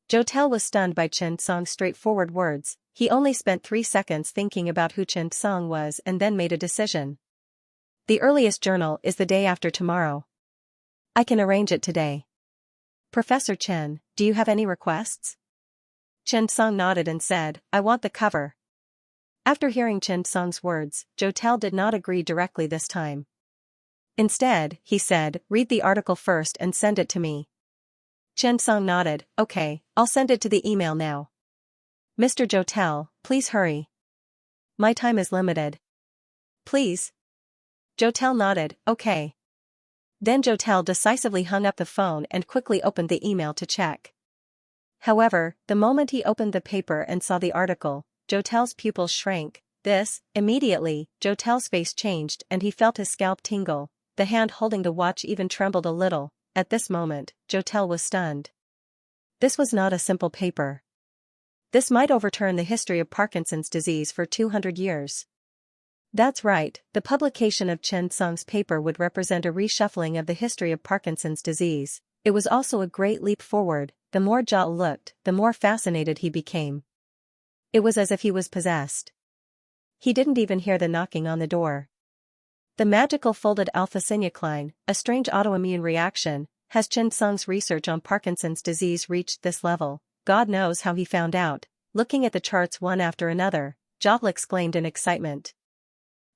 Jotel was stunned by Chen Song's straightforward words. He only spent 3 seconds thinking about who Chen Song was and then made a decision. The earliest journal is the day after tomorrow. I can arrange it today. Professor Chen, do you have any requests? Chen Song nodded and said, I want the cover. After hearing Chen Song's words, Jotel did not agree directly this time. Instead, he said, read the article first and send it to me. Chen Song nodded, okay, I'll send it to the email now. Mr. Jotel, please hurry. My time is limited. Please. Jotel nodded, okay. Then Jotel decisively hung up the phone and quickly opened the email to check. However, the moment he opened the paper and saw the article, Jotel's pupils shrank. Immediately, Jotel's face changed and he felt his scalp tingle. The hand holding the watch even trembled a little. At this moment, Jotel was stunned. This was not a simple paper. This might overturn the history of Parkinson's disease for 200 years. That's right, the publication of Chen Song's paper would represent a reshuffling of the history of Parkinson's disease. It was also a great leap forward. The more Zhao looked, the more fascinated he became. It was as if he was possessed. He didn't even hear the knocking on the door. The magical folded alpha-synuclein, a strange autoimmune reaction, has Chen Song's research on Parkinson's disease reached this level? God knows how he found out. Looking at the charts one after another, Zhao exclaimed in excitement.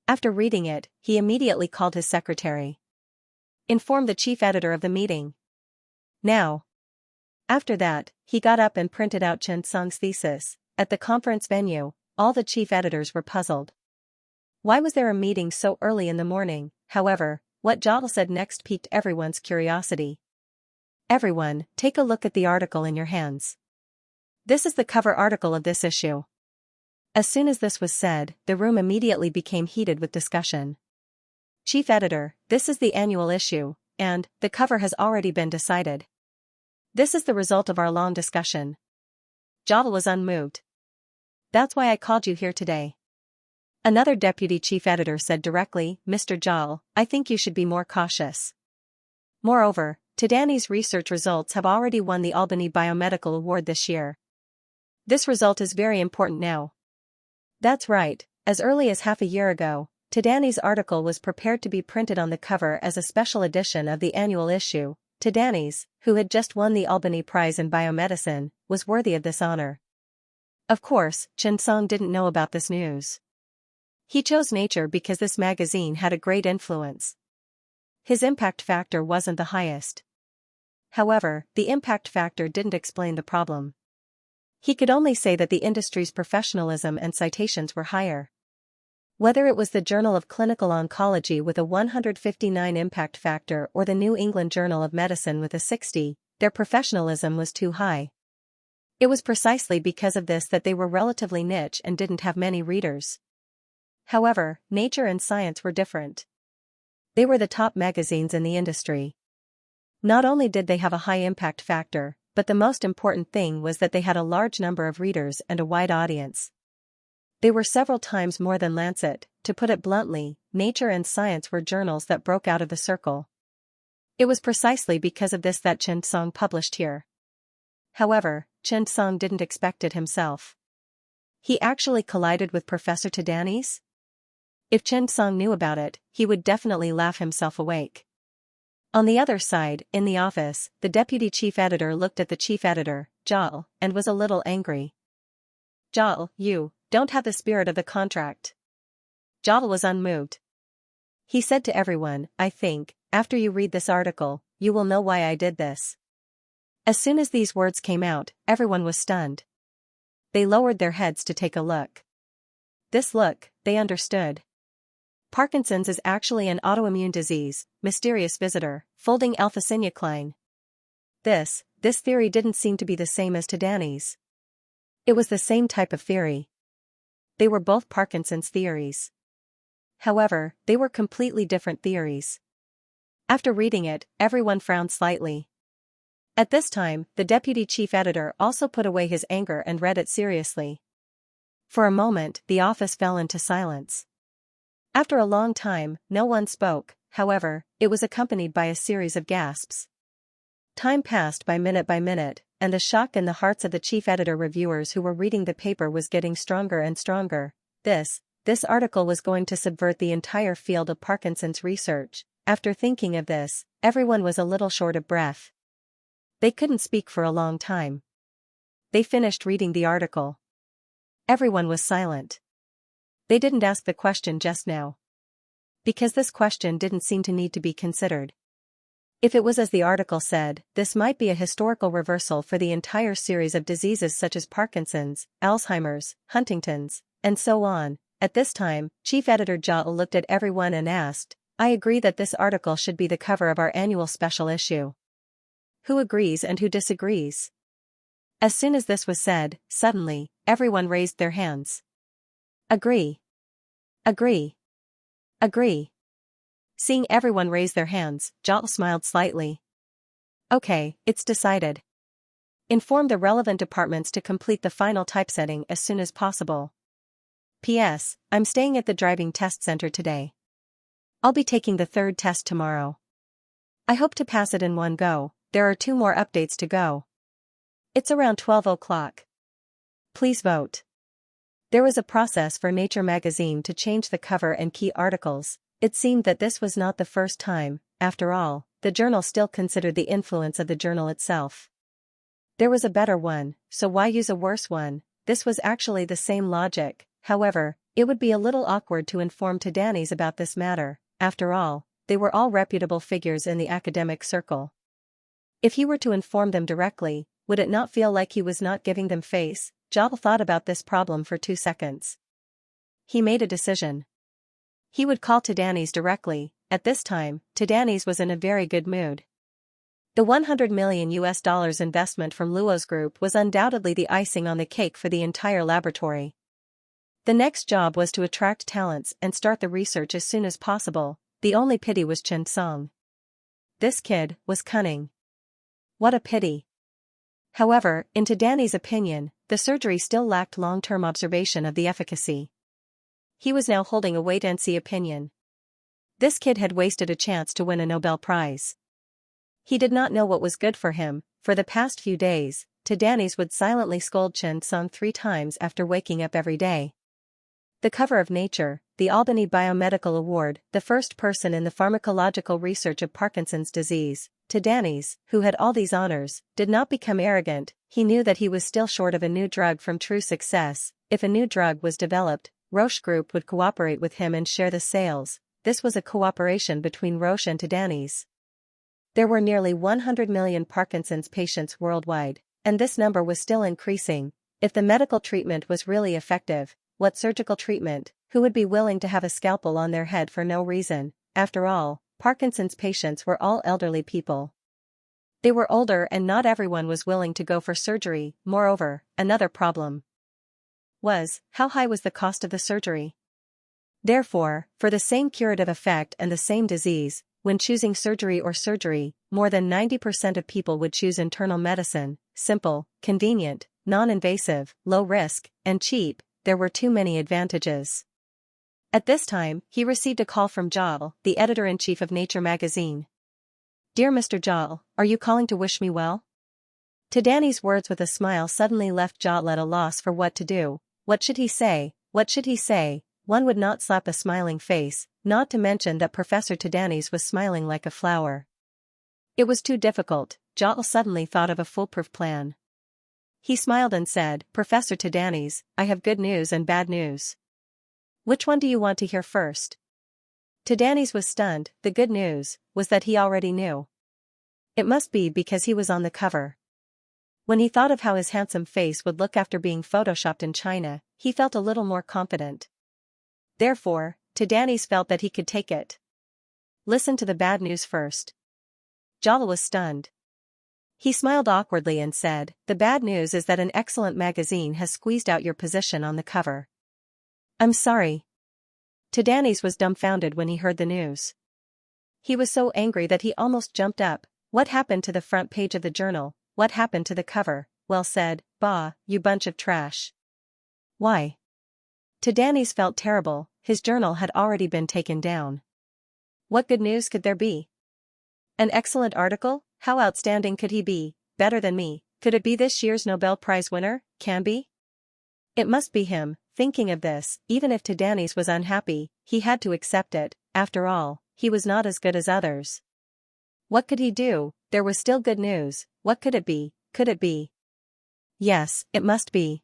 After reading it, he immediately called his secretary. Inform the chief editor of the meeting. Now. After that, he got up and printed out Chen Song's thesis. At the conference venue, all the chief editors were puzzled. Why was there a meeting so early in the morning? However, what Zhao said next piqued everyone's curiosity. Everyone, take a look at the article in your hands. This is the cover article of this issue. As soon as this was said, the room immediately became heated with discussion. Chief editor, this is the annual issue, and the cover has already been decided. This is the result of our long discussion. Zhao was unmoved. That's why I called you here today. Another deputy chief editor said directly, Mr. Zhao, I think you should be more cautious. Moreover, Tadani's research results have already won the Albany Biomedical Award this year. This result is very important now. That's right, as early as half a year ago, Tadani's article was prepared to be printed on the cover as a special edition of the annual issue. Tadani's, who had just won the Albany Prize in Biomedicine, was worthy of this honor. Of course, Chen Song didn't know about this news. He chose Nature because this magazine had a great influence. His impact factor wasn't the highest. However, the impact factor didn't explain the problem. He could only say that the industry's professionalism and citations were higher. Whether it was the Journal of Clinical Oncology with a 159 impact factor or the New England Journal of Medicine with a 60, their professionalism was too high. It was precisely because of this that they were relatively niche and didn't have many readers. However, Nature and Science were different. They were the top magazines in the industry. Not only did they have a high impact factor, but the most important thing was that they had a large number of readers and a wide audience. They were several times more than Lancet. To put it bluntly, Nature and Science were journals that broke out of the circle. It was precisely because of this that Chen Song published here. However, Chen Song didn't expect it himself. He actually collided with Professor Tadani's? If Chen Song knew about it, he would definitely laugh himself awake. On the other side, in the office, the deputy chief editor looked at the chief editor, Zhao, and was a little angry. Zhao, you don't have the spirit of the contract. Zhao was unmoved. He said to everyone, I think, after you read this article, you will know why I did this. As soon as these words came out, everyone was stunned. They lowered their heads to take a look. This look, they understood. Parkinson's is actually an autoimmune disease, mysterious visitor, folding alpha-synuclein. This theory didn't seem to be the same as Tadani's. It was the same type of theory. They were both Parkinson's theories. However, they were completely different theories. After reading it, everyone frowned slightly. At this time, the deputy chief editor also put away his anger and read it seriously. For a moment, the office fell into silence. After a long time, no one spoke, however, it was accompanied by a series of gasps. Time passed by minute, and the shock in the hearts of the chief editor reviewers who were reading the paper was getting stronger and stronger. This article was going to subvert the entire field of Parkinson's research. After thinking of this, everyone was a little short of breath. They couldn't speak for a long time. They finished reading the article. Everyone was silent. They didn't ask the question just now. Because this question didn't seem to need to be considered. If it was as the article said, this might be a historical reversal for the entire series of diseases such as Parkinson's, Alzheimer's, Huntington's, and so on. At this time, Chief Editor Zhao looked at everyone and asked, I agree that this article should be the cover of our annual special issue. Who agrees and who disagrees? As soon as this was said, suddenly, everyone raised their hands. Agree. Agree. Agree. Seeing everyone raise their hands, Zhao smiled slightly. Okay, it's decided. Inform the relevant departments to complete the final typesetting as soon as possible. P.S. I'm staying at the driving test center today. I'll be taking the third test tomorrow. I hope to pass it in one go. There are 2 more updates to go. It's around 12 o'clock. Please vote. There was a process for Nature magazine to change the cover and key articles. It seemed that this was not the first time. After all, the journal still considered the influence of the journal itself. There was a better one, so why use a worse one? This was actually the same logic. However, it would be a little awkward to inform Tadani's about this matter. After all, they were all reputable figures in the academic circle. If he were to inform them directly, would it not feel like he was not giving them face? Zhao thought about this problem for 2 seconds. He made a decision. He would call Tadani's directly. At this time, Tadani's was in a very good mood. The $100 million investment from Luo's group was undoubtedly the icing on the cake for the entire laboratory. The next job was to attract talents and start the research as soon as possible. The only pity was Chen Song. This kid was cunning. What a pity. However, in Tadani's opinion, the surgery still lacked long-term observation of the efficacy. He was now holding a wait-and-see opinion. This kid had wasted a chance to win a Nobel Prize. He did not know what was good for him. For the past few days, Tadani's would silently scold Chen Song 3 times after waking up every day. The cover of Nature, the Albany Biomedical Award, the first person in the pharmacological research of Parkinson's disease. Tadani's, who had all these honors, did not become arrogant. He knew that he was still short of a new drug from true success. If a new drug was developed, Roche Group would cooperate with him and share the sales. This was a cooperation between Roche and Tadani's. There were nearly 100 million Parkinson's patients worldwide, and this number was still increasing. If the medical treatment was really effective, what surgical treatment? Who would be willing to have a scalpel on their head for no reason? After all, Parkinson's patients were all elderly people. They were older and not everyone was willing to go for surgery. Moreover, another problem was, how high was the cost of the surgery? Therefore, for the same curative effect and the same disease, when choosing surgery or surgery, more than 90% of people would choose internal medicine. Simple, convenient, non-invasive, low risk, and cheap. There were too many advantages. At this time, he received a call from Zhao, the editor-in-chief of Nature magazine. Dear Mr. Zhao, are you calling to wish me well? Tadani's words with a smile suddenly left Zhao at a loss for what to do. What should he say? What should he say? one would not slap a smiling face, not to mention that Professor Tadani's was smiling like a flower. It was too difficult. Zhao suddenly thought of a foolproof plan. He smiled and said, Professor Tadani's, I have good news and bad news. Which one do you want to hear first? Tadani's was stunned. The good news was that he already knew. It must be because he was on the cover. When he thought of how his handsome face would look after being photoshopped in China, he felt a little more confident. Therefore, Tadani's felt that he could take it. Listen to the bad news first. Zhao was stunned. He smiled awkwardly and said, the bad news is that an excellent magazine has squeezed out your position on the cover. I'm sorry. Tadani's was dumbfounded when he heard the news. He was so angry that he almost jumped up. What happened to the front page of the journal? What happened to the cover? Well said, bah, you bunch of trash. Why? Tadani's felt terrible. His journal had already been taken down. What good news could there be? An excellent article? How outstanding could he be? Better than me? Could it be this year's Nobel Prize winner? Can be? It must be him. Thinking of this, even if Tadani's was unhappy, he had to accept it. After all, he was not as good as others. What could he do? There was still good news. What could it be? Could it be? Yes, it must be.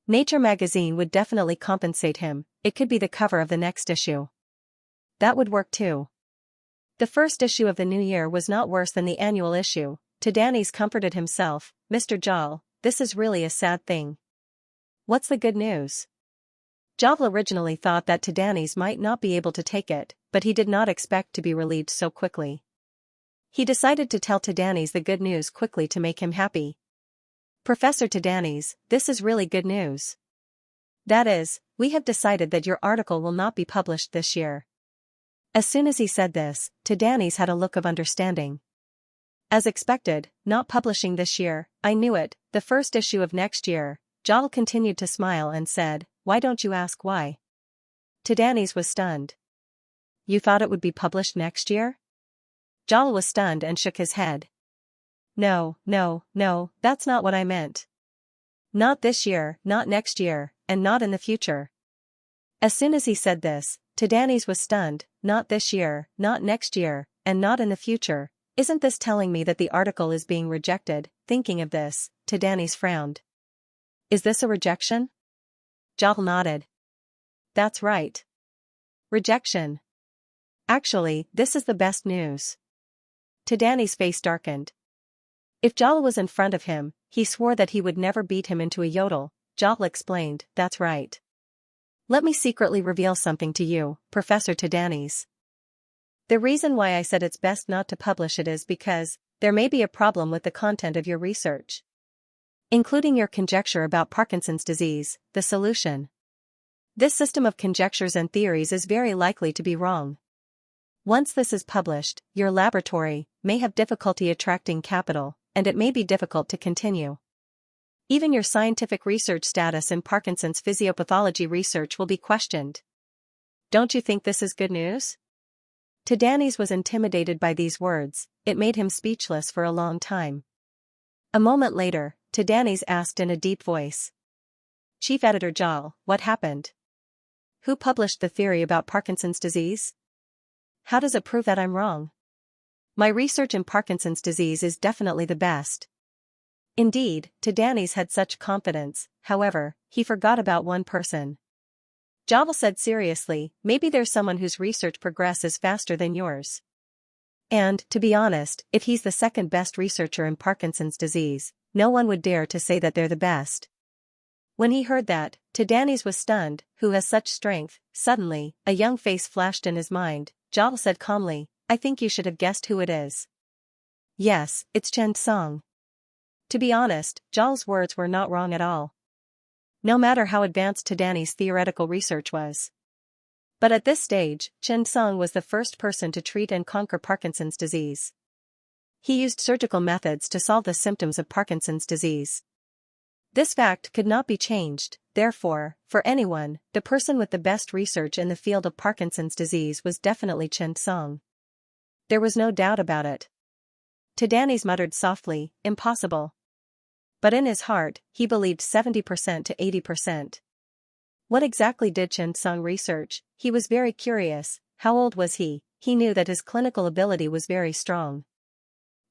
Nature magazine would definitely compensate him. It could be the cover of the next issue. That would work too. The first issue of the new year was not worse than the annual issue. Tadani's comforted himself, Mr. Zhao, this is really a sad thing. What's the good news? Zhao originally thought that Tadani's might not be able to take it, but he did not expect to be relieved so quickly. He decided to tell Tadani's the good news quickly to make him happy. Professor Tadani's, this is really good news. That is, we have decided that your article will not be published this year. As soon as he said this, Tadani's had a look of understanding. As expected, not publishing this year, I knew it, the first issue of next year. Zhao continued to smile and said, why don't you ask why? Tadani's was stunned. You thought it would be published next year? Zhao was stunned and shook his head. No, that's not what I meant. Not this year, not next year, and not in the future. As soon as he said this, Tadani's was stunned, not this year, not next year, and not in the future. Isn't this telling me that the article is being rejected? Thinking of this, Tadani's frowned. Is this a rejection? Zhao nodded. That's right. Rejection. Actually, this is the best news. Tadani's face darkened. If Zhao was in front of him, he swore that he would never beat him into a yodel. Zhao explained, that's right. Let me secretly reveal something to you, Professor Tadani's. The reason why I said it's best not to publish it is because there may be a problem with the content of your research. Including your conjecture about Parkinson's disease, the solution. This system of conjectures and theories is very likely to be wrong. Once this is published, your laboratory may have difficulty attracting capital, and it may be difficult to continue. Even your scientific research status in Parkinson's physiopathology research will be questioned. Don't you think this is good news? Tadani's was intimidated by these words. It made him speechless for a long time. A moment later, Tadani's asked in a deep voice. Chief Editor Zhao, what happened? Who published the theory about Parkinson's disease? How does it prove that I'm wrong? My research in Parkinson's disease is definitely the best. Indeed, Tadani's had such confidence, however, he forgot about one person. Zhao said seriously, maybe there's someone whose research progress is faster than yours. And, to be honest, if he's the second best researcher in Parkinson's disease, no one would dare to say that they're the best. When he heard that, Tadani's was stunned, who has such strength. Suddenly, a young face flashed in his mind. Zhao said calmly, I think you should have guessed who it is. Yes, it's Xianxia. To be honest, Zhao's words were not wrong at all. No matter how advanced Tadani's theoretical research was. But at this stage, Xianxia was the first person to treat and conquer Parkinson's disease. He used surgical methods to solve the symptoms of Parkinson's disease. This fact could not be changed, therefore, for anyone, the person with the best research in the field of Parkinson's disease was definitely Xianxia. There was no doubt about it. Tadani's muttered softly, impossible. But in his heart, he believed 70% to 80%. What exactly did Xianxia research? He was very curious. How old was he? He knew that his clinical ability was very strong.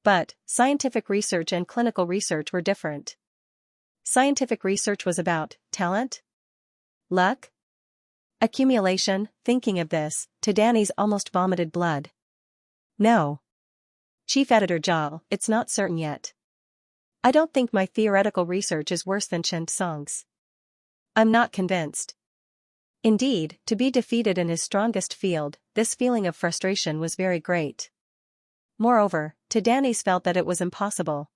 But, scientific research and clinical research were different. Scientific research was about talent? Luck? Accumulation. Thinking of this, Tadani's almost vomited blood. No. Chief Editor Zhao, it's not certain yet. I don't think my theoretical research is worse than Xianxia's. I'm not convinced. Indeed, to be defeated in his strongest field, this feeling of frustration was very great. Moreover, Tadani's felt that it was impossible.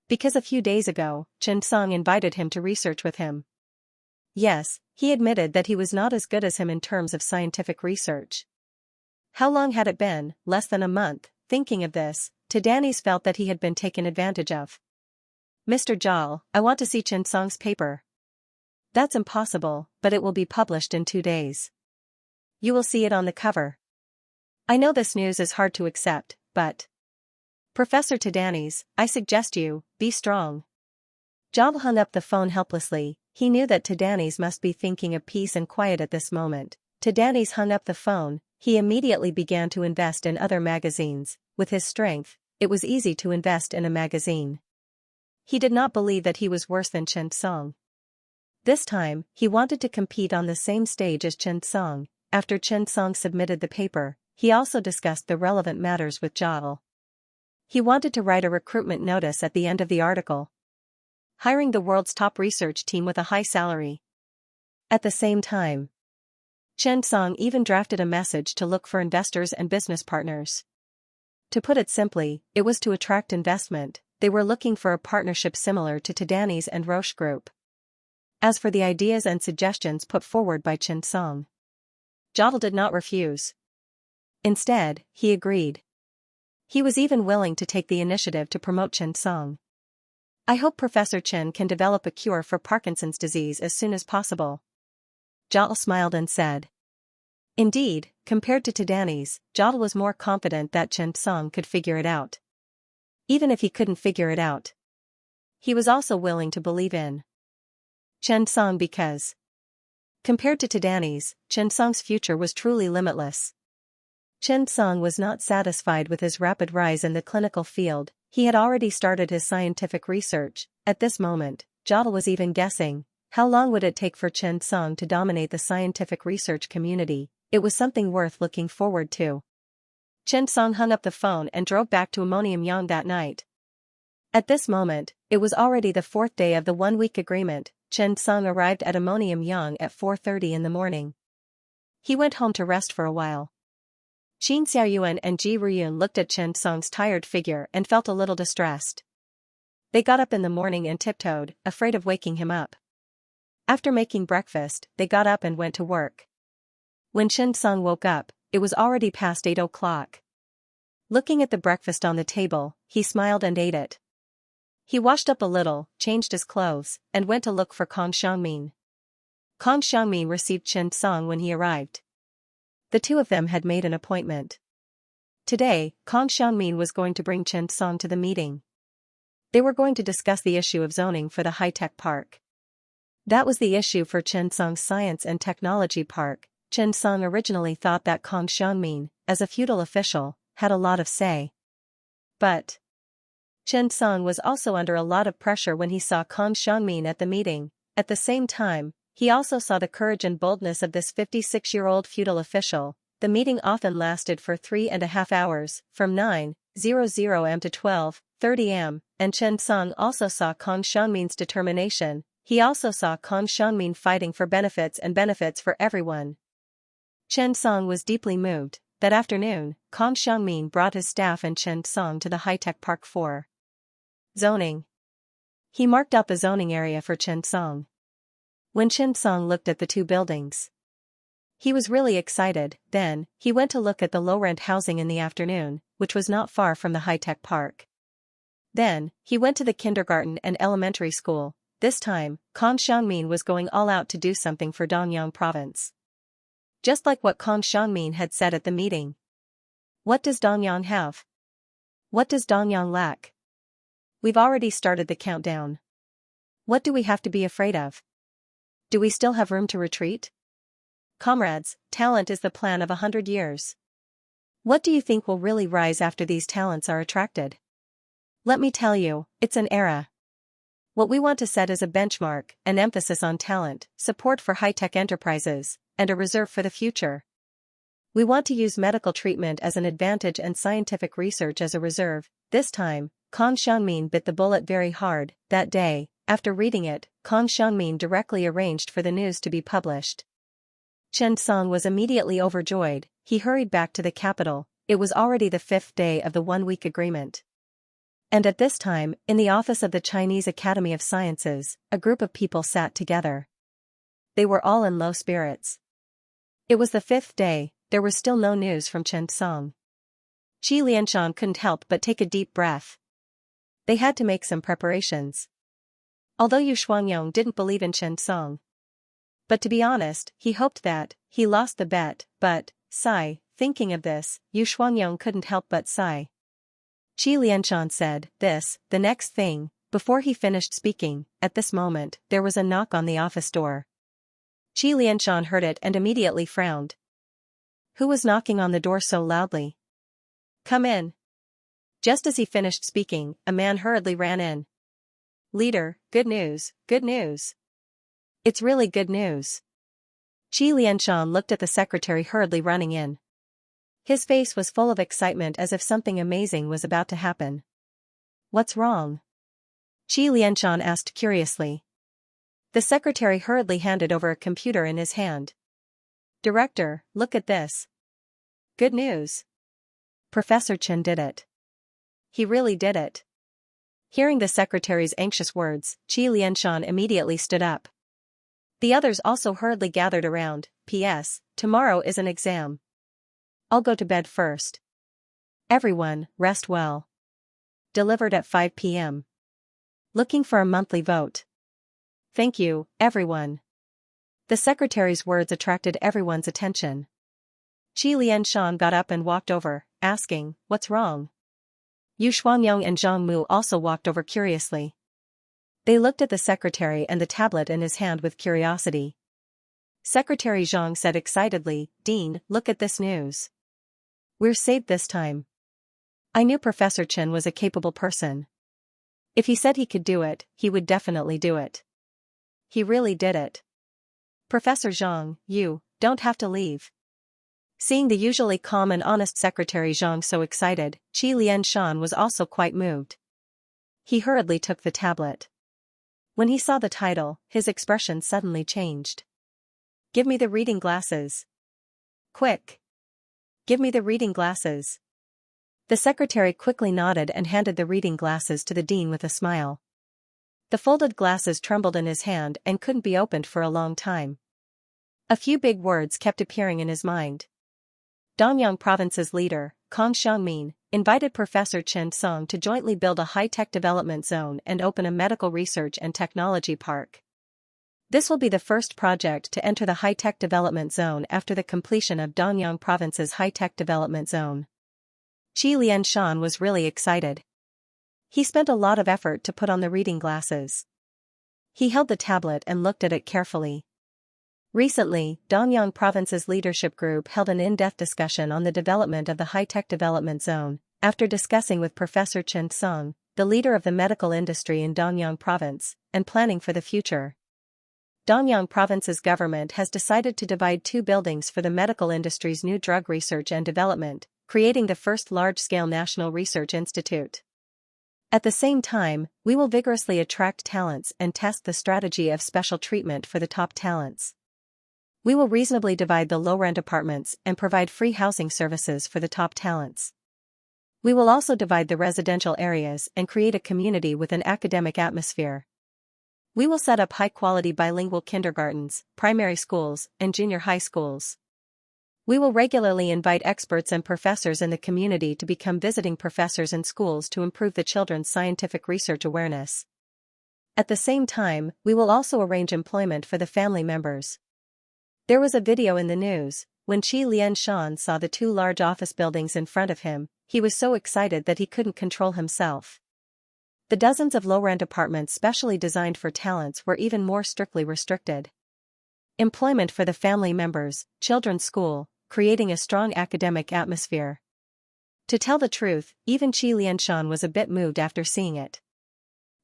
Because a few days ago, Xianxia invited him to research with him. Yes, he admitted that he was not as good as him in terms of scientific research. How long had it been? Less than a month. Thinking of this, Tadani's felt that he had been taken advantage of. Mr. Zhao, I want to see Xianxia's paper. That's impossible, but it will be published in 2 days. You will see it on the cover. I know this news is hard to accept, but... Professor Tadani's, I suggest you, be strong. Zhao hung up the phone helplessly. He knew that Tadani's must be thinking of peace and quiet at this moment. Tadani's hung up the phone. He immediately began to invest in other magazines. With his strength, it was easy to invest in a magazine. He did not believe that he was worse than Xianxia. This time, he wanted to compete on the same stage as Xianxia. After Xianxia submitted the paper, he also discussed the relevant matters with Zhao. He wanted to write a recruitment notice at the end of the article, hiring the world's top research team with a high salary. At the same time, Xianxia even drafted a message to look for investors and business partners. To put it simply, it was to attract investment. They were looking for a partnership similar to Tadani's and Roche Group. As for the ideas and suggestions put forward by Xianxia, Zhao did not refuse. Instead, he agreed. He was even willing to take the initiative to promote Xianxia. I hope Professor Chen can develop a cure for Parkinson's disease as soon as possible. Zhao smiled and said. Indeed, compared to Tadani's, Zhao was more confident that Xianxia could figure it out. Even if he couldn't figure it out, he was also willing to believe in Xianxia because, compared to Tadani's, Xianxia's future was truly limitless. Xianxia was not satisfied with his rapid rise in the clinical field. He had already started his scientific research. At this moment, Zhao was even guessing, how long would it take for Xianxia to dominate the scientific research community? It was something worth looking forward to. Xianxia hung up the phone and drove back to Ammonium that night. At this moment, it was already the 4th day of the 1-week agreement. Xianxia arrived at Ammonium at 4:30 in the morning. He went home to rest for a while. Qin Xiaoyuan and Ji Ruyun looked at Xianxia's tired figure and felt a little distressed. They got up in the morning and tiptoed, afraid of waking him up. After making breakfast, they got up and went to work. When Xianxia woke up, it was already past 8 o'clock. Looking at the breakfast on the table, he smiled and ate it. He washed up a little, changed his clothes, and went to look for Kong Xiangmin. Kong Xiangmin received Xianxia when he arrived. The two of them had made an appointment. Today, Kong Xiangmin was going to bring Xianxia to the meeting. They were going to discuss the issue of zoning for the high-tech park. That was the issue for Xianxia's Science and Technology Park. Xianxia originally thought that Kong Xiangmin, as a feudal official, had a lot of say. But Xianxia was also under a lot of pressure when he saw Kong Xiangmin at the meeting. At the same time, he also saw the courage and boldness of this 56-year-old feudal official. The meeting often lasted for 3.5 hours, from 9:00 am to 12:30 am, and Xianxia also saw Kong Xiangmin's determination. He also saw Kong Xiangmin fighting for benefits and benefits for everyone. Xianxia was deeply moved. That afternoon, Kong Xiangmin brought his staff and Xianxia to the high-tech park for zoning. He marked out the zoning area for Xianxia. When Xianxia looked at the two buildings, he was really excited. Then, he went to look at the low-rent housing in the afternoon, which was not far from the high-tech park. Then, he went to the kindergarten and elementary school. This time, Kong Xiangmin was going all out to do something for Dongyang province. Just like what Kong Xiangmin had said at the meeting. What does Dongyang have? What does Dongyang lack? We've already started the countdown. What do we have to be afraid of? Do we still have room to retreat? Comrades, talent is the plan of 100 years. What do you think will really rise after these talents are attracted? Let me tell you, it's an era. What we want to set is a benchmark, an emphasis on talent, support for high-tech enterprises, and a reserve for the future. We want to use medical treatment as an advantage and scientific research as a reserve. This time, Kang Xiangmin bit the bullet very hard. That day, after reading it, Kang Xiangmin directly arranged for the news to be published. Chen Song was immediately overjoyed. He hurried back to the capital. It was already the 5th day of the one-week agreement. And at this time, in the office of the Chinese Academy of Sciences, a group of people sat together. They were all in low spirits. It was the 5th day. There was still no news from Chen Song. Qi Lianshan couldn't help but take a deep breath. They had to make some preparations. Although Yu Shuangyong didn't believe in Chen Song. But to be honest, he hoped that he lost the bet, but, sigh, thinking of this, Yu Shuangyong couldn't help but sigh. Qi Lianshan said, the next thing, before he finished speaking. At this moment, there was a knock on the office door. Qi Lianshan heard it and immediately frowned. Who was knocking on the door so loudly? Come in. Just as he finished speaking, a man hurriedly ran in. Leader, good news, good news. It's really good news. Qi Lianshan looked at the secretary hurriedly running in. His face was full of excitement as if something amazing was about to happen. What's wrong? Qi Lianshan asked curiously. The secretary hurriedly handed over a computer in his hand. Director, look at this. Good news. Professor Chen did it. He really did it. Hearing the secretary's anxious words, Qi Lianshan immediately stood up. The others also hurriedly gathered around. P.S. Tomorrow is an exam. I'll go to bed first. Everyone, rest well. Delivered at 5 p.m. Looking for a monthly vote. Thank you, everyone. The secretary's words attracted everyone's attention. Qi Lianshan got up and walked over, asking, what's wrong? Yu Shuangyong and Zhang Mu also walked over curiously. They looked at the secretary and the tablet in his hand with curiosity. Secretary Zhang said excitedly, Dean, look at this news. We're saved this time. I knew Professor Chen was a capable person. If he said he could do it, he would definitely do it. He really did it. Professor Zhang, you don't have to leave. Seeing the usually calm and honest Secretary Zhang so excited, Qi Lianshan was also quite moved. He hurriedly took the tablet. When he saw the title, his expression suddenly changed. Give me the reading glasses. Quick. Give me the reading glasses. The secretary quickly nodded and handed the reading glasses to the dean with a smile. The folded glasses trembled in his hand and couldn't be opened for a long time. A few big words kept appearing in his mind. Danyang Province's leader, Kang Xiangmin, invited Professor Chen Song to jointly build a high-tech development zone and open a medical research and technology park. This will be the first project to enter the high-tech development zone after the completion of Danyang Province's high-tech development zone. Qi Lianshan was really excited. He spent a lot of effort to put on the reading glasses. He held the tablet and looked at it carefully. Recently, Danyang Province's leadership group held an in-depth discussion on the development of the high-tech development zone. After discussing with Professor Chen Song, the leader of the medical industry in Danyang Province, and planning for the future. Danyang Province's government has decided to divide 2 buildings for the medical industry's new drug research and development, creating the first large-scale national research institute. At the same time, we will vigorously attract talents and test the strategy of special treatment for the top talents. We will reasonably divide the low-rent apartments and provide free housing services for the top talents. We will also divide the residential areas and create a community with an academic atmosphere. We will set up high-quality bilingual kindergartens, primary schools, and junior high schools. We will regularly invite experts and professors in the community to become visiting professors in schools to improve the children's scientific research awareness. At the same time, we will also arrange employment for the family members. There was a video in the news. When Qi Lianshan saw the 2 large office buildings in front of him, he was so excited that he couldn't control himself. The dozens of low-rent apartments specially designed for talents were even more strictly restricted. employment for the family members, children's school, creating a strong academic atmosphere. To tell the truth, even Qi Lianshan was a bit moved after seeing it.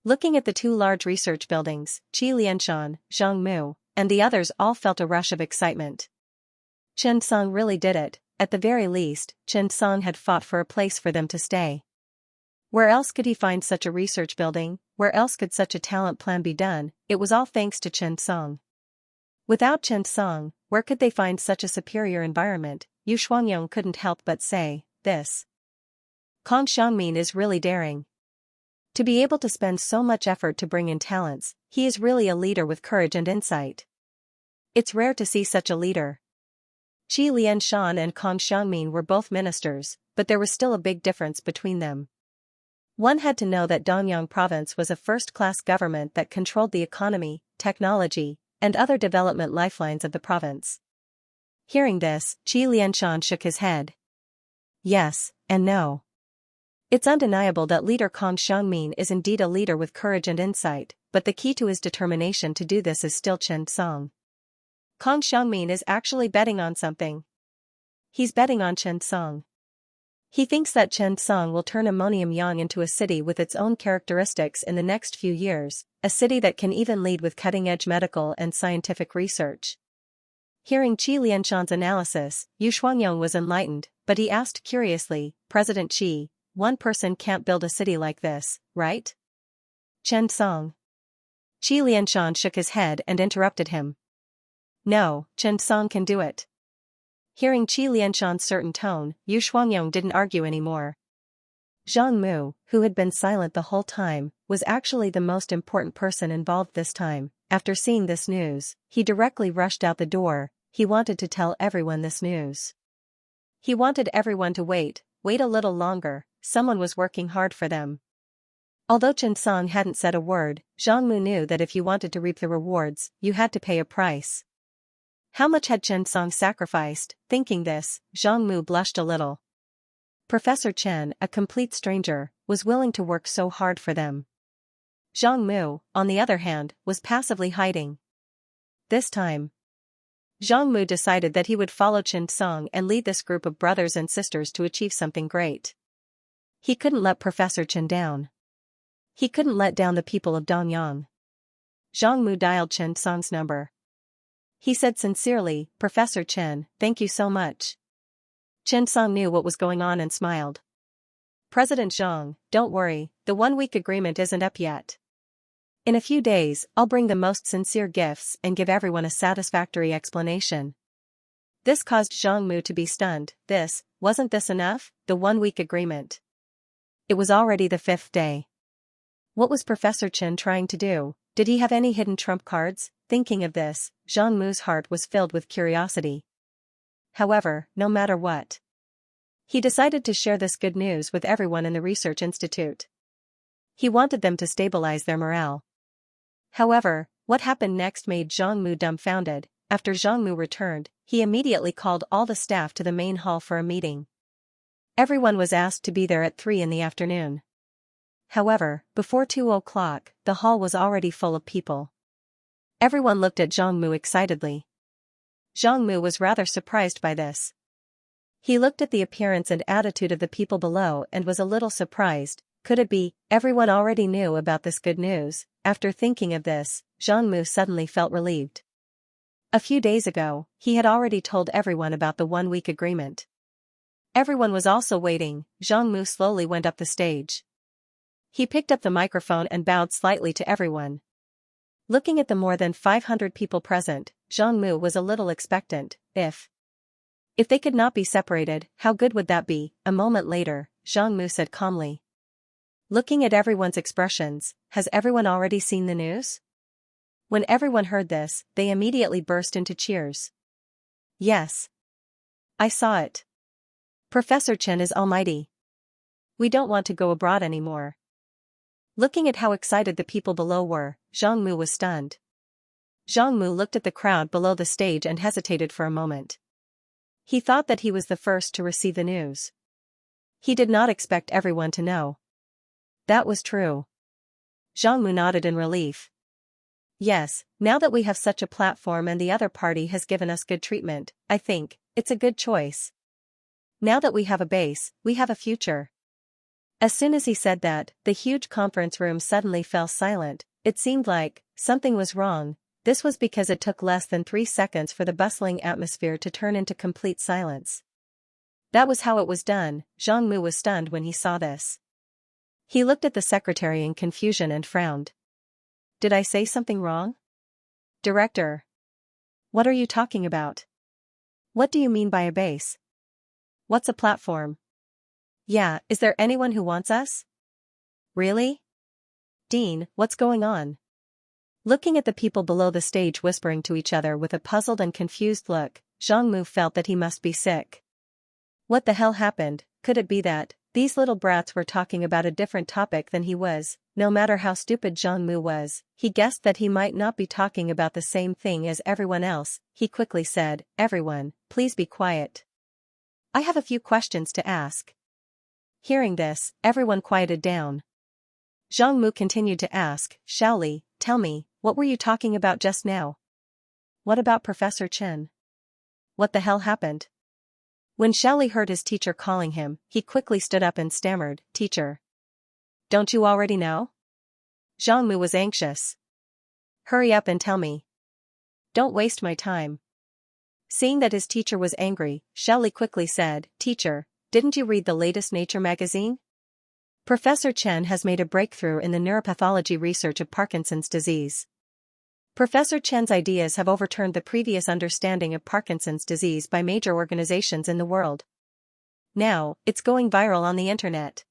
Looking at the two large research buildings, Qi Lianshan, Zhang Mu, and the others all felt a rush of excitement. Chen Song really did it. At the very least, Chen Song had fought for a place for them to stay. Where else could he find such a research building? Where else could such a talent plan be done? It was all thanks to Chen Song. Without Chen Song, where could they find such a superior environment? Yu Shuangyong couldn't help but say, this Kong Xiangmin is really daring. To be able to spend so much effort to bring in talents, he is really a leader with courage and insight. It's rare to see such a leader. Qi Lianshan and Kong Xiangmin were both ministers, but there was still a big difference between them. One had to know that Danyang province was a first-class government that controlled the economy, technology, and other development lifelines of the province. Hearing this, Qi Lianshan shook his head. Yes, and no. It's undeniable that leader Kong Xiangmin is indeed a leader with courage and insight, but the key to his determination to do this is still Chen Song. Kong Xiangmin is actually betting on something. He's betting on Chen Song. He thinks that Chen Song will turn Ammonium-yang into a city with its own characteristics in the next few years, a city that can even lead with cutting-edge medical and scientific research. Hearing Qi Lianshan's analysis, Yu Shuangyong was enlightened, but he asked curiously, President Qi, one person can't build a city like this, right? Chen Song. Qi Lianshan shook his head and interrupted him. No, Chen Song can do it. Hearing Qi Lianshan's certain tone, Yu Shuangyong didn't argue anymore. Zhang Mu, who had been silent the whole time, was actually the most important person involved this time. After seeing this news, he directly rushed out the door. He wanted to tell everyone this news. He wanted everyone to wait a little longer, someone was working hard for them. Although Chen Song hadn't said a word, Zhang Mu knew that if you wanted to reap the rewards, you had to pay a price. How much had Chen Song sacrificed? Thinking this, Zhang Mu blushed a little. Professor Chen, a complete stranger, was willing to work so hard for them. Zhang Mu, on the other hand, was passively hiding. This time, Zhang Mu decided that he would follow Chen Song and lead this group of brothers and sisters to achieve something great. He couldn't let Professor Chen down. He couldn't let down the people of Danyang. Zhang Mu dialed Chen Song's number. He said sincerely, Professor Chen, thank you so much. Chen Song knew what was going on and smiled. President Zhang, don't worry, the 1-week agreement isn't up yet. In a few days, I'll bring the most sincere gifts and give everyone a satisfactory explanation. This caused Zhang Mu to be stunned. Wasn't this enough? The 1-week agreement. It was already the 5th day. What was Professor Chen trying to do? Did he have any hidden trump cards? Thinking of this, Zhang Mu's heart was filled with curiosity. However, no matter what, he decided to share this good news with everyone in the research institute. He wanted them to stabilize their morale. However, what happened next made Zhang Mu dumbfounded. After Zhang Mu returned, he immediately called all the staff to the main hall for a meeting. Everyone was asked to be there at 3 in the afternoon. However, before 2 o'clock, the hall was already full of people. Everyone looked at Zhang Mu excitedly. Zhang Mu was rather surprised by this. He looked at the appearance and attitude of the people below and was a little surprised. Could it be, everyone already knew about this good news? After thinking of this, Zhang Mu suddenly felt relieved. A few days ago, he had already told everyone about the 1-week agreement. Everyone was also waiting. Zhang Mu slowly went up the stage. He picked up the microphone and bowed slightly to everyone. Looking at the more than 500 people present, Zhang Mu was a little expectant. If they could not be separated, how good would that be? A moment later, Zhang Mu said calmly. Looking at everyone's expressions, has everyone already seen the news? When everyone heard this, they immediately burst into cheers. Yes. I saw it. Professor Chen is almighty. We don't want to go abroad anymore. Looking at how excited the people below were, Zhang Mu was stunned. Zhang Mu looked at the crowd below the stage and hesitated for a moment. He thought that he was the first to receive the news. He did not expect everyone to know. That was true. Zhang Mu nodded in relief. Yes, now that we have such a platform and the other party has given us good treatment, I think it's a good choice. Now that we have a base, we have a future. As soon as he said that, the huge conference room suddenly fell silent. It seemed like something was wrong. This was because it took less than 3 seconds for the bustling atmosphere to turn into complete silence. That was how it was done. Zhang Mu was stunned when he saw this. He looked at the secretary in confusion and frowned. Did I say something wrong? Director. What are you talking about? What do you mean by a base? What's a platform? Yeah, is there anyone who wants us? Really? Dean, what's going on? Looking at the people below the stage whispering to each other with a puzzled and confused look, Zhang Mu felt that he must be sick. What the hell happened? Could it be that these little brats were talking about a different topic than he was? No matter how stupid Zhang Mu was, he guessed that he might not be talking about the same thing as everyone else. He quickly said, "Everyone, please be quiet. I have a few questions to ask." Hearing this, everyone quieted down. Zhang Mu continued to ask, "Shaoli, tell me, what were you talking about just now? What about Professor Chen? What the hell happened?" When Shaoli heard his teacher calling him, he quickly stood up and stammered, "Teacher. Don't you already know?" Zhang Mu was anxious. "Hurry up and tell me. Don't waste my time." Seeing that his teacher was angry, Shaoli quickly said, "Teacher, didn't you read the latest Nature magazine? Professor Chen has made a breakthrough in the neuropathology research of Parkinson's disease. Professor Chen's ideas have overturned the previous understanding of Parkinson's disease by major organizations in the world. Now, it's going viral on the internet.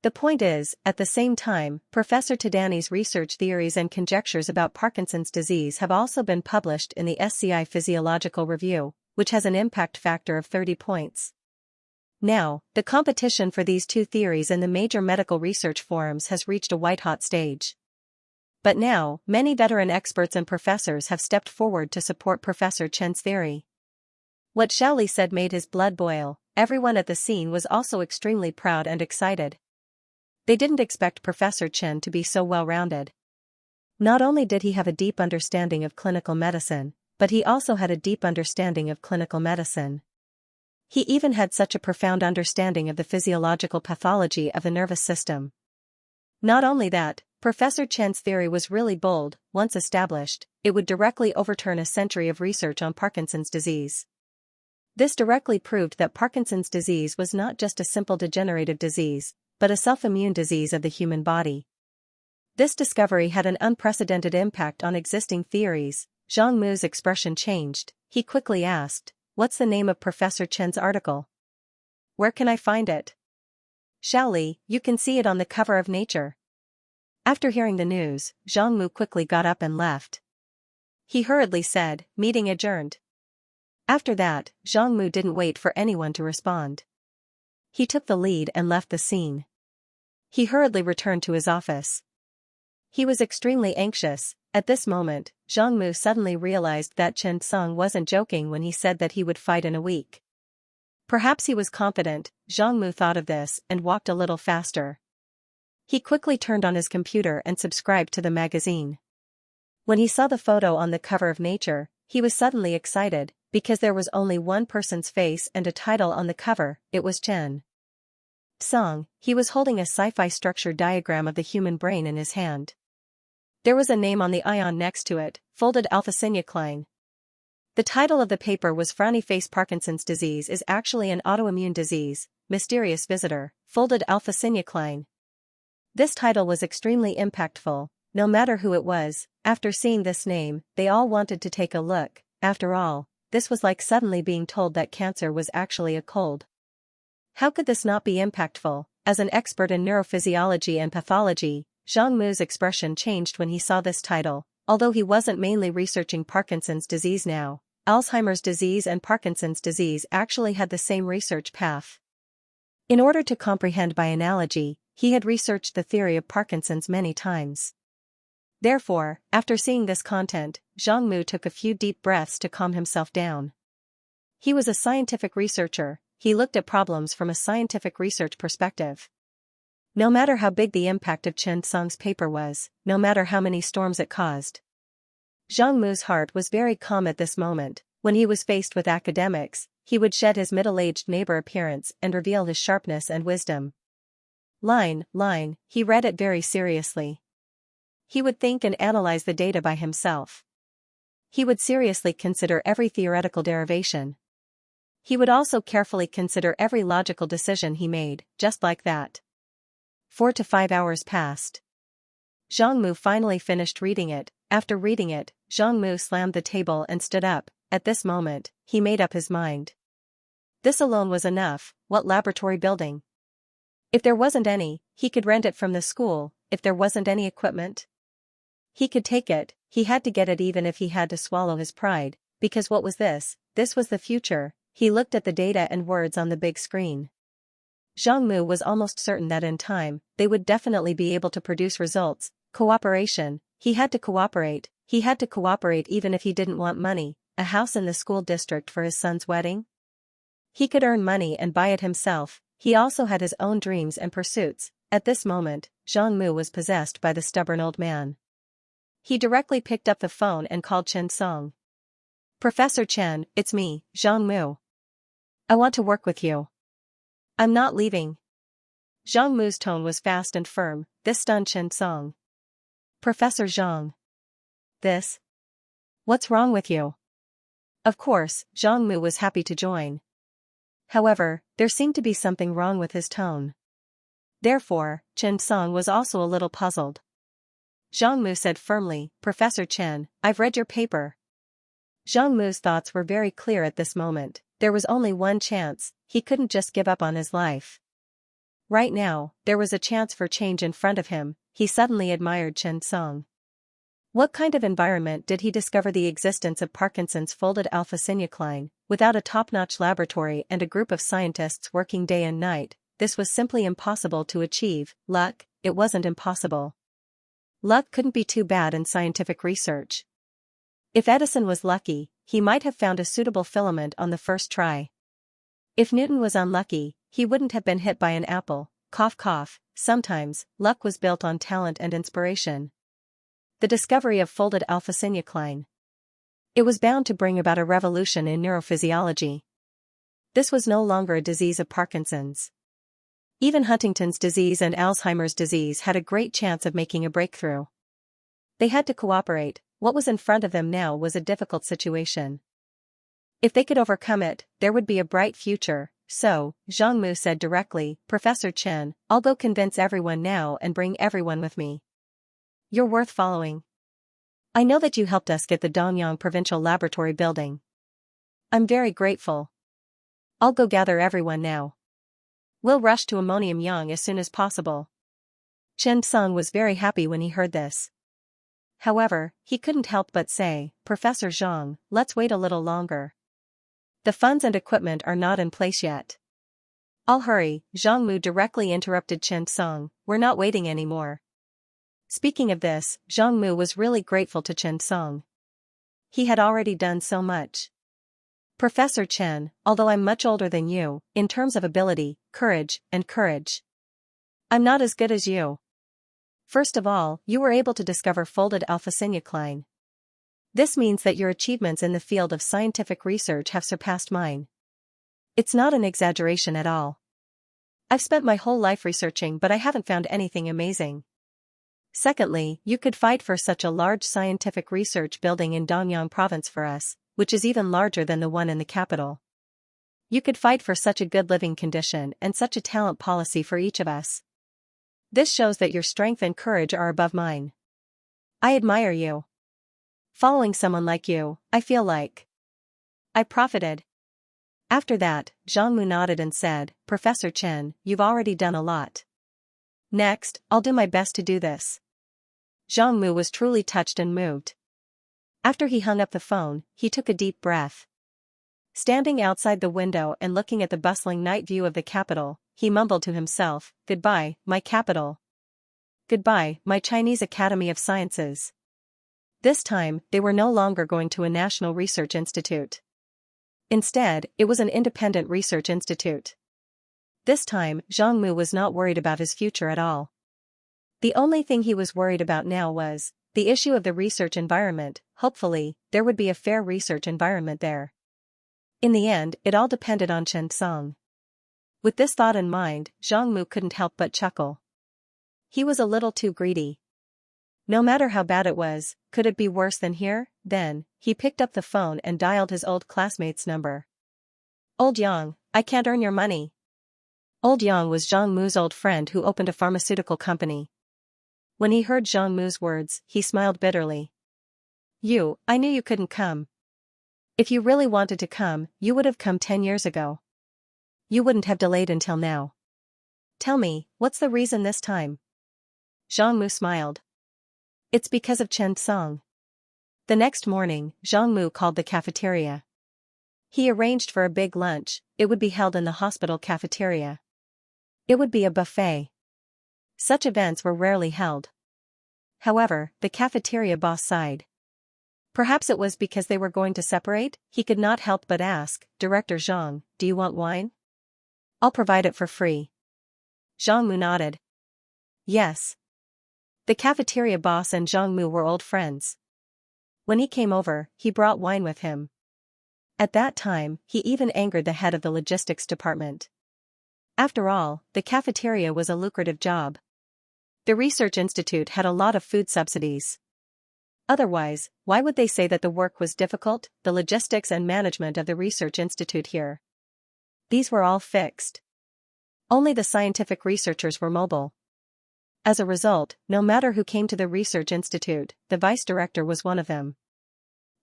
The point is, at the same time, Professor Tadani's research theories and conjectures about Parkinson's disease have also been published in the SCI Physiological Review, which has an impact factor of 30 points. Now, the competition for these two theories in the major medical research forums has reached a white-hot stage. But now, many veteran experts and professors have stepped forward to support Professor Chen's theory. What Shaoli said made his blood boil. Everyone at the scene was also extremely proud and excited. They didn't expect Professor Chen to be so well-rounded. Not only did he have a deep understanding of clinical medicine, but he also had a deep understanding of clinical medicine. He even had such a profound understanding of the physiological pathology of the nervous system. Not only that, Professor Chen's theory was really bold. Once established, it would directly overturn a century of research on Parkinson's disease. This directly proved that Parkinson's disease was not just a simple degenerative disease, but a self-immune disease of the human body. This discovery had an unprecedented impact on existing theories. Zhang Mu's expression changed. He quickly asked, "What's the name of Professor Chen's article? Where can I find it?" "Shaoli, you can see it on the cover of Nature." After hearing the news, Zhang Mu quickly got up and left. He hurriedly said, "Meeting adjourned." After that, Zhang Mu didn't wait for anyone to respond. He took the lead and left the scene. He hurriedly returned to his office. He was extremely anxious. At this moment, Zhang Mu suddenly realized that Chen Song wasn't joking when he said that he would fight in a week. Perhaps he was confident. Zhang Mu thought of this and walked a little faster. He quickly turned on his computer and subscribed to the magazine. When he saw the photo on the cover of Nature, he was suddenly excited, because there was only one person's face and a title on the cover. It was Chen Song. He was holding a sci-fi structure diagram of the human brain in his hand. There was a name on the ion next to it, folded alpha-synuclein. The title of the paper was Frowny Face Parkinson's Disease is actually an autoimmune disease, Mysterious Visitor, folded alpha-synuclein. This title was extremely impactful. No matter who it was, after seeing this name, they all wanted to take a look. After all, this was like suddenly being told that cancer was actually a cold. How could this not be impactful? As an expert in neurophysiology and pathology, Zhang Mu's expression changed when he saw this title. Although he wasn't mainly researching Parkinson's disease now, Alzheimer's disease and Parkinson's disease actually had the same research path. In order to comprehend by analogy, he had researched the theory of Parkinson's many times. Therefore, after seeing this content, Zhang Mu took a few deep breaths to calm himself down. He was a scientific researcher. He looked at problems from a scientific research perspective. No matter how big the impact of Chen Song's paper was, no matter how many storms it caused, Zhang Mu's heart was very calm at this moment. When he was faced with academics, he would shed his middle-aged neighbor appearance and reveal his sharpness and wisdom. Line, he read it very seriously. He would think and analyze the data by himself. He would seriously consider every theoretical derivation. He would also carefully consider every logical decision he made, just like that. 4 to 5 hours passed. Zhang Mu finally finished reading it. After reading it, Zhang Mu slammed the table and stood up. At this moment, he made up his mind. This alone was enough. What laboratory building? If there wasn't any, he could rent it from the school. If there wasn't any equipment, he could take it. He had to get it even if he had to swallow his pride, because what was this? This was the future. He looked at the data and words on the big screen. Zhang Mu was almost certain that in time, they would definitely be able to produce results. Cooperation. He had to cooperate. He had to cooperate even if he didn't want money. A house in the school district for his son's wedding? He could earn money and buy it himself. He also had his own dreams and pursuits. At this moment, Zhang Mu was possessed by the stubborn old man. He directly picked up the phone and called Chen Song. Professor Chen, it's me, Zhang Mu. I want to work with you. I'm not leaving. Zhang Mu's tone was fast and firm. This stunned Chen Song. Professor Zhang. This? What's wrong with you? Of course, Zhang Mu was happy to join. However, there seemed to be something wrong with his tone. Therefore, Chen Song was also a little puzzled. Zhang Mu said firmly, Professor Chen, I've read your paper. Zhang Mu's thoughts were very clear at this moment. There was only one chance. He couldn't just give up on his life. Right now, there was a chance for change in front of him. He suddenly admired Chen Song. What kind of environment did he discover the existence of Parkinson's folded alpha-synuclein? Without a top-notch laboratory and a group of scientists working day and night, this was simply impossible to achieve. Luck? It wasn't impossible. Luck couldn't be too bad in scientific research. If Edison was lucky, he might have found a suitable filament on the first try. If Newton was unlucky, he wouldn't have been hit by an apple. Cough cough. Sometimes, luck was built on talent and inspiration. The discovery of folded alpha-synuclein. It was bound to bring about a revolution in neurophysiology. This was no longer a disease of Parkinson's. Even Huntington's disease and Alzheimer's disease had a great chance of making a breakthrough. They had to cooperate. What was in front of them now was a difficult situation. If they could overcome it, there would be a bright future. So, Zhang Mu said directly, Professor Chen, I'll go convince everyone now and bring everyone with me. You're worth following. I know that you helped us get the Donyang Provincial Laboratory building. I'm very grateful. I'll go gather everyone now. We'll rush to Ammonium Yang as soon as possible. Chen Song was very happy when he heard this. However, he couldn't help but say, Professor Zhang, let's wait a little longer. The funds and equipment are not in place yet. I'll hurry. Zhang Mu directly interrupted Chen Song, we're not waiting anymore. Speaking of this, Zhang Mu was really grateful to Chen Song. He had already done so much. Professor Chen, although I'm much older than you, in terms of ability, courage, I'm not as good as you. First of all, you were able to discover folded alpha-synuclein. This means that your achievements in the field of scientific research have surpassed mine. It's not an exaggeration at all. I've spent my whole life researching, but I haven't found anything amazing. Secondly, you could fight for such a large scientific research building in Donyang province for us, which is even larger than the one in the capital. You could fight for such a good living condition and such a talent policy for each of us. This shows that your strength and courage are above mine. I admire you. Following someone like you, I feel like I profited. After that, Zhang Mu nodded and said, Professor Chen, you've already done a lot. Next, I'll do my best to do this. Zhang Mu was truly touched and moved. After he hung up the phone, he took a deep breath. Standing outside the window and looking at the bustling night view of the capital, he mumbled to himself, Goodbye, my capital. Goodbye, my Chinese Academy of Sciences. This time, they were no longer going to a national research institute. Instead, it was an independent research institute. This time, Zhang Mu was not worried about his future at all. The only thing he was worried about now was, The issue of the research environment, hopefully, there would be a fair research environment there. In the end, it all depended on Xianxia. With this thought in mind, Zhang Mu couldn't help but chuckle. He was a little too greedy. No matter how bad it was, could it be worse than here? Then, he picked up the phone and dialed his old classmate's number. "Old Yang, I can't earn your money." Old Yang was Zhang Mu's old friend who opened a pharmaceutical company. When he heard Zhang Mu's words, he smiled bitterly. I knew you couldn't come. If you really wanted to come, you would have come 10 years ago. You wouldn't have delayed until now. Tell me, what's the reason this time?" Zhang Mu smiled. "It's because of Xianxia." The next morning, Zhang Mu called the cafeteria. He arranged for a big lunch. It would be held in the hospital cafeteria. It would be a buffet. Such events were rarely held. However, the cafeteria boss sighed. Perhaps it was because they were going to separate. He could not help but ask, "Director Zhang, do you want wine? I'll provide it for free." Zhang Mu nodded. Yes. The cafeteria boss and Zhang Mu were old friends. When he came over, he brought wine with him. At that time, he even angered the head of the logistics department. After all, the cafeteria was a lucrative job. The research institute had a lot of food subsidies. Otherwise, why would they say that the work was difficult? The logistics and management of the research institute here. These were all fixed. Only the scientific researchers were mobile. As a result, no matter who came to the research institute, the vice director was one of them.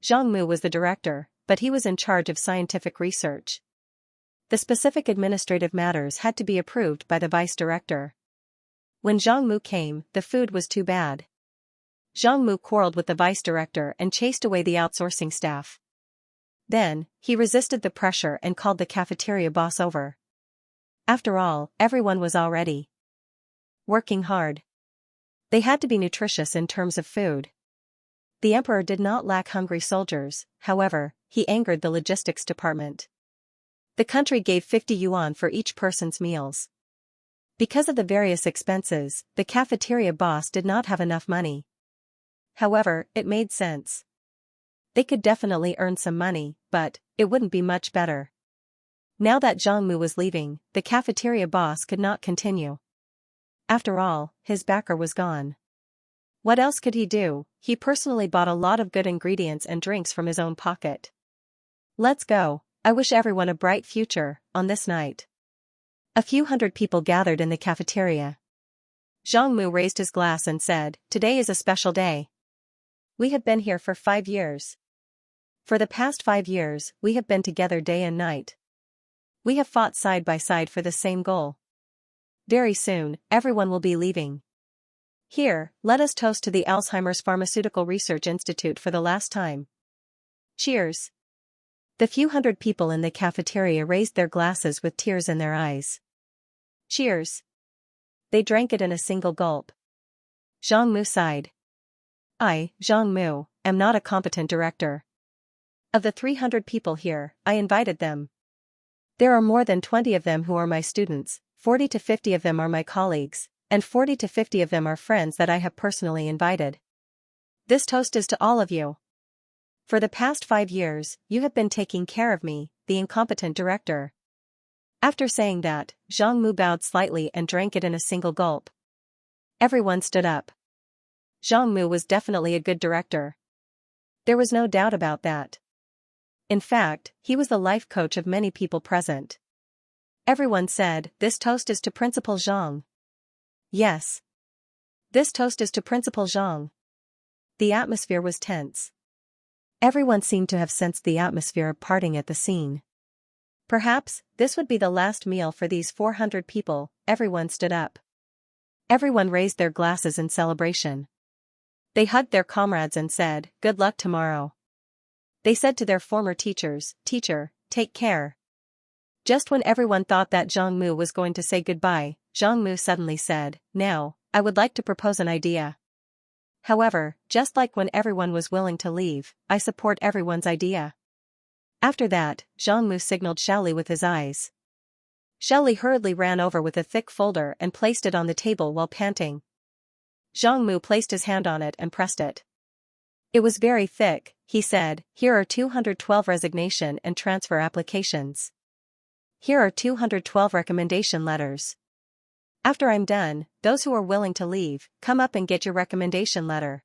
Zhang Mu was the director, but he was in charge of scientific research. The specific administrative matters had to be approved by the vice director. When Zhang Mu came, the food was too bad. Zhang Mu quarreled with the vice director and chased away the outsourcing staff. Then, he resisted the pressure and called the cafeteria boss over. After all, everyone was already working hard. They had to be nutritious in terms of food. The emperor did not lack hungry soldiers, however, he angered the logistics department. The country gave 50 yuan for each person's meals. Because of the various expenses, the cafeteria boss did not have enough money. However, it made sense. They could definitely earn some money, but it wouldn't be much better. Now that Zhang Mu was leaving, the cafeteria boss could not continue. After all, his backer was gone. What else could he do? He personally bought a lot of good ingredients and drinks from his own pocket. "Let's go. I wish everyone a bright future." On this night, a few hundred people gathered in the cafeteria. Zhang Mu raised his glass and said, "Today is a special day. We have been here for 5 years. For the past 5 years, we have been together day and night. We have fought side by side for the same goal. Very soon, everyone will be leaving. Here, let us toast to the Alzheimer's Pharmaceutical Research Institute for the last time. Cheers." The few hundred people in the cafeteria raised their glasses with tears in their eyes. Cheers. They drank it in a single gulp. Zhang Mu sighed. "I, Zhang Mu, am not a competent director. Of the 300 people here, I invited them. There are more than 20 of them who are my students, 40 to 50 of them are my colleagues, and 40 to 50 of them are friends that I have personally invited. This toast is to all of you. For the past 5 years, you have been taking care of me, the incompetent director." After saying that, Zhang Mu bowed slightly and drank it in a single gulp. Everyone stood up. Zhang Mu was definitely a good director. There was no doubt about that. In fact, he was the life coach of many people present. Everyone said, "This toast is to Principal Zhang." Yes. This toast is to Principal Zhang. The atmosphere was tense. Everyone seemed to have sensed the atmosphere of parting at the scene. Perhaps, this would be the last meal for these 400 people. Everyone stood up. Everyone raised their glasses in celebration. They hugged their comrades and said, "Good luck tomorrow." They said to their former teachers, "Teacher, take care." Just when everyone thought that Zhang Mu was going to say goodbye, Zhang Mu suddenly said, "Now, I would like to propose an idea. However, just like when everyone was willing to leave, I support everyone's idea." After that, Zhang Mu signaled Xiaoli with his eyes. Xiaoli hurriedly ran over with a thick folder and placed it on the table while panting. Zhang Mu placed his hand on it and pressed it. It was very thick, he said. Here are 212 resignation and transfer applications. Here are 212 recommendation letters. After I'm done, those who are willing to leave, come up and get your recommendation letter.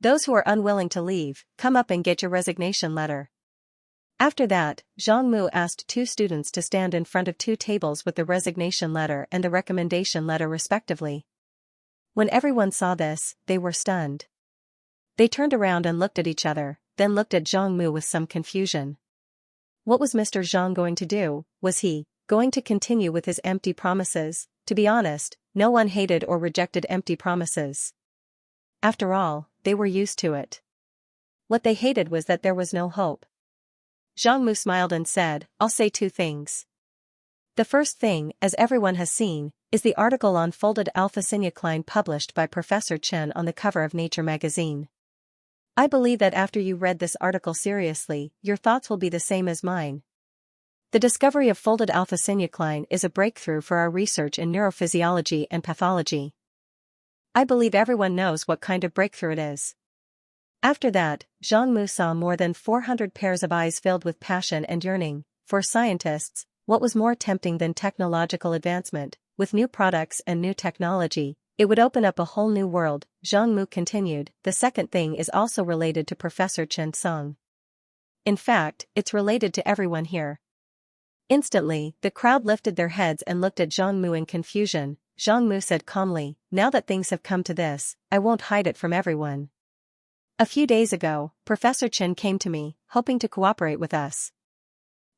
Those who are unwilling to leave, come up and get your resignation letter. After that, Zhang Mu asked 2 students to stand in front of 2 tables with the resignation letter and the recommendation letter respectively. When everyone saw this, they were stunned. They turned around and looked at each other, then looked at Zhang Mu with some confusion. What was Mr. Zhang going to do? Was he going to continue with his empty promises? To be honest, no one hated or rejected empty promises. After all, they were used to it. What they hated was that there was no hope. Zhang Mu smiled and said, I'll say 2 things. The first thing, as everyone has seen, is the article on folded alpha-synuclein published by Professor Chen on the cover of Nature magazine. I believe that after you read this article seriously, your thoughts will be the same as mine. The discovery of folded alpha-synuclein is a breakthrough for our research in neurophysiology and pathology. I believe everyone knows what kind of breakthrough it is. After that, Zhang Mu saw more than 400 pairs of eyes filled with passion and yearning. For scientists, what was more tempting than technological advancement? With new products and new technology, it would open up a whole new world, Zhang Mu continued. The second thing is also related to Professor Chen Song. In fact, it's related to everyone here. Instantly, the crowd lifted their heads and looked at Zhang Mu in confusion. Zhang Mu said calmly, now that things have come to this, I won't hide it from everyone. A few days ago, Professor Chen came to me, hoping to cooperate with us.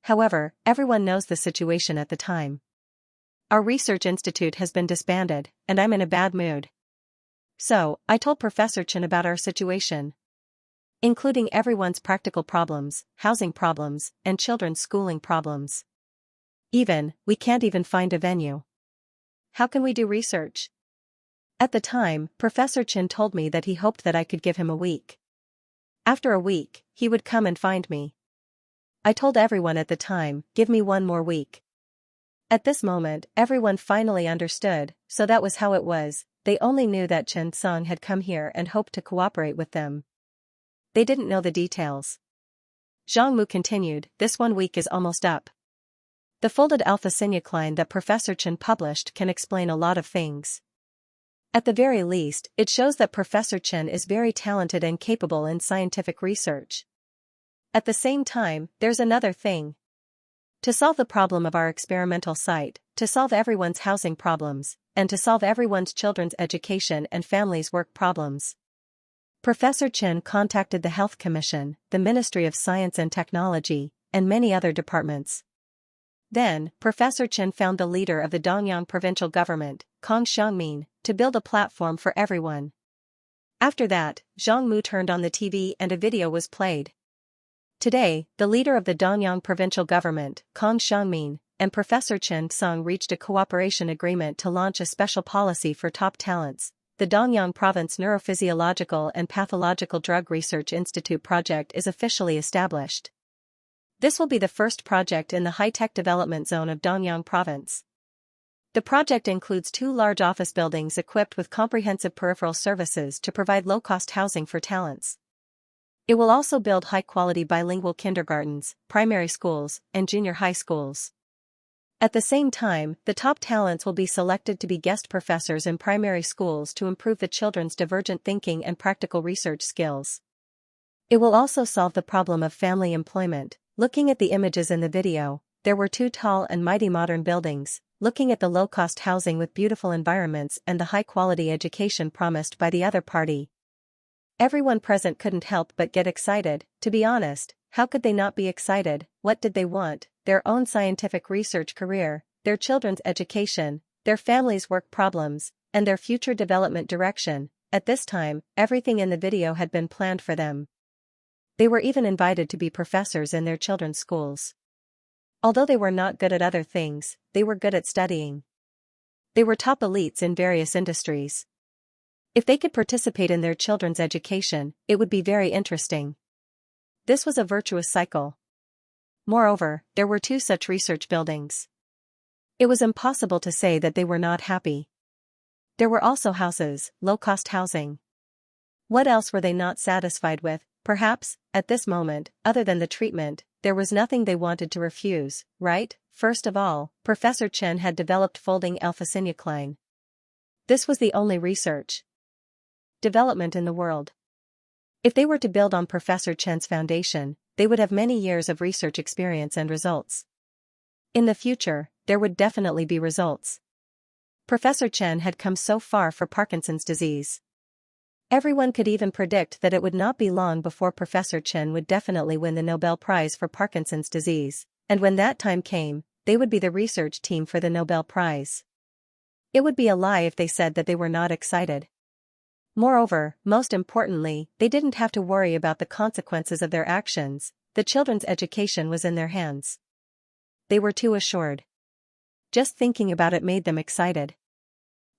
However, everyone knows the situation at the time. Our research institute has been disbanded, and I'm in a bad mood. So, I told Professor Chen about our situation. Including everyone's practical problems, housing problems, and children's schooling problems. We can't even find a venue. How can we do research? At the time, Professor Chen told me that he hoped that I could give him a week. After a week, he would come and find me. I told everyone at the time, give me 1 more week. At this moment, everyone finally understood, so that was how it was. They only knew that Chen Song had come here and hoped to cooperate with them. They didn't know the details. Zhang Mu continued, this 1 week is almost up. The folded alpha-synuclein that Professor Chen published can explain a lot of things. At the very least, it shows that Professor Chen is very talented and capable in scientific research. At the same time, there's another thing. To solve the problem of our experimental site, to solve everyone's housing problems, and to solve everyone's children's education and families' work problems. Professor Chen contacted the Health Commission, the Ministry of Science and Technology, and many other departments. Then, Professor Chen found the leader of the Dongyang provincial government, Kang Xiangmin, to build a platform for everyone. After that, Zhang Mu turned on the TV and a video was played. Today, the leader of the Dongyang provincial government, Kang Xiangmin, and Professor Chen Song reached a cooperation agreement to launch a special policy for top talents. The Dongyang Province Neurophysiological and Pathological Drug Research Institute project is officially established. This will be the first project in the high-tech development zone of Dongyang Province. The project includes 2 large office buildings equipped with comprehensive peripheral services to provide low-cost housing for talents. It will also build high-quality bilingual kindergartens, primary schools, and junior high schools. At the same time, the top talents will be selected to be guest professors in primary schools to improve the children's divergent thinking and practical research skills. It will also solve the problem of family employment. Looking at the images in the video, there were 2 tall and mighty modern buildings. Looking at the low-cost housing with beautiful environments and the high-quality education promised by the other party. Everyone present couldn't help but get excited. To be honest, how could they not be excited? What did they want? Their own scientific research career, their children's education, their family's work problems, and their future development direction. At this time, everything in the video had been planned for them. They were even invited to be professors in their children's schools. Although they were not good at other things, they were good at studying. They were top elites in various industries. If they could participate in their children's education, it would be very interesting. This was a virtuous cycle. Moreover, there were 2 such research buildings. It was impossible to say that they were not happy. There were also houses, low-cost housing. What else were they not satisfied with? Perhaps, at this moment, other than the treatment, there was nothing they wanted to refuse, right? First of all, Professor Chen had developed folding alpha-synuclein. This was the only research development in the world. If they were to build on Professor Chen's foundation, they would have many years of research experience and results. In the future, there would definitely be results. Professor Chen had come so far for Parkinson's disease. Everyone could even predict that it would not be long before Professor Chen would definitely win the Nobel Prize for Parkinson's disease, and when that time came, they would be the research team for the Nobel Prize. It would be a lie if they said that they were not excited. Moreover, most importantly, they didn't have to worry about the consequences of their actions. The children's education was in their hands. They were too assured. Just thinking about it made them excited.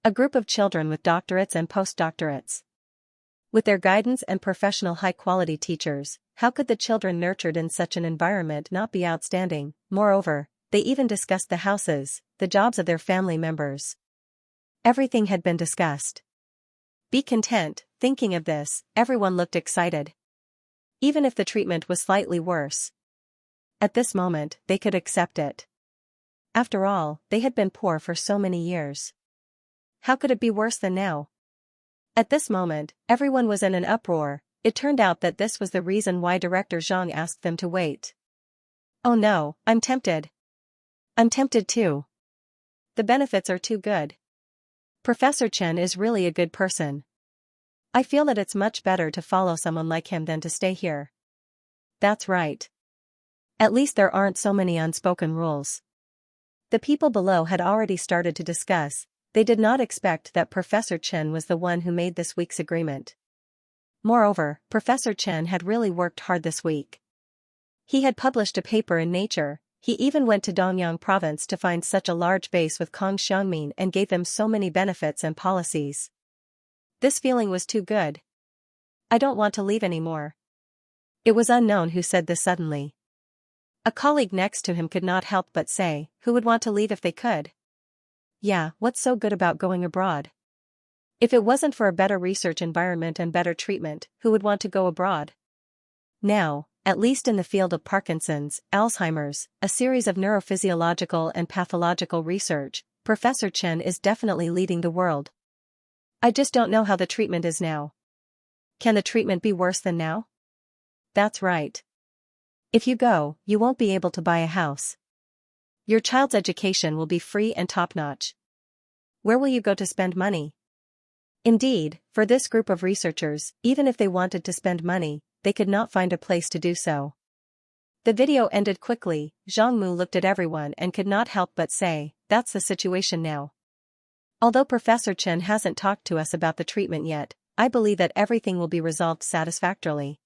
A group of children with doctorates and postdoctorates. With their guidance and professional high-quality teachers, how could the children nurtured in such an environment not be outstanding? Moreover, they even discussed the houses, the jobs of their family members. Everything had been discussed. Be content, thinking of this, everyone looked excited. Even if the treatment was slightly worse. At this moment, they could accept it. After all, they had been poor for so many years. How could it be worse than now? At this moment, everyone was in an uproar. It turned out that this was the reason why Director Zhang asked them to wait. Oh no, I'm tempted. I'm tempted too. The benefits are too good. Professor Chen is really a good person. I feel that it's much better to follow someone like him than to stay here. That's right. At least there aren't so many unspoken rules. The people below had already started to discuss. They did not expect that Professor Chen was the one who made this week's agreement. Moreover, Professor Chen had really worked hard this week. He had published a paper in Nature. He even went to Dongyang province to find such a large base with Kong Xiangmin and gave them so many benefits and policies. This feeling was too good. I don't want to leave anymore. It was unknown who said this suddenly. A colleague next to him could not help but say, who would want to leave if they could? Yeah, what's so good about going abroad? If it wasn't for a better research environment and better treatment, who would want to go abroad? Now, at least in the field of Parkinson's, Alzheimer's, a series of neurophysiological and pathological research, Professor Chen is definitely leading the world. I just don't know how the treatment is now. Can the treatment be worse than now? That's right. If you go, you won't be able to buy a house. Your child's education will be free and top-notch. Where will you go to spend money? Indeed, for this group of researchers, even if they wanted to spend money, they could not find a place to do so. The video ended quickly. Zhang Mu looked at everyone and could not help but say, that's the situation now. Although Professor Chen hasn't talked to us about the treatment yet, I believe that everything will be resolved satisfactorily.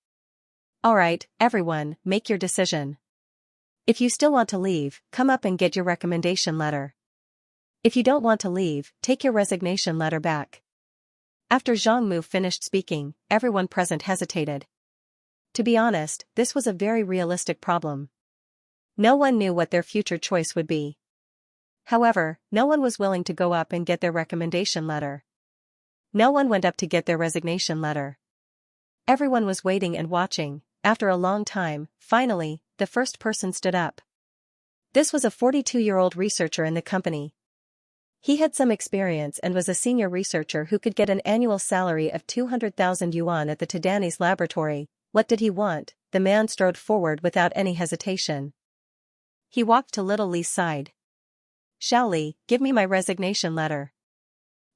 Alright, everyone, make your decision. If you still want to leave, come up and get your recommendation letter. If you don't want to leave, take your resignation letter back. After Zhang Mu finished speaking, everyone present hesitated. To be honest, this was a very realistic problem. No one knew what their future choice would be. However, no one was willing to go up and get their recommendation letter. No one went up to get their resignation letter. Everyone was waiting and watching. After a long time, finally, the first person stood up. This was a 42-year-old researcher in the company. He had some experience and was a senior researcher who could get an annual salary of 200,000 yuan at the Tadani's laboratory. What did he want? The man strode forward without any hesitation. He walked to little Li's side. Xiao Li, give me my resignation letter.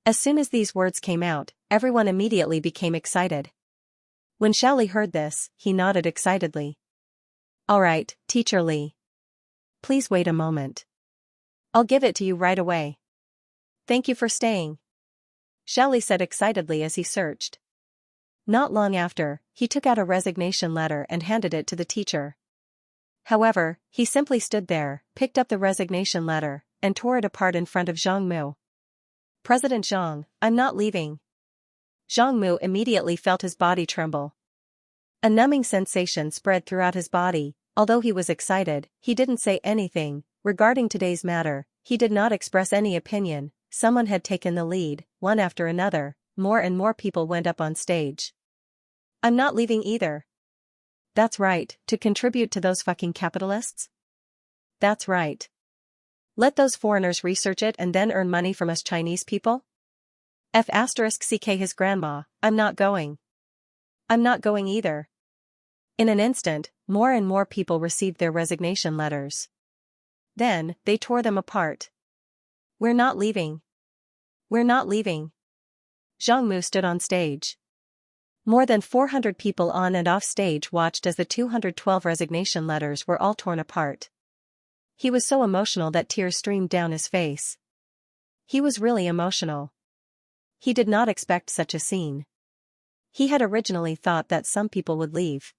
As soon as these words came out, everyone immediately became excited. When Xiao Li heard this, he nodded excitedly. Alright, Teacher Li. Please wait a moment. I'll give it to you right away. Thank you for staying. Xiao Li said excitedly as he searched. Not long after, he took out a resignation letter and handed it to the teacher. However, he simply stood there, picked up the resignation letter, and tore it apart in front of Zhang Mu. President Zhang, I'm not leaving. Zhang Mu immediately felt his body tremble. A numbing sensation spread throughout his body. Although he was excited, he didn't say anything. Regarding today's matter, he did not express any opinion. someone had taken the lead, one after another, more and more people went up on stage. I'm not leaving either. That's right, to contribute to those fucking capitalists? That's right. Let those foreigners research it and then earn money from us Chinese people? F***ck his grandma, I'm not going. I'm not going either. In an instant, more and more people received their resignation letters. Then, they tore them apart. We're not leaving. We're not leaving. Zhang Mu stood on stage. More than 400 people on and off stage watched as the 212 resignation letters were all torn apart. He was so emotional that tears streamed down his face. He was really emotional. He did not expect such a scene. He had originally thought that some people would leave.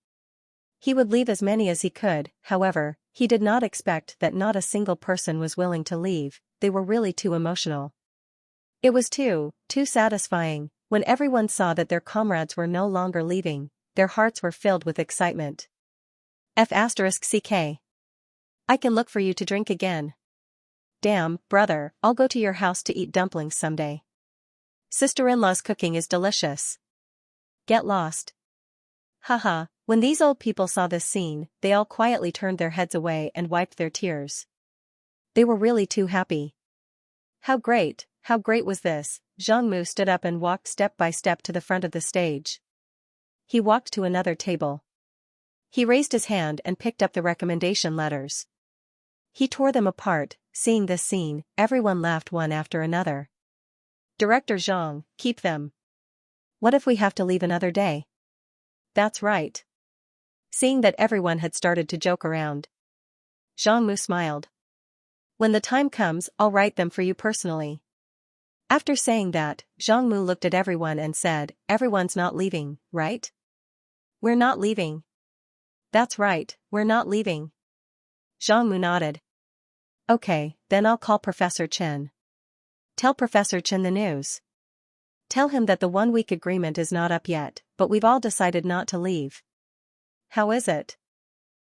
He would leave as many as he could, however, he did not expect that not a single person was willing to leave. They were really too emotional. It was too satisfying. When everyone saw that their comrades were no longer leaving, their hearts were filled with excitement. F***ck. I can look for you to drink again. Damn, brother, I'll go to your house to eat dumplings someday. Sister-in-law's cooking is delicious. Get lost. Haha, when these old people saw this scene, they all quietly turned their heads away and wiped their tears. They were really too happy. How great was this? Zhang Mu stood up and walked step by step to the front of the stage. He walked to another table. He raised his hand and picked up the recommendation letters. He tore them apart. Seeing this scene, everyone laughed one after another. Director Zhang, keep them. What if we have to leave another day? That's right. Seeing that everyone had started to joke around, Zhang Mu smiled. When the time comes, I'll write them for you personally. After saying that, Zhang Mu looked at everyone and said, everyone's not leaving, right? We're not leaving. That's right, we're not leaving. Zhang Mu nodded. Okay, then I'll call Professor Chen. Tell Professor Chen the news. Tell him that the 1-week agreement is not up yet, but we've all decided not to leave. How is it?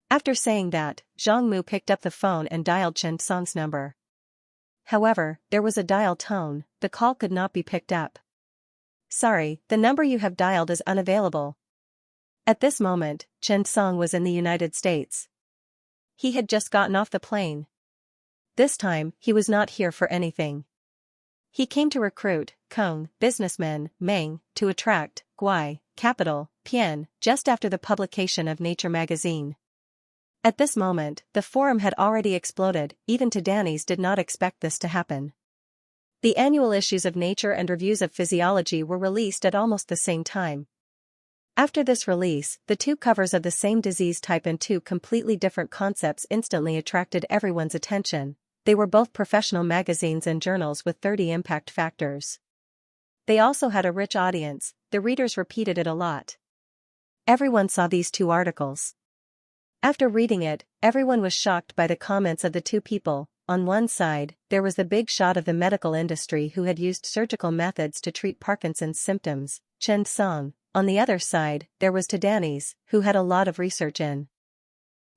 After saying that, Zhang Mu picked up the phone and dialed Chen Song's number. However, there was a dial tone, the call could not be picked up. Sorry, the number you have dialed is unavailable. At this moment, Chen Song was in the United States. He had just gotten off the plane. This time, he was not here for anything. He came to recruit Kong, businessman, Meng, to attract Guai, capital, Pian, just after the publication of Nature magazine. At this moment, the forum had already exploded, even Tadanis did not expect this to happen. The annual issues of Nature and reviews of Physiology were released at almost the same time. After this release, the two covers of the same disease type and two completely different concepts instantly attracted everyone's attention. They were both professional magazines and journals with 30 impact factors. They also had a rich audience, the readers repeated it a lot. Everyone saw these two articles. After reading it, everyone was shocked by the comments of the two people. On one side, there was the big shot of the medical industry who had used surgical methods to treat Parkinson's symptoms, Chen Song. On the other side, there was Tadanis, who had a lot of research in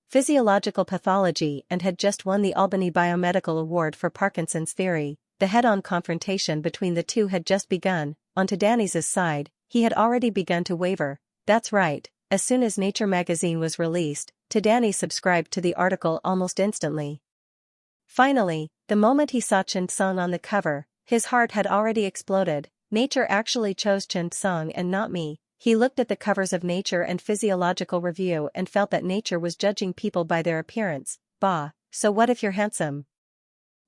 physiological pathology and had just won the Albany Biomedical Award for Parkinson's theory. The head-on confrontation between the two had just begun. On Tadanis' side, he had already begun to waver. That's right, as soon as Nature magazine was released, Tadani subscribed to the article almost instantly. Finally, the moment he saw Chen Song on the cover, his heart had already exploded. Nature actually chose Chen Song and not me. He looked at the covers of Nature and Physiological Review and felt that Nature was judging people by their appearance. Bah, so what if you're handsome?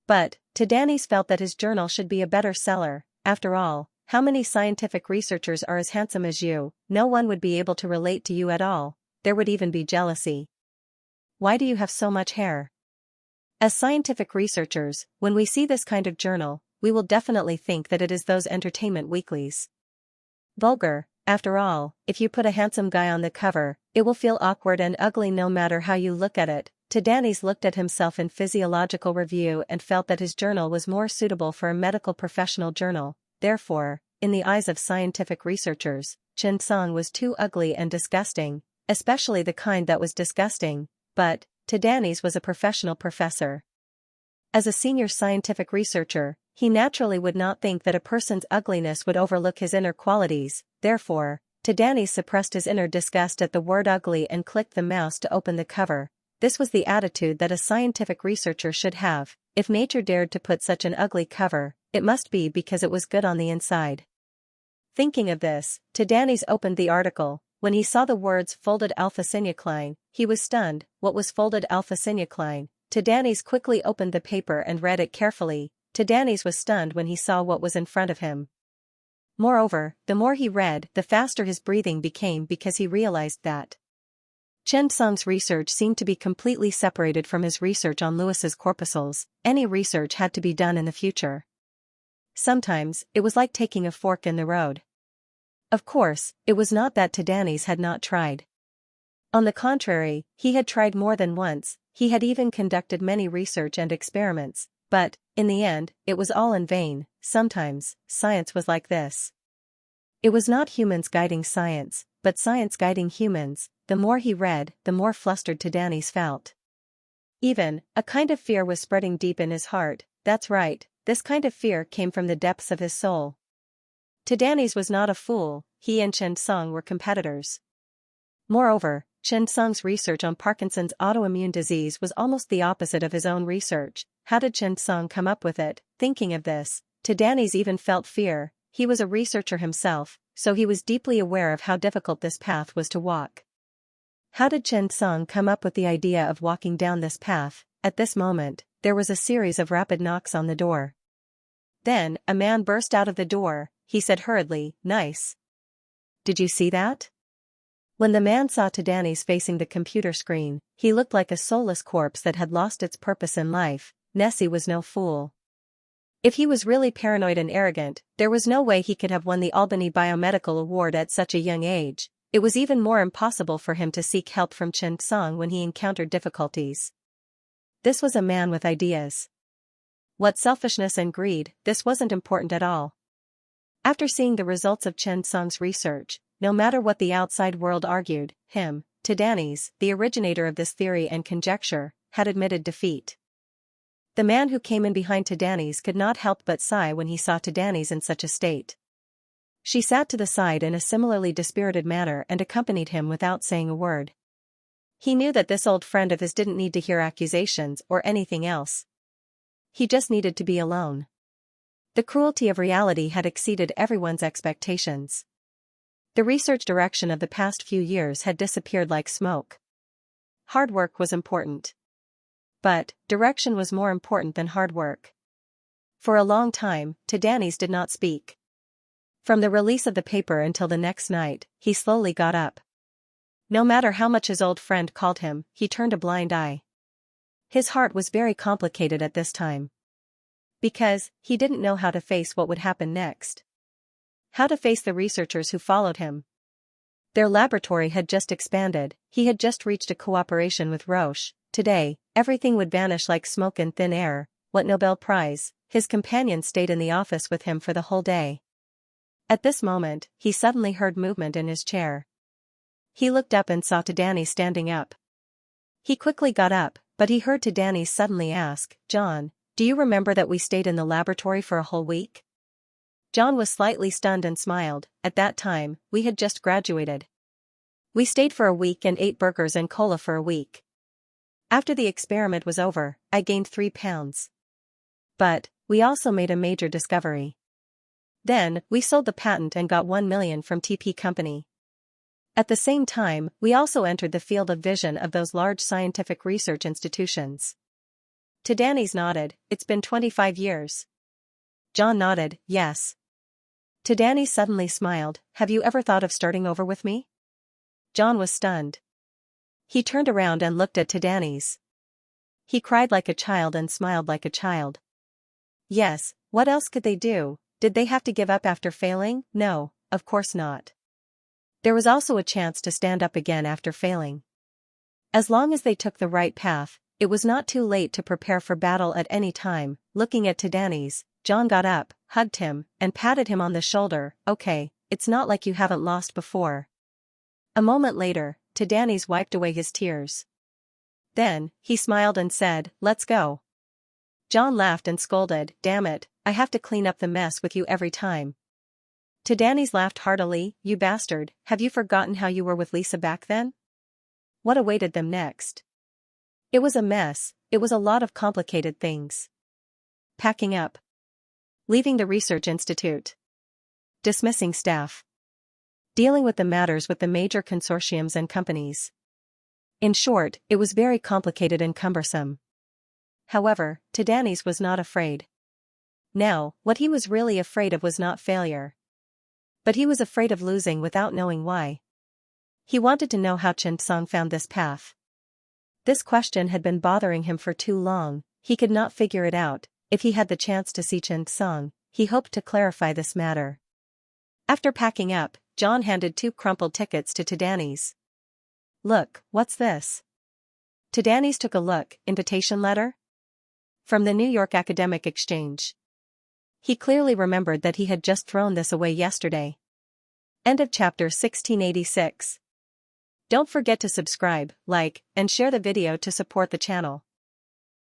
But, Tadanis felt that his journal should be a better seller. After all, how many scientific researchers are as handsome as you? No one would be able to relate to you at all. There would even be jealousy. Why do you have so much hair? As scientific researchers, when we see this kind of journal, we will definitely think that it is those entertainment weeklies. Vulgar. After all, if you put a handsome guy on the cover, it will feel awkward and ugly no matter how you look at it. Tadanis looked at himself in Physiological Review and felt that his journal was more suitable for a medical professional journal. Therefore, in the eyes of scientific researchers, Chen Song was too ugly and disgusting, especially the kind that was disgusting. But, Tadanis was a professional professor. As a senior scientific researcher, He naturally would not think that a person's ugliness would overlook his inner qualities, therefore, Tadanis suppressed his inner disgust at the word ugly and clicked the mouse to open the cover. This was the attitude that a scientific researcher should have. If nature dared to put such an ugly cover, it must be because it was good on the inside. Thinking of this, Tadanis opened the article. When he saw the words folded alpha-synuclein, he was stunned. What was folded alpha-synuclein? Tadanis quickly opened the paper and read it carefully. Tadanis was stunned when he saw what was in front of him. Moreover, the more he read, the faster his breathing became because he realized that Xianxia's research seemed to be completely separated from his research on Lewis's corpuscles. Any research had to be done in the future. Sometimes, it was like taking a fork in the road. Of course, it was not that Tadanis had not tried. On the contrary, he had tried more than once. He had even conducted many research and experiments, but, in the end, it was all in vain. Sometimes, science was like this. It was not humans guiding science, but science guiding humans. The more he read, the more flustered Tadanis felt. Even, a kind of fear was spreading deep in his heart. That's right, this kind of fear came from the depths of his soul. Tadanis was not a fool. He and Xianxia were competitors. Moreover, Xianxia's research on Parkinson's autoimmune disease was almost the opposite of his own research. How did Xianxia come up with it? Thinking of this, Tadanis even felt fear. He was a researcher himself, so he was deeply aware of how difficult this path was to walk. How did Xianxia come up with the idea of walking down this path? At this moment, there was a series of rapid knocks on the door. Then, a man burst out of the door. He said hurriedly, "Nice. Did you see that?" When the man saw Tadanis facing the computer screen, he looked like a soulless corpse that had lost its purpose in life. Nessie was no fool. If he was really paranoid and arrogant, there was no way he could have won the Albany Biomedical Award at such a young age. It was even more impossible for him to seek help from Xianxia when he encountered difficulties. This was a man with ideas. What selfishness and greed, this wasn't important at all. After seeing the results of Xianxia's research, no matter what the outside world argued, him, Tadanis, the originator of this theory and conjecture, had admitted defeat. The man who came in behind Tadanis could not help but sigh when he saw Tadanis in such a state. She sat to the side in a similarly dispirited manner and accompanied him without saying a word. He knew that this old friend of his didn't need to hear accusations or anything else. He just needed to be alone. The cruelty of reality had exceeded everyone's expectations. The research direction of the past few years had disappeared like smoke. Hard work was important. But, direction was more important than hard work. For a long time, Tadanis did not speak. From the release of the paper until the next night, he slowly got up. No matter how much his old friend called him, he turned a blind eye. His heart was very complicated at this time. Because, he didn't know how to face what would happen next. How to face the researchers who followed him. Their laboratory had just expanded, he had just reached a cooperation with Roche. Today, everything would vanish like smoke in thin air. What Nobel Prize? His companion stayed in the office with him for the whole day. At this moment, he suddenly heard movement in his chair. He looked up and saw Tadanis standing up. He quickly got up, but he heard Tadanis suddenly ask, "John, do you remember that we stayed in the laboratory for a whole week?" John was slightly stunned and smiled. At that time, we had just graduated. We stayed for a week and ate burgers and cola for a week. After the experiment was over, I gained 3 pounds. But, we also made a major discovery. Then, we sold the patent and got 1 million from TP Company. At the same time, we also entered the field of vision of those large scientific research institutions. Tadanis nodded. It's been 25 years. John nodded, yes. Tadanis suddenly smiled. Have you ever thought of starting over with me? John was stunned. He turned around and looked at Tadanis. He cried like a child and smiled like a child. Yes, what else could they do? Did they have to give up after failing? No, of course not. There was also a chance to stand up again after failing. As long as they took the right path, it was not too late to prepare for battle at any time. Looking at Tadanis, John got up, hugged him, and patted him on the shoulder. Okay, it's not like you haven't lost before. A moment later, Tadanis wiped away his tears. Then, he smiled and said, let's go. John laughed and scolded, damn it, I have to clean up the mess with you every time. Tadanis laughed heartily. You bastard, have you forgotten how you were with Lisa back then? What awaited them next? It was a mess, it was a lot of complicated things. Packing up. Leaving the research institute. Dismissing staff. Dealing with the matters with the major consortiums and companies. In short, it was very complicated and cumbersome. However, Tadanis was not afraid. Now, what he was really afraid of was not failure. But he was afraid of losing without knowing why. He wanted to know how Xianxia found this path. This question had been bothering him for too long, he could not figure it out. If he had the chance to see Xianxia, he hoped to clarify this matter. After packing up, John handed 2 crumpled tickets to Tadanis. Look, what's this? Tadanis took a look. Invitation letter? From the New York Academic Exchange. He clearly remembered that he had just thrown this away yesterday. End of chapter 1686. Don't forget to subscribe, like, and share the video to support the channel.